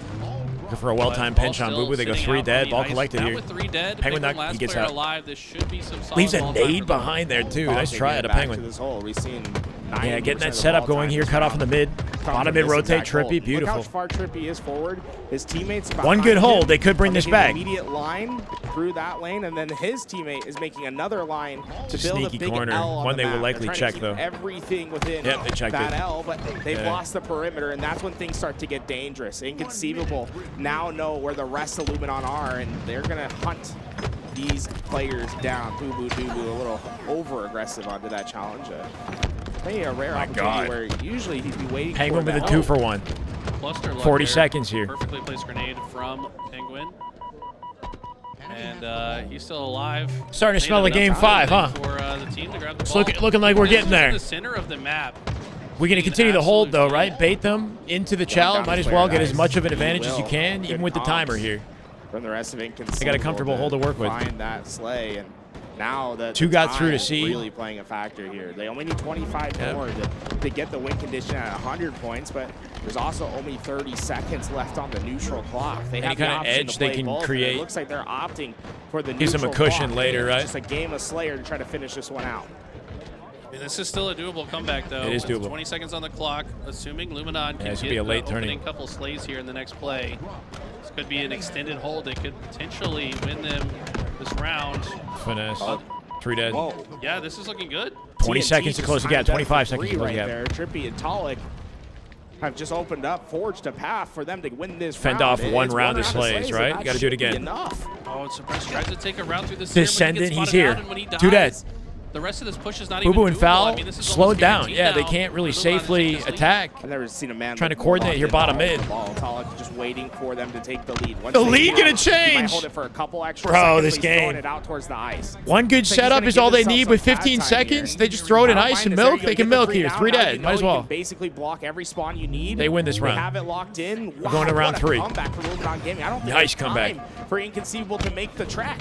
Looking for a well-timed pinch on Boo Boo. They go 3 dead. Ball collected here. With 3 dead, Penguin knock. He gets out. Alive. This should be some leaves a nade behind there too. Nice try at a Penguin. This hole. We've seen getting that setup going here. Cut off in the mid. Bottom mid rotate. Trippy, beautiful. Look how far Trippy is forward. His teammates. One good hold. They could bring this back. Immediate line through that lane, and then his teammate is making another line to build sneaky a big corner. L on One the they will map. likely check though. Everything within they checked that it. L, but they've lost the perimeter, and that's when things start to get dangerous. Inconceivable now know where the rest of Luminon are, and they're gonna hunt these players down. Boo Boo Dubu a little over aggressive onto that challenge. Maybe a rare opportunity where usually he'd be waiting. Penguin for with a that. 2-for-1. Cluster 40 seconds here. Perfectly placed grenade from Penguin. And he's still alive. Starting to smell like game 5, huh? For the team to grab the It's ball. looking like we're getting there. In the center of the map. We're going to continue to hold, though, right? Bait them into the challenge. Might as well get as much of an advantage as you can, even with the timer here. From the rest of Inconceivable. They got a comfortable hold to work with. Find that sleigh, and now the 2 got through to C. Really playing a factor here. They only need 25 more to get the win condition at 100 points, but there's also only 30 seconds left on the neutral clock. They have the kind of option edge to they play can both, create. It looks like they're opting for the Gives neutral them a cushion clock. later, right? Just a game of Slayer to try to finish this one out. And this is still a doable comeback, though. It is doable. 20 seconds on the clock, assuming Luminon can this get would be a late the opening turning. couple slays here in the next play. This could be an extended hold. They could potentially win them this round. Finesse. 3 dead. Whoa. Yeah, this is looking good. 20 seconds to close the gap. 25 seconds to close the gap. There. Trippy and Talik have just opened up, forged a path for them to win this Fend round. off one round of slays, right? You got to do it again. Enough. Oh, and Suppress tries to take a round through the center, Descendant, but he he's gets here. spotted out, and when he 2 dead. dies, the rest of this push is not Boo even Boo and doable. Foul I mean, this is slowed almost down. guaranteed Yeah, they now. can't really Luminon is safely taking this lead. attack. I've never seen a man Trying to more coordinate your locked bottom in on mid. the ball. Talik just waiting for them to take the lead. Once The they lead do, gonna he change. might hold it for a couple extra Bro, seconds, this but he's throwing game. it out towards the ice. One good Looks like he's setup gonna is give all they himself need some with bad 15 time seconds. here. They just throw it in I don't ice mind and this. There you milk. go. They You can get the milk 3 here. down. 3 Now you dead. know Might as you well. can basically block every spawn you need. They win this They round. have it locked in. We're going to round 3. Comeback for Luminon Gaming. I don't think Nice there's comeback. time for Inconceivable to make the track.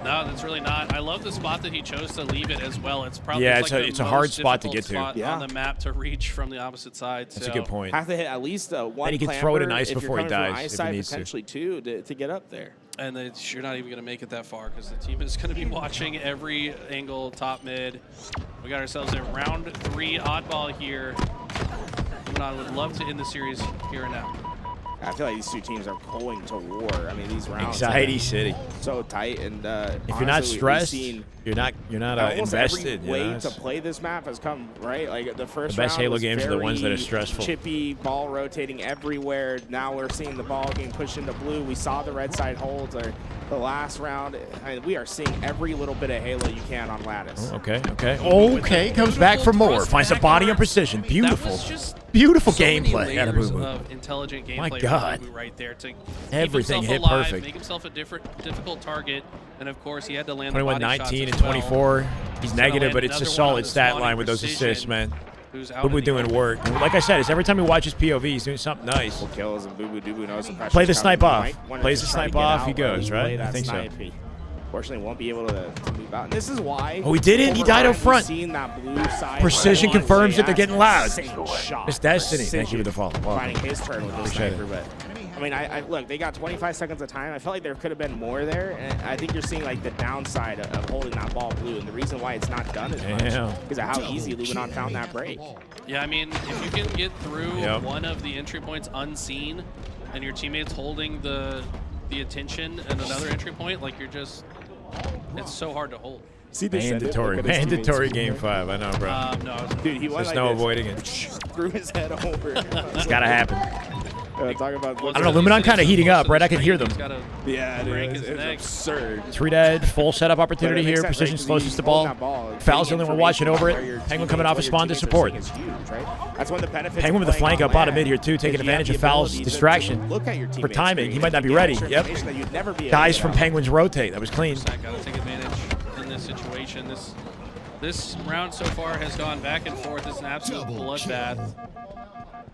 No, that's really not. I love the spot that he chose to leave it as well. It's probably Yeah, like it's a hard spot to get to. on the map to reach from the opposite side. That's a good point. Have to hit at least one. And he can throw it in clamber ice if before you're he coming from dies, ice if he side, needs to. potentially two to get up there. And you're not even going to make it that far because the team is going to be watching every angle, top mid. We got ourselves in round 3 oddball here. I would love to end the series here and now. I feel like these 2 teams are going to war. I mean, these rounds Anxiety City. So tight, and if you're not stressed, you're not invested. Every way to play this map has come, right? Like the first The best round Halo was games are the ones that are very stressful. chippy, ball rotating everywhere. Now we're seeing the ball getting pushed into blue. We saw the red side holds. Or the last round, I mean, we are seeing every little bit of Halo you can on Lattice. Oh, okay. Comes back for more. Finds the body on precision. Beautiful. Beautiful gameplay out of Boo Boo. Intelligent gameplay. My God. Right there to Everything keep hit himself alive, perfect. Make himself a difficult target, and of course he had to land 21, the body 19, shots and as 24. Well. He's So negative, land but it's a another one solid on the stat spawning line with those precision, assists, man. Who's out Boo Boo in the doing work. And like I said, it's every time he watches POV, he's doing something nice. Kills and Boo Boo Dubu knows the pressure's Play the coming. snipe off. Might wanna Plays the just try to snipe get off, out he or goes, play right? that I think so. snipe. Fortunately, won't be able to move out. And this is why. Oh, he didn't. He died up front. That blue side Precision confirms that they're getting loud. Shot. It's Destiny. Thank you for the follow. Wow. Finding his turn with the sniper, but I mean, I look. They got 25 seconds of time. I felt like there could have been more there, and I think you're seeing like the downside of holding that ball blue, and the reason why it's not done as much is how easy Luminon found that break. Yeah, I mean, if you can get through one of the entry points unseen, and your teammates holding the attention and another entry point, like you're just. It's so hard to hold. Mandatory game 5. I know, bro. No, dude, he won. There's like no this. avoiding it. Threw his head over. It's gotta happen. Talk about I don't know. Luminon kind of heating up, right? I can hear them. Yeah, it's absurd. 3 dead. Full setup opportunity here. Precision closest to ball. Foul's the only one watching over it. Penguin coming off a spawn to support. That's one of the benefits. Penguin with the flank up bottom mid here too, taking advantage of Foul's distraction. For timing, he might not be ready. Yep. Guys from Penguins rotate. That was clean. Gotta take advantage in this situation. This round so far has gone back and forth. It's an absolute bloodbath.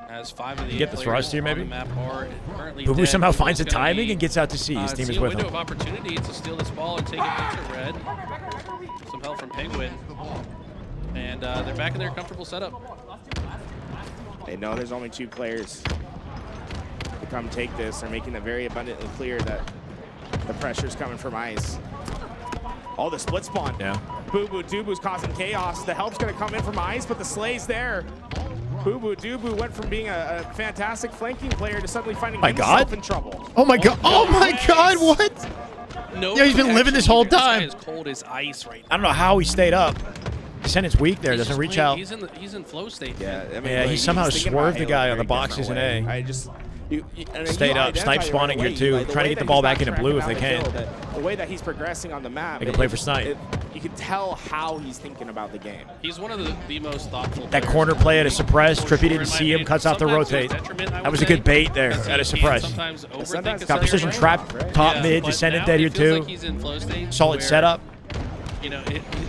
As 5 of the Get this rust here, maybe. Boo somehow finds the timing and gets out to see. His team is with him. Window of opportunity to steal this ball and take it into red. Some help from Penguin, and they're back in their comfortable setup. They know there's only 2 players to come take this. They're making it very abundantly clear that the pressure's coming from ice. Oh, the split spawn. Yeah. Boo Boo Dubu's causing chaos. The help's going to come in from ice, but the slay's there. Boo Boo Dubu went from being a fantastic flanking player to suddenly finding himself in trouble. Oh my god! Oh my god! What? No, yeah, he's been living this whole time. This guy is cold as ice right now. I don't know how he stayed up. Descendant's weak there. Doesn't reach out. He's in flow state. Yeah, I mean, yeah, he somehow swerved the guy on the boxes in A. I just stayed up, snipe spawning here too, trying to get the ball back into blue if they can. The way that he's progressing on the map, they can play for snipe. You can tell how he's thinking about the game. He's one of the most thoughtful. That corner play at a suppress, Trippy didn't see him, cuts off the rotate. That was a good bait there at a suppress. Got precision trap, top mid, Descendant dead here too. Solid setup. You know,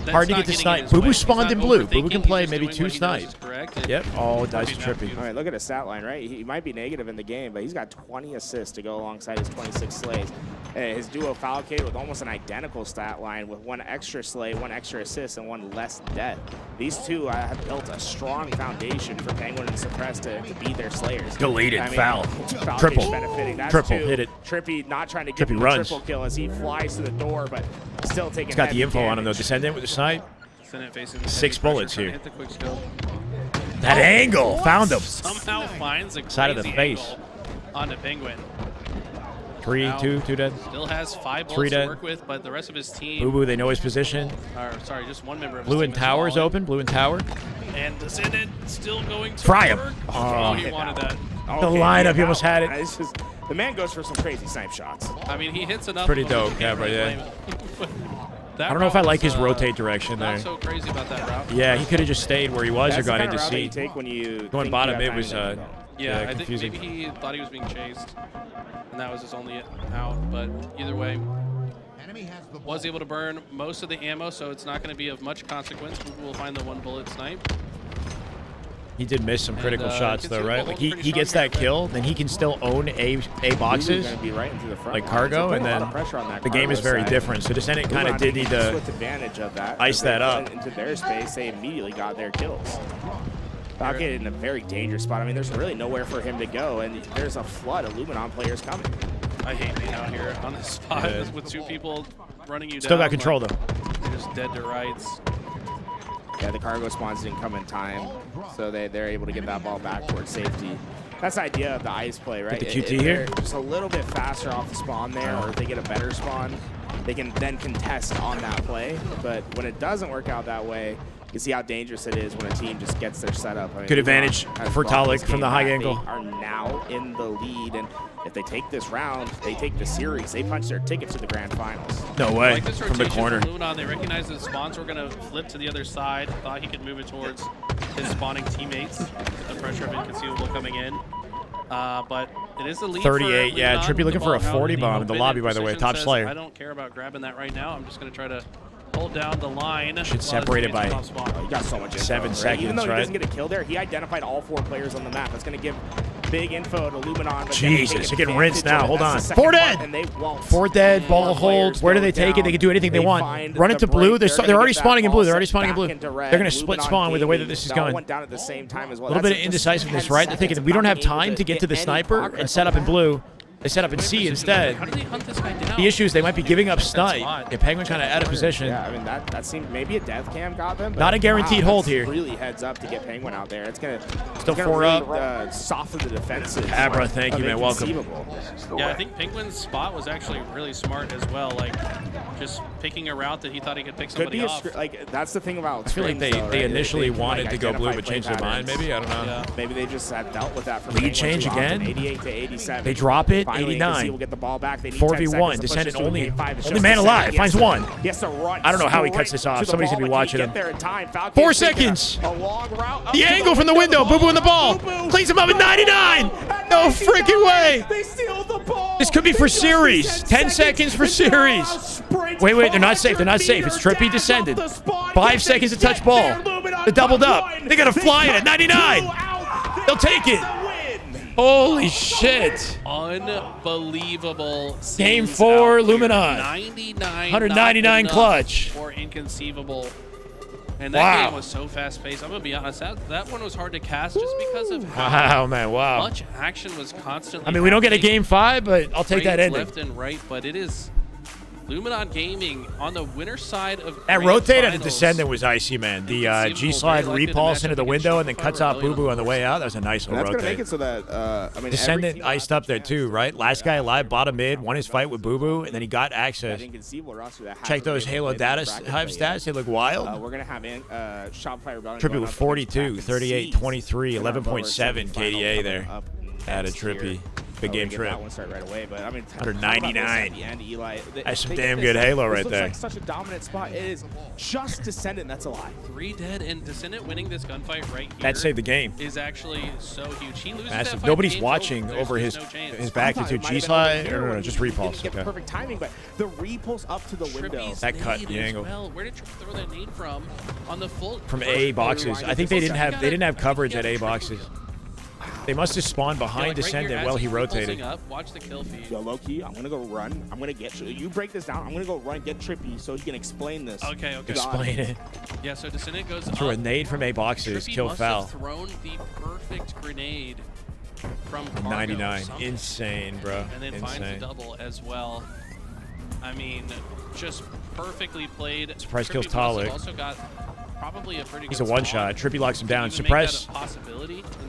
hard to get to snipe. Boo Boo spawned in blue. Boo Boo can play maybe 2 snipes. Yep. Oh, dice to Trippy. All right, look at his stat line, right? He might be negative in the game, but he's got 20 assists to go alongside his 26 slays. His duo Falcade with almost an identical stat line with 1 extra slay, 1 extra assist, and 1 less death. These two have built a strong foundation for Penguin and Suppress to be their slayers. Deleted, foul. Triple. That's Triple, 2. hit it. Trippy not trying to get the triple kill as he flies to the door, but still taking. He's got the info on him though. Descendant with the snipe. 6 bullets here. That angle found him. Somehow finds a side of the face on the Penguin. 3, 2 dead. Still has 5 bullets to work with, but the rest of his team. Boo Boo, they know his position. Sorry, just 1 member of his Blue team and Tower's open. Blue and Tower. And Descendant still going to fry him. Oh, he wanted that. The lineup, he almost had it. It's just, the man goes for some crazy snipe shots. I mean, he hits enough. Pretty dope, yeah, but yeah. I don't know if I like his rotate direction there. Not so crazy about that route. Yeah, he could have just stayed where he was or got into C. Going bottom, it was yeah, I confusing. think maybe he thought he was being chased, and that was his only out. But either way, was able to burn most of the ammo, so it's not going to be of much consequence. We'll find the 1 bullet snipe. He did miss some critical shots though, right? Like he gets that kill, then he can still own A boxes, like cargo, and then the game is very different. So Descendant kind of did need to ice that up. Into their space, they immediately got their kills. Falcade in a very dangerous spot. I mean, there's really nowhere for him to go, and there's a flood of Luminon players coming. I hate being out here on this spot with 2 people running you down. Still got control though. You're just dead to rights. Yeah, the cargo spawns didn't come in time, so they're able to get that ball back towards safety. That's the idea of the ice play, right? Get the QT here. Just a little bit faster off the spawn there, or if they get a better spawn, they can then contest on that play. But when it doesn't work out that way, you can see how dangerous it is when a team just gets their setup. I mean, good advantage for Talik from the high angle. They are now in the lead, and if they take this round, they take the series. They punch their ticket to the grand finals. No way, like this from the corner. Luminon, they recognized the spawns were going to flip to the other side. Thought he could move it towards his spawning teammates. The pressure of Inconceivable coming in. But it is the lead 38, for yeah. Luminon. Trippy looking for a 40 bomb in the lobby, by the way. Top Slayer. I don't care about grabbing that right now. I'm just going to try to hold down the line. Should separate it by he got so much 7 seconds, Even though he right? doesn't get a kill there, he identified all 4 players on the map. That's going to give Big info to Luminon. Jesus, they're getting rinsed now. Hold on. 4 dead. 4 dead. Ball hold. Where do they take it? They can do anything they want. Run into blue. They're already spawning in blue. They're going to split spawn with the way that this is going. A little bit of indecisiveness, right? They're thinking we don't have time to get to the sniper and set up in blue. They set up in C instead. How do they hunt this guy down? The issue is they might be giving up snipe. The Penguin kind of out of position. Yeah, I mean, that seemed maybe a death cam got them. But not a guaranteed hold here. Really heads up to get Penguin out there. It's going to still 4 really, up. Soften the defenses. Abra, thank you, man. Welcome. Yeah, I think Penguin's spot was actually really smart as well. Like, just picking a route that he thought he could pick somebody off. Like, that's the thing about I feel like they initially wanted to go blue but changed their mind, maybe? I don't know. Yeah. Maybe they just had dealt with that. Lead change again? 88 to 87. They drop it, Finally, 89. Will get the ball back. They need 4v1. Descendant only man alive. Finds one. Yes, a run. I don't know how he cuts this off. Somebody's going to be watching him. 4 seconds. The angle from the window. Boo Boo in the ball. Cleans him up at 99. No freaking way. They steal the ball. This could be for series. 10 seconds for series. Wait, they're not safe. They're not safe. It's Trippy Descendant. 5 seconds to touch ball. They doubled up. They got to fly it at 99. They'll take it. Holy shit. Unbelievable. Game 4, Luminon. 199 clutch. Or inconceivable. And that game was so fast-paced. I'm going to be honest, that one was hard to cast just because of how much action was constantly I mean, we don't get a Game 5, but I'll take that ending. Left and right, but it is Luminon Gaming on the winner side of that rotate at the Descendant was icy, man. The G-slide repulse into the window and then cuts out Boo Boo on the way out. That was a nice little rotate. That's going to make it so that, I mean, Descendant iced up there too, right? Last guy alive, bottom mid, won his fight with Boo Boo, and then he got access. Check those Halo data Hive stats. They look wild. We're going to have Shopify Rebellion. Trippy with 42, 38, 23, 11.7 KDA there. Added Trippy. Big game Trip. That one start right away, but I mean, 199. Eli, that's some damn good Halo right there. Like such a dominant spot. It is just Descendant. That's a lie. 3 dead, and Descendant winning this gunfight right here. That saved the game. Is actually so huge. He loses massive. That fight. Nobody's watching over his back to G-slide. No, just repulse. Get perfect timing, but the repulse up to the window. That cut the angle. Well, where did Tripp throw that nade from? On the full. From A boxes. I think they didn't have coverage at A boxes. They must have spawned behind Descendant while he rotated. Up, watch the kill feed. Yo, low-key, I'm going to go run. I'm going to get you break this down. I'm going to go run, get Trippy so he can explain this. Okay. Explain it. Yeah, so Descendant goes through a nade from A boxes, Trippy kill foul. Have thrown the perfect grenade from 99. Insane, bro. And then finds a double as well. I mean, just perfectly played. Surprise kills Talik. Also got probably a pretty good He's a one-shot. Trippy locks him down. Suppress.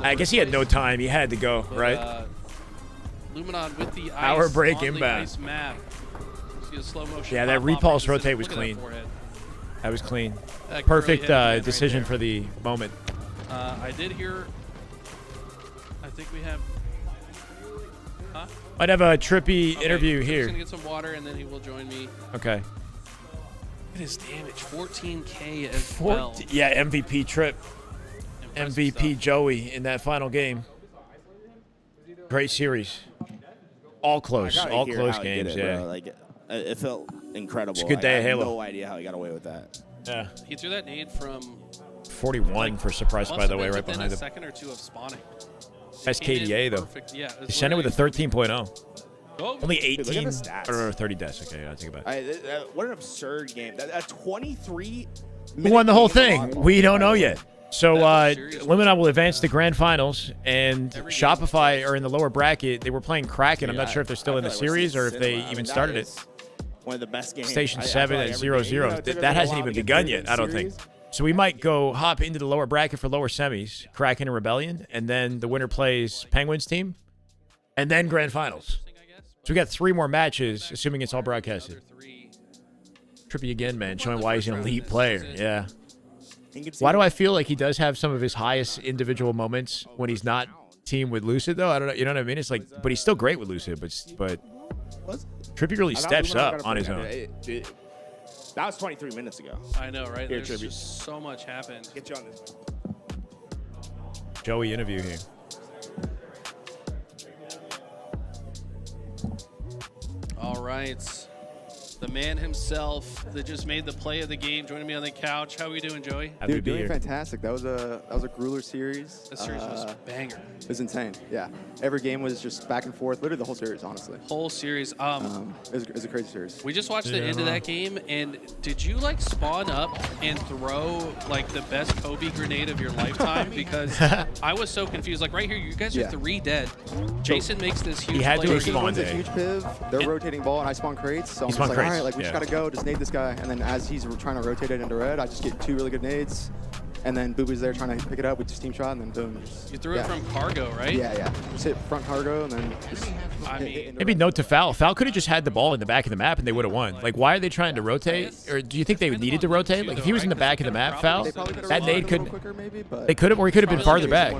I guess he had no time. He had to go, right? Luminon with the power break inbound. See a slow motion. Yeah, that repulse rotate was clean. That was clean. Perfect decision for the moment. I did hear. I think we have. Huh? Might have a Trippy interview here. He's gonna get some water and then he will join me. Okay. Look at his damage, 14K as well. Yeah, MVP Trip. MVP Joey in that final game. Great series. All close games, yeah. Like, it felt incredible. It's a good day of Halo. I have no idea how he got away with that. Yeah. He threw that nade from 41 for surprise, by the way, right behind him. A second or two of spawning. That's KDA, though. Yeah, Descendant with a 13.0. Only 18 or 30 deaths. Okay, I'll take it back. What an absurd game. A 23. Who won the whole thing? We don't know yet. So Luminon will advance to grand finals, and Shopify are in the lower bracket. They were playing Kraken. I'm not sure if they're still in the series or if they even started it. One of the best games. Station 7 at 0-0. That hasn't even begun yet, I don't think. So we might go hop into the lower bracket for lower semis, Kraken and Rebellion, and then the winner plays Penguins team, and then grand finals. So we got 3 more matches, assuming it's all broadcasted. Trippy again, man, showing why he's an elite player. Yeah. Why do I feel like he does have some of his highest individual moments when he's not team with Lucid, though? I don't know. You know what I mean? It's like, but he's still great with Lucid, but Trippy really steps up on his own. That was 23 minutes ago. I know, right? There's just so much happened. Get you on this. Joey interview here. All right. The man himself that just made the play of the game joining me on the couch. How are we doing, Joey? Dude, doing fantastic. That was a grueler series. The series was banger. was insane. Yeah, every game was just back and forth. Literally the whole series, honestly. Whole series. It was a crazy series. We just watched the end of that game, and did you like spawn up and throw like the best Kobe grenade of your lifetime? Because I was so confused. Like right here, you guys are 3 dead. Jason makes this huge. He had to have Jason spawned wins a huge piv. They're rotating ball, and I spawn crates. So I'm just like, all right, like we just gotta go, just nade this guy. And then as he's trying to rotate it into red, I just get 2 really good nades. And then Boo Boo's there trying to pick it up with just team shot, and then boom. You threw it from cargo, right? Yeah. Just hit front cargo, and then just Maybe note to Foul. Foul could have just had the ball in the back of the map and they would have won. Like, why are they trying to rotate? Or do you think they needed to rotate? Like, if he was in the back of the map, Foul, that nade could. They could have, or he could have been farther back.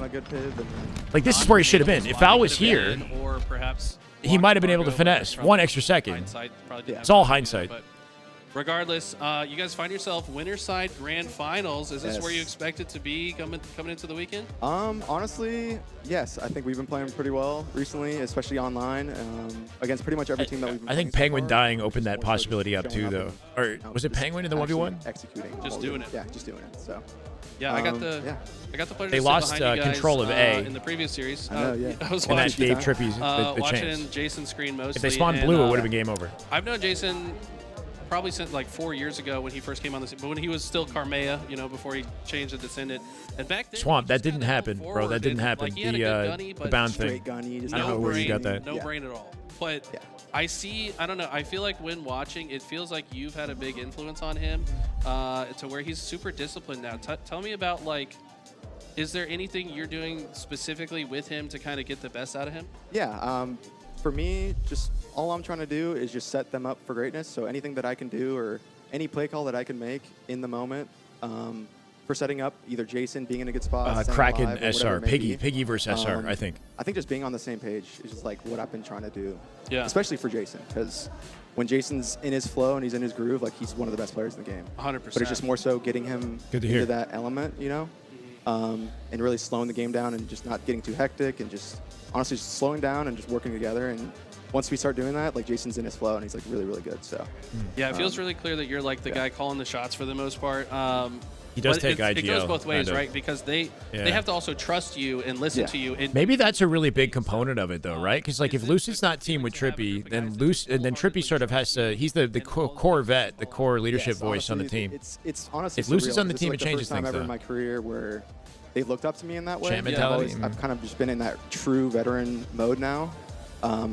Like, this is where he should have been. If Foul was here, or perhaps he might have been able to finesse 1 extra second. It's all hindsight. Regardless, you guys find yourself winner side grand finals. Is this where you expect it to be coming into the weekend? Honestly, yes. I think we've been playing pretty well recently, especially online, against pretty much every team that we've been I think Penguin dying opened that possibility up too, though. Or was it Penguin in the 1v1? Executing. Just doing it. Yeah, just doing it. So. Yeah, I got the pleasure. They to lost sit behind you guys, control of A in the previous series. I know, yeah. I was and that watching, gave Trippy the watching chance. Jason's screen mostly. If they spawned blue, it would have been game over. I've known Jason probably since like 4 years ago when he first came on the scene, but when he was still Carmea, you know, before he changed to Descendant. And back then, Swamp, that didn't happen, bro. That didn't happen. Like, he had a good gunny, the bound thing. Gunny, I don't know where you got that. No brain at all. But I don't know, I feel like when watching, it feels like you've had a big influence on him to where he's super disciplined now. Tell me about, like, is there anything you're doing specifically with him to kind of get the best out of him? Yeah, for me, just all I'm trying to do is just set them up for greatness. So anything that I can do or any play call that I can make in the moment for setting up either Jason being in a good spot, Kraken SR, Piggy versus SR, I think. I think just being on the same page is just like what I've been trying to do. Yeah. Especially for Jason, because when Jason's in his flow and he's in his groove, like he's one of the best players in the game. 100%. But it's just more so getting him into that element, you know, and really slowing the game down and just not getting too hectic and just honestly just slowing down and just working together. And once we start doing that, like Jason's in his flow and he's like really, really good. So yeah, it feels really clear that you're like the guy calling the shots for the most part. He does take IGL. It goes both ways, right? Because they have to also trust you and listen to you. And maybe that's a really big component of it, though, right? Because like if Lucid's not team with Trippy, then Trippy sort of has to. He's the core vet, the core leadership voice on the team. It's honestly if Lucid's on the team, like it changes things. This is the first time ever in my career where they've looked up to me in that way. Champ mentality. I've kind of just been in that true veteran mode now.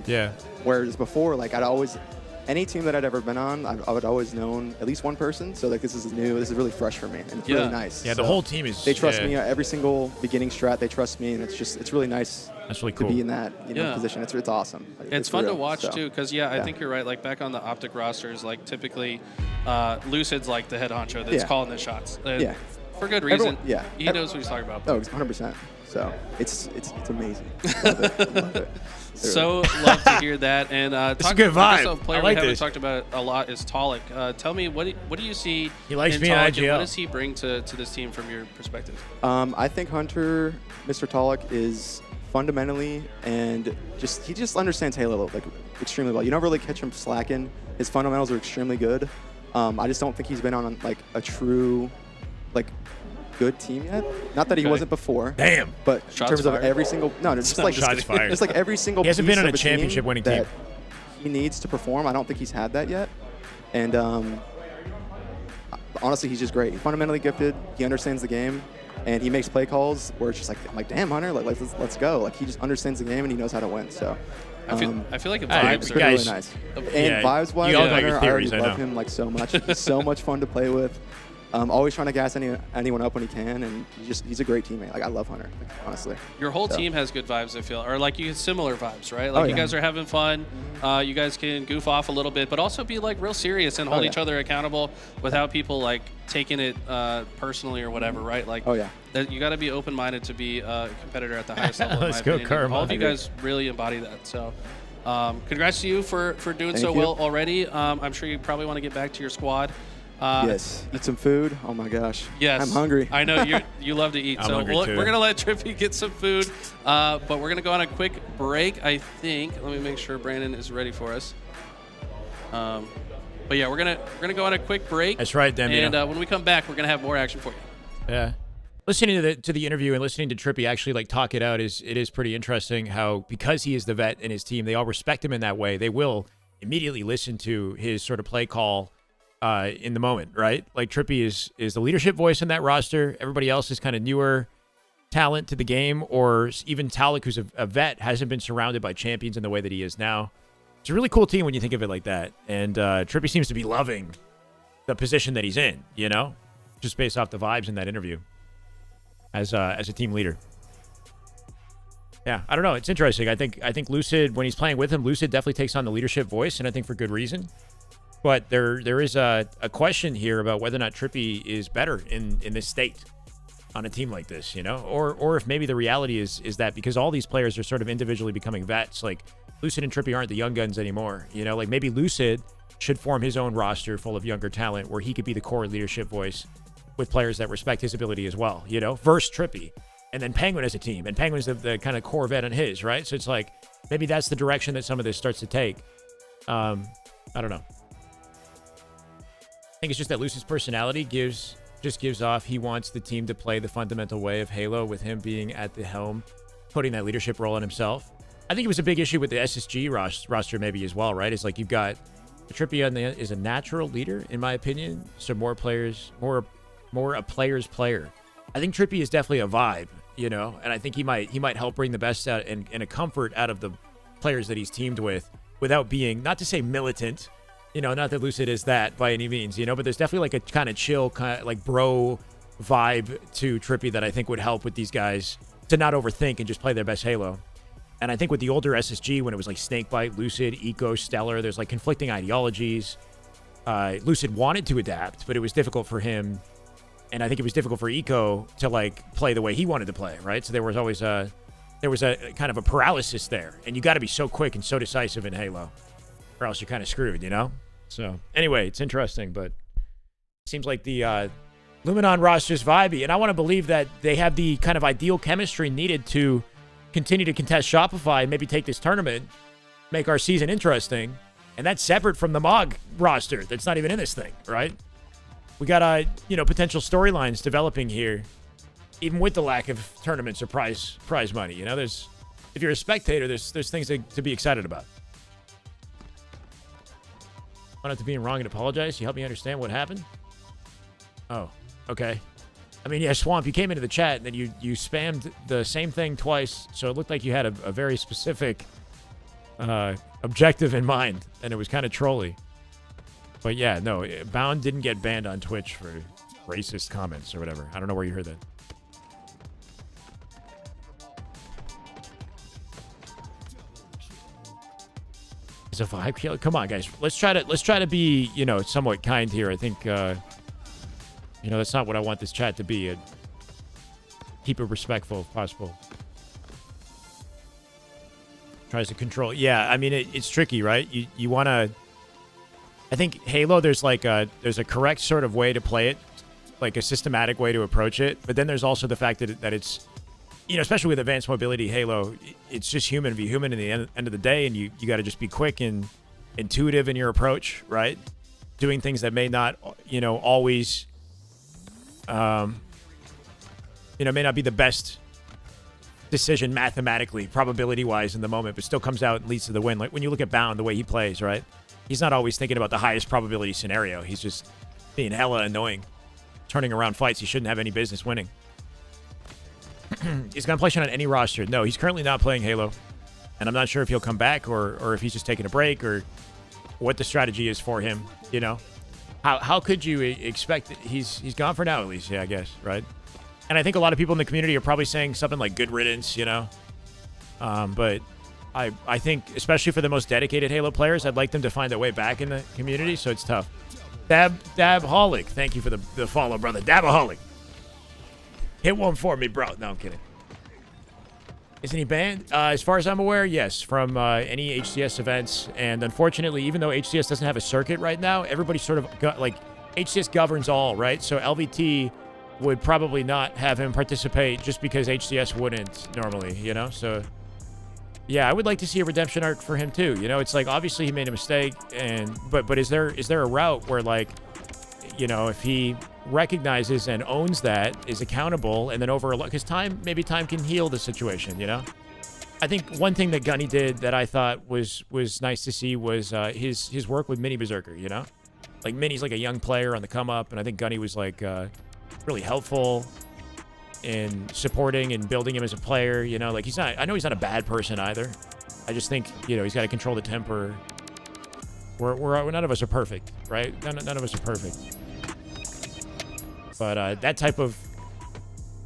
Yeah. Whereas before, like any team that I'd ever been on, I would always known at least one person. So like this is new, this is really fresh for me, and it's really nice. Yeah, so the whole team is. They trust me. Every single beginning strat, they trust me, and it's really nice. That's really cool to be in that position. It's awesome. It's fun to watch too, because I think you're right. Like back on the Optic rosters, like typically, Lucid's like the head honcho that's calling the shots. For good reason. He knows what he's talking about. Oh, 100%. So it's amazing. Love it. So love to hear that. And it's a good vibe. A player I like we haven't this. talked about a lot is Talik. Tell me, what do you see he likes in being Talik, IGL. and what does he bring to this team from your perspective? I think Hunter, Mr. Talik, is fundamentally and he just understands Halo like extremely well. You don't really catch him slacking. His fundamentals are extremely good. I just don't think he's been on like a true good team yet. Not that he wasn't before. Damn. But Shots in terms fired. of every single just like Shots fired. Just like every single he hasn't piece been on of a championship winning team that he needs to perform. I don't think he's had that yet. And honestly, he's just great. He's fundamentally gifted. He understands the game, and he makes play calls where it's just like damn, Hunter, like let's go. Like he just understands the game and he knows how to win. So. I feel like it's really nice. And vibes-wise, Hunter, I already love him like so much. He's so much fun to play with. Always trying to gas anyone up when he can, and he's a great teammate. Like I love Hunter, honestly. Your whole team has good vibes, I feel, or like you similar vibes, right? Like you guys are having fun. You guys can goof off a little bit, but also be like real serious and hold each other accountable without people like taking it personally or whatever, right? Like you got to be open-minded to be a competitor at the highest level. Let's go, Kerm. All of you guys really embody that. So. Congrats to you for doing so well already. I'm sure you probably want to get back to your squad. Yes, eat some food. Oh my gosh. Yes, I'm hungry. I know you love to eat. So we're gonna let Trippy get some food, but we're gonna go on a quick break. I think. Let me make sure Brandon is ready for us. But yeah, we're gonna go on a quick break. That's right, Dan. And when we come back, we're gonna have more action for you. Yeah. listening to the interview and listening to Trippy actually like talk it out it is pretty interesting how, because he is the vet in his team, they all respect him in that way. They will immediately listen to his sort of play call in the moment, right? Like Trippy is the leadership voice in that roster. Everybody else is kind of newer talent to the game, or even Talik, who's a vet, hasn't been surrounded by champions in the way that he is now. It's a really cool team when you think of it like that. And Trippy seems to be loving the position that he's in, you know, just based off the vibes in that interview as a team leader. Yeah, I don't know. It's interesting. I think Lucid, when he's playing with him, Lucid definitely takes on the leadership voice, and I think for good reason. But there is a question here about whether or not Trippy is better in this state on a team like this, you know, or if maybe the reality is that because all these players are sort of individually becoming vets, like Lucid and Trippy aren't the young guns anymore, you know, like maybe Lucid should form his own roster full of younger talent where he could be the core leadership voice with players that respect his ability as well, you know, versus Trippy. And then Penguin as a team, and Penguin's the kind of core vet on his, right? So it's like maybe that's the direction that some of this starts to take. I don't know. I think it's just that Lucid's personality gives off he wants the team to play the fundamental way of Halo, with him being at the helm, putting that leadership role on himself. I think it was a big issue with the SSG roster maybe as well, right? It's like you've got Trippy is a natural leader, in my opinion. So more a player's player. I think Trippy is definitely a vibe, you know, and I think he might help bring the best out and a comfort out of the players that he's teamed with without being, not to say militant, you know, not that Lucid is that by any means, you know, but there's definitely like a kind of chill, kind of like bro vibe to Trippy that I think would help with these guys to not overthink and just play their best Halo. And I think with the older SSG, when it was like Snakebite, Lucid, Eco, Stellar, there's like conflicting ideologies. Lucid wanted to adapt, but it was difficult for him. And I think it was difficult for Eco to like play the way he wanted to play, right? So there was always a kind of a paralysis there. And you got to be so quick and so decisive in Halo, or else you're kind of screwed, you know? So anyway, it's interesting, but it seems like the Luminon roster's vibey. And I want to believe that they have the kind of ideal chemistry needed to continue to contest Shopify and maybe take this tournament, make our season interesting. And that's separate from the MOG roster that's not even in this thing, right? We got, potential storylines developing here, even with the lack of tournaments or prize money. You know, if you're a spectator, there's things to be excited about. I'm not to being wrong and apologize. You help me understand what happened? Oh, okay. I mean, yeah, Swamp, you came into the chat and then you spammed the same thing twice, so it looked like you had a very specific objective in mind, and it was kind of trolly. But yeah, no, Bound didn't get banned on Twitch for racist comments or whatever. I don't know where you heard that. It's a vibe killer. Come on, guys. Let's try to be, somewhat kind here. I think that's not what I want this chat to be. Keep it respectful if possible. Tries to control. Yeah, I mean it's tricky, right? You want to. I think Halo, there's a correct sort of way to play it, like a systematic way to approach it. But then there's also the fact that it's, especially with advanced mobility, Halo, it's just human v human in the end of the day, and you got to just be quick and intuitive in your approach, right? Doing things that may not, always, may not be the best decision mathematically, probability-wise in the moment, but still comes out and leads to the win. Like when you look at Bound, the way he plays, right? He's not always thinking about the highest probability scenario. He's just being hella annoying, turning around fights he shouldn't have any business winning. He's going to play Shen on any roster. No, he's currently not playing Halo. And I'm not sure if he'll come back or if he's just taking a break or what the strategy is for him, How could you expect that he's gone for now at least, yeah, I guess, right? And I think a lot of people in the community are probably saying something like good riddance, But I think, especially for the most dedicated Halo players, I'd like them to find their way back in the community, so it's tough. Dabholic, thank you for the follow, brother. Dabaholic. Hit one for me, bro. No, I'm kidding. Isn't he banned? As far as I'm aware, yes, from any HCS events. And unfortunately, even though HCS doesn't have a circuit right now, everybody sort of HCS governs all, right? So LVT would probably not have him participate just because HCS wouldn't normally, So yeah, I would like to see a redemption arc for him too. It's like obviously he made a mistake, but is there a route where if he recognizes and owns that, is accountable, and then overlook, because maybe time can heal the situation, you know? I think one thing that Gunny did that I thought was nice to see was his work with Mini Berserker, you know? Like, Mini's like a young player on the come up, and I think Gunny was like really helpful in supporting and building him as a player, you know? Like, I know he's not a bad person either. I just think, you know, he's got to control the temper. We're none of us are perfect, right? None of us are perfect. But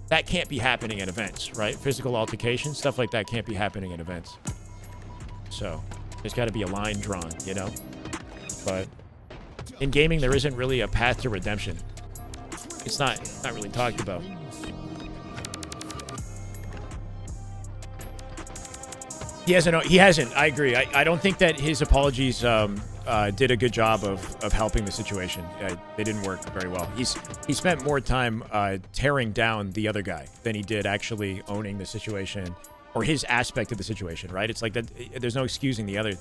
that can't be happening at events, right? Physical altercations, stuff like that can't be happening at events. So there's got to be a line drawn, you know? But in gaming, there isn't really a path to redemption. It's not really talked about. He hasn't. I agree. I don't think that his apologies did a good job of helping the situation. They didn't work very well. He spent more time tearing down the other guy than he did actually owning the situation or his aspect of the situation, right? It's like that. There's no excusing the other,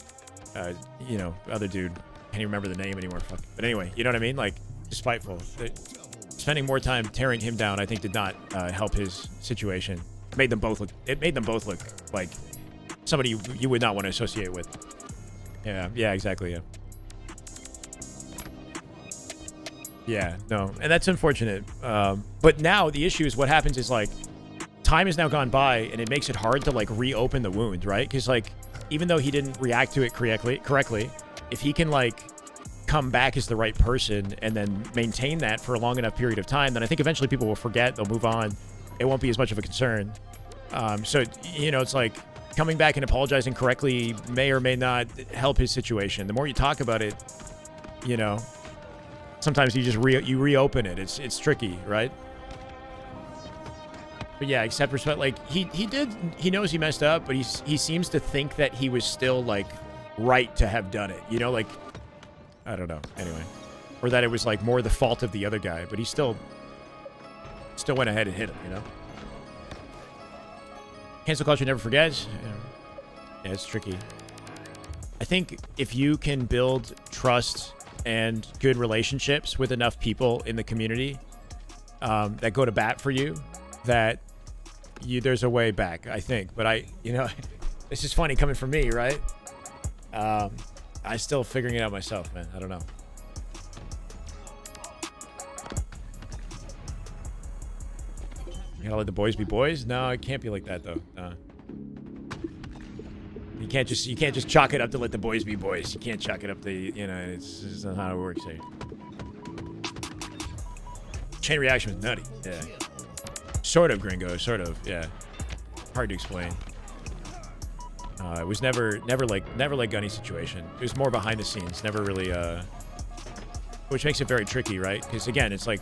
other dude. Can't even remember the name anymore. Fuck. But anyway, you know what I mean? Like, despiteful. Spending more time tearing him down, I think, did not help his situation. It made them both look like somebody you would not want to associate with. Yeah, exactly, yeah. Yeah, no, and that's unfortunate. But now the issue is what happens is, like, time has now gone by, and it makes it hard to, like, reopen the wound, right? Because, like, even though he didn't react to it correctly, if he can, like, come back as the right person and then maintain that for a long enough period of time, then I think eventually people will forget, they'll move on. It won't be as much of a concern. So, you know, it's like, coming back and apologizing correctly may or may not help his situation. The more you talk about it, you know, sometimes you just reopen it. It's tricky, right? But yeah, except respect, like he knows he messed up, but he seems to think that he was still, like, right to have done it. You know, like, I don't know. Anyway, or that it was, like, more the fault of the other guy, but he still went ahead and hit him, you know? Cancel culture never forgets. Yeah, it's tricky. I think if you can build trust and good relationships with enough people in the community that go to bat for you, that there's a way back, I think. But it's just funny coming from me, right? I'm still figuring it out myself, man. I don't know. You gotta let the boys be boys? No, it can't be like that, though. You can't just chalk it up to let the boys be boys. You can't chalk it up to, you know, it's just not how it works here. Chain reaction was nutty. Yeah. Sort of, gringo. Sort of, yeah. Hard to explain. It was never like Gunny's situation. It was more behind the scenes. Never really, which makes it very tricky, right? Because again, it's like,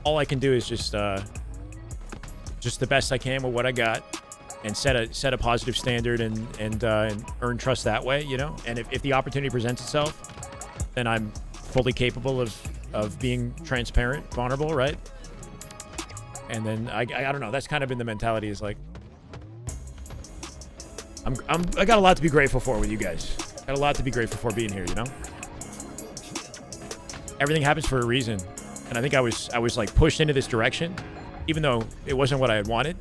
all I can do is just the best I can with what I got, and set a positive standard and earn trust that way, you know. And if the opportunity presents itself, then I'm fully capable of being transparent, vulnerable, right? And then I don't know. That's kind of been the mentality. Is like I got a lot to be grateful for with you guys. Got a lot to be grateful for being here, you know. Everything happens for a reason, and I think I was like pushed into this direction, even though it wasn't what I had wanted.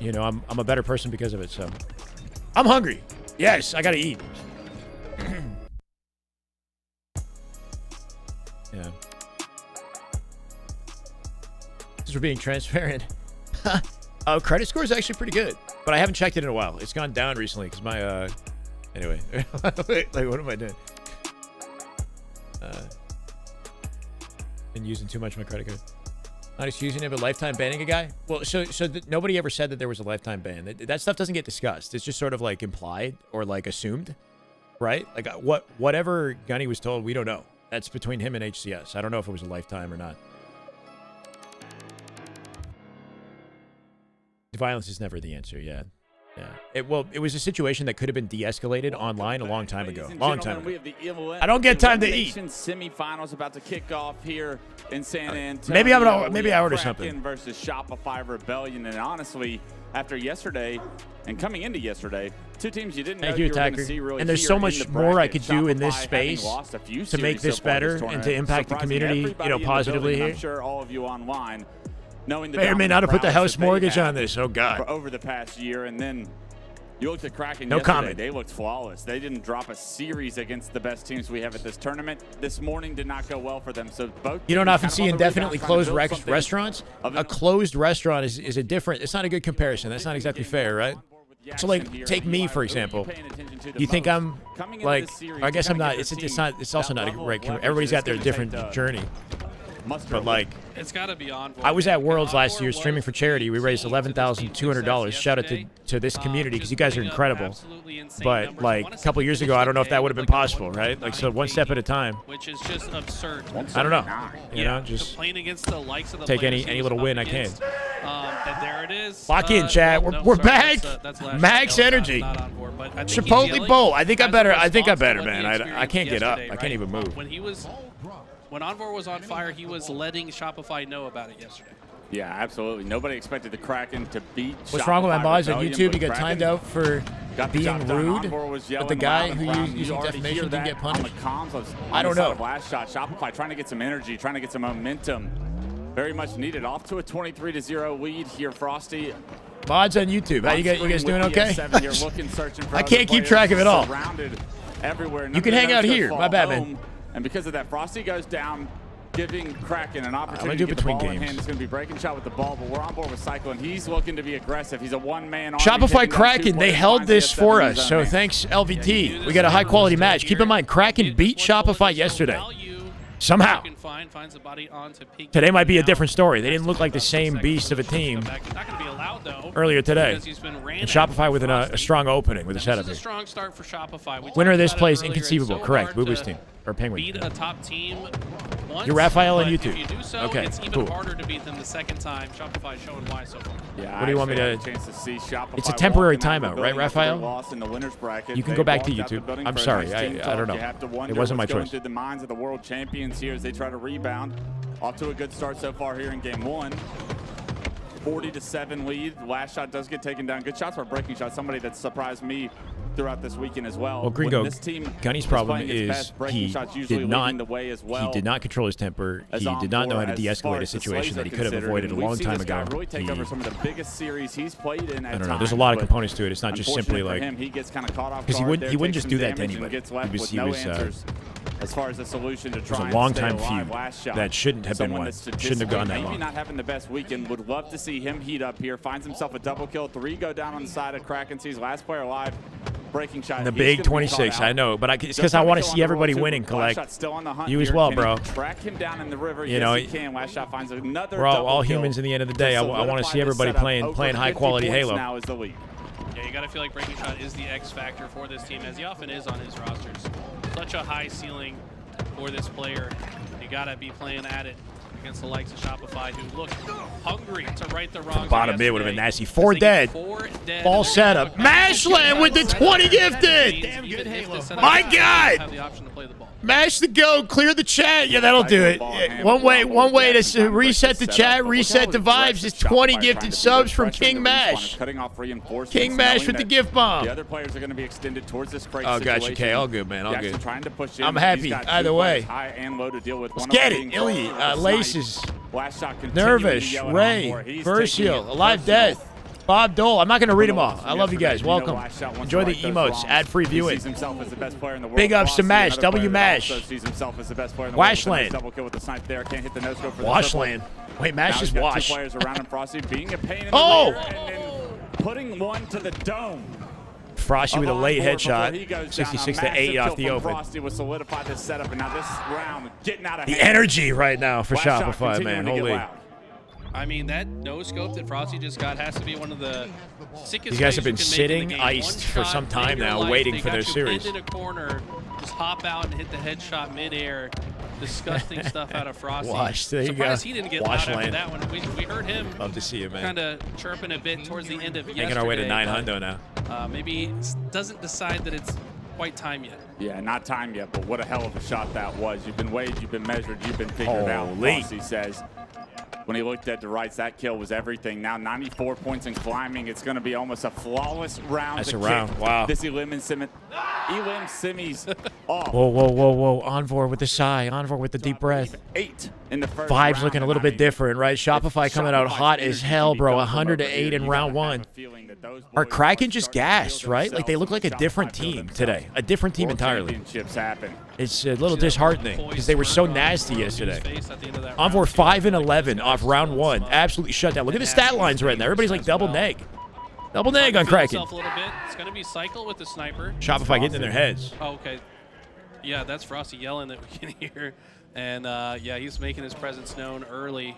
You know, I'm a better person because of it, so. I'm hungry. Yes, I gotta eat. Yeah. Just for being transparent. Credit score is actually pretty good, but I haven't checked it in a while. It's gone down recently because my, anyway. Like, what am I doing? Been using too much of my credit card. Not excusing it, but lifetime banning a guy? Well, so nobody ever said that there was a lifetime ban. That stuff doesn't get discussed. It's just sort of like implied or like assumed, right? Like whatever Gunny was told, we don't know. That's between him and HCS. I don't know if it was a lifetime or not. Violence is never the answer, yeah. Yeah. It was a situation that could have been de-escalated online a long time ago. Long time ago. I don't get time to eat. Semifinals about to kick off here in San Antonio. Maybe I order something. Versus Shopify Rebellion, and honestly, after yesterday and coming into yesterday, two teams you didn't know Thank you, you were going to Attacker. see really And there's here so in much the more I bracket. could do in this Shopify space having lost a few to make series this so far better tournament, and to impact the surprising community, everybody you know, in the positively building, here. I'm sure all of you online knowing the May or may dominant not have put the prowess house that they mortgage had on this. Oh, God. for over the past year, and then you looked at Kraken No yesterday. comment. They looked flawless. They didn't drop a series against the best teams we have at this tournament. This morning did not go well for them. So both You don't teams often kind of see on the indefinitely rebound, trying to closed build something restaurants. of A an- closed restaurant is a different. It's not a good comparison. That's not exactly fair, right? So, like, take me for example. You think I'm like? I guess I'm not. It's not. It's also not a right. Everybody's got their different journey. But like, it's got to be on. I was at Worlds last year streaming for charity. We raised $11,200. Shout out to this community because you guys are incredible. But like a couple years ago, I don't know if that would have been possible, right? Like, so one step at a time. Which is just absurd. I don't know. You know, just playing against the likes of the take any players little win I can. And there it is. Lock in, chat. We're back. Max energy. Chipotle Bowl. I think I better, man. I can't get up. I can't even move. When Envor was on fire, he was letting Shopify know about it yesterday. Yeah, absolutely. Nobody expected the Kraken to beat What's wrong with my Shopify mods on Rebellion, YouTube? but You get timed out for got the being job done. rude, Envor was but the yelling guy loud who and proud. used You already defamation hear didn't that get punished. on the comms of- I on don't the side know. of Last shot, Shopify trying to get some energy, trying to get some momentum. Very much needed. Off to a 23-0 lead here, Frosty. Mods on YouTube. How you guys doing? Okay. Looking, searching for I other can't keep players, track of it all. surrounded everywhere. You can hang out here. My bad, man. And because of that, Frosty goes down, giving Kraken an opportunity do to get the between ball in games. hand. It's going to be breaking shot with the ball, but we're on board with Cyclone. He's looking to be aggressive. He's a one-man army. Shopify Kraken, they held this for us, so thanks LVT. We got a high-quality match. Keep in mind, Kraken beat Shopify yesterday. Somehow. Today might be a different story. They didn't look like the same beast of a team earlier today. And Shopify with a strong opening with a setup here. Strong start for Shopify. Winner of this play is inconceivable. Correct. Boo Boo's team. Or Penguin. Beat a top team once, You're Raphael on but YouTube. If you do so, Okay, it's even cool. harder to beat them the second time. Shopify showing why so far. Yeah, What do you want me to? chance to see Shopify It's a temporary walking out of timeout, the right, building after their Raphael? loss in the winners bracket. You can They go back to walked out the YouTube. building I'm for a sorry. nice team I talk. don't know. You have to It wonder wasn't my what's going choice. through the minds of the world champions here as they try to rebound. Off to a good start so far here in game one. 40-7 lead. Last shot does get taken down. Good shots for breaking shots. Somebody that surprised me throughout this weekend as well. Well, Gringo, When this team Gunny's is problem playing its is best, breaking he shots usually did not leading the way as well. he did not control his temper. As He did not know how to Envor, as far de-escalate a as the situation slays that he are could have considered, avoided a and we've long seen time this guy ago. really take over some of the biggest series he's played in at I don't know. times, There's a lot of but components to it. It's not just simply unfortunately like for him, he gets kind of caught off because he guard wouldn't there, he wouldn't takes just some do that to damage and anybody. gets left He was with he no was answers as far as a solution to it was try a and long stay time alive. feud Last shot. that shouldn't have been Someone won. that Shouldn't have gone that maybe long. not having the best weekend. Would love to see him heat up here. Finds himself a double kill. 3 go down on the side of Kraken. Sees last player alive. Breaking shot. And the He's big gonna be caught 26, out. I know, but it's Just because I trying want to kill on see the everybody roll, too. winning. Last Collect. shot still on the hunt You as here. well, Can bro. he track him down in the river. You Yes, know, he can. Last shot finds another we're all double kill humans in the end of the day. I want to solidify see this everybody setup. playing Over high 50 quality points Halo. now is the lead. Yeah, you got to feel like breaking shot is the X factor for this team, as he often is on his rosters. Such a high ceiling for this player. You got to be playing at it against the likes of Shopify, who look hungry to right the wrongs. Bottom mid would have been nasty. 4 dead. Ball setup. Mashland with the 20 gifted. Damn good Halo. My God. Mash the go. Clear the chat. Yeah, that'll do it. One way to reset the chat, reset the vibes is 20 gifted subs from King Mash. King Mash with the gift bomb. The other players are going to be extended towards this crate Oh, gotcha, situation. K. All good, man. All Jackson good. trying to push in. I'm He's happy got either two way. players high and low to deal with. Let's One get of it. them Illy, being caught with a Laces, snipe. Last shot continuing to Nervish, yell at Ray, Envor. He's Versio, taking it Alive personal. Death, Bob Dole. I'm not going to read them all. I love you guys. Yesterday, Welcome. last shot wants Enjoy to the right those emotes. wrongs. Ad-free He viewing. sees himself as the best player in the world. Big ups to Frosty, Mash. another W player that Mash. also sees himself as the best player in the world. With a nice Washland. double kill with the snipe there. Can't hit the no scope for the Washland. triple. Wait, Mash Now is he's got Wash. 2 players around him. Frosty being a pain in the Oh! rear and then putting one to the dome. Frosty with a late headshot. 66 to 8 off the open. Frosty will solidify this setup, and now this round getting out of The hand. energy right now for Last shot Shopify, continuing man. to get Holy. loud. I mean, that no scope that Frosty just got has to be one of the sickest. These guys have plays been you can make in sitting the game. iced One for shot, some time take your now, life. waiting They for got their you series. pinned in a corner, just hop out and hit the headshot midair. Disgusting stuff out of Frosty. Wash, there you go. Surprised he didn't get loud after Washland. that one. We heard him. Love to see you, man. Kind of chirping a bit towards the end of yesterday. Making our way to 9 but, hundo now. Maybe doesn't decide that it's quite time yet. Yeah, not time yet, but what a hell of a shot that was. You've been weighed, you've been measured, you've been figured out, Holy. Frosty says. when he looked at the rights, that kill was everything. Now 94 points in climbing. It's going to be almost a flawless round. That's to a round. kick Wow. This Elim Simi's off. Whoa, whoa, whoa, whoa. Envor with the sigh. Envor with the deep breath. 8 in the first Vibes round, looking a little bit different, right? Shopify coming out hot as hell, bro. 100-8 in round 1. Are Kraken just gassed, right? Like they look like a different team today. A different team entirely. It's a little disheartening because they were so nasty yesterday. Envor 5-11 off round 1. Absolutely shut down. Look at the stat lines right now. Everybody's like double neg. Double neg on Kraken. A little bit. It's going to be Cycle with the sniper. Shopify getting in their heads. Oh, okay. Yeah, that's Frosty yelling that we can hear. And yeah, he's making his presence known early.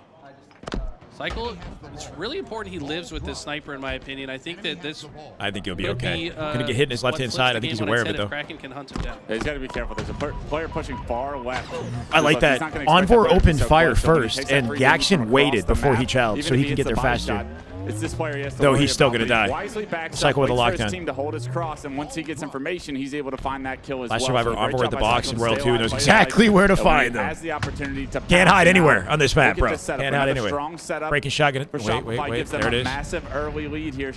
Cycle, it's really important he lives with this sniper, in my opinion. I think that this. I think he'll be okay. Gonna get hit in his left-hand side. I think he's aware of it, though. Kraken can hunt him down. Yeah, he's got to be careful. There's a player pushing far left. I like that. Envor opened fire first, and Yakshin waited before he challenged, so he can get there faster. It's this player he has to Though worry he's still about. gonna die. Wisely backs Cycle up, with a waits for his lockdown. team to hold his cross, and once he gets information, he's able to find that kill as Last well. survivor, So great Envor job at the by box, Cycle and Royal to 2 stay knows alive. exactly where to And when find he them. has the opportunity to Can't pass hide it anywhere out, on this map, look at bro. this setup. Can't hide Another anywhere. strong setup Breaking shotgun. for Wait, Shopify gives them there it a is. massive early lead here.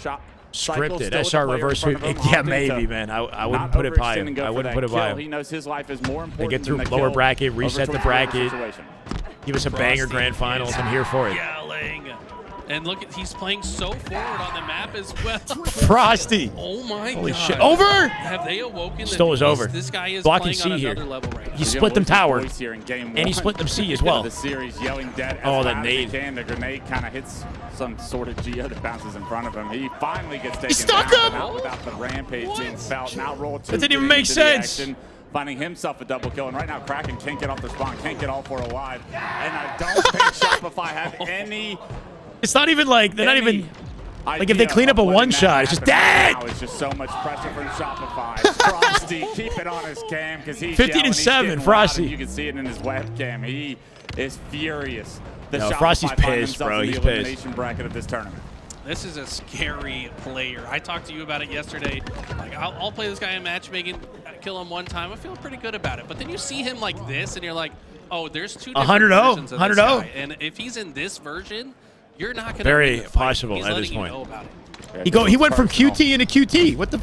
Scripted. SR reverse sweep. Yeah, maybe, man. I wouldn't put it by him. I wouldn't put it by him. He knows his life is more important. They get through than the lower kill bracket, over reset the 24 bracket. situation. Give us a banger grand finals. I'm here for it. Yelling. And look, he's playing so forward on the map as well. Frosty. Oh my Holy God. shit. Over. Have they awoken? Still is over. This guy is Blocking playing C on here. another level right now. He split them tower, and he one. split them C as well. The series yelling dead Oh, as that loud as he nade. can. The grenade kind of hits some sort of Geo that bounces in front of him. He finally gets taken stuck down, him! but not without the rampage being felt. Now roll 2. That didn't even getting make into the sense. action, finding himself a double kill. And right now, Kraken can't get off their spawn, can't get all 4 alive. And I don't think Shopify have any. It's not even like they're not even. Like if they clean up a one shot, it's just dead. Now it's just so much pressure from Shopify. Frosty, keep it on his cam because he's 15 yelling, and he's 7, getting Frosty. loud, and you can see it in his webcam. He is furious. The No, Shopify Frosty's find pissed, themselves bro. in the He's pissed. elimination bracket of this tournament. This is a scary player. I talked to you about it yesterday. Like, I'll play this guy in matchmaking, kill him one time. I feel pretty good about it. But then you see him like this, and you're like, oh, there's 2 different 100-0, versions of this 100-0. guy. And if he's in this version, you're not going to Very possible He's at letting this you point. know about it. He went from QT into QT. What the?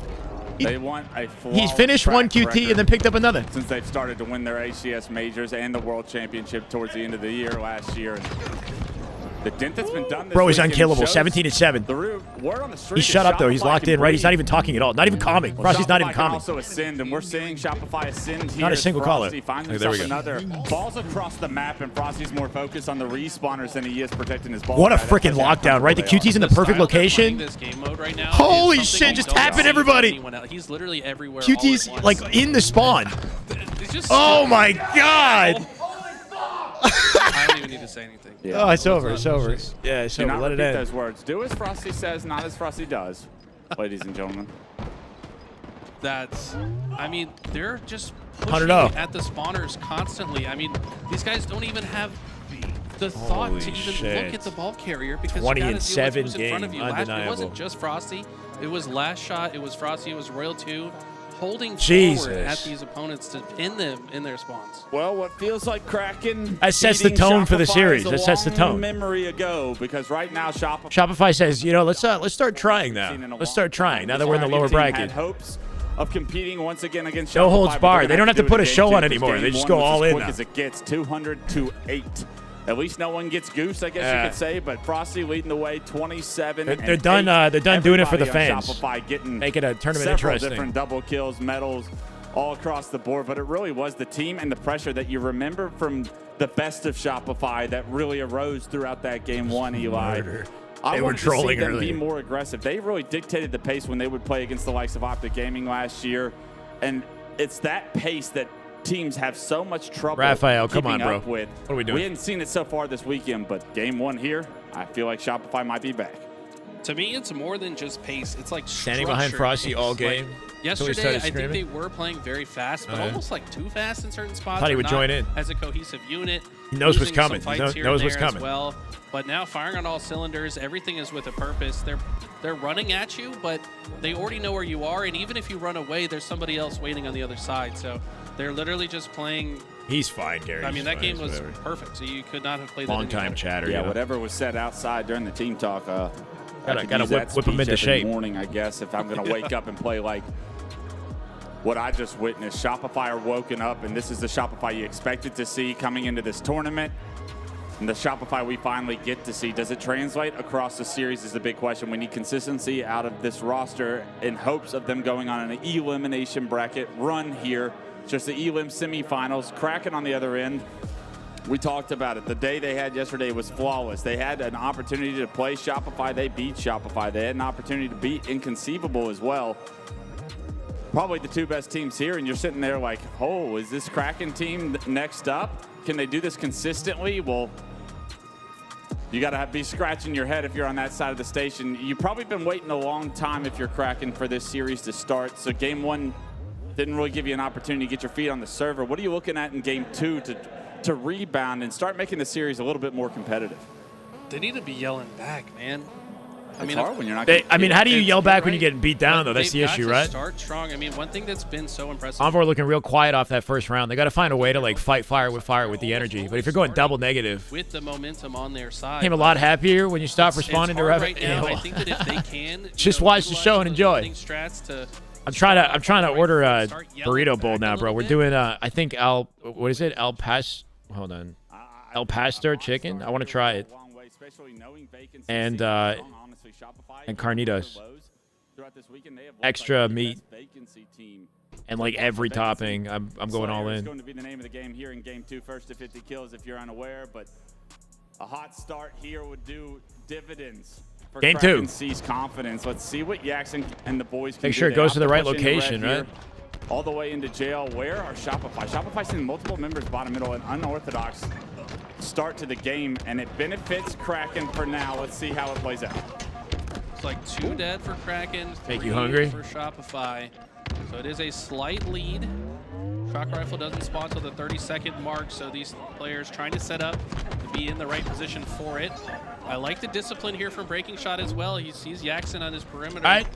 They want a He's finished one QT and then picked up another. Since they've started to win their ACS majors and the World Championship towards the end of the year last year. The dent that's been done this Bro, he's weekend unkillable. shows 17 and 7. word on the street He's is shut up though. He's Shopify locked can in, right? He's not breathe. even talking at all. Not even calming. Frosty's not even Shopify can calming. also ascend, and we're seeing Shopify ascend here. Not a as single caller. Frosty finds Okay, there we himself go. another. Balls across the map, and Frosty's more focused on the respawners than he is protecting his ball. What a guy. That's freaking how lockdown, right? The they are. QT's in the perfect location. This game mode right now Holy is shit, something just we don't tapping see everybody. anyone else. He's literally everywhere. QT's all at like once. in the spawn. It's just Oh my god. I don't even need to say anything. Oh, it's over. It's over. Yeah, it's Do over. not Let it repeat end. those words. Do as Frosty says, not as Frosty does, ladies and gentlemen. That's, I mean, they're just pushing 100-0. at the spawners constantly. I mean, these guys don't even have the thought Holy to even shit. look at the ball carrier because 20 you and gotta deal with 7 who's in front of game, you. It undeniable. wasn't just Frosty. It was last shot. It was Frosty. It was Royal 2. Holding Jesus. forward at these opponents to pin them in their spawns. Well, what feels like Kraken That sets the beating tone for the Shopify series. is a That sets the long tone. memory ago, because right now Shopify Shopify says, you know, let's start trying now. Let's start trying now that we're in the lower bracket. had hopes of competing once again against No Shopify, holds but barred. they're They gonna don't have to do put it a in show game on 2, anymore. 'cause They game just 1 go was all as in quick now. as it gets, 200-8. At least no one gets goose, I guess you could say, but Frosty leading the way, 27. They're done. They're done doing it for the Everybody on fans. Shopify getting Make it a tournament several interesting. different double kills, medals, all across the board. But it really was the team and the pressure that you remember from the best of Shopify that really arose throughout that game 1, Eli. I They were wanted trolling to see them early. be more aggressive. They really dictated the pace when they would play against the likes of Optic Gaming last year, and it's that pace that teams have so much trouble Raphael, come keeping on, bro. up with. What are we doing? We hadn't seen it so far this weekend, but game 1 here, I feel like Shopify might be back. To me, it's more than just pace. It's like Standing behind structured Frosty pace. all Like, game. yesterday, started I think screaming? they were playing very fast, but Oh, yeah. almost like too fast in certain spots. Thought he or would not join in. as a cohesive unit. He knows what's Losing some coming. He fights here knows and what's there as coming. well. But now firing on all cylinders, everything is with a purpose. They're running at you, but they already know where you are. And even if you run away, there's somebody else waiting on the other side. So they're literally just playing He's fine, Gary. I mean, that game was perfect, so you could not have played that long time chatter. Yeah, you know? whatever was said outside during the team talk. Gotta whip him into shape. Morning, I guess, if I'm gonna wake up and play like what I just witnessed. Shopify are woken up, and this is the Shopify you expected to see coming into this tournament. And the Shopify we finally get to see. Does it translate across the series is the big question. We need consistency out of this roster in hopes of them going on an elimination bracket run here. Just the elim semifinals. Kraken on the other end. We talked about it. The day they had yesterday was flawless. They had an opportunity to play Shopify. They beat Shopify. They had an opportunity to beat Inconceivable as well. Probably the two best teams here, and you're sitting there like, oh, is this Kraken team next up? Can they do this consistently? Well, you got to be scratching your head if you're on that side of the station. You've probably been waiting a long time if you're Kraken for this series to start. So game one didn't really give you an opportunity to get your feet on the server. What are you looking at in game two to rebound and start making the series a little bit more competitive? They need to be yelling back, man. I mean, hard when you're not. I mean, how do you yell back when you're getting beat down, though? That's the issue, right? Start strong. I mean, one thing that's been so impressive. Envoy looking real quiet off that first round. They got to find a way to like fight fire with the energy. But if you're going double negative, with the momentum on their side, became a lot happier when you stop responding to right now. I think that if they can, just watch the show and enjoy. I'm trying to order a burrito bowl now, bro. We're doing I think El Pastor chicken. I want to try it. And carnitas. Extra meat. And like every topping, I'm going all in. It's going to be the name of the game here in game two. First to 50 kills if you're unaware, but a hot start here would do dividends. For game two. Sees confidence. Let's see what Jackson and the boys can make sure it goes to the right location, right? All the way into jail. Where are Shopify? Shopify seeing multiple members bottom middle, and unorthodox start to the game, and it benefits Kraken for now. Let's see how it plays out. It's like 2 dead for Kraken, make you hungry for Shopify. So it is a slight lead. Shock Rifle doesn't spawn till the 30-second mark, so these players trying to set up to be in the right position for it. I like the discipline here from Breaking Shot as well. He sees Jackson on his perimeter. All right.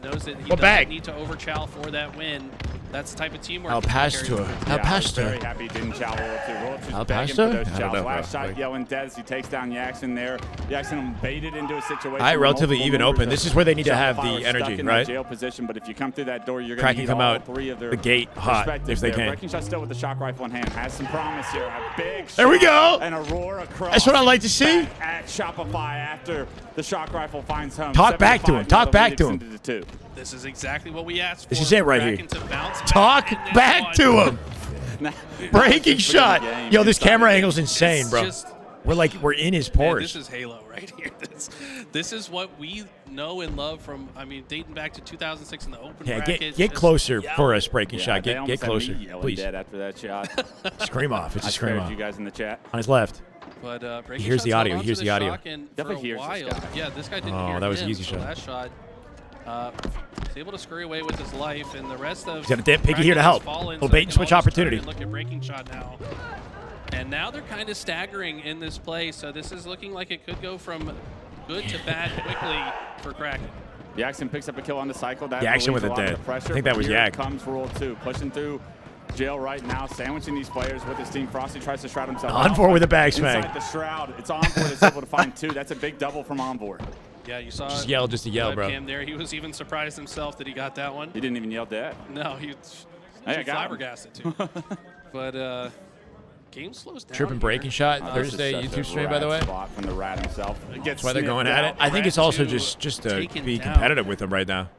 Knows that he doesn't need to overchow for that win. That's the type of teamwork. El Pastor. Very happy he didn't chow Roll. El Pastor? Last shot yelling dead as he takes down Jackson there. Jackson baited into a situation. All right, relatively even open. This is where they need to have the energy, right? Jail position, but if you come through that door, you're Kraken going to come out the gate hot if they can. Breaking Shot still with the shock rifle in hand. Has some promise here. A big shot. There we go. And a roar across. That's what I like to see. At Shopify after the shock rifle finds home. Talk back to him. Talk back to him. This is exactly what we asked for. This is it right here. Talk back to him. Breaking Shot. Yo, this camera angle's insane, bro. We're in his pores. This is Halo right here. This is what we know and love from, I mean, dating back to 2006 in the open bracket. Get closer for us, Breaking Shot. Get closer, please. Dead after that shot. Scream off. It's a scream off. You guys in the chat. On his left. But he hears the audio. He hears the audio. Definitely hears this guy. Yeah, this guy didn't hear him. Oh, that was an easy so shot. That shot. He's able to scurry away with his life, and the rest of. He's got a dip. Piggy here to help. Little bait and switch opportunity. Look at Breaking Shot now. And now they're kind of staggering in this play, so this is looking like it could go from good to bad quickly for Kraken. Jackson picks up a kill on the cycle. That Jackson with a dead. I think that was Yak. Comes Roll 2, pushing through jail right now, sandwiching these players with his team. Frosty tries to shroud himself. Envoy with a bag smack. Inside the shroud. It's Envoy that's able to find 2. That's a big double from Envoy. Yeah, you saw just to yell, bro. Cam there. He was even surprised himself that he got that one. He didn't even yell dead. No, he flabbergasted too. But game slows down. Tripping Breaking Shot Thursday YouTube stream, by the way. From the rat himself. That's why they're going at it. I think it's also just to be competitive with him right now.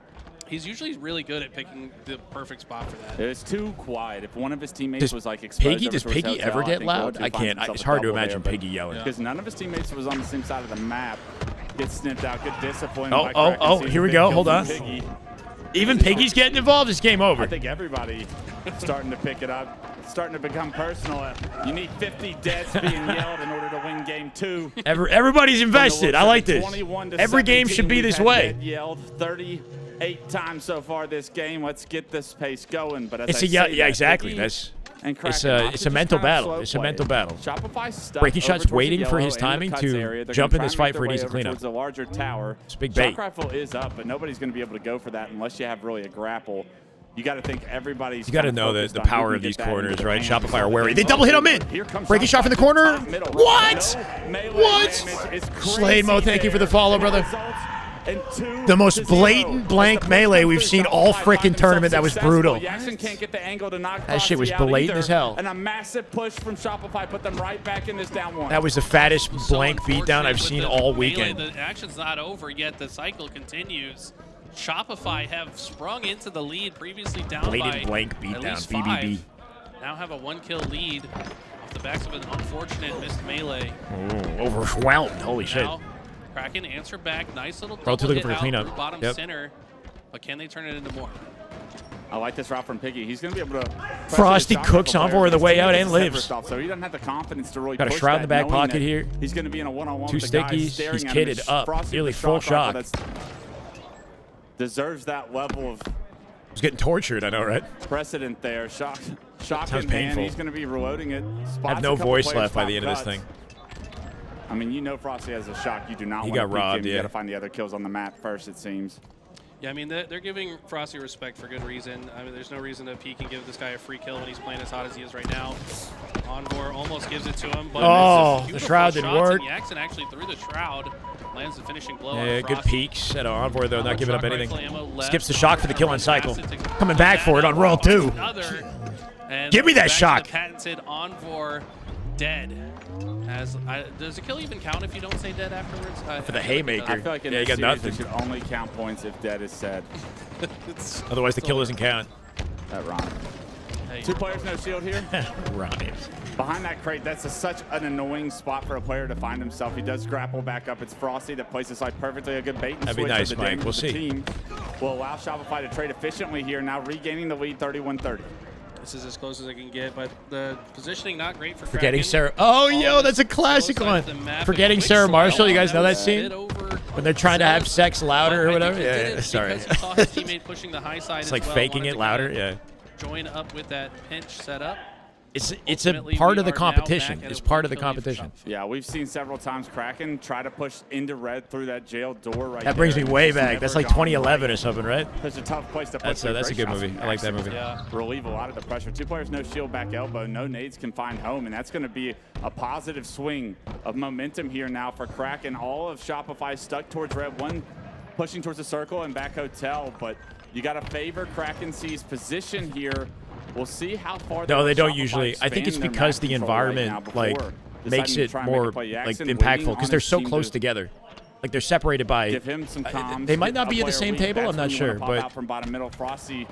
He's usually really good at picking the perfect spot for that. It's too quiet. If one of his teammates was like exposed, does Piggy ever get loud? I can't. It's hard to imagine Piggy yelling. Because none of his teammates was on the same side of the map. Gets snipped out. Good discipline. Oh, here we go. Hold on. Even Piggy's getting involved. It's game over. I think everybody starting to pick it up. It's starting to become personal. You need 50 deads being yelled in order to win game 2. Everybody's invested. I like this. Every game should be this way. Yelled 38 times so far this game. Let's get this pace going. But it's exactly. It's a mental battle. It's a mental battle. Breaking Shot's waiting for his timing to jump in this fight for an easy cleanup. The larger tower. It's big bait. Shock rifle is up, but nobody's going to be able to go for that unless you have really a grapple. You got to think everybody's. You got to know the power of these corners, right? Shopify are wary. They double hit him in. Breaking shot from the corner. What? What? Slade Mo, thank you for the follow, brother. The most blatant blank melee we've seen all freaking tournament. That was brutal. That shit was blatant as hell. And a massive push from Shopify put them right back in this down one. That was the fattest blank beatdown I've seen all weekend. The action's not over yet. The cycle continues. Shopify have sprung into the lead, previously down Blatant by blank beatdown, at least BBB. 5. Now have a 1-kill lead off the backs of an unfortunate missed melee. Overwhelmed. Holy shit. Now, Kraken answer back. Nice little Bro, too looking for a cleanup. through bottom Yep. center. But can they turn it into more? I like this route from Piggy. He's going to be able to. Frosty cooks Envoy the way out and lives. So he doesn't have the confidence to really. Got a push shroud in the that, back knowing pocket that here. He's going to be in a one-on-one. Two with the guy stickies. staring He's at him. kitted up. Frosty Nearly with the full shock shock. rifle deserves that level of. He's getting tortured, I know, right? Precedent there. Shock Sounds in hand. painful. He's going to be reloading it. Have no voice left by the end of this thing. I mean, you know Frosty has a shock. You do not He want to got robbed, You yeah. got to find the other kills on the map first, it seems. Yeah, I mean, they're giving Frosty respect for good reason. I mean, there's no reason to peek and give this guy a free kill when he's playing as hot as he is right now. Envor almost gives it to him, but the shroud didn't work. Jackson actually through the shroud lands the finishing blow. Yeah, on good Frosty. peeks at Envoy, though, not giving up Shock anything. rifle ammo left. Skips the shock for the kill on cycle. Coming back for it on Royal 2. Give me that back to shock. the patented Envor dead. Does a kill even count if you don't say dead afterwards? For the haymaker. I feel like in Yeah, you this got series, nothing. it should only count points if dead is said. Otherwise, the kill doesn't count. That rhymes. Two players, no shield here. Rhymes. Behind that crate, that's such an annoying spot for a player to find himself. He does grapple back up. It's Frosty that places like perfectly a good bait and That'd be switch nice, of the Mike. damage We'll of the see. team will allow Shopify to trade efficiently here, now regaining the lead 31-30. This is as close as I can get, but the positioning not great for Forgetting Kraken. Sarah. Oh, yo, that's a classic one. Forgetting Sarah Marshall. You guys know that scene? When they're trying to have sex louder or whatever? Yeah, sorry. Because he saw his teammate pushing the high side It's as like well, faking wanted it to louder. kinda Yeah. Join up with that pinch setup. It's a Ultimately, part we of the are now competition. back at It's a part of the 1 kill lead for competition. Yeah, we've seen several times Kraken try to push into red through that jail door right That brings me there. way It's back. never That's like gone 2011 right. or something, right? It's a tough place to push. That's a good movie. I like that movie. Yeah. Relieve a lot of the pressure. Two players, no shield, back elbow. No nades can find home, and that's going to be a positive swing of momentum here now for Kraken. All of Shopify stuck towards red. One pushing towards the circle and back hotel, but you got to favor Kraken C's position here. We'll see how far. No, they don't Shopify usually. I think it's expand their because map the control right environment now like before makes deciding to it try and make a more play. like Jackson impactful waiting because on they're his so team close to together. Like they're separated by. give him some comms. They might not get be a at the player same weak. table. That's I'm not when you sure, wanna pop but out from bottom middle, Frosty.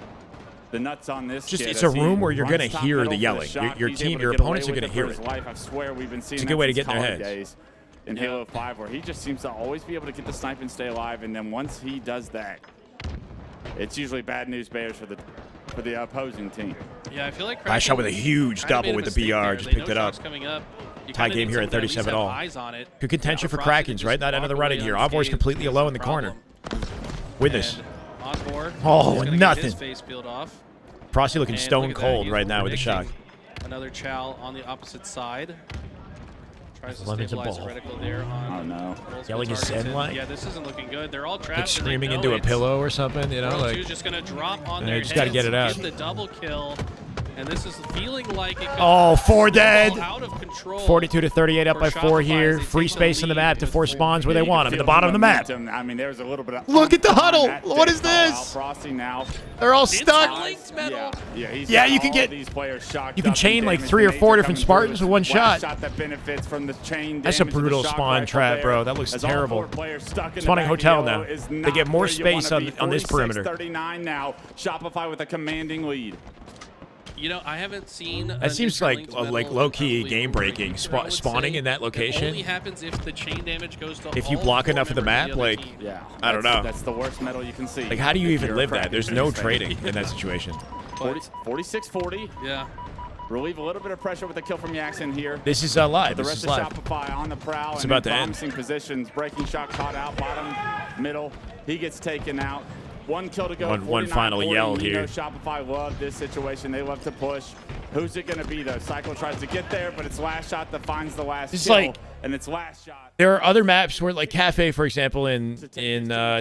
The nuts on this. Just kid, it's a as he room where you're runs gonna top hear middle the for yelling. shot. Your He's team, able your to get opponents away are gonna with it hear for it. his life. I swear we've been seeing It's a that good way to since get in their college heads. days in Halo 5, where he just seems to always be able to get the snipe and stay alive. And then once he does that, it's usually bad news bears for the opposing team. Yeah, I feel like I shot with a huge double with the BR. Just picked it up. Tie game here at 37 all. Good contention for Krakens, right? Not another running here. Envoy's completely alone in the corner. Witness. Oh, nothing. Frosty looking stone cold right now with the shock. Another Chow on the opposite side. Tries to Lemon's a stabilize ball. Reticle there on multiple Yelling his targets, Zen and like? yeah, this isn't looking good. They're all trapped. Like screaming into a pillow or something, you know? World Like, 2's just gonna drop on yeah, their just gotta get it out. Get the double kill, and this is feeling like it could oh, 4 dead. out of control. 42 to 38 up for by 4 Shopify here. as they Free take the space on the lead. map to force spawns where they want them, in the Feel bottom of the map. momentum. I mean, there's a little bit of. Look at the huddle. that What dead is call out. this? Frosty now. They're all stuck. Yeah, you can get. these players shocked You can up chain and like damaged. 3 or The 4 nades are different coming Spartans through. with one Last shot. that benefits from the chain. That's a damage of the brutal shock spawn rifle trap, there. bro. That looks As all terrible. 4 players stuck in Spawning the back hotel yellow now. is They not get more where you wanna space be. on this perimeter. 46-39 now. Shopify with a commanding lead. You know, I haven't seen. That seems like low-key game-breaking. Spawning in that It only location. happens if the chain damage goes to If you all block 4 enough of the members map, other like, team. Yeah, I don't know. That's the worst metal you can see. Like, how do you if even you're live a that? There's Kraken no fan. trading in that situation. 46-40. Yeah. Relieve a little bit of pressure with the kill from Jackson here. This is live. The This rest is live. of Shopify on the prowl. It's and about in to end. promising positions. Breaking shot caught out. Bottom, middle. He gets taken out. 1 kill to go. One final 49-40. yell You know here. Shopify love this situation. They love to push. Who's it going to be, though? Cycle tries to get there, but it's last shot that finds the last It's kill. like And it's last shot. There are other maps where, like Cafe, for example, in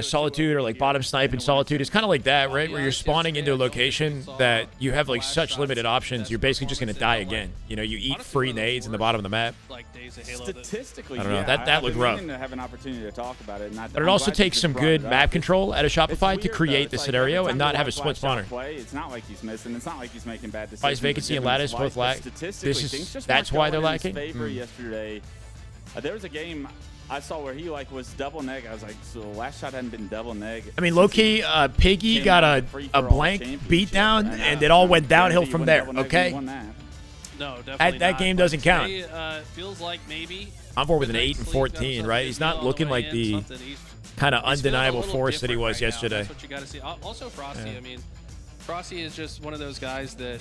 Solitude, or like Bottom Snipe in Solitude, it's kind of like that, right? Where you're spawning into a location that you have like such limited options, you're basically just going to die again. You know, you eat free nades in the bottom of the map. Statistically, I don't know. yeah, That looked rough. I didn't have an opportunity to talk about it. But it also takes some good map control out of Shopify to create the scenario and not have a split spawner. It's not like he's missing. It's not like he's making bad decisions. Vice Vacancy and Lattice both lack. That's why they're lacking. Yesterday. There was a game I saw where he like was double neg. I was like, so the last shot hadn't been double neg. I mean, low-key, Piggy got a blank beatdown, and it all went downhill from there, okay? No, definitely that game doesn't count. Feels like maybe I'm bored with an 8 and 14, right? He's not looking like the kind of undeniable force that he was yesterday. That's what you got to see. Also, Frosty, I mean, Frosty is just one of those guys that...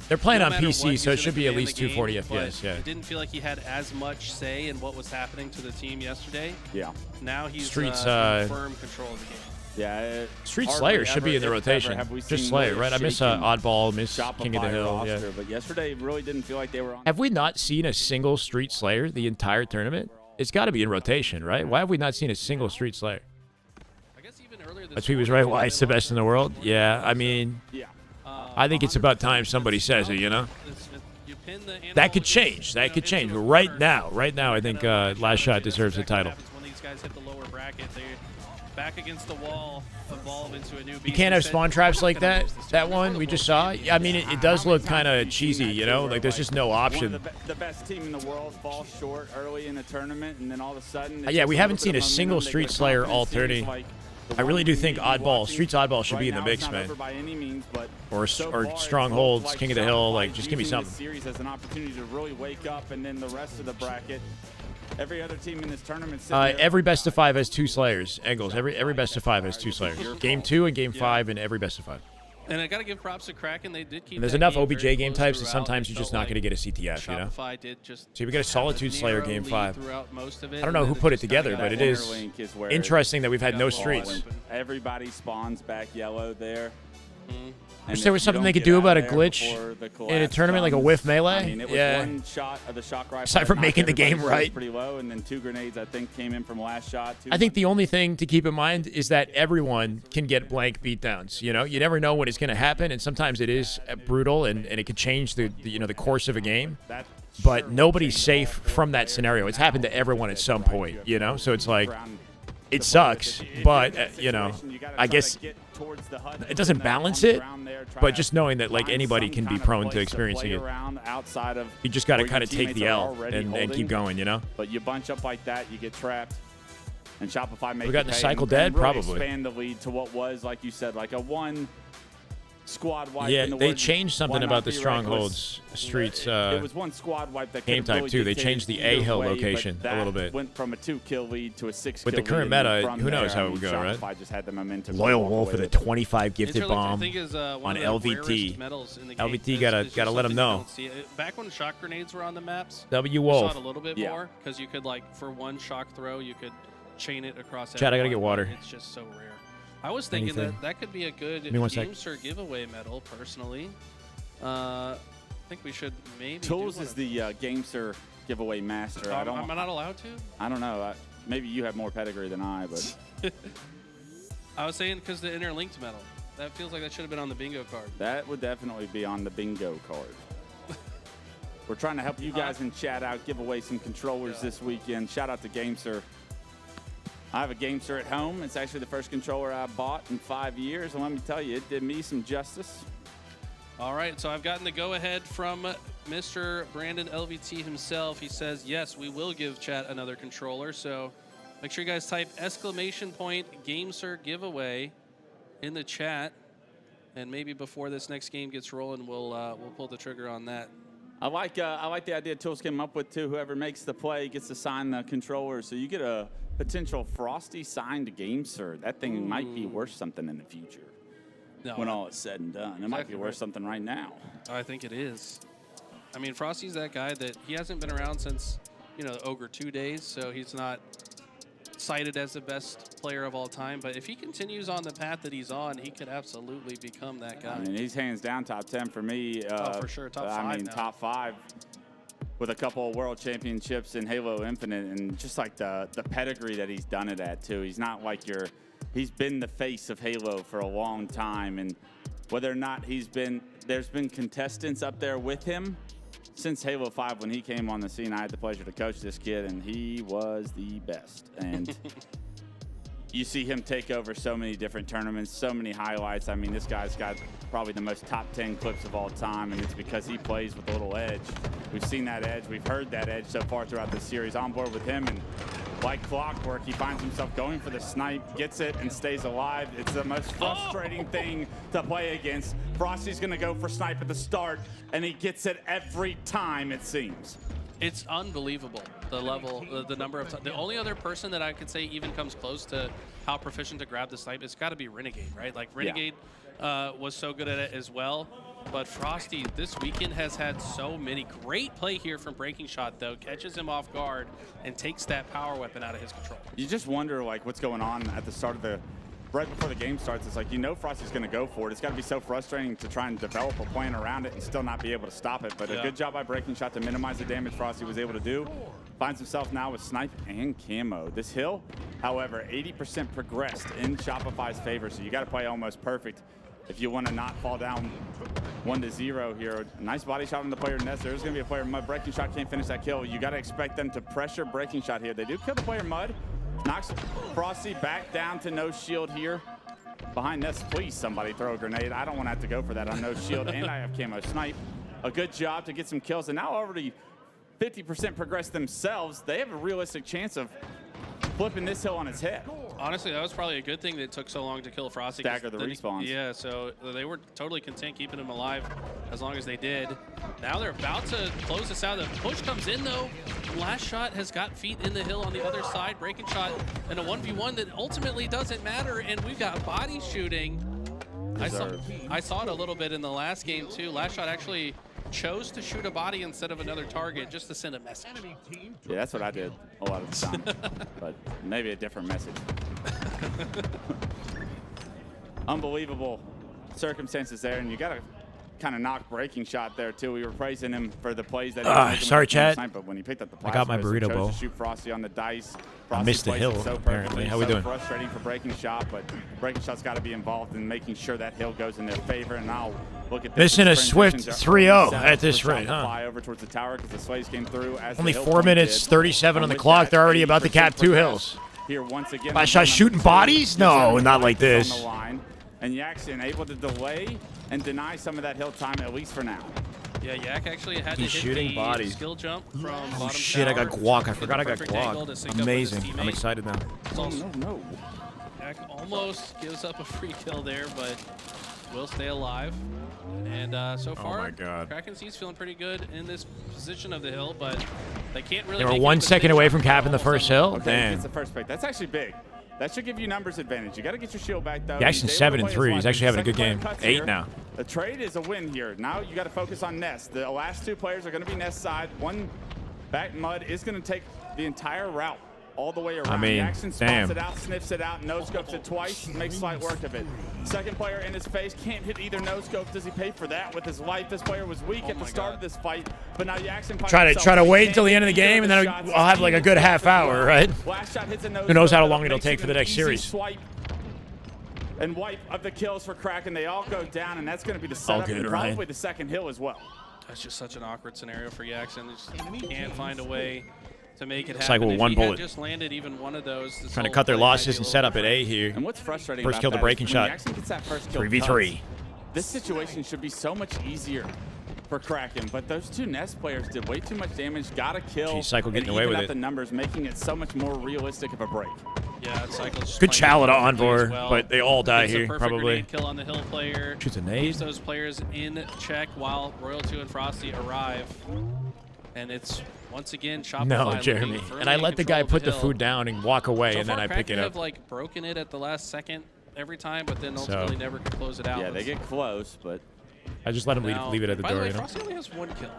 They're playing on PC, so it should be at least 240 FPS, yeah. It didn't feel like he had as much say in what was happening to the team yesterday. Yeah. Now he's Streets, in firm control of the game. Yeah. Street Slayer should be in the rotation. Just Slayer, right? I miss Oddball, miss King of the Hill. Roster, but yesterday really didn't feel like they were on. Have we not seen a single Street Slayer the entire tournament? It's got to be in rotation, right? Why have we not seen a single Street Slayer? I guess even earlier this tweet was right. Why is the best in the world? Yeah, I mean, I think it's about time somebody says it, you know? That could change. That could change. But right now, I think Last Shot deserves the title. When these guys hit the lower bracket, they're back against the wall, evolve into a new beast. You can't have spawn traps like that. That one we just saw. I mean, it does look kind of cheesy, you know? Like there's just no option. The best team in the world falls short early in the tournament, and then all of a sudden. Yeah, we haven't seen a single Street Slayer all tourney. I really do think Streets Oddball should be in the mix, man. Or Strongholds, King of the Hill, like just give me something. Series has an opportunity to really wake up, and then the rest of the bracket. Every other team in this tournament. Every best of 5 has 2 Slayers. Engels. Every best of 5 has 2 Slayers. Game 2 and Game 5 and every best of 5. And I got to give props to Kraken. They did keep. And there's enough OBJ game types that sometimes you're just not going to get a CTF, you know? So we got a Solitude Slayer Game 5. I don't know who put it together, but it is interesting that we've had no streets. Everybody spawns back yellow there. Wish there was something they could do about a glitch in a tournament, like a whiff melee. I mean, it was one shot of the shock rifle. Aside from making the game right. Pretty low, and then 2 grenades, I think, came in from last shot. I think the only thing to keep in mind is that everyone can get blank beatdowns. You know, you never know when it's going to happen, and sometimes it is brutal, and it could change the course of a game. But nobody's safe from that scenario. It's happened to everyone at some point. You know, so it's like it sucks, but you know, I guess it doesn't balance it. But just knowing that like anybody can be prone to experiencing it, you just got to kind of take the L and keep going, you know. But you bunch up like that, you get trapped. And Shopify makes we got the cycle dead, really probably expand the lead to what was, like you said, like a one squad wipe. Yeah, they changed something about the Strongholds Streets it was one squad wipe that game type too. They changed the A hill location a little bit. Went from a 2-kill lead to a 6-kill with the current meta. Who knows how it would go, right? Shopify just had the momentum. Loyal Wolf with a 25 gifted bomb on LVT. LVT gotta let them know. Back when shock grenades were on the maps, W Wolf. saw it a little bit more because you could like for one shock throw you could chain it across. Chad, I gotta get water. It's just so rare. I was thinking that could be a good GameSir giveaway medal, personally. I think we should maybe Tools is the GameSir giveaway master. Am I not allowed to? I don't know. Maybe you have more pedigree than I, but... I was saying because the interlinked medal. That feels like that should have been on the bingo card. That would definitely be on the bingo card. We're trying to help you guys in chat out, give away some controllers this weekend. Shout out to GameSir. I have a GameSir at home. It's actually the first controller I bought in 5 years, and let me tell you, it did me some justice. All right, so I've gotten the go-ahead from Mr. Brandon LVT himself. He says, yes, we will give chat another controller, so make sure you guys type !GameSir giveaway in the chat, and maybe before this next game gets rolling, we'll pull the trigger on that. I like the idea Tools came up with, too. Whoever makes the play gets to sign the controller, so you get a potential Frosty signed GameSir. That thing might be worth something in the future. No, when all is said and done. It might be worth something right now. I think it is. I mean, Frosty's that guy that he hasn't been around since, the Ogre 2 days, so he's not cited as the best player of all time. But if he continues on the path that he's on, he could absolutely become that guy. I mean, he's hands down top 10 for me. For sure, top 5 I mean, now. top 5. with a couple of world championships in Halo Infinite, and just like the pedigree that he's done it at too. He's not like he's been the face of Halo for a long time, and whether or not there's been contestants up there with him since Halo 5 when he came on the scene. I had the pleasure to coach this kid, and he was the best. And you see him take over so many different tournaments, so many highlights. I mean, this guy's got probably the most top 10 clips of all time, and it's because he plays with a little edge. We've seen that edge. We've heard that edge so far throughout the series. On board with him, and like clockwork, he finds himself going for the snipe, gets it, and stays alive. It's the most frustrating thing to play against. Frosty's going to go for snipe at the start, and he gets it every time, it seems. It's unbelievable, the level, the number of times. The only other person that I could say even comes close to how proficient to grab the snipe, it's got to be Renegade, right? Like, Renegade was so good at it as well. But Frosty this weekend has had so many. Great play here from Breaking Shot, though. Catches him off guard and takes that power weapon out of his control. You just wonder, like, what's going on at the start of right before the game starts. It's like, you know Frosty's going to go for it. It's got to be so frustrating to try and develop a plan around it and still not be able to stop it. But a good job by Breaking Shot to minimize the damage Frosty was able to do. Finds himself now with snipe and camo. This hill, however, 80% progressed in Shopify's favor, so you got to play almost perfect if you want to not fall down 1-0 here. Nice body shot on the player Nest. There's going to be a player Mud. Breaking Shot can't finish that kill. You got to expect them to pressure Breaking Shot here. They do kill the player Mud. Knocks Frosty back down to no shield here. Behind Nest, please somebody throw a grenade. I don't want to have to go for that on no shield, and I have camo snipe. A good job to get some kills, and now already 50% progressed themselves. They have a realistic chance of flipping this hill on its head. Honestly, that was probably a good thing that it took so long to kill Frosty. Stagger the respawns. Yeah, so they were totally content keeping him alive as long as they did. Now they're about to close this out. The push comes in, though. Last Shot has got feet in the hill on the other side. Breaking Shot in a 1v1 that ultimately doesn't matter, and we've got body shooting. I saw it a little bit in the last game, too. Last Shot actually chose to shoot a body instead of another target just to send a message. Yeah, that's what I did a lot of the time, but maybe a different message. Unbelievable circumstances there, and you got to kind of knock Breaking Shot there too. We were praising him for the plays that he was making. Sorry, Chad. But when he picked up the I got my burrito bowl. Shoot Frosty on the dice. I missed the hill, so apparently. How we doing? Frustrating for Breaking Shot, but Breaking Shot's got to be involved in making sure that hill goes in their favor. And now look at this. Missing a swift 3-0 at this rate, huh? Fly over towards the tower because the Sways came through. As only 4 minutes, 37 on the clock. They're already about to cap 2 hills. Here once again. By Shot shooting bodies? No, not like this. And Yakson able to delay and deny some of that hill time, at least for now. Yeah, Yak actually had He's to hit shooting the bodies. skill jump from bottom Oh, shit, tower. I got guac. I forgot I got Perfect angle to sync guac. up with his Amazing. I'm teammate. excited now. No. Yak almost gives up a free kill there, but will stay alive. And so far, my God. Kraken C's feeling pretty good in this position of the hill, but they can't really. They were make 1 it second away from capping the first hill. Okay, Damn. gets the first pick. That's actually big. That should give you numbers advantage. You got to get your shield back, though. Jackson's 7-3. He's actually having a good game. 8 now. The trade is a win here. Now you got to focus on Nest. The last 2 players are going to be Nest side. One back Mud is going to take the entire route all the way around. I mean, Jackson damn. spots it out, sniffs it out, no-scopes it twice, makes slight work of it. Second player in his face, can't hit either no-scope. Does he pay for that with his life? This player was weak at the start of this fight, but now Jackson Try to wait until the end of the game, and then I'll have like a good half hour, right? Last shot hits a Who knows how long it'll take for the next series. Swipe and wipe of the kills for Kraken. They all go down, and that's going to be the setup, good, and probably Ryan. the second hill as well. That's just such an awkward scenario for Jackson. They just can't find a way to make it It's like happen. with If one he had bullet. just landed even one of those, this Trying to whole cut their play might losses be a and set little up at A here. And what's frustrating First about kill the that Breaking is when Shot. Jackson gets that first kill 3v3. this situation should be so much easier for Kraken, but those 2 Nest players did way too much damage, got a kill, Cycle getting and away even with out it. the numbers, making it so much more realistic of a break. Yeah, Cycle's Good playing Chala to perfectly Envor, as well. but they all die Gets a here, perfect probably. grenade kill on the hill player. Shoots a nade. Leaves those players in check while Royal 2 and Frosty arrive. And it's once again Shopify. No, looking Jeremy. firmly And I in let the control guy of put the hill. food down and walk away, So and then far, I pick it Kraken up. have like broken it at the last second every time, but then ultimately never could close it out. Yeah, they get close, but I just let him Now, leave it at the by door, the way, you know? Frosty only has 1 kill,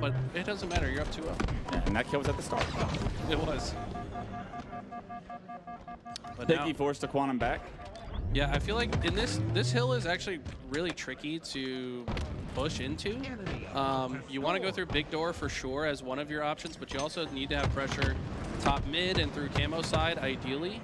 but it doesn't matter. You're up 2-0. yeah, and that kill was at the start. It was. But Picky now, forced to quantum back. yeah, I feel like in this hill is actually really tricky to push into. You want to go through big door for sure as one of your options, but you also need to have pressure top mid and through camo side, ideally.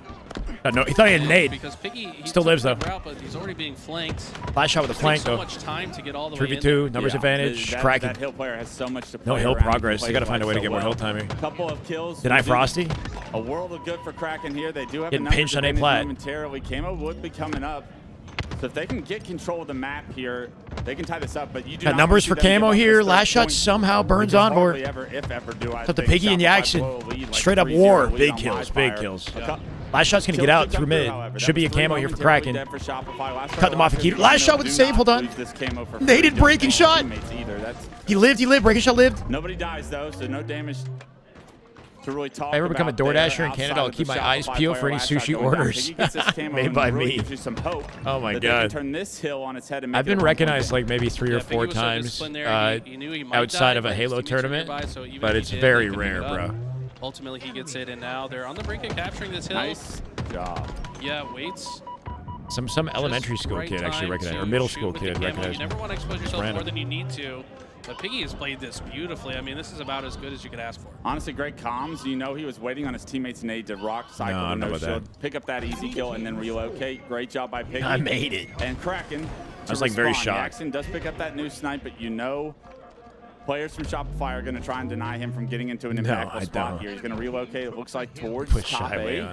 No, he thought he had an nade. Because Piggy still lives though. Route, but he's already being flanked. Last shot with a flank so though. Much time to get all the way in 3v2, numbers advantage, Kraken. That hill player has so much to play No hill around. progress. They got to find a way to get more hill timing. Couple of kills. Deny Frosty. A world of good for Kraken here. They do have Getting a pinched on A plat. momentarily. Camo would be coming up. So if they can get control of the map here, they can tie this up. But you do Got numbers for camo here. Last shot somehow burns on board. Got the Piggy and Yaxon. Straight up war. Big kills. Big kills. Last shot's going to get out through mid. Should be a camo here for Kraken. Cut them off a Keto. Last shot with the save. Hold on. Naded breaking shot. He lived. Breaking shot lived. Nobody dies, though, so no damage to really talk If I ever become a DoorDasher in Canada, I'll keep my eyes peeled for any sushi orders made by me. Oh my god. I've been recognized like maybe 3 or 4 times outside of a Halo tournament, but it's very rare, bro. Ultimately, he gets it, and now they're on the brink of capturing this hill. Nice job. Yeah, waits. Some elementary school kid actually recognized, or middle school kid recognized. You never want to expose yourself more than you need to. But Piggy has played this beautifully. I mean, this is about as good as you could ask for. Honestly, great comms. You know he was waiting on his teammates' nade to rock, cycle, I don't know about shield, pick up that easy kill, and then relocate. Great job by Piggy. I made it. And Kraken. I was like very shocked. Jackson does pick up that new snipe, but you know players from Shopify are going to try and deny him from getting into an impactful spot here. He's going to relocate, it looks like, towards top A.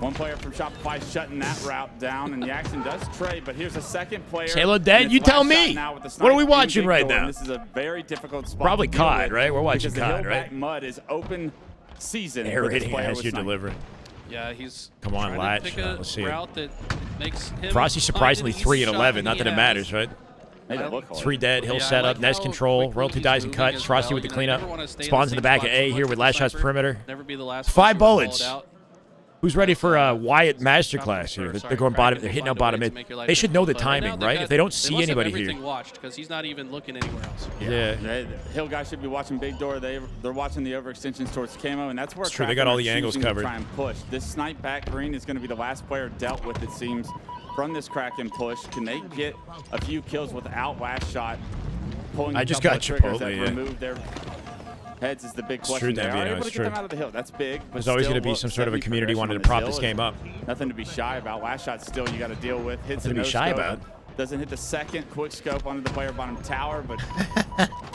One player from Shopify shutting that route down, and Jackson does trade, but here's a second player. Halo dead? You tell me. What are we watching right now? This is a very difficult spot. Probably COD, right? We're watching COD, right? Mud is open season. Air rating as you're delivering. Yeah, he's come on, Latch. Let's see it. Frosty surprisingly 3 and 11. Not that it matters, right? 3 dead, hill set up, nest control, royalty dies and cuts, Frosty with the cleanup, spawns in the back of A here with last shot's perimeter. 5 bullets. Who's ready for a Wyatt masterclass here? They're going bottom. They're hitting out bottom mid. They should know the timing, right? If they don't see anybody here. Because he's not even looking anywhere else. Yeah. Hill guys should be watching big door. They're watching the overextensions towards camo, and that's where it's true. They got all the angles covered. Try and push. This snipe back green is going to be the last player dealt with, it seems, from this Kraken push. Can they get a few kills without last shot? I just got Chipotle. Remove their heads is the big question. They are able to get them out of the hill. That's big. There's always going to be some sort of a community wanting to prop this game up. Nothing to be shy about. Last shot still you got to deal with. Hits Nothing to be shy about. Doesn't hit the second quick scope onto the player bottom tower, but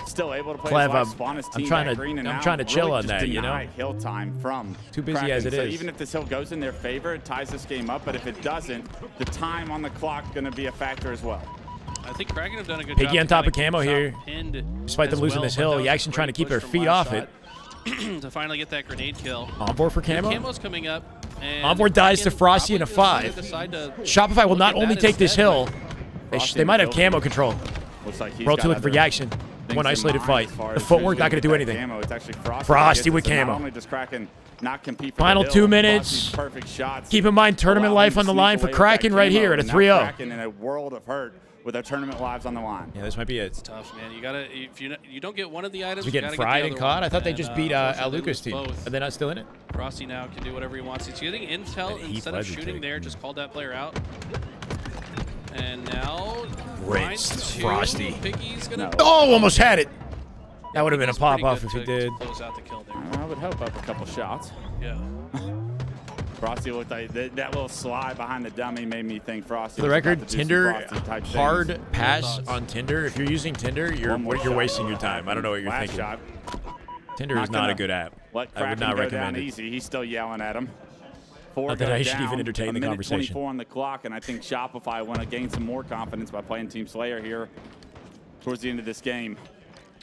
still able to play Clev, his spawn his team I'm trying green, and I'm trying to chill really on that, you know. Hill time from too busy Kraken. as it so is. Even if this hill goes in their favor, it ties this game up. But if it doesn't, the time on the clock going to be a factor as well. I think Kraken have done a good Piggy job. on top of camo here. Despite them losing this hill, Yaxon trying to keep their feet off it. To finally get that grenade kill. On board for camo. Camo's coming up. Onboard dies to Frosty in a 5. Shopify will not only take this hill, they might have camo control. Looks like Royalty looking for Yaxon. One isolated fight. The footwork not going to do anything. It's actually Frosty with Not camo. only does Kraken not compete for Final the 2 hill, minutes. Perfect shots. Keep in mind, tournament life on the line for Kraken right here at a 3-0. Kraken in a world of hurt with their tournament lives on the line. Yeah, this might be it. It's tough, man. You gotta if you don't get one of the items. We getting fried and caught. I thought they just beat Aluka's team. Are they not still in it? Frosty now can do whatever he wants. He's getting intel instead of shooting there. Just called that player out. And now rinsed Frosty. Piggy's gonna Oh, almost had it. That would have been a pop off if he did. Close out the kill there. I would hope up a couple shots. Yeah. Frosty looked like that little slide behind the dummy made me think Frosty. For the record, was about to do Tinder, some Frosty-type hard things. pass on Tinder. If you're using Tinder, you're wasting your time. I don't know what you're thinking. Shot. Tinder is not a good app. I would not recommend it. Easy. He's still yelling at him. Not that I should even entertain the conversation. 24 on the clock, and I think Shopify want to gain some more confidence by playing Team Slayer here towards the end of this game.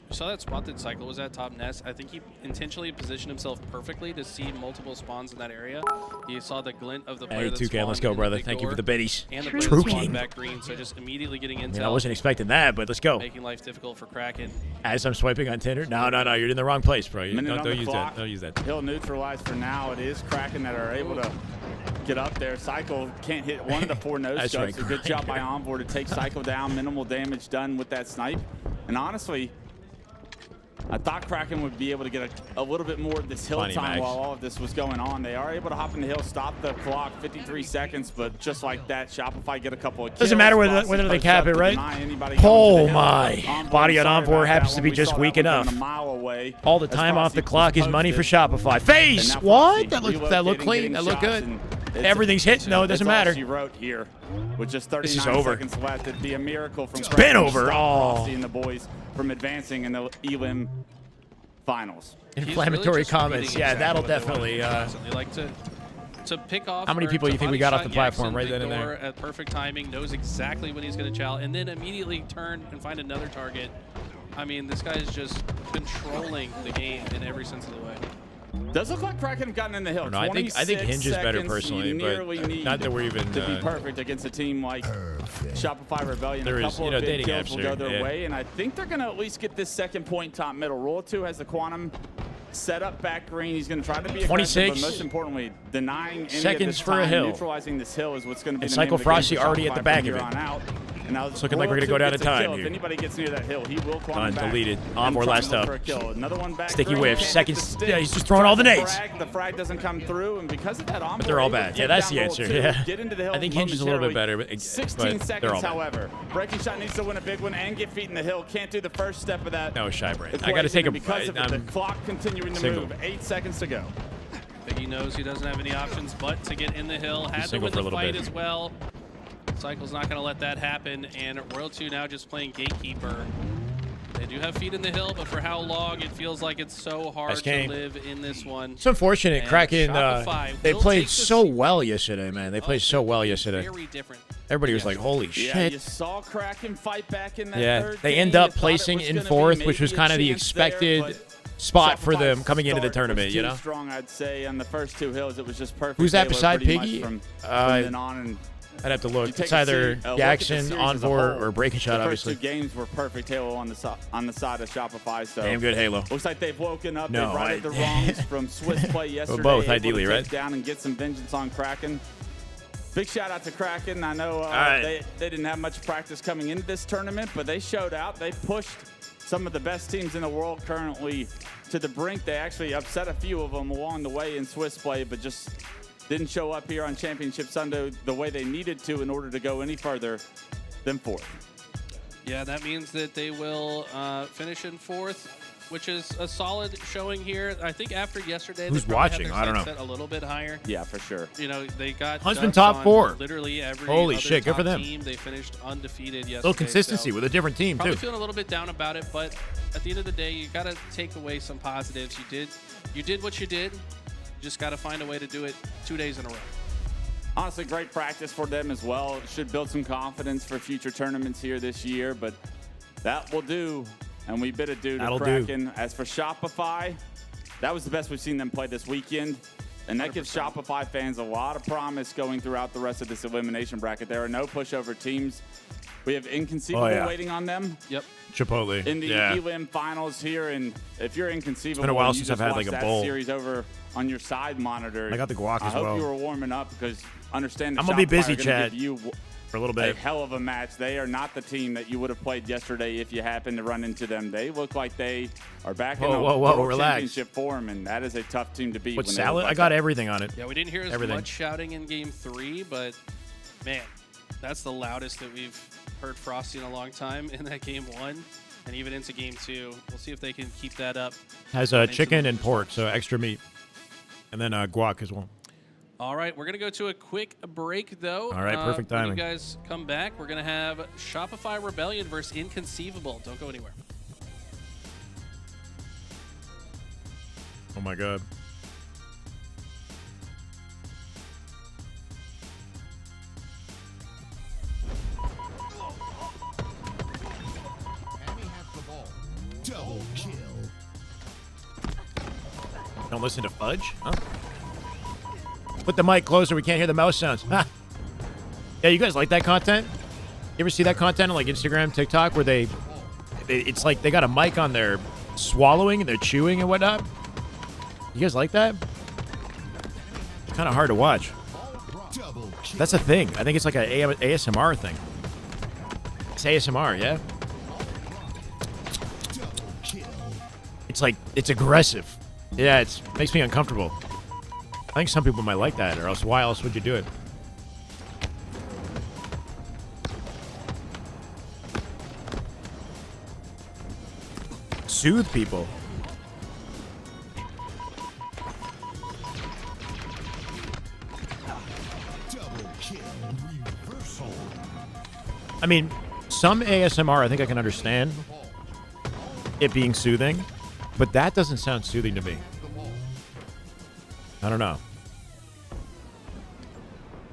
You saw that spot that Cycle was at top nest. I think he intentionally positioned himself perfectly to see multiple spawns in that area. You saw the glint of the player that 2K, let's go, brother. Thank you for the biddies. And the True spawn King. back green, so just immediately getting intel. I wasn't expecting that, but let's go. Making life difficult for Kraken. As I'm swiping on Tinder? No, you're in the wrong place, bro. Don't use clock. that. Don't use that. He'll neutralize for now. It is Kraken that are able to get up there. Cycle can't hit one of the 4 nose scopes. Right, a good job by Onboard to take Cycle down. Minimal damage done with that snipe. And honestly, I thought Kraken would be able to get a little bit more of this hill time while all of this was going on. They are able to hop in the hill, stop the clock, 53 seconds, but just like that, Shopify get a couple of kills. Doesn't matter whether they cap it, right? Oh my. Body on Envoy happens to be just weak enough. All the time off the clock is money for Shopify. Face! What? That looked clean. That looked good. Everything's hitting, though. It doesn't matter. She wrote here with just 39 this is over. seconds left. It'd be a miracle from It's been over. Oh. And the boys from advancing in the Elim finals. Inflammatory comments. Yeah, that'll definitely. They like to pick off. How many people do you think we got off the platform right then and there? At perfect timing, knows exactly when he's going to chow, and then immediately turn and find another target. I mean, this guy is just controlling the game in every sense of the way. Does look like Kraken have gotten in the hill. I think Hinge is better personally, but not that we're even to be perfect against a team like Shopify Rebellion. There a is, couple of big dating kills apps will go their way, and I think they're going to at least get this second point top middle. Roll 2 has the Quantum set up back green. He's going to try to be 26 aggressive, but most importantly, denying any seconds of this for time, a hill. Neutralizing this hill is what's going to be and the name Cycle of the game Frosty for already at the Shopify back from of here it. on out. And now it's looking like we're going to go down to time If here. anybody gets near that hill, he will climb back. Deleted. And Envoy try last to look up. for a kill. Another one back Sticky green. whiff. Can't Seconds. hit the stick. Yeah, he's just throwing all the nades. The frag doesn't come through, and because of that, Envoy, But they're all bad. Yeah, that's the answer. Yeah. Get into the hill I think Hinge is a little bit better, but 16 they're seconds, all bad. however. Breaking Shot needs to win a big one and get feet in the hill. Can't do the first step of that. No, Shybrain. I got to take a because of it, the clock continuing to single. move. 8 seconds to go. Biggie knows he doesn't have any options but to get in the hill. Had to win the fight as well. Cycle's not going to let that happen, and Royal 2 now just playing gatekeeper. They do have feet in the hill, but for how long it feels like it's so hard to live in this one. It's unfortunate. And Kraken, they will played take so well yesterday, man. They played so well yesterday. Very different. Everybody was like, holy Yeah, shit. you saw Kraken fight back in that Yeah, third they game. end up You thought it placing was in gonna fourth, be which was maybe a kind of the chance there, expected but spot for them Shopify's coming into the start tournament, was you too know? strong, I'd say, on the first 2 hills. It was just perfect. Who's that Halo beside pretty much Piggy? From then on, and I'd have to look. you take It's a either look at the Jackson, series as a Envoy, whole. or Breaking Shot, the obviously. first 2 games were perfect Halo on the side of Shopify. So Damn good Halo. Looks like they've woken up. No, They've righted the wrongs from Swiss play yesterday. Well, both, able ideally, to right? take down and get some vengeance on Kraken. Big shout out to Kraken. I know they didn't have much practice coming into this tournament, but they showed out. They pushed some of the best teams in the world currently to the brink. They actually upset a few of them along the way in Swiss play, but just didn't show up here on Championship Sunday the way they needed to in order to go any further than 4th. Yeah, that means that they will finish in 4th, which is a solid showing here. I think after yesterday, Who's they probably watching? had I their don't sights know. set a little bit higher. Yeah, for sure. You know, they got Huntsman dubs top on 4. Literally every Holy other shit, good for top them. team. They finished undefeated yesterday. A little consistency so with a different team, probably too. feeling a little bit down about it, but at the end of the day, you got to take away some positives. You did what you did. You just got to find a way to do it 2 days in a row. Honestly, great practice for them as well. It should build some confidence for future tournaments here this year, but that will do. And we bid adieu to Kraken. As for Shopify, that was the best we've seen them play this weekend. And that 100%. Gives Shopify fans a lot of promise going throughout the rest of this elimination bracket. There are no pushover teams. We have Inconceivable waiting on them. Yep. Chipotle. In the Elim finals here. And if you're Inconceivable, it's been a while you since just I've had like watch a that bowl. Series over on your side monitor. I got the guac as I well. hope you were warming up because understand that I'm going to be busy, Shopify are gonna Chad, give you for a little a bit. hell of a match. They are not the team that you would have played yesterday if you happened to run into them. They look like they are back in a world championship form, and that is a tough team to beat. What salad? I got everything on it. Yeah, we didn't hear as much shouting in Game 3, but man, that's the loudest that we've heard Frosty in a long time in that Game 1 and even into Game 2. We'll see if they can keep that up. Has chicken and pork, so extra meat. And then guac as well. All right, we're going to go to a quick break, though. All right, perfect timing. When you guys come back, we're going to have Shopify Rebellion versus Inconceivable. Don't go anywhere. Oh, my God. Double kill. Don't listen to Fudge? Huh? Put the mic closer. We can't hear the mouse sounds. Ha. Yeah, you guys like that content? You ever see that content on like Instagram, TikTok, where it's like they got a mic on their swallowing and they're chewing and whatnot? You guys like that? It's kind of hard to watch. That's a thing. I think it's like an ASMR thing. It's ASMR, yeah? It's like, it's aggressive. Yeah, it makes me uncomfortable. I think some people might like that, or else why else would you do it? Soothe people. I mean, some ASMR I think I can understand it being soothing, but that doesn't sound soothing to me. I don't know.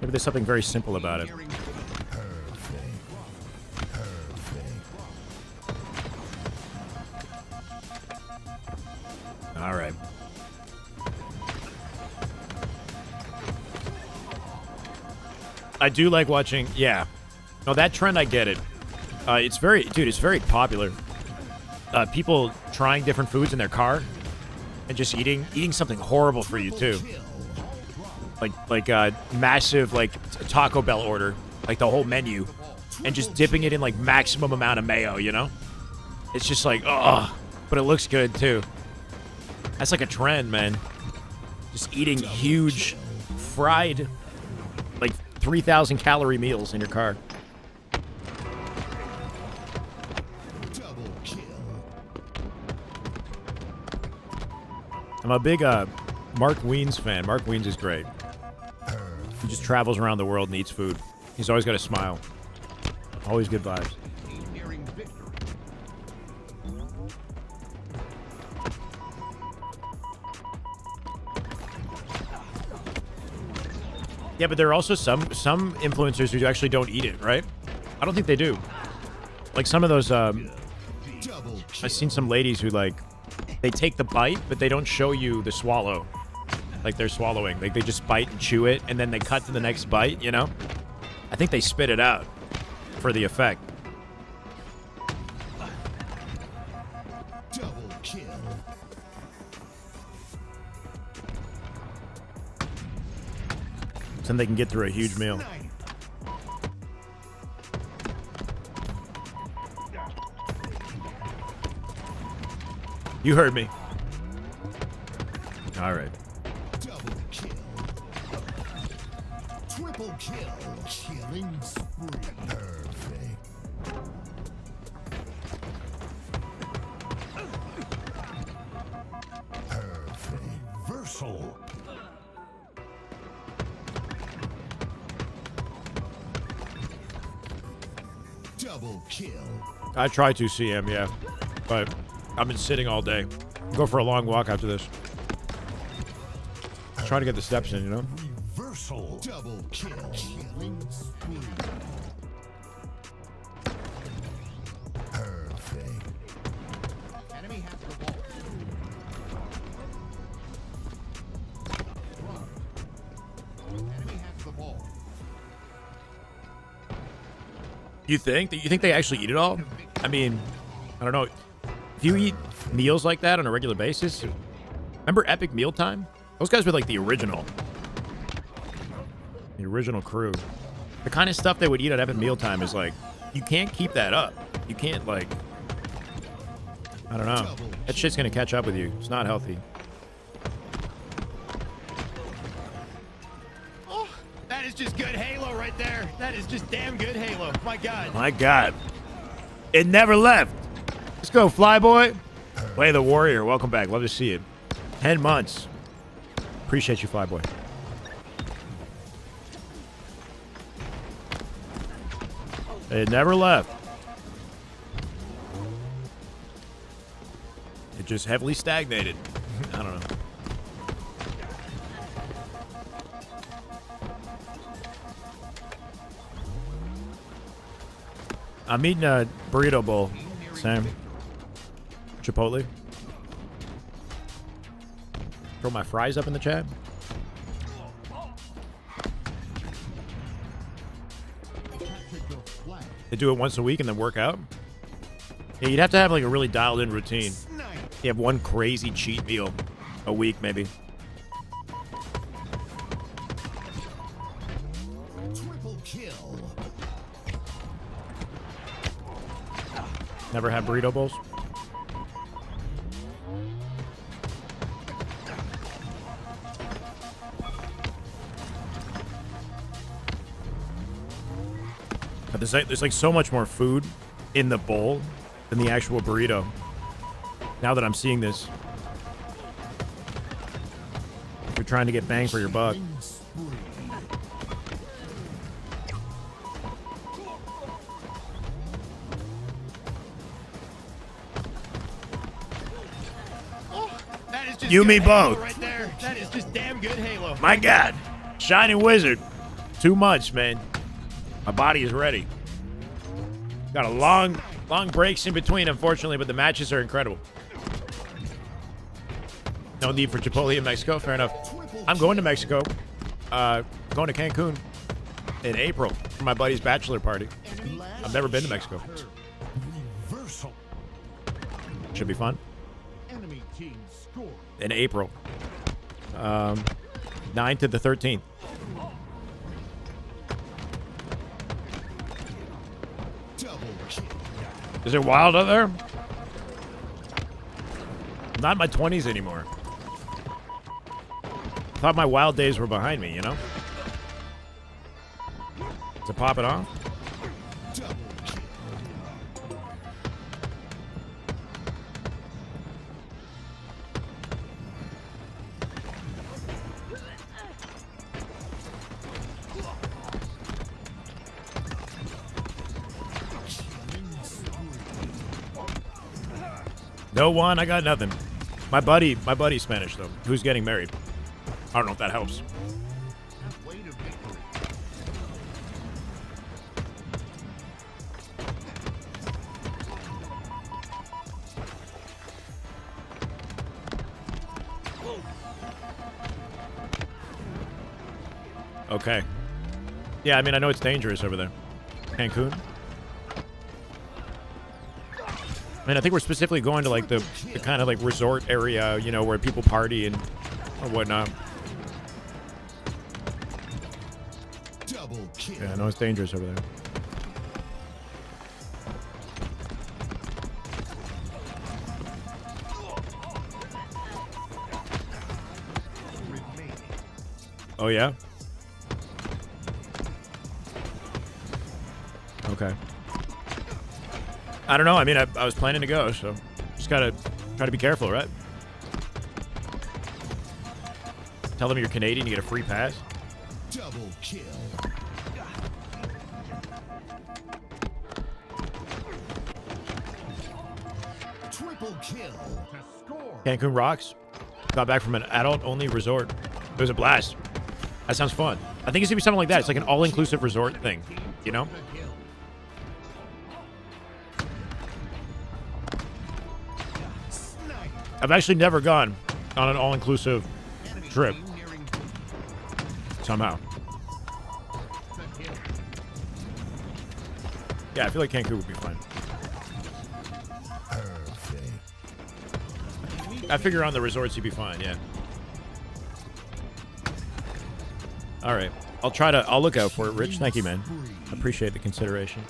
Maybe there's something very simple about it. All right. I do like watching, yeah. No, that trend, I get it. It's very, dude, it's very popular. People trying different foods in their car and just eating something horrible for you too. Like massive like Taco Bell order, like the whole menu, and just dipping it in like maximum amount of mayo, you know? It's just like, oh, but it looks good too. That's like a trend, man. Just eating huge fried like 3,000 calorie meals in your car. I'm a big Mark Wiens fan. Mark Wiens is great. He just travels around the world and eats food. He's always got a smile. Always good vibes. Yeah, but there are also some influencers who actually don't eat it, right? I don't think they do. Like some of those, I've seen some ladies who like, they take the bite, but they don't show you the swallow. Like they're swallowing. Like they just bite and chew it, and then they cut to the next bite, you know? I think they spit it out for the effect. Double kill. So then they can get through a huge meal. You heard me. All right. Double kill. Triple kill. Killing spree. Perfect. Perfect. Versal. Double kill. I try to CM, yeah. But I've been sitting all day. Go for a long walk after this. Trying to get the steps in, you know? Reversal. Double kill. Killing spree. Perfect. Enemy has the ball. Enemy has the ball. You think they actually eat it all? I mean, I don't know. If you eat meals like that on a regular basis, remember Epic Mealtime? Those guys were like the original crew. The kind of stuff they would eat at Epic Mealtime is like, you can't keep that up. You can't like, I don't know. That shit's gonna catch up with you. It's not healthy. Oh, that is just good Halo right there. That is just damn good Halo. My God. My God. It never left. Let's go, Flyboy. Play the Warrior. Welcome back. Love to see it. 10 months. Appreciate you, Flyboy. It never left. It just heavily stagnated. I don't know. I'm eating a burrito bowl, Sam. Chipotle. Throw my fries up in the chat. They do it once a week and then work out. Yeah, you'd have to have like a really dialed in routine. You have one crazy cheat meal a week, maybe. Triple kill. Never had burrito bowls? there's like so much more food in the bowl than the actual burrito. Now that I'm seeing this. If you're trying to get bang for your buck. You, me both. Right there. That is just damn good Halo. My God. Shining Wizard. Too much, man. My body is ready. Got a long breaks in between, unfortunately, but the matches are incredible. No need for Chipotle in Mexico. Fair enough. I'm going to Mexico. Going to Cancun in April for my buddy's bachelor party. I've never been to Mexico. Should be fun. In April. 9th to the 13th. Is it wild out there? Not in my 20s anymore. I thought my wild days were behind me, you know? Is it popping off? No one, I got nothing. My buddy's Spanish though, who's getting married. I don't know if that helps. Okay. Yeah, I mean, I know it's dangerous over there. Cancun. I mean, I think we're specifically going to like the kind of like resort area, you know, where people party and or whatnot. Yeah, I know it's dangerous over there. Oh yeah? Okay. I don't know. I mean, I was planning to go, so just gotta try to be careful, right? Tell them you're Canadian, you get a free pass. Double kill. Triple kill. Cancun rocks. Got back from an adult-only resort. It was a blast. That sounds fun. I think it's gonna be something like that. It's like an all-inclusive resort thing, you know? I've actually never gone on an all-inclusive trip. Somehow. Yeah, I feel like Cancun would be fun. I figure on the resorts you'd be fine, yeah. All right. I'll look out for it, Rich. Thank you, man. Appreciate the consideration.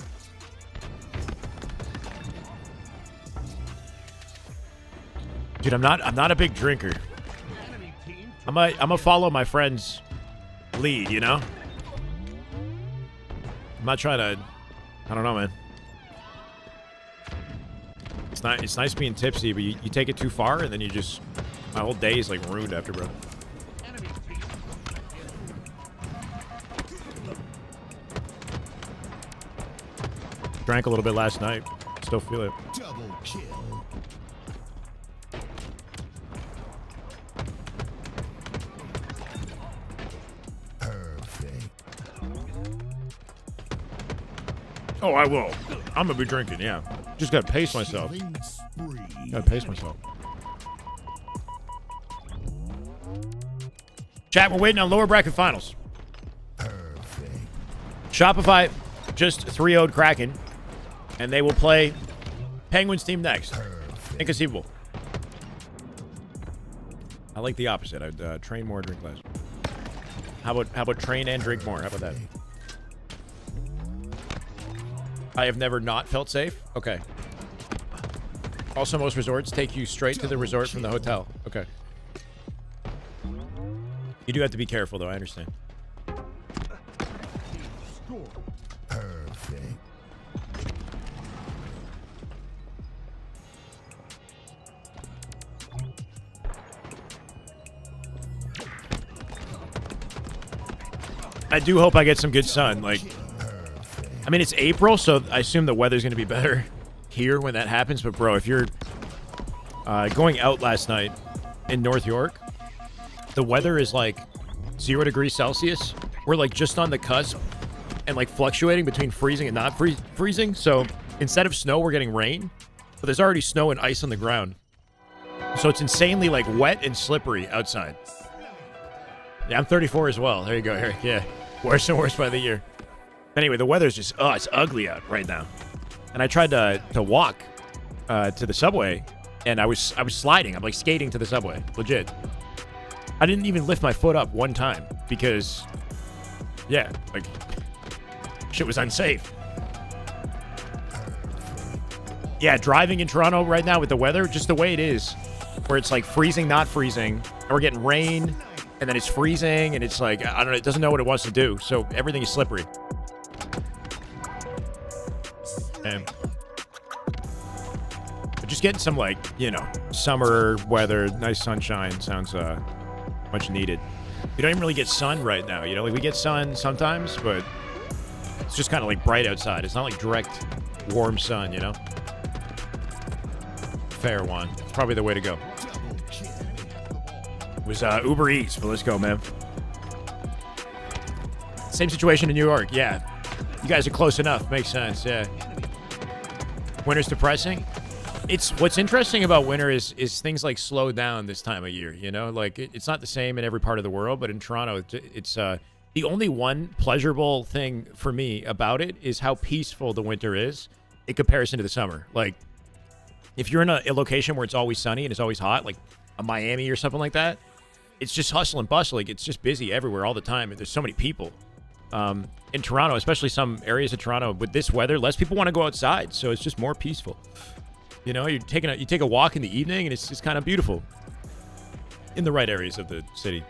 Dude, I'm not a big drinker. I'm a follow my friend's lead, you know? I'm not trying to, I don't know, man. It's nice being tipsy, but you take it too far and then you just, my whole day is like ruined after, bro. Drank a little bit last night. Still feel it. Double kill. Oh, I will. I'm gonna be drinking, yeah. Just gotta pace myself. Gotta pace myself. Chat, we're waiting on lower bracket finals. Shopify just 3-0'd Kraken, and they will play Penguins team next. Inconceivable. I like the opposite. I'd train more, drink less. How about train and drink more? How about that? I have never not felt safe. Okay. Also, most resorts take you straight to the resort from the hotel. Okay. You do have to be careful, though. I understand. Perfect. I do hope I get some good sun. Like, I mean, it's April, so I assume the weather's going to be better here when that happens. But, bro, if you're going out last night in North York, the weather is like 0 degrees Celsius. We're like just on the cusp and like fluctuating between freezing and not freezing. So instead of snow, we're getting rain. But there's already snow and ice on the ground. So it's insanely like wet and slippery outside. Yeah, I'm 34 as well. There you go, Eric. Yeah, worse and worse by the year. Anyway, the weather's just, it's ugly out right now. And I tried to walk to the subway, and I was sliding. I'm like skating to the subway, legit. I didn't even lift my foot up one time because, yeah, like, shit was unsafe. Yeah, driving in Toronto right now with the weather, just the way it is, where it's like freezing, not freezing, and we're getting rain, and then it's freezing, and it's like, I don't know, it doesn't know what it wants to do, so everything is slippery. And but just getting some, like, you know, summer weather, nice sunshine sounds much needed. We don't even really get sun right now, you know? Like, we get sun sometimes, but it's just kind of, like, bright outside. It's not, like, direct, warm sun, you know? Fair one. It's probably the way to go. It was Uber Eats, but let's go, man. Same situation in New York, yeah. You guys are close enough. Makes sense, yeah. Winter's depressing. It's what's interesting about winter is things like slow down this time of year, you know? Like, it's not the same in every part of the world, but in Toronto, it's the only one pleasurable thing for me about it is how peaceful the winter is in comparison to the summer. Like, if you're in a location where it's always sunny and it's always hot, like a Miami or something like that, it's just hustle and bustle. Like, it's just busy everywhere all the time, and there's so many people. In Toronto, especially some areas of Toronto, with this weather, less people want to go outside, so it's just more peaceful. You know, you take a walk in the evening, and it's just kind of beautiful in the right areas of the city.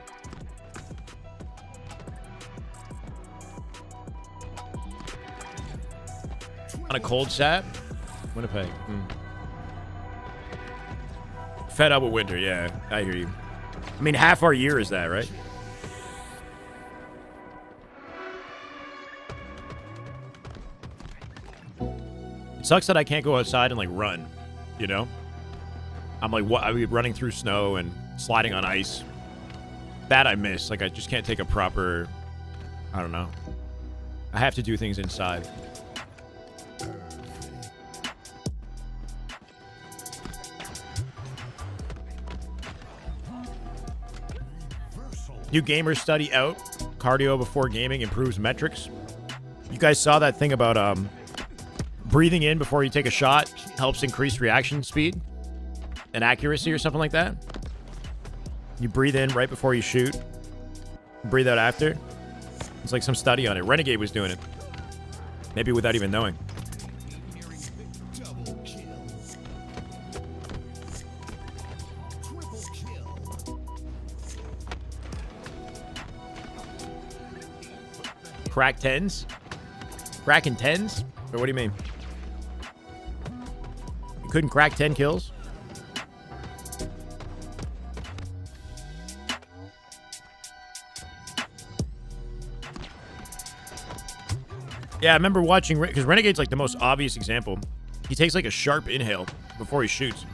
On a cold sap, Winnipeg. Fed up with winter, yeah, I hear you. I mean, half our year is that, right? It sucks that I can't go outside and, like, run, you know? I'm like, what? I'd be running through snow and sliding on ice. That I miss. Like, I just can't take a proper, I don't know. I have to do things inside. New gamer study out. Cardio before gaming improves metrics. You guys saw that thing about breathing in before you take a shot helps increase reaction speed and accuracy or something like that. You breathe in right before you shoot. Breathe out after. It's like some study on it. Renegade was doing it. Maybe without even knowing. Crack 10s? Cracking 10s? Or what do you mean? You couldn't crack 10 kills? Yeah, I remember watching, because Renegade's like the most obvious example. He takes like a sharp inhale before he shoots.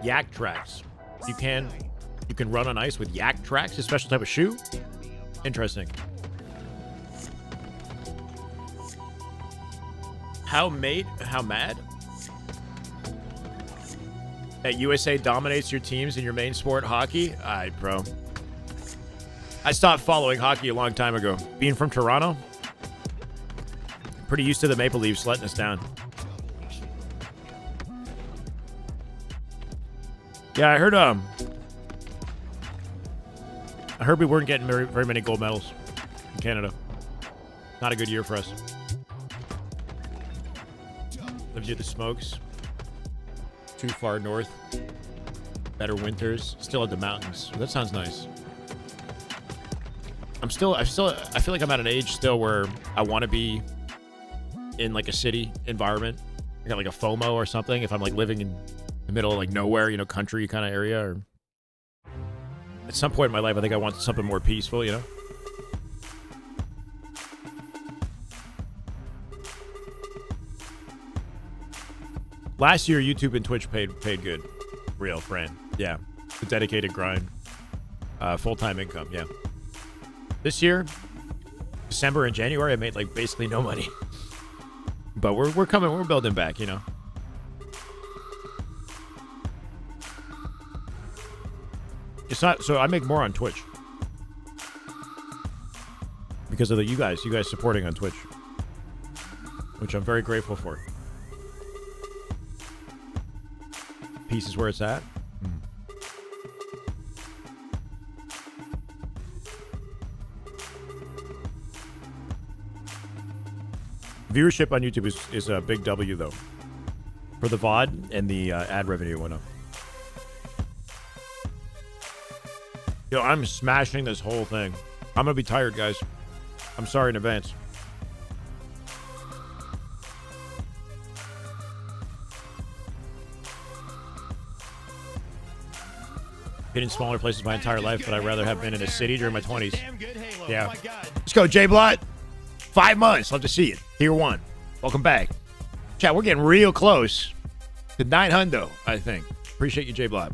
Yak tracks. You can run on ice with yak tracks, a special type of shoe. Interesting. How mad? That USA dominates your teams in your main sport, hockey? Alright, bro. I stopped following hockey a long time ago. Being from Toronto, pretty used to the Maple Leafs letting us down. Yeah, I heard we weren't getting very many gold medals in Canada. Not a good year for us. Lived near the Smokes. Too far north. Better winters. Still at the mountains. That sounds nice. I feel like I'm at an age still where I want to be in like a city environment. I got like a FOMO or something if I'm like living in the middle of like nowhere, you know, country kind of area. Or at some point in my life, I think I want something more peaceful, you know. Last year, YouTube and Twitch paid good. Real friend. Yeah. A dedicated grind. Full-time income, yeah. This year, December and January, I made like basically no money. But we're coming, we're building back, you know. It's not, so I make more on Twitch. Because of you guys supporting on Twitch. Which I'm very grateful for. Peace is where it's at. Viewership on YouTube is a big W, though. For the VOD and the ad revenue went up. Yo, I'm smashing this whole thing. I'm going to be tired, guys. I'm sorry in advance. Been in smaller places my entire life, but I'd rather have been in a city during my 20s. Yeah. Let's go, J Blot. 5 months. Love to see it. Tier 1. Welcome back. Chat, we're getting real close to 900, I think. Appreciate you, J Blot.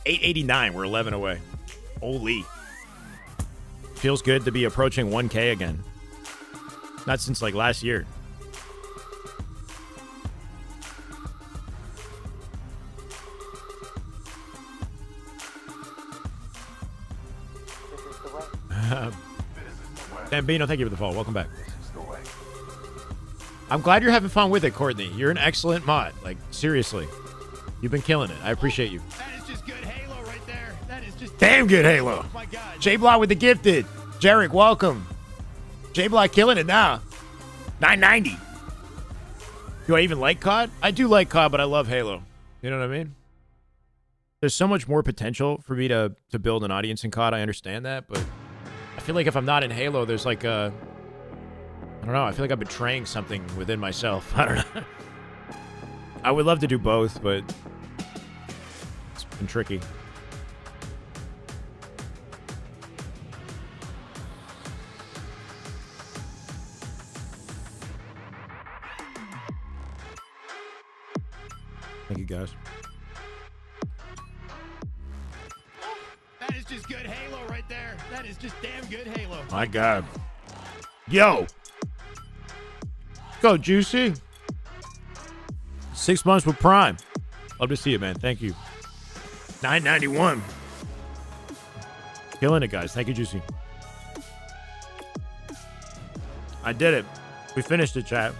889. We're 11 away. Holy. Feels good to be approaching 1K again. Not since like last year. Bambino, thank you for the follow. Welcome back. I'm glad you're having fun with it, Courtney. You're an excellent mod. Like, seriously. You've been killing it. I appreciate you. That is just good Halo right there. That is just damn good Halo. Oh my God. J-Block with the gifted. Jarek, welcome. J-Block killing it now. 990. Do I even like COD? I do like COD, but I love Halo. You know what I mean? There's so much more potential for me to build an audience in COD. I understand that, but I feel like if I'm not in Halo, there's like a... I don't know. I feel like I'm betraying something within myself. I don't know. I would love to do both, but it's been tricky. Thank you, guys. That is just good Halo right there. That is just damn good Halo. My God. Yo. Go, Juicy. 6 months with Prime. Love to see it, man. Thank you. 991. Killing it, guys. Thank you, Juicy. I did it. We finished it, chat.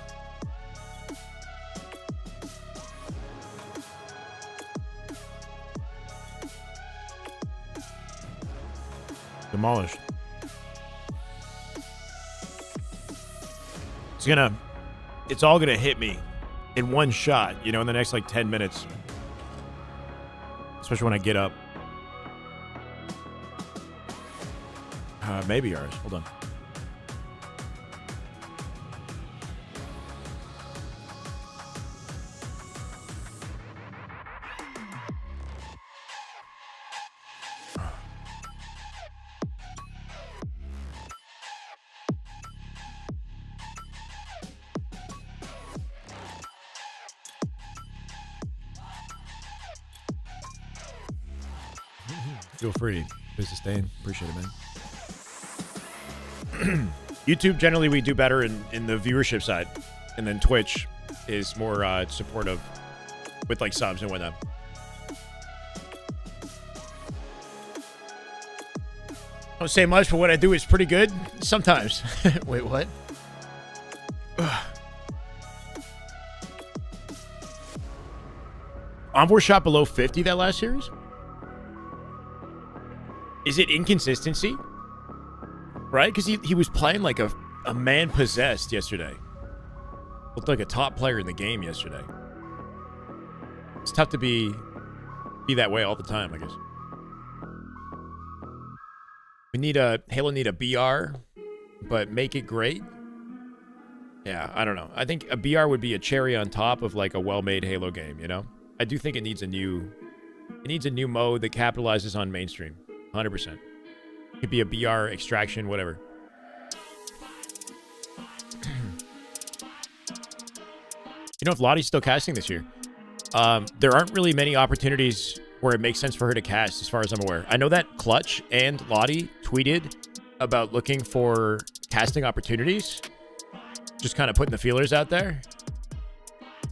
Demolished. It's all gonna hit me in one shot, you know, in the next like 10 minutes. Especially when I get up. Maybe ours. Hold on. Feel free to sustain. Appreciate it, man. YouTube, generally, we do better in the viewership side. And then Twitch is more supportive with, like, subs and whatnot. Don't say much, but what I do is pretty good. Sometimes. Wait, what? Envoy shot below 50 that last series? Is it inconsistency? Right? Because he was playing like a man possessed yesterday. Looked like a top player in the game yesterday. It's tough to be that way all the time, I guess. Halo need a BR, but make it great. Yeah, I don't know. I think a BR would be a cherry on top of like a well-made Halo game, you know? I do think it needs a new mode that capitalizes on mainstream. 100%. It could be a BR extraction, whatever. You know if Lottie's still casting this year? There aren't really many opportunities where it makes sense for her to cast, as far as I'm aware. I know that Clutch and Lottie tweeted about looking for casting opportunities. Just kind of putting the feelers out there.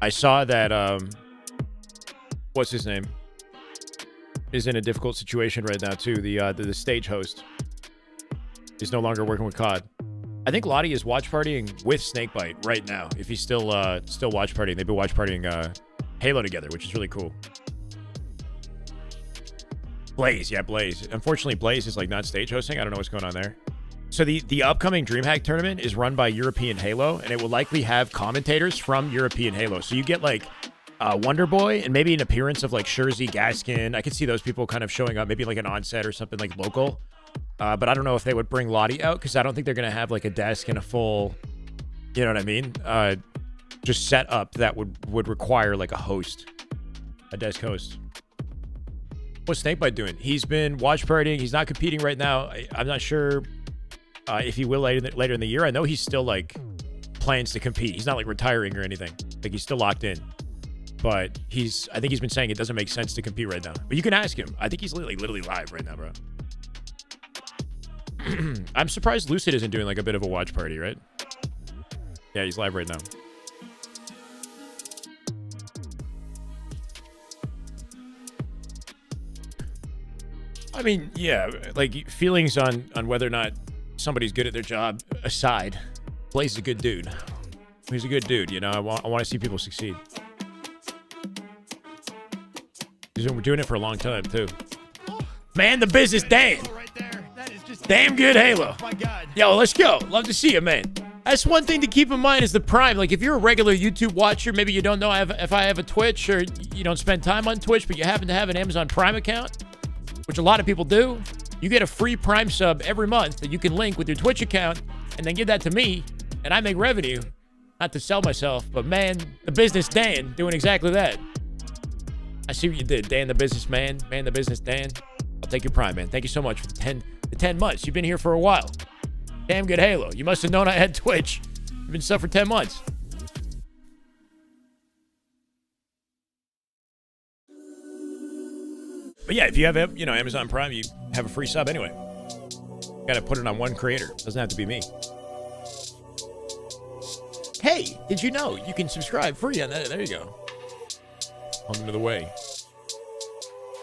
I saw that, what's his name? Is in a difficult situation right now, too. The stage host is no longer working with COD. I think Lottie is watch partying with Snakebite right now, if he's still watch partying. They've been watch partying Halo together, which is really cool. Blaze, yeah, Blaze. Unfortunately, Blaze is like not stage hosting. I don't know what's going on there. So the upcoming DreamHack tournament is run by European Halo, and it will likely have commentators from European Halo. So you get like Wonder Boy and maybe an appearance of like Shurzy, Gaskin. I could see those people kind of showing up, maybe like an onset or something like local. But I don't know if they would bring Lottie out because I don't think they're going to have like a desk and a full, you know what I mean? Just set up that would require like a host, a desk host. What's Snakebite doing? He's been watch partying. He's not competing right now. I'm not sure if he will later in the year. I know he's still like plans to compete. He's not like retiring or anything. Like he's still locked in. But I think he's been saying it doesn't make sense to compete right now. But you can ask him. I think he's literally live right now, bro. I'm surprised Lucid isn't doing like a bit of a watch party, right? Yeah, he's live right now. I mean, yeah, like feelings on whether or not somebody's good at their job aside, Blaze is a good dude. He's a good dude, you know. I want to see people succeed. We're doing it for a long time too. Man, the business, Dan. Damn good Halo. Yo, let's go. Love to see you, man. That's one thing to keep in mind is the Prime. Like, if you're a regular YouTube watcher, maybe you don't know if I have a Twitch or you don't spend time on Twitch, but you happen to have an Amazon Prime account, which a lot of people do, you get a free Prime sub every month that you can link with your Twitch account and then give that to me, and I make revenue. Not to sell myself, but man, the business Dan doing exactly that. I see what you did, Dan the businessman, man the business Dan. I'll take your Prime, man. Thank you so much for the 10 months. You've been here for a while. Damn good Halo. You must have known I had Twitch. You've been sub for 10 months. But yeah, if you have, Amazon Prime, you have a free sub anyway. You gotta put it on one creator. Doesn't have to be me. Hey, did you know you can subscribe free on that? There you go. Welcome to the way.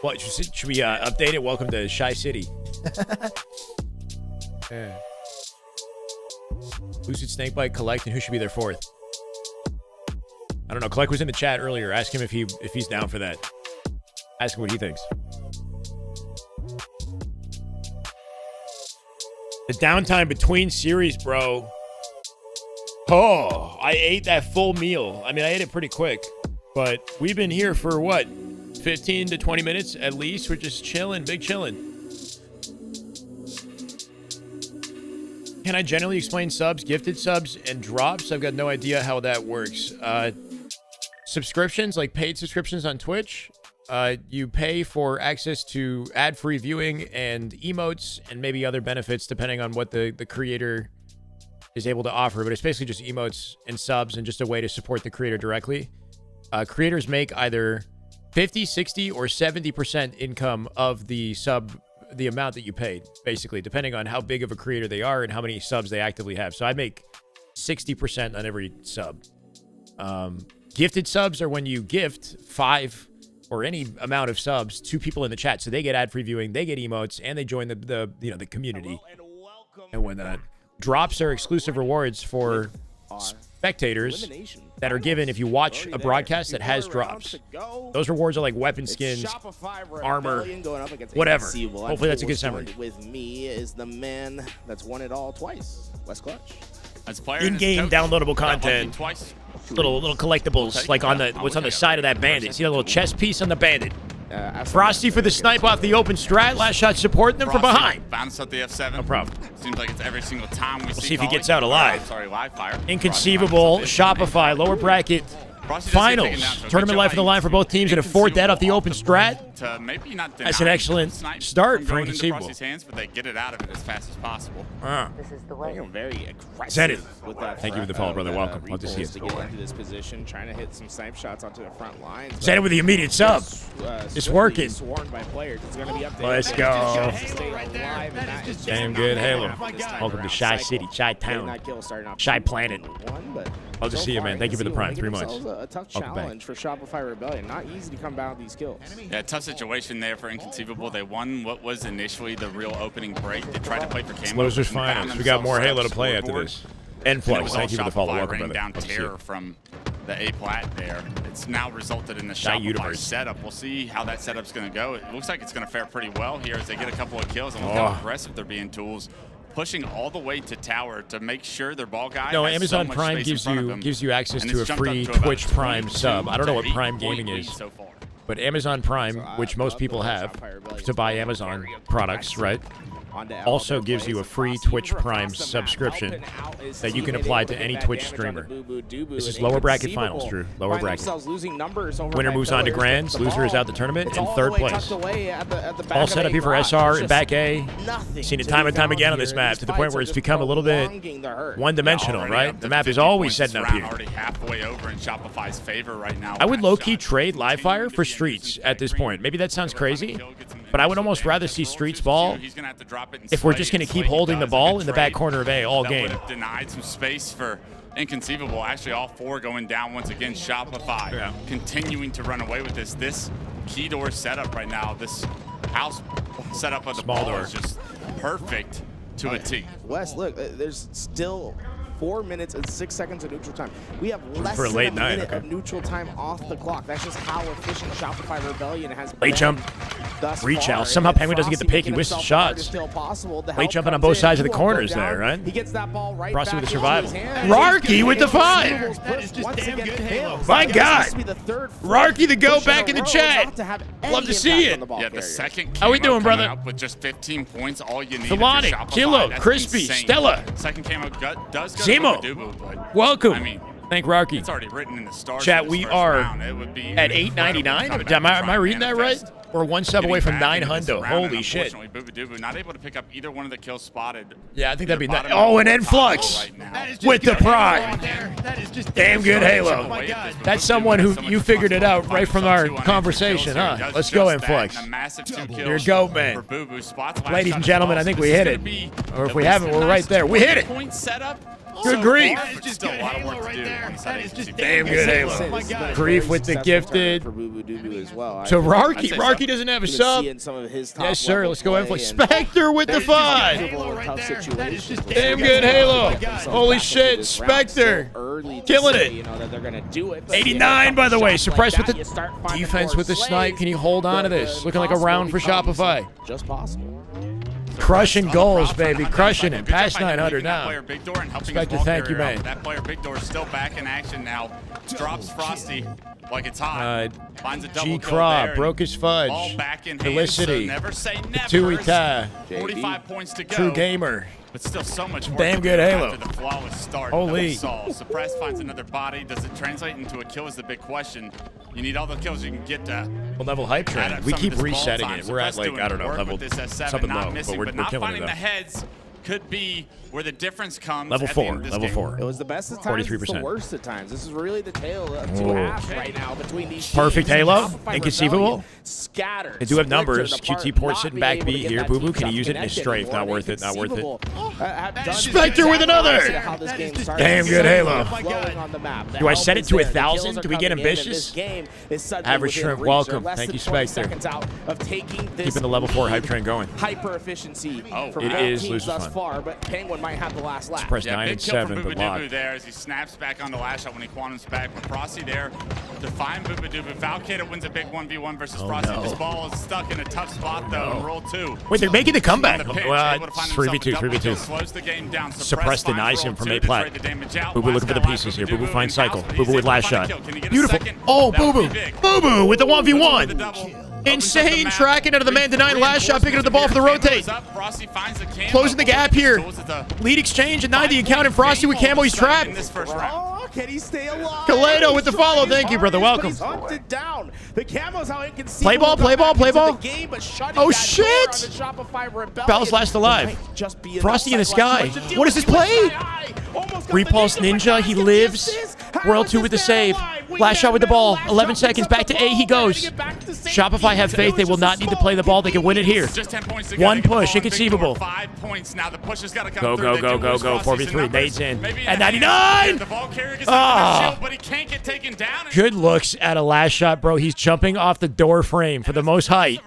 What, should we update it? Welcome to Shy City. Yeah. Lucid, Snakebite, Collect, and who should be their fourth? I don't know. Collect was in the chat earlier. Ask him if he's down for that. Ask him what he thinks. The downtime between series, bro. Oh, I ate that full meal. I mean, I ate it pretty quick. But we've been here for, what, 15 to 20 minutes at least? We're just chilling, big chilling. Can I generally explain subs, gifted subs, and drops? I've got no idea how that works. Subscriptions, like paid subscriptions on Twitch, you pay for access to ad-free viewing and emotes and maybe other benefits depending on what the creator is able to offer. But it's basically just emotes and subs and just a way to support the creator directly. Creators make either 50, 60, or 70% income of the amount that you paid, basically, depending on how big of a creator they are and how many subs they actively have. So I make 60% on every sub. Gifted subs are when you gift 5 or any amount of subs to people in the chat. So they get ad-free viewing, they get emotes, and they join the community and whatnot. Drops are exclusive rewards for spectators that are given if you watch a broadcast that has drops. Those rewards are like weapon skins, armor, whatever. Hopefully that's a good summary. With me is the man that's won it all twice, Wes Clutch. In-game downloadable content, little collectibles like on what's on the side of that bandit. See that little chest piece on the bandit? Frosty for the snipe off the open strat. Last shot supporting them from behind. Bounce up the F7. No problem. Seems like it's every single time we See if he gets out alive. Sorry, live fire. Inconceivable. Shopify, lower bracket. Finals. Tournament life on the line for both teams, and a fourth dead off the open strat. That's an excellent start for Inconceivable. Hands, but they get it out of it as fast as possible. This is the way. Very aggressive. Zenith. With that Thank you for the follow, brother. Welcome. Love to see you. To get into this position, trying to hit some snipe shots onto the front lines. Zenith with the immediate sub. It's working. Swarmed by players. It's gonna be up to Let's go. Damn good Halo. Welcome to Shy City, Shy Town, Shy Planet. Love to see you, man. Thank you for the prime. 3 months. A tough challenge for Shopify Rebellion. Not easy to come about these kills. Yeah, tough situation there for Inconceivable. They won what was initially the real opening break. They tried to play for Camo. Losers finals. We got more Halo to play after this. Enflux, thank you for the follow. Welcome, brother. Down terror from the A plat there. It's now resulted in the Shopify setup. We'll see how that setup's going to go. It looks like it's going to fare pretty well here as they get a couple of kills. And look how aggressive they're being, Tools. Pushing all the way to tower to make sure their ball guy. No, has Amazon so much Prime space in front of gives you access and to a it's jumped free up to Twitch about Prime 22 sub. I don't know what to Prime 8 Gaming point is, lead so far. but Amazon Prime, which most people have to buy Amazon products, right? Also gives you a free Twitch Prime subscription that you can apply to any Twitch streamer. This is lower bracket finals, Drew. Lower bracket. Winner moves on to Grands. Loser is out the tournament in third place. All set up here for SR in back A. Seen it time and time again on this map to the point where it's become a little bit one-dimensional, right? The map is always setting up here. Already halfway over in Shopify's favor right now. I would low-key trade live fire for Streets at this point. Maybe that sounds crazy, but I would almost rather see Streets ball if we're just going to keep holding the ball in the back corner of A all game. That would have denied some space for Inconceivable. Actually, all four going down once again. Shopify continuing to run away with this. This key door setup right now, this house setup of the Small ball door is just perfect to a T. Wes, look, there's still 4 minutes and 6 seconds of neutral time. We have less for a than late a night, minute of neutral time off the clock. That's just how efficient Shopify Rebellion has been. Late jump. Reach out. Somehow Penguin doesn't get the pick. He misses shots. Late jumping on both sides of the corners there, right? He gets that ball right Frosty back with the into survival. his hand. Rarky with the 5. That is just damn good Halo. My God. Rarky the go back in the chat. Love to see it. Yeah, the second How we camo doing, brother? coming up with just 15 points, all you need. Philonic, Kilo, Crispy, Stella. Second camo does go Zemo. to Bubu, but Welcome. I mean, thank Rarky. it's already written in the stars. Chat, for this we first are round. It would be at incredible 899. coming back Am I to try and reading that right? manifest. We're one sub away from Getting back into 900. this round, Holy and shit. unfortunately, Bubu not able to pick up either one of the kills spotted. Yeah, I think that'd be Either nice. bottom Oh, or an top influx right now. That is just with the good Halo prime. right there. That is just Damn good Halo. Oh my God. That's someone who you figured it out right from our conversation, huh? Let's go, Influx. Here you go, man. Ladies and gentlemen, I think we hit it. Or if we haven't, we're right there. We hit it. Point setup. Good grief. That is just good Halo right there. That is just Damn good Halo. Oh my God. Grief with the gifted. For Bubu Dubu as well. To Rarky. Rarky doesn't have a sub. Yes, sir. Let's go Influx. Spectre with the 5. Damn good Halo. Holy shit. Spectre. Killing it. 89, by the way. Suppressed with the defense with the snipe. Can he hold on to this? Looking like a round for Shopify. Just possible. Crushing goals, baby. Crushing it. Past 900 now. Spectre, Spectre, thank you, man. That player Big Door is still back in action now. Drops Frosty like it's hot. Finds a double G. kill Craw there, broke his fudge. all back in Felicity. hands, so never say never. Tuita. 45 points to go. True Gamer. But still so much more Damn to good do Halo. after the flawless start Holy. that we saw. Suppress finds another body. Does it translate into a kill is the big question. You need all the kills you can get to Well, level hype add train. up We some keep of this ball resetting time. it. We're at Suppress like, doing I don't know, work level with this S7, something not low, missing, but we're not killing finding it the though. heads could be where the difference comes. Level at the 4. end of this Level game. 4. It was the best of times. It's the 43%. worst at times. This is really the tale of two halves right now between these Perfect teams. Halo. Shopify Inconceivable. Rebellion scattered. They do have numbers. splintered QT apart, port not sitting being back able B to get here. that Boo Boo. team Can he shot use it in his connected strafe? anymore. Not worth it. Not worth it. Inconceivable, have done Spectre with exactly another. opposite of how this game started. Damn good Halo. Flowing on the map. The Do I help set it is to there. The 1,000? kills are Do we get coming in, and ambitious? this game is suddenly Average within shrimp, reach. welcome. They're less Thank than you, 20 Spectre. seconds out of taking this Keeping the level 4 hype train going. hyper efficiency for it both is teams losers thus fun. far, but Penguin might have the last lap. Press Yeah, 9 big and kill 7, from but Bubu locked. Dubu there as he snaps back on the lash out when he quantums back. But Frosty there to find Bubu Dubu. Valkato wins a big 1v1 versus Frosty. no. This ball is stuck in a tough spot though in roll 2. Wait, they're making the comeback. On the pitch, Well, able to find it's himself a 3v2, double 3v2. kill, slows the game down. Suppress denies finds him roll from 2 A to plat. trade the damage out. Boo Boo looking for the Last pieces guy, here. Boo Boo Bubu finds in Cycle. house. Boo Boo He's with able to last find a shot. kill. Can he get a Beautiful. second? Oh, That Boo would Boo. be big. Boo Boo with the Bubu with 1v1. the double. Insane tracking out of the man denying last shot, picking up the ball for the rotate. Closing the gap here. Lead exchange at 90 and counting. Frosty with camo. He's trapped. Oh, can he stay alive? Kaledo with the follow. Thank you, brother. Welcome. Hunted down. The camo's how inconceivable. Play ball, play ball, play ball. Oh, shit. Bell's last alive. Frosty in the sky. What is this play? Repulse Ninja. He lives. World 2 with the save. Last shot with the ball. 11 seconds. Back to A he goes. Shopify have faith. They will not need to play the ball. They can win it here. One push. Inconceivable. Go, go, go, go, go. 4v3. Nades in. At 99! Ah. Good looks at a last shot, bro. He's jumping off the door frame for the most height.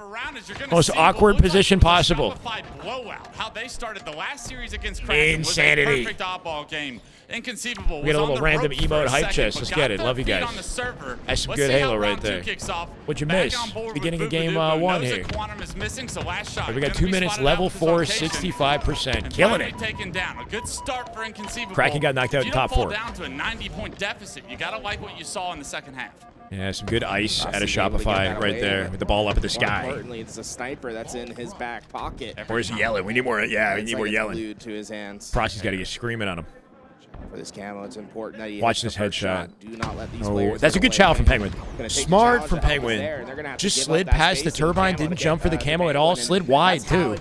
Most awkward position possible. How they started the last series against Insanity. Perfect oddball game. Inconceivable. We got a little random emote hype chest. Let's get it. Love you guys. That's some good Halo right there. What'd you miss? Beginning of game 1 here. We got 2 minutes. Level 4, 65%. Killing it. A good start for Inconceivable. Kraken got knocked out in top 4. Down to a 90-point deficit. You gotta like what you saw in the second half. Yeah, some good ice out of Shopify right there with the ball up at the sky. Importantly, it's a sniper that's in his back pocket. Where's he yelling? We need more. Yeah, we need more yelling. To his hands. Frosty's got to get screaming on him. For this camo, it's important that you watch this headshot. Do not let these oh, that's a good chow from Penguin. Smart from Penguin. Just slid past the turbine, didn't jump for the camo at all. Slid wide too.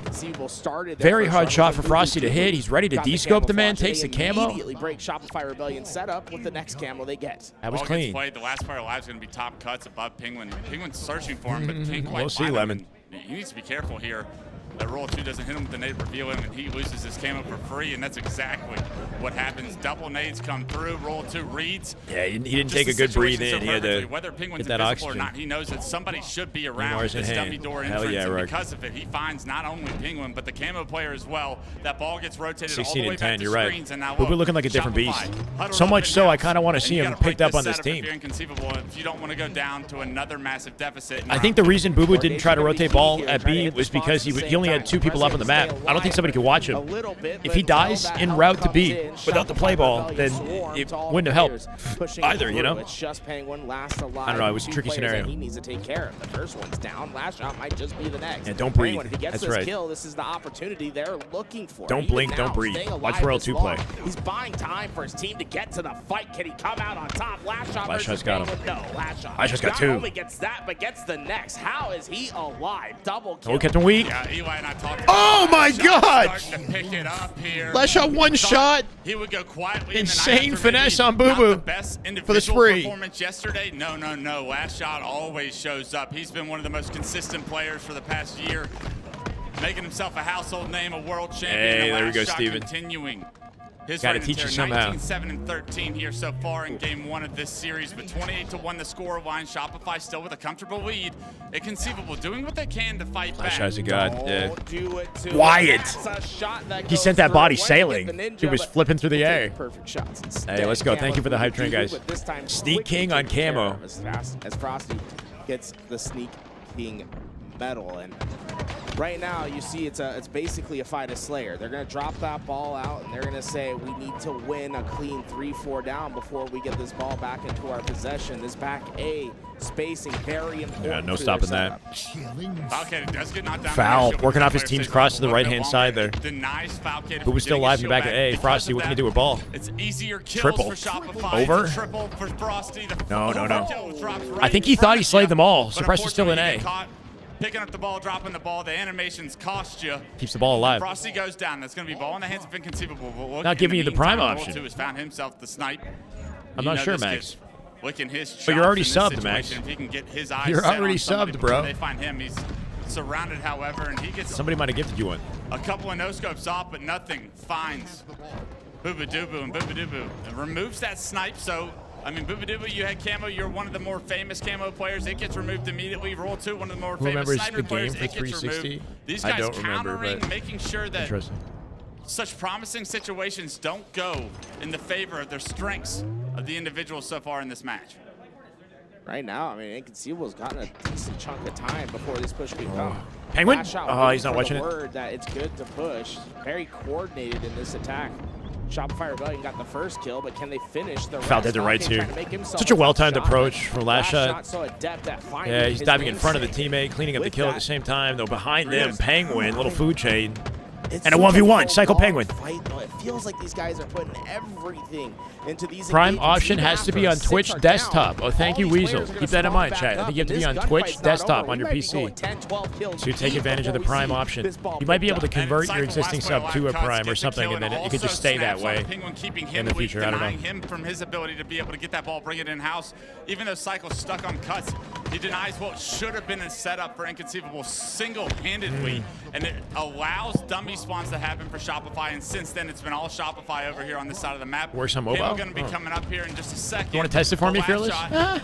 Very hard shot for Frosty to hit. He's ready to descope the man. Takes the camo. Immediately break Shopify Rebellion setup with the next camo they get. That was clean. The last player alive is going to be top cuts above Penguin. Penguin's searching for him, but can't quite we'll see, find Lemon. him. He needs to be careful here. That roll 2 doesn't hit him with the nade, reveal him, and he loses his camo for free, and that's exactly what happens. Double nades come through, roll 2 reads. Yeah, he didn't take a good breathe in. He had to get that oxygen. Or not, he knows that somebody should be around this dummy door entrance, and because of it, he finds not only Penguin, but the camo player as well. That ball gets rotated all the way 16 and back 10, to you're right. screens, and now We'll be looking like a different beast. So much so, I kind of want to see him picked up on this team. If you don't want to go down to another massive deficit. I think the reason Boo Boo didn't try to rotate ball at B was because he only had 2 people up on the map. I don't think somebody could watch him. If he dies en route to B without the play ball, then it wouldn't have helped either, you know? I don't know. It was a tricky scenario. He needs to take care of. The first one's down. Last shot might just be the next. Yeah, don't breathe. If he gets That's this right. kill, this is the opportunity they're looking for. Don't blink, don't breathe. Watch World 2 play. He's buying time for his team to get to the fight. Can he come out on top? Last shot. Last shot's got him. No, last shot. Last shot's got 2. Not only gets that, but gets the next. How is he alive? Double kill. Oh, kept him weak. Yeah, Eli and I talked Oh my God! To pick it up here. Last shot, 1 shot. He would go quietly. Insane finesse on Boo Boo for the spree. Performance yesterday. No. Last shot always shows up. He's been one of the most consistent players for the past year, making himself a household name, a world champion. Hey, there we last go, shot Steven. Continuing. Got to teach you somehow. 19-7-13 here so far in game 1 of this series, but 28-1 the score line. Shopify still with a comfortable lead. Inconceivable, doing what they can to fight back. Last shot's a god. Yeah. Quiet. He sent that body sailing. He was flipping through the air. Perfect shots. Hey, let's go. Thank you for the hype train, guys. Sneak King on camo. As Frosty gets the Sneak King medal, and right now you see it's basically a fight of Slayer. They're going to drop that ball out, and they're going to say we need to win a clean 3-4 down before we get this ball back into our possession. This back A spacing very important. Yeah, no stopping that. Okay, does get knocked down. Foul, working off his team's cross to the right-hand side there. Boo Boo's still alive in the back of A. Frosty, what can you do with ball? It's easier kills Triple. for Shopify. Over? Triple for Frosty. No. I think he thought he slayed them all. Suppress is still in A. Picking up the ball, dropping the ball. The animations cost you. Keeps the ball alive. Frosty goes down. That's going to be ball in the hands of Inconceivable. But not giving you the prime option. Has found himself the snipe. I'm not sure, Max. Licking his but you're already subbed, Max. If he can get his eyes you're set already on somebody subbed, bro. They find him. He's surrounded, however, and he gets. Somebody might have gifted you one. A couple of no scopes off, but nothing. Finds Boo Boo Doo Boo, and Boo Boo Doo Boo removes that snipe. So. I mean, Boo Boo Doo Boo, you had camo. You're one of the more famous camo players. It gets removed immediately. Roll 2, one of the more famous sniper players. It gets removed. These guys countering, making sure that such promising situations don't go in the favor of their strengths of the individuals so far in this match. Right now, I mean, Inconceivable's gotten a decent chunk of time before this push can come. Penguin? Oh, he's not watching it. Word that it's good to push. Very coordinated in this attack. Shopify Rebellion got the first kill, but can they finish the Foul dead to rights here. Such a well-timed approach from last shot. So adept at Yeah, he's diving in front of the teammate. teammate, cleaning up the kill at the same time. Though behind them, Penguin, little food chain. And a 1v1, Cycle Penguin. It feels like these guys are putting everything into these Prime engagements. option Even has to after be on 6 Twitch are desktop. down, Oh, thank you, all these Weasel. players are Keep gonna that in mind, spawn chat. I back think you have to up, be and on this Twitch gunfight's not desktop over. on your We might be PC. going 10, 12 kills So you take deep advantage of the before we Prime see option. this ball You might be picked able to up. convert your existing sub to a Prime or something, and then you could just stay that way in the future. I don't know. Him from his ability to be able to get that ball, bring it in-house. Even though Cycle's stuck on cuts, he denies what should have been a setup for Inconceivable single-handedly, and it allows dummy spawns to happen for Shopify, and since then it's been all Shopify over here on this side of the map. Works on mobile? We're going to be coming up here in just a second. You want to test it for me, The last Fearless? shot-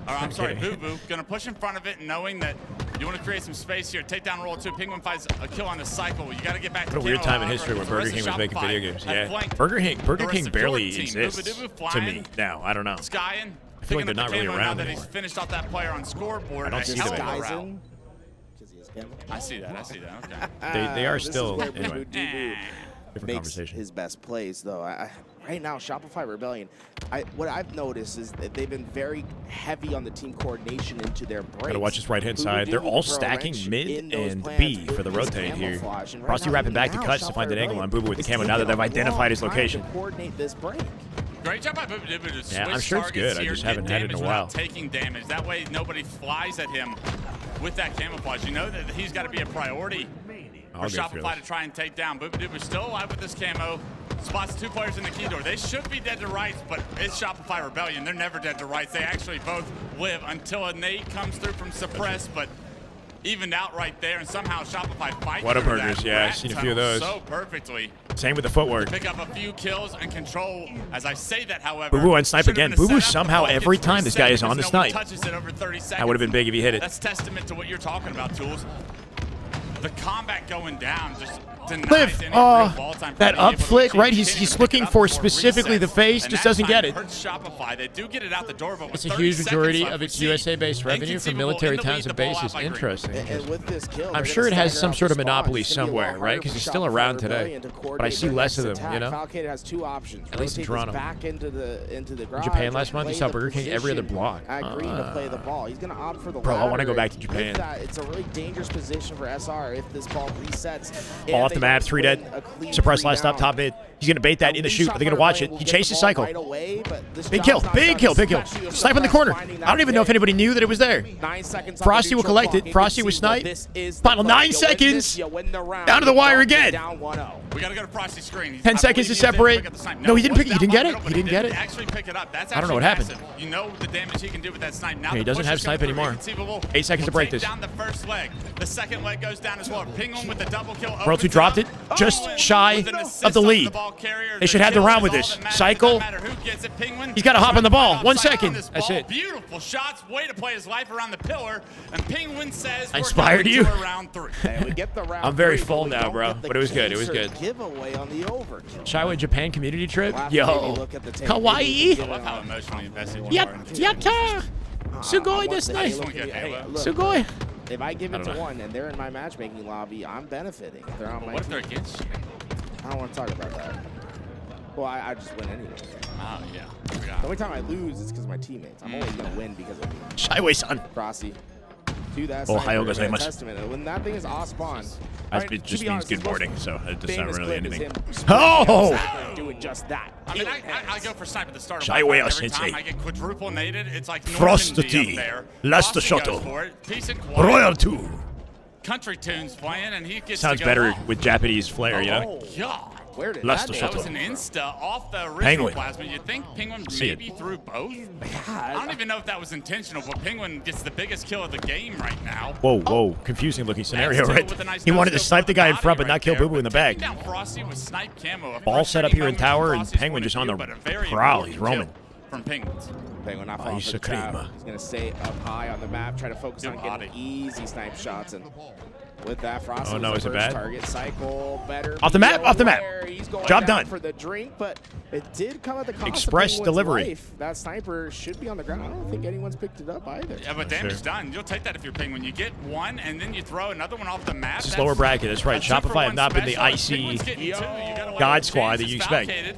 I'm sorry, Boo Boo. Gonna push in front of it, knowing that you want to create some space here. Take down roll 2. Penguin finds a kill on the cycle. You got to get back to What a weird Camo, time in however, history when the rest Burger of King was making Shopify video games. had Yeah, flanked Burger the King rest of barely your team. exists Boo-Boo to me flying, now. I don't know. Skying, I feel like picking they're up not the really camo now around that he's anymore. finished off that player on scoreboard. I don't see them Hell of a anymore. route. I see that. I see that. Okay. They are This is still where anyway. Boo Boo Different makes conversation. his best plays, though. Right now, Shopify Rebellion, what I've noticed is that they've been very heavy on the team coordination into their breaks. Gotta watch this right-hand Boo side. Boo They're Doo all throw a stacking wrench mid in those and plans B with for the his rotate here. camouflage. And right Frosty now, wrapping back to now, cuts to find an Shopify angle on Boo Boo with the is camo now that they've taking a identified his long time location. to coordinate this break. Great job by Boo Boo to switch Yeah, I'm sure it's targets good. I here, just get haven't had it in a damage while. without taking damage. That way nobody flies at him with that camouflage. You know that he's got to be a priority for Shopify to try and take down. Boo Boo still alive with this camo. Spots 2 players in the key door. They should be dead to rights, but it's Shopify Rebellion. They're never dead to rights. They actually both live until a nade comes through from Suppress, but evened out right there, and somehow Shopify fights through Whataburgers, that yeah, I've rat seen a few of tunnel those. so perfectly. Same with the footwork. Pick up a few kills and control. As I say that, however, Boo Boo on snipe should've again. been a Boo Boo setup. somehow The ball every gets time this guy is reset on the because no one snipe. touches it over 30 seconds. That would have been big if he hit it. That's testament to what you're talking about, Tools. The combat going down just denies Liv, any real ball time for that being able up to flick, achieve right? continuing He's to looking pick it for up specifically the resets. face, And just that doesn't time get it. hurts Shopify. They do get it out the door, but with It's a 30 huge seconds majority left, of we its see USA-based revenue from Inconceivable military in the lead, towns the and ball bases. out by Green. Interesting. And with this kill, I'm sure it has some sort of monopoly somewhere, right? Because he's still around today. But I see less of them, you know? Falcade has 2 options. At least in Rotate this Toronto. back into the garage. Japan last month, play you saw the Burger King every other position block. At Green to play the ball. He's going to opt for the Bro, I want to go ladder. back to With Japan. that, it's a really dangerous position for SR if this ball resets. Ball off the map, 3 dead. Suppress last stop, top mid. He's going to bait that in the shoot. Are they going to watch it? He chases cycle. Big kill, big kill, big kill. Snipe in the corner. I don't even know if anybody knew that it was there. Frosty will collect it. Frosty with snipe. Final 9 seconds. Down to the wire again. We got to go to Frosty's screen. 10 seconds to separate. No, he didn't pick it. He didn't get it. He didn't get it. Actually pick it up. That's I don't know actually what happened. massive. You know the damage he can do with that snipe. Now Yeah, he the doesn't push have is snipe coming through. anymore. Inconceivable 8 seconds to will break take this. down the first leg. The second leg goes down as well. Penguin with the double kill. World 2 dropped it. Just shy of the lead. They should have the round with this. Cycle. He's got to hop on the ball. 1 second. That's it. Beautiful shots. Way to play his life around the pillar. And Penguin says I inspired you. round 3. We get the round I'm very 3, full but we now, don't bro. get the But it was good. It was cancer good. Giveaway on the overkill. Shyway Japan community trip. We'll have to Yo. maybe look at the tape. Kawaii. I love how emotionally invested you Yep. are. Yatta. Sugoi desu Hey, ne. look, hey, look, Sugoi. If I give I it don't to know. one and they're in my matchmaking lobby, I'm benefiting. If they're on my What if team, they're against you? I don't want to talk about that. Well, I just win anyway. Oh, yeah. The only time I lose is because of my teammates. I'm always going to win because of me. Shyway-san. Frosty. Do that. Ohio sniper, gozaimasu. testament. When that thing is off spawn. It just means good morning, so it's not really anything. Oh! Oh! Doing just that. I mean, I go for snipe at the start of Shyway every sensei. time I get quadruple naded. It's like Frost Normandy tea. up there. Last Frosty shuttle. goes for it. Peace and quiet. Royal 2. Country tunes playing, and he gets Sounds to go better off. with Japanese flair, you know? Oh, God. Where did Last that That was shuttle. an insta off the original Penguin. plasma. You'd think Penguin See it. maybe threw both. I don't even know if that was intentional, but Penguin gets the biggest kill of the game right now. Whoa, whoa. Confusing looking scenario, Still right? with a nice He wanted to no-scope snipe the guy in body front, but right not kill there, Boo Boo in the back. taking down Frosty with snipe camo. A Ball set up frustrating here in moment tower, from and Frosty's Penguin point just of on view, the but a very prowl. important He's roaming. kill From Penguins. Penguin not falling for the Ice trap. cream. He's going to stay up high on the map, try to focus Good on body. getting easy snipe shots. And with that, Frosty Oh, no, was is the it first bad? target. Cycle better. Off the map, be off the map. aware. He's going Job down done. for the drink, but it did come at the cost Express of Penguin's delivery. life. That sniper should be on the ground. I don't think anyone's picked it up either. Yeah, but damage done. You'll take that if you're Penguin. You get one, and then you throw another one off the map. It's a slower bracket. That's right. a 2-for-1 Shopify have not been the special. icy Penguin's getting two. You gotta let God it squad chase. that you It's expect. Falcated.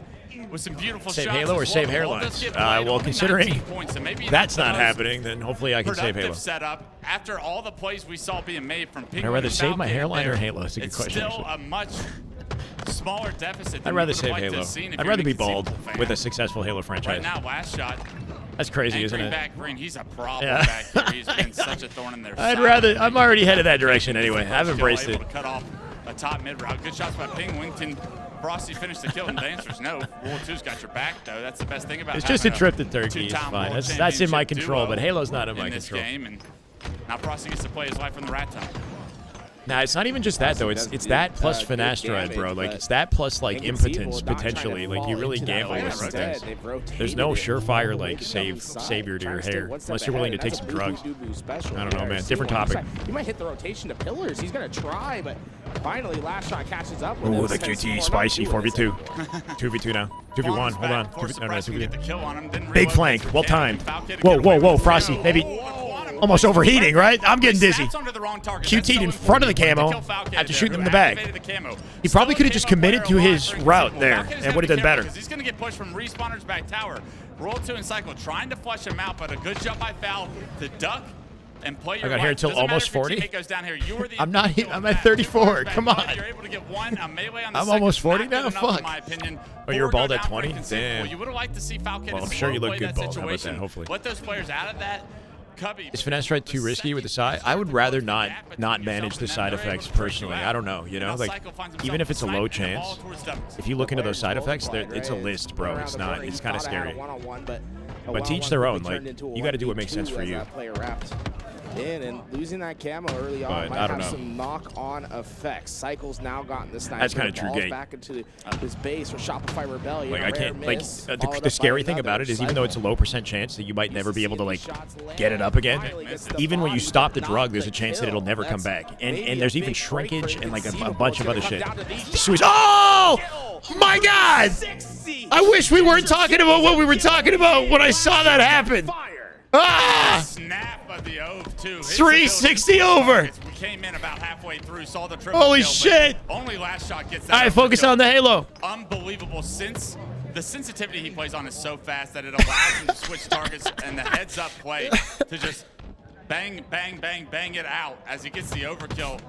with some beautiful Save shots. Halo or as save well. Ball does hairlines? get played, Well, only considering 19 points, so maybe that's not not the most happening, then hopefully I can save Halo. productive setup after all the plays we saw being made from Penguin. I'd rather and save my Falcon hairline or there. Halo. That's a good It's question. still a much smaller deficit. Than I'd rather we save would've liked to Halo. have seen if I'd you're rather an be bald inconceivable fan. with a successful Halo franchise. Right now, last shot. That's crazy, isn't Anchoring it? back green, he's a problem Yeah. back here. He's been such a thorn in their I'd side. rather. I'm already headed that direction anyway. I've embraced Able it. to cut off a top mid route. Good shots by Penguin. Can Frosty finish the kill? And the answer is no. Rule 2's got your back, though. That's the best thing about It's just a having trip to Turkey. It's two-time fine. world That's in my championship control, duo but Halo's not in my in this control. game, and now Frosty gets to play his life from the rat tunnel. Nah, it's not even just that though. It's that plus finesse drive, bro. Like it's that plus like impotence potentially. Like you really gamble with some things. There's no surefire like savior to your hair unless you're willing to take some drugs. I don't know, man. Different topic. He might hit the rotation to pillars. He's gonna try, but finally last shot catches up. Oh, the QT spicy 4v2, 2v2 now, 2v1. Hold on, 2v2. Big flank, well timed. Whoa, whoa, whoa, Frosty, maybe. Almost overheating, right? I'm getting dizzy. QT'd in front of the camo after shooting him in the back. He probably could have just committed to his route there and would have done better. He's going to get pushed from Respawners back tower. Roll 2 and cycle, trying to flush him out, but a good jump by Foul to duck and play your I got here until almost 40. I'm not. I'm at 34. Come on. I'm almost 40 now. Fuck. Oh, you were bald at 20? Damn. You would have liked to see Falcon. Well, I'm sure you look good bald. How about that? Hopefully. Let those players out of that. Is finesse right too risky with the side? I would rather not manage the side effects personally. I don't know, you know, like even if it's a low chance, if you look into those side effects, it's a list, bro. It's not. It's kind of scary. But to each their own. Like you got to do what makes sense for you. In and losing that camo early on might have some knock-on effects. Cycle's now gotten the sniper. That's kind of true, Gate. Back into his base for Shopify Rebellion. Like I can't. Like the scary thing about it is, even though it's a low % chance that you might never be able to like get it up again, even when you stop the drug, there's a chance that it'll never come back. And there's even shrinkage and like a bunch of other shit. Oh my God! I wish we weren't talking about what we were talking about when I saw that happen. Ah! Snap of the Ove, too. 360 over. We came in about halfway through, saw the triple Holy kill, shit. Only last shot gets that. All right, focus on the Halo. Unbelievable. Since the sensitivity he plays on is so fast that it allows him to switch targets and the heads-up play to just bang, bang, bang, bang it out as he gets the overkill.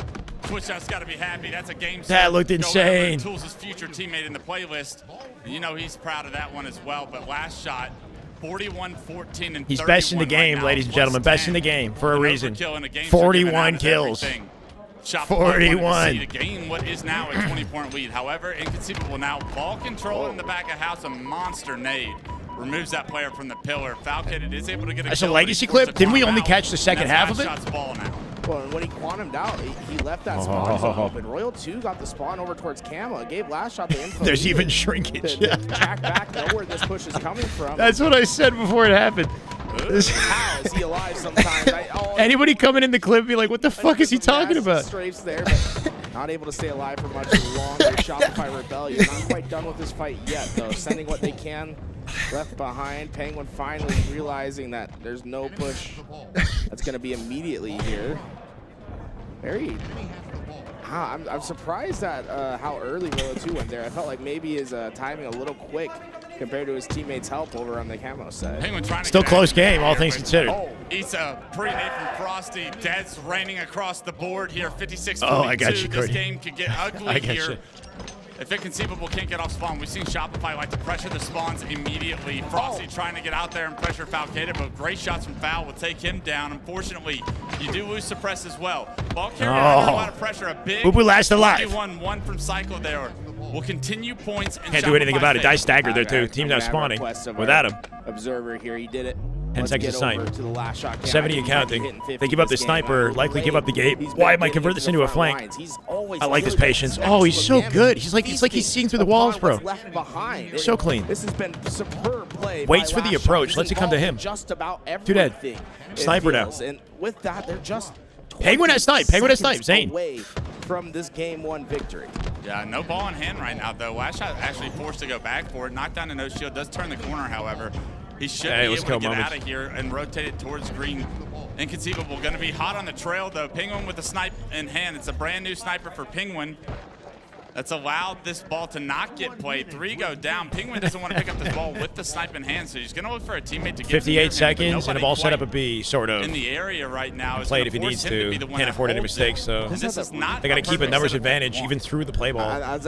Twitch's got to be happy. That's a game. That looked insane. Tools his future teammate in the playlist. And you know he's proud of that one as well. But last shot, 41-14 and he's best in the game, ladies and gentlemen. Best in the game for a reason. 41 kills. 41. To gain what is now a 20-point lead. However, inconceivable now. Ball control in the back of house. A monster nade removes that player from the pillar. Falcon is able to get a That's a legacy clip. Didn't we only catch the second half of it? Well, and when he quantumed out, he left that spawn zone open. Royal 2 got the spawn over towards Camo. It gave last shot the info. There's even shrinkage. To track back, know where this push is coming from. That's what I said before it happened. How is he alive sometimes? Anybody coming in the clip be like, what the fuck is he talking about? Strafes there, but not able to stay alive for much longer. Shopify Rebellion not quite done with this fight yet, though. Sending what they can left behind. Penguin finally realizing that there's no push that's going to be immediately here. I'm surprised at how early Royal 2 went there. I felt like maybe his timing a little quick compared to his teammates' help over on the camo side. Still close game, all things considered. It's a pre-nade from Frosty. Dead's raining across the board here. 56-42. Oh, I got you, This Cody. game could get ugly here. If Inconceivable can't get off spawn, we've seen Shopify like to pressure the spawns immediately. Frosty trying to get out there and pressure Falcata, but great shots from Foul will take him down. Unfortunately, you do lose Suppress as well. Ball carrier under a lot of pressure. A big Boo Boo last alive. 1 from Cycle there. Will continue points. And Can't do anything about it. Die staggered there too. Team now spawning without him. Observer here, he did it. 10 seconds to snipe. To the last shot. 70 and counting. They give up the sniper, likely give up the gate. Why might convert this into a flank? I like his patience. Oh, he's so good. It's like he's seeing through the walls, bro. So clean. This has been superb play. Waits for the approach. Lets it come to him. Just about Too dead. Sniper now. And with that, they're just Penguin has snipe. Penguin has snipe. Zane. Away from this game 1 victory. Yeah, no ball in hand right now, though. Last shot actually forced to go back for it. Knocked down a no shield. Does turn the corner, however. He should be able to get out of here and rotate it towards green. Inconceivable. Going to be hot on the trail, though. Penguin with the snipe in hand. It's a brand new sniper for Penguin. that's allowed this ball to not get played. 3 go down. Penguin doesn't want to pick up this ball with the snipe in hand, so he's going to look for a teammate to get 58 seconds and a ball set up a B, sort of. in the area right now. Play it if he needs to. Can't afford any mistakes, so This is not they got to keep a numbers advantage even through the play ball.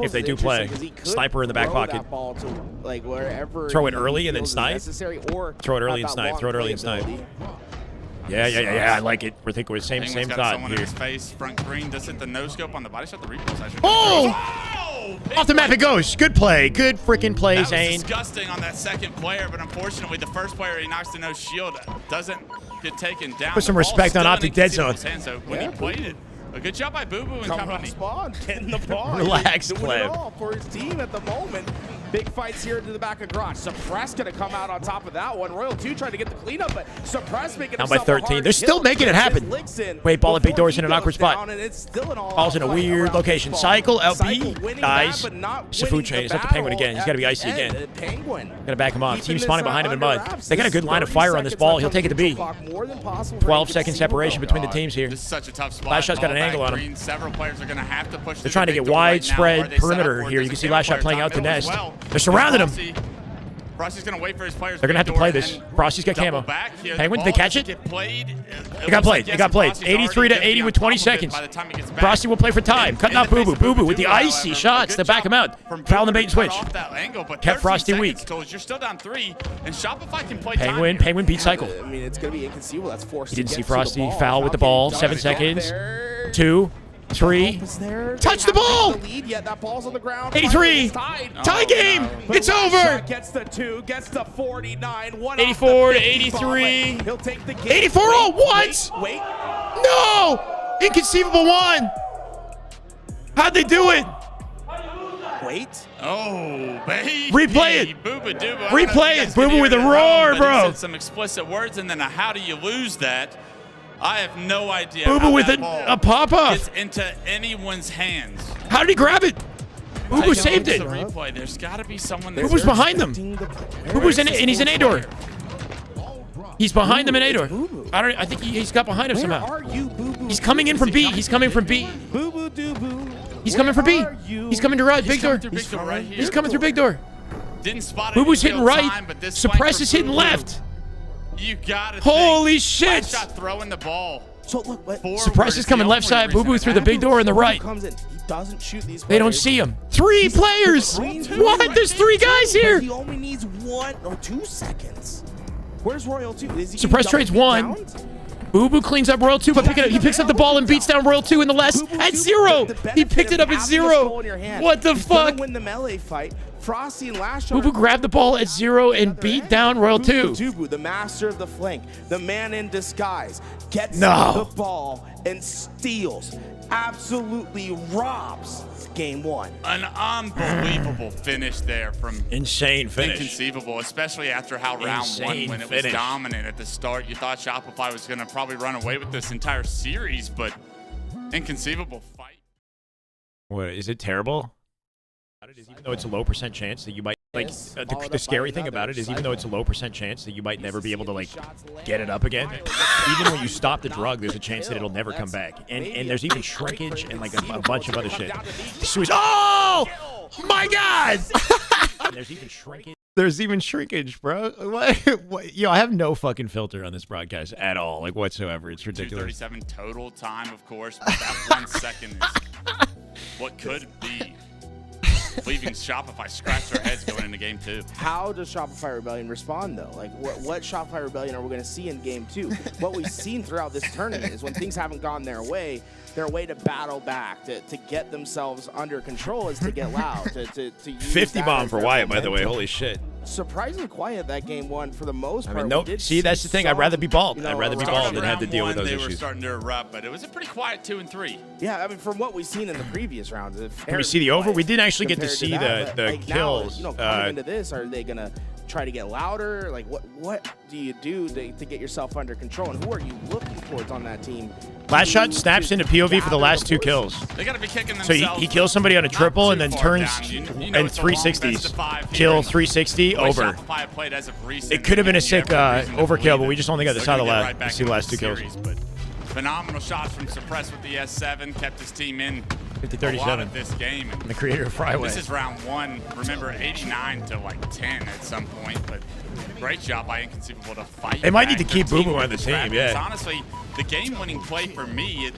If they do play, sniper in the back pocket. Throw it early and then snipe. Throw it early and snipe. Throw it early and snipe. Yeah. I like it. We're thinking we're same thought here. In his face, front green, does hit the no scope on the body shot. The replay side. Oh! Off the map it goes. Good play. Good freaking play, That was Zane. disgusting on that second player, but unfortunately, the first player he knocks to no shield doesn't get taken down. Put some respect on Optic Dead Zone. So when he played it, a good job by Boo Boo and company. Spawn, getting the ball. Relax, doing Clem. it all for his team at the moment. Big fights here into the back of garage. Suppress gonna come out on top of that one. Royal 2 trying to get the cleanup, but Suppress making Down by 13. They're still making it happen. Wait, ball at big doors in an awkward spot. Ball's in a weird location. Cycle, LB, dies. It's a food chain. It's up to Penguin again. He's got to be icy again. Gotta back him off. Team spawning behind him in mud. They got a good line of fire on this ball. He'll take it to B. 12-second separation between the teams here. This is such a tough spot. Last shot's got an angle on him. Several players are going to have to push. They're trying to get widespread perimeter here. You can see Last Shot playing out to Nest. They're surrounding him. Frosty's going to wait for his players. They're going to have to play this. Frosty's got camo. Penguin, they catch it? They got played. They got played. 83 to 80 with 20 seconds. Frosty will play for time. Cutting out Boo Boo. Boo Boo with the icy shots to back him out. Foul the bait and switch. Kept Frosty weak. You're still down 3, and Shopify can play Penguin beat Cycle. I mean, it's going to be inconceivable. That's forced. He didn't see Frosty. Foul with the ball. 7 seconds. 2. 3. Touch the ball. 83. Tie game. It's over. Gets the 2. Gets the 49. 84 to 83. He'll take the game. 84 all once. Wait. No. Inconceivable one. How'd they do it? Wait. Oh, baby. Replay it. Booba Dooba. Replay it. Booba with a roar, bro. Some explicit words, and then how do you lose that? I have no idea. Booba with a pop-off. Gets into anyone's hands. How did he grab it? Booba saved it. The replay. There's got to be someone. Who was behind them? Who was in it? And he's in A-door. He's behind them in A-door. I think he's got behind him somehow. He's coming in from B. He's coming from B. He's coming from B. He's coming to right. Big door. He's coming through big door. Didn't spot it. Boo-Boo's hitting right. Suppress is hitting left. You gotta Holy shit! Shot throwing the ball. So look, Suppress is coming left side. Boo Boo through the big door on the right. Comes in. He doesn't shoot these. They don't see him. 3 players. What? There's 3 guys here. He only needs 1 or 2 seconds. Where's Royal 2? Suppress trades 1. Boo Boo cleans up Royal 2 by picking up. He picks up the ball and beats down Royal 2 in the last at 0. He picked it up at 0. What the fuck? Win the melee fight. Frosty and Last Boo Boo grabbed the ball at 0 and beat down Royal 2. The master of the flank, the man in disguise, gets No. the ball and steals, absolutely robs game 1. An unbelievable finish there from Insane finish. Inconceivable, especially after how round 1 when it was dominant at the start. You thought Shopify was going to probably run away with this entire series, but inconceivable fight. What, is it terrible? Even though it's a low % chance that you might, like, the scary thing about it is even though it's a low % chance that you might never be able to, like, get it up again, even when you stop the drug, there's a chance that it'll never come back. And there's even shrinkage and, like, a bunch of other shit. Oh! My God! There's even shrinkage. There's even shrinkage, bro. What? Yo, I have no fucking filter on this broadcast at all, like, whatsoever. It's ridiculous. 2:37 total time, of course, but that 1 second is what could be. Leaving Shopify scratch their heads going into game 2. How does Shopify Rebellion respond, though? Like, what Shopify Rebellion are we going to see in game 2? What we've seen throughout this tournament is when things haven't gone their way to battle back, to get themselves under control is to get loud, to use 50 bomb for Wyatt, by the way. Holy shit. Surprisingly quiet that game 1 for the most part. I mean, nope. See, that's the thing. I'd rather be bald. I'd rather be bald than have to deal with those They issues. were starting to erupt, but it was a pretty quiet 2 and 3. Yeah, I mean, from what we've seen in the previous rounds. Can we see the over? We didn't actually get to see the kills. Now, coming into this, are they going to try to get louder? Like, what do you do to get yourself under control? And who are you looking towards on that team? Last shot snaps into POV for the last 2 kills. They got to be kicking So themselves. he kills somebody on a triple and then turns You know and it's a long 360s. best of 5 Kill here. 360 The way over. Shopify played as of recent, It could have been a you sick have every reason to overkill, believe but we it. just only got to They're see the gonna get last, right back see the into last 2 kills. series, but phenomenal shots from Suppress with the S7, kept his team in a lot of this game. And the creator of Shyway. This is round 1. Remember, 89 to like 10 at some point, but great job by Inconceivable to fight. They might need back. to keep Their Boo Boo on the was team, rapid. yeah. Honestly, the game-winning play for me, it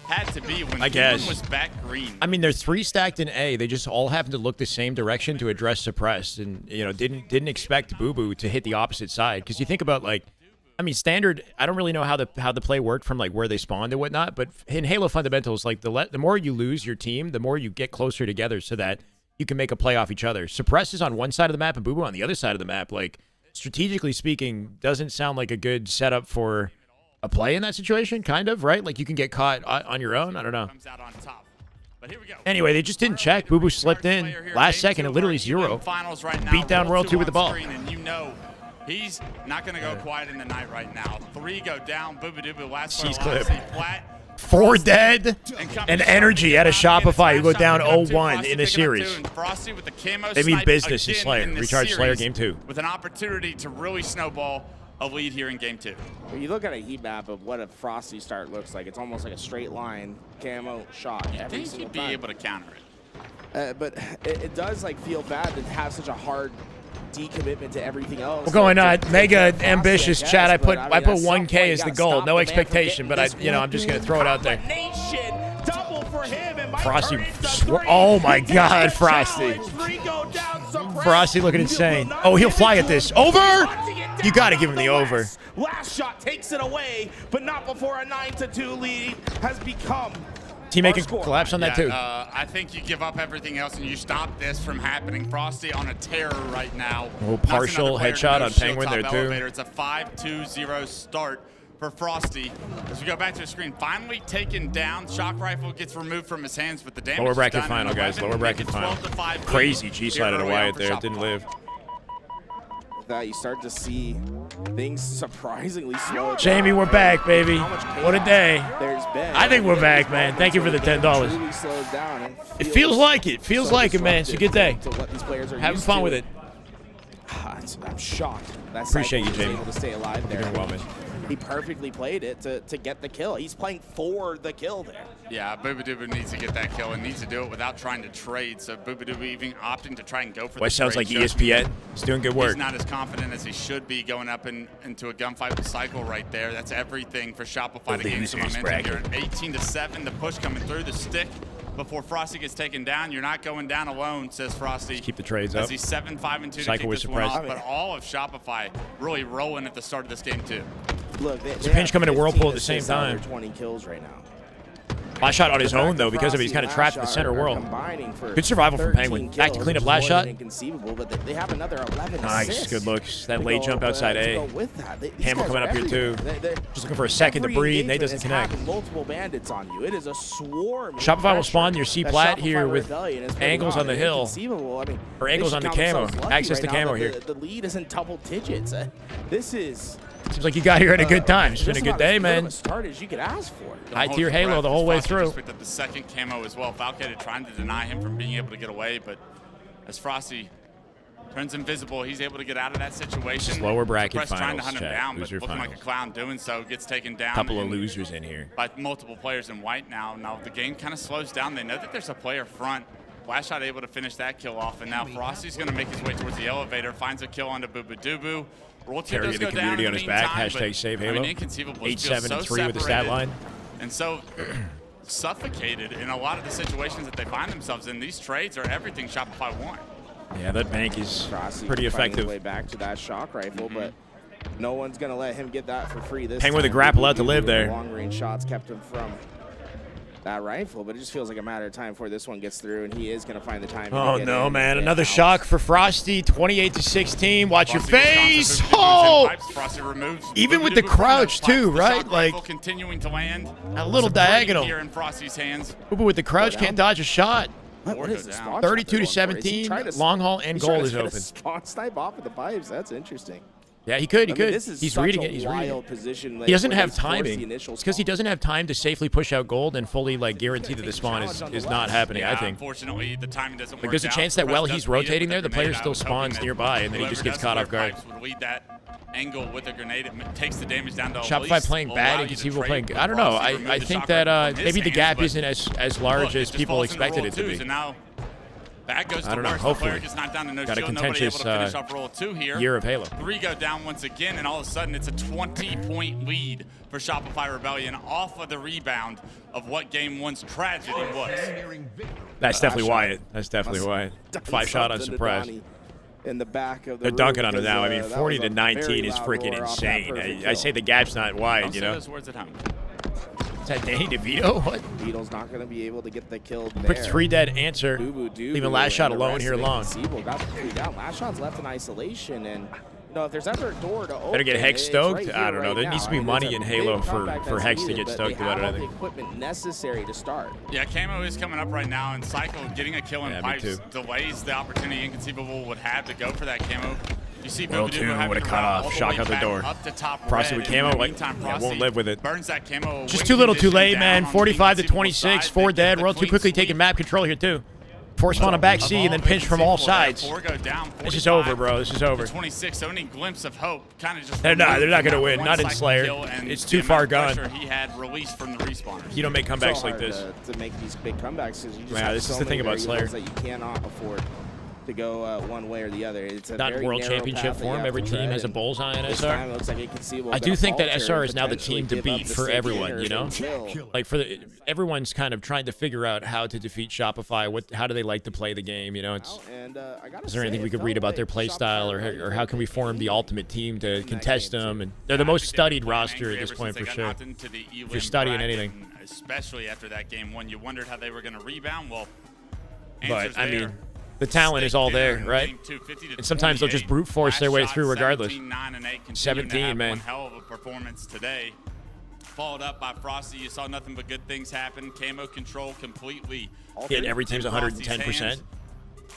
had to be when I guess. Penguin was back green. I mean, they're 3 stacked in A. They just all happen to look the same direction to address suppress, and didn't expect Boo Boo to hit the opposite side. Because you think about like, I mean, standard. I don't really know how the play worked from like where they spawned and whatnot. But in Halo fundamentals, like the more you lose your team, the more you get closer together so that you can make a play off each other. Suppress is on one side of the map and Boo Boo on the other side of the map. Like strategically speaking, doesn't sound like a good setup for a play in that situation. Kind of right. Like you can get caught on your own. I don't know. Anyway, they just didn't check. Boo Boo slipped in last second and literally 0. Beat down World 2 with the ball. And you know he's not going to go quiet in the night right now. 3 go down. Boo Boo Doo Boo last Jeez, player, clip. flat. 4 dead and energy at a Shopify who go down 0-1 in a series. They mean business in Slayer. Recharge Slayer game 2. With an opportunity to really snowball a lead here in game 2. When you look at a heat map of what a Frosty start looks like, it's almost like a straight line, camo, shock. I think he'd be able to counter it. But it does like feel bad to have such a hard decommitment to everything else. We're going on mega ambitious chat. I put 1K as the goal. No expectation, but I'm just gonna throw it out there. Frosty, oh my God, Frosty. Frosty looking insane. Oh, he'll fly at this. Over. You got to give him the over. Last shot takes it away, but not before a 9-2 lead has become. Teammate can collapse on that too. I think you give up everything else and you stop this from happening. Frosty on a tear right now. Oh, partial headshot on Penguin there too. It's a 5-2-0 start for Frosty. As we go back to the screen, finally taken down. Shock rifle gets removed from his hands, but the damage Lower bracket is done. final, guys. Lower bracket final. Crazy G-slide to Wyatt there. It didn't live. That you start to see things surprisingly slow. Jamie, we're back, baby. What a day. I think we're back, man. Thank you for the $10. It feels like it. Feels like it, man. It's a good day. Having fun with it. I'm shocked. Appreciate you, Jamie. Able to stay alive there. You're doing well, man. He perfectly played it to get the kill. He's playing for the kill there. Yeah, Boo Boo Doo Boo needs to get that kill and needs to do it without trying to trade. So Boo Boo Doo Boo even opting to try and go for the sounds like trade. ESPN. He's doing good work. He's not as confident as he should be going up into a gunfight with Cycle right there. That's everything for Shopify to gain some momentum here. 18-7, the push coming through the stick before Frosty gets taken down. You're not going down alone, says Frosty. Just keep the trades up. As he's 7-5-2 to kick this one off, but all of Shopify really rolling at the start of this game too. Look, it's a pinch coming to Whirlpool at the same time. 20 kills right now. Last shot on his own, though, because of it. He's kind of trapped in the center world. Good survival from Penguin. Back to clean up last shot. But they have another 11 nice, assists. good looks. That late jump outside A. Hamill coming up here, too. Just looking for a second to breathe. Nate doesn't connect. Multiple bandits on you. It is a swarm. Shopify will spawn your C-plat here with angles on the hill. Or angles on the camo. Access to camo here. The lead is in double digits. This is... Seems like you got here at a good time. It's been a good day, man. Start as you could ask for. High-tier Halo the whole way through. Just picked up the second camo as well. Falcated trying to deny him from being able to get away, but as Frosty turns invisible, he's able to get out of that situation. Lower bracket Suppress trying to finals, hunt him down, but looking finals. like a clown doing so. Gets taken down. Couple of losers in here. By multiple players in white now. Now the game kind of slows down. They know that there's a player front. Last shot able to finish that kill off, and now Frosty's going to make his way towards the elevator. Finds a kill onto Boo Boo Doo Boo. Carry the community on his back. Hashtag save Halo. 8-7-3 with the stat line. And so suffocated in a lot of the situations that they find themselves in. These trades are everything Shopify want. Yeah, that bank is pretty effective. Way back to that shock rifle, but no one's going to let him get that for free this Penguin with a grapple out to live there. Long range shots kept him from that rifle, but it just feels like a matter of time before this one gets through, and he is going to find the time. Oh no, man! Another shock for Frosty. 28-16. Watch your face. Oh! Even with the crouch too, right? Like continuing to land. A little diagonal. Here in Frosty's hands. Boo with the crouch can't dodge a shot. What is this? 32-17. Long haul and goal is open. Spawn snipe off of the pipes. That's interesting. Yeah, he could. He could. This is He's such reading a it. He's reading wild it. position, like, He doesn't where have they force the timing. initial It's because he doesn't have time to safely push out gold and fully like guarantee that the spawn is not happening. Yeah, I think. unfortunately, the timing doesn't work. Like there's a chance that while he's rotating there, the player still spawns nearby, and then he just gets caught off guard. Would lead that angle with a grenade. It takes the damage down to Shopify playing bad and Conceivable playing. I don't know. I think that maybe the gap isn't as large as people expected it to be. Back goes I don't to know. worse. Hopefully, The player gets knocked down to no got a shield. Nobody able contentious to finish off roll 2 here. year of Halo. 3 go down once again, and all of a sudden it's a 20-point lead for Shopify Rebellion off of the rebound of what Game 1's tragedy was. That's definitely Wyatt. That's definitely Wyatt. 5 shot on surprise. In the back of the They're dunking on him room, now. I mean, because, that 40 was to a 19 very is loud freaking roar off that insane. perfect I say the gap's not wide, Don't you say know. those words at home. Is that Danny DeVito? What? Beetle's not going to be able to get the kill there. Quick 3 dead answer. Leaving last shot alone here long. Got the 3 down. Last shot's left in isolation, and you know if there's ever a door to open, Better get Hex it's stoked. right here, I don't know. right There now. needs to be I mean, money it's a in Halo big for comeback that's Hex to needed, get but stoked they about it. have I all the think. equipment necessary to start. Yeah, Camo is coming up right now, and Cycle getting a kill in Yeah, me pipes too. delays the opportunity Inconceivable would have to go for that Camo. You see Roll Booba 2 Dooba having would have to cut run off. all the Shock way out the back door. up to top Frosty red, with and in camo. the Like, meantime, yeah, won't Frosty live with it. burns that camo. Just wing too little, too condition late, down man. on the 45 to Inconceivable 26. side. 4 They get dead. the Real too clean quickly sweep taking map control here too. Force spawn on back C and then pinch from all sides. 4 go down, This is over, bro. This is over. 26. So any glimpse of hope kind of just. They're not removed gonna from win. that Not in one-cycle Slayer. kill and It's the too amount far of gone. pressure he had released from the respawners. You don't make comebacks like this. To make these big comebacks because you just Yeah, have this so is the thing many about Slayer. variables that you cannot afford to go one way or the other. It's a Not very world narrow championship path that you form. have Every to team tread, has a and bullseye in this time it SR. looks like Inconceivable I do gonna think that falter SR and is now the potentially team to give up beat the for safety everyone, winners you know? and kill. Like everyone's kind of trying to figure out how to defeat Shopify. How do they like to play the game, you know? It's And I gotta Is there say, anything we it could felt read about like their play style, Shopify or how can we form the ultimate team to contest them? And they're the most studied roster at this point for sure. If you're studying anything, especially after that game 1, you wondered how they were going to rebound. Well, but I mean, the talent is all there, right? And sometimes they'll just brute force their way through regardless. 17, man. One hell of a performance today. Followed up by Frosty. You saw nothing but good things happen. Camo control completely. Hit every team's 110%.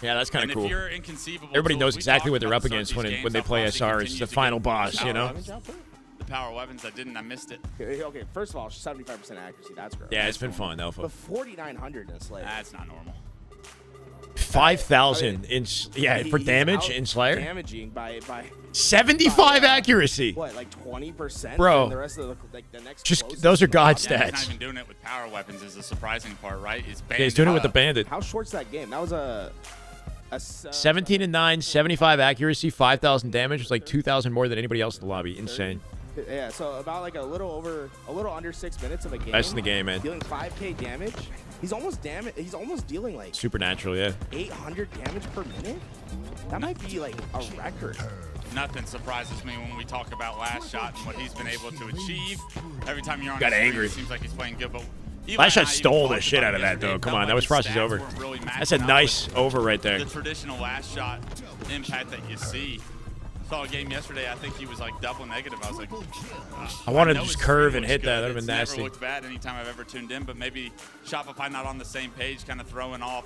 Yeah, that's kind of cool. If you're Inconceivable, Everybody tools, knows we exactly talked what they're about up to start against these when they games, play how SR. Frosty It's the continues to final get boss, you know? The power weapons, I missed it. Okay, first of all, 75% accuracy. That's great. Yeah, it's been fun, Alpha. But 4,900 in Slayer. That's not normal. 5,000 in for damage in Slayer. Damaging by 75 accuracy. What, like 20%? Bro, And the rest of the next just those are god Yeah, he's not stats. even doing it with power weapons is the surprising part, right? Yeah, he's doing it with the bandit. How short's that game? That was a 17 and 9, 75 accuracy, 5,000 damage. It's like 2,000 more than anybody else in the lobby. Insane. Yeah, so about like a little under 6 minutes of a game. Best in the game, man. Dealing 5K damage. He's almost dealing like Supernatural, yeah. 800 damage per minute. That might be like a record. Nothing surprises me when we talk about last shot and what he's been able to achieve. Every time you're on Got the screen, angry. it seems like he's playing good, but Last shot stole the shit out of that, though. Come on, that was Frosty's over. That's a nice over right there. The traditional last shot impact that you see. Saw a game yesterday. I think he was like double negative. I was like, I wanted to know just his curve screen and hit looks that. good. That would have It's been nasty. Never looked bad anytime I've ever tuned in, but maybe Shopify not on the same page, kind of throwing off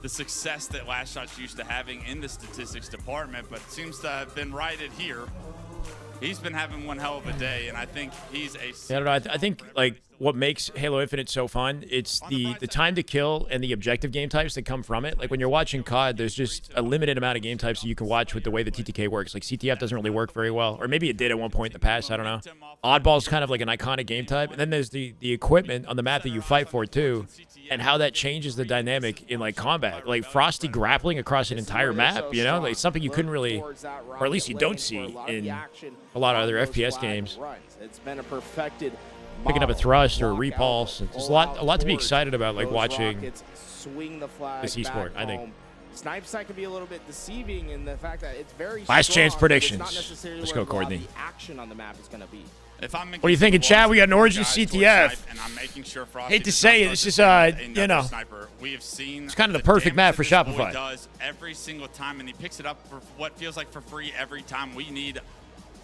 the success that Last Shot's used to having in the statistics department, but seems to have been righted here. He's been having one hell of a day, and I think he's a... Yeah, I don't know. I think like what makes Halo Infinite so fun, it's the time to kill and the objective game types that come from it. Like when you're watching COD, there's just a limited amount of game types that you can watch with the way the TTK works. Like CTF doesn't really work very well, or maybe it did at one point in the past. I don't know. Oddball's kind of like an iconic game type, and then there's the equipment on the map that you fight for too, and how that changes the dynamic in like combat. Like Frosty grappling across an entire map, you know, like something you couldn't really, or at least you don't see in a lot of other FPS games. It's been a perfected Picking up a thrust or a repulse. There's a lot to be excited about, like watching this esport, I think. Snipe sight can be a little bit deceiving in the fact that it's very Last chance strong, predictions. but it's not necessarily Let's where go, a lot of Courtney. the action on the map is going to be. What do you think, Chad? We got an Origin CTF. Hate to say it, this is you know, it's kind of the perfect map for Shopify. Does every single time, and he picks it up for what feels like for free every time. We need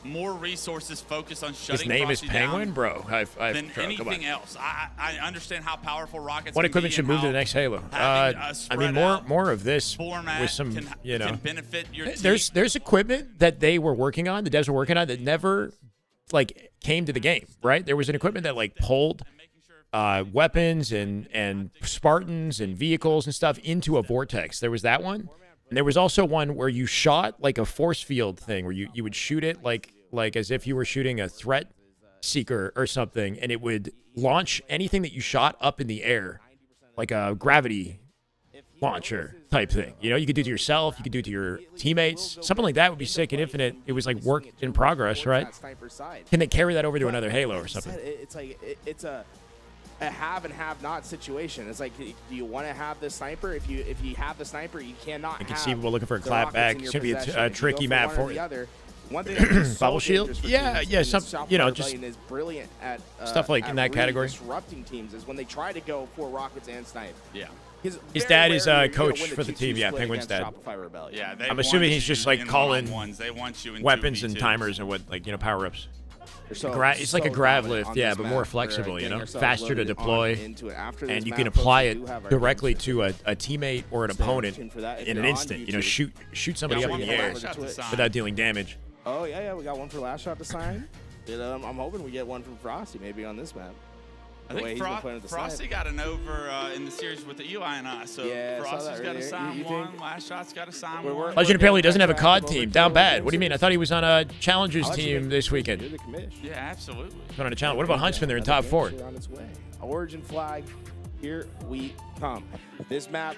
more resources focused on shutting His name is Frosty Penguin, down bro. than anything else. I understand how powerful Rockets. What can equipment be should and move to how the next Halo? having a I spread mean, out more of this format with some, you know. can benefit your team. There's equipment that they were working on, the devs were working on, that never like came to the game, right? There was an equipment that like pulled weapons and Spartans and vehicles and stuff into a vortex. There was that one. And there was also one where you shot like a force field thing where you would shoot it like as if you were shooting a threat seeker or something, and it would launch anything that you shot up in the air, like a gravity launcher type thing. You know, you could do it to yourself, you could do it to your teammates. Something like that would be sick in Infinite. It was like work in progress, right? Can they carry that over to another Halo or something? It's like it's a have and have not situation. It's like, do you want to have the sniper? If you have the sniper, you cannot. Inconceivable looking for a clap back. It's gonna be a tricky map for you. One thing that's Bubble shield? Yeah, some, you know, just is brilliant at stuff like in that really category. Disrupting teams is when they try to go for rockets and snipe. Yeah. His dad is coach for the team. Yeah, Penguin's dad. Yeah, I'm assuming he's just like calling they want you in weapons 2v2s. and timers and what, like, you know, power ups. So, it's like a grav lift, yeah, but more flexible, you know, faster to deploy, and you can apply it directly to a teammate or an opponent in an instant. You know, shoot somebody up in the air without dealing damage. Oh yeah, we got one for last shot to sign. I'm hoping we get one from Frosty maybe on this map. I think Frosty got an over in the series with the Eli and I. So yeah, Frosty's got to sign one. Last shot's got to sign one. Legend apparently doesn't have a COD team. Down bad. What do you mean? I thought he was on a Challengers team this weekend. Yeah, absolutely. On a challenge. What about Huntsman? They're in top 4. On its way. Origin flag. Here we come. This map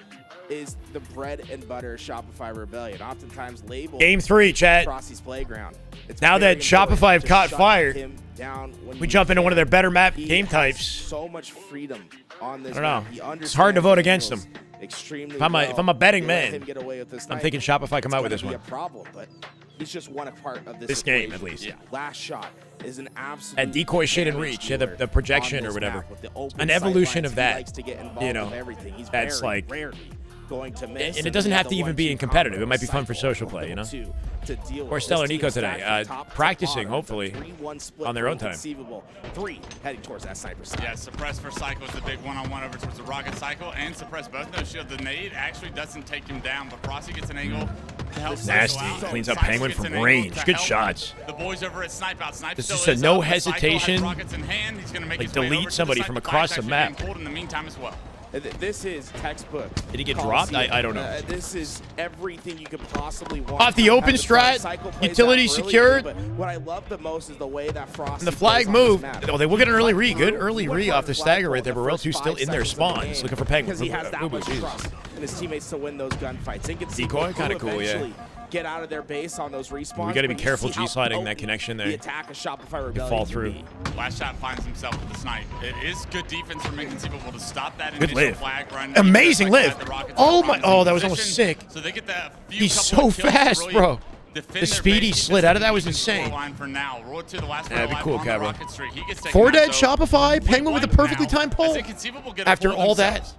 is the bread and butter Shopify Rebellion. Oftentimes labeled Game 3, chat. Frosty's playground. Now that Shopify have caught fire, we we jump into one of their better map game types. So much freedom on this. I don't know. It's hard to vote against them. Extremely. If I'm a betting man, I'm I'm thinking Shopify come out with this one. A problem, but he's just one part of this game at least. Yeah. Last shot is an absolute. And decoy shit and reach, yeah, the projection or whatever. An evolution of that. You know, that's like. Going to miss, and it doesn't have to even be in competitive. It might be fun for social play, you know? Or Stellar Nico today, practicing, hopefully, on their own time. 3 heading towards that sniper side. Yeah, Suppress for Cycle is the big one-on-one over towards the Rocket Cycle, and Suppress both no shield. The nade actually doesn't take him down, but Frosty gets an angle to help Nasty. Cleans up Penguin from range. Good shots. The boys over at Snipe Out. Snipe This still is a no hesitation, like delete somebody from across the map. In the meantime as well. This is textbook. Did he get dropped? I don't know. This is everything you could possibly want. Off the open strat, utility secured. But what I love the most is the way that Frosty. And the flag moved. Oh, they will get an early re. Good early re off the stagger right there. But Rail 2 still in their spawns, looking for Penguin. Because he has that much trust in his teammates to win those gunfights. Decoy, kind of cool, yeah. Get out of their base on those respawns. We got to be careful G-sliding that connection there. The attack of Shopify Rebellion. Fall through. Last shot finds himself with the snipe. It is good defense from Inconceivable to stop that good initial live. flag run. Amazing live. Oh my! Oh, that was almost sick. So they get that He's so fast, bro. The speed he slid out of that was insane. That'd be cool, Cabro. 4 dead Shopify. Penguin with a perfectly timed pull. After all that.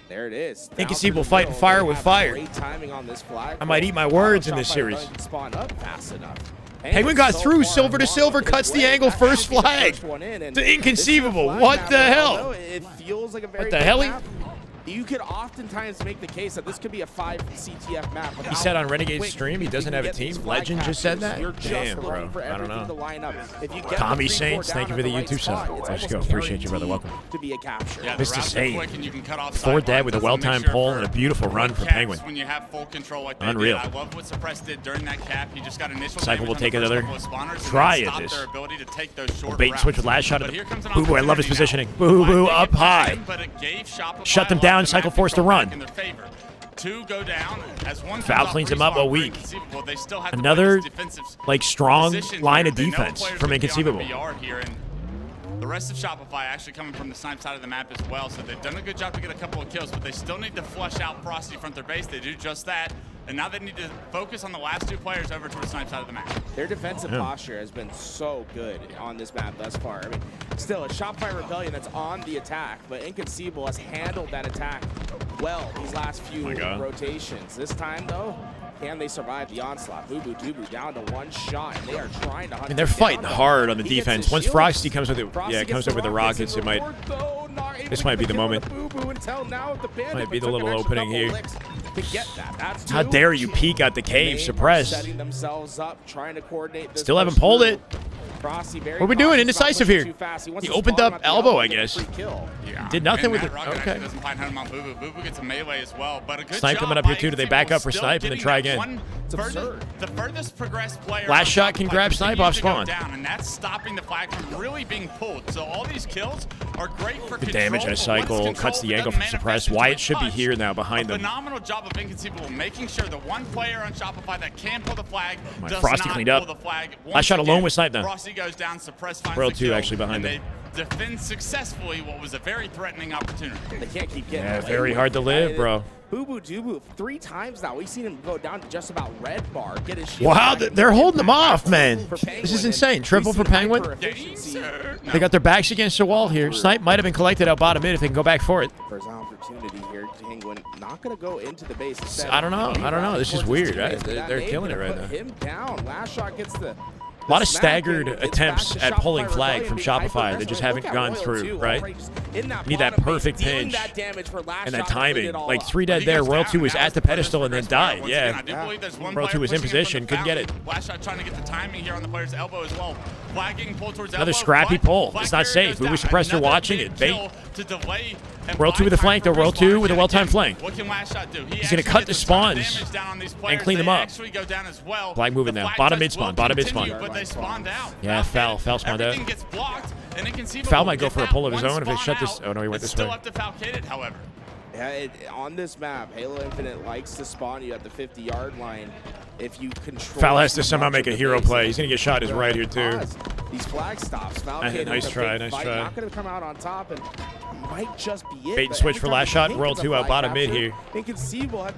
There it is. Inconceivable fighting fire with fire. Great timing on this flag. I might eat my words in this series. Spawn up fast enough. Penguin got through, silver to silver, cuts the angle, first flag. To Inconceivable. What the hell? It feels like a very what the hell? You could oftentimes make the case that this could be a 5 CTF map. He said on Renegade's stream he doesn't have a team. Legend just said that? Damn, bro. I don't know. Tommy Saints, thank you for the YouTube sub. Let's go. Appreciate you, brother. Welcome. To be a capture. Yeah, Mr. Saint. 4 dead with a well-timed pull and a beautiful run from Penguin. When you have full control like Unreal. I love what Suppress did during that cap. He just got initial Cycle will take another try at this. Bait and switch with last shot. Boo Boo, I love his positioning. Boo Boo up high. Shut them down. Cycle forced to run. Foul cleans him up a week. Another like strong line of defense from Inconceivable. The rest of Shopify actually coming from the snipe side of the map as well, so they've done a good job to get a couple of kills, but they still need to flush out Frosty front their base. They do just that, and now they need to focus on the last 2 players over to the snipe side of the map. Their defensive posture has been so good on this map thus far. I mean, still a Shopify Rebellion that's on the attack, but Inconceivable has handled that attack well these last few rotations. This time, though, can they survive the onslaught? Boo Dubu down to one shot, and they are trying to hunt. I mean, they're fighting hard on the defense. Once Frosty comes with it, comes up with the rockets, it might. This might be the moment. Might be the little opening here. How dare you peek out the cave, suppressed. Still haven't pulled it. What are we doing? Indecisive here. He opened up elbow, I guess. Did nothing with it. Okay. Boo gets a melee as well, but a good Snipe job coming up here by too. Do they back up for Snipe and then try again? The furthest progressed player. Last shot can grab Snipe off spawn. Down, and that's stopping the flag from really being pulled. So all these kills are great for Good damage and a cycle. Cuts the angle from suppress. Wyatt should be here now behind them. Phenomenal job of Inconceivable making sure the one player on Shopify that can pull the flag does Frosty not cleaned pull up. the flag. Last shot alone with Snipe now. Frosty goes down, suppress finds World the 2 kill, actually behind and them. they defend successfully what was a very threatening opportunity. They can't keep getting Yeah, away very with hard to it. live, bro. Boo Dubu 3 times now. We've seen him go down to just about red bar, get his shield Wow, back, they're holding them off, man. for Penguin, This is and insane. Triple we've for seen Penguin. hyper-efficiency They got their backs against the wall here. Snipe might have been collected out bottom mid if they can go back for it. For his opportunity here, Penguin not going to go into the base. Instead, I don't know. This is weird. They're killing it right now. Him down. Last shot gets the. A lot of staggered attempts at pulling flag from Shopify. They just haven't gone through, right? Need that perfect pinch and that timing. Like 3 dead there. World 2 was at the pedestal and then died. Yeah. World 2 was in position. Couldn't get it. Last shot trying to get the timing here on the player's elbow as well. Flagging pull towards Another elbow, scrappy but pull. Black It's not Barrier safe. goes Boo down. suppressed. They're Another watching big it. Bait. kill to delay and World 2 with a flank though. World 2 with a well-timed flank. What can Last Shot do? He's going to cut the spawns and clean them up. Flag moving now. Bottom mid spawn. Bottom mid spawn. But they spawned out. Yeah, Foul spawned out. Everything gets blocked, and Inconceivable Foul might go get for a that pull of his one own if they spawn shut this. out. Oh no, he went It's this way. still up to Falcated, however. Yeah, on this map, Halo Infinite likes to spawn you at the 50-yard line. If you control. Foul has to somehow make a hero play. He's going to get shot his right here too. These flag stops. Nice try. Not going to come out on top and might just be it. Bait and switch for last shot. World 2 out bottom mid here.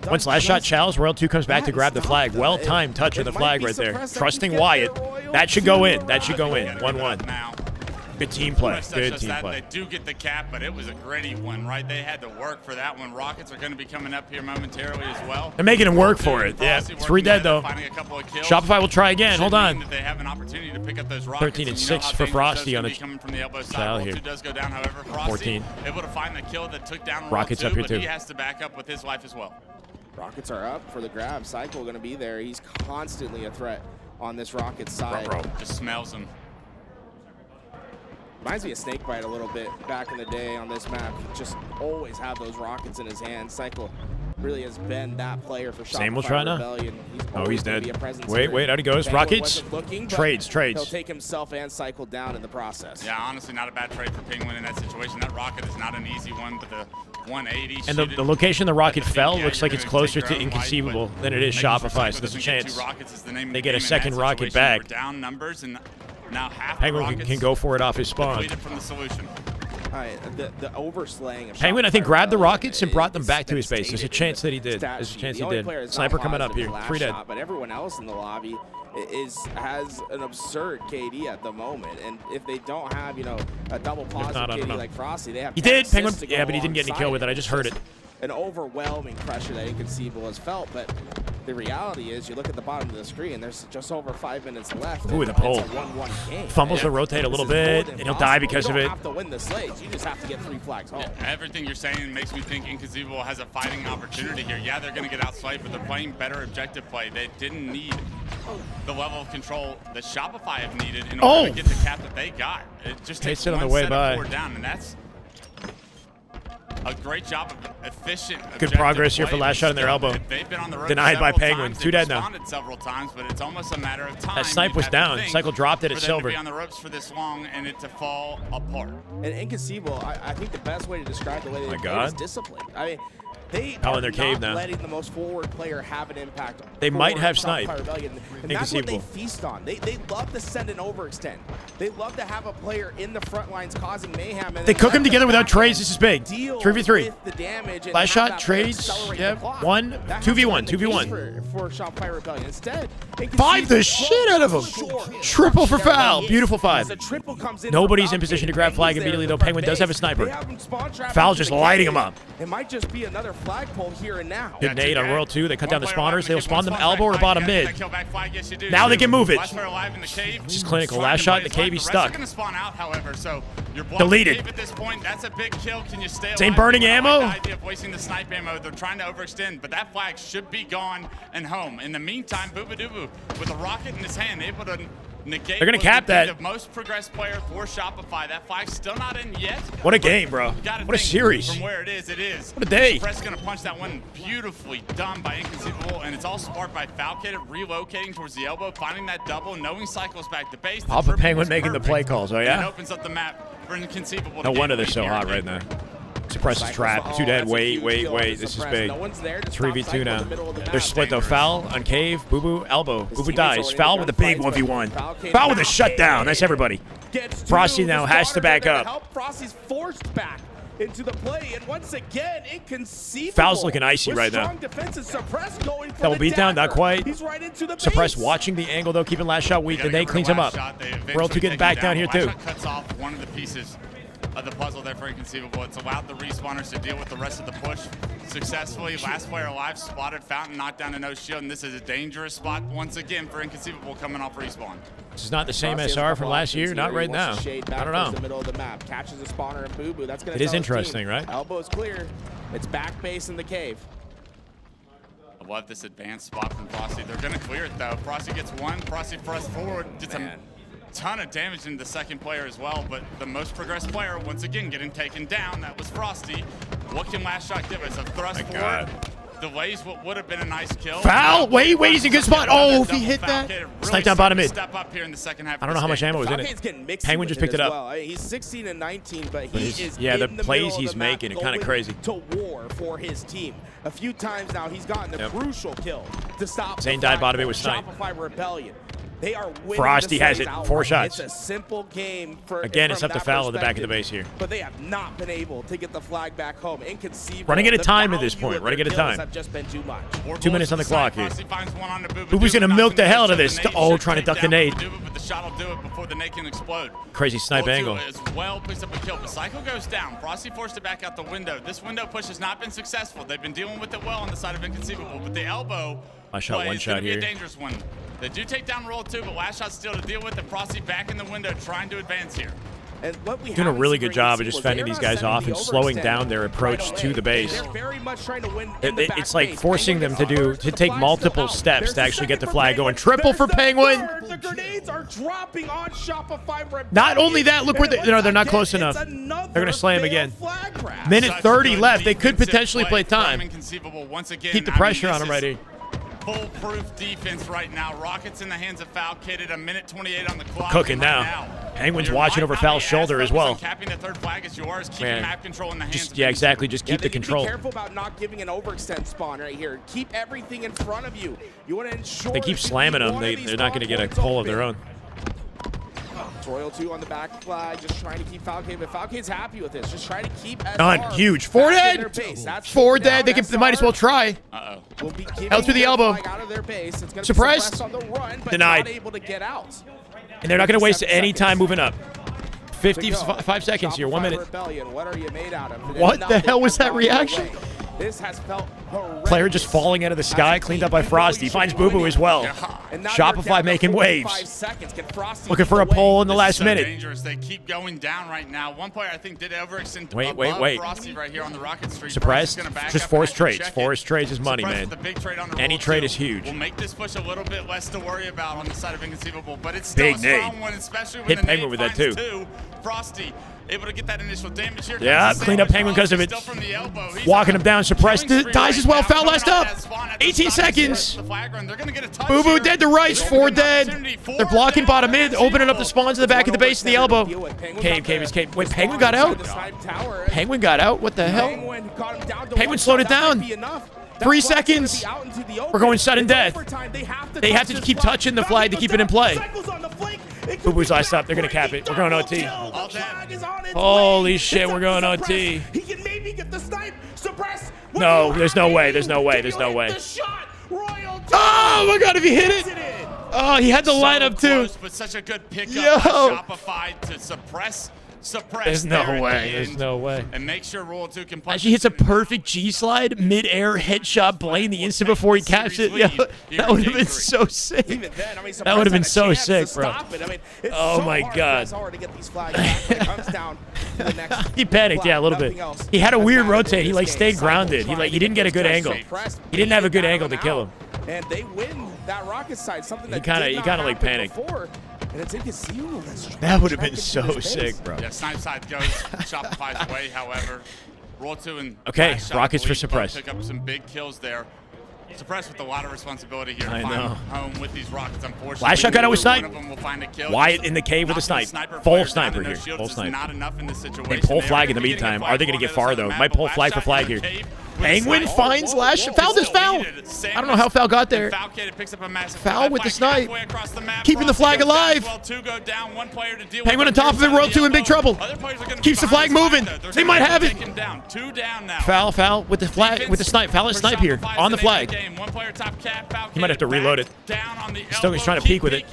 Once last shot chows, World 2 comes back to grab the flag. Well-timed touch of the flag right there. Trusting Wyatt. That should go in. 1-1. Good team play. Good team play. They do get the cap, but it was a gritty one, right? They had to work for that one. Rockets are going to be coming up here momentarily as well. They're making him work for it. Yeah, 3 dead though. Shopify will try again. Hold on. They have an opportunity to pick up those 13 and 6 for Frosty on the foul here. Does go down, however, Frosty 14. able to find the kill that took down Rockets up here too. He has to back up with his life as well. Rockets are up for the grab. Cycle going to be there. He's constantly a threat on this Rocket side. Just smells him. Reminds me of Snakebite a little bit back in the day on this map. He just always had those rockets in his hand. Cycle really has been that player for Shopify Same will try now. Rebellion. He's dead. Wait, out he goes. Rockets. Trades. He'll take himself and Cycle down in the process. Yeah, honestly, not a bad trade for Penguin in that situation. That rocket is not an easy one, but the 180. And the location the rocket fell looks like it's closer to Inconceivable than it is Shopify, so there's a chance they get a second rocket back. Down numbers and now half Penguin can go for it off his spawn. From the solution. The overslaying of Penguin, I think, grabbed the rockets and brought them back to his base. There's a chance that he did. There's a chance he did. Sniper coming up here. 3 dead. But everyone else in the lobby has an absurd KD at the moment, and if they don't have a double positive KD like Frosty, they have. He did, Penguin. Yeah, but he didn't get any kill with it. I just heard it. An overwhelming pressure that Inconceivable has felt, but the reality is, you look at the bottom of the screen, there's just over 5 minutes left. Ooh, the pull. It's a 1-1 game. Fumbles to rotate a little bit, and he'll die because of it. You don't have to win the slates. You just have to get 3 flags home. Yeah, everything you're saying makes me think Inconceivable has a fighting opportunity here. Yeah, they're going to get outslayed, but they're playing better objective play. They didn't need the level of control that Shopify have needed in order to get the cap that they got. It just takes one on the way by. down, and that's a great job of efficient. Good progress here for last shot in their elbow. They've been on the road denied by Penguin. 2 dead now. Several times, but it's almost a matter of time. That snipe was down. Cycle dropped it at silver. To be on the ropes for this long and it to fall apart. And Inconceivable, I think the best way to describe the way they play is discipline. I mean, they are in their cave not now. letting the most forward player have an impact. They might have snipe. And that's what they feast on. They love to send an overextend. They love to have a player in the front lines causing mayhem. And they cook them together without trades. This is big. 3v3. Last shot, trades. Yep. 2v1. 2v1. For Shopify Rebellion. Instead, 5 the shit out of him. Triple for Foul. Beautiful 5. Nobody's in position to grab flag immediately, though. Penguin does have a sniper. Foul just lighting him up. It might just be another flagpole here and now. Good nade on World 2. They cut down the spawners. They'll spawn them elbow or bottom mid. Now they can move it. This is clinical. Last shot in the cave, he's stuck. Deleted. At this point, that's a big kill. Can you stay Same alive? burning ammo. The idea of wasting the snipe ammo. They're trying to overextend, but that flag should be gone and home. In the meantime, Boobadooboo with a rocket in his hand, able to negate. They're gonna cap that. The most progressed player for Shopify. That flag's still not in yet. What a game, bro. What a series. From where it is, it is. What a day. Press gonna punch that one beautifully done by Inconceivable, and it's all sparked by Falcated relocating towards the elbow, finding that double, knowing cycles back to base. Papa Penguin making the play calls. Oh And yeah. it opens up the map for Inconceivable. No wonder they're so hot right now. Suppresses trap. 2 dead. Wait. This is big. 3v2 now. They're split though. Foul on cave. Boo Boo elbow. Boo Boo dies. Foul with a big 1v1. Foul with a shutdown. That's everybody. Frosty now has to back up. Frosty's forced back into the play, and once again, Inconceivable. Foul's looking icy right now. Double beatdown, not quite. Suppress watching the angle though, keeping last shot weak. The nade cleans him up. World 2 getting back down here too. Cuts off one of the pieces of the puzzle there for Inconceivable. It's allowed the respawners to deal with the rest of the push successfully. Last player alive, spotted Fountain, knocked down a no shield, and this is a dangerous spot once again for Inconceivable coming off respawn. This is not the same SR from last year. Not right now. I don't know. The middle of the map catches a spawner and Boo Boo. That's gonna. It is interesting, right? Elbow is clear. It's back base in the cave. I love this advanced spot from Frosty. They're gonna clear it though. Frosty gets one. Frosty thrusts forward. Gets a ton of damage into the second player as well, but the most progressed player once again getting taken down. That was Frosty. What can last shot give us? A thrust forward. Delays what would have been a nice kill. Foul! Wait, he's in a good spot. Oh, if he hit that. Snipe down bottom mid. Step up here in the second half. I don't know how much ammo was in it. Penguin just picked it up. Well. He's 16 and 19, but he is yeah, the in the plays he's making are kind of crazy. To war for his team. A few times now he's gotten the crucial kill to stop. Zane died bottom mid with snipe. Shopify Rebellion. They are winning. Frosty has it. 4 shots. It's a simple game for. Again, it's up to Foul at the back of the base here. But they have not been able to get the flag back home. Inconceivable. Running out of time at this point. Running out of time. Have just been too much. 2 minutes on the clock here. Boo Boo's gonna milk the hell out of this. Oh, trying to duck the nade. But the shot will do it before the nade can explode. Crazy snipe angle. As well picks up a kill, but Psycho goes down. Frosty forced it back out the window. This window push has not been successful. They've been dealing with it well on the side of Inconceivable, but the elbow. I shot one shot here. Be a dangerous one. They do take down roll 2, but last shot still to deal with, and Frosty back in the window trying to advance here. And what we doing a really good job of just fending these guys off and slowing down their approach to the base. They're very much trying to win it's like forcing them to take multiple steps to actually get the flag going. Triple for Penguin. The grenades are dropping on Shopify. Not only that, look where they're not close enough. They're gonna slam again. Minute 30 left. They could potentially play time. Keep the pressure on them right here. Foolproof defense right now. Rockets in the hands of Falcated. A minute 28 on the clock. Cooking now. Penguin's watching over Foul's shoulder as well. Capping the third flag is yours. Keeping map control in the hands. Yeah, exactly. Just keep the control. Be careful about not giving an overextend spawn right here. Keep everything in front of you. You want to ensure. They keep slamming them. They're not going to get a pull of their own. Royal 2 on the back flag, just trying to keep Falcade, but Falcade's happy with this. Just trying to keep Done. Huge. 4 dead. 4 dead. They might as well try. Out through the elbow. Suppressed. Denied. And they're not going to waste any time moving up. 55 seconds here. 1 minute. What the hell was that reaction? This has felt horrendous. Player just falling out of the sky, cleaned up by Frosty. Finds Boo Boo as well. Shopify making waves. Looking for a pull in the last minute. Dangerous. They keep going down right now. One player I think did overextend. Wait. Frosty right here on the Rocket Street. Suppressed. Just force trades. Force trades is money, man. Any trade is huge. We'll make this push a little bit less to worry about on the side of Inconceivable, but it's still big a strong nade. one, especially when hit the Penguin with that too. Frosty able to get that initial damage here. Yeah, cleaned up Penguin because of it. Walking him down, suppressed. Dies as well. Foul last up. 18 seconds. Boo Boo dead to Rice. 4 dead. They're blocking bottom mid, opening up the spawns in the back of the base of the elbow. Cave is cave. Wait, Penguin got out? Penguin got out? What the hell? Penguin slowed it down. 3 seconds. We're going sudden death. They have to keep touching the flag to keep it in play. Boo Boo's last up. They're going to cap it. We're going OT. Holy shit, we're going OT. He can maybe get the snipe. Suppress. No, there's no way. There's no way. There's no way. Oh my god, if he hit it. Oh, he had the lineup too. But such a good pickup by Shopify to suppress suppress. There's no there at way. the There's end. no way. And make sure Royal 2 can punch. As he hits a perfect G-slide, mid-air headshot, Blaine the instant before he caps it. Yo, that would have been so sick. Even then, I mean, That would have been so Surprise had a sick, chance bro. to stop it. I mean, it's Oh so my hard for God. SR to get these flags back when it comes down to the next He panicked, yeah, a little Nothing bit. else He had a has weird mattered rotate. in He this like game. stayed Cycle grounded. trying He to didn't get a good those angle. guys pressed. He didn't have a good Down angle to and kill out. him. And they win that rocket side, something that kinda- did he not kinda, like, happen panicked. before. And it's inconceivable. That would have been so sick, bro. Yeah, snipe side goes Shopify's way, however. Roll 2 and Okay, Last Shot rockets for believe Suppress. Pick up some big kills there. Suppress with a lot of responsibility here to I find know. home with these rockets, unfortunately. Last shot got out with One snipe. of them will find a kill. Wyatt in the cave with a Knocking the snipe. sniper Full player down sniper and no here. shields Full is sniper. not enough in this situation. They pull They are flag in the gonna be getting meantime. a Are they going to flag get for far, the though? map, Might but pull Last flag for Shot flag in the here. cave with a Penguin snipe. finds Lash. Foul this foul. I don't know how foul got there. Foul with the snipe. Keeping the flag alive. Penguin on top of it. Royal 2 in big trouble. Keeps the flag moving. They might have it. Foul with the flag, with the snipe. Foul and snipe here on the flag. He might have to reload it. Stoker's trying to peek with it.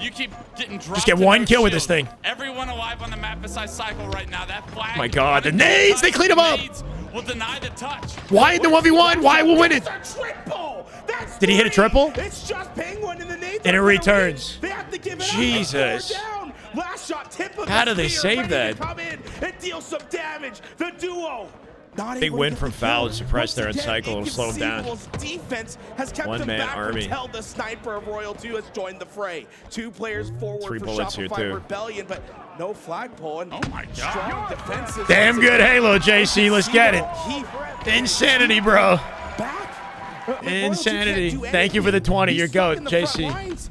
You keep getting dropped. Just get one kill with this thing. Everyone alive on the map besides Cycle right now. That flag. Oh my God, the nades! They clean him up. Will deny the touch. Wyatt in the 1v1. Wyatt will win it. Did he hit a triple? It's just Penguin and the nades. And it returns. They have to give it up. Jesus. They're down. Last shot, tip of How the do they spear, save ready that? to come in and deal some damage. The duo. Not Big able to win get from the Foul kill. and Suppress Once there in again, cycle. It'll slow him down. Inconceivable's defense has kept them One-man back army. until the sniper of Royal 2 has joined the fray. 2 players forward 3 for bullets here, Shopify too. Rebellion, but no flagpole. And oh my God. Strong defenses. Damn good Halo, JC. Let's get it. Insanity, bro. Insanity. Thank you for the 20. Your goat, JC.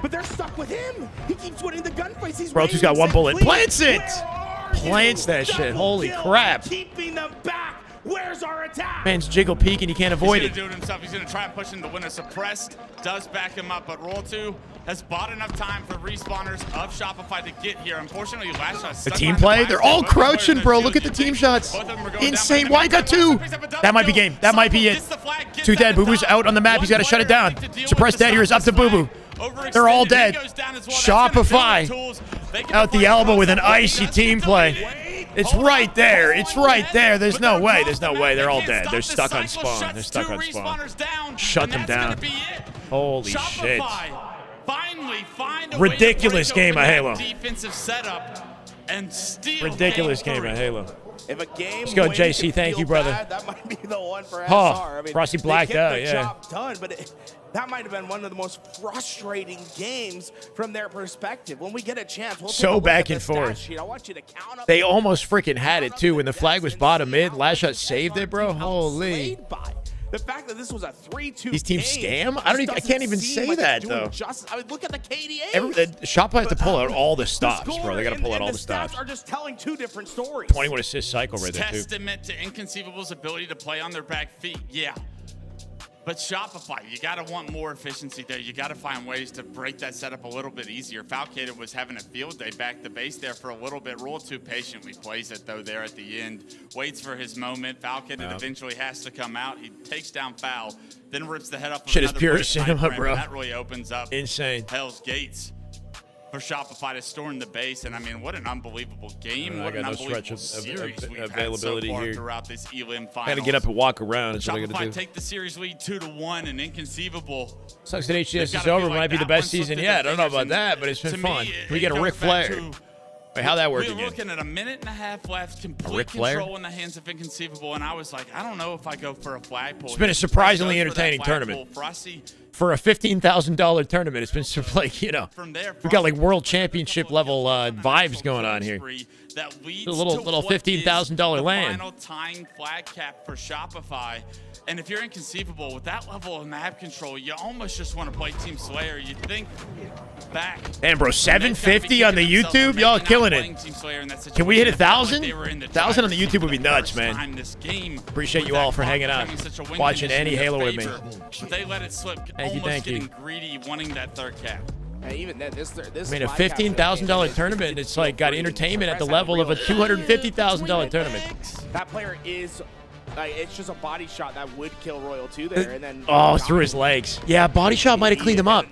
But they're stuck with him. He keeps winning the gunfights. He's Royal 2's got one bullet. Plants it. Where Plants that shit. Holy crap. Keeping them back. Where's our attack? Man's jiggle peeking. You can't avoid He's it. gonna do it himself. He's gonna try and push him. The winner suppressed does back him up, but Roll 2 has bought enough time for respawners of Shopify to get here. Unfortunately, Last Shot The stuck team behind play. the They're blast. all Both players crouching, in bro. their Look at the shields. team shots. Both of them are going Insane. down. Wyatt got 2. That might be game. That might be it. 2 dead. Boo Boo's out on the map. He's got to shut it down. Suppress dead here is up to Boo Boo. They're all dead. Shopify out the elbow with an icy team play. It's right there. It's right there. There's no way. There's no way. They're all dead. They're stuck on spawn. They're stuck on spawn. Shut them down. Holy shit. Finally find a Ridiculous way to game of break Halo. open that defensive setup and steal Ridiculous game game of 3. Halo. If a game Let's go, win JC. can Thank feel you, brother. bad, that might be the one for Oh, SR. I mean, Frosty they blacked get out, the yeah. job done, but that might have been one of the most frustrating games from their perspective. When we get a chance, we'll take a So look back at and the stat forth. sheet. I want you to count up They almost freaking had it, too. When the flag was bottom mid, Last Shot saved it, bro. Holy. the fact that this was a 3-2 These teams game scam? I can't even doesn't say seem like that, it's doing though. justice. I mean, look at the KDA. Shopify has to pull out all the stops, score bro. They got to and- pull out and all the the stops. stats are just telling 2 different stories. 21 assist cycle right there, too. Testament to Inconceivable's ability to play on their back feet, yeah. But Shopify, you got to want more efficiency there. You got to find ways to break that setup a little bit easier. Falcated was having a field day back the base there for a little bit. Roll 2 patiently plays it, though, there at the end. Waits for his moment. Falcated eventually has to come out. He takes down Foul, then rips the head off of Shit is another pure British cinema, sniper, bro. and that really opens up Insane. Hell's Gates for Shopify to storm the base. And I mean, what an unbelievable game. I What an got no unbelievable stretch of series we've availability had so far here. throughout this Elim I finals. got to get up and walk around. That's what I got to Shopify do. take the series lead 2-1, and Inconceivable. Sucks that HCS They've is gotta over. feel like Might be the that best one slipped season through yet. I their don't know about fingers, that, and but it's been to me, fun. it We get a goes Ric back Flair. to- Wait, how'd that work We're again? looking at a minute and a half left, complete Ric Flair? control in the hands of Inconceivable, and I was like, I don't know if I go for a flagpole. It's been a here. surprisingly Goes for that entertaining flagpole. tournament. Frosty, For a $15,000 tournament, it's been sort of like, you know, from there, we got like world championship level vibes going on here. that leads A little to what $15,000 is the land. final tying flag cap for Shopify. And if you're Inconceivable with that level of map control, you almost just want to play Team Slayer. You think back. And bro, 750 on the YouTube, y'all killing it. Can we hit 1,000? 1,000 on the YouTube would be nuts, man. Appreciate you all for hanging out, watching any Halo with me. But they let it slip. Almost getting greedy, wanting that third cap. And even then, this I mean, a $15,000 tournament, it's like got entertainment at the level of a $250,000 tournament. That player is, it's just a body shot that would kill Royal 2 there, and then Oh, through his legs. Yeah, body shot might have cleaned him up.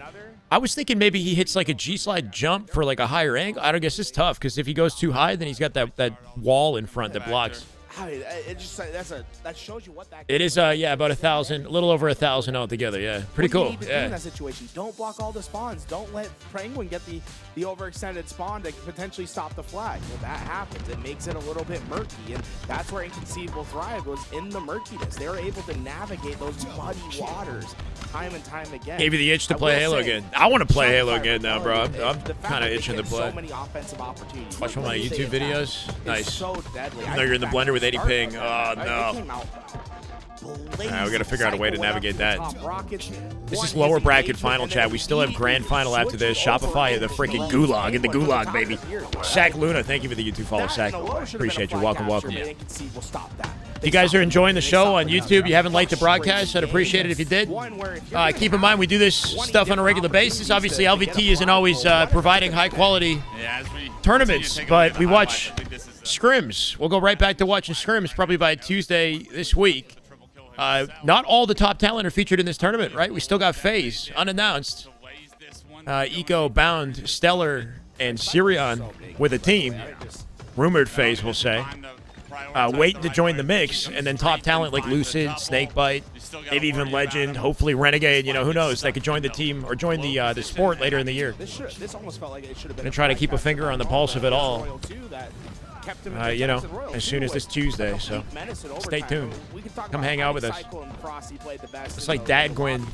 I was thinking maybe he hits like a G-slide jump for like a higher angle. I don't guess it's tough because if he goes too high, then he's got that wall in front that blocks. I mean, it just that shows you what that. It is yeah, about 1,000, a little over 1,000 altogether. Yeah, pretty cool. Yeah. In that situation, don't block all the spawns. Don't let Penguin get the overextended spawn to potentially stop the flag. Well, that happens. It makes it a little bit murky, and that's where Inconceivable thrived, was in the murkiness. They were able to navigate those muddy waters time and time again. Gave you the itch to play Halo again. I want to play Halo again now, bro. I'm kind of itching to play. So many offensive opportunities. Watch one of my YouTube videos. Nice. So deadly. I know you're in the blender with 80 ping. Oh, no. We got to figure out a way to navigate that. This is lower bracket final chat. We still have grand final after this. Shopify, the freaking gulag in the gulag, baby. Sack Luna, thank you for the YouTube follow, Sack. Appreciate you. Welcome, welcome. If you guys are enjoying the show on YouTube, you haven't liked the broadcast, I'd appreciate it if you did. Keep in mind, we do this stuff on a regular basis. Obviously, LVT isn't always providing high-quality tournaments, but we watch scrims. We'll go right back to watching scrims probably by Tuesday this week. Not all the top talent are featured in this tournament, right? We still got FaZe, unannounced. Eco, Bound, Stellar, and Sirion with a team. Rumored FaZe, we'll say. Waiting to join the mix, and then top talent like Lucid, Snakebite, maybe even Legend, hopefully Renegade, you know, who knows? They could join the team or join the sport later in the year. This almost felt like it should have been. Gonna try to keep a finger on the pulse of it all. You know, as soon as this Tuesday, so stay tuned. Come hang out with us. It's like Dad Gwyn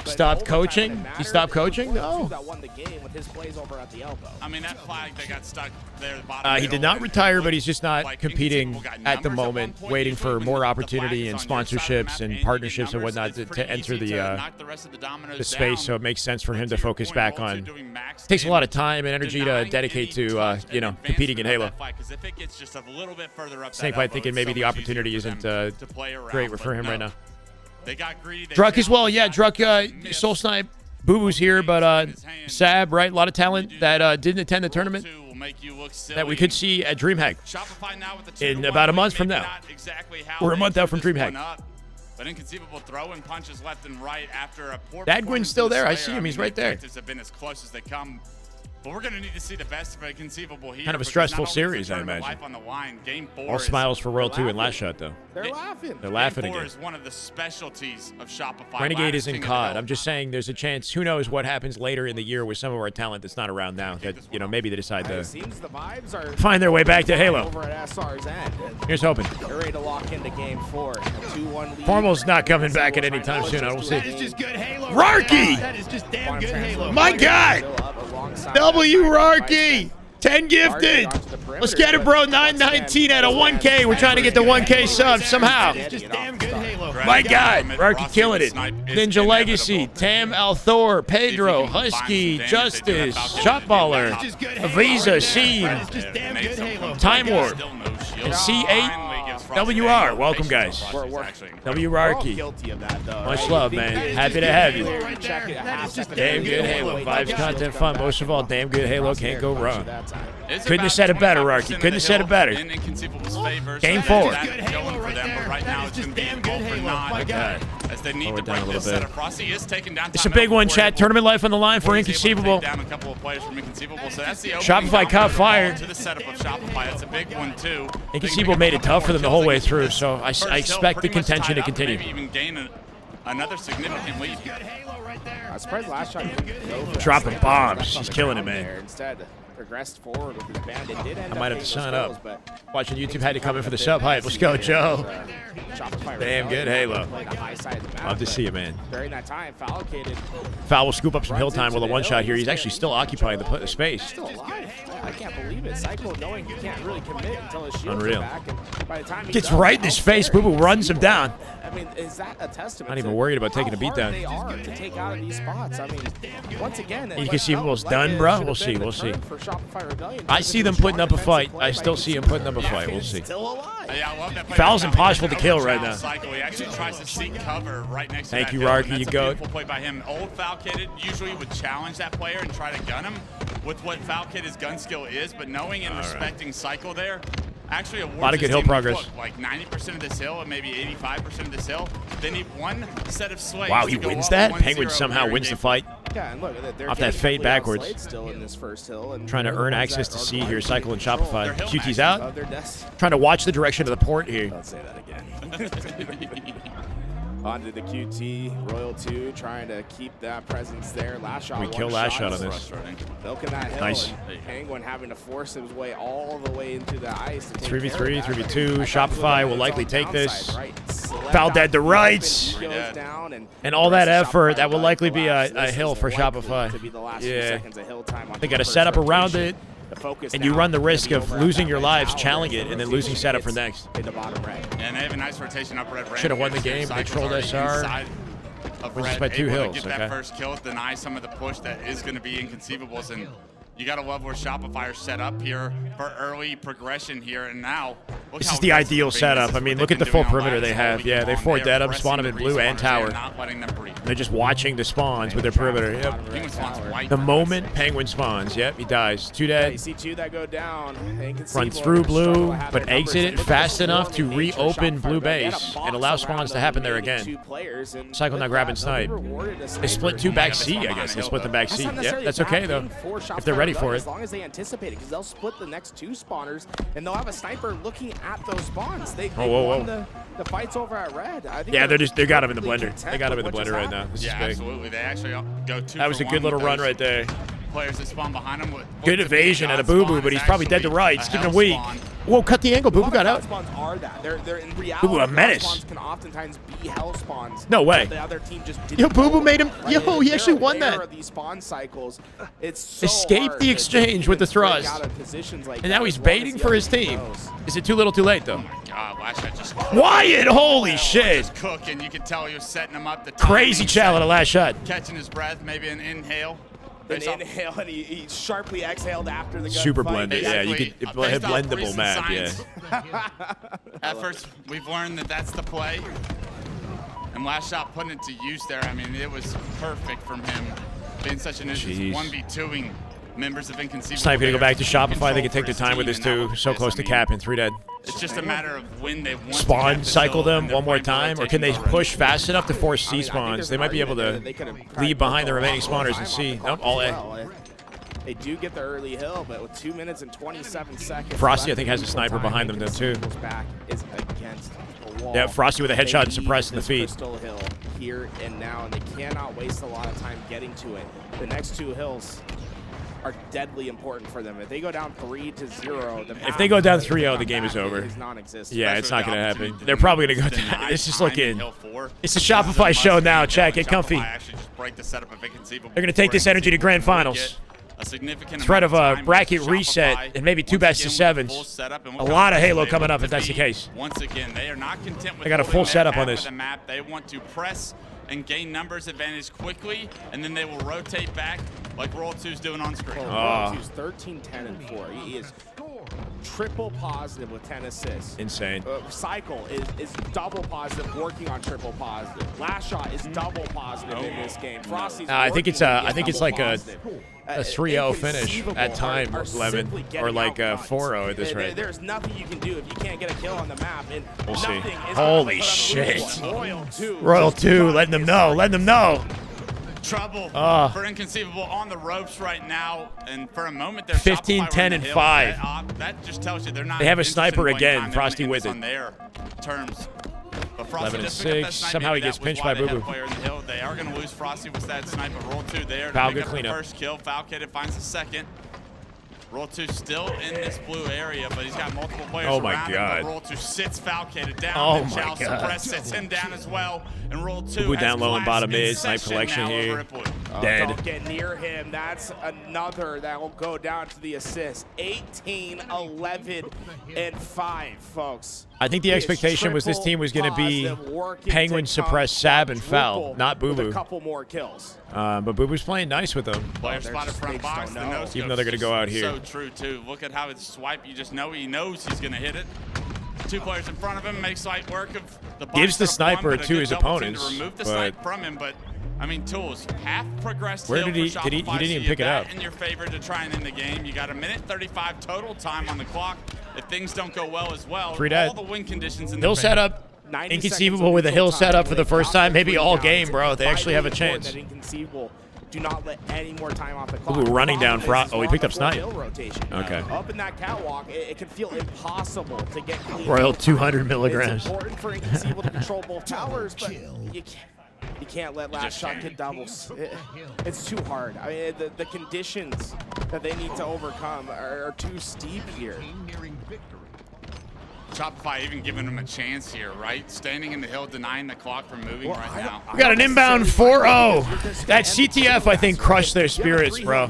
stopped coaching. He stopped coaching? No. I mean, that flag, they got stuck there at the bottom. He did not retire, but he's just not competing at the moment, waiting for more opportunity and sponsorships and partnerships and whatnot to enter the space, so it makes sense for him to focus back on. It takes a lot of time and energy to dedicate to, you know, competing in Halo. If it gets just a little bit further up Snakebite thinking maybe the opportunity isn't great for him right now. They got greedy. Druck as well, yeah. Druck, Soul Snipe, Boo Boo's here, but Sab, right? A lot of talent that didn't attend the tournament that we could see at DreamHack in about a month from now. We're a month out from DreamHack. But Inconceivable throwing punches left and right after a poor Dad Gwyn's still there. I see him. He's right there. Have been as close as they come. But we're going to need to see the best of Inconceivable here. Kind of a stressful series, I imagine. Life on the line. Game 4 all smiles for Royal 2 and last shot, though. They're laughing. They're laughing Game 4 again. is one of the specialties of Shopify. Renegade is in COD. I'm just saying there's a chance. Who knows what happens later in the year with some of our talent that's not around now. That, you know, maybe they decide to find their way back to Halo. Over at SR's end. Here's hoping. They're ready to lock into Game 4. 2-1 lead. Formal's not coming back at any time soon. I will see. That is just good Halo. Rarky! That is just damn good Halo. My God! W Rarky! 10 gifted! Let's get it, bro. 919 at a 1K. We're trying to get the 1K sub somehow. My God. Rarky killing it. Ninja Legacy, Tam Althor, Pedro, Husky, Justice, Shotballer, Avisa, Seam, Time Warp, and C8. WR, welcome guys. W Rarky. Much love, man. Happy to have you. Damn good Halo. Vibes, content, fun. Most of all, damn good Halo. Can't go wrong. Couldn't have said it better, Rarky. Couldn't have said it better. Game 4. As they need to break this set of Frosty is taking down. It's a big one, chat. Tournament life on the line for Inconceivable. Shopify caught fire. To the setup of Shopify, that's a big one too. Inconceivable made it tough for them the whole way through, so I expect the contention to continue. Maybe even gain another significant lead. I'm surprised last shot dropping bombs. She's killing it, man. Instead, progressed forward with his band. It did end I might have to sign up. But watching YouTube had to come in for the sub hype. Let's go, Joe. Damn good Halo. Love to see you, man. During that time, Falcated. Foul will scoop up some hill time with a one-shot here. He's actually still occupying the space. Still alive. I can't believe it. Psycho knowing he can't really commit until his shield Unreal. back. And by the time he Gets does, right in his face. Boo Boo runs him down. I mean, is that a testament? Not even worried about taking a beat down. They are to take out of these spots. I mean, once again, Inconceivable's done, bro. We'll see. We'll see. I see them putting up a fight. I still see him putting up a fight. We'll see. Foul's impossible to kill right now. He actually tries to seek cover right next to Thank that you, building. Rarky. That's You a go. beautiful play by him. Old Falcated usually would challenge that player and try to gun him with what Falcated's gun skill is, but knowing and respecting Cycle there, actually awards A lot of good hill progress. Like 90% of this hill and maybe 85% of this hill. They need one set of sways. Wow, he to go wins up that? 1-0 Penguin somehow here in wins the game fight. Yeah, and look, they're Off that fade backwards. still in this first hill, and Trying to earn access to C here. Cycle and Shopify. QT's of out. their desk. Trying to watch the direction of the port here. Don't say that again. Onto the QT, Royal 2 trying to keep that presence there. Last shot. We kill last shot on this. Milking that hill. Nice. And Penguin having to force his way all the way into the ice. 3v3, 3v2. Shopify will likely take this. Foul dead to right. And all that effort, that will likely be a hill for Shopify. Yeah. They got to set up around it. And you run the risk of losing your lives, challenging it, and then losing setup for next. And they have a nice rotation up red. Should have won the game. They trolled SR. Wins by 2 hills. Get that first kill, deny some of the push that is going to be inconceivable. And you got to love where Shopify are set up here for early progression here. And now, this is the ideal setup. I mean, look at the full perimeter they have. Yeah, they 4 dead up, spawn them in blue and tower. They're just watching the spawns with their perimeter. Yep. The moment Penguin spawns, yep, he dies. 2 dead. You see 2 that go down. Run through blue, but exit it fast enough to reopen blue base and allow spawns to happen there again. Cycle now grabbing snipe. They split 2 back C, I guess. They split them back C. Yep, that's okay, though, if they're ready for it. As long as they anticipate it, because they'll split the next 2 spawners, and they'll have a sniper looking at those spawns. They won the fights over at red. I think yeah, they got him in the blender. They got him in the blender right now. This is big. Absolutely. They actually go 2 That was a good little run right there. Players that spawn behind him. Good evasion at a Boo Boo, but he's probably dead to right. He's keeping him weak. Whoa, cut the angle. Boo Boo got out. Spawns are that. They're in reality. Ooh, a menace. Spawns can oftentimes be hell spawns. No way. The other team just didn't Yo, Boo Boo made him. Yo, he actually won that. These spawn cycles, it's so Escaped the exchange with the thrust. And now he's baiting for his team. Is it too little too late, though? God, last shot just Wyatt, holy shit. Just cooking. You can tell he was setting him up. The Crazy chow at the last shot. Catching his breath, maybe an inhale. An inhale, and he sharply exhaled after the gunfight. Super blended, yeah. You could blendable map, yeah. At first, we've learned that that's the play. And last shot putting it to use there, I mean, it was perfect from him. Being such an issue, 1v2ing members of Inconceivable. Snipe gonna go back to Shopify. They can take their time with this too. So close to capping. 3 dead. It's just a matter of when they want spawn, cycle them one more time, or can they push fast enough to force C spawns? They might be able to leave behind the remaining spawners and C. Nope, all A. They do get the early hill, but with 2 minutes and 27 seconds. Frosty, I think, has a sniper behind them though too. Yeah, Frosty with a headshot and suppressed in the feet. Crystal Hill here and now, and they cannot waste a lot of time getting to it. The next 2 hills are deadly important for them. If they go down 3-0, if they go down 3-0, the game is over. Yeah, it's not going to happen. They're probably going to go down. This is looking. It's a Shopify show now. Chat, get comfy. They're going to take this energy to grand finals. Threat of a bracket reset and maybe 2 best of 7s. A lot of Halo coming up if that's the case. Once again, they are not content with they got a full setup on this. The map. They want to press and gain numbers advantage quickly, and then they will rotate back like Roll 2's doing on screen. Roll 2's 13, 10, and 4. He is triple positive with 10 assists. Insane. Cycle is double positive, working on triple positive. Last shot is double positive in this game. Frosty's I think it's like a 3-0 finish at time, Lemon, or like a 4-0 at this rate. There's nothing you can do if you can't get a kill on the map. And we'll see. Holy shit. Royal 2, letting them know. Trouble for Inconceivable on the ropes right now, and for a moment they're 15, 10, and 5. That just tells you they're not. They have a sniper again, Frosty with it. On their terms. 11 and 6. Somehow he gets pinched by Boo Boo. They are going to lose Frosty with that sniper. Roll 2 there. Foul, good cleanup. First kill. Falcated finds the second. Roll 2 still in this blue area, but he's got multiple players oh my around God. him. Roll 2 sits Falcated down. Oh and my Chow God. Suppress sits him down as well. And Roll 2 Boo down low and bottom mid. Snipe collection here. Dead. Don't get near him. That's another that will go down to the assist. 18, 11, and 5, folks. I think the expectation was this team was going to be Penguin, Suppress, Sab, and Foul, not Boo Boo. A couple more kills. But Boo Boo's playing nice with them. Player spotted front box. Even though they're going to go out here. So true, too. Look at how it's swipe. You just know he knows he's going to hit it. 2 players in front of him makes light work of the box. Gives the sniper to his opponents. To remove the snipe from him, but I mean, Tools half progressed. Where did he? He didn't even pick it up. In your favor to try and end the game. You got 1:35 total time on the clock. If things don't go well as well, 3 dead. all the win conditions in Hill the setup. Inconceivable with a hill setup for the first time, maybe all game, bro. They actually have a chance. Inconceivable Do not let any more time off the clock. Ooh, running down front. Oh, he picked up Snipe. Rotation. Okay. Up in that catwalk, it can feel impossible to get clean. Royal 200 milligrams. It's important for Inconceivable to control both towers, but you can't let last shot get doubles. It's too hard. I mean, the conditions that they need to overcome are too steep here. Shopify even giving them a chance here, right? Standing in the hill, denying the clock from moving right now. We got an inbound 4-0. That CTF, I think, crushed their spirits, bro.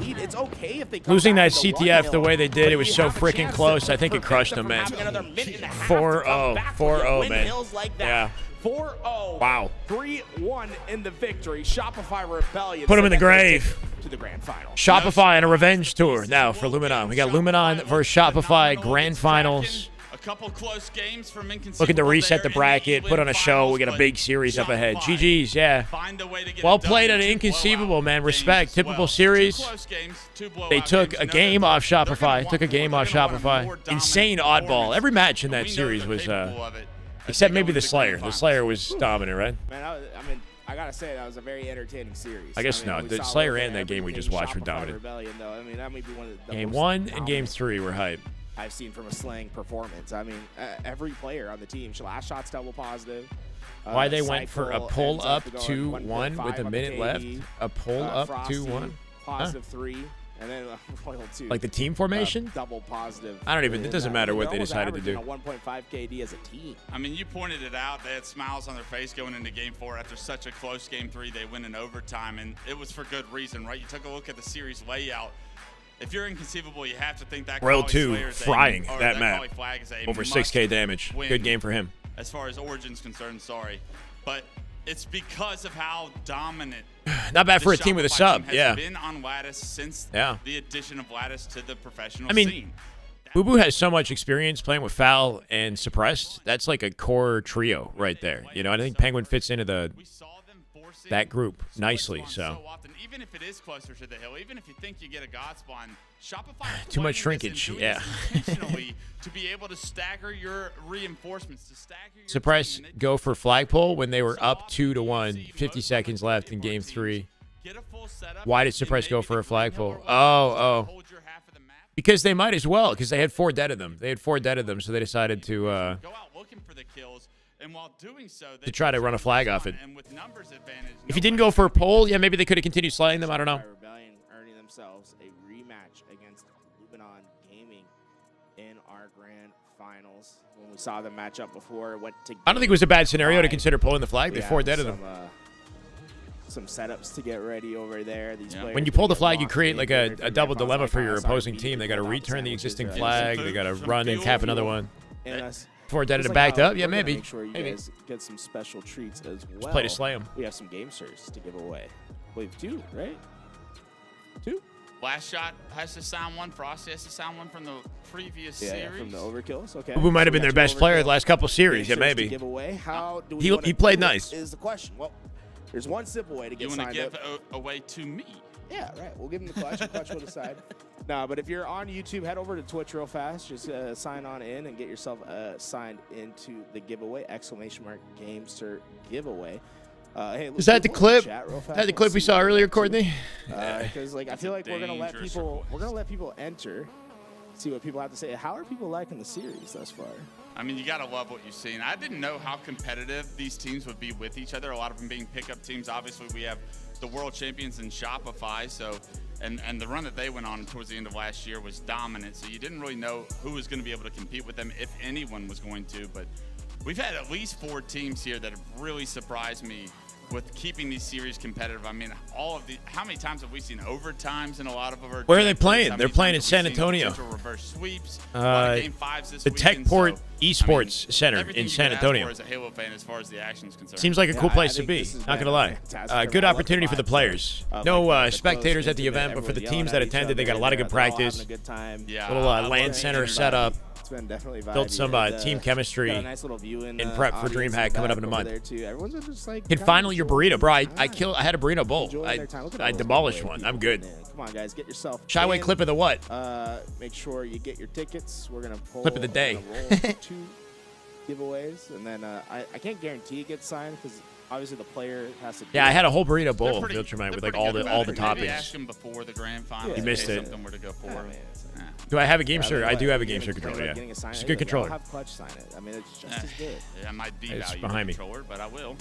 Losing that CTF the way they did, it was so freaking close. I think it crushed them, man. 4-0. 4-0, man. Yeah. 4-0. Wow. 3-1 in the victory. Shopify Rebellion. Put him in the grave. To the grand final. Shopify and a revenge tour now for Luminon. We got Luminon versus Shopify grand finals. A couple close games from Inconceivable. Looking to reset the bracket, put on a show. We got a big series up ahead. GG's, yeah. Well played at Inconceivable, man. Respect. Typical series. They took a game off Shopify. Insane oddball. Every match in that series was, except maybe the Slayer. The Slayer was dominant, right? Man, I mean, I gotta say that was a very entertaining series. I guess not. The Slayer and that game we just watched were dominant. Rebellion, though. I mean, that may be one of the Game most 1 and Game 3 were hype. I've seen from a slang performance. I mean, every player on the team. Last shot's double positive. Why they went for a pull up 2-1 with a minute left? A pull up 2-1? Positive 3. And then Royal 2. Like the team formation? Double positive. I don't even, it doesn't matter what they decided to do. 1.5 KD as a team. I mean, you pointed it out. They had smiles on their face going into Game 4 after such a close Game 3. They win in overtime, and it was for good reason, right? You took a look at the series layout. If you're Inconceivable, you have to think that Royal 2 frying that map. Over 6K damage. Good game for him. As far as Origin's concerned, sorry. But it's because of how dominant not bad for a team with a sub, has been on Lattice since the addition of Lattice to the professional scene. Boo has so much experience playing with Foul and Suppressed. That's like a core trio right there. You know, I think Penguin fits into that group nicely. So even if it is closer to the hill, even if you think you get a God spawn, Shopify too much shrinkage, yeah. Intentionally to be able to stagger your reinforcements, to stagger your Suppress go for flagpole when they were up 2-1, 50 seconds left in Game 3. Why did Suppress go for a flagpole? Oh. Because they might as well, because they had 4 dead of them. So they decided to go out looking for the kills. And while doing so, to try to run a flag off it. If he didn't go for a pole, yeah, maybe they could have continued sliding them. I don't know. Rebellion earning themselves a rematch against Luminon Gaming in our grand finals. When we saw them match up before, it went to I don't think it was a bad scenario to consider pulling the flag. They 4 dead of them. Some setups to get ready over there. These when you pull the flag, you create like a double dilemma for your opposing team. They got to return the existing flag. They got to run and cap another one. 4 dead and backed up? Yeah, maybe. Make sure you guys get some special treats as well. Just play to slay them. We have some game serves to give away. I believe 2, right? 2? Last shot has to sound one. Frosty has to sound one from the previous series. From the overkills. Okay. Boo might have been their best player the last couple series. Yeah, maybe. Give away. How do he played nice. Is the question. Well, there's one simple way to get signed up. You want to give away to me? Yeah, right. We'll give him the clutch. Clutch will decide. No, but if you're on YouTube, head over to Twitch real fast. Just sign on in and get yourself signed into the giveaway! GameSir giveaway. Hey, is that the clip? Is that the clip we saw earlier, Courtney? Because I feel like we're gonna let people enter, see what people have to say. How are people liking the series thus far? I mean, you gotta love what you've seen. I didn't know how competitive these teams would be with each other. A lot of them being pickup teams. Obviously, we have the world champions in Shopify, so and the run that they went on towards the end of last year was dominant. So you didn't really know who was going to be able to compete with them, if anyone was going to. But we've had at least 4 teams here that have really surprised me with keeping these series competitive. I mean, how many times have we seen overtimes in a lot of our Where are they playing? They're playing in San Antonio. Reverse sweeps, the Techport Esports Center in San Antonio. As a Halo fan, as far as the action's concerned. Seems like a cool place to be, not gonna lie. Good opportunity for the players. No spectators at the event, but for the teams that attended, they got a lot of good practice. Little LAN center setup. Been definitely built some team chemistry nice little view in prep for DreamHack coming up in a month. Just like, Can finally your burrito, bro. I had a burrito bowl. I demolished one. I'm good. Come on, guys, get yourself. Shyway clip of the what? Make sure you get your tickets. We're gonna pull clip of the day. 2 giveaways, and then I can't guarantee it gets signed because obviously the player has to. Yeah, I had a whole burrito bowl of Viltrumite with like all the toppings. Maybe ask him before the grand final. You missed it. Something were to go forward. Do I have a GameSir? I do have a GameSir controller. Yeah, it's a good controller. I'll have Clutch sign it. I mean, it's just as good. Yeah, I might devalue It's behind the me. controller, but I will.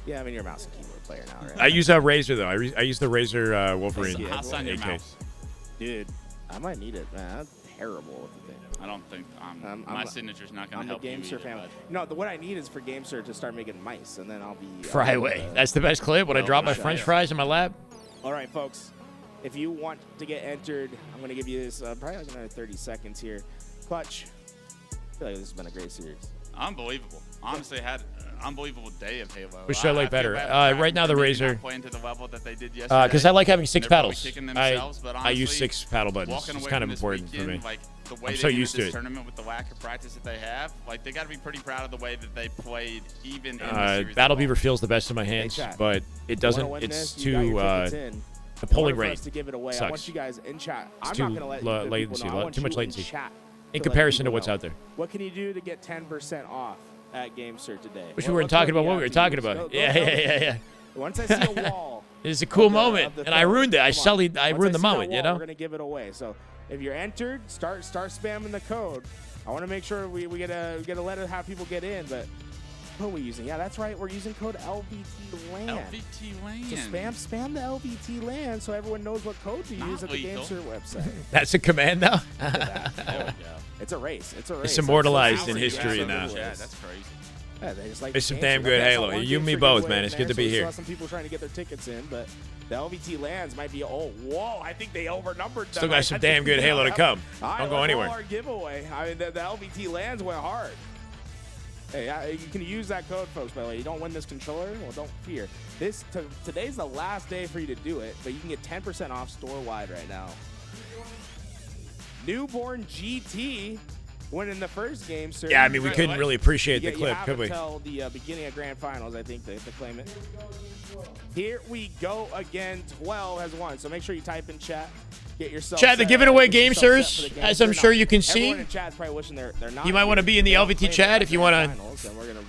Yeah, I mean, you're a mouse and keyboard player now, right? I use a Razer though. I use the Razer Wolverine. I'll sign your AK. mouse. Dude, I might need it, man. That's terrible with the thing. I don't think my signature's not going to help I'm a you GameSir either, fan. bud. No, what I need is for GameSir to start making mice, and then I'll be... Fryway. That's the best clip when I drop my French fries in my lap. All right, folks. If you want to get entered, I'm going to give you this probably like another 30 seconds here. Clutch. I feel like this has been a great series. Unbelievable. Honestly, had an unbelievable day of Halo. Which should I like better? Right now, the Razer. Playing to the level that they did yesterday. Because I like having 6 They're probably paddles. kicking themselves, but I use honestly, 6 paddle buttons. walking It's away kind from of this important for me. weekend, like, the way I'm they so entered used to this it. tournament with the lack of practice that they have, like they got to be pretty proud of the way that they played, even in the series. Battle Beaver feels the best in my hands, chat. but it doesn't. Win It's this, you got too. your tickets in. The In polling order for rate us to give it away, I sucks. want you guys in chat. It's I'm too not going to let the people latency, know. I want too much you latency. in chat in to let comparison to people what's know. out there. What can you do to get 10% off at GameSir today? Wish we weren't talking about what we were talking about. Yeah. Once I see a wall, It's a cool moment, and I ruined it. I ruined the moment, you know? We're going to give it away. So if you're entered, start spamming the code. I want to make sure we get a let how people get in, but what are we using? Yeah, that's right. We're using code LVTLAN. LVTLAN. So spam the LVTLAN so everyone knows what code to use at the GameSir website. That's a command now? It's a race. It's a race. It's immortalized in history now. Yeah, that's crazy. Yeah, they just like It's some GameSir. damn good That's Halo. all one You and me GameSir both, giveaway man. It's in good to there, be so we still here. have some people trying to get their tickets in, but the LVT lands might be. Oh, whoa! I think they overnumbered them. Still got some damn good Halo to come. Don't go anywhere. Our giveaway. I mean, the LVT lands went hard. Hey, you can use that code, folks. By the way, you don't win this controller. Well, don't fear. Today's the last day for you to do it, but you can get 10% off store wide right now. Newborn GT winning the first game, sir. Yeah, I mean, we couldn't really appreciate the clip, could we? Until the beginning of grand finals, I think, to claim it. Here we go again. 12 has won. So make sure you type in chat. Get yourself. Chat, they're giving away GameSirs, as I'm sure you can see. Everyone in chat's probably wishing they're not. You might want to be in the LVT chat if you want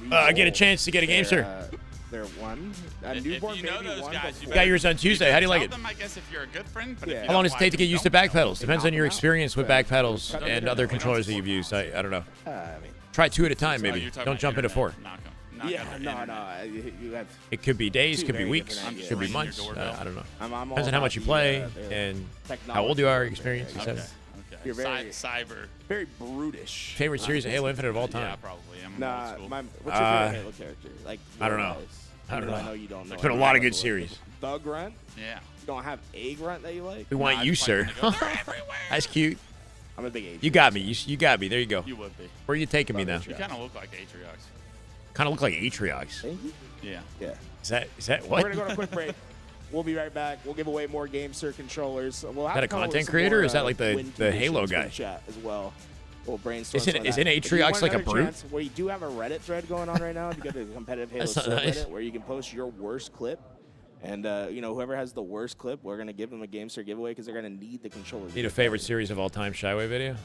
to get a chance to get a GameSir. They're one. If you know those guys, you Got yours on Tuesday. How do you like tell it? them, I guess, if you're a good friend, but if you How long don't does it take to get used to back pedals? Depends on your knock 'em out. experience with back pedals and other controllers that you've used. I don't know. Try 2 at a time, maybe. Don't jump into 4. Yeah, no. You have It could be days, two could be very weeks, different could be ideas. months. I don't know. I'm all Depends on how much you about play the, and technology how old you are, of it. experience, etc. Okay. You're very cyber. very brutish. Favorite series of Halo Infinite of all Yeah, time? probably. I'm Nah, old school. what's your favorite Halo character? Like, I don't know. I know you don't know. There's been a lot of good series. The Grunt? Yeah. You don't have a Grunt that you like? We want you, sir. That's cute. I'm a big Atriox. You got me. You got me. There you go. You would be. Where are you taking me now? You kind of look like Atriox. Kind of look like Atriox. Thank you. Yeah. Yeah. Is that what? We're going to go to a quick break. We'll be right back. We'll give away more GameSir controllers. We'll have Is that to a come up with content some creator, more, or is that like the win Halo conditions guy? from Chat as well. We'll brainstorm. Isn't some of Atriox that. If you want like a another brute? chance, we do have a Reddit thread going on right now. If you go to the competitive Halo That's not subreddit, nice. where you can post your worst clip. And, whoever has the worst clip, we're going to give them a GameSir giveaway because they're going to need the controller. Need a favorite series of all time Shyway video?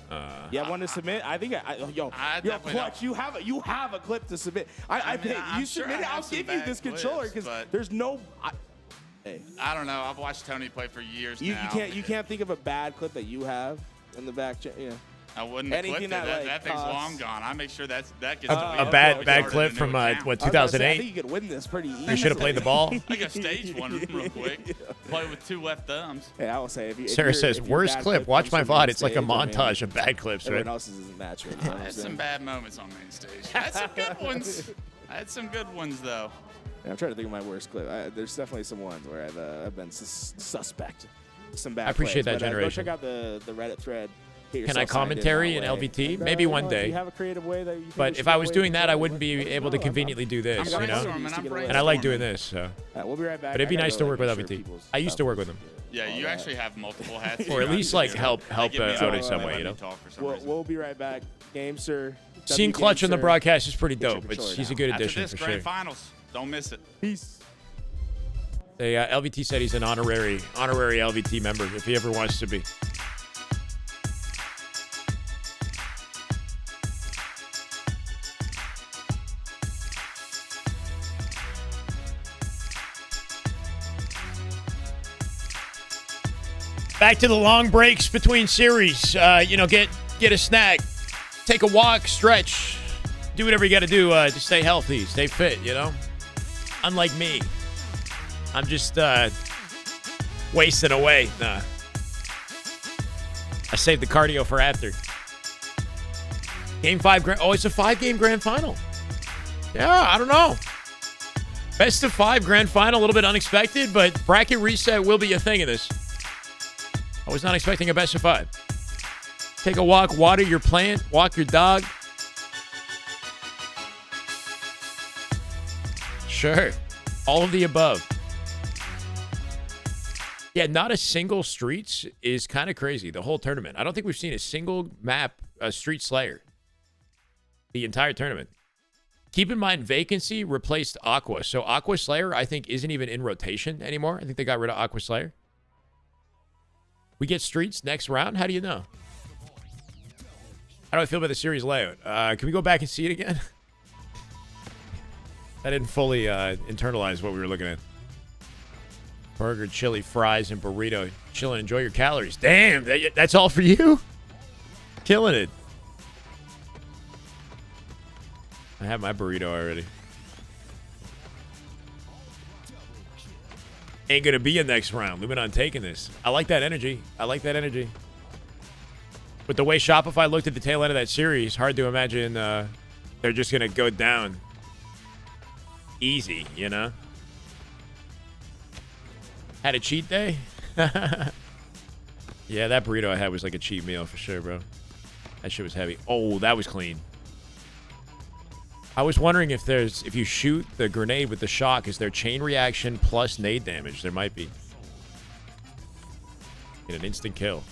You have one to submit? I think yo, Clutch, you have a clip to submit. I think I'm you sure submit I it. have I'll some give you bad this controller clips, because but- there's no. Hey, I don't know. I've watched Tony play for years you now. can't think of a bad clip that you have in the back. I wouldn't have clipped anything it. that, That thing's costs- long gone. I make sure that gets A bad clip from what I was gonna say, I 2008? think you could win this pretty easily. You should have played the ball. I got stage one real quick. Play with 2 left thumbs. Hey, I will say if Sarah says, your worst bad clip. Watch comes my from main VOD. It's like a stage, I mean, montage of bad clips, everyone right? else's isn't match. You know what I I'm had some saying? bad moments on main stage. I had some good ones. I had some good ones though. Yeah, I'm trying to think of my worst clip. There's definitely some ones where I've been suspect. Some bad. I appreciate plays. that But, generation. Go check out the Reddit thread. Get Can I yourself signed commentary in that way. LVT? And, Maybe one if day. you have a creative way that you think we But should if I give was away doing that, I controller, wouldn't be let me able to know. conveniently do this, you know? And I like doing this, so. We'll be right back. But it'd be I gotta nice go, to like, work with make sure LVT. people's I used stuff to work is- with them. Yeah, you actually have multiple hats. Or at least like help They give me out a in some they way, let you me know? talk for some reason. We'll be right back. GameSir. Seeing Clutch on the GameSir. broadcast is pretty Get your dope. controller He's a now. good After addition this for grand sure. finals, don't miss it. Peace. LVT said he's an honorary LVT member if he ever wants to be. Back to the long breaks between series. You know, get a snack, take a walk, stretch, do whatever you got to do to stay healthy, stay fit, you know? Unlike me. I'm just wasting away. Nah. I saved the cardio for after. Game 5 grand. Oh, it's a 5-game grand final. Yeah, I don't know. Best of 5 grand final, a little bit unexpected, but bracket reset will be a thing of this. I was not expecting a best of 5. Take a walk, water your plant, walk your dog. Sure. All of the above. Yeah, not a single Streets is kind of crazy, the whole tournament. I don't think we've seen a single map, Street Slayer. The entire tournament. Keep in mind, Vacancy replaced Aqua. So Aqua Slayer, I think, isn't even in rotation anymore. I think they got rid of Aqua Slayer. We get Streets next round? How do you know? How do I feel about the series layout? Can we go back and see it again? I didn't fully internalize what we were looking at. Burger, chili, fries, and burrito. Chill and enjoy your calories. Damn, that's all for you? Killing it. I have my burrito already. Ain't gonna be a next round. We've been on taking this. I like that energy. I like that energy. With the way Shopify looked at the tail end of that series, hard to imagine they're just gonna go down easy, you know? Had a cheat day? Yeah, that burrito I had was like a cheat meal for sure, bro. That shit was heavy. Oh, that was clean. I was wondering if you shoot the grenade with the shock, is there chain reaction plus nade damage? There might be. Get an instant kill.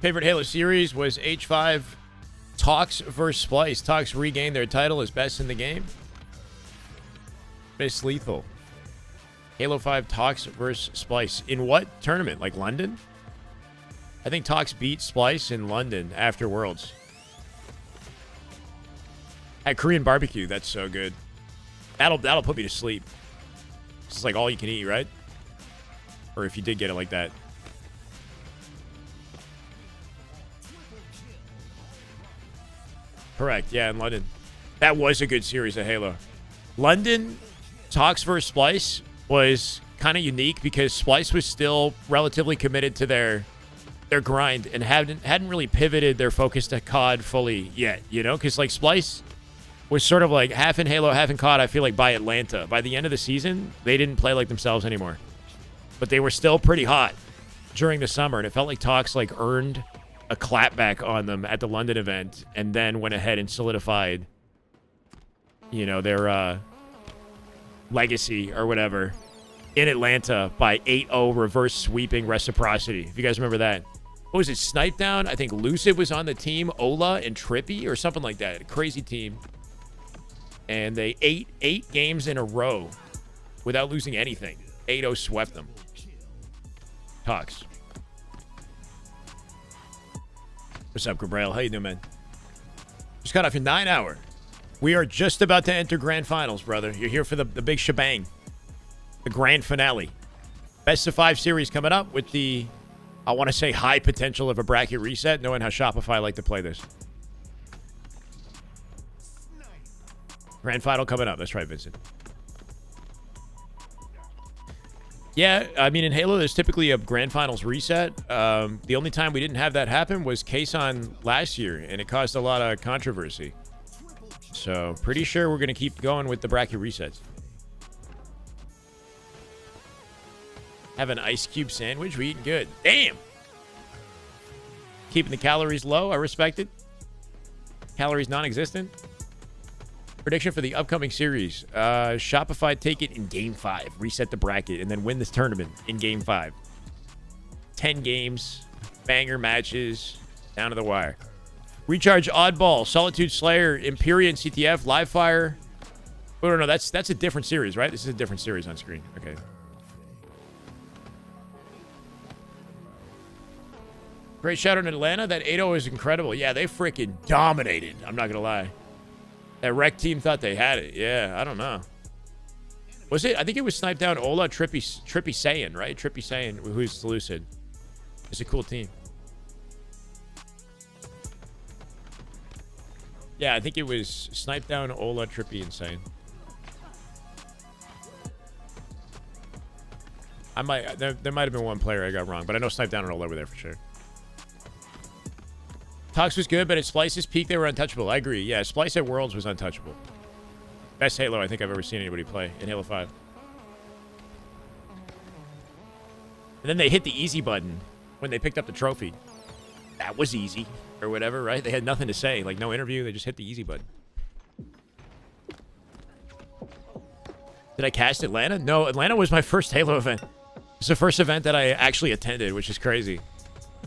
Favorite Halo series was H5 Tox versus Splice. Tox regained their title as best in the game. Miss Lethal. Halo 5 Tox versus Splice. In what tournament? Like London? I think Tox beat Splice in London after Worlds. At Korean barbecue, that's so good. That'll put me to sleep. It's like all you can eat, right? Or if you did get it like that. Correct, yeah, in London. That was a good series of Halo. London, Tox vs. Splice was kind of unique because Splice was still relatively committed to their grind and hadn't really pivoted their focus to COD fully yet, you know? Because, like, Splice was sort of like half in Halo, half in COD, I feel like, by Atlanta. By the end of the season, they didn't play like themselves anymore. But they were still pretty hot during the summer, and it felt like Tox, like, earned a clapback on them at the London event and then went ahead and solidified, you know, their legacy or whatever in Atlanta by 8-0 reverse sweeping Reciprocity. If you guys remember that. What was it? Snipe Down? I think Lucid was on the team. Ola and Trippy or something like that. A crazy team. And they ate 8 games in a row without losing anything. 8-0 swept them. Tox. What's up, Gabriel? How you doing, man? Just got off your 9-hour. We are just about to enter grand finals, brother. You're here for the big shebang. The grand finale. Best of 5 series coming up with the, I want to say, high potential of a bracket reset, knowing how Shopify like to play this. Grand final coming up. That's right, Vincent. Yeah, I mean, in Halo, there's typically a grand finals reset. The only time we didn't have that happen was Kason last year, and it caused a lot of controversy. So, pretty sure we're going to keep going with the bracket resets. Have an ice cube sandwich. We eating good. Damn. Keeping the calories low. I respect it. Calories non-existent. Prediction for the upcoming series. Shopify take it in Game 5. Reset the bracket and then win this tournament in Game 5. 10 games. Banger matches. Down to the wire. Recharge Oddball. Solitude Slayer. Empyrean CTF. Live Fire. Oh, no, that's a different series, right? This is a different series on screen. Okay. Great shout out in Atlanta. That 8-0 is incredible. Yeah, they freaking dominated. I'm not going to lie. That rec team thought they had it. Yeah, I don't know. Was it? I think it was sniped down Ola, Trippy Saiyan, right? Trippy Saiyan, who's Lucid. It's a cool team. Yeah, I think it was sniped down Ola, Trippy, and Saiyan. I might there might have been one player I got wrong, but I know sniped down and Ola over there for sure. Tox was good, but at Splice's peak they were untouchable. I agree. Yeah, Splice at Worlds was untouchable. Best Halo I think I've ever seen anybody play in Halo 5. And then they hit the easy button when they picked up the trophy. That was easy, or whatever, right? They had nothing to say, like no interview. They just hit the easy button. Did I cast Atlanta? No, Atlanta was my first Halo event. It's the first event that I actually attended, which is crazy.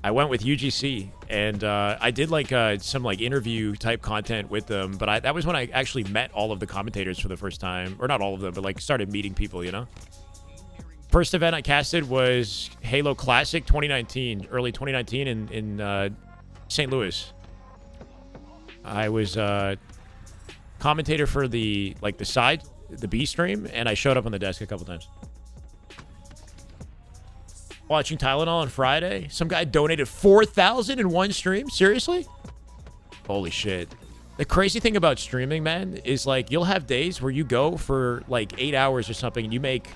I went with UGC, and I did like some like interview type content with them, but that was when I actually met all of the commentators for the first time, or not all of them, but like started meeting people, you know? First event I casted was Halo Classic 2019, early 2019 in St. Louis. I was commentator for the B stream, and I showed up on the desk a couple times. Watching Tylenol on Friday. Some guy donated 4,000 in one stream. Seriously? Holy shit. The crazy thing about streaming, man, is like you'll have days where you go for like 8 hours or something and you make,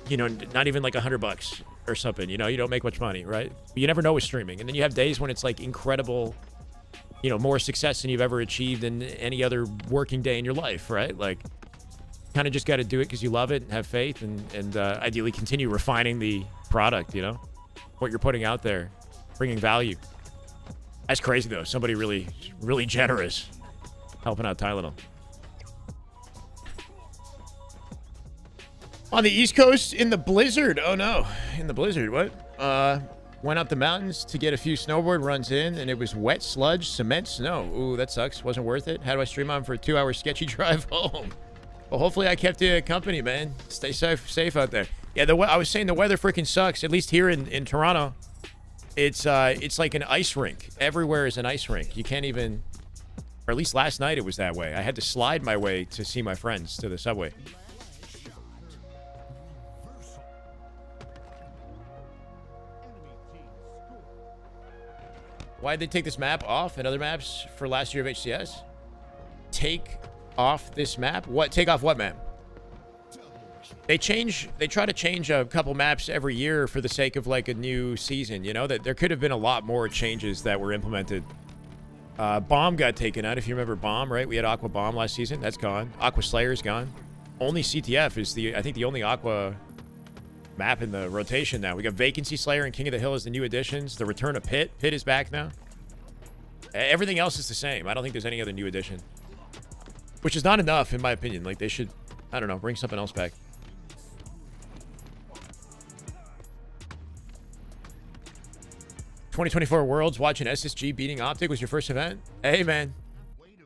you know, not even like $100 or something. You know, you don't make much money, right? But you never know with streaming. And then you have days when it's like incredible, you know, more success than you've ever achieved in any other working day in your life, right? Like, kind of just got to do it because you love it and have faith and ideally continue refining the product, you know, what you're putting out there, bringing value. That's crazy though. Somebody really, really generous helping out Tylenol. On the East Coast in the blizzard. Oh no, in the blizzard. What? Went up the mountains to get a few snowboard runs in, and it was wet sludge, cement, snow. Ooh, that sucks. Wasn't worth it. How do I stream on for a 2-hour sketchy drive home? Well, hopefully I kept you company, man. Stay safe out there. Yeah, I was saying the weather freaking sucks. At least here in Toronto, it's like an ice rink. Everywhere is an ice rink. You can't even, or at least last night it was that way. I had to slide my way to see my friends to the subway. Why'd they take this map off and other maps for last year of HCS? Take off this map? What? Take off what map? They try to change a couple maps every year for the sake of like a new season, you know? That there could have been a lot more changes that were implemented. Bomb got taken out, if you remember Bomb, right? We had Aqua Bomb last season. That's gone. Aqua Slayer's gone. Only CTF is I think the only Aqua map in the rotation now. We got Vacancy Slayer and King of the Hill as the new additions. The return of Pit. Pit is back now. Everything else is the same. I don't think there's any other new addition. Which is not enough, in my opinion. Like, they should, I don't know, bring something else back. '24 Worlds, watching SSG beating Optic was your first event? Hey, man.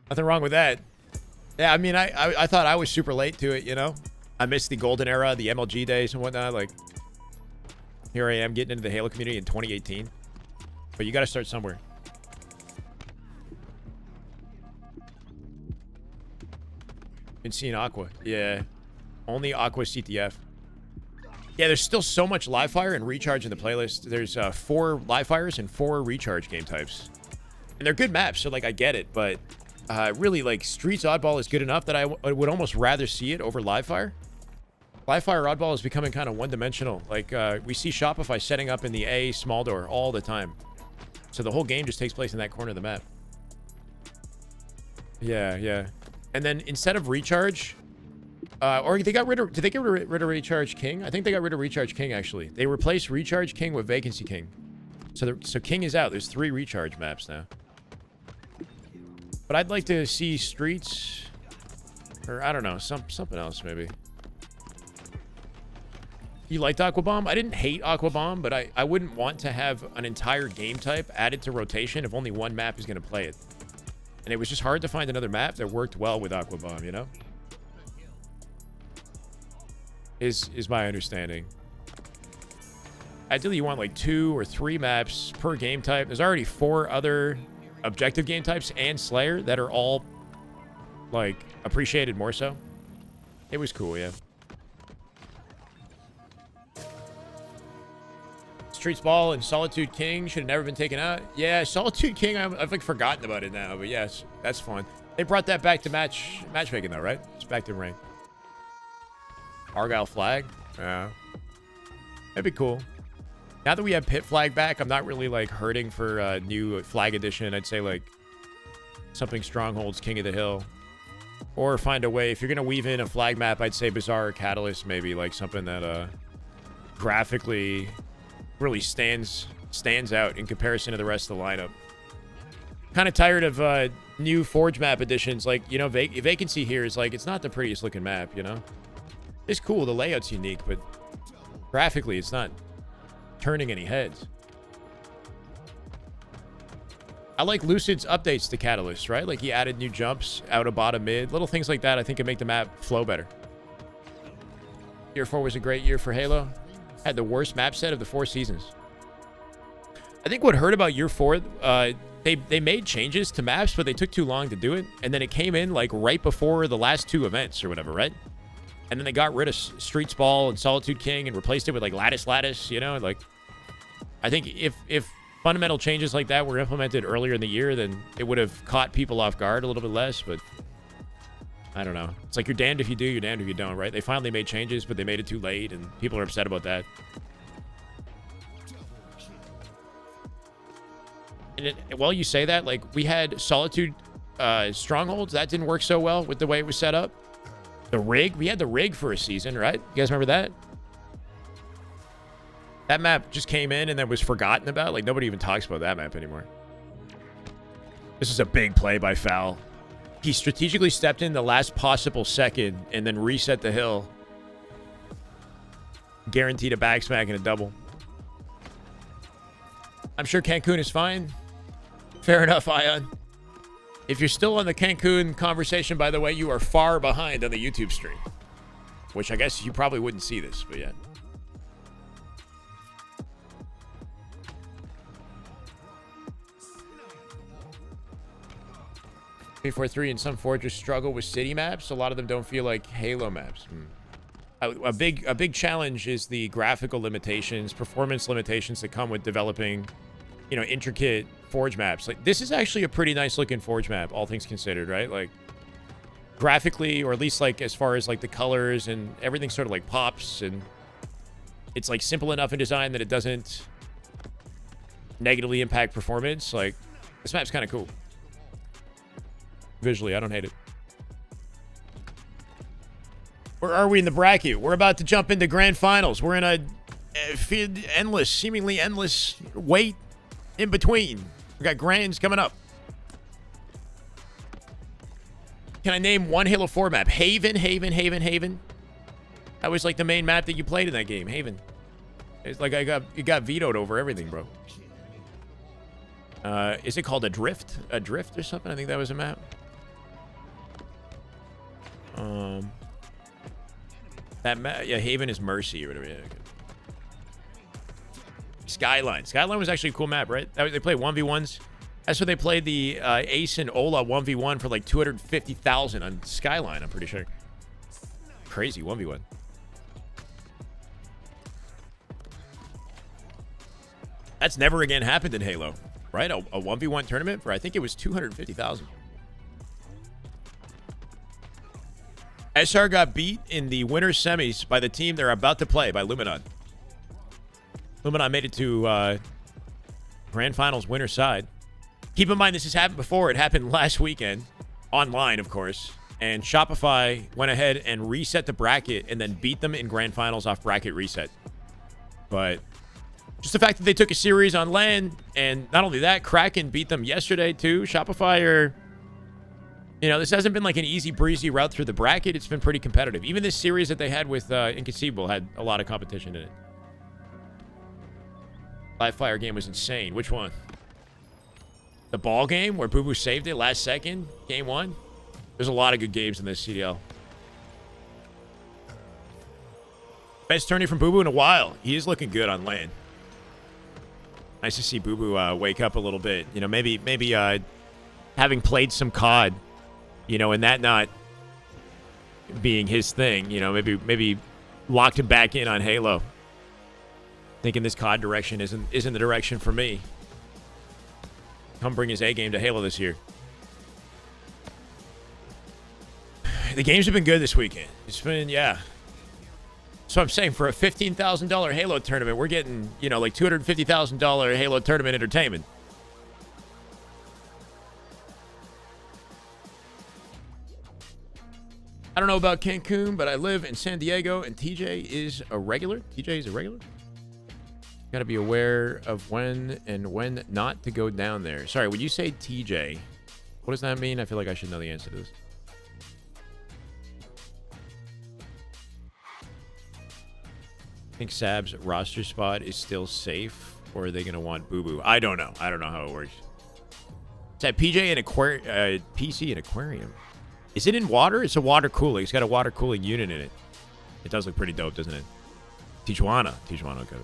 Nothing wrong with that. Yeah, I mean, I thought I was super late to it, you know? I missed the golden era, the MLG days and whatnot. Like, here I am getting into the Halo community in 2018. But you got to start somewhere. Been seeing Aqua. Yeah. Only Aqua CTF. Yeah, there's still so much live fire and recharge in the playlist. There's 4 live fires and 4 recharge game types. And they're good maps, so like I get it, but really like Streets Oddball is good enough that I would almost rather see it over live fire. Live fire Oddball is becoming kind of one-dimensional. Like we see Shopify setting up in the A small door all the time. So the whole game just takes place in that corner of the map. Yeah, yeah. And then instead of recharge, or they got rid of, did they get rid of Recharge King? I think they got rid of Recharge King, actually. They replaced Recharge King with Vacancy King. So King is out. There's 3 recharge maps now. But I'd like to see Streets, or I don't know, something else maybe. You liked Aqua Bomb? I didn't hate Aqua Bomb, but I wouldn't want to have an entire game type added to rotation if only one map is going to play it. And it was just hard to find another map that worked well with Aqua Bomb, you know? Is my understanding. Ideally, you want like 2 or 3 maps per game type. There's already 4 other objective game types and Slayer that are all, like, appreciated more so. It was cool, yeah. Streets Ball and Solitude King should have never been taken out. Yeah, Solitude King, I've like forgotten about it now, but yes, that's fun. They brought that back to matchmaking though, right? It's back to rain. Argyle flag, yeah, that'd be cool. Now that we have Pit flag back, I'm not really like hurting for a new flag edition. I'd say like something Strongholds, King of the Hill, or find a way. If you're gonna weave in a flag map, I'd say Bazaar or Catalyst, maybe like something that graphically really stands out in comparison to the rest of the lineup. Kind of tired of new Forge map additions. Like, you know, Vacancy here is like, it's not the prettiest looking map, you know? It's cool, the layout's unique, but graphically it's not turning any heads. I like Lucid's updates to Catalyst, right? Like he added new jumps, out of bottom mid, little things like that I think could make the map flow better. Year 4 was a great year for Halo. Had the worst map set of the 4 seasons. I think what hurt about year 4, they made changes to maps, but they took too long to do it. And then it came in like right before the last 2 events or whatever, right? And then they got rid of Streets Ball and Solitude King and replaced it with like Lattice, you know? Like, I think if fundamental changes like that were implemented earlier in the year, then it would have caught people off guard a little bit less, but I don't know. It's like you're damned if you do, you're damned if you don't, right? They finally made changes, but they made it too late, and people are upset about that. And while you say that, like, we had Solitude Strongholds. That didn't work so well with the way it was set up. The rig. We had the rig for a season, right? You guys remember that? That map just came in and then was forgotten about. Like, nobody even talks about that map anymore. This is a big play by Foul. He strategically stepped in the last possible second and then reset the hill. Guaranteed a backsmack and a double. I'm sure Cancun is fine. Fair enough, Ion. If you're still on the Cancun conversation, by the way, you are far behind on the YouTube stream. Which I guess you probably wouldn't see this, but yeah. P43 and some forges struggle with city maps. A lot of them don't feel like Halo maps. A big challenge is the graphical limitations, performance limitations that come with developing, you know, intricate Forge maps. Like, this is actually a pretty nice looking Forge map, all things considered, right? Like, graphically, or at least like as far as like the colors and everything sort of like pops, and it's like simple enough in design that it doesn't negatively impact performance. Like, this map's kind of cool. Visually, I don't hate it. Where are we in the bracket? We're about to jump into grand finals. We're in a seemingly endless wait in between. We got grands coming up. Can I name one Halo 4 map? Haven. That was like the main map that you played in that game. Haven. It's like it got vetoed over everything, bro. Is it called Adrift? Adrift or something? I think that was a map. Yeah, Haven is Mercy or whatever. Yeah, okay. Skyline. Skyline was actually a cool map, right? They played 1v1s. That's where they played the Ace and Ola 1v1 for like 250,000 on Skyline, I'm pretty sure. Crazy 1v1. That's never again happened in Halo, right? A 1v1 tournament for, I think it was 250,000. SR got beat in the winner's semis by the team they're about to play, by Luminon. Luminon made it to Grand Finals winner's side. Keep in mind, this has happened before. It happened last weekend, online, of course. And Shopify went ahead and reset the bracket and then beat them in Grand Finals off bracket reset. But just the fact that they took a series on LAN, and not only that, Kraken beat them yesterday too. Shopify are... You know, this hasn't been like an easy breezy route through the bracket. It's been pretty competitive. Even this series that they had with Inconceivable had a lot of competition in it. Live fire game was insane. Which one? The ball game where Boo Boo saved it last second? Game 1? There's a lot of good games in this CDL. Best tourney from Boo Boo in a while. He is looking good on LAN. Nice to see Boo Boo wake up a little bit. You know, maybe having played some COD, you know, and that not being his thing, you know, maybe locked him back in on Halo. thinking this COD direction isn't the direction for me. Come bring his A game to Halo this year. The games have been good this weekend. It's been, yeah. So I'm saying for a $15,000 Halo tournament, we're getting, you know, like $250,000 Halo tournament entertainment. I don't know about Cancun, but I live in San Diego, and TJ is a regular. TJ is a regular. Got to be aware of when and when not to go down there. Sorry, when you say TJ, what does that mean? I feel like I should know the answer to this. I think Sab's roster spot is still safe, or are they going to want Boo Boo? I don't know. I don't know how it works. It's at PJ and PC and Aquarium. Is it in water? It's a water cooling. It's got a water cooling unit in it. It does look pretty dope, doesn't it? Tijuana. Okay.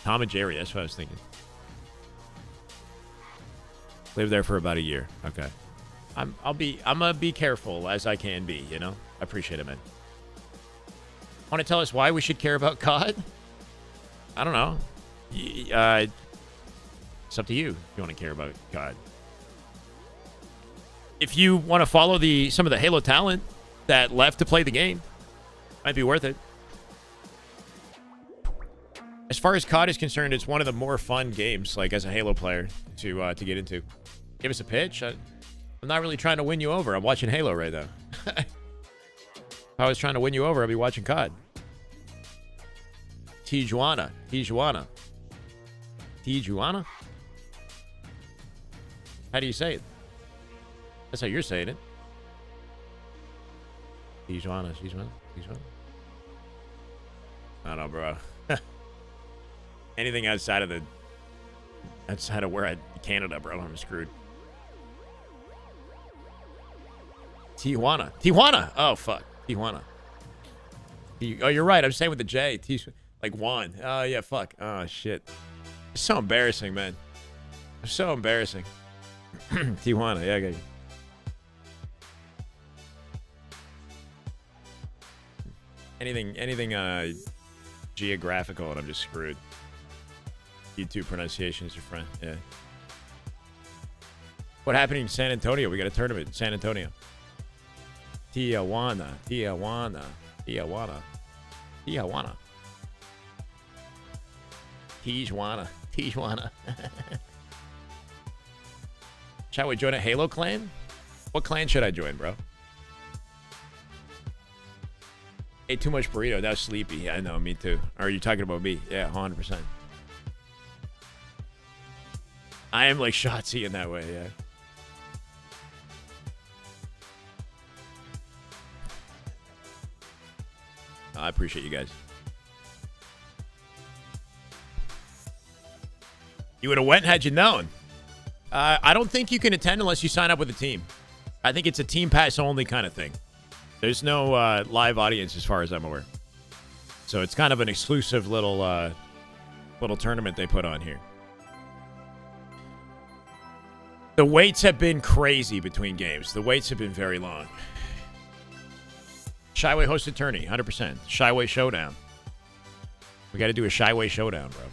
Tom and Jerry. That's what I was thinking. Lived there for about a year. Okay. I'm gonna be careful as I can be. You know. I appreciate it, man. Want to tell us why we should care about COD? I don't know. It's up to you if you want to care about COD. If you want to follow some of the Halo talent that left to play the game, might be worth it. As far as COD is concerned, it's one of the more fun games, like as a Halo player, to get into. Give us a pitch. I'm not really trying to win you over. I'm watching Halo right now. If I was trying to win you over, I'd be watching COD. Tijuana. How do you say it? That's how you're saying it. Tijuana. I don't know, bro. Anything outside of where Canada, bro, I'm screwed. Tijuana. Oh, fuck. Tijuana. Oh, you're right. I'm saying with the J. Like Juan. Oh, yeah, fuck. Oh, shit. It's so embarrassing, man. It's so embarrassing. Tijuana. Yeah, I got you. Anything geographical, and I'm just screwed. YouTube pronunciation is your friend. Yeah. What happened in San Antonio? We got a tournament in San Antonio. Tijuana. Shall we join a Halo clan? What clan should I join, bro? Ate too much burrito. Now sleepy. Yeah, I know. Me too. Or are you talking about me? Yeah, 100%. I am like Shotzi in that way, yeah. I appreciate you guys. You would have went had you known. I don't think you can attend unless you sign up with a team. I think it's a team pass only kind of thing. There's no live audience as far as I'm aware. So it's kind of an exclusive little tournament they put on here. The waits have been crazy between games. The waits have been very long. Shyway hosted tourney, 100%. Shyway showdown. We got to do a Shyway showdown, bro.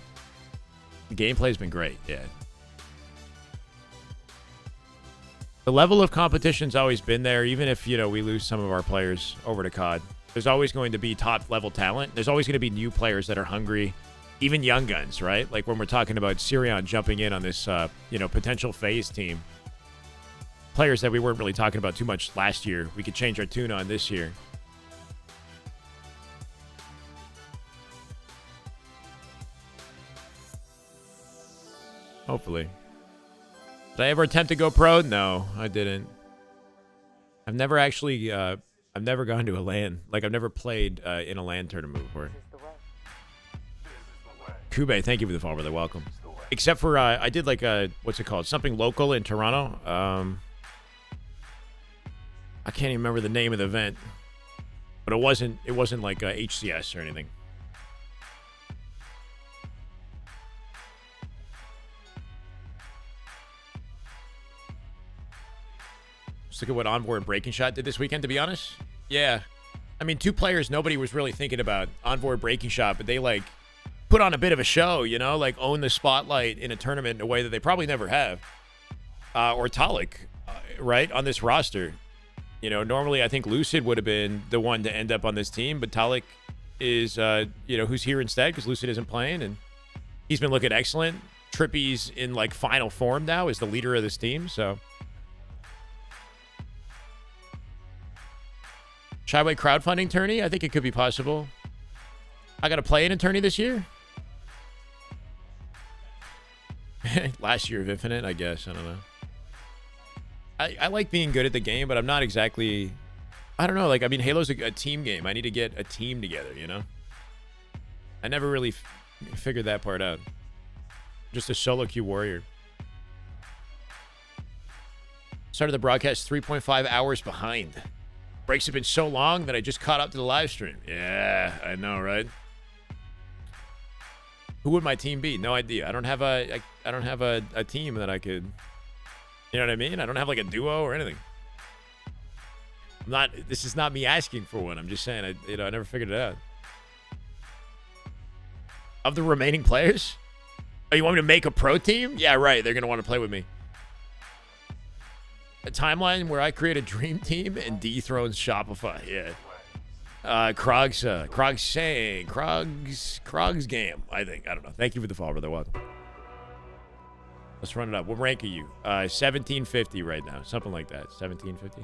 The gameplay's been great, yeah. The level of competition's always been there, even if, you know, we lose some of our players over to COD. There's always going to be top-level talent. There's always going to be new players that are hungry, even young guns, right? Like when we're talking about Sirion jumping in on this, you know, potential phase team. Players that we weren't really talking about too much last year. We could change our tune on this year. Hopefully. Did I ever attempt to go pro? No, I didn't. I've never actually, I've never gone to a LAN. Like, I've never played in a LAN tournament before. Kube, thank you for the follow, brother. Welcome. Except for, I did like a, what's it called? Something local in Toronto. I can't even remember the name of the event. But it wasn't like HCS or anything. Let's look at what Onboard Breaking Shot did this weekend, to be honest. Yeah. I mean, two players nobody was really thinking about. Onboard Breaking Shot, but they, like, put on a bit of a show, you know, like own the spotlight in a tournament in a way that they probably never have. Or Talik, right, on this roster. You know, normally I think Lucid would have been the one to end up on this team, but Talik is, you know, who's here instead because Lucid isn't playing, and he's been looking excellent. Trippy's in, like, final form now as the leader of this team, so. Shyway crowdfunding tourney? I think it could be possible. I got to play in a tourney this year? Last year of Infinite, I guess. I don't know. I like being good at the game, but I'm not exactly... I don't know. Like, I mean, Halo's a team game. I need to get a team together, you know? I never really figured that part out. Just a solo queue warrior. Started the broadcast 3.5 hours behind. Breaks have been so long that I just caught up to the live stream. Yeah, I know, right? Who would my team be? No idea. I don't have a team that I could... You know what I mean? I don't have like a duo or anything. This is not me asking for one. I'm just saying, I never figured it out. Of the remaining players? Oh, you want me to make a pro team? Yeah, right. They're going to want to play with me. A timeline where I create a dream team and dethrone Shopify. Yeah. Krog's game, I think. I don't know. Thank you for the follow, brother. Welcome. Let's run it up. What rank are you? 1750 right now. Something like that. 1750.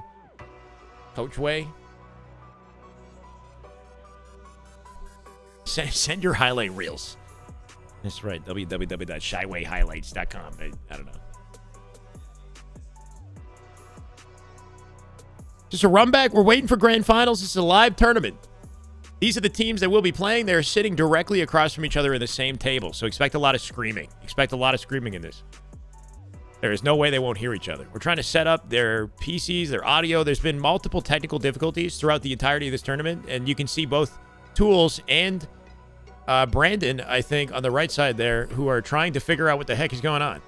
Coach Way. Send your highlight reels. That's right. www.shywayhighlights.com. I don't know. Just a run back. We're waiting for grand finals. This is a live tournament. These are the teams that will be playing. They're sitting directly across from each other in the same table. So expect a lot of screaming. Expect a lot of screaming in this. There is no way they won't hear each other. We're trying to set up their PCs, their audio. There's been multiple technical difficulties throughout the entirety of this tournament. And you can see both Tools and Brandon, I think, on the right side there, who are trying to figure out what the heck is going on.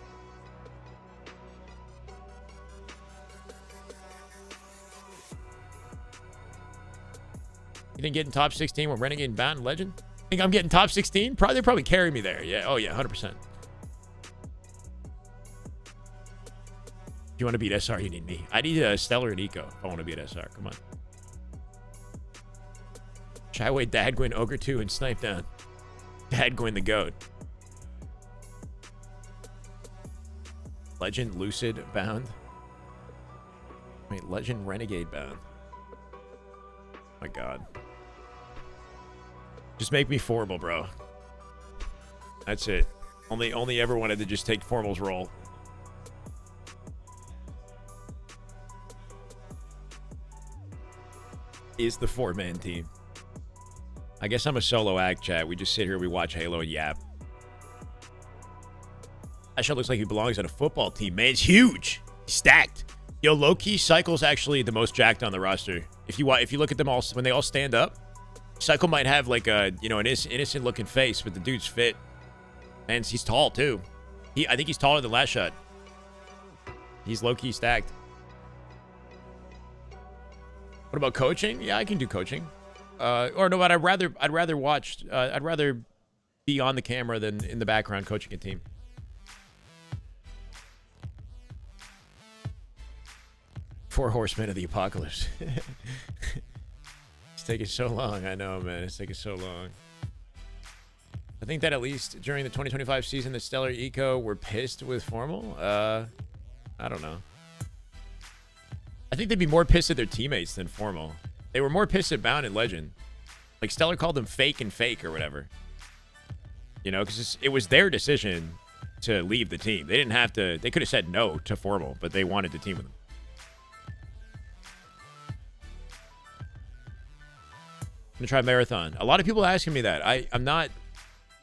You didn't get in top 16 with Renegade and Bound and Legend? Think I'm getting top 16? They probably carry me there. Yeah. Oh, yeah, 100%. If you want to beat SR, you need me. I need a Stellar and Eco if I want to beat SR. Come on. Shyway, Dadgwin, Ogre 2, and Snipe Down. Dadgwin the GOAT. Legend, Lucid, Bound. Wait, Legend, Renegade, Bound. Oh my God. Just make me formal, bro. That's it. Only ever wanted to just take Formal's role. Is the four-man team. I guess I'm a solo act, chat. We just sit here, we watch Halo and yap. That shit looks like he belongs on a football team, man. It's huge. He's stacked. Yo, low-key, Cycle's actually the most jacked on the roster. If you look at them all, when they all stand up, Cycle might have like a, you know, an innocent-looking face, but the dude's fit. And he's tall, too. I think he's taller than Last Shot. He's low-key stacked. What about coaching? Yeah, I can do coaching. Or no, but I'd rather watch. I'd rather be on the camera than in the background coaching a team. Four Horsemen of the Apocalypse. It's taking so long. I know, man. It's taking so long. I think that at least during the 2025 season, the Stellar Eco were pissed with Formal. I don't know. I think they'd be more pissed at their teammates than Formal. They were more pissed at Bound and Legend. Like, Stellar called them fake and fake or whatever. You know, because it was their decision to leave the team. They didn't have to... They could have said no to Formal, but they wanted to team with them. I'm going to try Marathon. A lot of people are asking me that. I'm not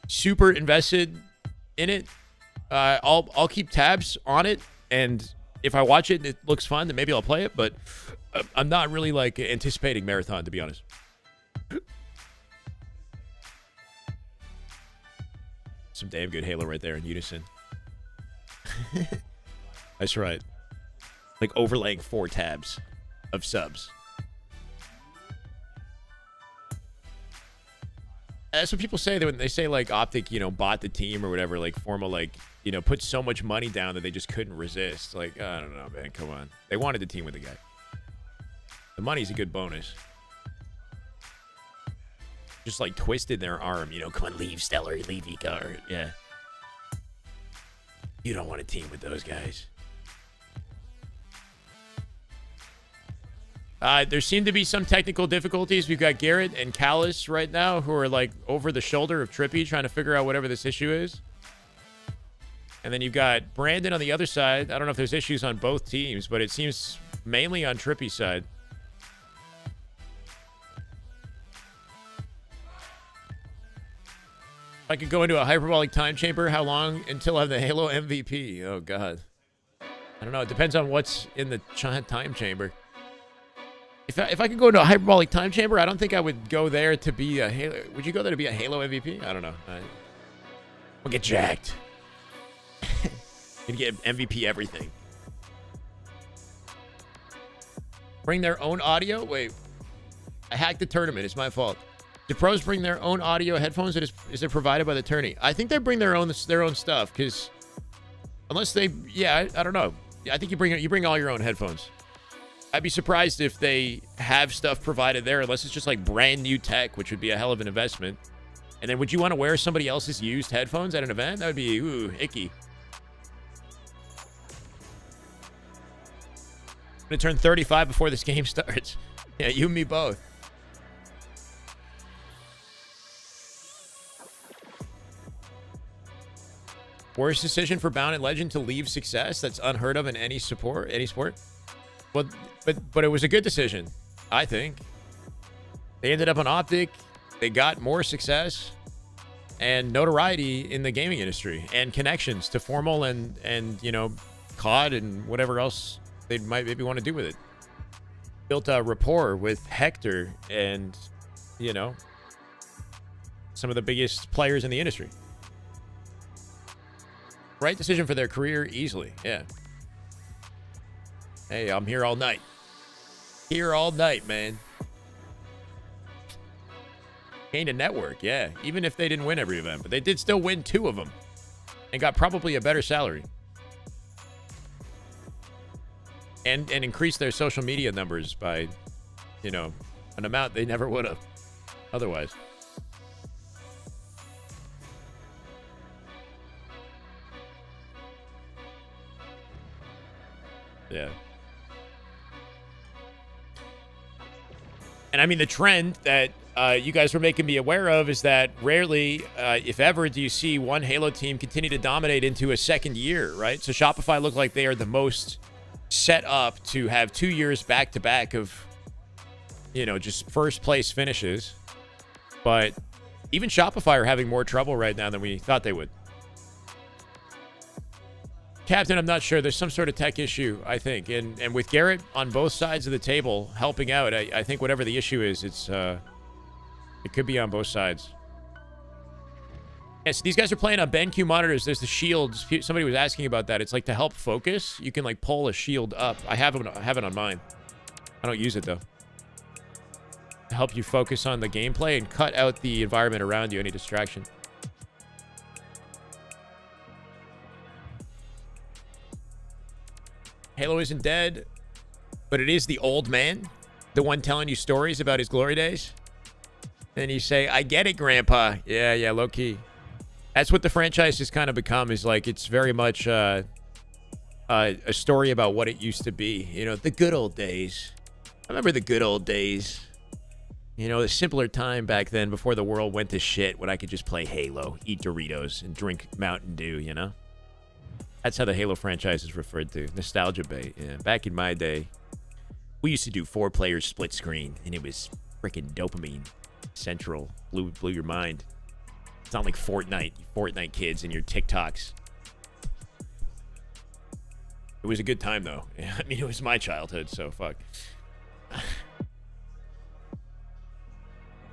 super invested in it. I'll keep tabs on it, and if I watch it and it looks fun, then maybe I'll play it, but I'm not really, like, anticipating Marathon, to be honest. Some damn good Halo right there in unison. That's right. Like, overlaying 4 tabs of subs. That's what people say when they say like Optic, you know, bought the team or whatever, like Forma, like, you know, put so much money down that they just couldn't resist. Like, I don't know, man. Come on. They wanted the team with the guy. The money's a good bonus. Just like twisted their arm, you know, come on, leave Stellar, leave Icar. Yeah. You don't want a team with those guys. There seem to be some technical difficulties. We've got Garrett and Callus right now who are like over the shoulder of Trippy trying to figure out whatever this issue is. And then you've got Brandon on the other side. I don't know if there's issues on both teams, but it seems mainly on Trippy's side. If I could go into a hyperbolic time chamber, how long until I have the Halo MVP? Oh, God. I don't know. It depends on what's in the time chamber. If I could go into a hyperbolic time chamber, I don't think I would go there to be a Halo. Would you go there to be a Halo MVP? I don't know. We'll get jacked. Gonna get MVP everything. Bring their own audio? Wait. I hacked the tournament. It's my fault. Do pros bring their own audio headphones that is it provided by the tourney? I think they bring their own stuff because unless they, yeah, I don't know. I think you bring all your own headphones. I'd be surprised if they have stuff provided there unless it's just like brand new tech, which would be a hell of an investment. And then would you want to wear somebody else's used headphones at an event? That would be, ooh, icky. I'm going to turn 35 before this game starts. Yeah, you and me both. Worst decision for Bound and Legend to leave Success? That's unheard of in any sport. Well, but it was a good decision, I think. They ended up on Optic. They got more success and notoriety in the gaming industry and connections to Formal and you know, COD and whatever else they might maybe want to do with it. Built a rapport with Hector and, you know, some of the biggest players in the industry. Right decision for their career easily, yeah. Hey, I'm here all night. Here all night, man. Gained a network, yeah. Even if they didn't win every event. But they did still win 2 of them. And got probably a better salary. And increased their social media numbers by, you know, an amount they never would have otherwise. Yeah. And I mean, the trend that you guys were making me aware of is that rarely, if ever, do you see one Halo team continue to dominate into a second year, right? So Shopify look like they are the most set up to have 2 years back-to-back of, you know, just first place finishes. But even Shopify are having more trouble right now than we thought they would. Captain, I'm not sure. There's some sort of tech issue, I think. And with Garrett on both sides of the table helping out, I think whatever the issue is, it could be on both sides. Yes, these guys are playing on BenQ monitors. There's the shields. Somebody was asking about that. It's like to help focus. You can like pull a shield up. I have it on mine. I don't use it though. To help you focus on the gameplay and cut out the environment around you, any distraction. Halo isn't dead, but it is the old man, the one telling you stories about his glory days. And you say, I get it, Grandpa. Yeah, low key. That's what the franchise has kind of become, is like it's very much a story about what it used to be. You know, the good old days. I remember the good old days. You know, the simpler time back then before the world went to shit when I could just play Halo, eat Doritos, and drink Mountain Dew, you know? That's how the Halo franchise is referred to. Nostalgia bait. Yeah. Back in my day, we used to do 4-player split screen, and it was freaking dopamine central. Blew your mind. It's not like Fortnite kids and your TikToks. It was a good time, though. I mean, it was my childhood, so fuck.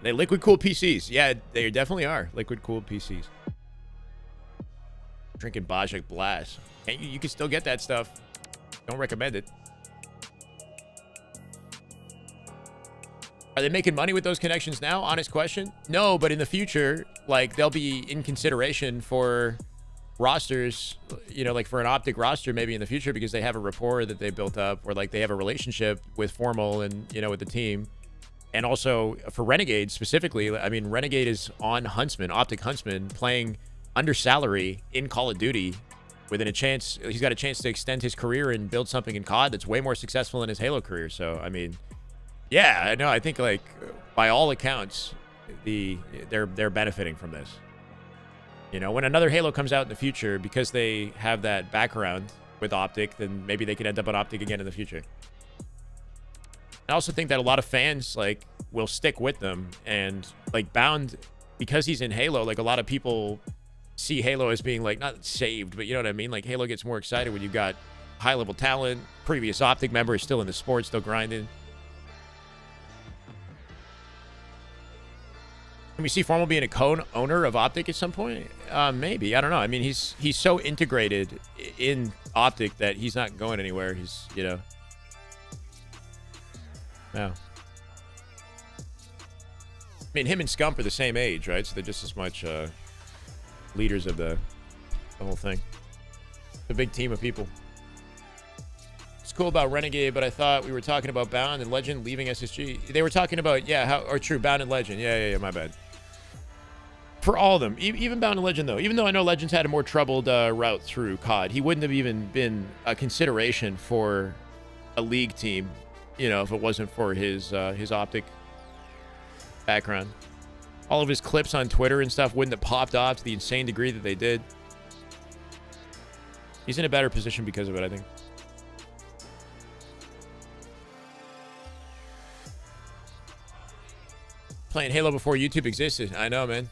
They liquid cooled PCs. Yeah, they definitely are liquid cooled PCs. Drinking Bajik Blast. You can still get that stuff. Don't recommend it. Are they making money with those connections now? Honest question. No, but in the future, like, they'll be in consideration for rosters, you know, like for an Optic roster maybe in the future because they have a rapport that they built up, or like they have a relationship with Formal and, you know, with the team. And also for Renegade specifically, I mean, Renegade is on Huntsman, Optic Huntsman, playing under salary in Call of Duty within a chance. He's got a chance to extend his career and build something in COD that's way more successful in his Halo career. So, I mean, yeah, I know. I think, like, by all accounts, they're benefiting from this. You know, when another Halo comes out in the future, because they have that background with Optic, then maybe they could end up on Optic again in the future. I also think that a lot of fans, like, will stick with them. And, like, Bound, because he's in Halo, like, a lot of people see Halo as being, like, not saved, but you know what I mean? Like, Halo gets more excited when you've got high-level talent, previous Optic member is still in the sport, still grinding. Can we see Formal being a co-owner of Optic at some point? Maybe. I don't know. I mean, he's so integrated in Optic that he's not going anywhere. He's, you know... No. I mean, him and Scump are the same age, right? So they're just as much leaders of the whole thing. It's a big team of people. It's cool about Renegade, but I thought we were talking about Bound and Legend leaving SSG. They were talking about, yeah, true, Bound and Legend. Yeah, my bad. For all of them. Even Bound and Legend, though. Even though I know Legends had a more troubled route through COD, he wouldn't have even been a consideration for a league team, you know, if it wasn't for his Optic background. All of his clips on Twitter and stuff wouldn't have popped off to the insane degree that they did. He's in a better position because of it, I think. Playing Halo before YouTube existed. I know, man.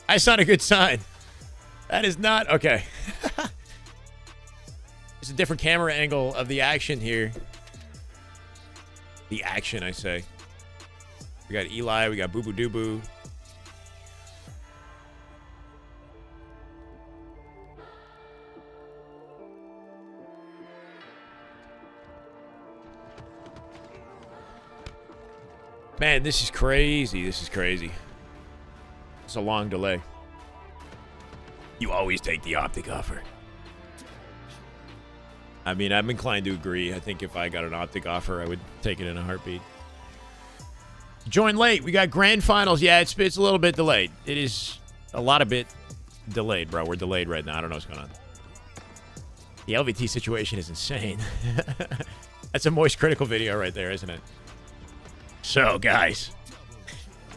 That's not a good sign. That is not... Okay. It's a different camera angle of the action here. The action, I say. We got Eli. We got Boo Boo Doo Boo. Man, this is crazy. This is crazy. It's a long delay. You always take the Optic offer. I mean, I'm inclined to agree. I think if I got an Optic offer, I would take it in a heartbeat. Join late. We got grand finals. Yeah, it's a little bit delayed. It is a lot of bit delayed, bro. We're delayed right now. I don't know what's going on. The LVT situation is insane. That's a Moist Critical video right there, isn't it? So, guys.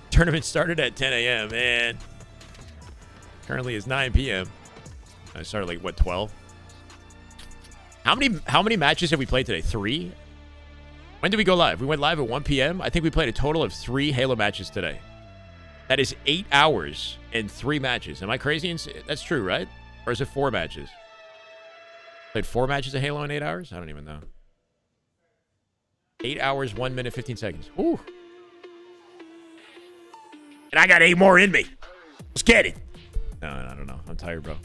Tournament started at 10 a.m. and currently is 9 p.m. I started like, what, 12? How many matches have we played today? 3? When did we go live? We went live at 1 p.m. I think we played a total of 3 Halo matches today. That is 8 hours and 3 matches. Am I crazy? That's true, right? Or is it 4 matches? Played 4 matches of Halo in 8 hours? I don't even know. 8 hours, 1 minute, 15 seconds. Ooh. And I got 8 more in me. Let's get it. No, I don't know. I'm tired, bro.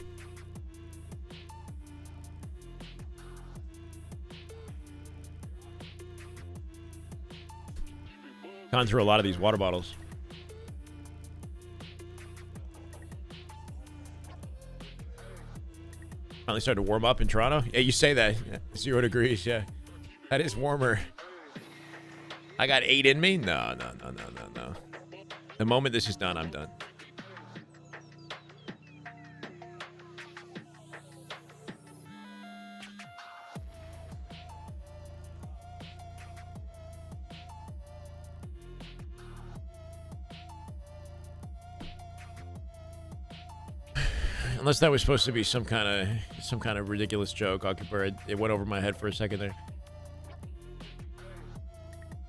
Gone through a lot of these water bottles. Finally started to warm up in Toronto. Yeah, you say that. 0 degrees, yeah. That is warmer. I got 8 in me? No. The moment this is done, I'm done. Unless that was supposed to be some kind of ridiculous joke, it went over my head for a second there.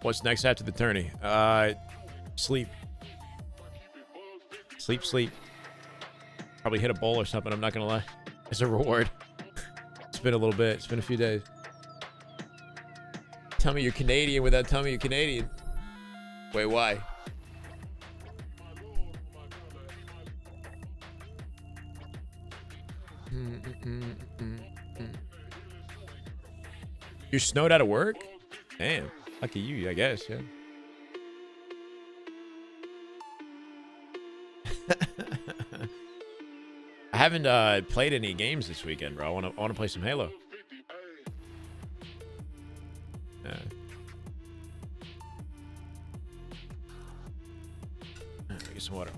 What's next after the tourney? Sleep. Sleep. Probably hit a bowl or something, I'm not gonna lie. As a reward. It's been a little bit. It's been a few days. Tell me you're Canadian without telling me you're Canadian. Wait, why? You're snowed out of work? Damn. Lucky you, I guess, yeah. I haven't played any games this weekend, bro. I want to play some Halo. Get some water.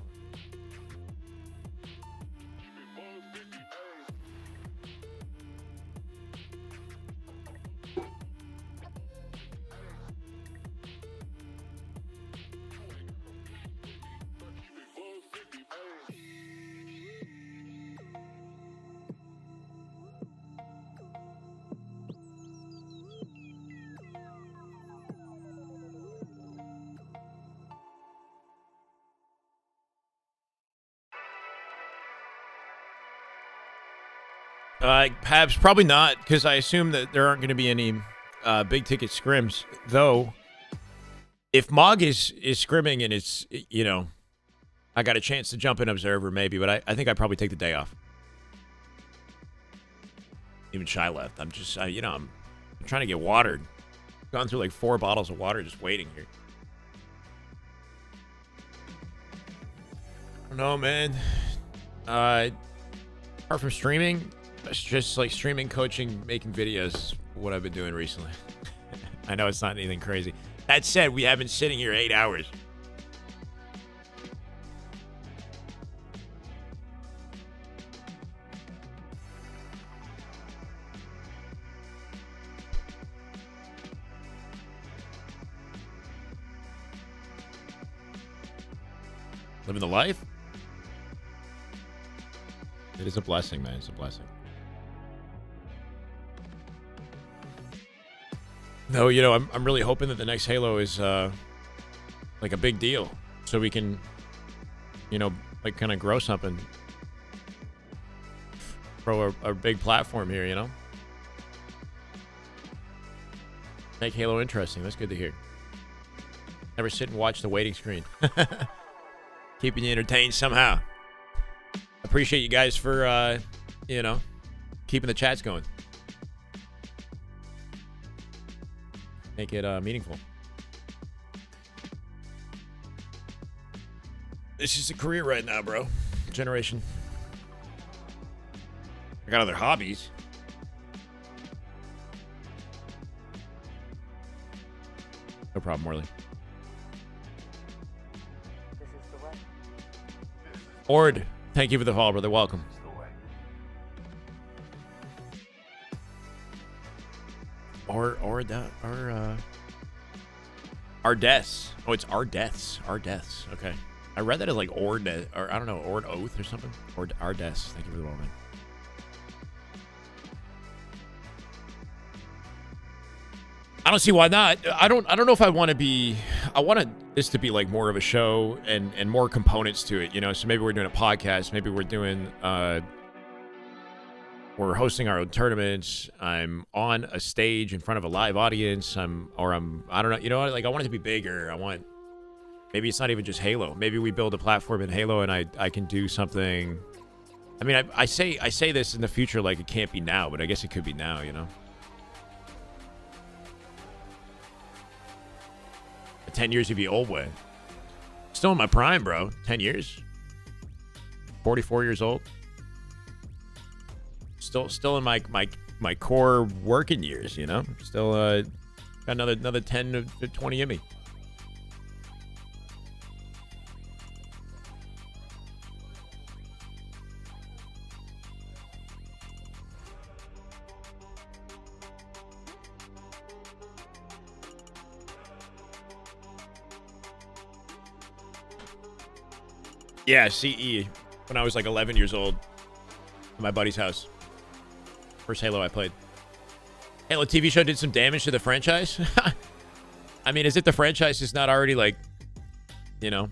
Perhaps probably not, because I assume that there aren't going to be any big ticket scrims. Though, if Mog is scrimming and it's, you know, I got a chance to jump in observer maybe, but I think I'd probably take the day off. Even Shy left. I'm just, you know, I'm trying to get watered. Gone through like 4 bottles of water just waiting here. I don't know, man. Apart from streaming, it's just like streaming, coaching, making videos, what I've been doing recently. I know it's not anything crazy. That said, we have been sitting here 8 hours. Living the life? It is a blessing, man. It's a blessing. No, you know, I'm really hoping that the next Halo is like a big deal, so we can, you know, like kind of grow something, grow a big platform here, you know. Make Halo interesting. That's good to hear. Never sit and watch the waiting screen. Keeping you entertained somehow. Appreciate you guys for, you know, keeping the chats going. Make it meaningful. This is a career right now, bro. Generation. I got other hobbies. No problem, Morley. Ord, thank you for the follow, brother. Welcome. Our deaths. Oh, it's our deaths. Our deaths. Okay. I read that as like or I don't know, Ord Oath or something. Or our deaths. Thank you for the follow, man. I don't see why not. I don't know if I want to be. I want this to be like more of a show and more components to it, you know. So maybe we're doing a podcast. Maybe we're doing. We're hosting our own tournaments. I'm on a stage in front of a live audience. I don't know. You know, like I want it to be bigger. Maybe it's not even just Halo. Maybe we build a platform in Halo and I can do something. I mean, I say this in the future like it can't be now, but I guess it could be now, you know. 10 years you'd be old way. Still in my prime, bro. 10 years. 44 years old. Still in my core working years, you know. Still got another 10 to 20 in me. Yeah, CE. When I was like 11 years old, at my buddy's house. First Halo I played. Halo TV show did some damage to the franchise. I mean, as if the franchise is not already like, you know,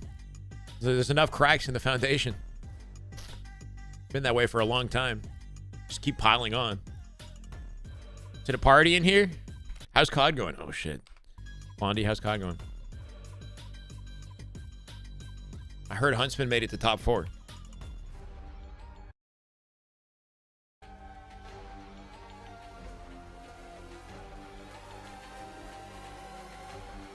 there's enough cracks in the foundation. Been that way for a long time. Just keep piling on. Is it a party in here? How's COD going? Oh shit. Blondie, how's COD going? I heard Huntsman made it to top 4.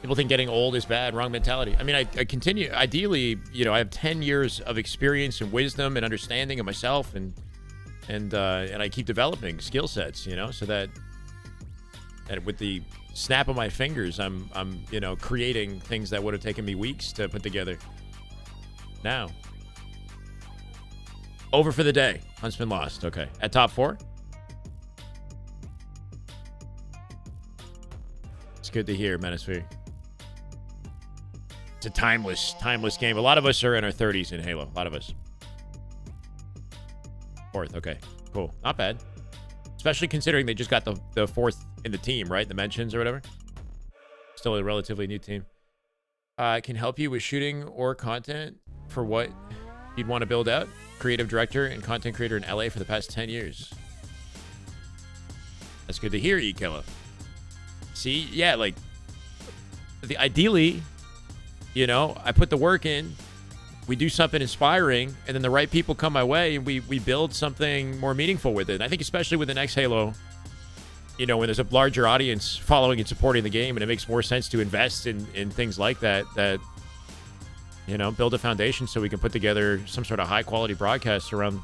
People think getting old is bad. Wrong mentality. I mean, I continue. Ideally, you know, I have 10 years of experience and wisdom and understanding of myself, and I keep developing skill sets, you know, so that with the snap of my fingers, I'm you know, creating things that would have taken me weeks to put together. Now, over for the day. Huntsman lost. Okay, at top 4. It's good to hear, Manosphere. It's a timeless game. A lot of us are in our 30s in Halo. A lot of us. 4th. Okay, cool. Not bad. Especially considering they just got the 4th in the team, right? The mentions or whatever. Still a relatively new team. Can help you with shooting or content for what you'd want to build out. Creative director and content creator in LA for the past 10 years. That's good to hear, E-Killa. See? Yeah, like, ideally, you know, I put the work in, we do something inspiring, and then the right people come my way, and we build something more meaningful with it. And I think especially with the next Halo, you know, when there's a larger audience following and supporting the game, and it makes more sense to invest in things like that, you know, build a foundation so we can put together some sort of high-quality broadcast around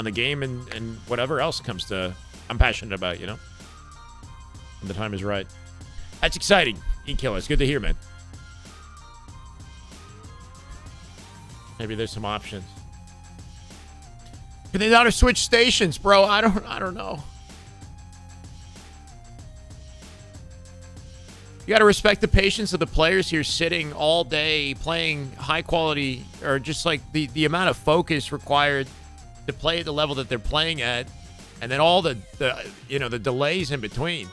the game and whatever else comes to I'm passionate about, you know? When the time is right. That's exciting, E-Killer. It's good to hear, man. Maybe there's some options. Can they not switch stations, bro? I don't know. You got to respect the patience of the players here sitting all day playing high quality, or just like the amount of focus required to play at the level that they're playing at, and then all the you know, the delays in between.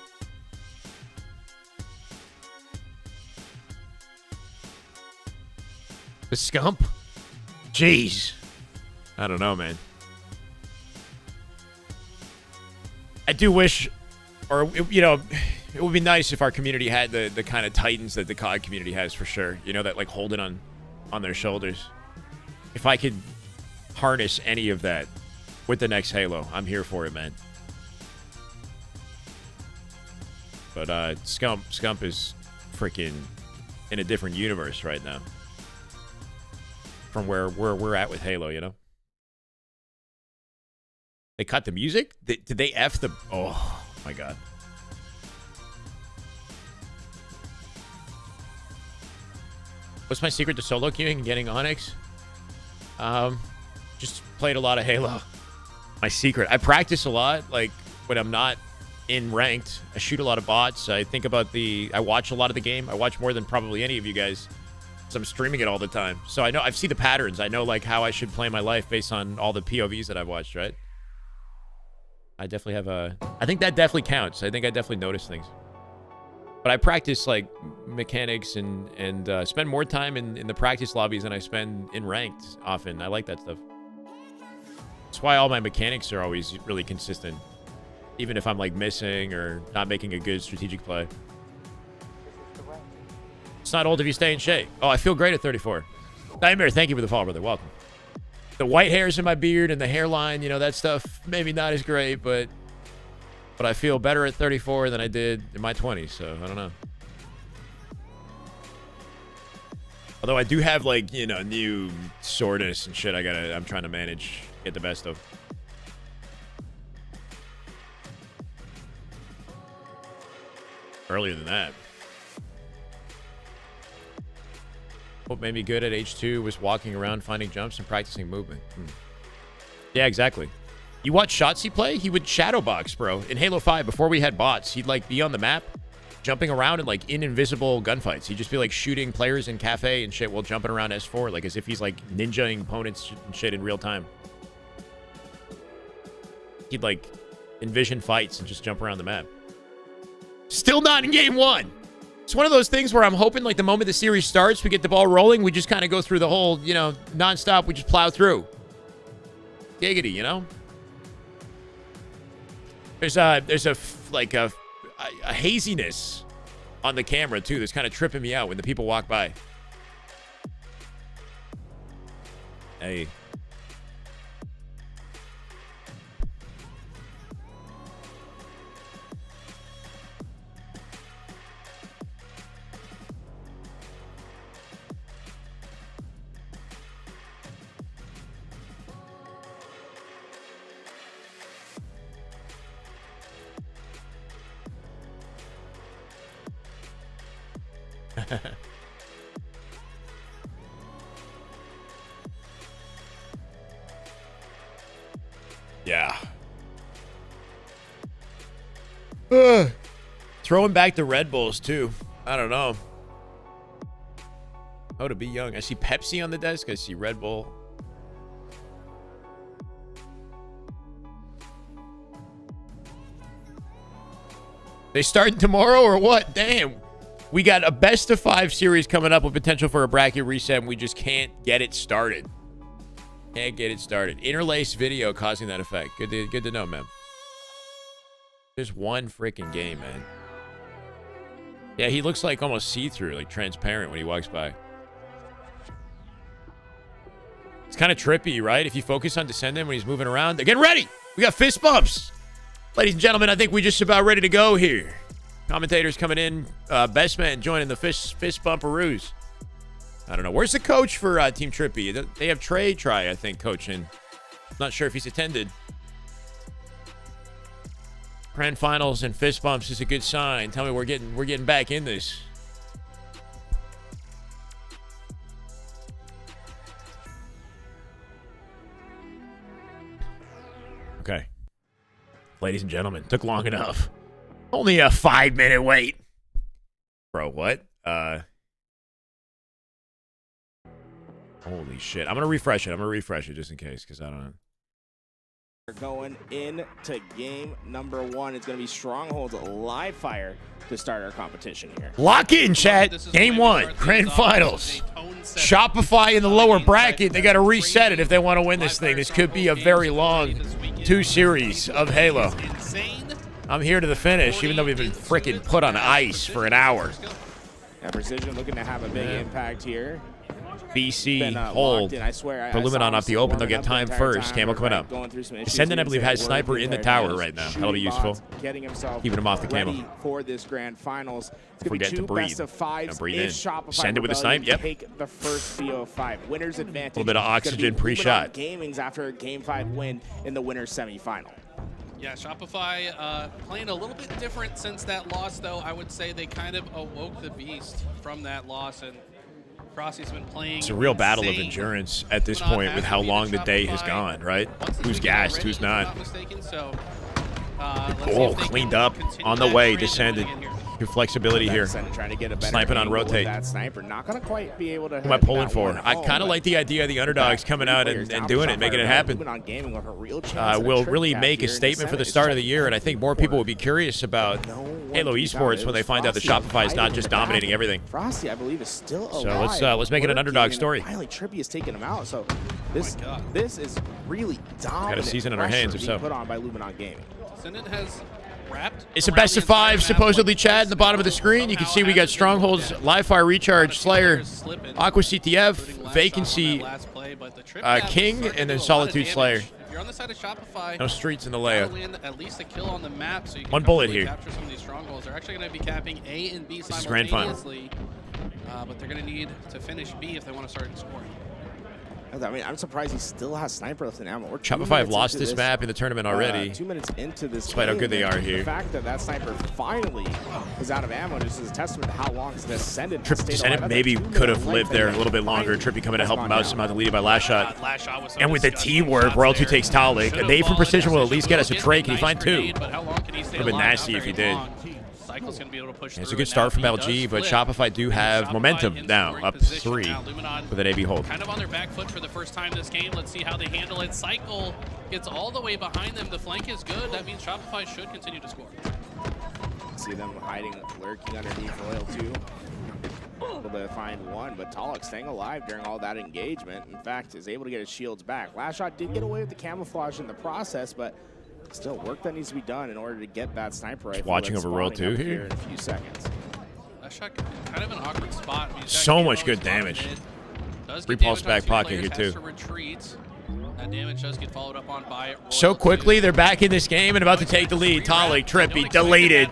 The scump? Jeez. I don't know, man. I do wish, or, you know, it would be nice if our community had the kind of titans that the COD community has, for sure. You know, that like hold it on their shoulders. If I could harness any of that with the next Halo, I'm here for it, man. But Scump is freaking in a different universe right now from where we're at with Halo, you know? They cut the music? Did they F the... Oh, my God. What's my secret to solo queuing and getting Onyx? Just played a lot of Halo. My secret. I practice a lot, like, when I'm not in ranked. I shoot a lot of bots. I think about I watch a lot of the game. I watch more than probably any of you guys, because I'm streaming it all the time. So I know, I see the patterns. I know, like, how I should play my life based on all the POVs that I've watched, right? I definitely have I think that definitely counts. I think I definitely notice things. But I practice, like, mechanics and spend more time in the practice lobbies than I spend in ranked often. I like that stuff. That's why all my mechanics are always really consistent, even if I'm, like, missing or not making a good strategic play. It's not old if you stay in shape. Oh, I feel great at 34. Nightmare, thank you for the follow, brother. Welcome. The white hairs in my beard and the hairline, you know, that stuff, maybe not as great, but I feel better at 34 than I did in my 20s, so I don't know. Although I do have, like, you know, new soreness and shit I'm trying to manage, get the best of. Earlier than that. What made me good at H2 was walking around, finding jumps, and practicing movement. Yeah, exactly. You watch Shotzzy play? He would shadow box, bro. In Halo 5, before we had bots, he'd, like, be on the map, jumping around in, like, invisible gunfights. He'd just be, like, shooting players in cafe and shit while jumping around S4, like, as if he's, like, ninjaing opponents and shit in real time. He'd, like, envision fights and just jump around the map. Still not in game 1. It's one of those things where I'm hoping, like, the moment the series starts, we get the ball rolling, we just kind of go through the whole, you know, nonstop, we just plow through. Giggity, you know? There's a haziness on the camera, too, that's kind of tripping me out when the people walk by. Hey. Yeah. Throwing back the Red Bulls, too. I don't know. Oh, to be young. I see Pepsi on the desk. I see Red Bull. They starting tomorrow or what? Damn. We got a best-of-5 series coming up with potential for a bracket reset, and we just can't get it started. Can't get it started. Interlace video causing that effect. Good to know, man. There's one freaking game, man. Yeah, he looks like almost see-through, like transparent when he walks by. It's kind of trippy, right? If you focus on Descendant when he's moving around. They're getting ready. We got fist bumps. Ladies and gentlemen, I think we're just about ready to go here. Commentators coming in. Best man joining the fist bumperoos. I don't know. Where's the coach for Team Trippy? They have Trey I think, coaching. Not sure if he's attended. Grand finals and fist bumps is a good sign. Tell me we're getting back in this. Okay. Ladies and gentlemen, took long enough. Only a 5-minute wait. Bro, what? Holy shit. I'm going to refresh it just in case, because I don't know. We're going into game number 1. It's going to be Stronghold's live fire to start our competition here. Lock in, chat. Game 1, grand finals. Shopify in the lower bracket. They got to reset it if they want to win this thing. This could be a very long 2 series of Halo. I'm here to the finish, even though we've been freaking put on ice for an hour. Yeah, Precision looking to have a big impact here. BC hold for Luminon off the open. They'll get time first. Camo coming up. Ascendant, I believe, has Sniper in the tower right now. That'll be useful. Keeping him off the camo. For this grand finals. Forget to breathe. Breathe in. Send it with a snipe. Yep. Take the first BO5. Winner's advantage. A little bit of oxygen pre-shot. Gaming's after a Game 5 win in the winner's semifinal. Yeah, Shopify playing a little bit different since that loss, though. I would say they kind of awoke the beast from that loss, and Frosty's been playing. It's a real battle of endurance at this point with how long the day has gone, right? Who's gassed, who's not. Oh, cleaned up on the way, descended. Your flexibility here. Trying to get a sniping on rotate. That sniper not going to quite be able to. Who am I pulling for? I kind of like the idea of the underdogs coming out and doing it, making it happen. Will really make a statement for the start of the year, and I think more people will be curious about Halo esports when they find out that Shopify is not just dominating everything. Frosty, I believe, is still alive. So let's make it an underdog story. Finally, Trippy is taking him out. So this is really dominant. Got a season in our hands, if so. Put on by Luminon Gaming. Descendant has it's a best of 5, supposedly, Chad, in the bottom of the screen. You can see we got Strongholds, Live Fire Recharge, Slayer, Aqua CTF, Vacancy, King, and then Solitude Slayer. If you're on the side of Shopify, no streets in the layout. At least a kill on the map, so you can one bullet here. capture some of these strongholds. They're actually going to be capping A and B this is grand final. But they're going to need to finish B if they want to start scoring. I mean, I'm surprised he still has sniper left in ammo. Shopify have lost this map in the tournament already. 2 minutes into this despite how good they are here. The fact that sniper finally is out of ammo just is a testament to how long Descendant Descendant maybe could have lived there a little bit longer. Trippy coming to help him out, somehow deleted by Last Shot. And with the teamwork, Royal 2 takes Talik. A nade from Precision will at least get us a trade. Can he find 2? Would have been nasty if he did. It's a good start from LG, but Shopify do have momentum now, up 3 with an AB hold. Kind of on their back foot for the first time this game. Let's see how they handle it. Cycle gets all the way behind them. The flank is good. That means Shopify should continue to score. See them hiding, lurking underneath Royal 2. Able to find 1, but Talik staying alive during all that engagement. In fact, is able to get his shields back. Last Shot did get away with the camouflage in the process, but still work that needs to be done in order to get that sniper rifle. Watching over Royal 2 here in a few seconds. That shot kind of an awkward spot. I mean, so much good damage. Repulse back pocket here too. That damage does get followed up on by Royal so quickly, they're back in this game and about to take the lead. Talik, Trippy, deleted.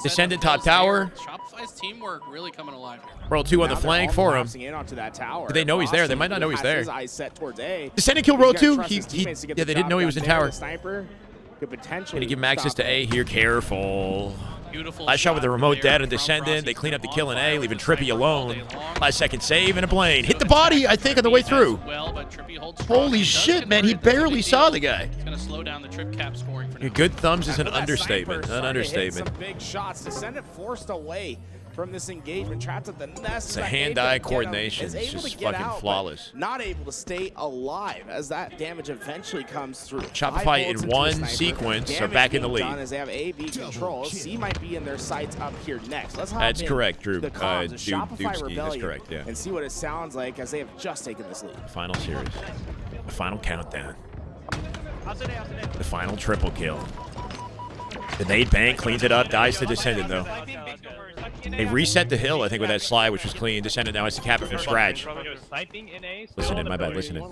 Descendant top tower. Shopify's teamwork really coming alive here. Royal 2 on the flank for him. Do they know he's there? They might not know he's there. Descendant killed Royal 2. Yeah, they didn't know he was in tower. Could potentially gonna give him access to A here. Careful. Beautiful Last shot with the shot remote there dead and from Descendant. They Frosty. clean up the kill in On A, fire leaving with the Trippy sniper all alone. day long. Last second save and a plane. Hit the body, I think, on the way through. Well, but Trippy holds strong. Holy He does shit, man. He convert it. That's a barely big saw deal. the guy. It's going to slow down the trip cap scoring for now. Good thumbs is an After that understatement. sniper An started to hit understatement. Some big shots. Descendant forced away from this engagement, trapped at the nest. It's a hand-eye coordination. Is It's able just to get fucking out, but flawless. Not able to stay alive as that damage eventually comes through. Shopify 5 in bullets into one the sniper. sequence are Damage back in the being lead. done as they have A/B control. C might be in their sights up here next. Let's hop That's in correct, Drew. The comms, the Shopify Shopify That's Rebellion, correct, yeah. and see what it sounds like as they have just taken this lead. The final series. The final countdown. The final triple kill. The nade bank cleans it up, dies to Descendant, though. They reset the hill, I think, with that slide, which was clean. Descendant now has to cap it from scratch. Listen in, my bad, listen in.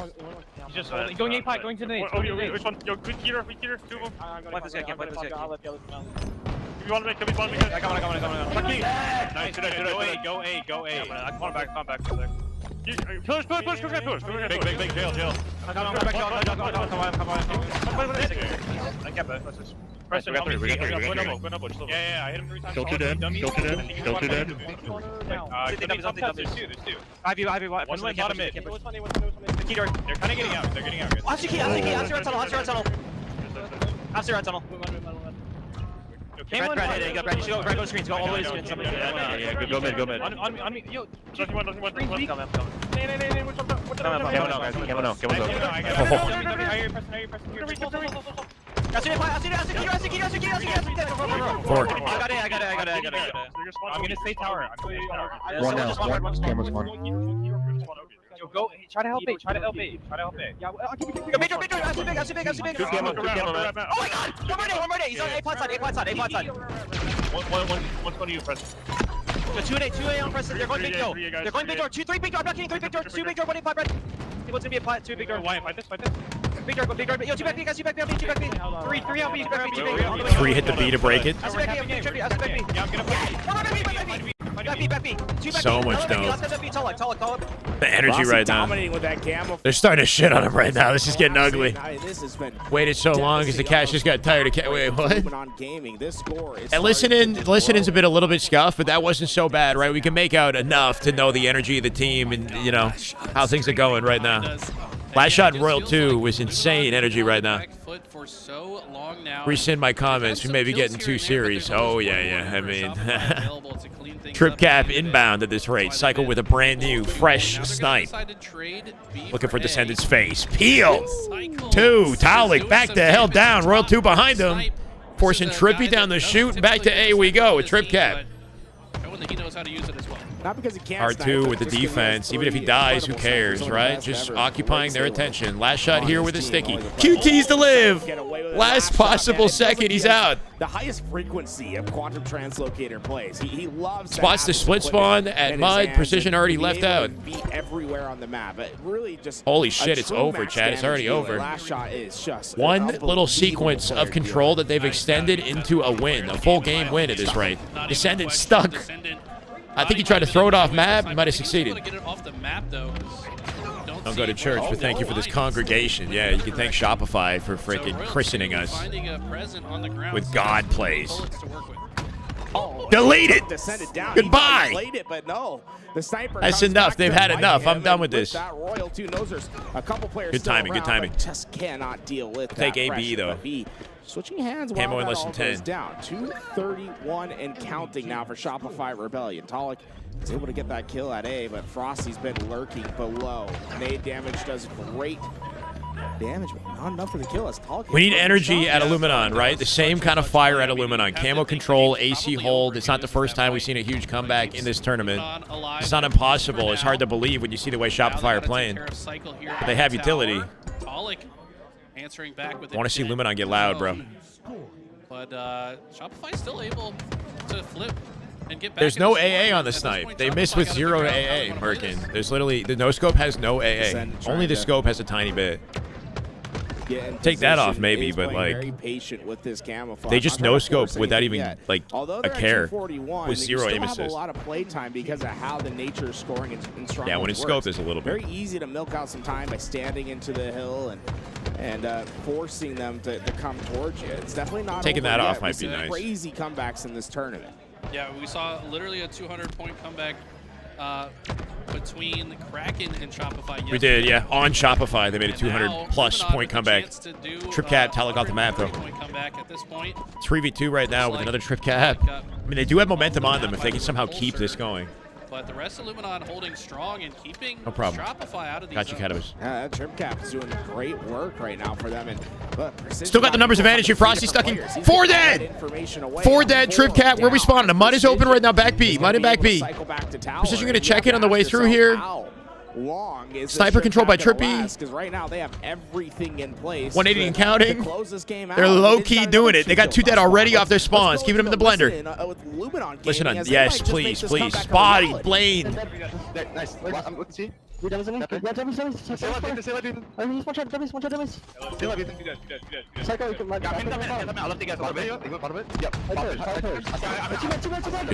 Just going A pipe, going to the nade. Which one? Yo, quick heater, two of them. Wipe this guy, can't wipe this guy. If you want to make, I got one. Nice, go A. Yeah, come on back. Push. Big, jail. I got one. Come on. I kept it. Preston, We got three. Go no, Yeah, I hit him 3 times. Kill two dead. There's two. Ivy, one bottom mid. Key door. They're kind of getting out. Guys. After red tunnel. Brad, you should go screens. Go all the way to screens. Yeah, go mid. On me. Yo, Nothing. Four. I got it. I'm gonna stay tower. One now. Camera's one. Yo, go. Try to help A. Yeah, I'll keep it. Major. I see big. Two camo. Oh my god! One more day. He's on A plot side. One's going to you, Preston. 2A on Preston. They're going big door. They're going big door. 3 big door. I'm not kidding. 3 big door. 2 big door. 1 in pipe red. What's gonna be a plat? 2 big door. Why? Fight this. Big door. Yo, 2 back B. Guys, 2 back B. 2 back B. 3 on B. 2 back B. 3 hit the B to break it. I see back B. I see back B. Yeah, I'm gonna Back B. 2 back B. So much dope. Last back B. Tall. The energy right now. Dominating with that camo. They're starting to shit on him right now. This is getting ugly. This has been Waited so long because the cash just got tired of wait, what? on gaming. This score is And listening's a little bit scuffed, but that wasn't so bad, right? We can make out enough to know the energy of the team and, you know, how things are going right now. Last shot in Royal 2 was insane energy right now. Rescind my comments. We may be getting 2 series. Oh, yeah. I mean, Trip Cap inbound at this rate. Cycle with a brand new, fresh snipe. Looking for Descendant's face. Peel! 2. Talik back the hell down. Royal 2 behind him. Forcing Trippy down the chute. Back to A we go with Trip Cap. He knows how to use it as well. Not because he can't R2 with the defense. Even if he dies, who cares, right? Just occupying their attention. Last shot here with a sticky. QT's to live. Last possible second, he's out. The highest frequency of quantum translocator plays. He loves Spots the split spawn at Mud. Precision already left out. Be everywhere on the map. It really just Holy shit, it's over, Chad. It's already over. Last shot is just one little sequence of control that they've extended into a win, a full game win at this rate. Descendant stuck. I think he tried to throw it off map. He might have succeeded. Don't go to church, but thank you for this congregation. Yeah, you can thank Shopify for freaking christening us with God plays. Delete it. Goodbye. That's enough. They've had enough. I'm done with this. Good timing. Good timing. Just cannot deal with that. Take AB though. Switching hands while Camo in that less all than 10. goes down. 231 and counting now for Shopify Rebellion. Talik is able to get that kill at A, but Frosty's been lurking below. Nade damage does great damage, but not enough for the kill. As Talik We need energy at Illuminon, right? The same kind of fire at Illuminon. Camo control, AC hold. It's not the first time we've seen a huge comeback in this tournament. It's not impossible. It's hard to believe when you see the way Shopify are playing. But they have utility. Answering back with I want to see Luminon get loud, bro. But Shopify's still able to flip and get back. There's no AA on the snipe. They miss with 0 AA, Merkin. There's literally, the no scope has no AA. Only the scope has a tiny bit. Take that off maybe, but like, they just no scope without even like a care with 0 aim assist. A lot of play time because of how the nature is scoring in Stronghold Yeah, when it's scoped, there's a little bit. Very easy to milk out some time by standing into the hill and and forcing them to come towards you. It's definitely not taking over that yet. off might be nice. Crazy comebacks in this tournament. Yeah, we saw literally a 200-point comeback between Kraken and Shopify yesterday. We did, yeah. On Shopify, they made a 200-plus point comeback. Trip cap, Talek off the map, though. Comeback at this point. 3v2 right now with another trip cap. I mean, they do have momentum on them if they can somehow keep this going. But the rest of Luminon holding strong and keeping No problem. Shopify out of these Got you, zones. Cannabis. Yeah, that trip cap is doing great work right now for them. And Still got the numbers advantage here. Frosty stuck in. 4 dead. 4 dead. Trip cap. Where we spawning? The mud is open right now. Back B. Mud and back B. Precision going to check in on the way through here. Sniper controlled by Trippy. Because right now they have everything in place. 180 and counting. Close this game out. They're low-key doing it. They got 2 dead already off their spawns, keeping them in the blender. Listen on. Yes, please, please. Body, Blaine. Nice. Let's see. Good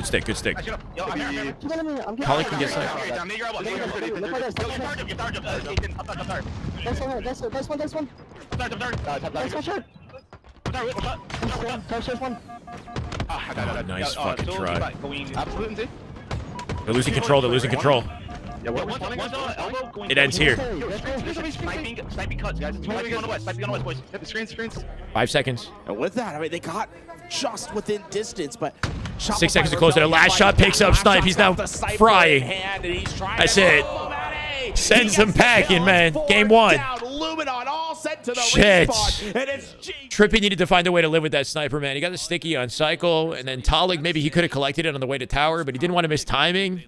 stick, good stick. Holly can get sniped. Nice fucking try. They're losing control, they're losing control. It ends here. Sniping cuts, guys. Sniping on the west, boys. Hit the screens. 5 seconds. And with that, I mean, they got just within distance, but 6 seconds to close it. Last shot picks up Snipe. He's now frying. That's it. Sends them packing, man. Game 1. Shit. Trippy needed to find a way to live with that sniper, man. He got the sticky on Cycle, and then Talek, maybe he could have collected it on the way to tower, but he didn't want to miss timing.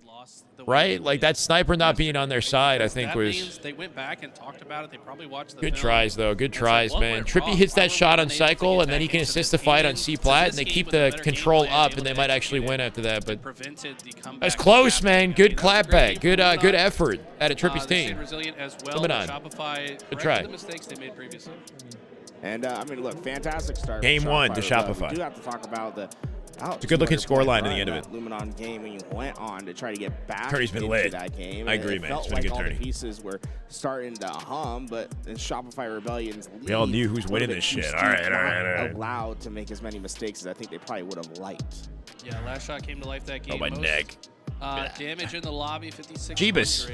Right? Like, that sniper not being on their side, I think, was... They went back and talked about it. They probably watched the Good film. tries, though. Good tries, man. Trippy hits that shot on Cycle, and then he can assist the fight on C-Plat, and they keep the control up, and they might actually win after that. But that's close, man. Good clapback. Good effort out of Trippy's team. Good try. The mistakes they made previously. And, I mean, look, fantastic start. Game 1 to Shopify. We do have to talk about the... It's a good-looking scoreline in the end of it. Luminon game when you went on to try to get back Tourney's been lit. that game. I agree, man. Felt It's been a good like all tourney. the pieces were starting to hum, but in Shopify Rebellion's lead, We all knew who's winning this shit. All right. Allowed to make as many mistakes as I think they probably would have liked. Yeah, last shot came to life that game. Oh, my neck. Damage in the lobby, 5600. Jeebus.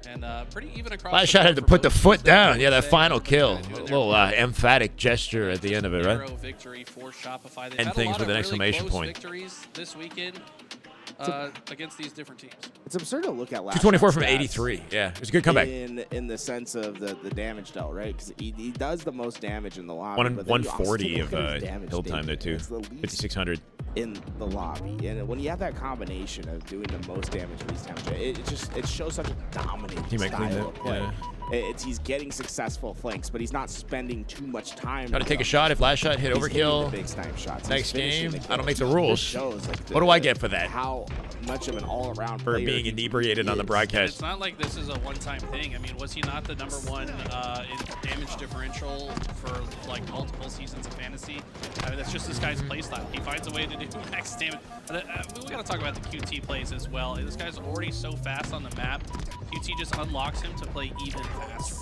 And pretty even across. Last shot had to put the foot down. Yeah, that final kill. A little emphatic gesture at the end of it, right? Victory for Shopify. End things with an exclamation point. Victories this weekend against these different teams. It's absurd to look at last 224 from stats 83. Yeah, it was a good comeback. In the sense of the damage dealt, right? Because he does the most damage in the lobby. 140 of hill time there, too. 5,600. In the lobby, and when you have that combination of doing the most damage, least damage, it shows such a dominant style of play. Yeah. He's getting successful flanks, but he's not spending too much time. Trying to take a shot. If last shot hit overkill, big snipe shots. Next game, I don't make the rules. What do I get for that? How much of an all-around for being inebriated on the broadcast? It's not like this is a one-time thing. I mean, was he not the #1 in damage differential for like multiple seasons of fantasy? I mean, that's just this guy's playstyle. He finds a way to do max damage. We got to talk about the QT plays as well. This guy's already so fast on the map. QT just unlocks him to play even faster.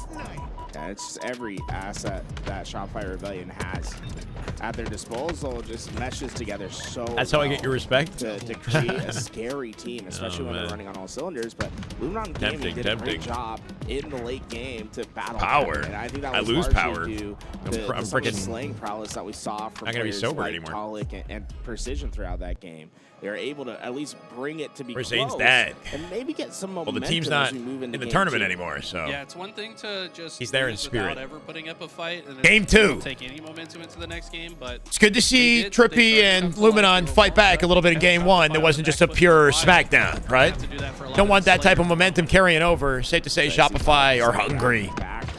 Yeah, it's just every asset that Shopify Rebellion has at their disposal just meshes together so That's how I get your respect? To create a scary team, especially when they're running on all cylinders. But Luminon Gaming did a great job in the late game to battle power. And I think that was lose power. due I'm to some of the freaking slaying prowess that we saw from not gonna be players sober like anymore. Talek and Precision throughout that game. They're able to at least bring it to be Zane's close dad. and maybe get some momentum. Well, the team's not in the tournament anymore, so yeah, it's one thing to just he's there in lose spirit. without ever putting up a fight. And Game 2. Take any momentum into the next game, but it's good to see Trippy and Luminon fight back a little bit in Game 1. It wasn't just a pure smackdown, right? Don't want that type of momentum carrying over. Safe to say Shopify are hungry.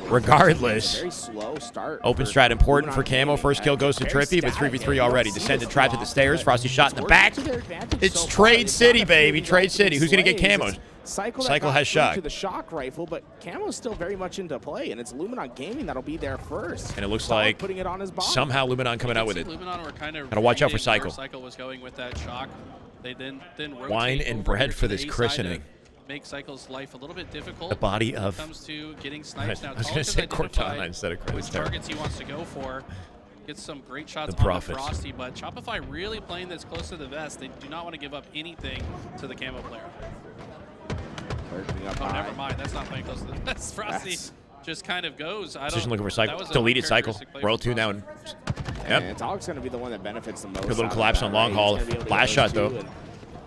Regardless, very slow start. Open strat important for Camo. First kill goes to Trippy, but 3v3 already. Descended, trapped to the stairs. Frosty shot in the back. It's Trade City, baby. Trade City. Who's going to get Camos? Cycle has shock. To the shock rifle, but Camo's still very much into play, and it's Luminon Gaming that'll be there first. And it looks like putting it on his body. somehow Luminon coming out with it. Luminon were kind of gotta watch out for Cycle. Cycle was going with that shock. They then Wine and bread for this christening. make Cycle's life a little bit difficult. The body when of... it comes to getting snipes. Now, I was going to say Cortana instead of which Chris. targets he wants to go for. Gets some great shots The on the Prophets. Frosty, but Shopify really playing this close to the vest. They do not want to give up anything to the camo player. Oh, never mind. That's not playing close to the vest. Frosty just kind of goes. Decision looking for Cycle. Deleted Cycle. Royal 2 now. Yep. And Talk's going to be the one that benefits the most. Good little collapse on long haul. Last shot, though.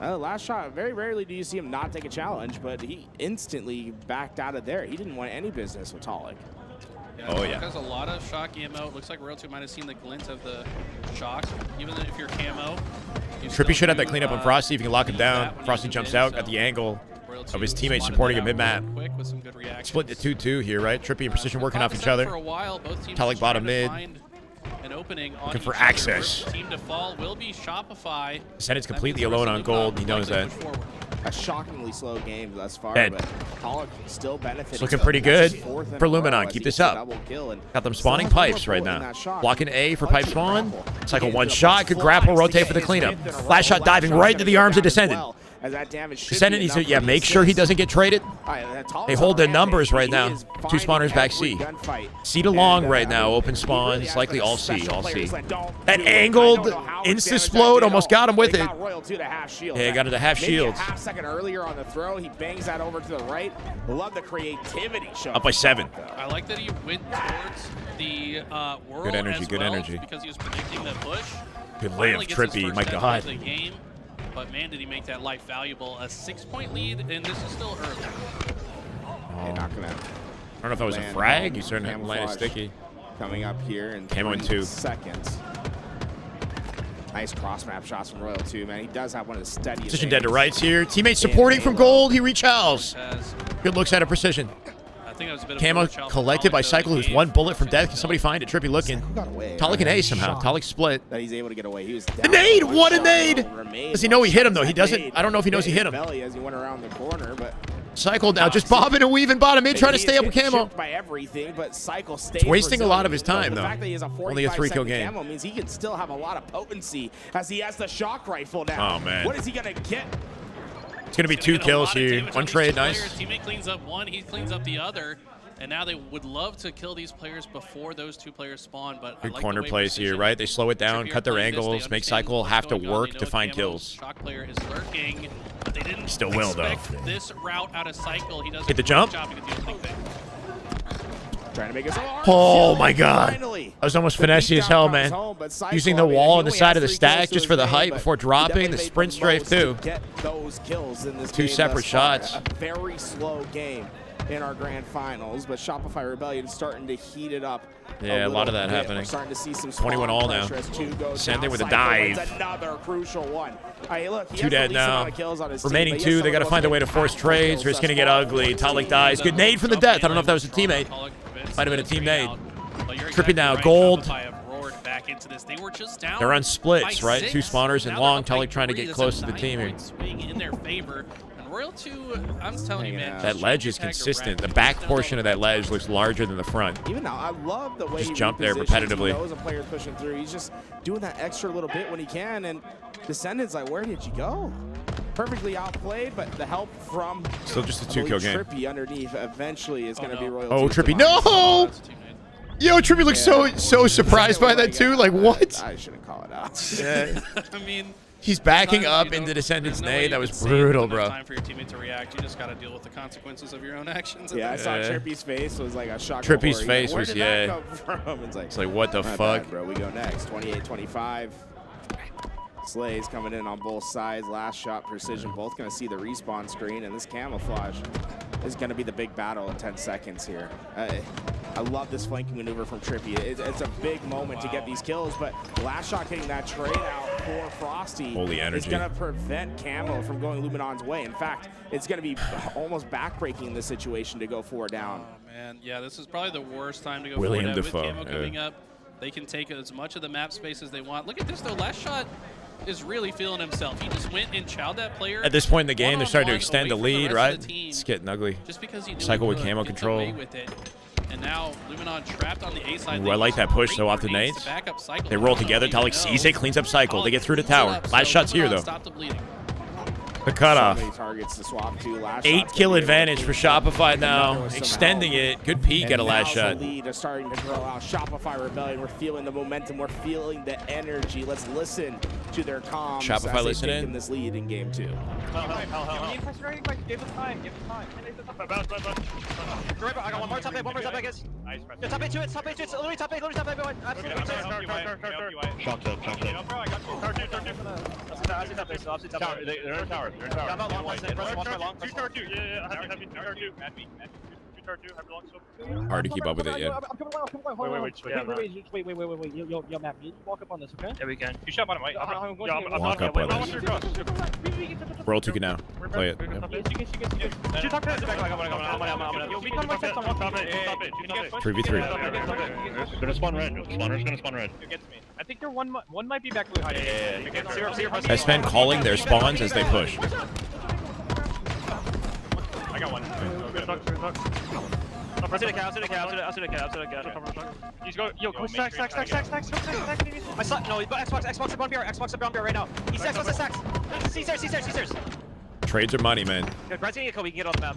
Last shot, very rarely do you see him not take a challenge, but he instantly backed out of there. He didn't want any business with Talik. Oh, yeah. Has a lot of shock ammo. Looks like Royal 2 might have seen the glint of the shock. Even if you're camo. Trippy should have that cleanup on Frosty if you can lock him down. Frosty jumps out, got the angle of his teammate supporting him mid-map. Split to 2-2 here, right? Trippy and Precision working off each other. Talik bottom mid. An opening on Looking for access. Team to fall will be Shopify. Descendant's completely alone on gold. He knows that. A shockingly slow game thus far, Dead. but Talik still benefiting. It's looking pretty good for Luminon. Keep this up. Got them spawning pipes right now. Blocking A for pipe spawn. Cycle one shot. Could grapple, rotate for the cleanup. Last shot diving right into the arms of Descendant. Descendant needs to, make sure he doesn't get traded. They hold their numbers right now. 2 spawners back C. C to long right now. Open spawn. It's likely all C. All C. That angled insta-splode almost got him with it. Yeah, got it to half shield. Half second earlier on the throw, he bangs that over to the right. Love the creativity show. Up by 7. I like that he went towards the whirl Good energy, as good well, energy. because he was predicting the push. Good Finally layup, gets his Trippy. first My head God. of the game. But man, did he make that life valuable. A 6-point lead, and this is still early. Not gonna. I don't know if that was a frag. You certainly landed sticky. Coming up here in Camo in 2 seconds. Nice cross map shots from Royal 2, man. He does have one of the steadiest. Precision dead to rights here. Teammate supporting from gold. He reaches. Good looks out of Precision. I think that was a bit Camo of a collected by Cycle, who's 1 bullet from death. Can somebody find it? Trippy looking. Talik and A somehow. Talik split. That he's able to get away. He was A nade! What a nade! Does he know he hit him, though? He doesn't. I don't know if he knows he hit him. As he went around the corner, but Cycle now just bobbing and weaving bottom mid, trying to stay up with Camo. by everything, but Cycle stays It's wasting a lot resilient. of his time, The though. fact that he has a Only a 3-kill 45-second game. camo means he can still have a lot of potency as he has the shock rifle now. Oh, man. What is he gonna get? It's going to be 2 kills here. 1 trade, nice. Teammate cleans up one, he cleans up the other. And now they would love to kill these players before those 2 players spawn, but I Good like corner the way plays here, right? They slow it down, cut their angles, make Cycle have to work to find kills. Shock player is lurking, but they didn't Still will, though. expect this route out of Cycle. He does Hit the a great jump. job. He can do the thing. Trying to make his Oh, my God. That was almost finessey as hell, man. Using the wall on the side of the stack just for the height before dropping. The sprint strafe, too. Get those kills in this 2 game separate thus far. shots. A very slow game in our grand finals, but Shopify Rebellion starting to heat it up. Yeah, a lot of that bit. happening. We're starting to see some 21 all now. Sending with a dive. Another crucial one. Hey, look, he 2 has the dead least now. amount of kills on his team, Remaining but he 2. has They got to someone find a who way to can force get trades, or it's going to get ugly. Talik dies. Good nade from the death. I don't know if that was a teammate. Might have been a team nade. Trippy now, gold. They're on splits, right? 2 spawners and long. Talik trying to get close to the team here. Swing in their favor. And Royal 2, I'm telling you, man. That ledge is consistent. The back portion of that ledge looks larger than the front. Even now, I love the way Just he jump there repositions. repetitively. He knows a player's pushing through. He's just doing that extra little bit when he can, and Descendant's like, where did you go? Perfectly outplayed, but the help from Still just a I believe 2-kill game. Trippy underneath eventually is going to be Royal. Oh, 2's Trippy, demise. no! Yo, Trippy looks so surprised by that, too. Like, what? I shouldn't call it out. Yeah. I mean, He's backing up into Descendant's nade. That was brutal, bro. Time for your teammate to react. You just got to deal with the consequences of your own actions. Yeah, I saw Trippy's face was like a shock. Trippy's horror. face Where was, did yeah. that come from? It's like, what the Not fuck? bad, bro. We go next. 28-25. Slays coming in on both sides. Last shot, Precision. Both going to see the respawn screen, and this camouflage is going to be the big battle in 10 seconds here. I love this flanking maneuver from Trippy. It's a big moment to get these kills, but last shot hitting that trade out for Frosty Holy energy. is going to prevent Camo from going Luminon's way. In fact, it's going to be almost backbreaking the situation to go 4 down. Oh, man. Yeah, this is probably the worst time to go William forward. Defoe, With Camo coming up, they can take as much of the map space as they want. Look at this, though. Last shot is really feeling himself. He just went and chowed that player. At this point in the game, they're starting to one-on-one extend the away from lead, rest right? of the team. It's getting ugly. Just because he knew Cycle he with could camo get control. away with it. And now Luminon trapped on the A side. Ooh, I like that push, though, off the nades. They roll together. Talik sees it, cleans up Cycle. They get through the tower. Last shot's here, though. Stop the bleeding. The cutoff. So many targets to swap to. Last 8 kill advantage for Shopify now. Extending it. Good peek at a last shot. The lead is starting to grow out. Shopify Rebellion. We're feeling the momentum. We're feeling the energy. Let's listen to their comms. Shopify as listen they take in. This lead in game 2. Give us time. I got one more top 8, guys. Yeah, top 8 to it, top 8 to it. It's literally top 8, everyone. Absolutely. Shocked up. I see top 8, so obviously top 8. They're in tower. Yeah, I'm not long, watch my long. Tower 2, yeah, heavy tower 2. Tower 2, heavy long, so. Hard to keep up with it, yeah. Wait, yo, Matt, you walk up on this, okay? Yeah, we can. You shot bottom, right? Walk up on this. World 2 can now. Play it. Yep. Shoot top 8. Yo, we come like this on top 8. 3v3. They're gonna spawn red. Spawner's gonna spawn red. I think they're one might be back blue hiding. SPen calling their spawns as they push. I got one. I'll see the cow. He's going. Yo, go stack. I saw. No, Xbox is brown bear right now. He's stacks. Caesars. Trades are money, man. Brad's gonna get Kobe. We can get on the map.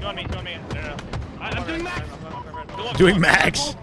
You on me. No. I'm doing max. Doing max.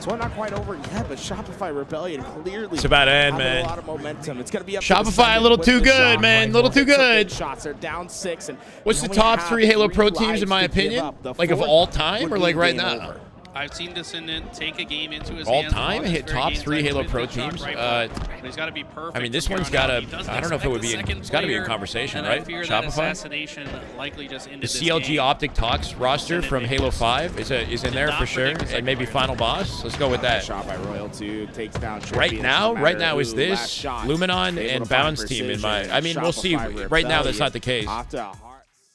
So not quite over yet, but Shopify Rebellion clearly. It's about to end, having man. A lot of momentum. It's gonna be up Shopify a little too good, man. A little too good. Shots are down 6, and what's the top 3 Halo Pro teams in my opinion? Like of all time or like right now? I've seen Descendant take a game into his all hands. time hit top 3 Halo Pro teams. He's got to be perfect. I mean, this one's got to. I don't know if it would be. It's got to be in conversation, right? Shopify. Likely just The CLG Optic Talks roster from Halo 5 is in there for sure, and maybe Final Boss. Let's go with that. Shot by Royal 2 takes down. Right now is this Luminon and Bounce team in my. I mean, we'll see. Right now, that's not the case.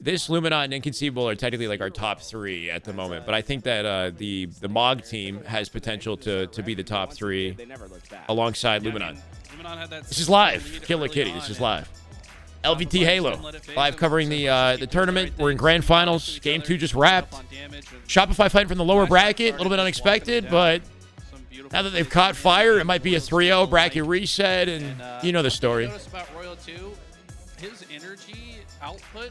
This Luminon and Inconceivable are technically like our top 3 at the moment, but I think that the MOG team has potential to be the top 3 alongside Luminon. This is live, Killer Kitty. This is live. LVT Halo live covering the tournament. We're in grand finals. Game 2 just wrapped. Shopify fighting from the lower bracket, a little bit unexpected, but now that they've caught fire, it might be a 3-0 bracket reset, and you know the story. His energy output.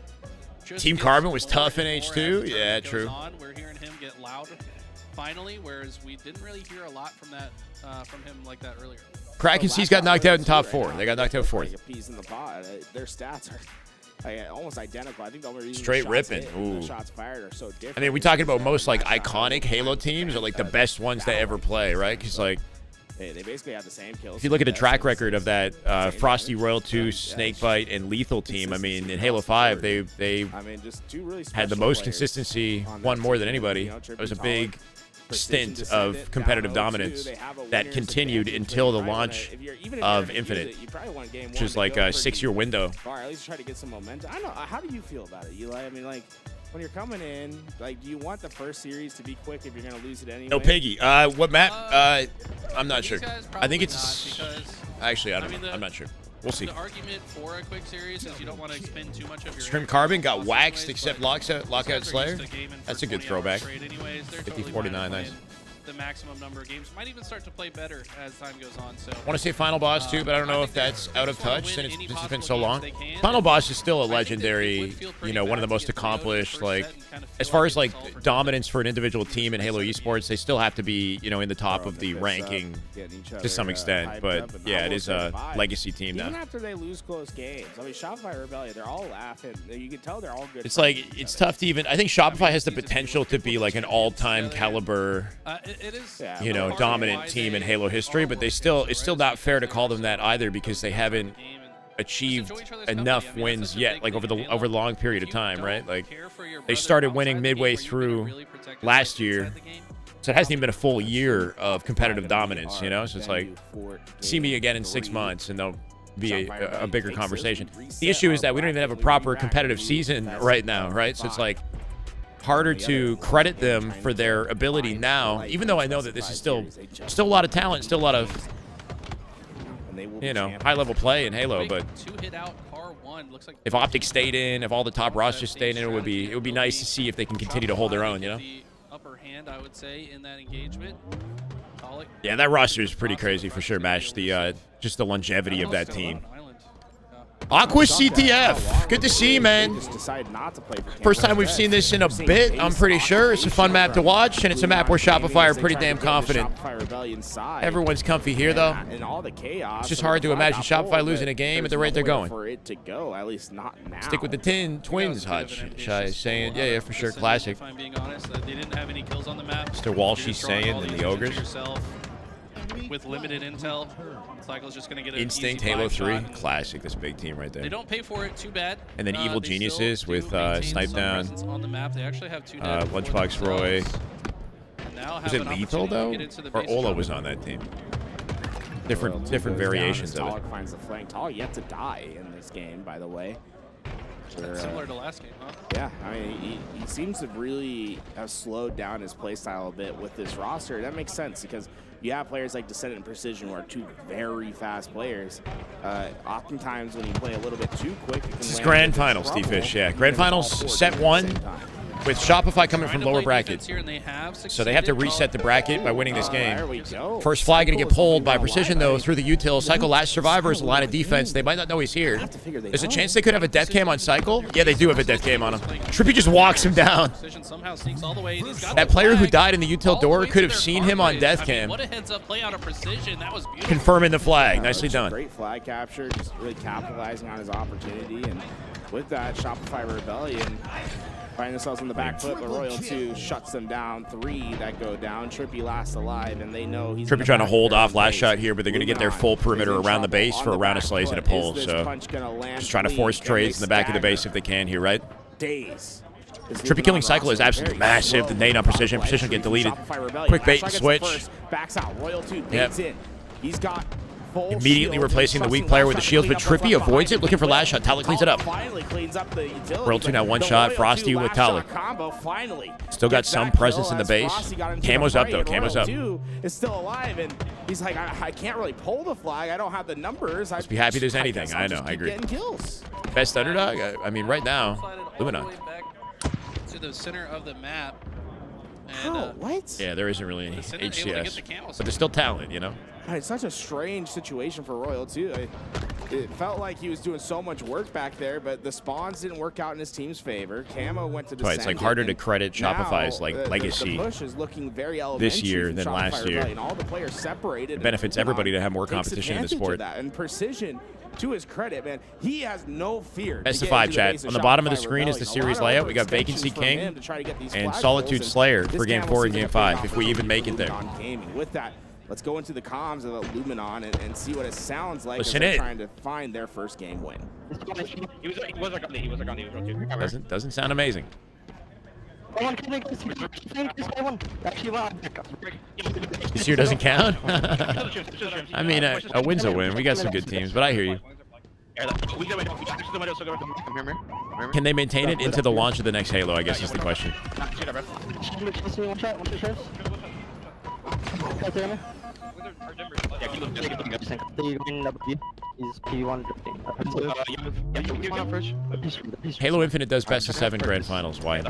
Team Carbon was tough in H2. Yeah, true. We're hearing him get loud finally, whereas we didn't really hear a lot from that from him like that earlier. Kraken C's got knocked out in top 4. They got knocked out 4th. Their stats are almost identical. I think the only reason straight ripping. Ooh. Shots fired are so different. I mean, we talking about most like iconic Halo teams are like the best ones to ever play, right? Because like. They basically have the same kills. If you look at the track record of that Frosty Royal 2, Snakebite, and Lethal team, I mean, in Halo 5, they just 2 really had the most consistency, won more than anybody. It was a big stint of competitive dominance that continued until the launch of Infinite, which is like a 6-year window. At least try to get some momentum. I don't know. How do you feel about it, Eli? I mean, like, when you're coming in, like, do you want the first series to be quick if you're going to lose it anyway? No, Piggy. What map? I'm not sure. I think it's... Actually, I'm not sure. We'll see. The argument for a quick series is you don't want to expend too much of your... Scrim Carbon got waxed except Lockout Slayer. That's a good throwback. 50-49, nice. The maximum number of games might even start to play better as time goes on. So I want to say Final Boss too, but I don't know if that's out of touch since it's been so long. Final Boss is still a legendary, you know, one of the most accomplished. Like, as far as like dominance for an individual team in Halo Esports, they still have to be, you know, in the top of the ranking to some extent. But yeah, it is a legacy team now. Even after they lose close games, I mean, Shopify Rebellion, they're all laughing. You can tell they're all good. It's like it's tough to even. I think Shopify has the potential to be like an all-time caliber. It is, you know, dominant team in Halo history, but it's still not fair to call them that either because they haven't achieved enough wins yet, like over the long period of time, right? Like they started winning midway through last year, so it hasn't even been a full year of competitive dominance, you know. So it's like, see me again in 6 months, and they'll be a bigger conversation. The issue is that we don't even have a proper competitive season right now, right? So it's like harder to credit them for their ability now, even though I know that this is still a lot of talent, still a lot of, you know, high-level play in Halo. But if Optic stayed in, if all the top rosters stayed in, it would be nice to see if they can continue to hold their own, you know. Upper hand, I would say, in that engagement. Yeah, that roster is pretty crazy for sure, Mash. The just the longevity of that team. Aqua CTF. Good to see you, man. Just decided not to play for Camo First time we've instead. seen this in a bit, I'm pretty sure. It's a fun map to watch, and it's a map where Shopify are pretty damn confident. Everyone's comfy here, though. And all the chaos. It's just hard to imagine Shopify losing a game at the rate they're going. For it to go, at least not now. Stick with the twins, Hutch. Shy saying, yeah, for sure, classic. If I'm being honest, they didn't have any kills on the map. Mr. Walshy saying, and the Ogres. With limited intel, Cycle's just going to get an Instinct, easy Halo 3, shot. Classic, this big team right there. They don't pay for it, too bad. And then Evil Geniuses with Snipe Down, on the map. They actually have 2 Lunchbox Roy. Now Was it Lethal, though? Or Ola was on that team? Different variations of it. Finds the flank. Tall yet to die in this game, by the way. Similar to last game, huh? Yeah, I mean, he seems to really have slowed down his playstyle a bit with this roster. That makes sense because you have players like Descendant and Precision who are 2 very fast players. Oftentimes when you play a little bit too quick, it can This is Grand Finals, Steve Fish, yeah. Grand Finals, set 1. With Shopify coming from lower bracket. So they have to reset the bracket by winning this game. First flag going to get pulled by Precision, though, through the util. Cycle last survivors, a line of defense. They might not know he's here. There's a chance they could have a death cam on Cycle. Yeah, they do have a death cam on him. Trippy just walks him down. That player who died in the util door could have seen him on death cam. What a heads-up play out of Precision. That was beautiful. Confirming the flag. Nicely done. Great flag capture, just really capitalizing on his opportunity. And with that, Shopify Rebellion find themselves on the back foot, but Royal 2 shuts them down. 3 that go down. Trippy last alive, and they know he's Trippy trying to hold off last shot here, but they're going to get their full perimeter around the base for a round of slays and a pull. So just trying to force trades in the back of the base if they can here, right? Trippy killing Cycle is absolutely massive. The nade on Precision. Precision get deleted. Quick bait and switch. Backs out. Royal 2 baits in. He's got immediately replacing the weak player with the shields, but Trippy avoids it, looking for last shot. Talek cleans it up. Royal 2 now one shot. Frosty with Talek. Still got some presence in the base. Camo's up, though. Camo's up. Is still alive, and he's like, I can't really pull the flag. I don't have the numbers. Just be happy there's anything. I know. I agree. Best underdog? I mean, right now, Luminon. To the center of the map. And, what? Yeah, there isn't really any HCS. But there's still talent, you know? It's such a strange situation for Royal, too. It felt like he was doing so much work back there, but the spawns didn't work out in his team's favor. Camo went to Descendant. It's like harder to credit Shopify's like legacy the push is looking very this year than last year. And all the players separated. It benefits everybody to have more competition in the sport. And Precision, to his credit, man, he has no fear. Best of 5, chat. On the bottom of the screen is the series layout. We got Vacancy King and Solitude Slayer for Game 4 and Game 5, if we even make it there. With that, let's go into the comms of Luminon and see what it sounds like Listen as they're trying to find their first game win. Doesn't sound amazing. This year doesn't count? I mean, a win's a win. We got some good teams, but I hear you. Can they maintain it into the launch of the next Halo, I guess is the question. Halo Infinite does best of 7 grand finals. Why?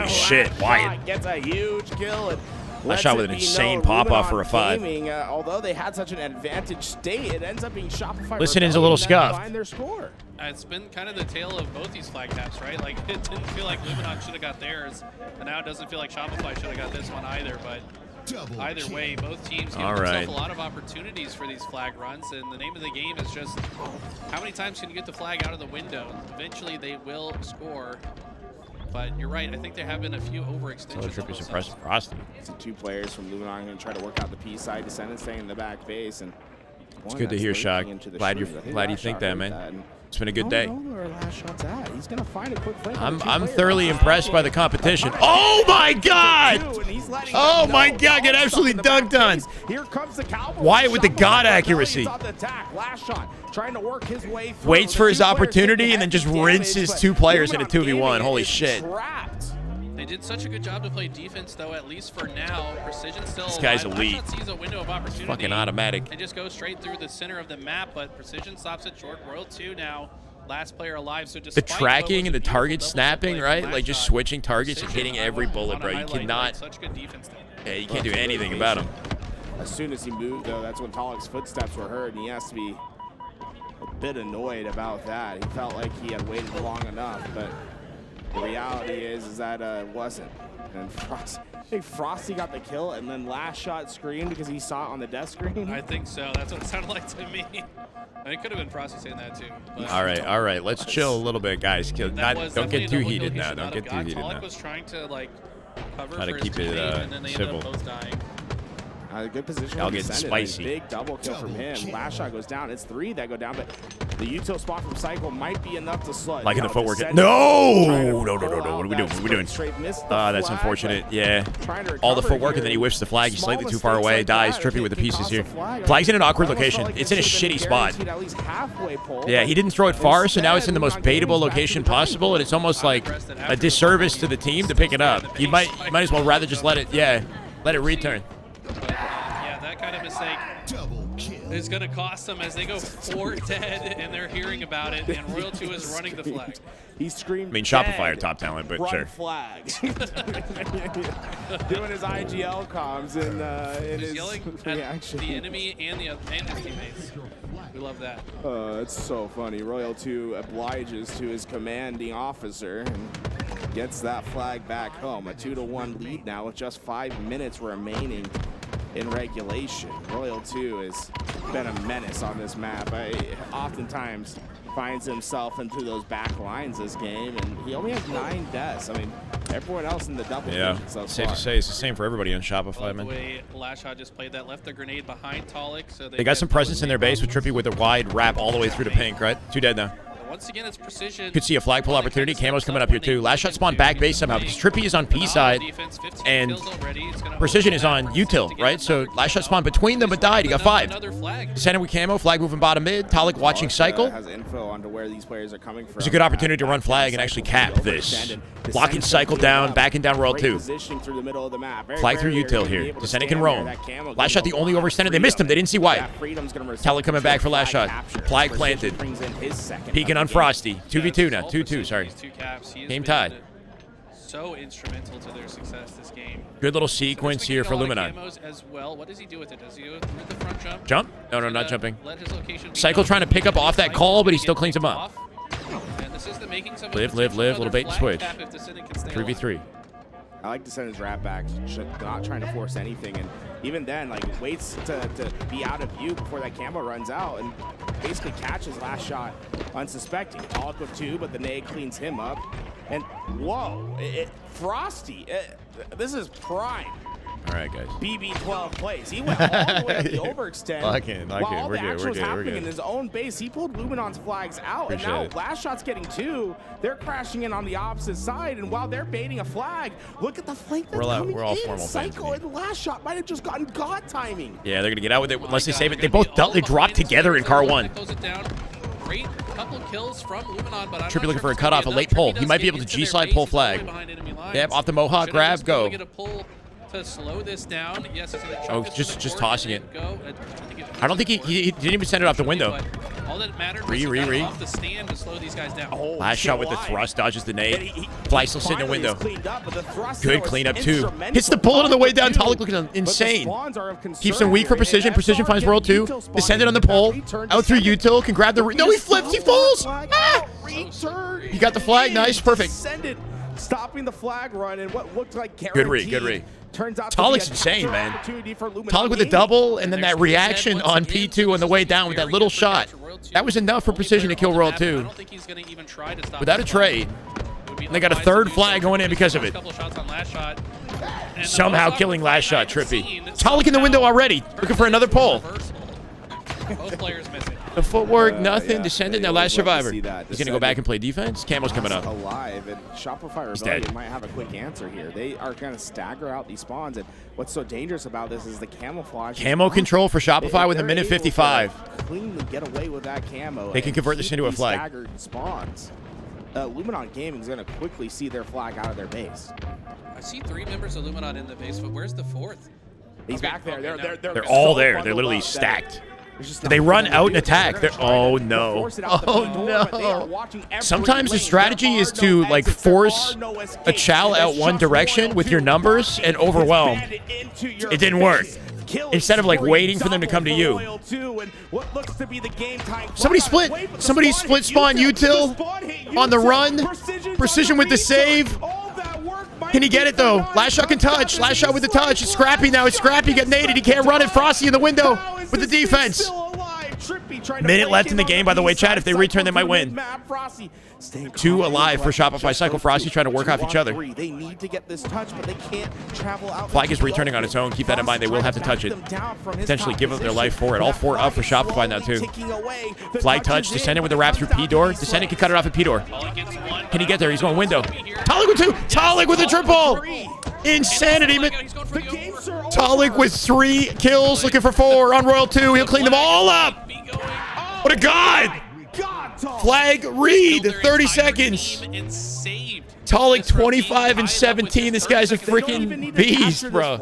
Shit, Wyatt gets a huge kill. And I shot with an insane pop-off for a 5. Although they had such an advantage state, it ends up being Shopify. Listening's a little scuffed. Find their score. It's been kind of the tale of both these flag caps, right? Like, it didn't feel like Luminon should have got theirs, and now it doesn't feel like Shopify should have got this one either, but either way, both teams give themselves a lot of opportunities for these flag runs, and the name of the game is just how many times can you get the flag out of the window? Eventually, they will score. But you're right. I think there have been a few overextensions. Trippy suppressive Frosty. So 2 players from Luminon going to try to work out the P side. Descendant staying in the back base, and it's good to hear, Shock. Glad you think that, man. It's been a good day. He's going to find a quick flank. I'm thoroughly impressed by the competition. Oh my God! Oh my God! Get absolutely dunked on. Here comes the Cowboys. Wyatt with the God accuracy. Trying to work his way through. Waits for his opportunity and then just rinses 2 players in a 2v1. Holy shit. They did such a good job to play defense, though, at least for now. Precision still This guy's elite. Sees a window of opportunity. It's fucking automatic. And just goes straight through the center of the map, but Precision stops it short. Royal 2 now last player alive. So the tracking and the target snapping, right? Like just switching targets and hitting every bullet, bro. You cannot. Such good defense there. Yeah, you can't do anything about him. As soon as he moved, though, that's when Tolik's footsteps were heard, and he has to be a bit annoyed about that. He felt like he had waited long enough, but the reality is that it wasn't. And I think Frosty got the kill, and then last shot screamed because he saw it on the death screen. I think so. That's what it sounded like to me. I mean, it could have been Frosty saying that too. All right. Let's chill a little bit, guys. Don't get too heated now. Don't get too heated now. Tolik was trying to like cover Try to for keep his it teammate, and then they civil. ended up both dying. A good position. I'll get spicy. Big double kill from him. Last shot goes down. It's 3 that go down, but the util spot from Cycle might be enough to slug. Like in the footwork. No. What are we doing? What are we doing? That's unfortunate. Yeah. All the footwork, and then he whiffs the flag. He's slightly too far away. Dies. Trippy with the pieces here. Flag's in an awkward location. It's in a shitty spot. Yeah, he didn't throw it far, so now it's in the most baitable location possible, and it's almost like a disservice to the team to pick it up. You might as well rather just let it return. Yeah, that kind of mistake is going to cost them as they go 4 dead, and they're hearing about it, and Royal 2 is running the flag. He screamed. I mean, Shopify are top talent, but sure. Flag. Doing his IGL comms in his yelling reaction. At the enemy and his teammates. We love that. It's so funny. Royal 2 obliges to his commanding officer and gets that flag back home. A 2-1 lead now with just 5 minutes remaining in regulation. Royal 2 has been a menace on this map. Oftentimes finds himself into those back lines this game, and he only has 9 deaths. I mean, everyone else in the double digits so safe far. to say it's the same for everybody on Shopify, man. The way Lashot just played that, left the grenade behind Tolik, so they got some presence in their base with Trippy with a wide wrap all the way through to pink, right? 2 dead now. Once again, it's precision. Could see a flagpole opportunity. Camo's coming up here too. Last shot spawned back base somehow because Trippy is on P side and Precision is on util, right? So last shot spawned between them but died. He got 5. Descending with Camo. Flag moving bottom mid. Tolik watching Cycle. Has info onto where these players are coming from. It's a good opportunity to run flag and actually cap this. Locking Cycle down, backing down Royal 2. Flag through util here. Descending can roam. Last shot the only overextended. They missed him. They didn't see why. Tolik coming back for last shot. Flag planted. Peeking on Frosty. 2v2 now. 2-2, sorry. Game tied. So instrumental to their success this game. Good little sequence here for Luminon. As well. What does he do with it? Does he do it with the front jump? Jump? No, not jumping. Let his location Cycle trying to pick up off that call, but he still cleans him up. And this is the makings of live. Little bait and switch. 3v3. I like to send his wrap back, not trying to force anything, and even then, like, waits to be out of view before that camo runs out, and basically catches last shot unsuspecting. Tolik with 2, but the nade cleans him up, and whoa, Frosty, this is prime. All right, guys. BB12 plays. He went all the way to the overextend. While all the action was happening in his own base, he pulled Luminon's flags out, and now last shot's getting 2. They're crashing in on the opposite side, and while they're baiting a flag, look at the flank that's coming we're all in. formal Cycle and last shot might have just gotten God timing. Yeah, they're gonna get out with it unless they save it. They both dropped together in car 1. Great couple kills from Luminon, but Trippy looking for a cutoff, a late pull. He might be able to G-slide pull flag. Yep, off the Mohawk grab, go. To slow this down. Yes, it's oh, just tossing it. I don't think he didn't even send it off the window. All that mattered was off the stand to slow these guys down. Last shot with the thrust, dodges the nade. Fly still sitting in the window. Good cleanup too. Hits the bullet on the way down. Tolik looking insane. Keeps him weak for Precision. Precision finds World 2. Descended on the pole. Out through util. Can grab the... No, he flips. He falls. Ah! He got the flag. Nice. Perfect. Stopping the flag run and what looked like guaranteed. Good read. Turns out Tolik's insane, man. Tolik with a double and then that reaction on P2 on the way down with that little shot. That was enough for Precision to kill Royal 2. Without a trade. They got a 3rd flag going in because of it. Somehow killing last shot, Trippy. Tolik in the window already. Looking for another pull. Both players missing. The footwork, nothing. Descended, now last survivor. He's going to go back and play defense. Camo's coming up. Alive, and Shopify Rebellion might have a quick answer here. They are going to stagger out these spawns, and what's so dangerous about this is the camouflage. Camo control for Shopify with a minute 55. Cleanly get away with that camo. They can convert this into a flag. Staggered spawns. Luminon Gaming is going to quickly see their flag out of their base. I see 3 members of Luminon in the base, but where's the 4th? He's back there. They're all there. They're literally stacked. They run out and attack. Oh no. Oh no. Sometimes the strategy is to like force a chow out one direction with your numbers and overwhelm. It didn't work. Instead of like waiting for them to come to you. Somebody split. Somebody split spawn util on the run. Precision with the save. Can he get it though? Last shot can touch. Last shot with the touch. It's Scrappy now. It's Scrappy. Get naded. He can't run it. Frosty in the window with the defense. Minute left in the game, by the way, chat. If they return, they might win. 2 alive for Shopify Cycle. Frosty trying to work off each other. They need to get this touch, but they can't travel out. Flag is returning on its own. Keep that in mind. They will have to touch it. Potentially give up their life for it. All 4 up for Shopify now, too. Flag touch. Descendant with the wrap through P-door. Descendant can cut it off at P-door. Can he get there? He's going window. Talik with 2. Talik with a triple. Insanity. Talik with 3 kills. Looking for 4 on Royal 2. He'll clean them all up. What a god. Flag read. 30 seconds. Talik 25 and 17. This guy's a freaking beast, bro.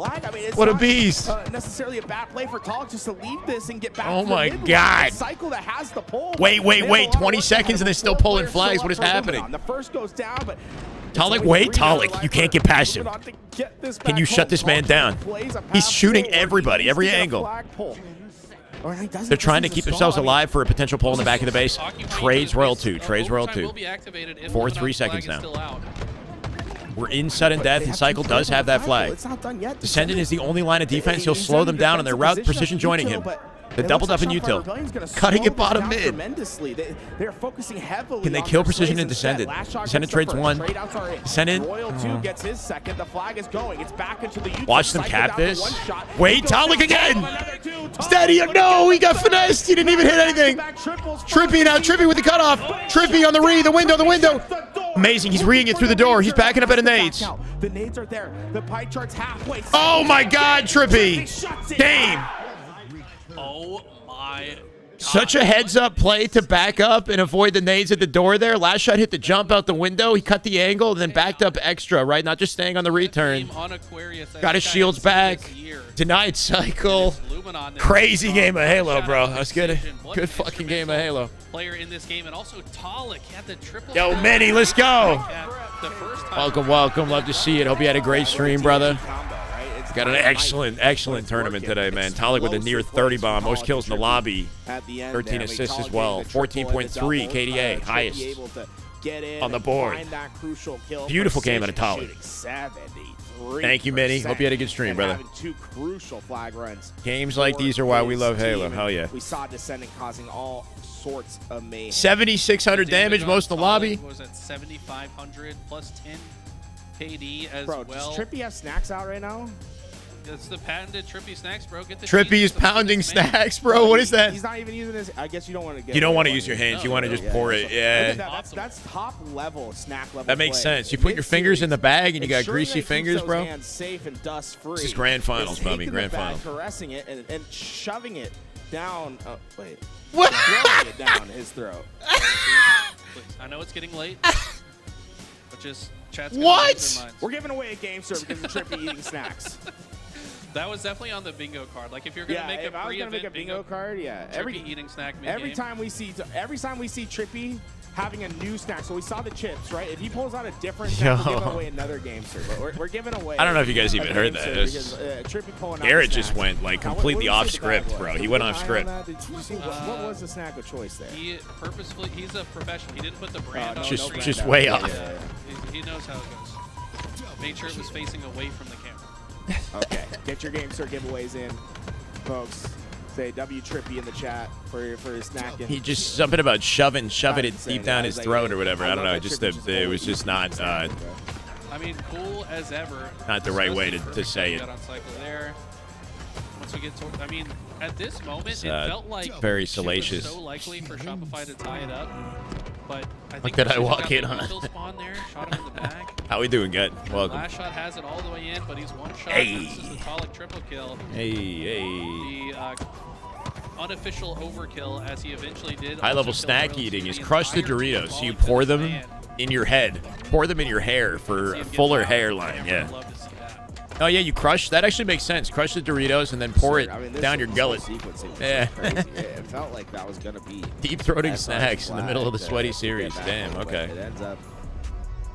What a beast. Necessarily a bad play for Talik just to leave this and get back. Oh my god. Cycle that has the pull. Wait. 20 seconds and they're still pulling flags. What is happening? The first goes down, but Talik, wait, Talik. You can't get past him. Can you shut this man down? He's shooting everybody, every angle. They're trying to keep themselves alive for a potential pull in the back of the base. Trades Royal 2. Trades Royal 2. 4-3 seconds now. We're in sudden death, and Cycle does have that flag. Descendant is the only line of defense. He'll slow them down on their route. Precision joining him. The doubled up in util. Cutting it bottom mid. They're focusing heavily. Can they kill Precision and Descendant? Descendant trades 1. Descendant. Royal 2 gets his second. The flag is going. It's back into the util. Watch them cap this. Wait, Talik again. Steady. No, he got finessed. He didn't even hit anything. Trippy now. Trippy with the cutoff. Trippy on the re. The window. Amazing. He's reading it through the door. He's backing up at a nades. The nades are there. The pie chart's halfway. Oh my god, Trippy. Damn. Oh my. Such a heads-up play to back up and avoid the nades at the door there. Last shot hit the jump out the window. He cut the angle, then backed up extra, right? Not just staying on the return. Got his shields back. Denied Cycle. Crazy game of Halo, bro. That's good. Good fucking game of Halo. Player in this game, and also Talik had the triple. Yo, Manny, let's go. Welcome. Love to see it. Hope you had a great stream, brother. Got an excellent tournament today, man. Talik with a near 30 bomb. Most kills in the lobby. 13 assists as well. 14.3 KDA. Highest on the board. Beautiful game out of Talik. Thank you, Minnie. Hope you had a good stream, brother. 2 crucial flag runs. Games like these are why we love Halo. Hell yeah. We saw Descendant causing all sorts of mayhem. 7,600 damage, most in the lobby. Was at 7,500 plus 10 KD as well. Does Trippy have snacks out right now? That's the patented Trippy snacks, bro. Get the Trippy is pounding snacks, bro. What is that? He's not even using his. I guess you don't want to get. You don't want to use your hands. You want to just pour it. Yeah. That's top level snack level. That makes sense. You put your fingers in the bag and you got greasy fingers, bro. Hands safe and dust free. This is grand finals, Bubby. Grand finals. Caressing it and shoving it down. Oh wait. What? Throwing it down his throat. I know it's getting late, but just chat's. What? We're giving away a game, sir, because of Trippy eating snacks. That was definitely on the bingo card. Like if you're gonna make a pre-event bingo card, yeah. Trippy eating snack mid-game. Every time we see Trippy having a new snack, so we saw the chips, right? If he pulls out a different snack, we're giving away another game, sir. But we're giving away. I don't know if you guys even heard that. Trippy pulling out Garrett just went like completely off script, bro. He went off script. What was the snack of choice there? He purposefully, he's a professional. He didn't put the brand on. Just way off. Yeah. He knows how it goes. Made sure it was facing away from the camera. Okay, get your game sir giveaways in, folks. Say W Trippy in the chat for his snacking. He just something about shoving it deep down his throat or whatever. I don't know. Just it was just not. I mean, cool as ever. Not the right way to say it. On cycle there. Once we get to, I mean, at this moment, it felt like very salacious. So likely for Shopify to tie it up, but I think what did I walk in on? Spawn there, shot him in the back. How we doing? Good. Welcome. Last shot has it all the way in, but he's one shot. Hey. This is the Talik triple kill. Hey. The unofficial overkill, as he eventually did. High-level snack eating is crush the Doritos. So you pour them in your head. Pour them in your hair for a fuller hairline. Yeah. Oh, yeah, you crush. That actually makes sense. Crush the Doritos and then pour it down your gullet. Yeah. It felt like that was going to be deep-throating snacks in the middle of the sweaty series. Damn, okay. It ends up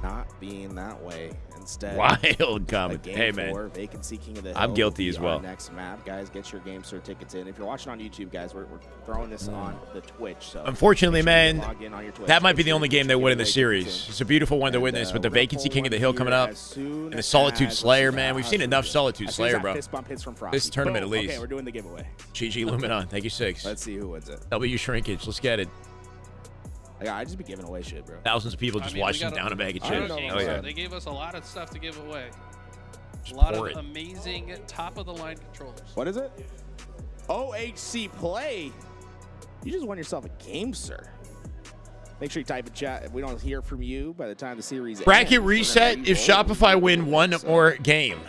not being that way. Instead, wild comment. Hey, man. Vacancy King of the Hill I'm guilty as well. Next map, guys, get your game store tickets in. If you're watching on YouTube, guys, we're throwing this on the Twitch. So unfortunately, man, that might be the only game they win in the series. It's a beautiful one to witness, but the Vacancy King of the Hill coming up, and the Solitude Slayer, man. We've seen enough Solitude Slayer, bro. This tournament, at least. Okay, we're doing the giveaway. GG Luminon. Thank you, 6. Let's see who wins it. W Shrinkage. Let's get it. Yeah, I just be giving away shit, bro. Thousands of people just watching down a bag of chips. Oh, yeah. They gave us a lot of stuff to give away. Just a lot of pour it. amazing top-of-the-line controllers. What is it? OHC Play. You just won yourself a game, sir. Make sure you type in chat. If we don't hear from you by the time the series Bracket ends, reset if Shopify win one more game.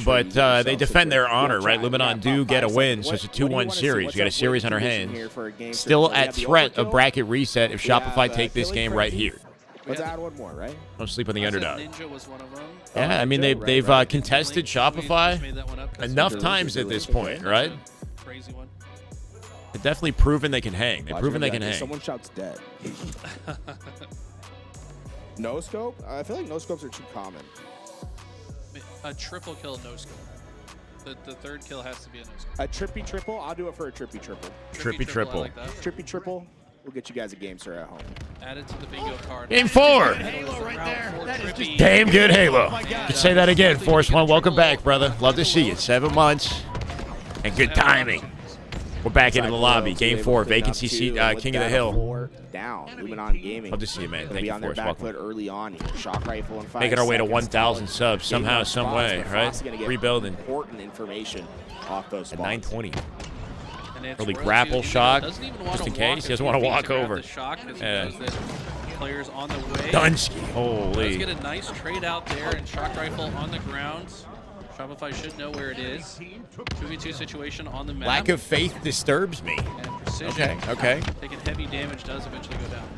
But they defend their honor, right? Luminon do get a win, so it's a 2-1 series. We got a series on our hands. Still at threat of bracket reset if Shopify take this game right here. Let's add one more, right? Don't sleep on the underdog. Ninja was one of them. Yeah, I mean, they've contested Shopify enough times at this point, right? Crazy one. They've definitely proven they can hang. They've proven they can hang. Someone shouts dead. No scope? I feel like no scopes are too common. A triple kill no scope. The third kill has to be a no scope. A trippy triple? I'll do it for a trippy triple. Trippy triple. I like that. Trippy triple. We'll get you guys a game, sir, at home. Add it to the bingo card. Game 4. Halo right there. That is just Damn good Halo. Oh my God. Just say that again, Force One. Welcome back, brother. Love to see you. 7 months. And good timing. We're back into the lobby. Game 4. Vacancy seat, King of the Hill. Down. Luminon Gaming. Love to see you, man. Thank you, on their Force. back Welcome. foot early on here. Shock rifle in 5 Making our way to seconds. 1,000 subs somehow, some way, right? Rebuilding. Important information off those spots. At 920. And Early grapple shock, just in case. He doesn't want to walk over. Yeah. Players on the way. Dunsky. Holy. Let's get a nice trade out there and shock rifle on the ground. Shopify should know where it is. 2v2 situation on the map. Lack of faith disturbs me. And precision. Okay. Taking heavy damage does eventually go down.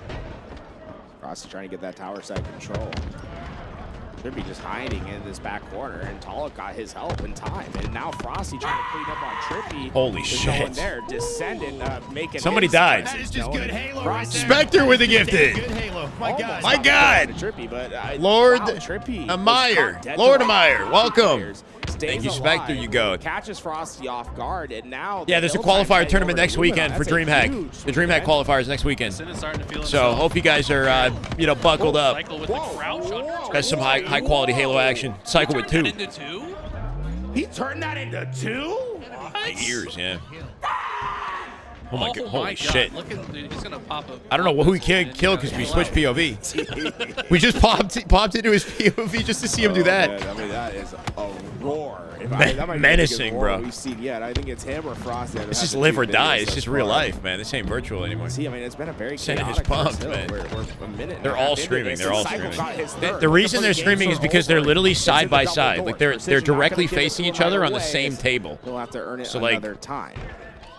Frosty trying to get that tower side control. Should be just hiding in this back corner, and Talik got his help in time. And now Frosty trying to clean up on Trippy. Holy There's shit. No one there. Descendant making Somebody his died. That is just good Halo right there. Spectre with the gifted. Good Halo. My God. My God. Trippy, but, Lord wow, Trippy Amire. Lord Amire. Welcome. Stays Thank you, alive, Spectre. You go. Catches Frosty off guard, and now Yeah, there's a qualifier tournament next weekend for DreamHack. The DreamHack qualifiers next weekend. So hope you guys are, buckled up. Got some high quality Halo action. Cycle with 2. He turned that into 2? My ears, yeah. Oh my god! my Holy God. shit! Look at, dude, he's gonna pop up. I don't know who he killed because we switched POV. We just popped into his POV just to see him do that. Man, I mean, that is a roar. That might be Menacing, the biggest bro. roar we've seen yet. I think it's him or Frosty. This is live or die. It's just real life, man. This ain't virtual anymore. See, I mean, it's been a very Sending his chaotic pumped, first man. hill. We're a minute. They're and a half all into streaming. this, They're all and Cycle streaming. got his The third. reason they're streaming is because they're literally side by double side. door. Like they're Precision not directly gonna give it facing to each him other right on the away. same table. They'll have to earn it So, like, another time.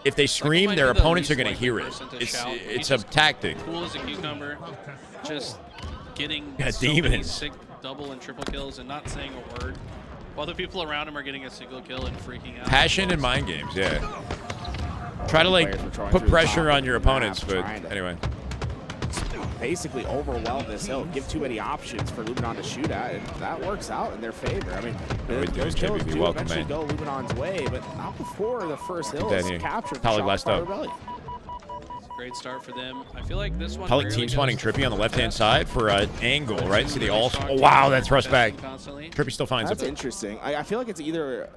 If they scream, might their be the opponents are least going to hear it. likely person to It's shout. it's He's a tactic. Cool as a cucumber, just getting Yeah, so many demons. sick double and triple kills and not saying a word, while the people around him are getting a single kill and freaking out. Passion and mind games, yeah. Try to like put pressure on your opponents, but anyway. Basically overwhelm this hill, give too many options for Luminon to shoot at, and that works out in their favor. I mean, those kills do Welcome, eventually man. go Luminon's way, but not before the first hill Get is down here. captured. Talik last up. Great start for them. I feel like this one. Talik rarely team goes spawning to Trippy on the left-hand test. side for an angle, right? See the all. Oh, wow, that's rush back. Trippy still finds That's it. interesting. I feel like it's either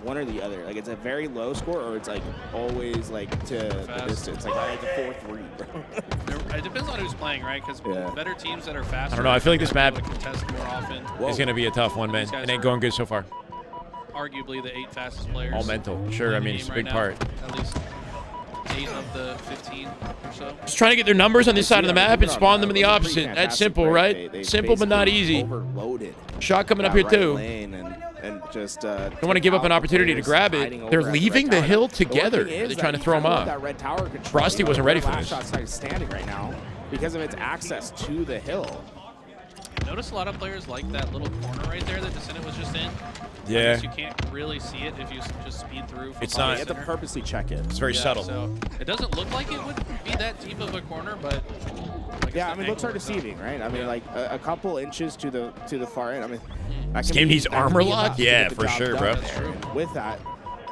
one or the other. Like it's a very low score, or it's like always like to the distance. Like the 4-3, bro. It depends on who's playing, right? Because better teams that are faster. I don't know. I feel like this map contest more often. is going to be a tough one, man. These guys It ain't are going good so far. Arguably the 8 fastest players. All mental. Sure, I mean, it's a big part. At least 8 of the 15 or so. Just trying to get their numbers on this side of the map and spawn them in the opposite. That's simple, right? Simple but not easy. Overloaded. Shot coming up here too. And just Don't want to give up an opportunity to grab it. They're leaving the hill together. They're trying to throw them off. Frosty wasn't ready for this. Standing right now because of its access to the hill. Notice a lot of players like that little corner right there that Descendant was just in. I Yeah. guess you can't really see it if you just speed through. From It's not. You have to purposely check it. It's very subtle. So it doesn't look like it would be that deep of a corner, but Yeah, I mean, looks are deceiving, right? I mean, like a couple inches to the far end. I mean, This game needs armor lock? Yeah, for sure, bro. With that,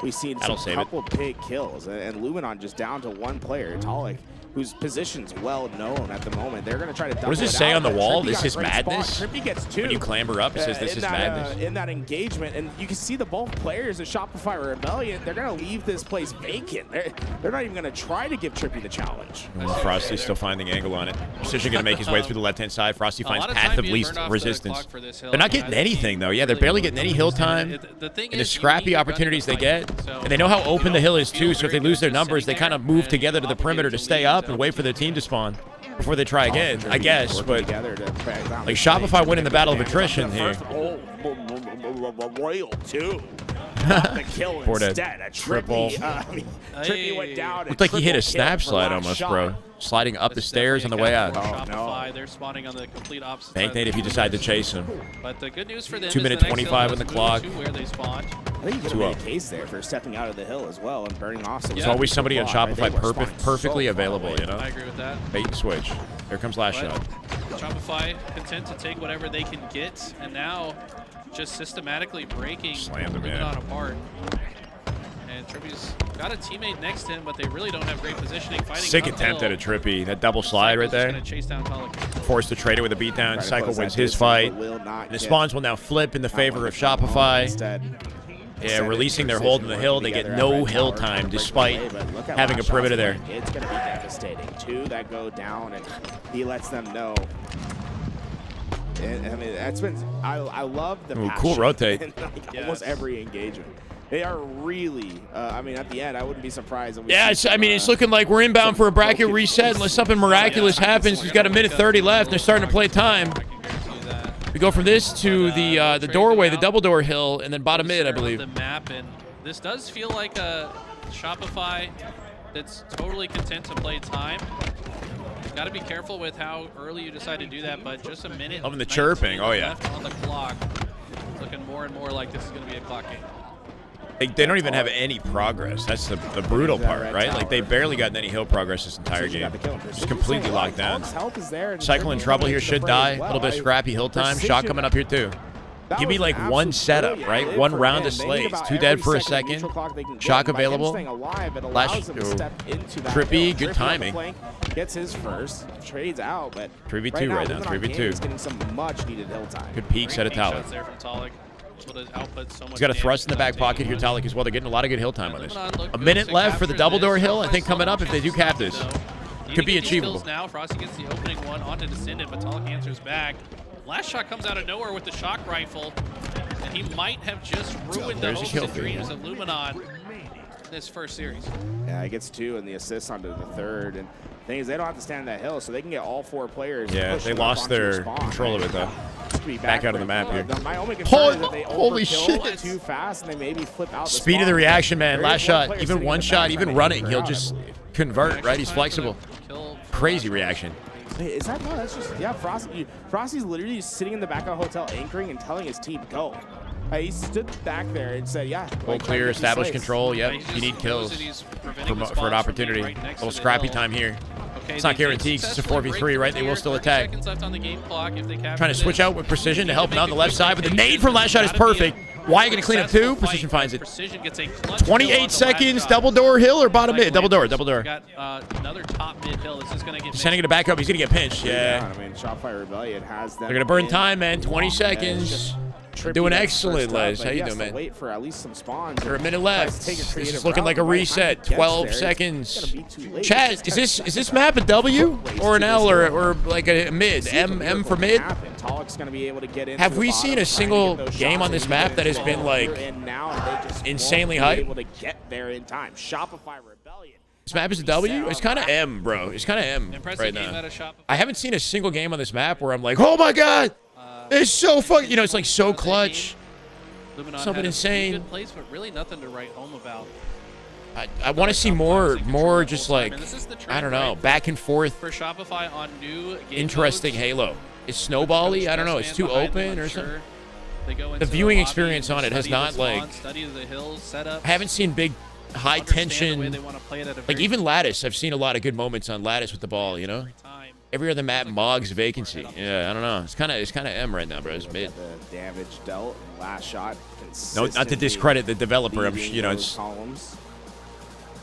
we've seen That'll some save couple big kills, and Luminon just down to one player, Talik, whose position's well known at the moment. They're going to try to double What does it it say out, on the but wall? Trippy This got a is great madness? spot. Trippy gets two. When you clamber up, it says this is madness. In that engagement, and you can see the both players of Shopify Rebellion, they're going to leave this place vacant. They're not even going to try to give Trippy the challenge. Frosty's still finding the angle on it. Precision going to make his way through the left-hand side. Frosty finds path of least resistance. They're not getting anything, though. Yeah, they're barely getting any hill time. And the scrappy opportunities they get. And they know how open the hill is, too, so if they lose their numbers, they kind of move together to the perimeter to stay up and wait for their team to spawn before they try again, I guess. But like Shopify winning the battle of attrition here. Royal, too. The kill For the instead. A triple. Trippy went down. Looked like he hit a snap slide almost, bro. Sliding up the stairs on the way out. Shopify, they're spawning on the complete opposite Bank Nate if you decide to chase him. But the good news for them 2 is minute the next 25 hill on the is clock. moved to where they spawned. I think you could have made a case there for stepping out of the hill as well and burning off some. There's always somebody on Shopify perfectly so available, you know? I agree with that. Bait and switch. Here comes last But shot. Shopify content to take whatever they can get, and now just systematically breaking Luminon apart. And Trippy's got a teammate next to him, but they really don't have great positioning. Fighting Sick uphill. attempt at a Trippy. That double slide right there. Gonna chase down Talik. Forced to trade it with a beatdown. Cycle wins his fight. And the spawns will now flip in the favor of Shopify. Yeah, releasing their hold on the hill. They get no hill time despite having a perimeter there. It's going to be devastating. Two that go down, and he lets them know. And, I mean, that's been. I love the Ooh, passion cool rotate. in, like, almost every engagement. They are really. I mean, at the end, I wouldn't be surprised. If we Yeah, see I mean, it's looking like we're inbound for a bracket reset unless something miraculous happens. We've got a minute 30 left. And they're starting to play time. We go from this to the doorway, the double door hill, and then bottom mid, I believe. The map, and this does feel like a Shopify that's totally content to play time. Got to be careful with how early you decide to do that, but just a minute. Loving the chirping. Oh, yeah. Left on the clock. Looking more and more like this is going to be a clock game. They don't even have any progress. That's the brutal part, right? Like, they've barely gotten any hill progress this entire game. Just completely locked down. Cycle in trouble here, should die. A little bit of scrappy hill time. Shot coming up here, too. Give me like one setup, right? One round of slays. 2 dead for a second. Shock available. Flash. Trippy, good timing. Gets his first, trades out, but 3v2 right now, 3v2. Getting some much needed hill time. Good peeks at a Talik. He's got a thrust in the back pocket here, Talik, as well. They're getting a lot of good hill time on this. A minute left for the double door hill. I think coming up if they do cap this. Could be achievable. Now Frosty gets the opening one onto Descendant, but Talik answers back. Last shot comes out of nowhere with the shock rifle, and he might have just ruined the hopes and dreams of Luminon in this first series. Yeah, he gets 2 and the assist onto the third. And the thing is, they don't have to stand that hill, so they can get all 4 players. Yeah, they lost their control of it, though. Back out of the map here. My only concern is that they Holy shit. it too fast, and they maybe flip out the Speed of the reaction, man. Last shot, even one shot, even running, he'll just convert, right? He's flexible. Crazy reaction. Wait, is that no? That's just Frosty. Frosty's literally just sitting in the back of the hotel, anchoring and telling his team go. He stood back there and said, "Yeah, Full clear, established control. Yep, you need kills for an opportunity. A little scrappy time here. It's not guaranteed. It's a 4v3, right? They will still attack. Trying to switch out with precision to help him out on the left side, but the nade from last shot is perfect. Why are you going to clean up 2? Precision finds it. 28 seconds. Double door hill or bottom mid? Double door. Double door. Got another top mid hill. This is going to get. He's sending it back up. He's going to get pinched. Yeah. I mean, Shopify Rebellion has them. They're going to burn time, man. 20 seconds. Doing excellent, Les. How you doing, man? Wait for at least some spawns. They're a minute left. This is looking like a reset. 12 seconds. Chad, is this map a W or an L or like a mid? M for mid? Have we seen a single game on this map that has been like insanely hype? This map is a W? It's kind of M, bro. It's kind of M right now. I haven't seen a single game on this map where I'm like, oh my god, it's so fucking, you know, it's like so clutch. Something insane. Good place, but really nothing to write home about. I want to see more just like, I don't know, back and forth. For Shopify on new game interesting modes. Halo. Is snowbally? I don't know. It's too open or something. They go into the viewing lobby experience and on it has study the not spawn, like. study the hills, setup. I haven't seen big, high Understand the way tension. they wanna play it at a Like very even Lattice, I've seen a lot of good moments on Lattice with the ball. You know, every other map Mog's vacancy. Yeah, I don't know. It's kind of M right now, bro. It's mid. The damage dealt last shot. No, not to discredit the developer. I'm, you know, it's columns.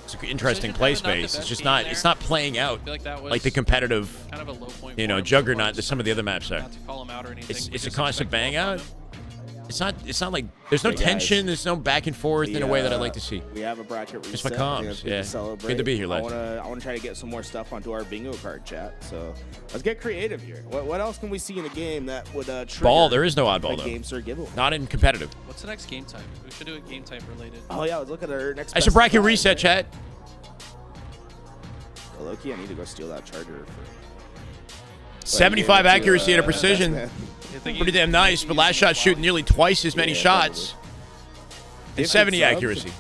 It's an interesting play space. It's just not. It's not playing out like the competitive, kind of a low point you know, juggernaut that some of the other maps are. It's a constant bang out. It's not like there's no Hey, guys. tension. There's no back and forth in a way that I like to see. We have a bracket reset. Just my I think comms. that's good Yeah. to celebrate. Good to be here, I lad. wanna try to get some more stuff onto our bingo card chat. So let's get creative here. What else can we see in a game that would trigger Ball. There is no oddball a though. Game Sir giveaway? Not in competitive. What's the next game type? We should do it game type related. Oh yeah, let's look at our next. I should bracket reset, chat. Well, Loki, I need to go steal that charger. For 75 accuracy and a precision. man. Pretty damn nice, but last shot shooting nearly twice as many shots. And 70 accuracy.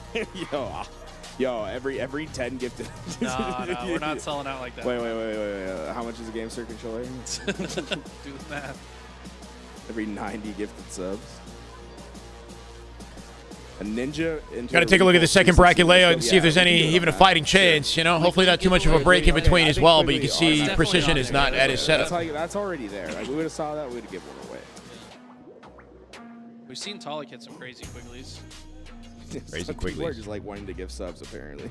Yo, every 10 gifted. No, we're not selling out like that. Wait. How much is a Game Sir controller? Do the math. Every 90 gifted subs. A ninja. Got to take a look at the second bracket layout and see if there's even a fighting chance. You know, hopefully not too much of a break in between as well. But you can see precision is not at his setup. That's already there. Like we would have saw that, we would have given one away. We've seen Talik hit some crazy quicklys. Crazy People are Quigley's. just like wanting to give subs apparently.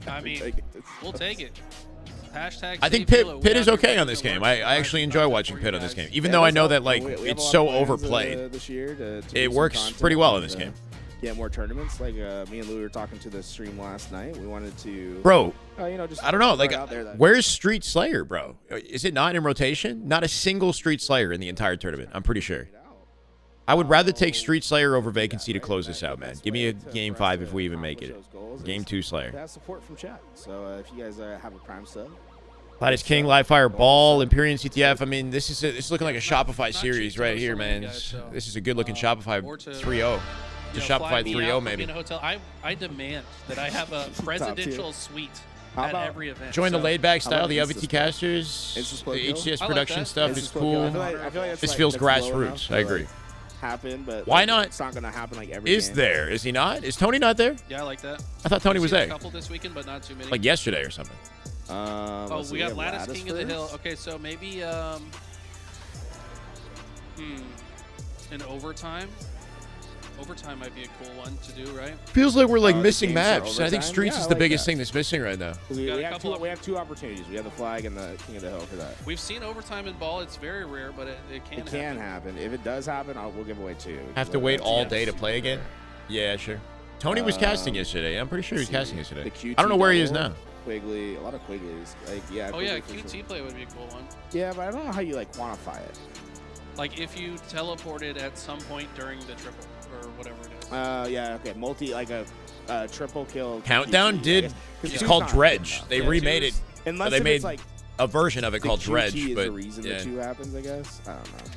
I mean, we'll take it. Hashtag I think save Halo. Pitt We is have okay to on this make it game. work. I actually enjoy watching Pitt on this game, even though I know that like We have a it's lot so of plans, overplayed. this year to do It some works content pretty well in and, this game. Get more tournaments. Like me and Lou were talking to the stream last night. We wanted to, Bro, just I don't know. throw it Like, out there that- where's Street Slayer, bro? Is it not in rotation? Not a single Street Slayer in the entire tournament. I'm pretty sure. I would rather take Street Slayer over Vacancy to close this out, man. Give me a game 5 if we even make it. Game 2 Slayer. They have support from chat. So if you guys have a Prime sub, Lattice King, Live Fire, Ball, Empyrean CTF. I mean, this is looking like a Shopify series right here, man. This is a good-looking Shopify 3.0. It's a Shopify 3.0 maybe. In a hotel. I demand that I have a presidential suite at every event. Join the laid-back how style, about the Insta LVT split? casters, Insta the split kill? HCS I like production that. stuff Insta is split cool. kill. I feel like This that's feels low enough grassroots. to, I agree. happen, but Why like, not? It's not gonna happen like every Is game. there? Is he not? Is Tony not there? Yeah, I like that. I thought Tony We've was seen there. A couple this weekend, but not too many. Like yesterday or something. Oh, we got have Lattice King of the Hill. first? Okay, so maybe in overtime. Overtime might be a cool one to do, right? Feels like we're like the missing games are maps. I think overtime? Streets Yeah, is I the like biggest that. thing that's missing right now. We got a have couple two. We have two opportunities. We have the flag and the King of the Hill for that. We've seen overtime in ball. It's very rare, but it can It can happen. If it does happen, we'll give away two. Have to wait all day to play again? Yeah, sure. Tony was casting yesterday. I'm pretty sure he was casting yesterday. I don't know where he is now. Quigley, a lot of Quigleys. Like yeah. Oh yeah, Quigley for sure. QT play would be a cool one. Yeah, but I don't know how you like quantify it. Like if you teleported at some point during the triple or whatever it is. Yeah, okay. Like a triple kill. Countdown QT, I did. guess. 'Cause It's two's called not Dredge. enough. They Yeah, remade it. two's- Unless They if made it's like a version of it the called QT Dredge. is But the reason yeah. the two happens, I guess. I don't know.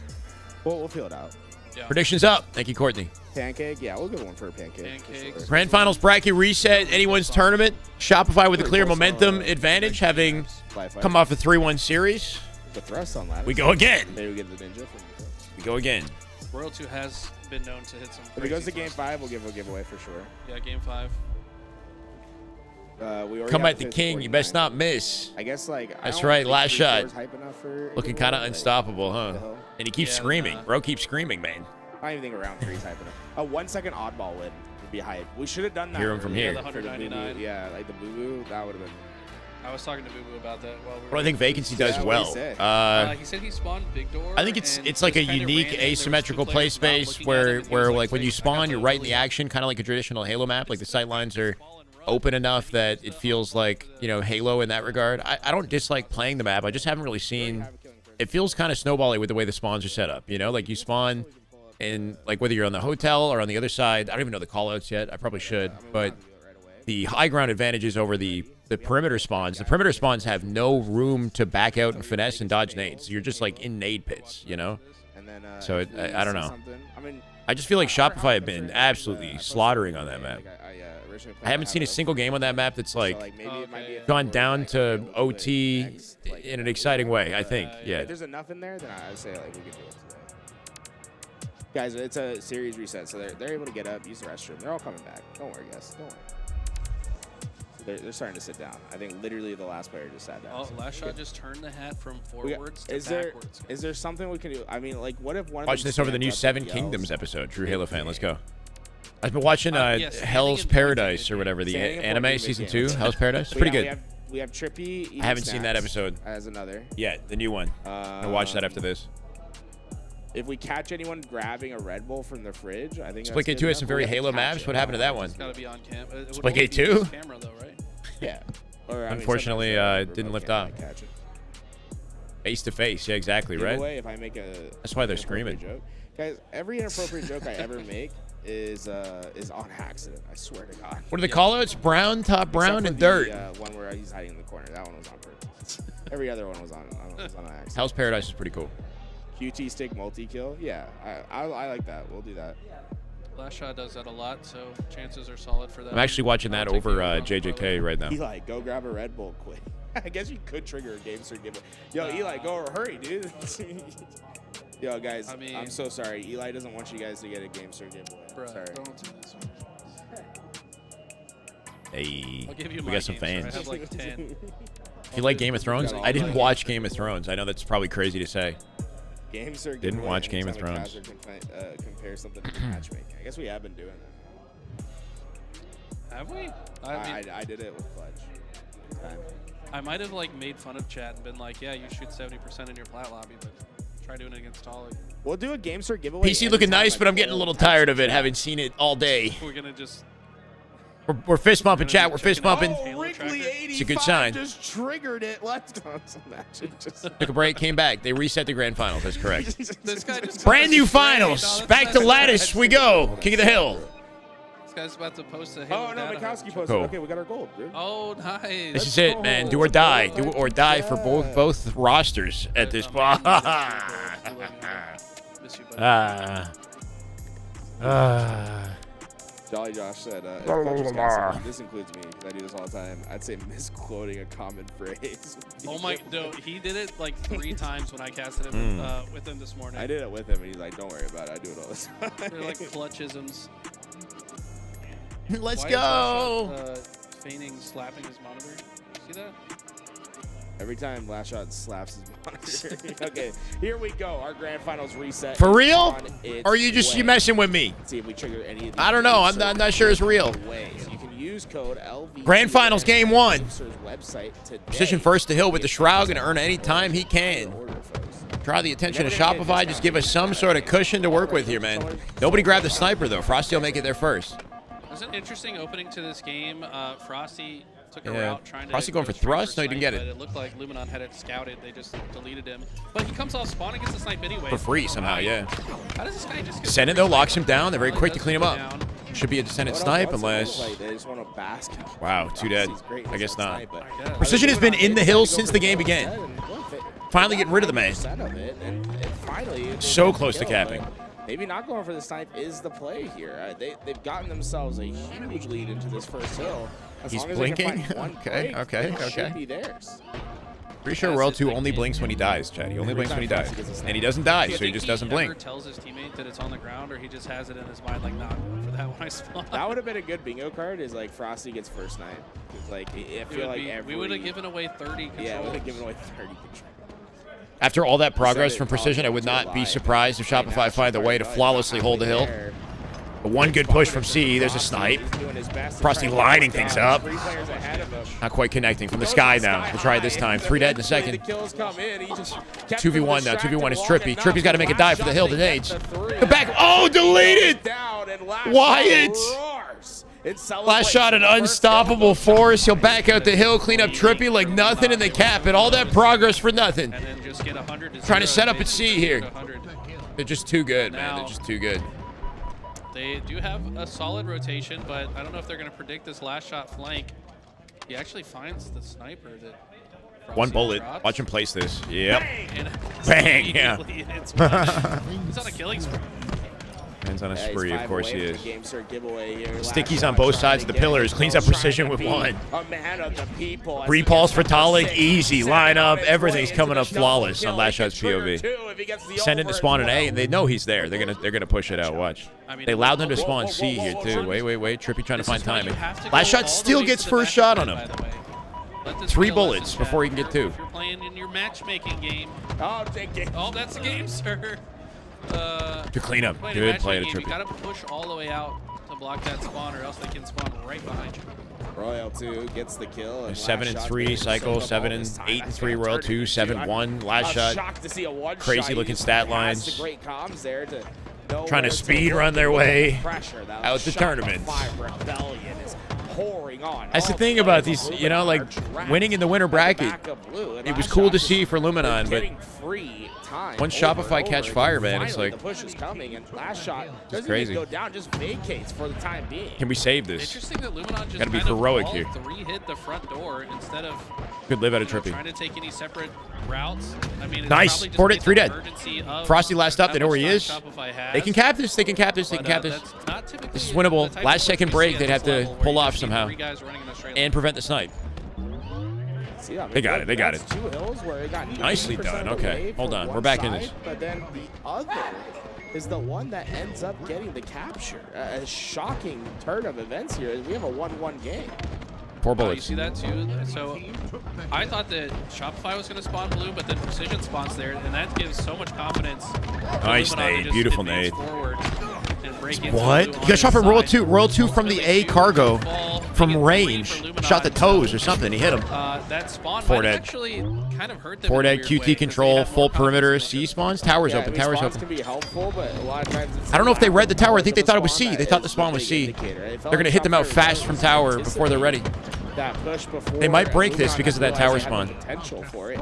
We'll feel it out. Yeah. Predictions up. Thank you, Courtney. Pancake, yeah, we'll give one for a pancake. Pancakes. Grand Finals bracket reset. Anyone's tournament. Shopify with a clear momentum advantage, having come off a 3-1 series. The thrust on Lattice. We go again. Maybe we get the ninja from the thrust. We go again. Royal 2 has been known to hit some. If it goes to crazy game thrusts. 5, we'll give a giveaway for sure. Yeah, game 5. We already Come got at the fifth king. You 49. best not miss. I guess like I That's don't right, think last 3 shot. scores hype enough for a Looking giveaway, kind of like, unstoppable, what huh? the hell? And he keeps Yeah, screaming. Bro keeps screaming, man. I don't even think around 3 is hype enough. A 1 second oddball win would be hype. We should have done that. Hear him from earlier here. The for the 199. boo-boo. Yeah, like the boo boo. That would have been. I was talking to Boo Boo about that while we were. What I think Vacancy does Yeah, what'd well. he say? He said he spawned Big Door. I think it's and like a just kinda unique ran in. There was asymmetrical 2 play players not space looking at where him, and he was like when you "Wait, I spawn, got you're the right in the really action, kind of like a traditional Halo map. Like the sight lines are open enough that it feels like, you know, Halo in that regard. I don't dislike playing the map. I just haven't really seen. It feels kind of snowbally with the way the spawns are set up. You know, like you spawn in, like whether you're on the hotel or on the other side. I don't even know the callouts yet. I probably should, but the high ground advantages over the perimeter spawns. The perimeter spawns have no room to back out and finesse and dodge nades. You're just like in nade pits, you know? So I don't know. I just feel like Shopify have been absolutely slaughtering on that map. I haven't seen a single game on that map that's like gone down to OT in an exciting way, I think. Yeah. If there's enough in there, then I'd say like we could do it today. Guys, it's a series reset, so they're able to get up, use the restroom. They're all coming back. Don't worry, guys. Don't worry. They're starting to sit down. I think literally the last player just sat down. Oh, last shot just turned the hat from forwards to backwards. Is there something we can do? I mean, like, what if one of Watching this over the new Seven Kingdoms episode. True Halo fan, let's go. I've been watching Hell's Paradise or whatever, the anime season 2. Hell's Paradise. It's pretty good. We have Trippy. I haven't seen that episode. As another. Yeah, the new one. I'll watch that after this. If we catch anyone grabbing a Red Bull from the fridge, I think Split Gate 2 has some very Halo maps. What happened to that one? It's got to be on camera. Split Gate 2? Camera though, right? Yeah. Unfortunately, it didn't lift off. Face to face. Yeah, exactly, right? If I make a That's why they're screaming. Joke. Guys, every inappropriate joke I ever make is on accident. I swear to God. What do they call it? It's brown, top brown, and dirt. One where he's hiding in the corner. That one was on purpose. Every other one was on an accident. Hell's Paradise is pretty cool. QT stick multi-kill. Yeah, I like that. We'll do that. Last shot does that a lot, so chances are solid for that. I'm actually watching that over JJK right now. Eli, go grab a Red Bull quick. I guess you could trigger a game start giveaway. Yo, Eli, go hurry, dude. Yo, guys, I'm so sorry. Eli doesn't want you guys to get a game start giveaway. Bruh, sorry. don't do this. Hey, I'll give you we got some fans. I have like 10. If you like Game of Thrones, I didn't watch Game of Thrones. I know that's probably crazy to say. Didn't watch Game of Thrones. Compare something to matchmaking. I guess we have been doing that. Have we? I did it with Clutch. I might have like made fun of chat and been like, yeah, you shoot 70% in your plat lobby, but try doing it against Tolly. We'll do a game start giveaway. PC looking nice, but I'm getting a little tired of it, having seen it all day. We're gonna just. We're fist bumping, chat. We're fist bumping. Oh, it's a good sign. Just triggered it. Let's go. Took a break, came back. They reset the grand finals. That's correct. This guy just brand new finals. Back to Lattice we go. King of the Hill. This guy's about to post a Halo. Oh no, Mikowski posted. Cool. Okay, we got our gold, dude. Oh, nice. This is it, man. Do or die. Do or die for both rosters at this point. Jolly Josh said, this includes me because I do this all the time. I'd say misquoting a common phrase. Oh my, no, he did it like 3 times when I casted him with him this morning. I did it with him and he's like, don't worry about it. I do it all the time. They're like clutchisms. Let's Why go. Is Last Shot, feigning slapping his monitor. See that? Every time Last Shot slaps his monitor. Okay, here we go. Our grand finals reset. For real? Or are you just messing with me? Let's see if we trigger any of these. I don't know. I'm not sure it's real. So you can use code LV. Grand finals game 1. Website today. Position first to Hill with the Shroud. Going to earn any time he can. Draw the attention of Shopify. Just give us some sort of cushion to work with here, man. Nobody grabbed the sniper, though. Frosty will make it there first. It was an interesting opening to this game. Frosty took a route trying to. Frosty going for thrust? No, he didn't get it. It looked like Luminon had it scouted. They just deleted him. But he comes off spawn and gets the snipe anyway. For free somehow, yeah. How does this guy just get Descendant, though, locks him down. They're very quick to clean him up. Should be a Descendant snipe unless. They just want to bask. Wow, 2 dead. I guess not. Precision has been in the hills since the game began. Finally getting rid of the man. So close to capping. Maybe not going for the snipe is the play here. They've gotten themselves a huge lead into this first hill. He's blinking? Okay. Should be theirs. Pretty sure World 2 only blinks when he dies, Chad. He only blinks when he dies. And he doesn't die, so he just doesn't blink. He never tells his teammate that it's on the ground, or he just has it in his mind, like, nah, I'm going for that when I spawn. That would have been a good bingo card, is like Frosty gets first snipe. Like, I feel like we would have given away 30 controls. Yeah, we would have given away 30 controls. After all that progress from Precision, I would not be surprised if Shopify find a way to flawlessly hold the hill. But one good push from C. There's a snipe. Frosty lining things up. Not quite connecting from the sky now. We'll try it this time. 3 dead in a second. 2v1 now. 2v1 is Trippy. Trippy's got to make a dive for the hill. The nades. The back. Oh, deleted! Wyatt! Last shot, an unstoppable force. He'll back out the hill, clean up Trippy like nothing, and they cap it. All that progress for nothing. Trying to set up at C here. They're just too good, man. They're just too good. They do have a solid rotation, but I don't know if they're going to predict this last shot flank. He actually finds the sniper that one bullet. drops. Watch him place this. Yep. Bang! Bang, yeah. He's on a killing spree. Man's on a spree, of course he is. Stickies Sticky's on both sides of the pillars. Cleans up precision with one. Repulse for Talik, easy. Line up. Everything's coming up flawless on Last Shot's POV. Send it to spawn an A, and they know he's there. They're gonna push it out. Watch. They allowed them to spawn C here too. Wait. Trippy trying to find timing. Last Shot still gets first shot on him. 3 bullets before he can get 2. If you're playing in your matchmaking game. Oh, that's the game, sir. Good cleanup. Good play to Trippy. You gotta push all the way out to block that spawn, or else they can spawn right behind you. Royal 2 gets the kill. 7-3 cycle, 8-3 Royal 2, 7-1 Last Shot. Crazy looking stat lines. Trying to speed run their way out the tournament. That's the thing about these, you know, like winning in the winter bracket. It was cool to see for Luminon, but once Shopify catch fire, man, it's like the push is coming, and Last Shot doesn't crazy. even go down, just vacates for the time being. Can we save this? Interesting that Luminon just Gotta be kind of heroic all here. 3 hit the front door instead of Good live out of Trippy. trying to take any separate routes. I mean, it's Nice. probably just Board it. based 3 on dead. the urgency of Frosty last up. how They know where much he time is. Shopify has. They can cap this. They can cap this. They can cap this. That's not typically This is the winnable. type Last of push second we break, see they'd at have this to level pull where you off see somehow 3 guys running in a straight and prevent the snipe. See, I mean, They got it. They got it. that's 2 hills where it got Nicely 90% done. of the Okay, way hold for on. We're one back in side, this. But then the other is the one that ends up getting the capture. A shocking turn of events here. We have a 1-1 game. 4 You bullets. see that too? So I thought that Shopify was going to spawn blue, but then Precision spawns there, and that gives so much confidence. Nice Luminon to nade. just Beautiful advance nade. forward and break into What? blue You on got shot the from Royal side. 2. Royal 2 from the A cargo from range. Shot the toes or something. He hit him. That spawn 4 might dead. actually kind of hurt them. 4 in a dead. weird QT way, 'cause they control. had Full more perimeter. C spawns. Towers open. Towers Spawns open. can be helpful, but a lot of times it's I don't know if they read the tower. I think they the thought it was spawn C. They that thought the is spawn was big C. indicator. It felt They're going to like hit them out Shopify fast from tower before they're ready. That push before, They might break this Luminon because of that tower realized they had spawn. the potential for it.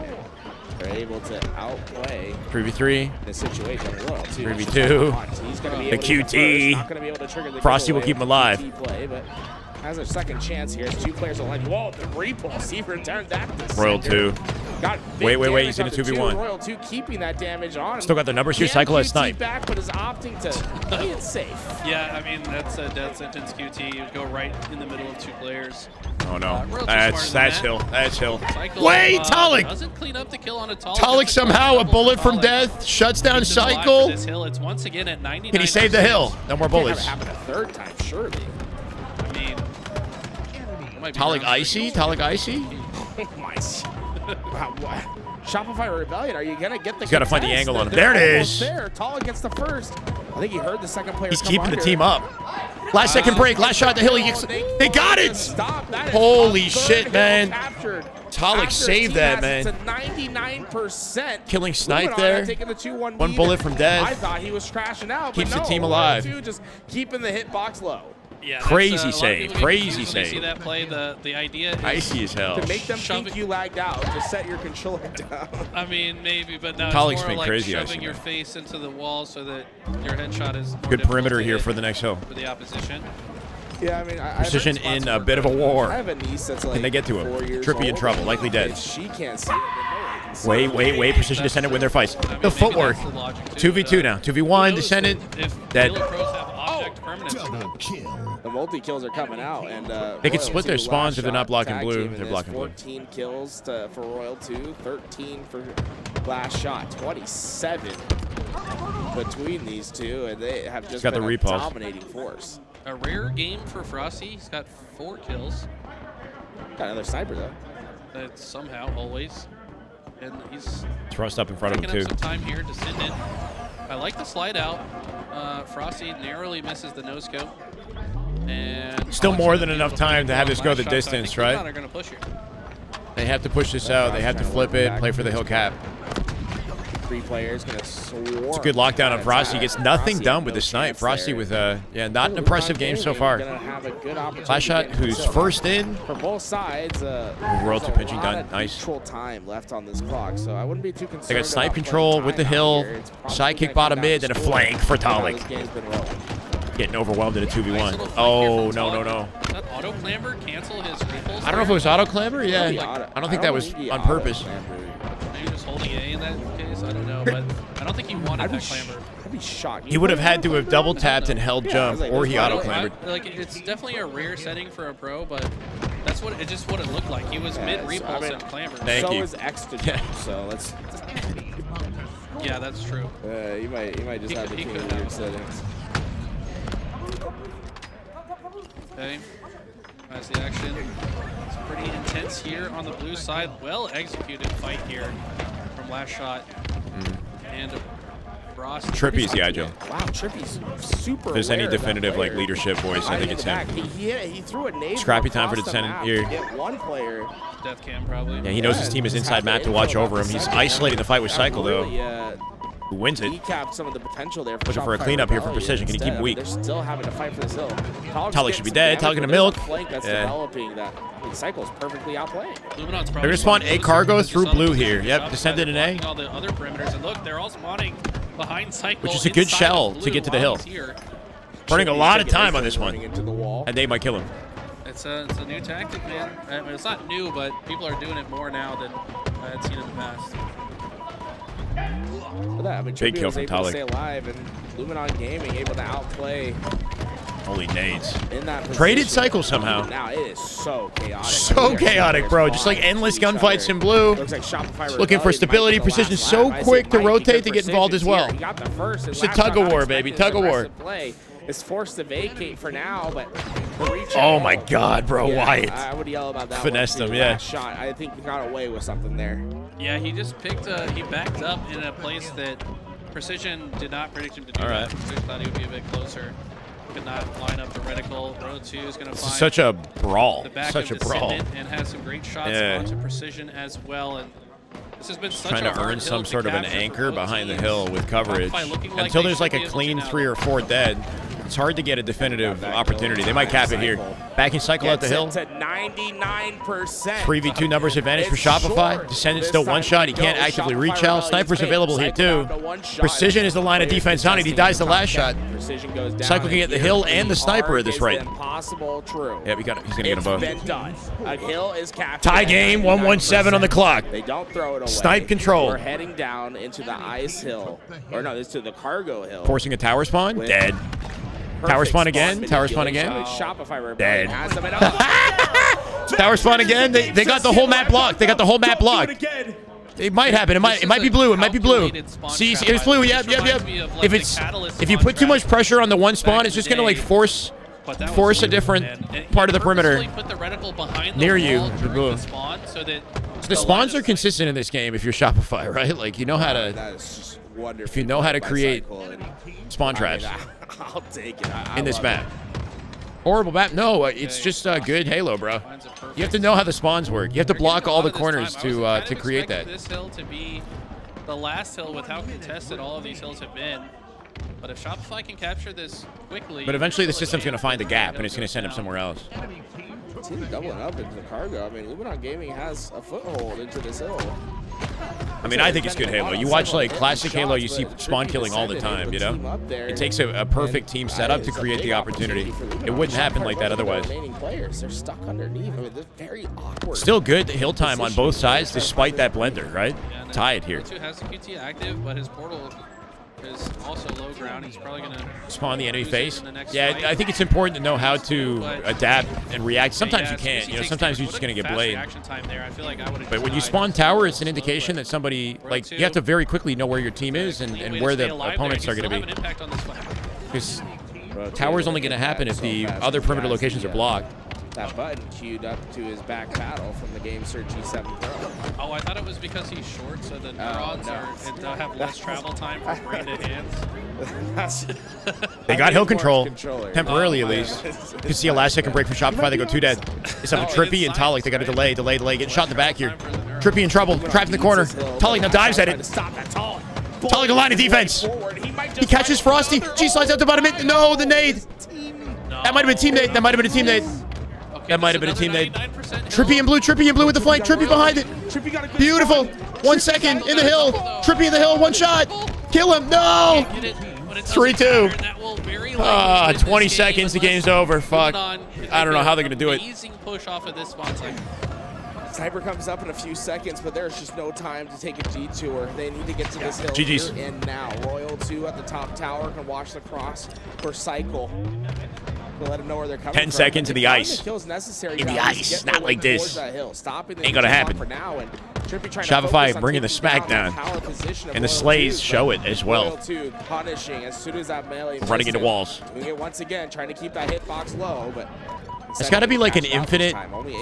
They're able to outplay 3v3. the situation. Royal 2. 3v2. He's gonna be The able to get QT. Not going to be able to trigger the Frosty will giveaway keep him alive. QT play, but has a second chance here. 2 players on line. Whoa, the repulse. He returned that to Royal center. 2. Got Wait. damage He's in a on the 2v1. Royal 2 keeping that damage on. Still got the numbers here. Can Cycle as QT snipe. back, but is opting to play it safe. Yeah, I mean, that's a death sentence QT. You would go right in the middle of 2 players. Oh no. Royal 2 That's smarter than Hill. That's Hill. Cycle, Wait, Talik! Doesn't clean up the kill on a Talik. Talik somehow a bullet from death. Shuts down Keeps him alive for Cycle. this hill. It's once again at 99%. Can he save the hill? No more bullets. Can't have it happen a 3rd time, surely. I mean, Talik icy? Talik icy? Oh my. Wow, what? Shopify Rebellion, are you going to get the He's gotta find the contest? angle on him. They're There it almost is. There. Talik gets the first. I think he heard the second player He's come keeping the under. team up. Last second break. Last shot at the hill. They got it. Holy shit, man. Talik saved that, man. It's a 99%. Killing snipe Luminon there. taking the 2-1 One lead. bullet from death. I thought he was crashing out, Keeps but the no, team Royal alive. 2 just keeping the hitbox low. Yeah, Crazy a lot of save, people get crazy confused when they save. see that play. The idea is Icy as hell. To make them think you lagged out, to set your controller down. I mean, maybe, but no. Talik's it's more been like crazy shoving icing your there. face into the wall so that your headshot is more Good difficult perimeter to here hit for the next hill. for the opposition. Yeah, I mean, Precision in a bit of a war. I have a niece that's like Can they get to 4 him? years Trippy in old, trouble, and likely dead. If she can't see it, then no one can see it. Wait. Precision Descendant win their fights. The footwork. 2v2 now. 2v1 Descendant. Dead. The multi-kills are coming out, and They could Royal split their 2 spawns last if they're not shot blocking tag blue. team in They're this. blocking blue. 14 kills for Royal 2, 13 for last shot, 27 between these two, and they have just got been the a repulse. dominating force. A rare game for Frosty. He's got 4 kills. Got another sniper though. That's somehow always, and he's Thrust up in front of him taking too. up some time here. Descendant. I like the slide out. Frosty narrowly misses the no scope. And Still Talik's more gonna than be enough able to time to have this go last the shot, so I distance, think Luminon right? are gonna push here. They have to push this out. They have to flip it, play for the hill cap. 3 players gonna swarm. It's a good lockdown on Frosty. Gets nothing Frosty done with no the snipe. chance Frosty there. with not an impressive game so far. Gonna have a good opportunity Last shot, to get who's into first in. For both sides, Royal 2 pitching done. Nice. Neutral time left on this clock, so I wouldn't be too concerned. They got snipe about control playing with the time hill. out here. It's probably Sidekick gonna bottom come down mid, to then a scoring. flank for That's how Talik. this game's been rolling. Getting overwhelmed in a 2v1. Nice little flank here Oh, from no. Talik. That auto clamber cancel his repulse. I don't know if it was auto clamber. Yeah. Maybe auto- I don't think that was believe he on auto purpose. clambered. Maybe just holding A in that case. I don't know, but I don't think he wanted that clamber. I'd be shocked. He would have had to have double tapped and held jump, or he auto clambered. Like it's definitely a rare setting for a pro, but that's what it just what it looked like. He was mid repulse and clambered. Thank you. So is X to jump, so let's. Yeah, that's true. You might just have between weird settings. Okay, that's the action. It's pretty intense here on the blue side. Well executed fight here from last shot. And Frost. Trippy's the IJO. Wow, Trippy's super. If there's any definitive like leadership voice, I think it's him. He threw a nade. Scrappy time for the descendant here. Hit one player. Death cam probably. Yeah, he knows his team is inside map to watch over him. He's isolating the fight with Cycle though. Who wins it? Decapped some of the potential there. Looking for a cleanup here for Precision. Can he keep him weak? They're still having to fight for this hill. Talik should be dead. Talik gonna milk. That's developing that Cycle's perfectly outplaying. Luminon's They're gonna spawn a cargo through blue here. Yep, descended in A. All the other perimeters, and look, they're all spawning behind Cycle. Which is a good shell to get to the hill. Burning a lot of time on this one. And they might kill him. It's a new tactic, man. I mean, it's not new, but people are doing it more now than I had seen in the past. Big kill from Talik. Stay alive, and Luminon Gaming able to outplay. Holy nades. In that Traded Cycle somehow. Now it is so chaotic. So chaotic, bro. Just like endless gunfights in blue. Looks like Shopify Looking for stability. Precision so quick to rotate to get involved as well. He got the first. It's a tug of war, baby. Tug of war. Is forced to vacate for now, but oh my God, bro, Wyatt. I would yell about that. Finessed him, yeah. Shot. I think he got away with something there. Yeah, he just picked. He backed up in a place that Precision did not predict him to do. All right. Precision thought he would be a bit closer. Could not line up the reticle. Row 2 is going to find such a brawl. The back Such of a brawl. And has some great shots onto Precision as well. And this has been such trying to earn some sort of an anchor behind the hill with coverage. Until there's like a clean 3 or 4 dead, it's hard to get a definitive opportunity. They might cap it here. Backing Cycle out the hill. To 99%. 3v2 numbers advantage for Shopify. Descendant still one shot. He can't actively reach out. Sniper's available here too. Precision is the line of defense on it. He dies the last shot. Cycle can get the hill and the sniper at this rate. Impossible true. Yeah, he's gonna get them both. It's been done. A hill is captured. Tie game. 117 on the clock. They don't throw it away. Snipe control. We're heading down into the ice hill, or no, this to the cargo hill. Forcing a tower spawn. Dead. Tower spawn again. Tower spawn again. Shopify dead. Tower spawn again. They got the whole map blocked. They got the whole map blocked. It might happen. It might be blue. It might be blue. See, it's blue. Yep. If you put too much pressure on the one spawn, it's just gonna like force a different part of the perimeter near you. So the spawns are consistent in this game if you're Shopify, right? Like you know how to. If you know how to create spawn traps. I'll take it. In this map. Horrible map? No, it's just good Halo, bro. You have to know how the spawns work. You have to block all the corners to create that. This hill to be the last hill with how contested all of these hills have been. But if Shopify can capture this quickly... But eventually the system's going to find a gap, and it's going to send him somewhere else. Team doubling up into the cargo. I mean, Luminon Gaming has a foothold into this hill. I mean, I think it's good Halo. You watch like classic Halo, you see spawn killing all the time, you know? It takes a perfect team setup to create the opportunity. It wouldn't happen like that otherwise. They're stuck underneath. I mean, they're very awkward. Still good hill time on both sides, despite that blender, right? Tied here. Has the QT active, but his portal is also low ground. He's probably going to spawn the enemy face. Yeah, I think it's important to know how to adapt and react. Sometimes you can't. You know, sometimes you're just going to get bladed. But when you spawn tower, it's an indication that somebody, like, you have to very quickly know where your team is and where the opponents are going to be. Because tower's only going to happen if the other perimeter locations are blocked. That button queued up to his back paddle from the Game Search G7 Pro. Oh, I thought it was because he's short, so the neurons have less travel time from brain to hands. They got hill control, temporarily at least. You can see a last second break from Shopify. They go 2 dead. It's up to Trippy and Talik. They got to delay. Getting shot in the back here. Trippy in trouble, trapped in the corner. Talik now dives at it. Talik a line of defense. He catches Frosty. G slides out the bottom mid. No, the nade. That might have been team nade. That might have been a team nade. That might have been a team nade. Trippy in blue with the flank. Trippy behind it. Beautiful. 1 second in the hill. Trippy in the hill. 1 shot. Kill him. No. 3-2. 20 seconds. The game's over. Fuck. I don't know how they're going to do it. Amazing push off of this spawn site. Sniper comes up in a few seconds, but there's just no time to take a detour. They need to get to this hill GG's. here and now. Royal 2 at the top tower can watch the cross for Cycle. To let them know where they're coming 10 seconds in the ice. In the ice, not like this. Ain't gonna happen. For now, and Shopify bringing the smackdown. And the slays show it as well. Royal 2 punishing as soon as that melee Running into walls. doing it once again, trying to keep that hitbox low, but It's got to be like an infinite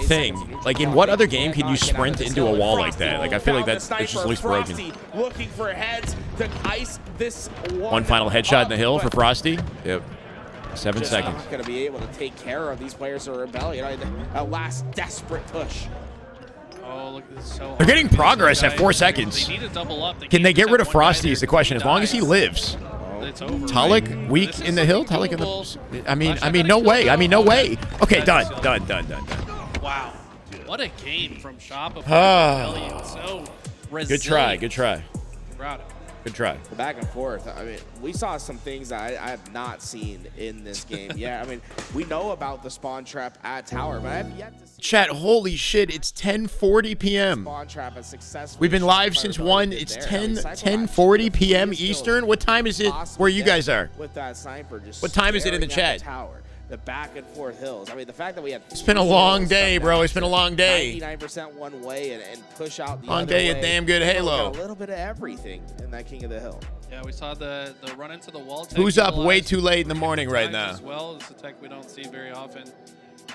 thing. Like, in what other game can you sprint into a wall like that? Like, I feel like that it just looks broken. Looking for heads to ice this One final headshot in the hill for Frosty. Yep. 7 seconds. Not going to be able to take care of these players of Rebellion. A last desperate push. Oh, look, this is so They're getting progress at 4 seconds. They need to double up. Can they get rid of Frosty is the question, as long as he lives. It's over. Talik weak in the hill? Talik in the... I mean, no way. I mean, no way. Okay, done. Wow. What a game from Shopify. So resilient. Good try. Good try. Proud of it. Good try. The back and forth. I mean, we saw some things that I have not seen in this game. Yeah, I mean, we know about the spawn trap at tower, but I have yet to see Chat, holy shit, it's 10:40 p.m. spawn trap as successful. We've been live since 1. It's 10:40 p.m. Eastern. What time is it where you guys are? With that sniper just What time is it in the staring at chat? tower. The back and forth hills. I mean, the fact that we had It's been a long day, bro. It's been a long day. 99% one way and push out the Long other day way. at damn good Halo. Got a little bit of everything in that King of the Hill. Yeah, we saw the run into the wall. Who's up way too late in the morning right now? As well, it's a tech we don't see very often.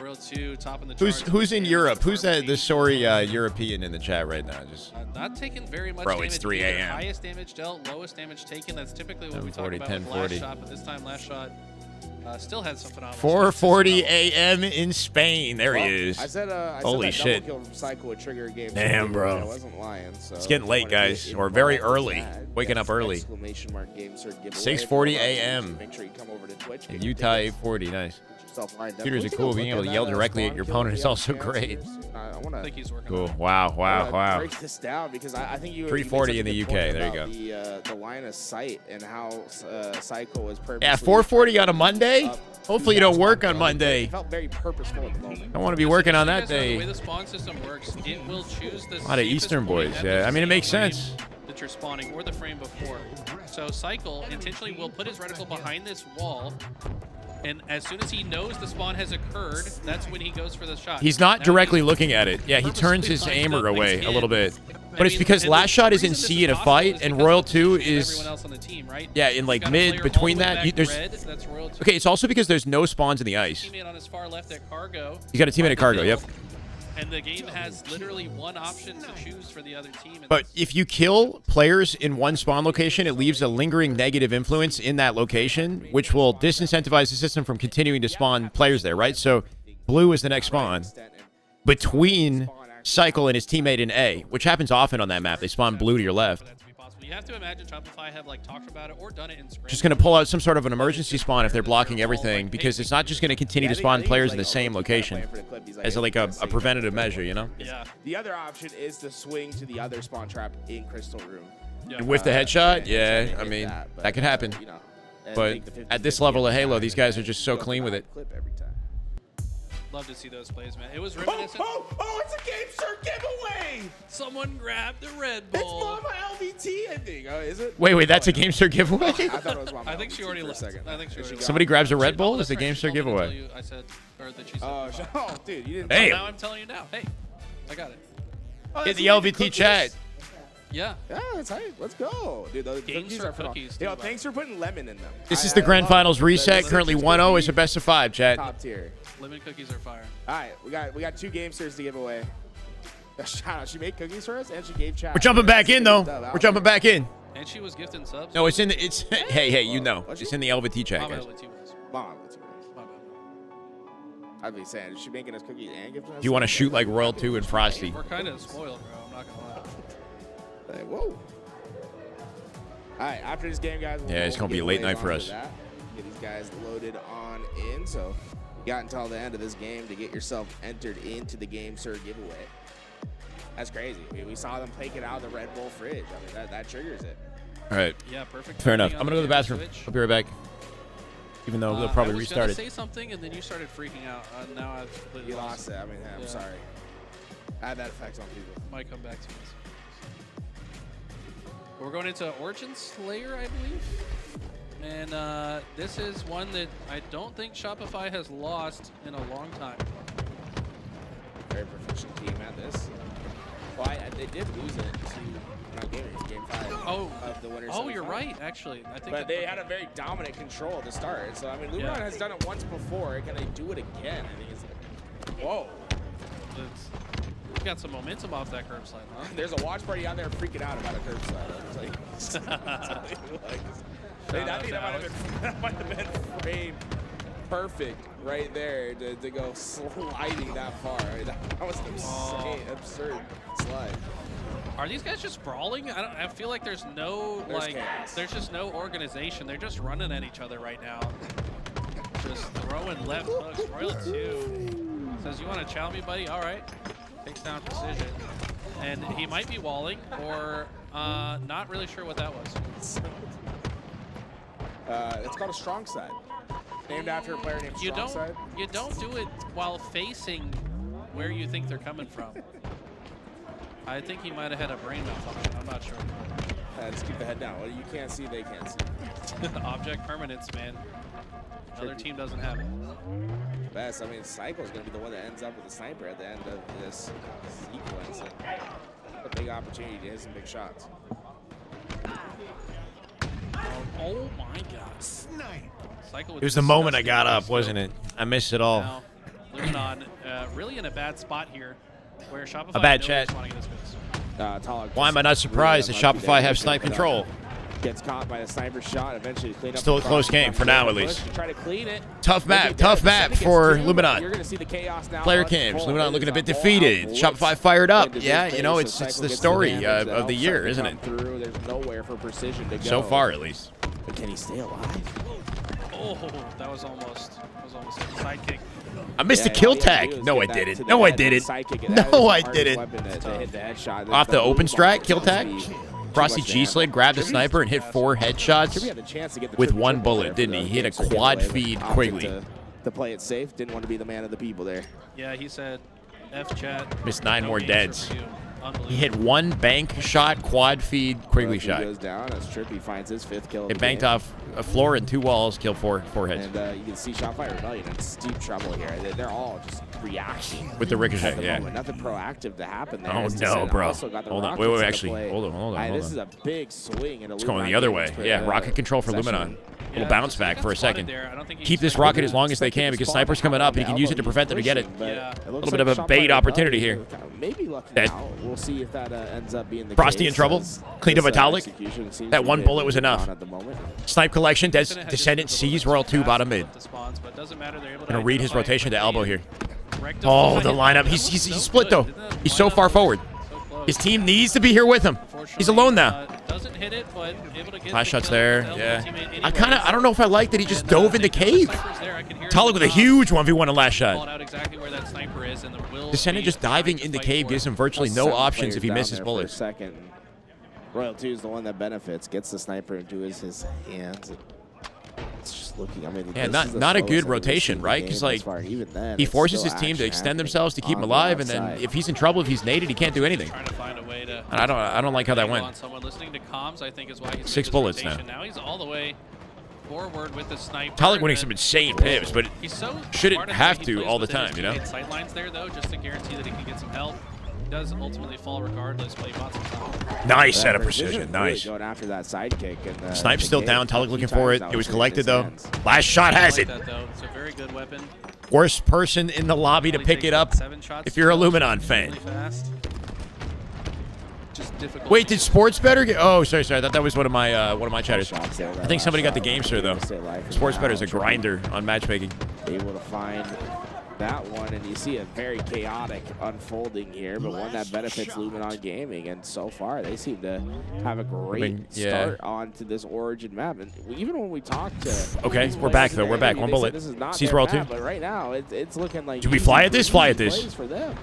Real 2 topping the Who's charts. who's in Europe? Who's the sorry European in the chat right now? Just Not taking very much Bro, damage. it's 3 either. a.m. Highest damage dealt, lowest damage taken. That's typically what we talk 10:40, about with last 10:40. shot, but this time last shot still had some phenomenal 4:40 a.m. in Spain. There he is. I said Holy shit. Double kill from Cycle would trigger a game. Damn, bro. I wasn't lying. So It's getting late, guys, or very early. Waking up early. Exclamation mark game cert giveaway. 6:40 a.m. Make sure you come over to Twitch. In Utah 8:40. Nice. Computers are cool. Being able to yell directly at your opponent is also great. I think he's working. Cool. Wow. Break this down because I think you. 3:40 in the UK. There you go. The line of sight and how Cycle was purposely. Yeah, 4:40 on a Monday. Hopefully you don't work on Monday. It felt very purposeful at the moment. I want to be working on that The way day. the spawn system works, it will choose the A lot of safest Eastern point boys. at Yeah, the I mean, it same makes frame sense. that you're spawning or the frame before. So Cycle intentionally will put his reticle behind this wall, and as soon as he knows the spawn has occurred, that's when he goes for the shot. He's not Now directly he's looking at it. Yeah, he turns his purposely aimer lined up away a again. little bit. I But it's mean, because and last the shot is in reason C this in a possible fight, is and because Royal of 2 everyone is else on the team, right? yeah, in like Got a mid player between all the way that. back There's red, that's Royal 2. okay. It's also because there's no spawns in the ice. Teammate on his far left at Cargo. He's got a teammate at Cargo. Yep. And the game has literally one option to choose for the other team. And But if you kill players in one spawn location, it leaves a lingering negative influence in that location, which will disincentivize the system from continuing to spawn players there, right? So blue is the next spawn between Cycle and his teammate in A, which happens often on that map. They spawn blue to your left. you have to imagine Shopify have like talked about it or done it in scrims. Just going to pull out some sort of an emergency spawn if they're blocking everything, because it's not just going to continue to spawn players in the same location as like a preventative measure, you know? Yeah. The other option is to swing to the other spawn trap in Crystal Room. And with the headshot, yeah, I mean, that could happen. But at this level of Halo, these guys are just so clean with it. Love to see those plays, man. It was reminiscent. Oh, it's a GameStar giveaway! Someone grabbed the Red Bull. It's Mama LVT, I think. Oh, is it? Wait, that's a GameStar giveaway? I thought it was Mama I think she already left. I think she already Somebody grabs a Red Bull? It's a GameStar giveaway. I said, or that she said. Oh, dude, you didn't. Hey. Now I'm telling you now. Hey, I got it. Hit the LVT chat. Yeah. Yeah, that's right. Let's go. Dude, those cookies are cookies. Yo, thanks for putting lemon in them. This is the Grand Finals reset. Currently 1-0. It's a best of 5, chat. Top tier. Lemon cookies are fire. All right, we got 2 GameStars to give away. Shout out, she made cookies for us and she gave chat. We're jumping back in, though. We're jumping back in. And she was gifting subs. No, it's in the, it's, hey, you know. It's in the LVT chat, Mama guys. LVT was. Mama LVT was. I'd be saying, is she making us cookies and gifting us? If you want to shoot like Royal 2 and Frosty. We're kind of spoiled, bro. I'm not going to lie. Hey, whoa. All right, after this game, guys. Yeah, it's going to be a late night for us. Get these guys loaded on in. So you got until the end of this game to get yourself entered into the GameStar giveaway. That's crazy. We saw them take it out of the Red Bull fridge. I mean, that triggers it. All right. Yeah, perfect. Fair enough. I'm going to go to the bathroom. I'll be right back. Even though they'll probably restart it. I was going to say something, and then you started freaking out. Now I've completely lost it. I mean, I'm sorry. Add that effect on people. Might come back to us. We're going into Origin Slayer, I believe. And this is one that I don't think Shopify has lost in a long time. Very proficient team at this. Well, they did lose it to Game 5 of the winners. Oh, you're right, actually. I think. But they had a very dominant control at the start. So, I mean, Luminon has done it once before. Can they do it again? I think it's like, whoa. We got some momentum off that curb slide, huh? There's a watch party out there freaking out about a curb slide. I think that might have been framed perfect right there to go sliding that far. That was insane, absurd slide. Are these guys just brawling? I feel like there's no there's just no organization. They're just running at each other right now. Just throwing left hooks. Royal 2 says, "You want to chow me, buddy? All right." Takes down Precision, and he might be walling or not really sure what that was. It's called a strong side, named after a player named Strong Side. You don't do it while facing where you think they're coming from. I think he might have had a brain malfunction. I'm not sure. Just keep the head down. Well, you can't see, they can't see. Object permanence, man. Another team doesn't have it. Best. I mean, Cycle's going to be the one that ends up with the sniper at the end of this sequence. And a big opportunity to hit some big shots. Oh my God. It was the moment I got up, wasn't it? I missed it all. Now, Luminon really in a bad spot here, where Shopify A bad chat. Why am I not surprised that Shopify have snipe control? Gets caught by a sniper shot, eventually clean up. Still a close game for now, at least. Try to clean it. Tough map for Luminon. You're going to see the chaos now. Player cams. Luminon looking a bit defeated. Shopify fired up. Yeah, you know, it's the story of the year, isn't it? There's nowhere for precision to go. So far, at least. But can he stay alive? Oh, that was almost a sidekick. I missed the kill tag. No, I didn't. No, I didn't. No, I didn't. Off the open strat kill tag? Frosty G-Slid grabbed the sniper and hit 4 headshots with 1 bullet, didn't he? He hit a quad feed Quigley. To play it safe, didn't want to be the man of the people there. Yeah, he said, F chat. Missed 9 more deads. He hit 1 bank shot, quad feed, Quigley shot. Goes down as Trippy finds his 5th kill. It banked off a floor and 2 walls, killed 4 heads. And you can see Shopify Rebellion in deep trouble here. They're all just reacting. With the ricochet, yeah. Nothing proactive to happen there. Oh, no, bro. Hold on. Wait, actually. Hold on. This is a big swing. It's going the other way. Yeah, rocket control for Luminon. Little bounce back for a second. Keep this rocket as long as they can because Sniper's coming up and he can use it to prevent them to get it. A little bit of a bait opportunity here. Maybe lucky now. We'll see if that ends up being the Frosty case. in trouble. Cleaned up Metallic. That 1 bullet was enough. Snipe collection. Descendant sees Royal 2 bottom mid. Gonna read his rotation to elbow here. Oh, the lineup. He's split though. He's so far forward. His team needs to be here with him. He's alone now. Flash shots there. Yeah. I don't know if I like that he just dove into cave. Talik with a huge 1v1 in last shot. Descendant just diving into cave gives him virtually no options if he misses bullets. Royal 2 is the one that benefits, gets the sniper into his hands. It's just looking, I mean, yeah, not a good rotation, right? Because like he forces his team to extend themselves to keep him alive, and then if he's in trouble, if he's naded, he can't do anything. And I don't like how that went. 6 bullets now. Now he's all the way forward with the sniper. Talik winning some insane pivots, but shouldn't have to all the time, you know. Sight lines there though, just to guarantee that he can get some help. He does ultimately fall regardless, but he bought some time. Nice set of precision. Nice. Going after that sidekick. And Snipe's still down. Talik looking for it. It was collected though. Last shot has it. It's a very good weapon. Worst person in the lobby to pick it up if you're a Luminon fan. Wait, did Sports Better get? Oh, sorry. I thought that was one of my chatters. I think somebody got the game, sir, though. Sports Better is a grinder on matchmaking. Able to find that one, and you see a very chaotic unfolding here, but one that benefits Luminon Gaming. And so far, they seem to have a great start onto this Origin map. And even when we talk to okay, we're back though. We're back. 1 bullet. This is not Sees Royal 2. But right now, it's looking like. Do we fly at this? Fly at this. For them.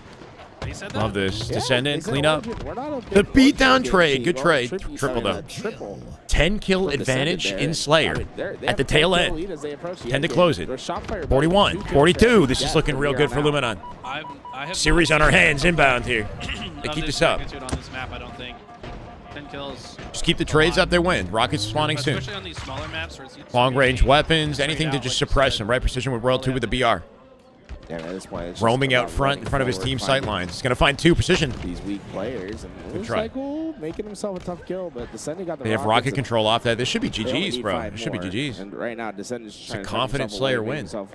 They said that? Love this. Yeah, Descendant, they said clean up. Origin, we're not a The big beatdown Origin trade. team. Good Well, trade. Trippy Triple started though. a triple 10 kill from Descendant advantage there, in and, Slayer I mean, they at have the a tail 10-kill end. lead as they approach the 10 to end close game. it. The Shopfire 41, Belly, 2 kills 42. This death is looking from real here good for on out. Luminon. I have Series on our hands inbound here. They of keep this this up. magnitude on this map, I don't think. 10 kills. Just keep the trades up, they win. Rockets spawning soon. Especially on these smaller maps where it's Long range weapons, anything to just suppress them. Right precision with Royal 2 with the BR. Yeah, at this point, it's Roaming just out about front in front of his running team forward, sight lines. He's going to find 2 precision. These weak players, and Good looks try. like making himself a tough kill, but Descendant got the They have rockets rocket and control off that. This should be they only GG's, need bro. 5 It should be more. GG's. And right now, Descendant's It's a trying to confident turn himself away, Slayer make win. himself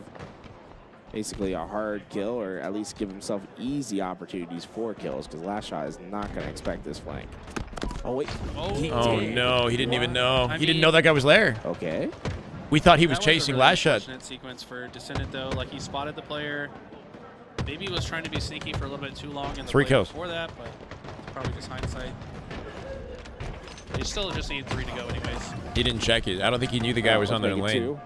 basically a hard kill, or at least give himself easy opportunities for kills, because Last Shot is not going to expect this flank. Oh, wait. Oh, no. He didn't even know. He didn't know that guy was there. Okay. We thought he was That chasing a really Last Shot. unfortunate sequence for Descendant, though. Like, he spotted the player. Maybe he was trying to be sneaky for a little bit too long in the 3 play kills. before that, but probably just hindsight. They still just need 3 to go anyways. He didn't check it. I don't think he knew the guy was on their Let's make it lane. 2.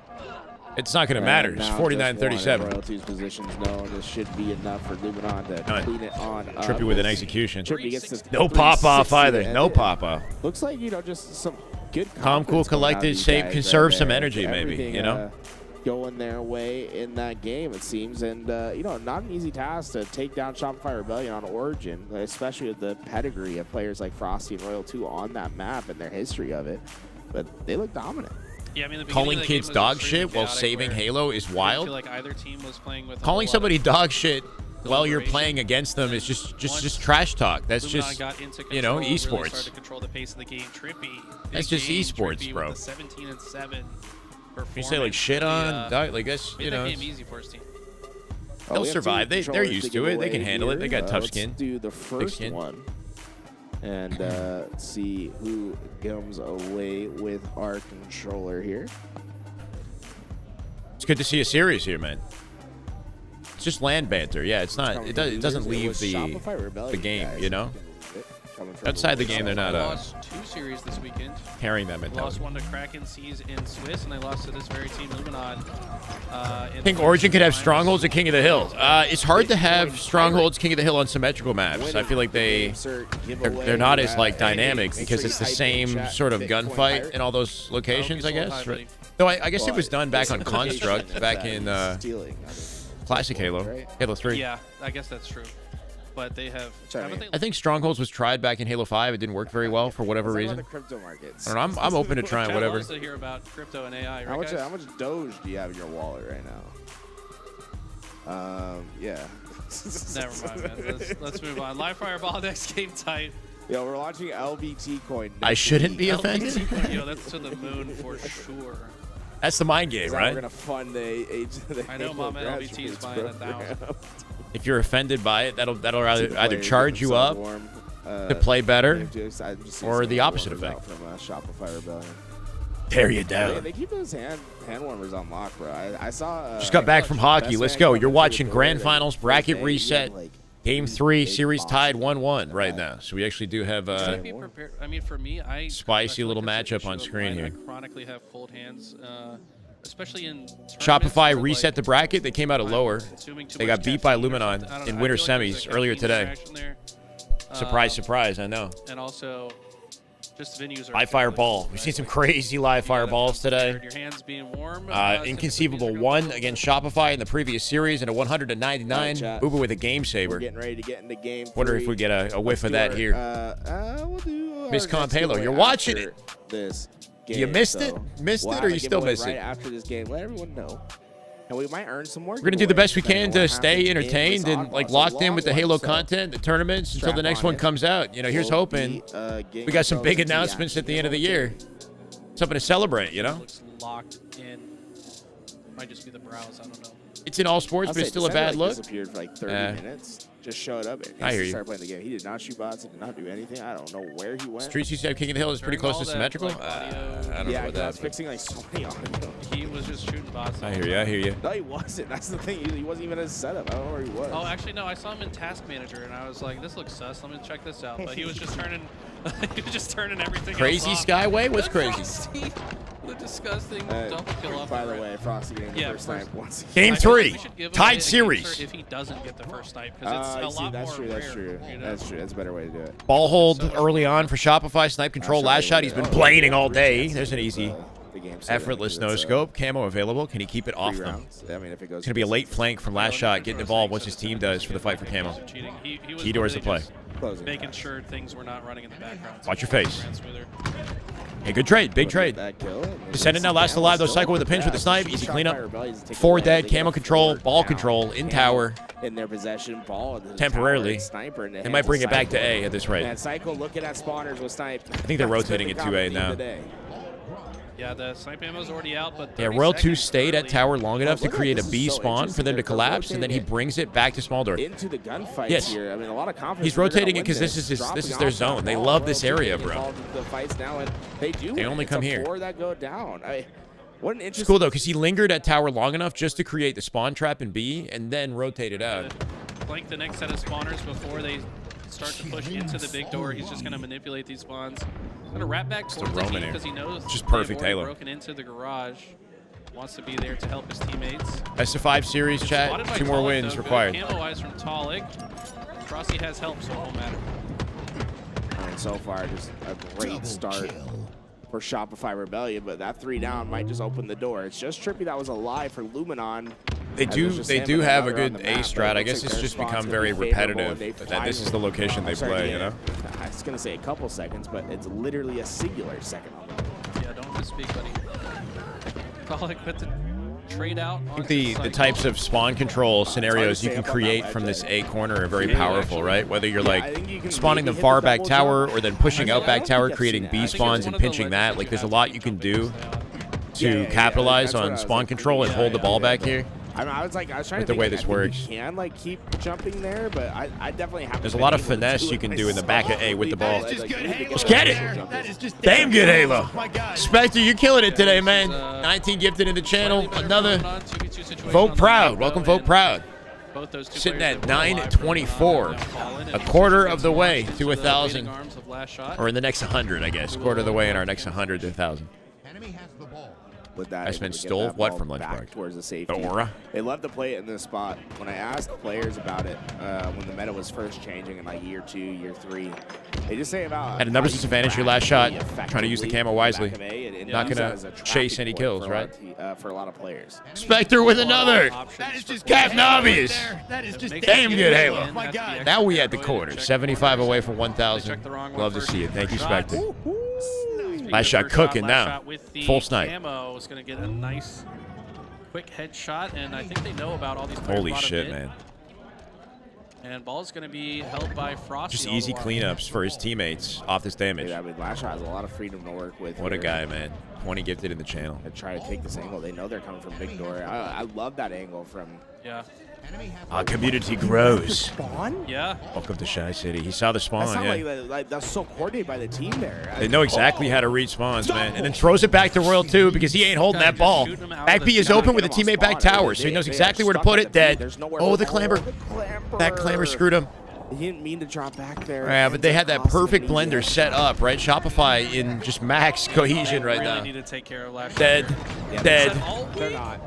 It's not going to matter. It's 49-37. Royalty's positions, no, this should be enough for Luminon to clean it on up. Trippy with an execution. Trippy gets this No pop-off 360 either. to No end it. pop-off. Looks like, just some good Calm, cool, confidence coming out of collected, these save, guys conserve right some there. energy, maybe, Everything, you know? Going their way in that game, it seems. And, not an easy task to take down Shopify Rebellion on Origin, especially with the pedigree of players like Frosty and Royal 2 on that map and their history of it. But they look dominant. Yeah, I mean, the Calling beginning of the kids game was dog extremely shit while chaotic, saving where Halo is I didn't wild. feel like either team was playing with a Calling whole lot somebody of dog shit while you're deliberation. playing against them is just trash talk. That's Luminon just, got into you know, control, really esports. started to control the pace of the game. Trippy. That's big just game, esports, Trippy bro. With the 17-7 You say like shit on, dog, like that's, made you that know, game easy for his team. they'll we have survive. 2 They're controllers used to to give it. They can away handle it. They got here. tough Let's skin. do the Thick first skin. one. And let's see who comes away with our controller here. It's good to see a series here, man. It's just land banter. Yeah, it's not. It doesn't leave the game. You know. Outside the game, they're not They lost 2 series this weekend. carrying that They mentality. lost one to Kraken Seas in Swiss, and they lost to this very team, Luminon. I think Origin could have strongholds at King of the Hill. It's hard to have strongholds King of the Hill on symmetrical maps. I feel like they're not as like dynamic because it's the same sort of gunfight in all those locations, I guess. Right? Though I guess it was done back on Construct back in Classic Halo, Halo 3. Yeah, I guess that's true. But they have. haven't they- I think Strongholds was tried back in Halo 5. It didn't work very well for whatever reason. The crypto markets. I don't know, I'm open to trying Chad whatever. wants to hear about crypto and AI, right, How much guys? Doge do you have in your wallet right now? Yeah. Never mind, man. Let's move on. Live Fireball next game tight. Yo, we're launching LBT coin. I shouldn't be offended. LBT coin, yo, that's to the moon for sure. That's the mind game, right? We're gonna fund the I know Mama LBT is buying 1,000. If you're offended by it, that'll either charge you up to play better, or the opposite effect. From Shopify Rebellion. Tear you down. They keep those hand warmers on lock, bro. I saw. Just got back from hockey. Let's go. You're watching Grand Finals bracket reset. Game 3, series tied 1-1 right now. So we actually do have Should be prepared. I mean, for me, spicy little matchup on screen here. I chronically have cold hands, especially in Shopify reset the bracket. They came out a lower. They got beat by Luminon in winter semis earlier today. Surprise, surprise, I know. And also, just venues are live fireball. We've seen some crazy live fireballs today. Your hands being warm. Inconceivable 1 against Shopify in the previous series and a 100-99. Boo-boo with a game saver. We're getting ready to get into game 3. Wonder if we get a whiff of that here. We'll do Miss Comp Halo, you're watching it. This game, You missed it? Missed it, or you still miss right it? after this game. Let everyone know. And we might earn some more. We're going to do the best we giveaways can depending on to what stay happens in entertained this and like Oddball. locked It's a in with the long Halo one, so content, the tournaments, until the strap next on one in. comes out. You know, here's Will hoping. be, We got some big Game Pro announcements at the end of the action. year. Something to celebrate, you know? Looks locked in. Might just be the brows. I don't know. It's in all sports, I'll but it's say still a Descent, bad look. Disappeared for like 30 minutes. Just showed up and I hear you. started playing the game. He did not shoot bots. He did not do anything. I don't know where he went. Streets used to have King of the Hill is pretty close to symmetrical. Audio, I don't know Yeah, about I was that. fixing like so many audio. He was just shooting bots. I hear you. I hear you. No, he wasn't. That's the thing. He wasn't even in his setup. I don't know where he was. Oh, actually, no. I saw him in Task Manager, and I was like, "This looks sus. Let me check this out." But he was just turning, he was just turning everything. Crazy else off. Skyway? What's Frosty. crazy? The disgusting double kill off. By the way, Frosty getting the first snipe once. Game 3, tied series. If he doesn't get the first snipe, because it's a lot that's more true. That's rare, true. you know? That's true. That's a better way to do it. Ball hold early on for Shopify. Snipe control. Last shot, he's been blading all day. There's an easy, effortless no scope. Camo available. Can he keep it off them? I mean, if it goes, It's going to be a late flank from last shot, getting involved once his team does for the fight for camo. He was Key doors to play. making sure things were not running in the background. Watch your face. Hey, good trade. Big trade. Descendant now last alive, though. Cycle with a pinch with the snipe. Easy cleanup. 4 dead. Camo control. Ball control. In tower. In their possession. Ball. Temporarily. Sniper. They might bring it back to A at this rate. And Cycle looking at spawners with snipe. I think they're rotating it to A now. Yeah, the snipe ammo's already out, but Yeah, Royal 2 stayed at tower long enough to create a B spawn for them to collapse, and then he brings it back to small door. Into the gunfights yes. here. I mean, a lot of confidence. He's rotating it because this is their zone. They love this area, bro. The fights now, and they only come here. 4 that go down. What an interesting. It's cool though, because he lingered at tower long enough just to create the spawn trap in B, and then rotated out. Flank the next set of spawners before they start to push into the big door. He's just going to manipulate these spawns. Going to wrap back towards the team because he knows just perfect they've already Halo. broken into the garage. Wants to be there to help his teammates. Best of 5 series, chat. 2 more wins required. Camo-wise from Talik. Frosty has help, so it won't matter. And so far, just a great start for Shopify Rebellion, but that 3 down might just open the door. It's just Trippy that was alive for Luminon. They do have a good A strat. I guess it's just become very repetitive that this is the location they play, you know? I was going to say a couple seconds, but it's literally a singular second. Yeah, don't misspeak, buddy. Talik with the trade out. I think the types of spawn control scenarios you can create from this A corner are very powerful, right? Whether you're like spawning them far back tower or then pushing out back tower, creating B spawns and pinching that. Like there's a lot you can do to capitalize on spawn control and hold the ball back here. I was trying with to the think way if this works. You can like keep jumping there, but I definitely have. There's a lot of finesse you can do in the back of A with the ball. Let's get it. Damn good Halo. Spectre, you're killing it today, man. 19 gifted in the channel. Another. Vote Proud. Welcome, Vote Proud. Sitting at 924. A quarter of the way to 1,000. Or in the next 100, I guess. Quarter of the way in our next 100 to 1,000. With that, Iceman stole what from Lunchbox? Towards the safety. The aura? They love to play it in this spot. When I asked the players about it, when the meta was first changing in like year 2, year 3, they just say about Had a numbers disadvantage your last shot. Trying to use the camo wisely. Not gonna chase any kills, right? For a lot of players. Spectre with another. Captain Obvious. That is just damn good Halo. My God. Now we at the corner. 75 away from 1,000. Love to see it. Thank you, Spectre. Last shot cooking now. Full snipe. Camo is going to get a nice quick headshot, and I think they know about all these players. Holy shit, man. And ball's going to be held by Frosty. Just easy cleanups for his teammates off this damage. Yeah, I mean, Last Shot has a lot of freedom to work with. What a guy, man. 20 gifted in the channel. They try to take this angle. They know they're coming from big door. I love that angle from. Yeah. Our community grows. Spawn? Yeah. Welcome to Shy City. He saw the spawn, Like, that's so coordinated by the team there. They know exactly how to read spawns, man. And then throws it back to Royal 2 because he ain't holding that ball. Back B is open with a teammate back tower, so he knows exactly where to put it. Dead. Oh, the clamber. That clamber screwed him. He didn't mean to drop back there. Yeah, but they had that perfect blender set up, right? Shopify in just max cohesion right now. Need to take care of Last Dead. Yeah, Dead.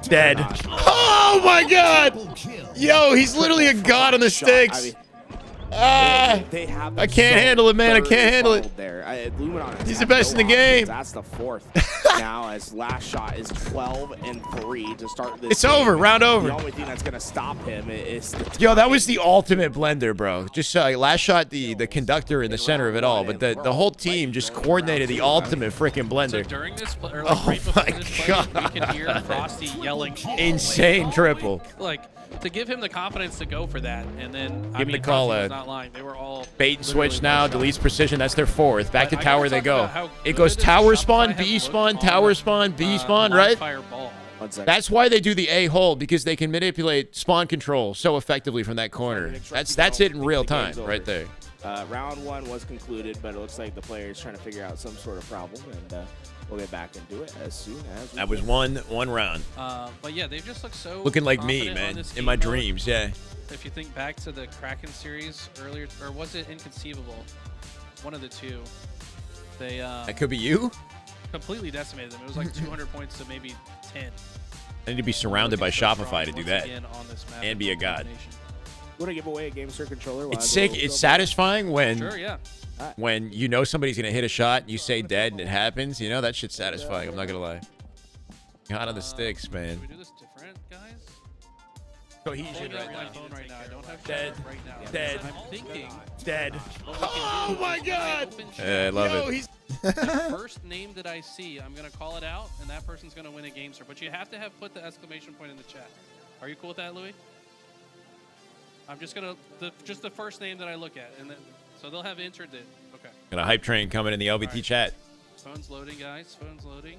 Dead. Oh, my God. Yo, he's literally a god on the sticks. I can't handle it, man. I can't handle it. He's the best in the game. That's the 4th. Now, as Last Shot is 12-3 to start this. It's over. Round over. The only thing that's gonna stop him is. Yo, that was the ultimate blender, bro. Just Last Shot, the conductor in the center of it all, but the whole team just coordinated the ultimate freaking blender. So during this, or Oh right before my this play, God. we can hear Frosty yelling. Insane triple. Like to give him the confidence to go for that, and then Give him the call Frosty out. was not lying. They were all Bait and switch now, deletes precision. That's their 4th. Back to tower they go. It goes tower spawn, B spawn, tower spawn, B spawn, right? That's why they do the A hold, because they can manipulate spawn control so effectively from that corner. That's it in real time right there. Round 1 was concluded, but it looks like the players trying to figure out some sort of problem, and we'll get back and do it as soon as we That was one round. But yeah, they've just looked so Looking like me, confident on man, this in my game mode. dreams, yeah. If you think back to the Kraken series earlier, or was it Inconceivable? One of the two. They That could be you? completely decimated them. It was like 200 points to maybe 10. I need to be surrounded by Shopify to do that and be a god. You want to give away a GameSir controller? It's sick. It's satisfying when Sure, yeah. when you know somebody's going to hit a shot and you say dead and it happens. You know, that shit's satisfying. I'm not going to lie. Hot on the sticks, man. Should we do this different, guys? Cohesion right now. Right now. I don't have Dead. right now. Dead. I'm thinking. Dead. Oh my god! I love it. The first name that I see, I'm going to call it out, and that person's going to win a GameSir. But you have to have put the exclamation point in the chat. Are you cool with that, Louis? I'm just going to, just the first name that I look at. And then, so they'll have entered it. Okay. Got a hype train coming in the LBT chat. Phone's loading, guys. Phone's loading.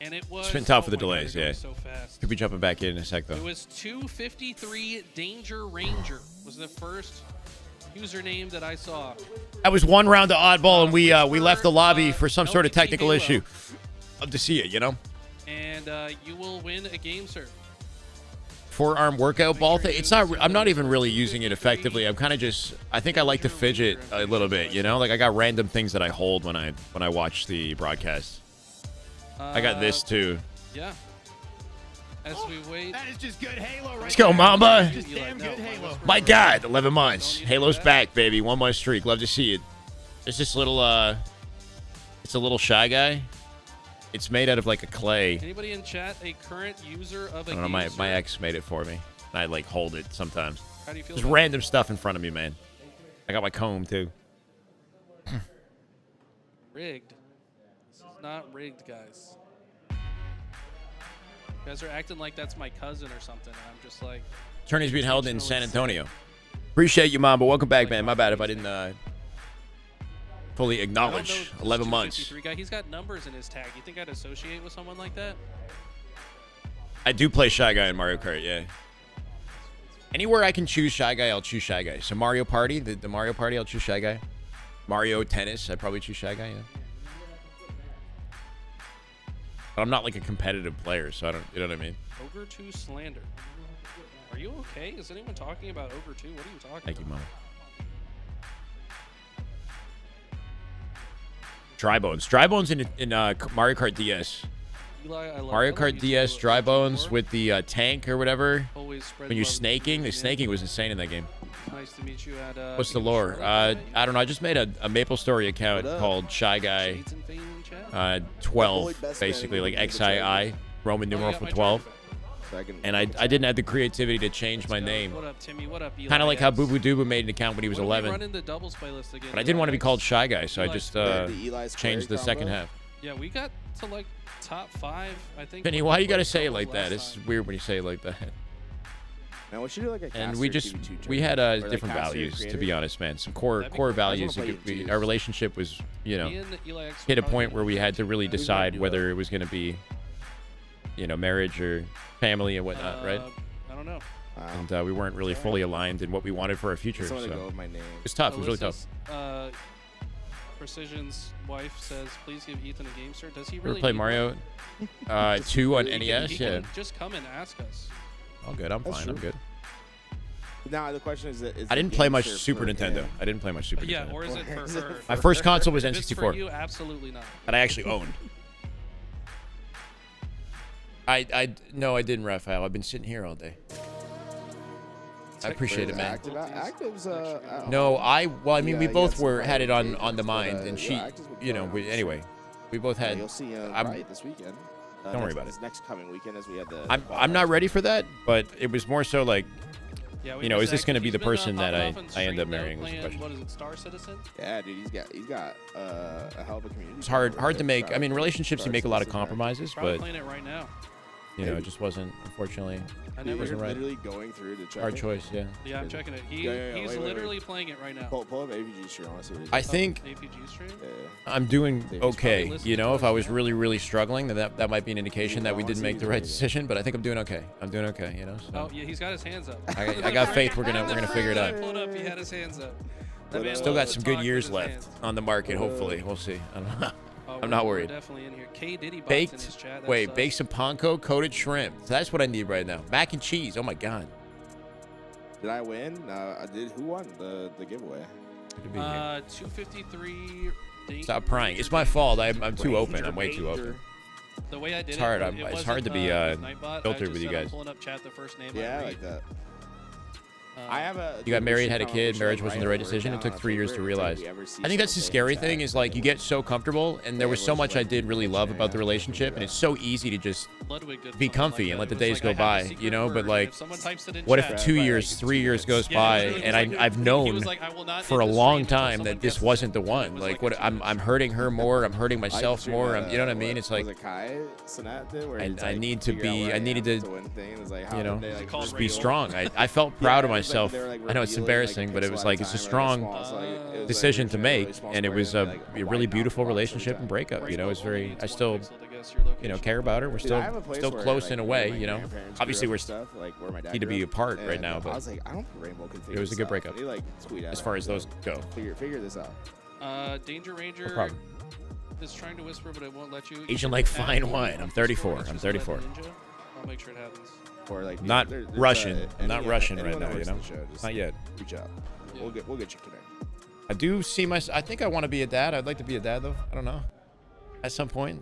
And it was. It's been tough oh with the my God, delays, they're yeah. going So fast. Could be jumping back in a sec, though. It was 253 Danger Ranger was the first username that I saw. That was one round of Oddball, and we left the lobby for some sort of technical issue. Love to see it, you know? And you will win a GameSir. Forearm workout ball thing. It's not. I'm not even really using it effectively. I'm kind of just. I think I like to fidget a little bit, you know? Like I got random things that I hold when I watch the broadcast. I got this too. Yeah. As we wait. That is just good Halo right Let's go, there. Mamba. Just damn good Halo. My God, 11 months. Halo's back, baby. 1 month streak. Love to see it. There's this little, it's a little Shy Guy. It's made out of like a clay. Anybody in chat a current user of a I don't know, GameSir? my ex made it for me. And I like hold it sometimes. How do you feel There's about random stuff in front of me, man. I got my comb too. Rigged. This is not rigged, guys. You guys are acting like that's my cousin or something, and I'm just like... Tourney's being held in San Antonio. Appreciate you, Mom, but welcome back, man. My bad if I didn't fully acknowledge 11 months. Guy. He's got numbers in his tag. You think I'd associate with someone like that? I do play Shy Guy in Mario Kart, yeah. Anywhere I can choose Shy Guy, I'll choose Shy Guy. So Mario Party, the Mario Party, I'll choose Shy Guy. Mario Tennis, I'd probably choose Shy Guy, yeah. But I'm not like a competitive player, so I don't, you know what I mean? Ogre 2 slander. Are you okay? Is anyone talking about Ogre 2? What are you talking Thank you, about? Mom. Dry Bones. Dry Bones in Mario Kart DS. Eli, I love Mario Kart DS, Dry Bones with the tank or whatever. When you're snaking, the snaking was insane in that game. Nice to meet you at, What's the lore? I don't know. I just made a Maple Story account called Shy Guy 12, basically, like XII, Roman numeral for 12. And I didn't have the creativity to change my name. What up, Timmy? What up, Eli? Kind of like how Boo Boo Doo Boo made an account when he was 11. Running the doubles playlist again. But I didn't want to be called Shy Guy, so I just changed the second half. Yeah, we got to like top 5, I think. Penny, why you gotta say it like that? It's weird when you say it like that. Man, we should do like a And we just had different values, to be honest, man. Some core values. Our relationship was, you know, hit a point where we had to really decide whether it was going to be, you know, marriage or family and whatnot, right? I don't know. And we weren't really fully aligned in what we wanted for our future. So it's tough. It was really tough. Precision's wife says, "Please give Ethan a GameSir." Does he We really play need Mario one? 2 on He NES. can Yeah. Just come and ask us. All good. I'm fine. I'm good. Now the question is I didn't play much Super Nintendo. I didn't play much Super Yeah, Nintendo. or is it for her? My first console was If it's N64. for you, absolutely not. That I actually owned. No, I didn't, Raphael. I've been sitting here all day. I appreciate it, man. Active's No, well, I mean, we both had it on the mind, and she, you know, anyway, we both had. You'll see right this weekend. Don't worry about it. This next coming weekend, as we had the. I'm not ready for that, but it was more so like, Yeah, you know, is this going to be the he's been, person that popping off on I end up stream, though, marrying? Was the playing, question. what is it, Star Citizen? Yeah, dude, he's got a hell of a community. It's hard to make. I mean, relationships, you make a lot of compromises, Probably but playing it right now. you know, it just wasn't, unfortunately, I it never wasn't right. Literally going through to check Hard it. choice, yeah. Yeah, I'm checking it. He's wait, literally playing it right now. Pull up APG stream. I want to see what he's I think APG stream? I'm doing okay. listening You know, to if I was really struggling, then that might be an indication that we didn't make the right decision. But I think I'm doing okay. I'm doing okay. You know. So. Oh yeah, he's got his hands up. I got faith. We're gonna figure it out. Pulled up, he had his hands up. That man Still got loves some to good talk years with his left hands. on the market. Hopefully, we'll see. I don't know. I'm We're not worried. definitely in here. K Diddy bots in his Baked. chat. That Wait, sucks. baked some panko coated shrimp. So that's what I need right now. Mac and cheese. Oh my god. Did I win? I did. Who won the giveaway? 253. Stop prying. It's my fault. I'm too open. I'm way too open. The way I did it's hard. it It's hard to be filtered with you guys. Pulling up chat the first name Yeah, I like that. I have a. You got married, had a kid. Marriage wasn't the right decision. It took 3 years to realize. I think that's the scary thing. Is like you get so comfortable, and there was so much I did really love about the relationship, and it's so easy to just be comfy and let the days go by, you know. But like, what if 2 years, 3 years goes by, and I've known for a long time that this wasn't the one. Like, what I'm hurting her more. I'm hurting myself more. You know what I mean? It's like I need to be. I needed to, you know, just be strong. I felt proud of myself. I know it's embarrassing, but it was like it's a strong decision to make, and it was a really beautiful relationship and breakup. You know, it's very. I still, you know, care about her. We're still close in a way. You know, obviously we're need to be apart right now, but it was a good breakup as far as those go. Figure this out. Danger Ranger. No problem. Is trying to whisper, but it won't let you. Asian like fine wine. I'm 34. I'm 34. I'll make sure it happens. Or like not Russian. I'm not Russian right now, you know. Not yet. Reach out. We'll get you connected. I do see my. I think I want to be a dad. I'd like to be a dad though. I don't know. At some point.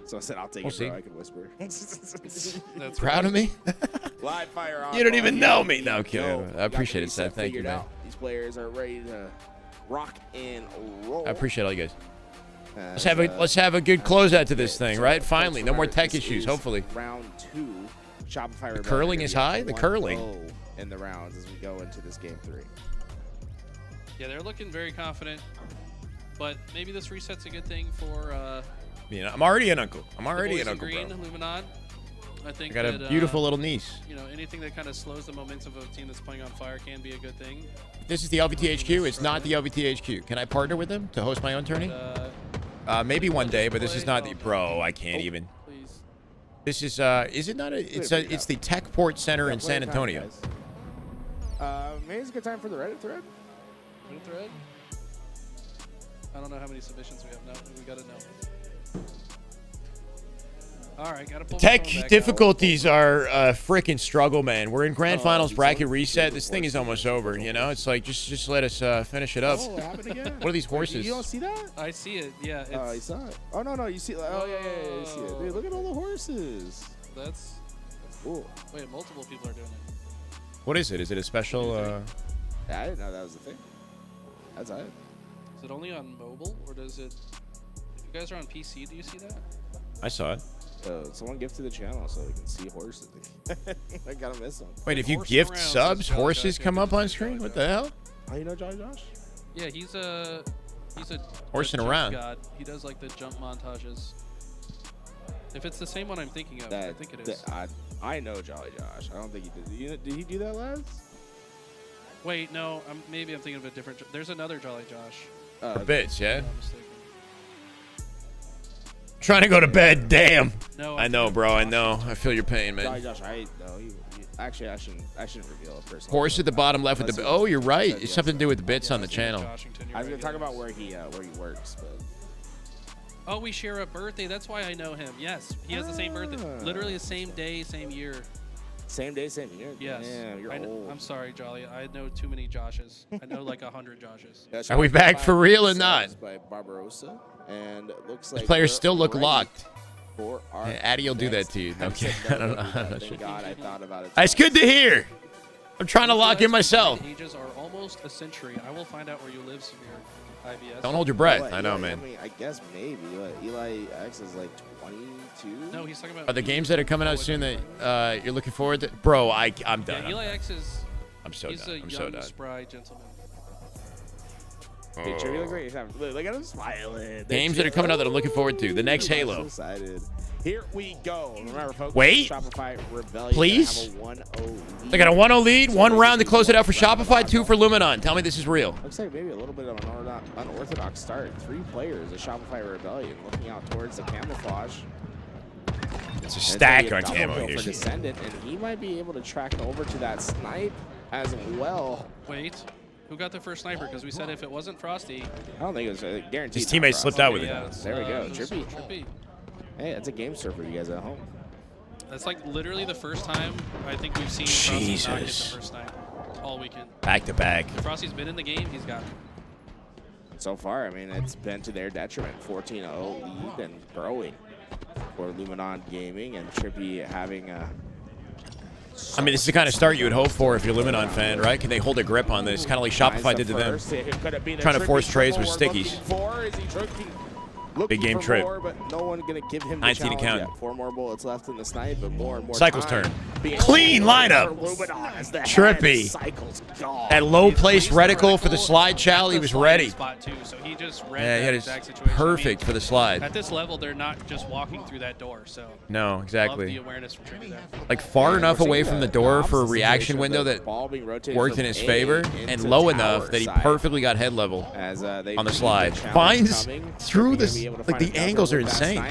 So I said I'll take it, bro. I can whisper. That's proud of me. Live fire on. You don't even know me. No, kidding. I appreciate it, Seth. Thank you, man. These players are ready to rock and roll. I appreciate all you guys. Let's have a good closeout to this thing, right? Finally, no more tech issues. Hopefully. Round 2. Shopify. The curling is high. The curling. In the rounds as we go into this game 3. Yeah, they're looking very confident, but maybe this reset's a good thing for. I'm already an uncle. I'm already an uncle, green, bro. Luminon. I think I got a beautiful little niece. You know, anything that kind of slows the momentum of a team that's playing on fire can be a good thing. This is the LVTHQ. It's not the LVTHQ. Can I partner with them to host my own tourney? Maybe one day, but this is not the. Bro, I can't even. Please. This is it not a? It's the Tech Port Center in San Antonio. Maybe it's a good time for the Reddit thread. Reddit thread. I don't know how many submissions we have now. We gotta know. All right, gotta pull Tech difficulties are a freaking struggle, man. We're in grand finals bracket reset. This thing is almost over, you know? It's like, just let us finish it up. Oh, what happened again? What are these horses? You don't see that? I see it, yeah. Oh, you saw it. Oh, no, you see it. Oh, yeah, you see it. Dude, look at all the horses. That's cool. Wait, multiple people are doing it. What is it? Is it a special? Yeah, I didn't know that was the thing. That's it. Is it only on mobile, or does it? If you guys are on PC, do you see that? I saw it. Someone gift to the channel so we can see horses. I gotta miss them. Wait, if you gift subs, horses come up on screen? What the hell? Oh, you know Jolly Josh? Yeah, he's a horsing around. God. He does like the jump montages. If it's the same one I'm thinking of, I think it is. I know Jolly Josh. I don't think he did. Did he do that last? Wait, no. Maybe I'm thinking of a different. There's another Jolly Josh. For bits, yeah. Trying to go to bed. Damn. No, I know, bro. I know. I feel your pain, man. Jolly Josh, actually, I shouldn't reveal a person. Horse at the bottom left with the. Oh, you're right. It's something to do with the bits on the channel. I was gonna talk about where he works, but. Oh, we share a birthday. That's why I know him. Yes, he has the same birthday. Literally the same day, same year. Same day, same year? Yes. Damn, you're old. I'm sorry, Jolly. I know too many Joshes. I know like 100 Joshes. Are we back for real or not? By Barbarossa, and it looks like the players still look locked. Yeah, Addy will do that to you. Okay. I don't know. I'm not sure. God, I thought about it. It's good to hear. I'm trying to lock in myself. Ages are almost a century. I will find out where you live, Severe. IBS. Don't hold your breath. I know, man. I mean, I guess maybe. Eli X is like 22. No, he's talking about. Are the games that are coming out soon that you're looking forward to? Bro, I'm done. Yeah, Eli X is. I'm so done. He's a young, spry gentleman. Hey, Trivia, look great. Look at him smiling. Games that are coming out that I'm looking forward to. The next Halo. I'm so excited. Here we go. Remember, folks. Wait. Shopify Rebellion. Please. Have a 1-0 They got a 1-0 lead. One round to close it out for Shopify. 2 for Luminon. Tell me this is real. Looks like maybe a little bit of an unorthodox start. 3 players of Shopify Rebellion looking out towards the camouflage. It's a stack on camo here. For Descendant, and he might be able to track over to that snipe as well. Wait. Who got the first sniper? Because we said if it wasn't Frosty. I don't think it was guaranteed. His teammate slipped out with it. Yeah, there we go. Trippy. Hey, that's a game server for you guys at home. That's like literally the first time I think we've seen Frosty not get the first sniper. all weekend. Back to back. If Frosty's been in the game, he's got it. So far, I mean, it's been to their detriment. 14-0 lead and growing for Luminon Gaming, and Trippy having a... I mean, this is the kind of start you would hope for if you're a Luminon fan, right? Can they hold a grip on this? Kind of like Shopify did to them. Trying to force trades with stickies. Big game Trip. More, but no one gonna give him 19 to count. 4 more bullets left in the snipe, but more and more Cycle's time turn. Clean lineup. Trippy. That low place reticle for the slide, Chow. He was ready. Spot too, so he just read Yeah, he had his exact situation. perfect for the slide. At this level, they're not just walking through that door, so No, love exactly. the awareness from Trippy there. Like far enough away from the door for a reaction window that worked in his favor, and low enough that he perfectly got head level on the slide. Finds through this, like the angles are insane.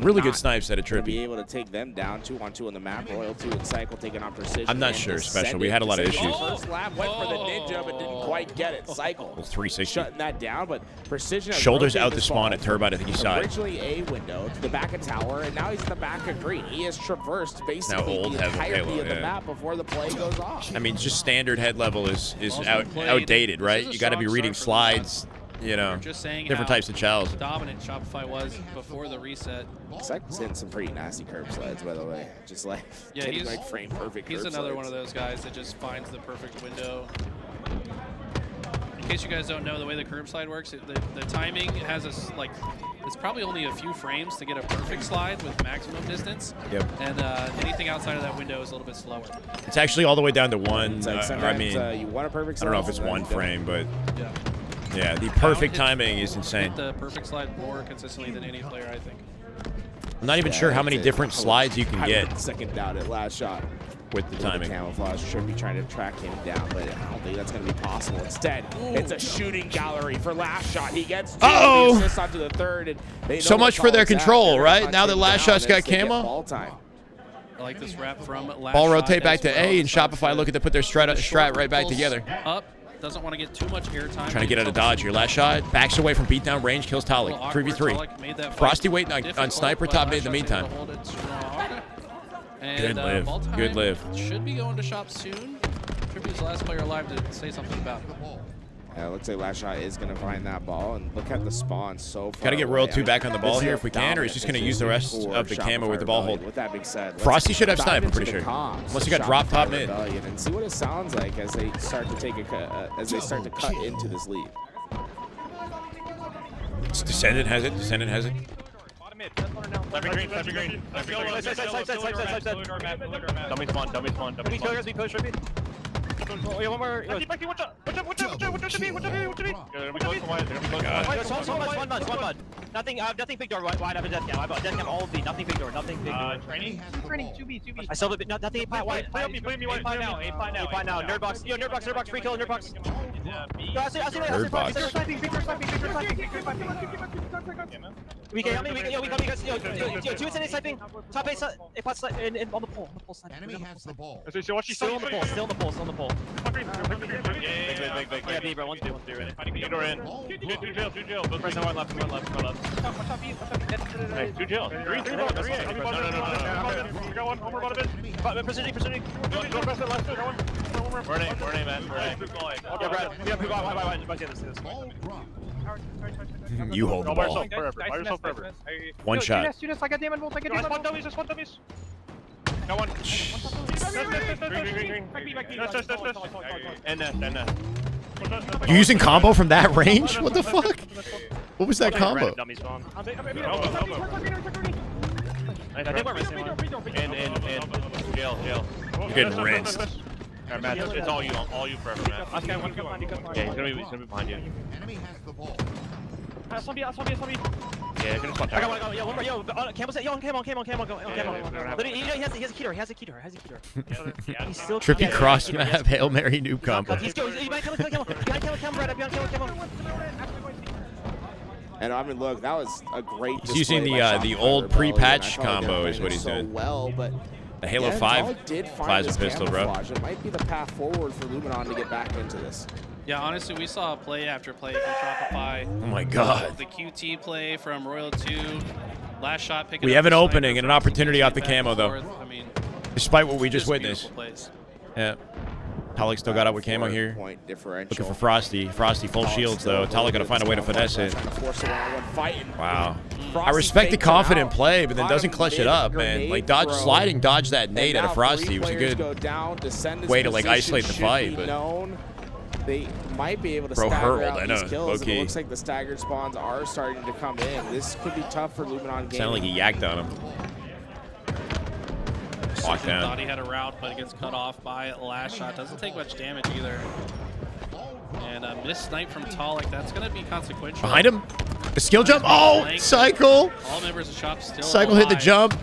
Really good snipes at a Trippy. Be able to take them down 2-on-2 on the map. Royalty and Cycle taking on Precision. I'm not sure, Special. We had a lot of issues. First lap went for the ninja, but didn't quite get it. Cycle 360. shutting that down, but Precision Shoulders out the spawn at Turbine. I think he saw it. Originally a window to the back of tower, and now he's in the back of green. He has traversed basically old the entirety Halo, of the map before the play goes off. I mean, just standard head level is outdated, right? You got to be reading slides, you know, Just saying different how types of chows. dominant Shopify was before the reset. Cycle's hitting some pretty nasty curb slides, by the way. Just like Yeah, getting he's like frame perfect. He's curb another slides. one of those guys that just finds the perfect window. In case you guys don't know the way the curb slide works, the timing has it's probably only a few frames to get a perfect slide with maximum distance. Yep. And anything outside of that window is a little bit slower. It's actually all the way down to one. It's like I sometimes, mean, you want a perfect I don't know if slide, it's one sometimes you frame, but Yeah. yeah, the perfect timing is insane. Hit the perfect slide more consistently than any player, I think. I'm not even sure how many different slides you can I get would second doubt it last shot. with the timing. Camouflage Trippy trying to track him down, but I don't think that's going to be possible. Instead, it's a shooting gallery for last shot. He gets Uh-oh! assists onto the third. And they know So much for their control, right? Now that last shot's got camo. Ball time. I like this wrap from last Ball shot rotate back as to well. A, and Shopify looking to put their strat right back Pulls together. Up, doesn't want to get too much airtime. Trying to get out of dodge here. Last shot, backs away from beatdown range, kills Talik. 3v3. Frosty waiting on sniper top mid in the meantime. Good live. Good live. Should be going to shop soon. Trippy's the last player alive to say something about it. Yeah, looks like last shot is going to find that ball, and look at the spawn so far. Got to get away. Royal 2 back on the ball This is here a if we can, or he's just going to use the rest dominant of the position camo for with the ball Rebellion. hold. With that being said, let's Frosty should have dive snipe, I'm into pretty the sure. comms Unless he got of drop top Shopify mid. Rebellion and see what it sounds like as they start to take as they start to cut into this lead. Descendant has it. Descendant has it. Left green, left green. Side. Dummy spawn. We push, repeat. Oh, yeah, one more. Watch out. One mud. Nothing big door. Wide up a death cam. I bought death cam all of these. Nothing big door. Training. 2B. I still nothing. Wide. Play me wide. Find now. Nerd box. Yo, nerd box. Free kill. Nerd box. I see. Nerd box. We can. Yo, two is in sniping. Top A on the pole. Enemy has the ball. Still on the pole. Big. Yeah, B, bro. One's B. Ready. Door in. Two jail. Person one left. Hey, two jail. Three. No. We got one. One more bottom bit. Precision. Go press it left. Got one. Burning, man. Yeah, Brad. Yeah, why? You hold the ball. By yourself forever. One shot. Just like a demon. Just one dummies. Got one. Green. And You using combo from that range? What the fuck? What was that combo? I think we're missing one. And jail. You're getting rinsed. Alright, Matt, it's all you forever, Matt. Yeah, he's gonna be behind you. Enemy has the ball. Zombie. Yeah, gonna spot. I got one. Yo, one more. Yo, Campbell said, yo, camo. He has a keter. He's still Trippy cross map, Hail Mary noob combo. He's going. He might kill camo. Behind camo, right up. Behind camo. And I mean, look, that was a great. He's using display by the Shopify old Rebellion. pre-patch I thought they were combo is playing what he's so doing. well, but The Halo yeah, 5 Talik did find plasma this pistol, bro. camouflage. It might be the path forward for Luminon to get back into this. Yeah, honestly, we saw play after play from Shopify. Oh my God. The QT play from Royal 2. Last shot picking We up have an the opening sniper and an opportunity off the back and camo, though. forth. I mean, Despite what we just beautiful witnessed. plays. Yeah. Talik still got up with camo here. Point differential. Looking for Frosty. Frosty full shields, though. Talik got to find a way to finesse it. Wow. I respect the confident play, but then doesn't clutch it up, man. Like, sliding dodge that nade out of Frosty was a good way to, like, isolate the fight, but... They might be able to stagger out these kills. It looks like the staggered spawns are starting to come in. This could be tough for Luminon Gaming. Sounded like he yacked on him. Locked down. Thought he had a route, but it gets cut off by last shot. Doesn't take much damage either. And a missed snipe from Talik. That's going to be consequential. Behind him. The skill jump. Oh, Cycle. All members of Shop still Cycle hit the jump.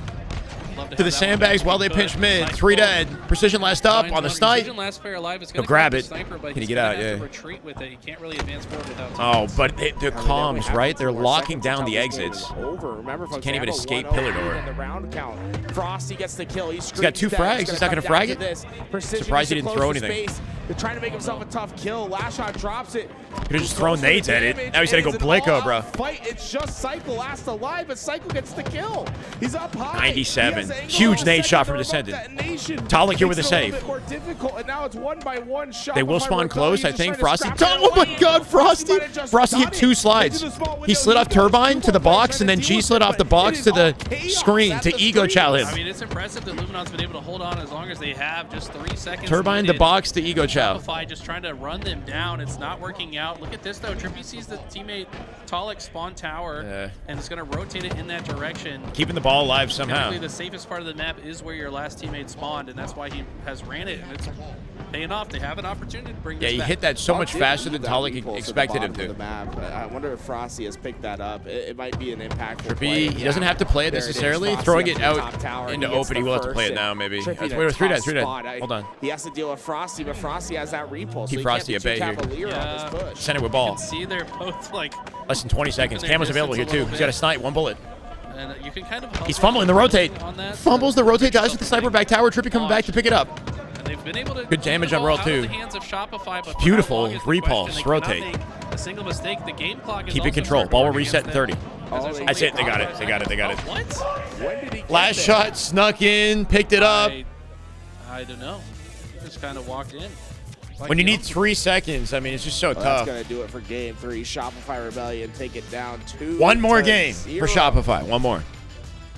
To the sandbags while they pinch mid. 3 dead. Precision last up on the snipe. He'll grab it. Can he get out? Yeah. Oh, but the comms, right? They're locking down the exits. Remember, he can't even escape pillar door. Frosty gets the kill. He's got 2 frags. He's not going to frag it? Surprised he didn't throw anything. They're trying to make himself a tough kill. Last shot drops it. Could have just thrown nades at it. Now he's going to go Blicko, bro. Fight. It's just Cycle last alive, but Cycle gets the kill. He's up high. 97. Huge nade shot from Descendant. Talik here with a save. More difficult, and now it's 1-by-1 shot. They will spawn close, I think. Frosty. Oh my God, Frosty! Frosty hit 2 slides. He slid off Turbine to the box, and then G slid off the box to the screen to ego chow him. I mean, it's impressive that Luminon's been able to hold on as long as they have. Just 3 seconds. Turbine to box to ego chow. Just trying to run them down. It's not working out. Look at this though. Trippy sees the teammate Talik spawn tower, and it's going to rotate it in that direction. Keeping the ball alive somehow. Typically, the safest part of the map is where your last teammate spawned, and that's why he has ran it, and it's paying off. They have an opportunity to bring this he back. hit that so much faster than Talik expected him to. I wonder if Frosty has picked that up. It might be an impactful play. He doesn't have to play it necessarily. Throwing it out into open, he will have to play it now, maybe. Wait, 3 dead. Hold on. He has to deal with Frosty, but Frosty has that repulse. Keep Frosty at bay here. Send it with ball. See, they're both like less than 20 seconds. Camo's available here too. He's got a snipe, 1 bullet. And you can kind of he's fumbling the rotate. Fumbles the rotate, dies with the sniper back tower. Trippy coming back to pick it up. They've been able to good damage on roll 2. Beautiful repulse rotate. A single mistake. The game clock is keep in control. Ball will reset in 30. That's it. They got it. They got it. They got it. What? Last shot snuck in, picked it up. I don't know. Just kind of walked in. When you need 3 seconds, I mean, it's just so tough. That's going to do it for game 3. Shopify Rebellion take it down 2-0. One more game for Shopify. One more.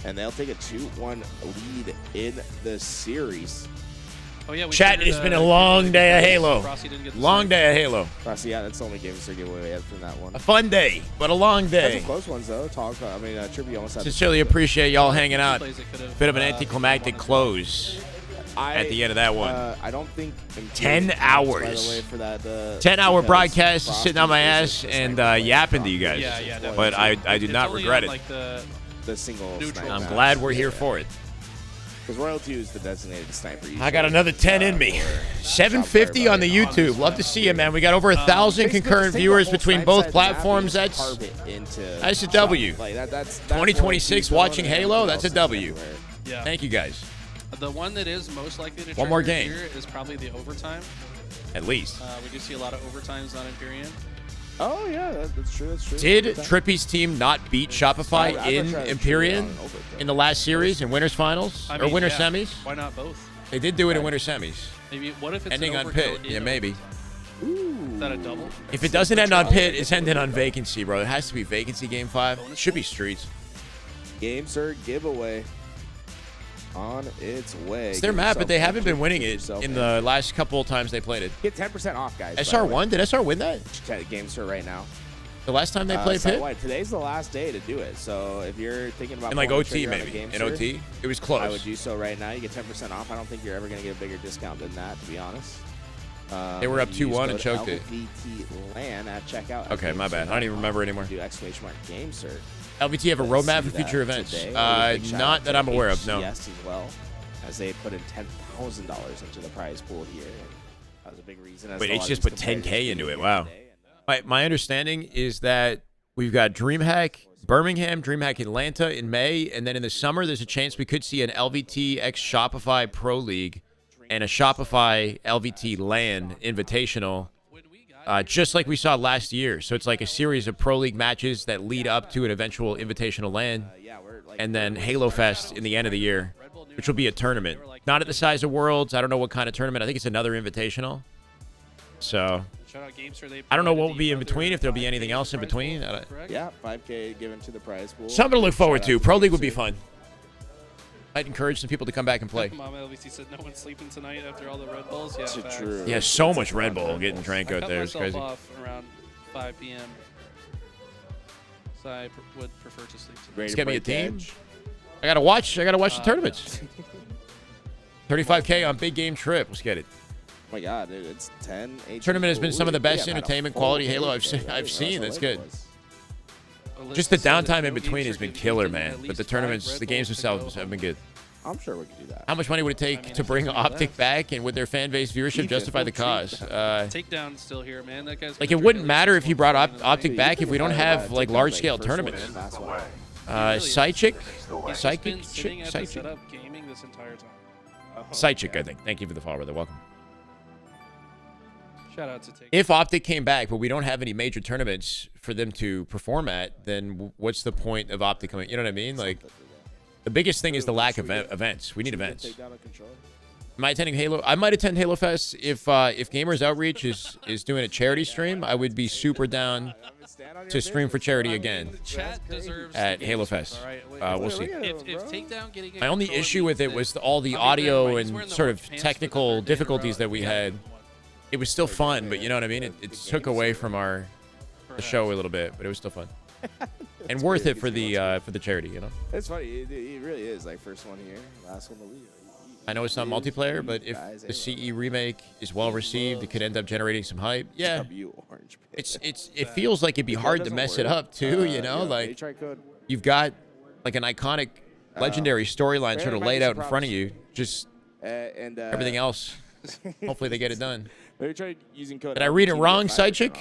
And they'll take a 2-1 lead in the series. Oh, yeah, chat, it's been a long day of Halo. Long day of Halo. Frosty, yeah, that's the only game to giveaway we had from that one. A fun day, but a long day. That's close ones, though. Trippy almost had sincerely appreciate y'all hanging out. Bit of an anticlimactic close. At the end of that one. I don't think 10 hours. By the way, for that, 10-hour broadcast, sitting on my ass and yapping to you guys. Yeah, but I do not regret it. Like the single I'm glad we're here for it. Because Royalty is the designated sniper. I got another 10 in me. 750 on the YouTube. Love to see you, man. We got over 1,000 concurrent viewers between both platforms. That's a W. 2026 watching Halo, that's a W. Yeah. Thank you, guys. The one that is most likely to one more game here is probably the overtime. At least. We do see a lot of overtimes on Empyrean. Oh, yeah, that's true. That's true. Did Trippy's team not beat Shopify in Empyrean in the last series in winners finals or winner semis? Why not both? They did do it in winner semis. Maybe what if it's ending on pit? Yeah, maybe. Ooh. Is that a double? If it doesn't end on pit, it's ending on vacancy, bro. It has to be vacancy game 5. It should be streets. Game cert giveaway on its way. It's their map, but they haven't been winning it in the last couple of times they played it. Get 10% off, guys. SR won? Did SR win that? Game cert right now. The last time they played pit? Today's the last day to do it. So if you're thinking about in like OT maybe. In OT? It was close. I would do so right now. You get 10% off. I don't think you're ever going to get a bigger discount than that, to be honest. They were up 2-1 and choked it. LVT at checkout. Okay, my bad. I don't even remember anymore. Do exclamation mark game cert. LVT have a roadmap for future events? Not that I'm aware of, no. Yes, as well, as they put in $10,000 into the prize pool here. That was a big reason. Wait, it's just put 10K into it. Wow. My understanding is that we've got DreamHack Birmingham, DreamHack Atlanta in May, and then in the summer, there's a chance we could see an LVT x Shopify Pro League and a Shopify LVT LAN Invitational, just like we saw last year. So it's like a series of Pro League matches that lead up to an eventual Invitational LAN, and then Halo Fest in the end of the year. which will be a tournament. Not at the size of Worlds. I don't know what kind of tournament. I think it's another invitational. So, I don't know what will be in between, if there'll be anything else in between. Yeah, 5K given to the prize pool. Something to look forward to. Pro League would be fun. I'd encourage some people to come back and play. Mama LVC said no one's sleeping tonight after all the Red Bulls. Yeah, true. Yeah, so much Red Bull getting drank out there. It's crazy. I cut myself off around 5 p.m. So I would prefer to sleep tonight. Just get me a team. I gotta watch the tournaments. 35K on big game trip. Let's get it. Oh my God, dude, it's 10. Tournament has been some of the best entertainment quality Halo I've seen. That's good. Just the downtime in between has been killer, man. But the tournaments, the games themselves have been good. I'm sure we could do that. How much money would it take to bring Optic back, and would their fan base viewership justify the cause? Takedown still here, man. That guy's like, it wouldn't matter if you brought Optic back if we don't have like large scale tournaments. Psychic, gaming this entire time. Psychic, I think. Thank you for the follow, brother. Welcome. Shout out to Take. If Optic came back, but we don't have any major tournaments for them to perform at, then what's the point of Optic coming? You know what I mean? Like, the biggest thing is the lack of events. We need events. Am I attending Halo? I might attend Halo Fest if Gamers Outreach is doing a charity stream. I would be super down to stream for charity again at Halo Fest. We'll see. My only issue with it was all the audio and sort of technical difficulties that we had. It was still fun, but you know what I mean? It took away from the show a little bit, but it was still fun. And worth it for the charity, you know? It's funny. It really is. Like, first one here, last one to leave. I know it's not multiplayer, but if the CE remake is well received, it could end up generating some hype. Yeah. It feels like it'd be hard to mess it up, too, you know? Like, you've got, like, an iconic, legendary storyline sort of laid out in front of you. Just everything else. Hopefully they get it done. Did I read it wrong, Sidechick?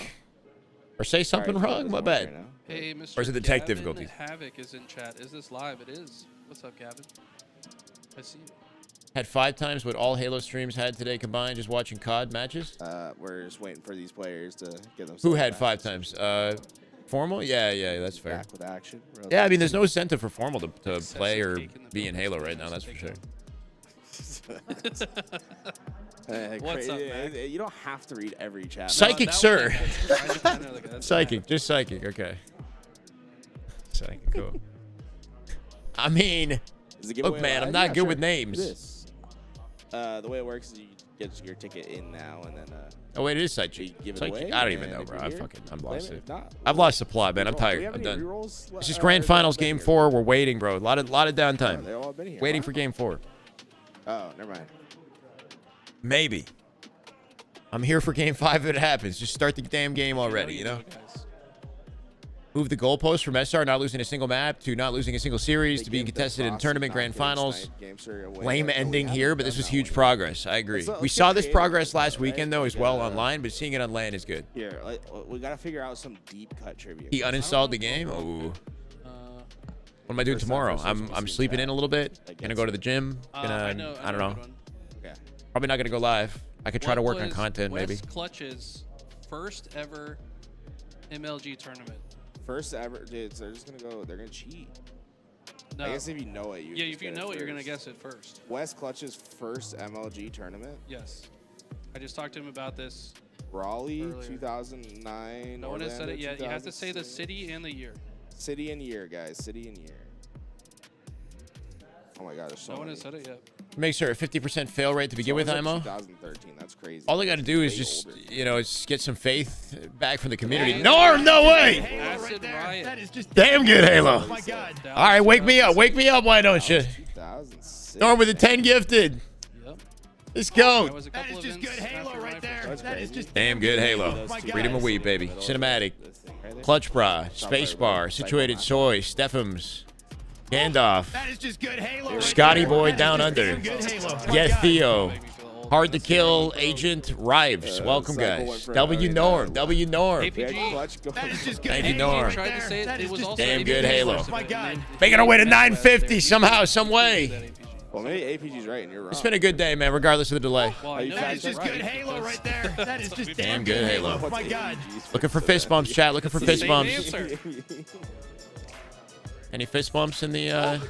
Or say something wrong? My bad. Hey, Mr. Or is it the tech Gavin difficulties? Havoc is in chat. Is this live? It is. What's up, Gavin? I see you. Had 5 times what all Halo streams had today combined, just watching COD matches? We're just waiting for these players to get them. Who had 5 times? Formal? Yeah, that's fair. Back with action. Yeah, I mean, there's no incentive for Formal to play or be in Halo right now, that's for sure. What's up, Mac? You don't have to read every chat. Psychic, sir. Psychic, just psychic. Okay. Psychic, cool. I mean, look, man, I'm not good with names. The way it works is you get your ticket in now, and then. Oh wait, it is Psychic. I don't even know, bro. I'm lost it. I've lost the plot, man. I'm tired. I'm done. This is Grand Finals Game 4. We're waiting, bro. A lot of downtime. Waiting for Game 4. Oh, never mind. Maybe. I'm here for Game 5 if it happens. Just start the damn game already, you know? Move the goalpost from SR not losing a single map to not losing a single series to being contested in tournament grand finals. Lame ending here, but this was huge progress. I agree. We saw this progress last weekend, though, as well online, but seeing it on LAN is good. Here, we got to figure out some deep cut trivia. He uninstalled the game? Oh. What am I doing tomorrow? I'm sleeping in a little bit. Gonna go to the gym. I don't know. Probably not gonna go live. I could try to work on content, maybe. Clutch's first ever MLG tournament. First ever, dude. So they're just gonna go. They're gonna cheat. No. I guess if you know it, if you know it, you're gonna guess it first. West Clutch's first MLG tournament. Yes. I just talked to him about this. Raleigh, earlier. 2009. No one has said it yet. You have to say the city and the year. City and year, guys. City and year. Oh my God, there's so many. No one has said it yet. Makes her a 50% fail rate to begin with, IMO. 2013, that's crazy. All they got to do is just, is get some faith back from the community. Norm, no way! That is just damn good, Halo. Oh my God. All right, wake me up, why don't you? Norm with a 10 gifted. Yep. Let's go. That is just good Halo right there. That is just damn good Halo. Freedom of Weed, baby. Cinematic. Clutch Bra, Spacebar, Situated Soy, Stephams. Gandalf. That is just good Halo right Scotty there. Boy Down Under. Yeah, Theo. Hard to Kill Agent Rives. Welcome, guys. W Norm. W Norm. APG. That is just good Thank you, Halo. Norm. Tried to say it. It was also damn good Halo. Oh my God. Making our way to 950 somehow, some way. Well, maybe APG's right and you're wrong. It's been a good day, man, regardless of the delay. Well, That is just good Halo right there. That is just damn good Halo. Oh my God. Looking for fist bumps, chat. Looking for fist bumps. Answer. Any fist bumps in the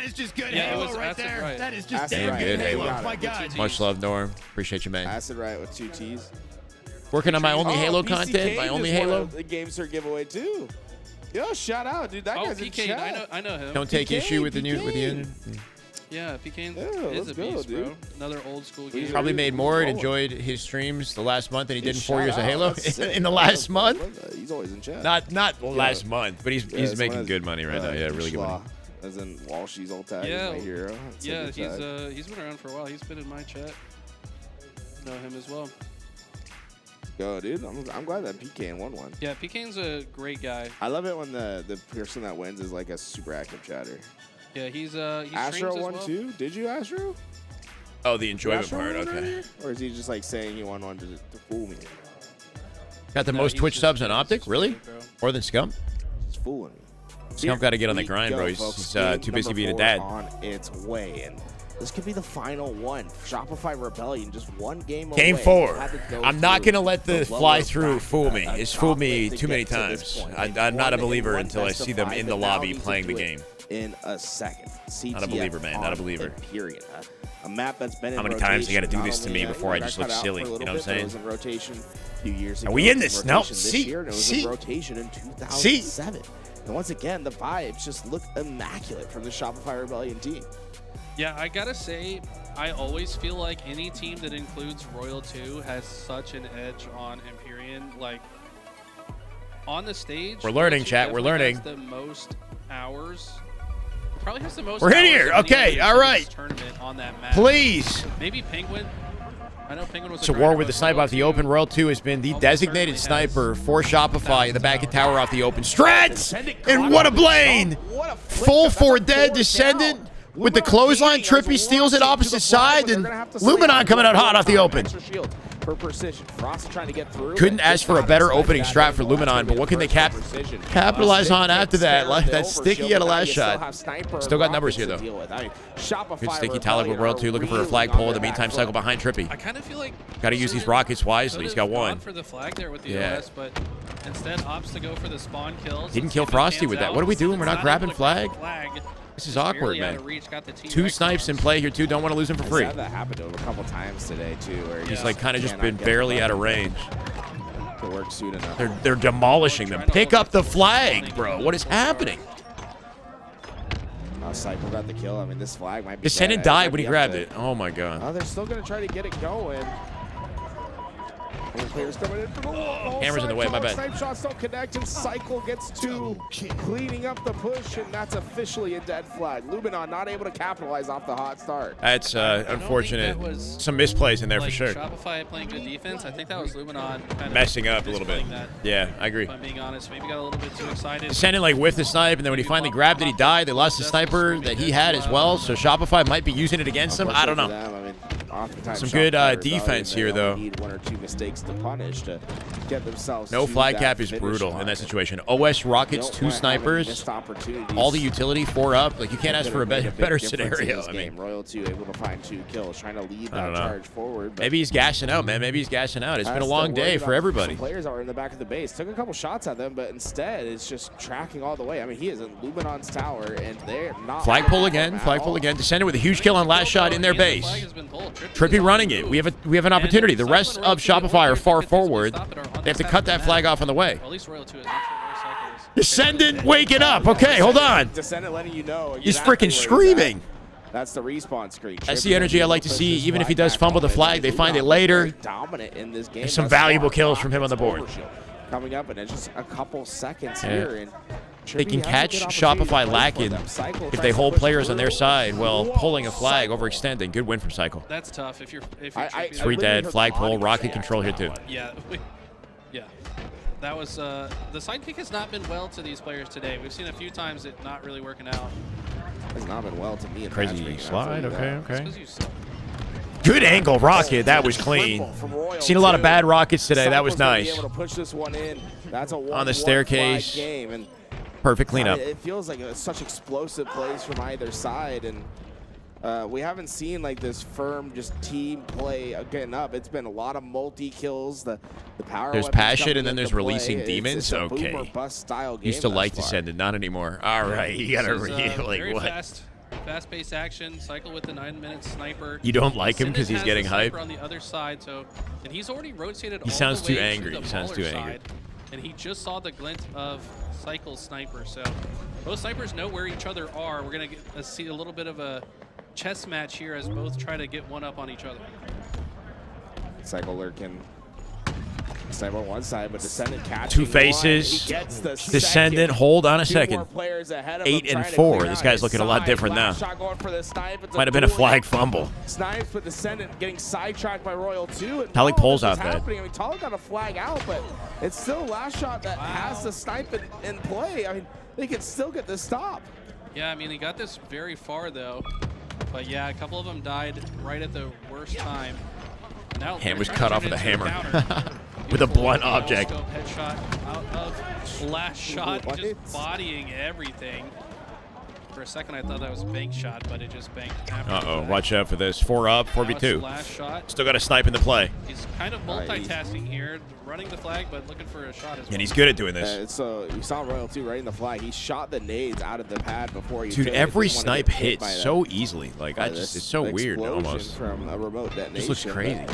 That is just good Yeah, it Halo was right acid there. right. That is just Acid damn right. good Yeah, Halo. you got My it. God. Much love, Norm. Appreciate you, man. Acid right with 2 T's. Working on my only Halo PCK content. My just only won Halo. The GameStar giveaway too. Yo, shout out, dude. That Oh, guy's in PK, chat. I know him. Don't take PK, issue with the new. PK. Yeah, PK Yeah, is let's a go, beast, dude. bro. Another old school game. Probably made more and enjoyed his streams the last month than he did in 4 years of Halo in the last month. He's always in chat. Not last month, but he's making good money right now. Yeah, really good money. As in Walshy's old tag. Yeah, He's my hero. That's a yeah, good tag. he's been around for a while. He's been in my chat. Know him as well. Go, dude. I'm glad that PK won one. Yeah, PK's a great guy. I love it when the person that wins is like a super active chatter. Yeah, he's Astro won well. too. Did you, Astro? Oh, the enjoyment Astro part. won Okay. earlier? Or is he just like saying he won one to fool me? Got the most Twitch subs on Optic. Really? More than Scump? Just fooling me. Scump got to get on the grind, bro. He's too busy being a dad. On its way, and this could be the final one. Shopify Rebellion, just one game away. Game 4. Had to go I'm not through going to let the lower fly through bracket, fool me. It's fooled me to too many get to this times. point. I'm not a One believer and until I best of see them five, in the but now lobby needs to playing the do it game. in a second. Not a believer, man. Not a believer. Empyrean, a map that's been How in many times you got to do rotation, this to not me only, before I got just look cut out silly? for a You little know what I'm bit, but it saying? was in rotation a few years Are ago. we in It was this? in No. rotation this See. year, and it was See. in rotation in 2007. And once again, the vibes just look immaculate from the Shopify Rebellion team. Yeah, I gotta say, I always feel like any team that includes Royal 2 has such an edge on Empyrean. Like, on the stage, We're learning, Royal 2 chat. We're definitely learning. has the most hours. Probably has the most. We're in hours here. of any Okay, other all right. tournament on that map. Please. Maybe Penguin. I know Penguin was. It's a war with the snipe off the open. Royal 2 has been the designated sniper for Shopify in the back of tower off the open. Strats! And what a blade! Full 4 dead Descendant with the clothesline. Trippy steals it opposite side, and Luminon coming out hot off the open. For precision, Frost trying to get through. Couldn't ask for a better opening strat for Luminon, but what can they capitalize on after that? That sticky at a last shot. Still got numbers here, though. Good sticky Talik with Royal 2 looking for a flagpole. In the meantime, cycle behind Trippy. I kind of feel like got to use these rockets wisely. He's got one. For the flag there with the Yeah. OS, but instead opts to go for the spawn kills. Didn't kill Frosty with that. What are we doing? We're not grabbing flag? This is awkward, man. 2 snipes in play here, too. Don't want to lose him for free. That happened to him a couple times today, too. Where He's like kind of just been barely out of range. To work soon enough. They're demolishing them. Pick up the flag, bro. What is happening? Cycle got the kill. I mean, this flag might be. Descendant died when he grabbed it. Oh my god. They're still gonna try to get it going. Players coming in from the wall. Camera's in the way, my bad. Snipe shots don't connect, and Cycle gets 2, cleaning up the push, and that's officially a dead flag. Luminon not able to capitalize off the hot start. That's unfortunate. Some misplays in there for sure. Shopify playing good defense. I think that was Luminon kind of Messing up a little bit. Yeah, I agree. If I'm being honest, maybe got a little bit too excited. Descendant like whiffed the snipe, and then when he finally grabbed it, he died. They lost the sniper that he had as well, so Shopify might be using it against him. I don't know. Some good defense here, though. Need 1 or 2 mistakes to punish to get themselves. No to flag that cap is finish brutal line. in that situation. OS rockets, 2 snipers, all the utility 4 up. Like you can't ask for a better scenario. I mean, Royal 2 able to find 2 kills, trying to lead that charge forward. Maybe he's gassing out, man. Maybe he's gassing out. It's been a long day for everybody. Players are in the back of the base. Took a couple shots at them, but instead it's just tracking all the way. I mean, he is in Luminon's tower, and they're not. Flagpole again. Flagpole again. Descendant with a huge kill on last shot in their base. Trippy running it. We have an opportunity. The rest of Shopify are far forward. They have to cut that flag off on the way. Descendant waking up. Okay, hold on. Descendant letting you know. He's freaking screaming. That's the respawn screen. That's the energy I like to see. Even if he does fumble the flag, they find it later. Dominant in this game. There's some valuable kills from him on the board. Coming up in just a couple seconds here. And they can catch Shopify lacking if they hold players on their side while pulling a flag, overextending. Good win from Cycle. That's tough if you're 3 dead, flagpole, rocket control here too. Yeah. Yeah. That was the sidekick has not been well to these players today. We've seen a few times it not really working out. Has not been well to me. Crazy slide. Okay. Good angle rocket. That was clean. Seen a lot of bad rockets today. That was nice. On the staircase. Perfect cleanup. It feels like such explosive plays from either side, and we haven't seen like this firm just team play getting up. It's been a lot of multi-kills. The power. There's passion, and then there's releasing demons. Okay. Bust style game Used to like Descendant, not anymore. All right, you gotta like what? fast-paced action. Cycle with the 9-minute sniper. You don't like him because he's getting hype? On the other side, so and he's already rotated. He sounds too angry. He sounds too angry. And he just saw the glint of Cycle's sniper. So both snipers know where each other are. We're gonna see a little bit of a chess match here as both try to get one up on each other. Cycle lurking. Sniper on one side, but Descendant catching two faces. Descendant, hold on a second. 8 and 4. This guy's looking a lot different now. Might have been a flag fumble. Snipes, but Descendant getting sidetracked by Royal 2. Talik pulls out that. I mean, Talik got a flag out, but it's still last shot that has the snipe in play. I mean, they can still get this stop. Yeah, I mean, he got this very far though. But yeah, a couple of them died right at the worst time. Now hand was cut off with a hammer. With a blunt object. Headshot out of last shot, just bodying everything. For a second, I thought that was a bank shot, but it just banked after. Uh-oh, watch out for this. 4 up, 4v2. Last shot. Still got a snipe in the play. He's kind of multitasking here, running the flag, but looking for a shot as well. And he's good at doing this. So you saw Royal 2 right in the flag. He shot the nades out of the pad before he. Dude, every snipe hits so easily. Like, it's so weird almost. From a remote detonation. This looks crazy.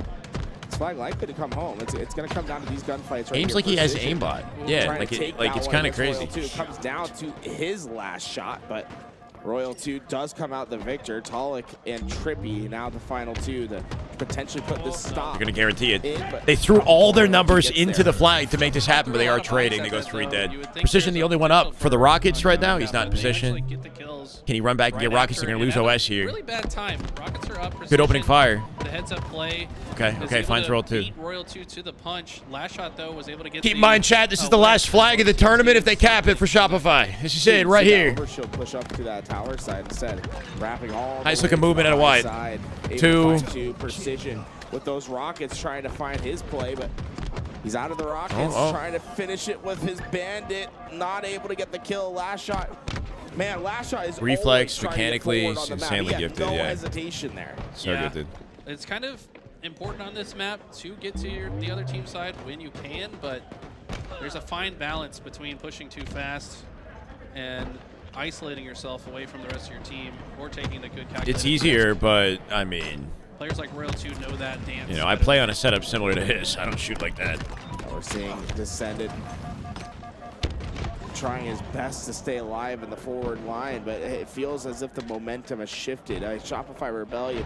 This flag likely to come home. It's going to come down to these gunfights. Right Aims like he has aimbot. Yeah, like it's kind of crazy. Royal 2 comes down to his last shot, but Royal 2 does come out the victor. Talik and Trippy now the final two to potentially put this stop. You're going to guarantee it. They threw all their numbers into the flag to make this happen, but they are trading. They go 3 dead. Precision, the only one up for the Rockets right now. He's not in position. Can he run back and get Rockets? They're going to lose OS here. Really bad time. Rockets are up. Good opening fire. The heads-up play. Okay, finds Royal 2. Royal 2 to the punch. Last shot, though, was able to get Keep in mind, chat, this is the last flag of the tournament if they cap it for Shopify. This is it right here. She'll push up to that tower side instead. Wrapping all nice looking movement at a wide. 2. Precision with those Rockets trying to find his play, but he's out of the Rockets. Trying to finish it with his Bandit. Not able to get the kill. Last shot. Man, last shot is reflex mechanically insanely gifted. No hesitation there. So gifted. It's kind of important on this map to get to the other team side when you can, but there's a fine balance between pushing too fast and isolating yourself away from the rest of your team or taking the good calculated. It's easier, but I mean, players like Royal 2 know that dance. You know, I play on a setup similar to his. I don't shoot like that. We're seeing Descendant trying his best to stay alive in the forward line, but it feels as if the momentum has shifted. Shopify Rebellion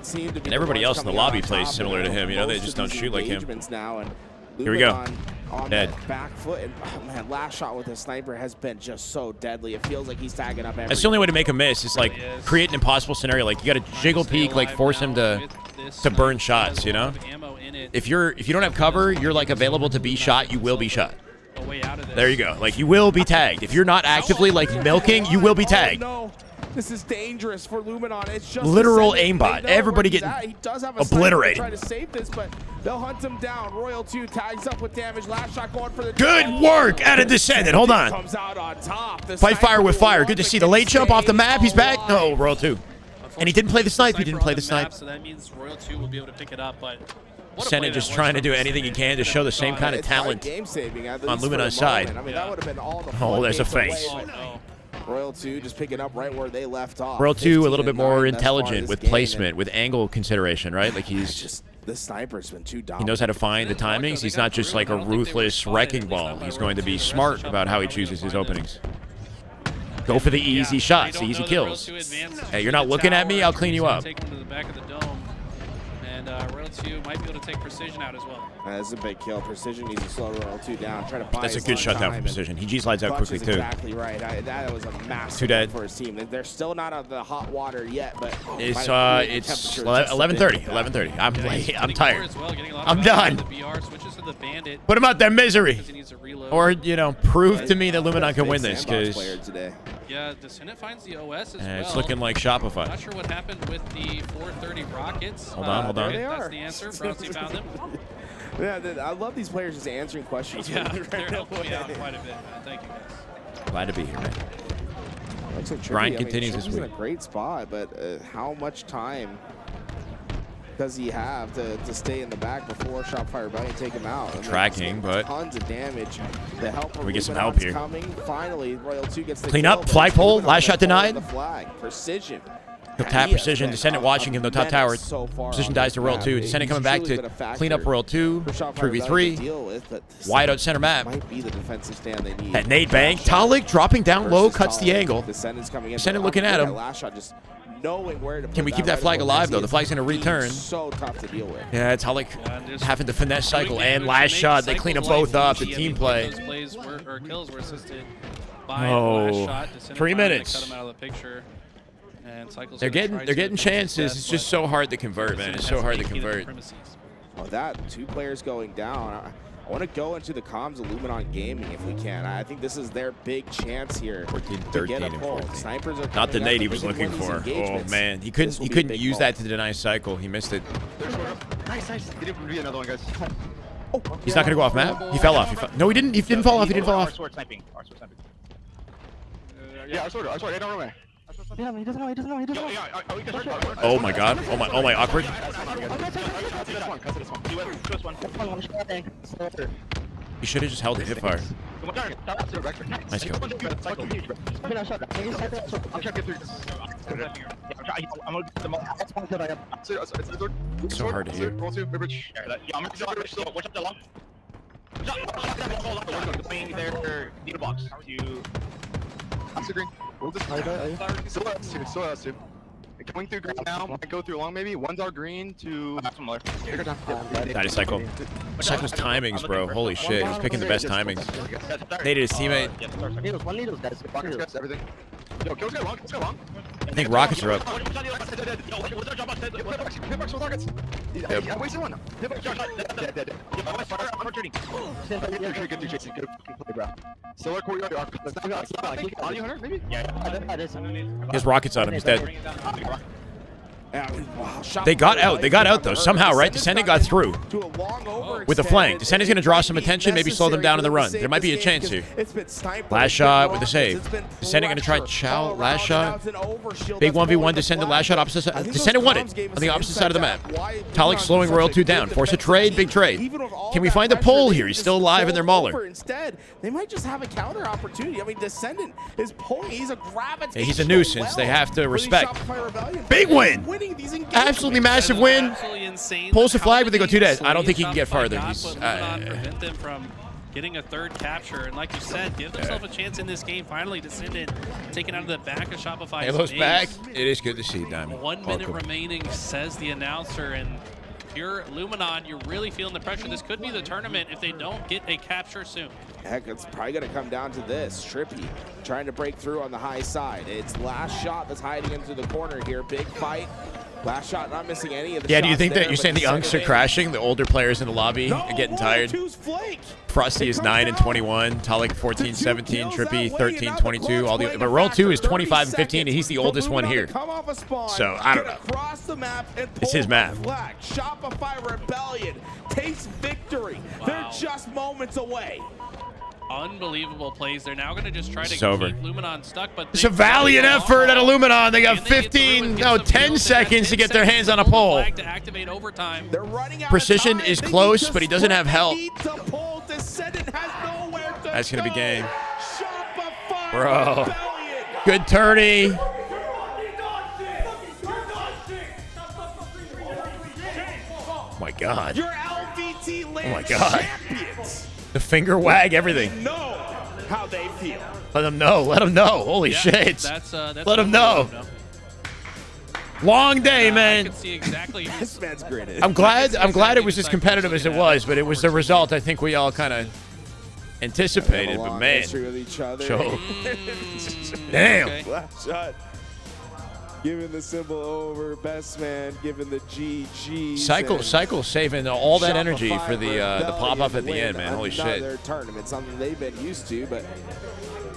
seemed to be. And everybody else in the lobby plays similar to him. You know, they just don't shoot like him. Now, and here we go. On that back foot, and man, last shot with a sniper has been just so deadly. It feels like he's tagging up everything. That's the only way to make him miss. Is like create an impossible scenario. Like you got to jiggle peek, like force him to burn shots. You know, if you don't have cover, you're like available to be shot. You will be shot. There you go. Like you will be tagged. If you're not actively like milking, you will be tagged. No. This is dangerous for Luminon. It's just literal aimbot. Everybody getting he does have a obliterated. Try to save this, but they'll hunt him down. Royal 2 tags up with damage. Last shot going for the good work out of Descendant. Hold on. Comes out on top. Fight fire with fire. Good to see the late jump off the map. He's back. No, Royal 2. And he didn't play the snipe. He didn't play the snipe. So that means Royal 2 will be able to pick it up, but Descendant just trying to do anything he can to show the same kind of talent on Luminon's side. I mean, that would have been all the oh, there's a face. Royal 2 just picking up right where they left off. Royal 2 a little bit more intelligent with placement, with angle consideration, right? Like he's just the sniper's been too dominant. He knows how to find the timings. He's not just like a ruthless wrecking ball. He's going to be smart about how he chooses his openings. Go for the easy shots, the easy kills. Hey, you're not looking at me? I'll clean you up. Take him to the back of the dome. And Royal 2 might be able to take Precision out as well. That's a big kill. Precision needs to slow Royal 2 down. Try to buy. That's a good shutdown for Precision. He G-slides out quickly too. Exactly right. That was a massive 2 dead for his team. They're still not out of the hot water yet, but it's 11:30. 11:30. I'm late. I'm tired. I'm done. Put him out there, misery. Or you know, prove to me that Luminon can win this, because yeah, Descendant finds the OS as well. It's looking like Shopify. Not sure what happened with the 430 Rockets. Hold on. There they That's the answer. Frosty found them. Yeah, I love these players just answering questions. Yeah, they're helping me out quite a bit, man. Thank you, guys. Glad to be here, man. Like Grind continues this week. He's in a great spot, but how much time does he have to stay in the back before Shopify Rebellion take him out? And Tracking, but tons of damage. The help we get some help here. Coming. Finally, Royal 2 gets the clean kill, up, flagpole, last shot denied. The flag, precision. He'll tap Precision, Descendant watching him, though, top tower. Precision dies to Royal 2. Descendant coming back to clean up Royal 2. 3v3. Wide out center map. Might be the defensive stand they need. That nade bang. Talik dropping down low, cuts the angle. Descendant's coming in. Descendant looking at him. Last shot just knowing where to put Can we keep that flag alive, though? The flag's going to return. So tough to deal with. Yeah, Talik having to finesse cycle and last shot. They clean them both up. The team play. Those plays or kills were assisted by the last shot. Descendant 3 minutes. cut him out of the picture. And they're getting chances. It's just so hard to convert, man. It's so hard to convert. Oh, that 2 players going down. I want to go into the comms of Luminon Gaming if we can. I think this is their big chance here 14, to 13, get a and pull. 14. Snipers are Not the coming nade up, he was but they looking can win for. these Oh engagements. man, he This will couldn't be big use ball. that to deny cycle. He missed it. Nice. Get him another one, guys. He's not gonna go off map. He fell off. No, he didn't. He didn't fall off. He didn't fall off. Sword sniping. Yeah, our sword, hey, don't run away. Yeah, he doesn't know. Oh my god. Oh my awkward. He should have just held the hip fire. Nice kill. So hard to hear. Still has to. Going through green now. Might go through long maybe. One's our green to. Nice cycle. Cycle's timings, bro. Holy shit. He's picking the best timings. Naded his teammate. Everything. Yo, kills go long. I think rockets are up. I wasted one. Solar courtyard. On you, Hunter? Maybe? He has rockets on him. He's dead. They got out. They got out, though. Somehow, right? Descendant got through. With the flank. Descendant's going to draw some attention, maybe slow them down in the run. There might be a chance here. Last shot with a save. Descendant going to try chow. Last shot. Big 1v1. Descendant last shot opposite side. Descendant won it on the opposite side of the map. Talik slowing Royal 2 down. Force a trade. Big trade. Can we find a pull here? He's still alive in their mauler. Instead, they might just have a counter opportunity. I mean, Descendant is pulling. He's a gravitation. He's a nuisance. They have to respect. Big win. Absolutely massive win. Absolutely insane. Pulls the flag, but they go 2 days. I don't think he can get farther. He's prevent them from getting a third capture, and like you said, give themselves a chance in this game. Finally, Descendant taken out of the back of Shopify's Halo's base. back. It is good to see, Diamond. 1 minute remaining, says the announcer, and if you're Luminon, you're really feeling the pressure. This could be the tournament if they don't get a capture soon. Heck, it's probably going to come down to this. Trippy trying to break through on the high side. It's last shot that's hiding into the corner here. Big fight. Last shot, not missing any of the Yeah, do you shots think there, that you're but saying the unks are crashing? The older players in the lobby are getting tired? Frosty is 9 and 21. Talik 14, 17. Trippy 13, 22. All the but Royal 2 is 25 and 15, and he's the oldest one here. So I don't know. It's his map. Shopify Rebellion takes victory. They're just moments away. Unbelievable plays. They're now going to just try to keep Luminon stuck, but it's a valiant effort at Luminon. They got 10 seconds to get their hands on a pole. Precision is close, but he doesn't have help. That's going to be game. Bro. Good tourney. Oh my God. Oh my God. The finger wag, everything. Know how they feel. Let them know. Let them know. Holy shit. That's let them know. Long day, man. I can see exactly. This man's grinning. I'm glad it was as competitive as it was, but it was the result I think we all kind of anticipated. But man, with each other. Damn. Last shot. Giving the symbol over, best man, giving the GG. Cycle saving all that energy for the pop-up at the end, man. Holy shit. Their tournament, something they've been used to, but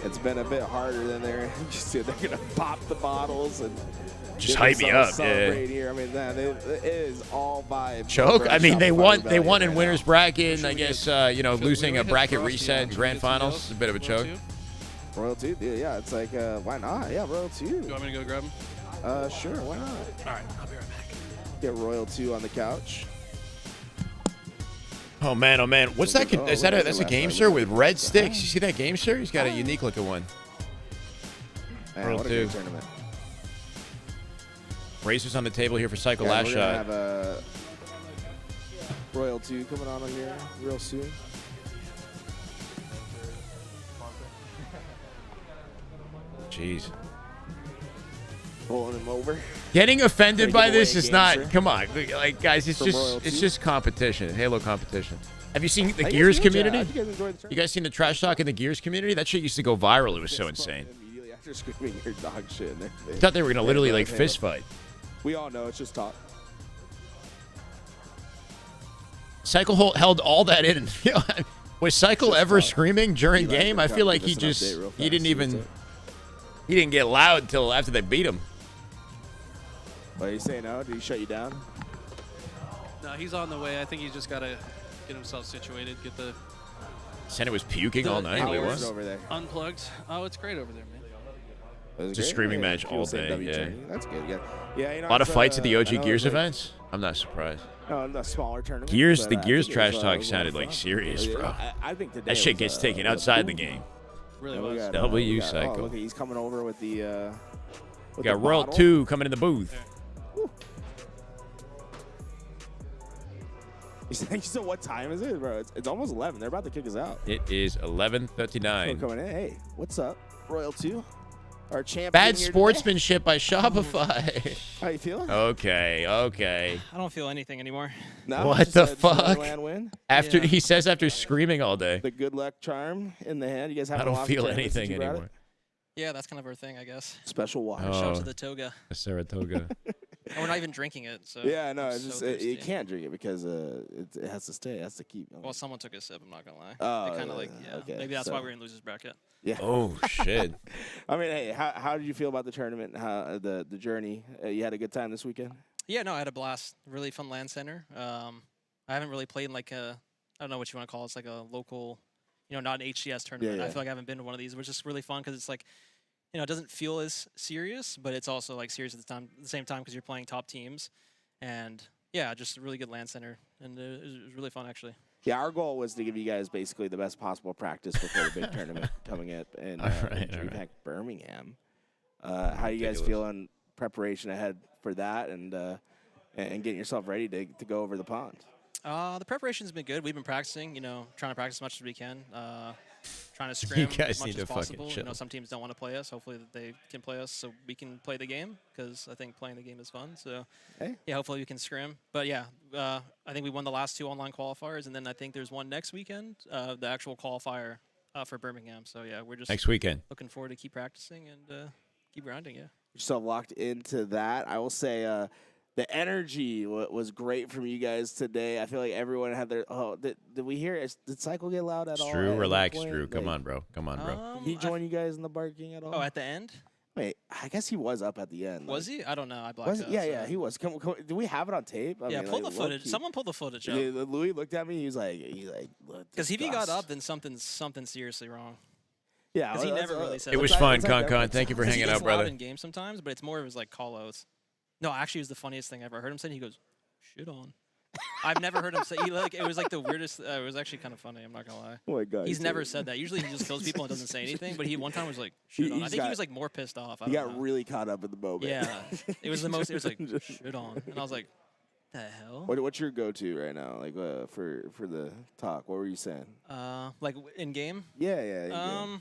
it's been a bit harder than they're used to. They're going to pop the bottles and just hype me up, yeah. Here. I mean, that it is all vibe. Choke. I mean, they won in winners bracket, and I guess losing a bracket reset in grand finals is a bit of a choke. Royal 2, yeah, it's like why not? Yeah, Royal 2. You want me to go grab him? Sure, why not? All right, I'll be right back. Get Royal 2 on the couch. Oh man, oh man. What's that? Is that that's a Gamester with red sticks? You see that Gamester? He's got a unique looking one. Man, Royal what a 2. good tournament. Razors on the table here for Cycle last we're shot. gonna have Royal 2 coming on here real soon. Jeez. Pulling him over. Getting offended by this is not. Gamester. Come on, like guys, it's From Royal 2. just competition, Halo competition. Have you seen the How you Gears guys feel, community? Chad? How'd you guys enjoy the tournament? You guys seen the trash talk in the Gears community? That shit used to go viral. It was so insane. Immediately after screaming your dog shit. And I thought they were gonna literally like fist fight. We all know it's just talk. Cycle held all that in. Was Cycle ever screaming during game? I feel like he didn't get loud until after they beat him. What are you saying now? Did he shut you down? No, he's on the way. I think he's just got to get himself situated, get the... Senate was puking all night. Wait, what? Over there. Unplugged. Oh, it's great over there, man. It's a screaming match all day. Yeah. That's good. Yeah, you know, A lot of it's, fights at the I OG know Gears it's like- events. I'm not surprised. No, the smaller tournament. Gears, but, the I Gears think it was, trash talk it was sounded a lot like of fun. serious, bro. I think today That shit was, gets taken outside the game. Really we was. got, W we got- Cycle. Oh, look, he's coming over with the. We got Royal bottle. 2 coming in the booth. So what time is it, bro? It's almost 11. They're about to kick us out. It is 11:59. Coming in. Hey, what's up, Royal 2? Our champion Bad here sportsmanship by Shopify. Today. How you feeling? Okay. I don't feel anything anymore. No, What just the just another fuck? land win. After he says after screaming all day. The good luck charm in the hand. You guys I haven't don't lost feel a tournament since anything you brought it? anymore. Yeah, that's kind of our thing, I guess. Special water. Shout out Oh. to the toga. The Saratoga. And we're not even drinking it, so. Yeah, no, I'm it's so just thirsty. you can't drink it because it has to stay. It has to keep. Well, someone took a sip, I'm not gonna lie. Oh, They kind of like, yeah. okay, Maybe that's so- why we're in losers bracket. Yeah. Oh shit. I mean, hey, how did you feel about the tournament? How the journey? You had a good time this weekend? Yeah, no, I had a blast. Really fun LAN center. I haven't really played in like a, I don't know what you want to call it. It's like a local, not an HCS tournament. Yeah. I feel like I haven't been to one of these, which is really fun because it's like, it doesn't feel as serious, but it's also like serious at the same time because you're playing top teams. And yeah, just a really good LAN center. And it was really fun, actually. Yeah, our goal was to give you guys basically the best possible practice before the big tournament coming up in DreamHack Birmingham. How you guys feeling preparation ahead for that and getting yourself ready to go over the pond? The preparation's been good. We've been practicing, trying to practice as much as we can. Trying to scrim guys as much need as to fucking possible. chill. Some teams don't want to play us. Hopefully that they can play us so we can play the game because I think playing the game is fun. So yeah, hopefully we can scrim. But yeah, I think we won the last 2 online qualifiers, and then I think there's one next weekend, the actual qualifier for Birmingham. So yeah, we're just Next weekend. looking forward to keep practicing and keep grinding. Yeah. You're so locked into that. I will say the energy was great from you guys today. I feel like everyone had their. Oh, did we hear it? Did Cycle get loud at all? Drew, at any relax, point? Drew. Come on, bro. Come on, bro. Did he join you guys in the barking at all? Oh, at the end? Wait, I guess he was up at the end. Was he? I don't know. I blocked out. Yeah, he was. Come, do we have it on tape? I Yeah, mean, pull like, the footage. low-key. Someone pull the footage up. Yeah, Louis looked at me. He was like, Because if he got up, then something's seriously wrong. Yeah, because he never really said. It was fun, Con. Thank you for hanging out, brother. In game sometimes, but it's more of his like call outs. No, actually, it was the funniest thing I ever heard him say. He goes, "Shit on." I've never heard him say. It was like the weirdest. It was actually kind of funny. I'm not gonna lie. Oh my God, he's never said that. Usually he just kills people and doesn't say anything. But he one time was like, "Shit on." I think he was like more pissed off. He got really caught up in the moment. Yeah, it was the most. It was like shit on, and I was like, "The hell?" What's your go-to right now? Like for the talk, what were you saying? Like in game. Yeah. In game.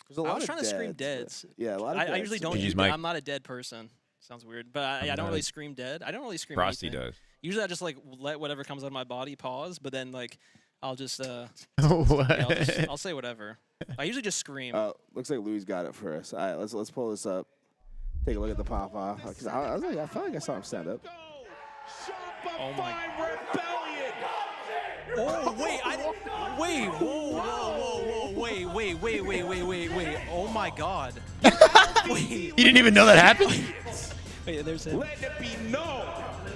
There's a lot I was of trying to scream deads, deads. Yeah, a lot of I deads. usually don't. I'm not a dead person. Sounds weird, but I don't really scream dead. I don't really scream. Frosty anything. does. Usually I just like let whatever comes out of my body pause, but then like I'll just What? yeah, I'll say whatever. I usually just scream. Looks like Louis got it for us. All right, let's pull this up. Take a look at the pop off. Because I was like, I felt like I saw him stand up. Oh my! Oh wait! Wait! Whoa! Wait! Oh my God! You didn't even know that happened? Wait, there's him. Let it be known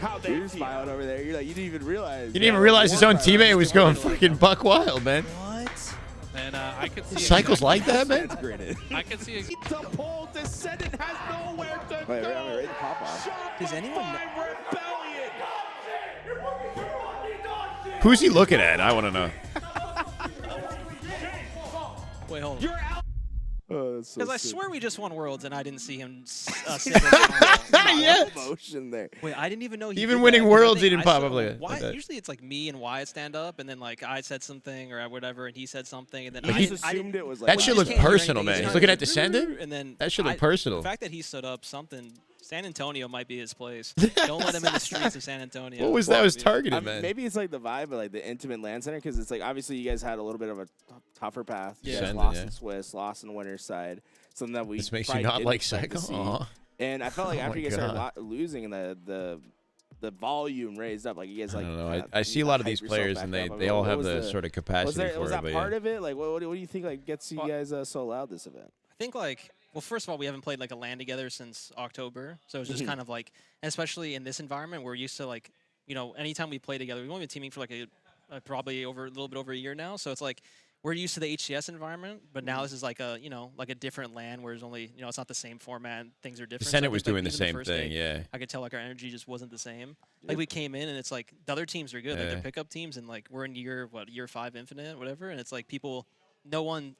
how they You're smiling over there. You're like, you didn't even realize. You didn't even realize his own teammate was going fucking buck wild, man. What? And I could see Cycles like that, man. I could see. The pole descendant has nowhere to go. Wait, the pop off. Does anyone? Who's he looking at? I want to know. Wait, hold on. You're out. Because I swear we just won Worlds and I didn't see him sit yes. Emotion there. Wait, I didn't even know he Even did winning that, Worlds, he didn't pop up like why, that. Usually it's like me and Wyatt stand up, and then like I said something or whatever, and he said something, and then I assumed it was like that should look personal, man. He's looking at Descendant, and then that should look personal. The fact that he stood up, something. San Antonio might be his place. Don't let him in the streets of San Antonio. What was that was targeted, man? Maybe it's like the vibe of like the intimate land center, because it's like obviously you guys had a little bit of a tougher path. You guys lost in Swiss, lost in Winter's Side. Something that we this makes you not like Psycho. And I felt like after you guys started losing and the volume raised up, like you guys like. I don't know. I see a lot of these players, and they all have the sort of capacity for it. Was that but part of it? Like, what do you think like gets you guys so loud this event? I think like. Well, first of all, we haven't played like a LAN together since October, so it's just kind of like, especially in this environment, we're used to like, you know, anytime we play together, we've only been teaming for like probably a little bit over a year now, so it's like we're used to the HCS environment, but now this is like a like a different LAN where it's only it's not the same format, things are different. Senate so was doing the same thing, day, I could tell like our energy just wasn't the same. Like we came in and it's like the other teams are good, like they're pickup teams, and like we're in year 5 Infinite, whatever, and it's like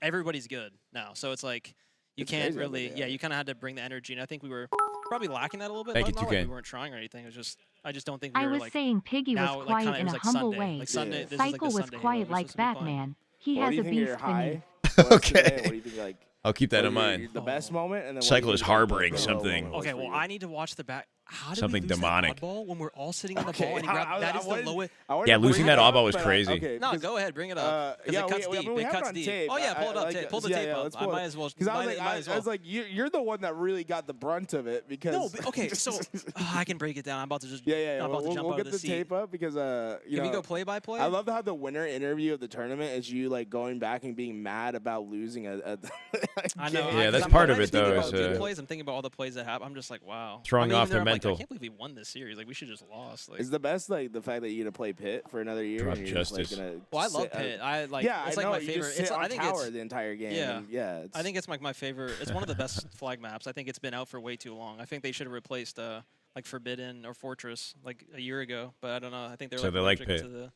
everybody's good now, so it's like. You can't really, you kind of had to bring the energy, and I think we were probably lacking that a little bit. Thank you, not like we weren't trying or anything. It was I just don't think we were like. I was saying Piggy was quiet in a humble way. Like Sunday, Psycho was quiet like Batman. He has a beast beneath. Okay. What do you think like? I'll keep that in mind. The best moment, and then Psycho is harboring something. Okay, well, I need to watch the back. How did something we lose demonic. That oddball when we're all sitting on the ball and he grabbed, that is the lowest. Yeah, losing that oddball was crazy. No, go ahead, bring it up. Because it cuts deep. It cuts deep. Oh yeah, pull it up. Pull the tape up. I might as well. Because I was like, you're the one that really got the brunt of it because. No, okay, so I can break it down. I'm about to just. Yeah. We'll get the tape up because Can we go play by play? I love how the winner interview of the tournament is you like going back and being mad about losing a I know. Yeah, that's part of it though. I'm thinking about all the plays that happen. I'm just like, wow. Throwing off the mental. I can't believe we won this series. Like we should just lost. Like, is the best like the fact that you get to play Pitt for another year? Drop and justice. Just, like, well, I love Pitt. I like. Yeah, it's I like know. my You favorite. just sit It's on I think tower it's the entire game. Yeah. I think it's like my favorite. It's one of the best flag maps. I think it's been out for way too long. I think they should have replaced like Forbidden or Fortress like a year ago. But I don't know. I think they're like Pitt. To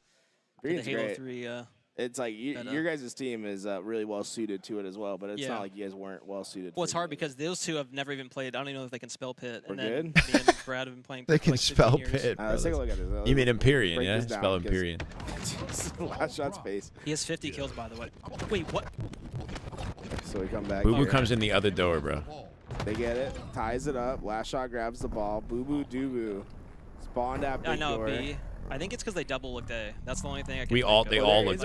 the Halo 3. It's like your guys' team is really well suited to it as well, but it's not like you guys weren't well suited. Well, it's hard because those two have never even played. I don't even know if they can spell Pit. We're and then good. Me and Brad have been playing. They for can like spell 15 years. Pit. Let's take a look at this. You mean Empyrean, yeah? Spell Empyrean. Last shot space. He has 50 kills, by the way. Wait, what? So we come back. Boo Boo comes in the other door, bro. They get it, ties it up. Last shot grabs the ball. Boo Boo Doo Boo. Spawned at big door. B. I think it's because they double looked A. That's the only thing I can. They all looked A. They all looked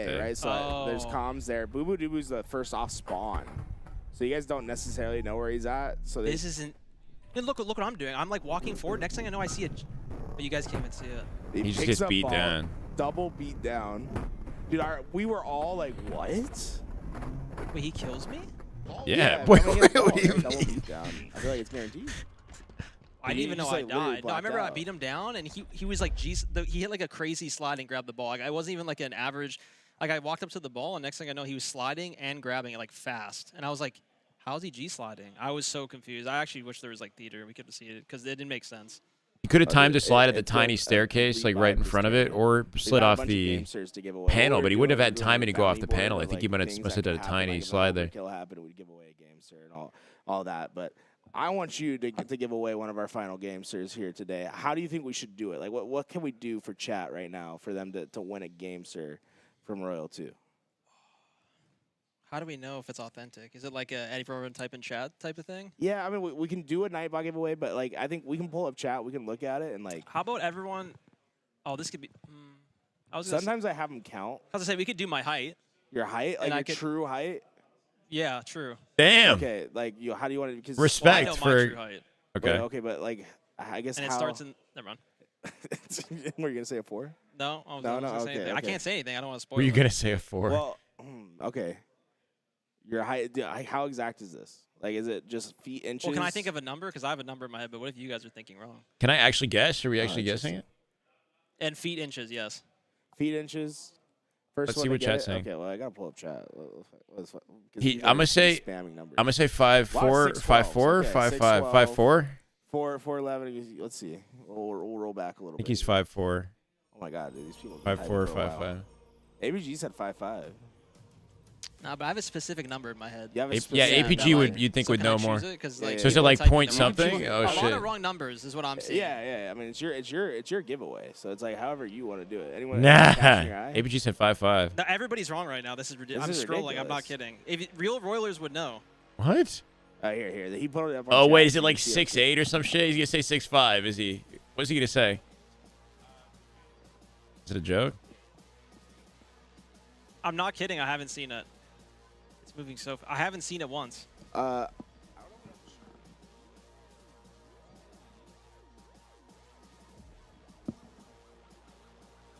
A, right? So there's comms there. Boo Boo Doo Boo's the first off spawn. So you guys don't necessarily know where he's at. So this isn't. Look what I'm doing. I'm like walking forward. Next thing I know, I see it. But you guys can't even see it. He just gets beat down. Double beat down. Dude, we were all like, what? Wait, he kills me? Yeah. What do you mean? Double beat down. I feel like it's guaranteed. I didn't even know I died. No, I remember I beat him down, and he was like, he hit like a crazy slide and grabbed the ball. Like, I wasn't even like an average. Like I walked up to the ball, and next thing I know, he was sliding and grabbing it like fast. And I was like, how's he G sliding? I was so confused. I actually wish there was like theater. We could have seen it because it didn't make sense. You could have timed to slide at the tiny staircase, like right in front of it, or slid off the panel, but he wouldn't have had timing to go off the panel. I think he must have done a tiny slide there. Kill happened, we'd give away a game, sir, and all that. But I want you to give away one of our final game, sirs, here today. How do you think we should do it? Like, what can we do for chat right now for them to win a game, sir, from Royal 2? How do we know if it's authentic? Is it like a Eddie Rowan type in chat type of thing? Yeah, I mean, we can do a Nightbot giveaway, but like I think we can pull up chat, we can look at it, and like. How about everyone? Oh, this could be. Sometimes I have them count. I was gonna say we could do my height. Your height, like your true height. Yeah, true. Damn. Okay, like how do you want to? Respect my for. true height. Okay. Okay, but like I guess. And it starts in. Never mind. Were you gonna say a 4? No. No. Okay. I can't say anything. I don't want to spoil. Were you it. gonna say a 4? Well, okay. Your height. How exact is this? Like, is it just feet, inches? Well, can I think of a number? Because I have a number in my head, but what if you guys are thinking wrong? Can I actually guess? Are we actually guessing it? And feet, inches, yes. Feet, inches. First Let's see what chat's saying. Okay, well, I gotta pull up chat. I'm gonna say 5'4", 5'4", 5'5", 5'4". 4'11". Let's see. We'll roll back a little bit. I think he's 5'4". Oh my God, dude, these people. 5-4 or 5-5. ABG said 5-5. Nah, but I have a specific number in my head. Yeah, APG would you'd think would know more. Like, so is it like point something? Oh a shit. lot of wrong numbers is what I'm saying. Yeah. I mean, it's your giveaway. So it's like however you want to do it. Anyone? Nah. APG said 5-5. No, everybody's wrong right now. This is ridiculous. I'm scrolling. I'm not kidding. If real Roilers would know. What? Here. He put it up. Oh wait, is it like 6'8" or some shit? He's gonna say 6'5". Is he? What's he gonna say? Is it a joke? I'm not kidding. I haven't seen it. It's moving so. I haven't seen it once. Your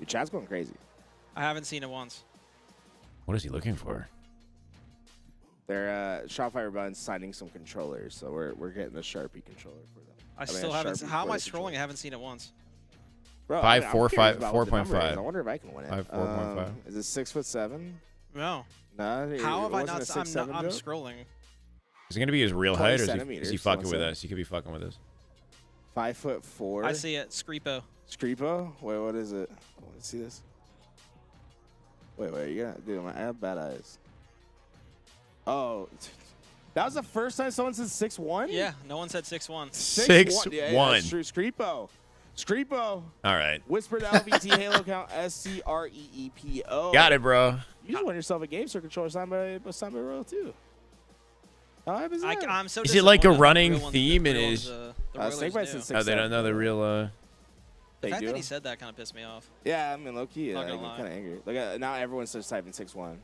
chat's going crazy. I haven't seen it once. What is he looking for? They're Shopfire Buns signing some controllers, so we're getting a Sharpie controller for them. I still haven't. How am I scrolling? I haven't seen it once. Bro, 4.5. I wonder if I can win it. 4.5. Is it 6'7"? No. No. How have I not? I'm scrolling. Is it gonna be his real height, or is he fucking with us? He could be fucking with us. 5'4". I see it. Screepo. Screepo? Wait, what is it? Let's see this. Wait, you gotta, dude, I have bad eyes. Oh, that was the first time someone said 6'1"? Yeah, no one said 6'1". 6'1". Yeah, Screepo. Screepo. All right. Whispered LVT Halo count SCREEPO. Got it, bro. You just won yourself a game controller signed by Royal too. How hype is that? I'm so is it like a running theme in his? Snakebite said 6'7". Oh, they don't know the real. The fact that he said that kind of pissed me off. Yeah, I mean, low key, Not I'm gonna lie. kind of angry. Like now everyone's just typing 6'1".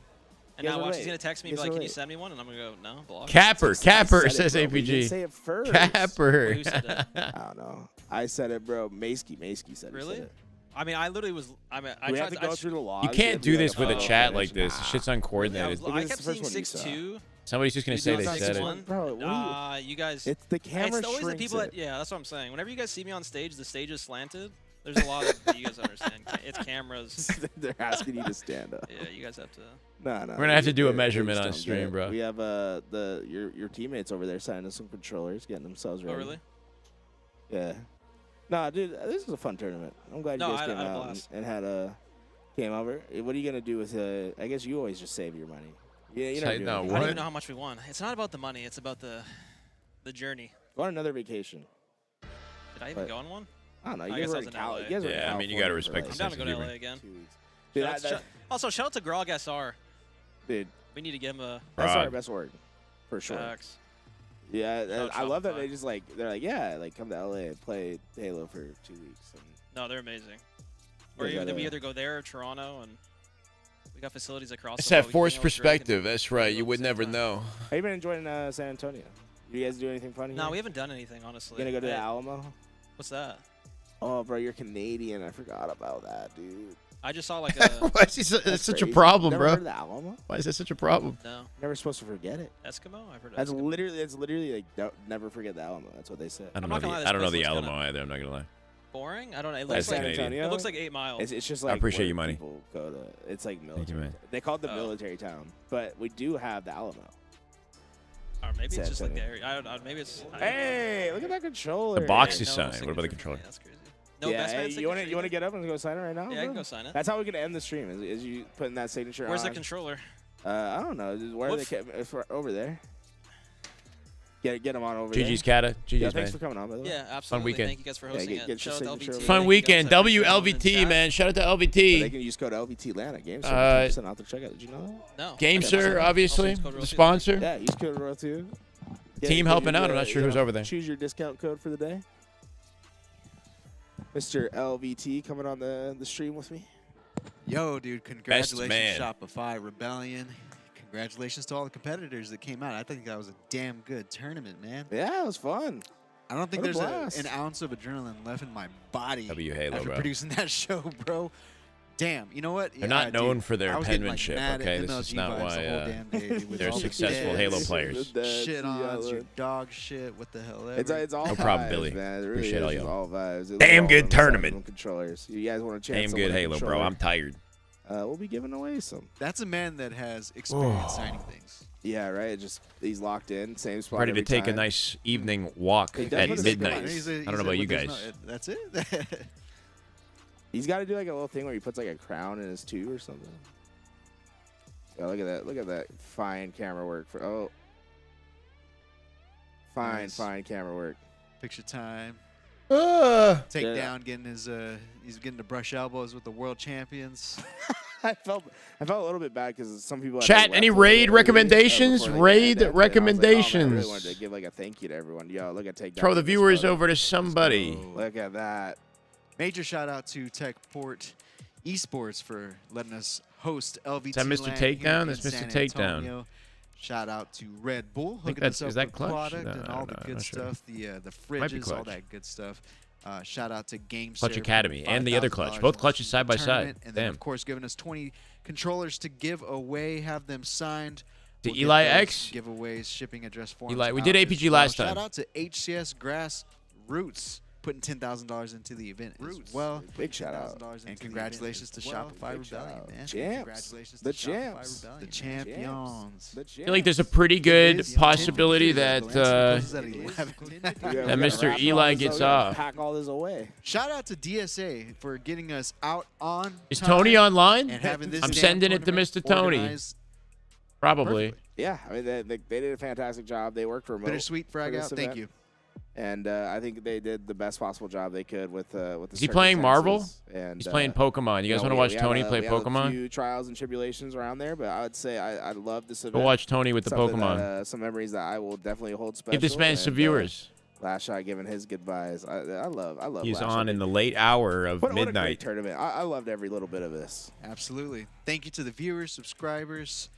And now watch, he's gonna text me and be like, "Can you send me one?" And I'm gonna go, "No, block." Capper says You APG. didn't say it first. Capper. Who said it? I don't know. I said it, bro. Maskey said it. Really? I mean, I literally was. I mean, I we tried have to go through the laws. You can't do this with a chat like this. Shit's Yeah, uncoordinated. I kept seeing 6'2". Somebody's just gonna say they said it. Bro, you guys. It's the camera. It's always the people that. Yeah, that's what I'm saying. Whenever you guys see me on stage, the stage is slanted. There's a lot of you guys understand. It's cameras. They're asking you to stand up. Yeah, you guys have to. No. We're gonna have to do a measurement on stream, bro. We have your teammates over there signing some controllers, getting themselves ready. Oh, really? Yeah. Nah, dude, this is a fun tournament. I'm glad you guys came out and had came over. What are you gonna do with I guess you always just save your money. Yeah, you know. I don't even know how much we won. It's not about the money. It's about the journey. Go on another vacation. Did I even go on one? I don't know. You I guys guess I were was in in Cali. LA. You guys were in Yeah, I mean, you gotta respect the I'm down sense to of go to humor. LA again. Dude, Also, shout out to Grog SR. Dude, we need to give him a. That's our best word, for sure. Facts. Yeah, I love that they just they're like, yeah, come to LA and play Halo for 2 weeks. No, they're amazing. Or we either go there or Toronto, and we got facilities across. It's that forced perspective. That's right. You would never know. How you been enjoying San Antonio? You guys do anything funny? No, we haven't done anything, honestly. You gonna go to the Alamo? What's that? Oh, bro, you're Canadian. I forgot about that, dude. I just saw like a. Why is that's such a problem, Never bro? heard of the Alamo? Why is that such a problem? No. Never supposed to forget it. Eskimo? I've heard That's Eskimo. literally like don't never forget the Alamo. That's what they said. I don't know the Alamo either. I'm not gonna lie. Boring? I don't know. It Like looks like San Antonio? It looks like 8 miles. It's just like I appreciate where you, money. People go to. It's like military. man. They call it the military town, but we do have the Alamo. Or maybe San it's just like the Antonio. area. I don't, maybe it's. Hey, look at that controller. The box is No signed. What about the controller? That's crazy. No yeah, best man you want to get up and go sign it right now? Yeah, I can bro? go sign it. That's how we're gonna end the stream. Is you putting that signature Where's on. the controller? I don't know. Where are they? It's over there. Get them on over GG's there. Kata. Yeah, GG's, thanks man. for coming on, by the way. Yeah, absolutely. Fun weekend. Thank you guys for hosting it. Get your Shout out to signature. LVT. Fun weekend. Thank you guys for WLVT, man. Shout out to LVT. They can use code LVT LAN at GameStore. 10% off the checkout. Did you know that? No. GameStr, obviously, the sponsor. Yeah, use code Royal 2. Team helping out. I'm not sure who's over there. Choose your discount code for the day. Mr. LVT coming on the stream with me. Yo, dude, congratulations, man. Shopify Rebellion. Congratulations to all the competitors that came out. I think that was a damn good tournament, man. Yeah, it was fun. I don't think What a there's blast. an ounce of adrenaline left in my body W Halo, after bro. producing that show, bro. Damn, you know what? They're not known for their I was getting, penmanship, mad at okay? This MLG is not vibes the why whole damn day, dude, with they're all the successful deads, Halo players. Shit ons, your dog shit, what the hell ever. It's all No vibes, problem, Billy. man. It really Appreciate is all just y'all. all vibes. It Damn was good all tournament. Controllers. You guys want to chance? Damn good Halo, bro. I'm tired. We'll be giving away some. That's a man that has experience signing things. Yeah, right. Just he's locked in, same spot. Ready to every take a time. nice evening walk He at definitely midnight. does. I don't know about you guys. That's it? He's got to do like a little thing where he puts like a crown in his tube or something. Yeah, look at that. Look at that fine camera work. Fine camera work. Picture time. Takedown, getting his he's getting to brush elbows with the world champions. I felt a little bit bad because some people. Chat, any raid recommendations? Raid recommendations. I really wanted to give like a thank you to everyone. Yo, look at takedown. Throw the viewers over to somebody. Look at that. Major shout out to Techport Esports for letting us host LVT. Is that Mr. Takedown? That's Mr. Takedown. Shout out to Red Bull hooking that's, us up is that with clutch? product No, and all the good stuff, sure. the fridges, all that good stuff. Shout out to Game Clutch Academy and the other clutch. Both clutches side by side. And then, of course, giving us 20 controllers to give away, have them signed. To Eli X. Giveaways, shipping address forms. Eli, we did APG last time. Shout out to HCS Grassroots putting $10,000 into the event as well. Big shout out. And congratulations to Shopify Rebellion, man. Congratulations to Shopify Rebellion. The champions. I feel like there's a pretty good possibility that Mr. Eli gets off. Pack all this away. Shout out to DSA for getting us out on Is Tony online? And having this I'm sending it to Mr. Tony. Probably. Perfect. Yeah, I mean, they did a fantastic job. They worked remote. Bittersweet frag out. Thank you. And I think they did the best possible job they could with the. Is he playing Marvel? And he's playing Pokemon. You guys want to watch Tony play Pokemon? A few trials and tribulations around there, but I would say I love this event. Go watch Tony with the Pokemon. That, some memories that I will definitely hold special. Give this man some viewers. Last shot giving his goodbyes. I love. He's on in the late hour of midnight. What a great tournament. I loved every little bit of this. Absolutely. Thank you to the viewers, subscribers.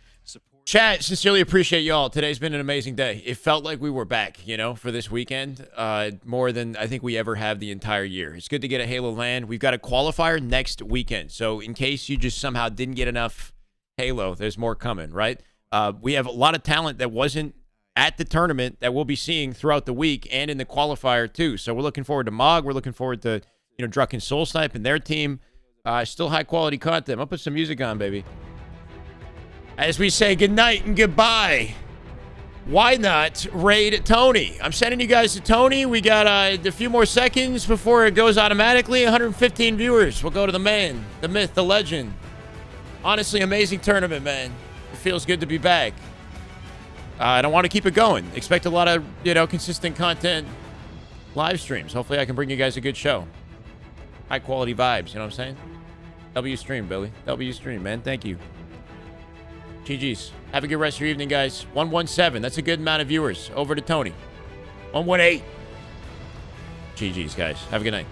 Chat, sincerely appreciate y'all. Today's been an amazing day. It felt like we were back, for this weekend, more than I think we ever have the entire year. It's good to get a Halo LAN. We've got a qualifier next weekend. So in case you just somehow didn't get enough Halo, there's more coming, right? We have a lot of talent that wasn't at the tournament that we'll be seeing throughout the week and in the qualifier too. So we're looking forward to Mog. We're looking forward to, Druck and Soul Snipe and their team. Still high quality content. I'll put some music on, baby. As we say goodnight and goodbye, why not raid Tony? I'm sending you guys to Tony. We got a few more seconds before it goes automatically. 115 viewers. We'll go to the man, the myth, the legend. Honestly, amazing tournament, man. It feels good to be back. I don't want to keep it going. Expect a lot of, consistent content, live streams. Hopefully I can bring you guys a good show. High quality vibes, you know what I'm saying? W stream, Billy. W stream, man. Thank you. GG's. Have a good rest of your evening, guys. 117. That's a good amount of viewers. Over to Tony. 118. GG's, guys. Have a good night.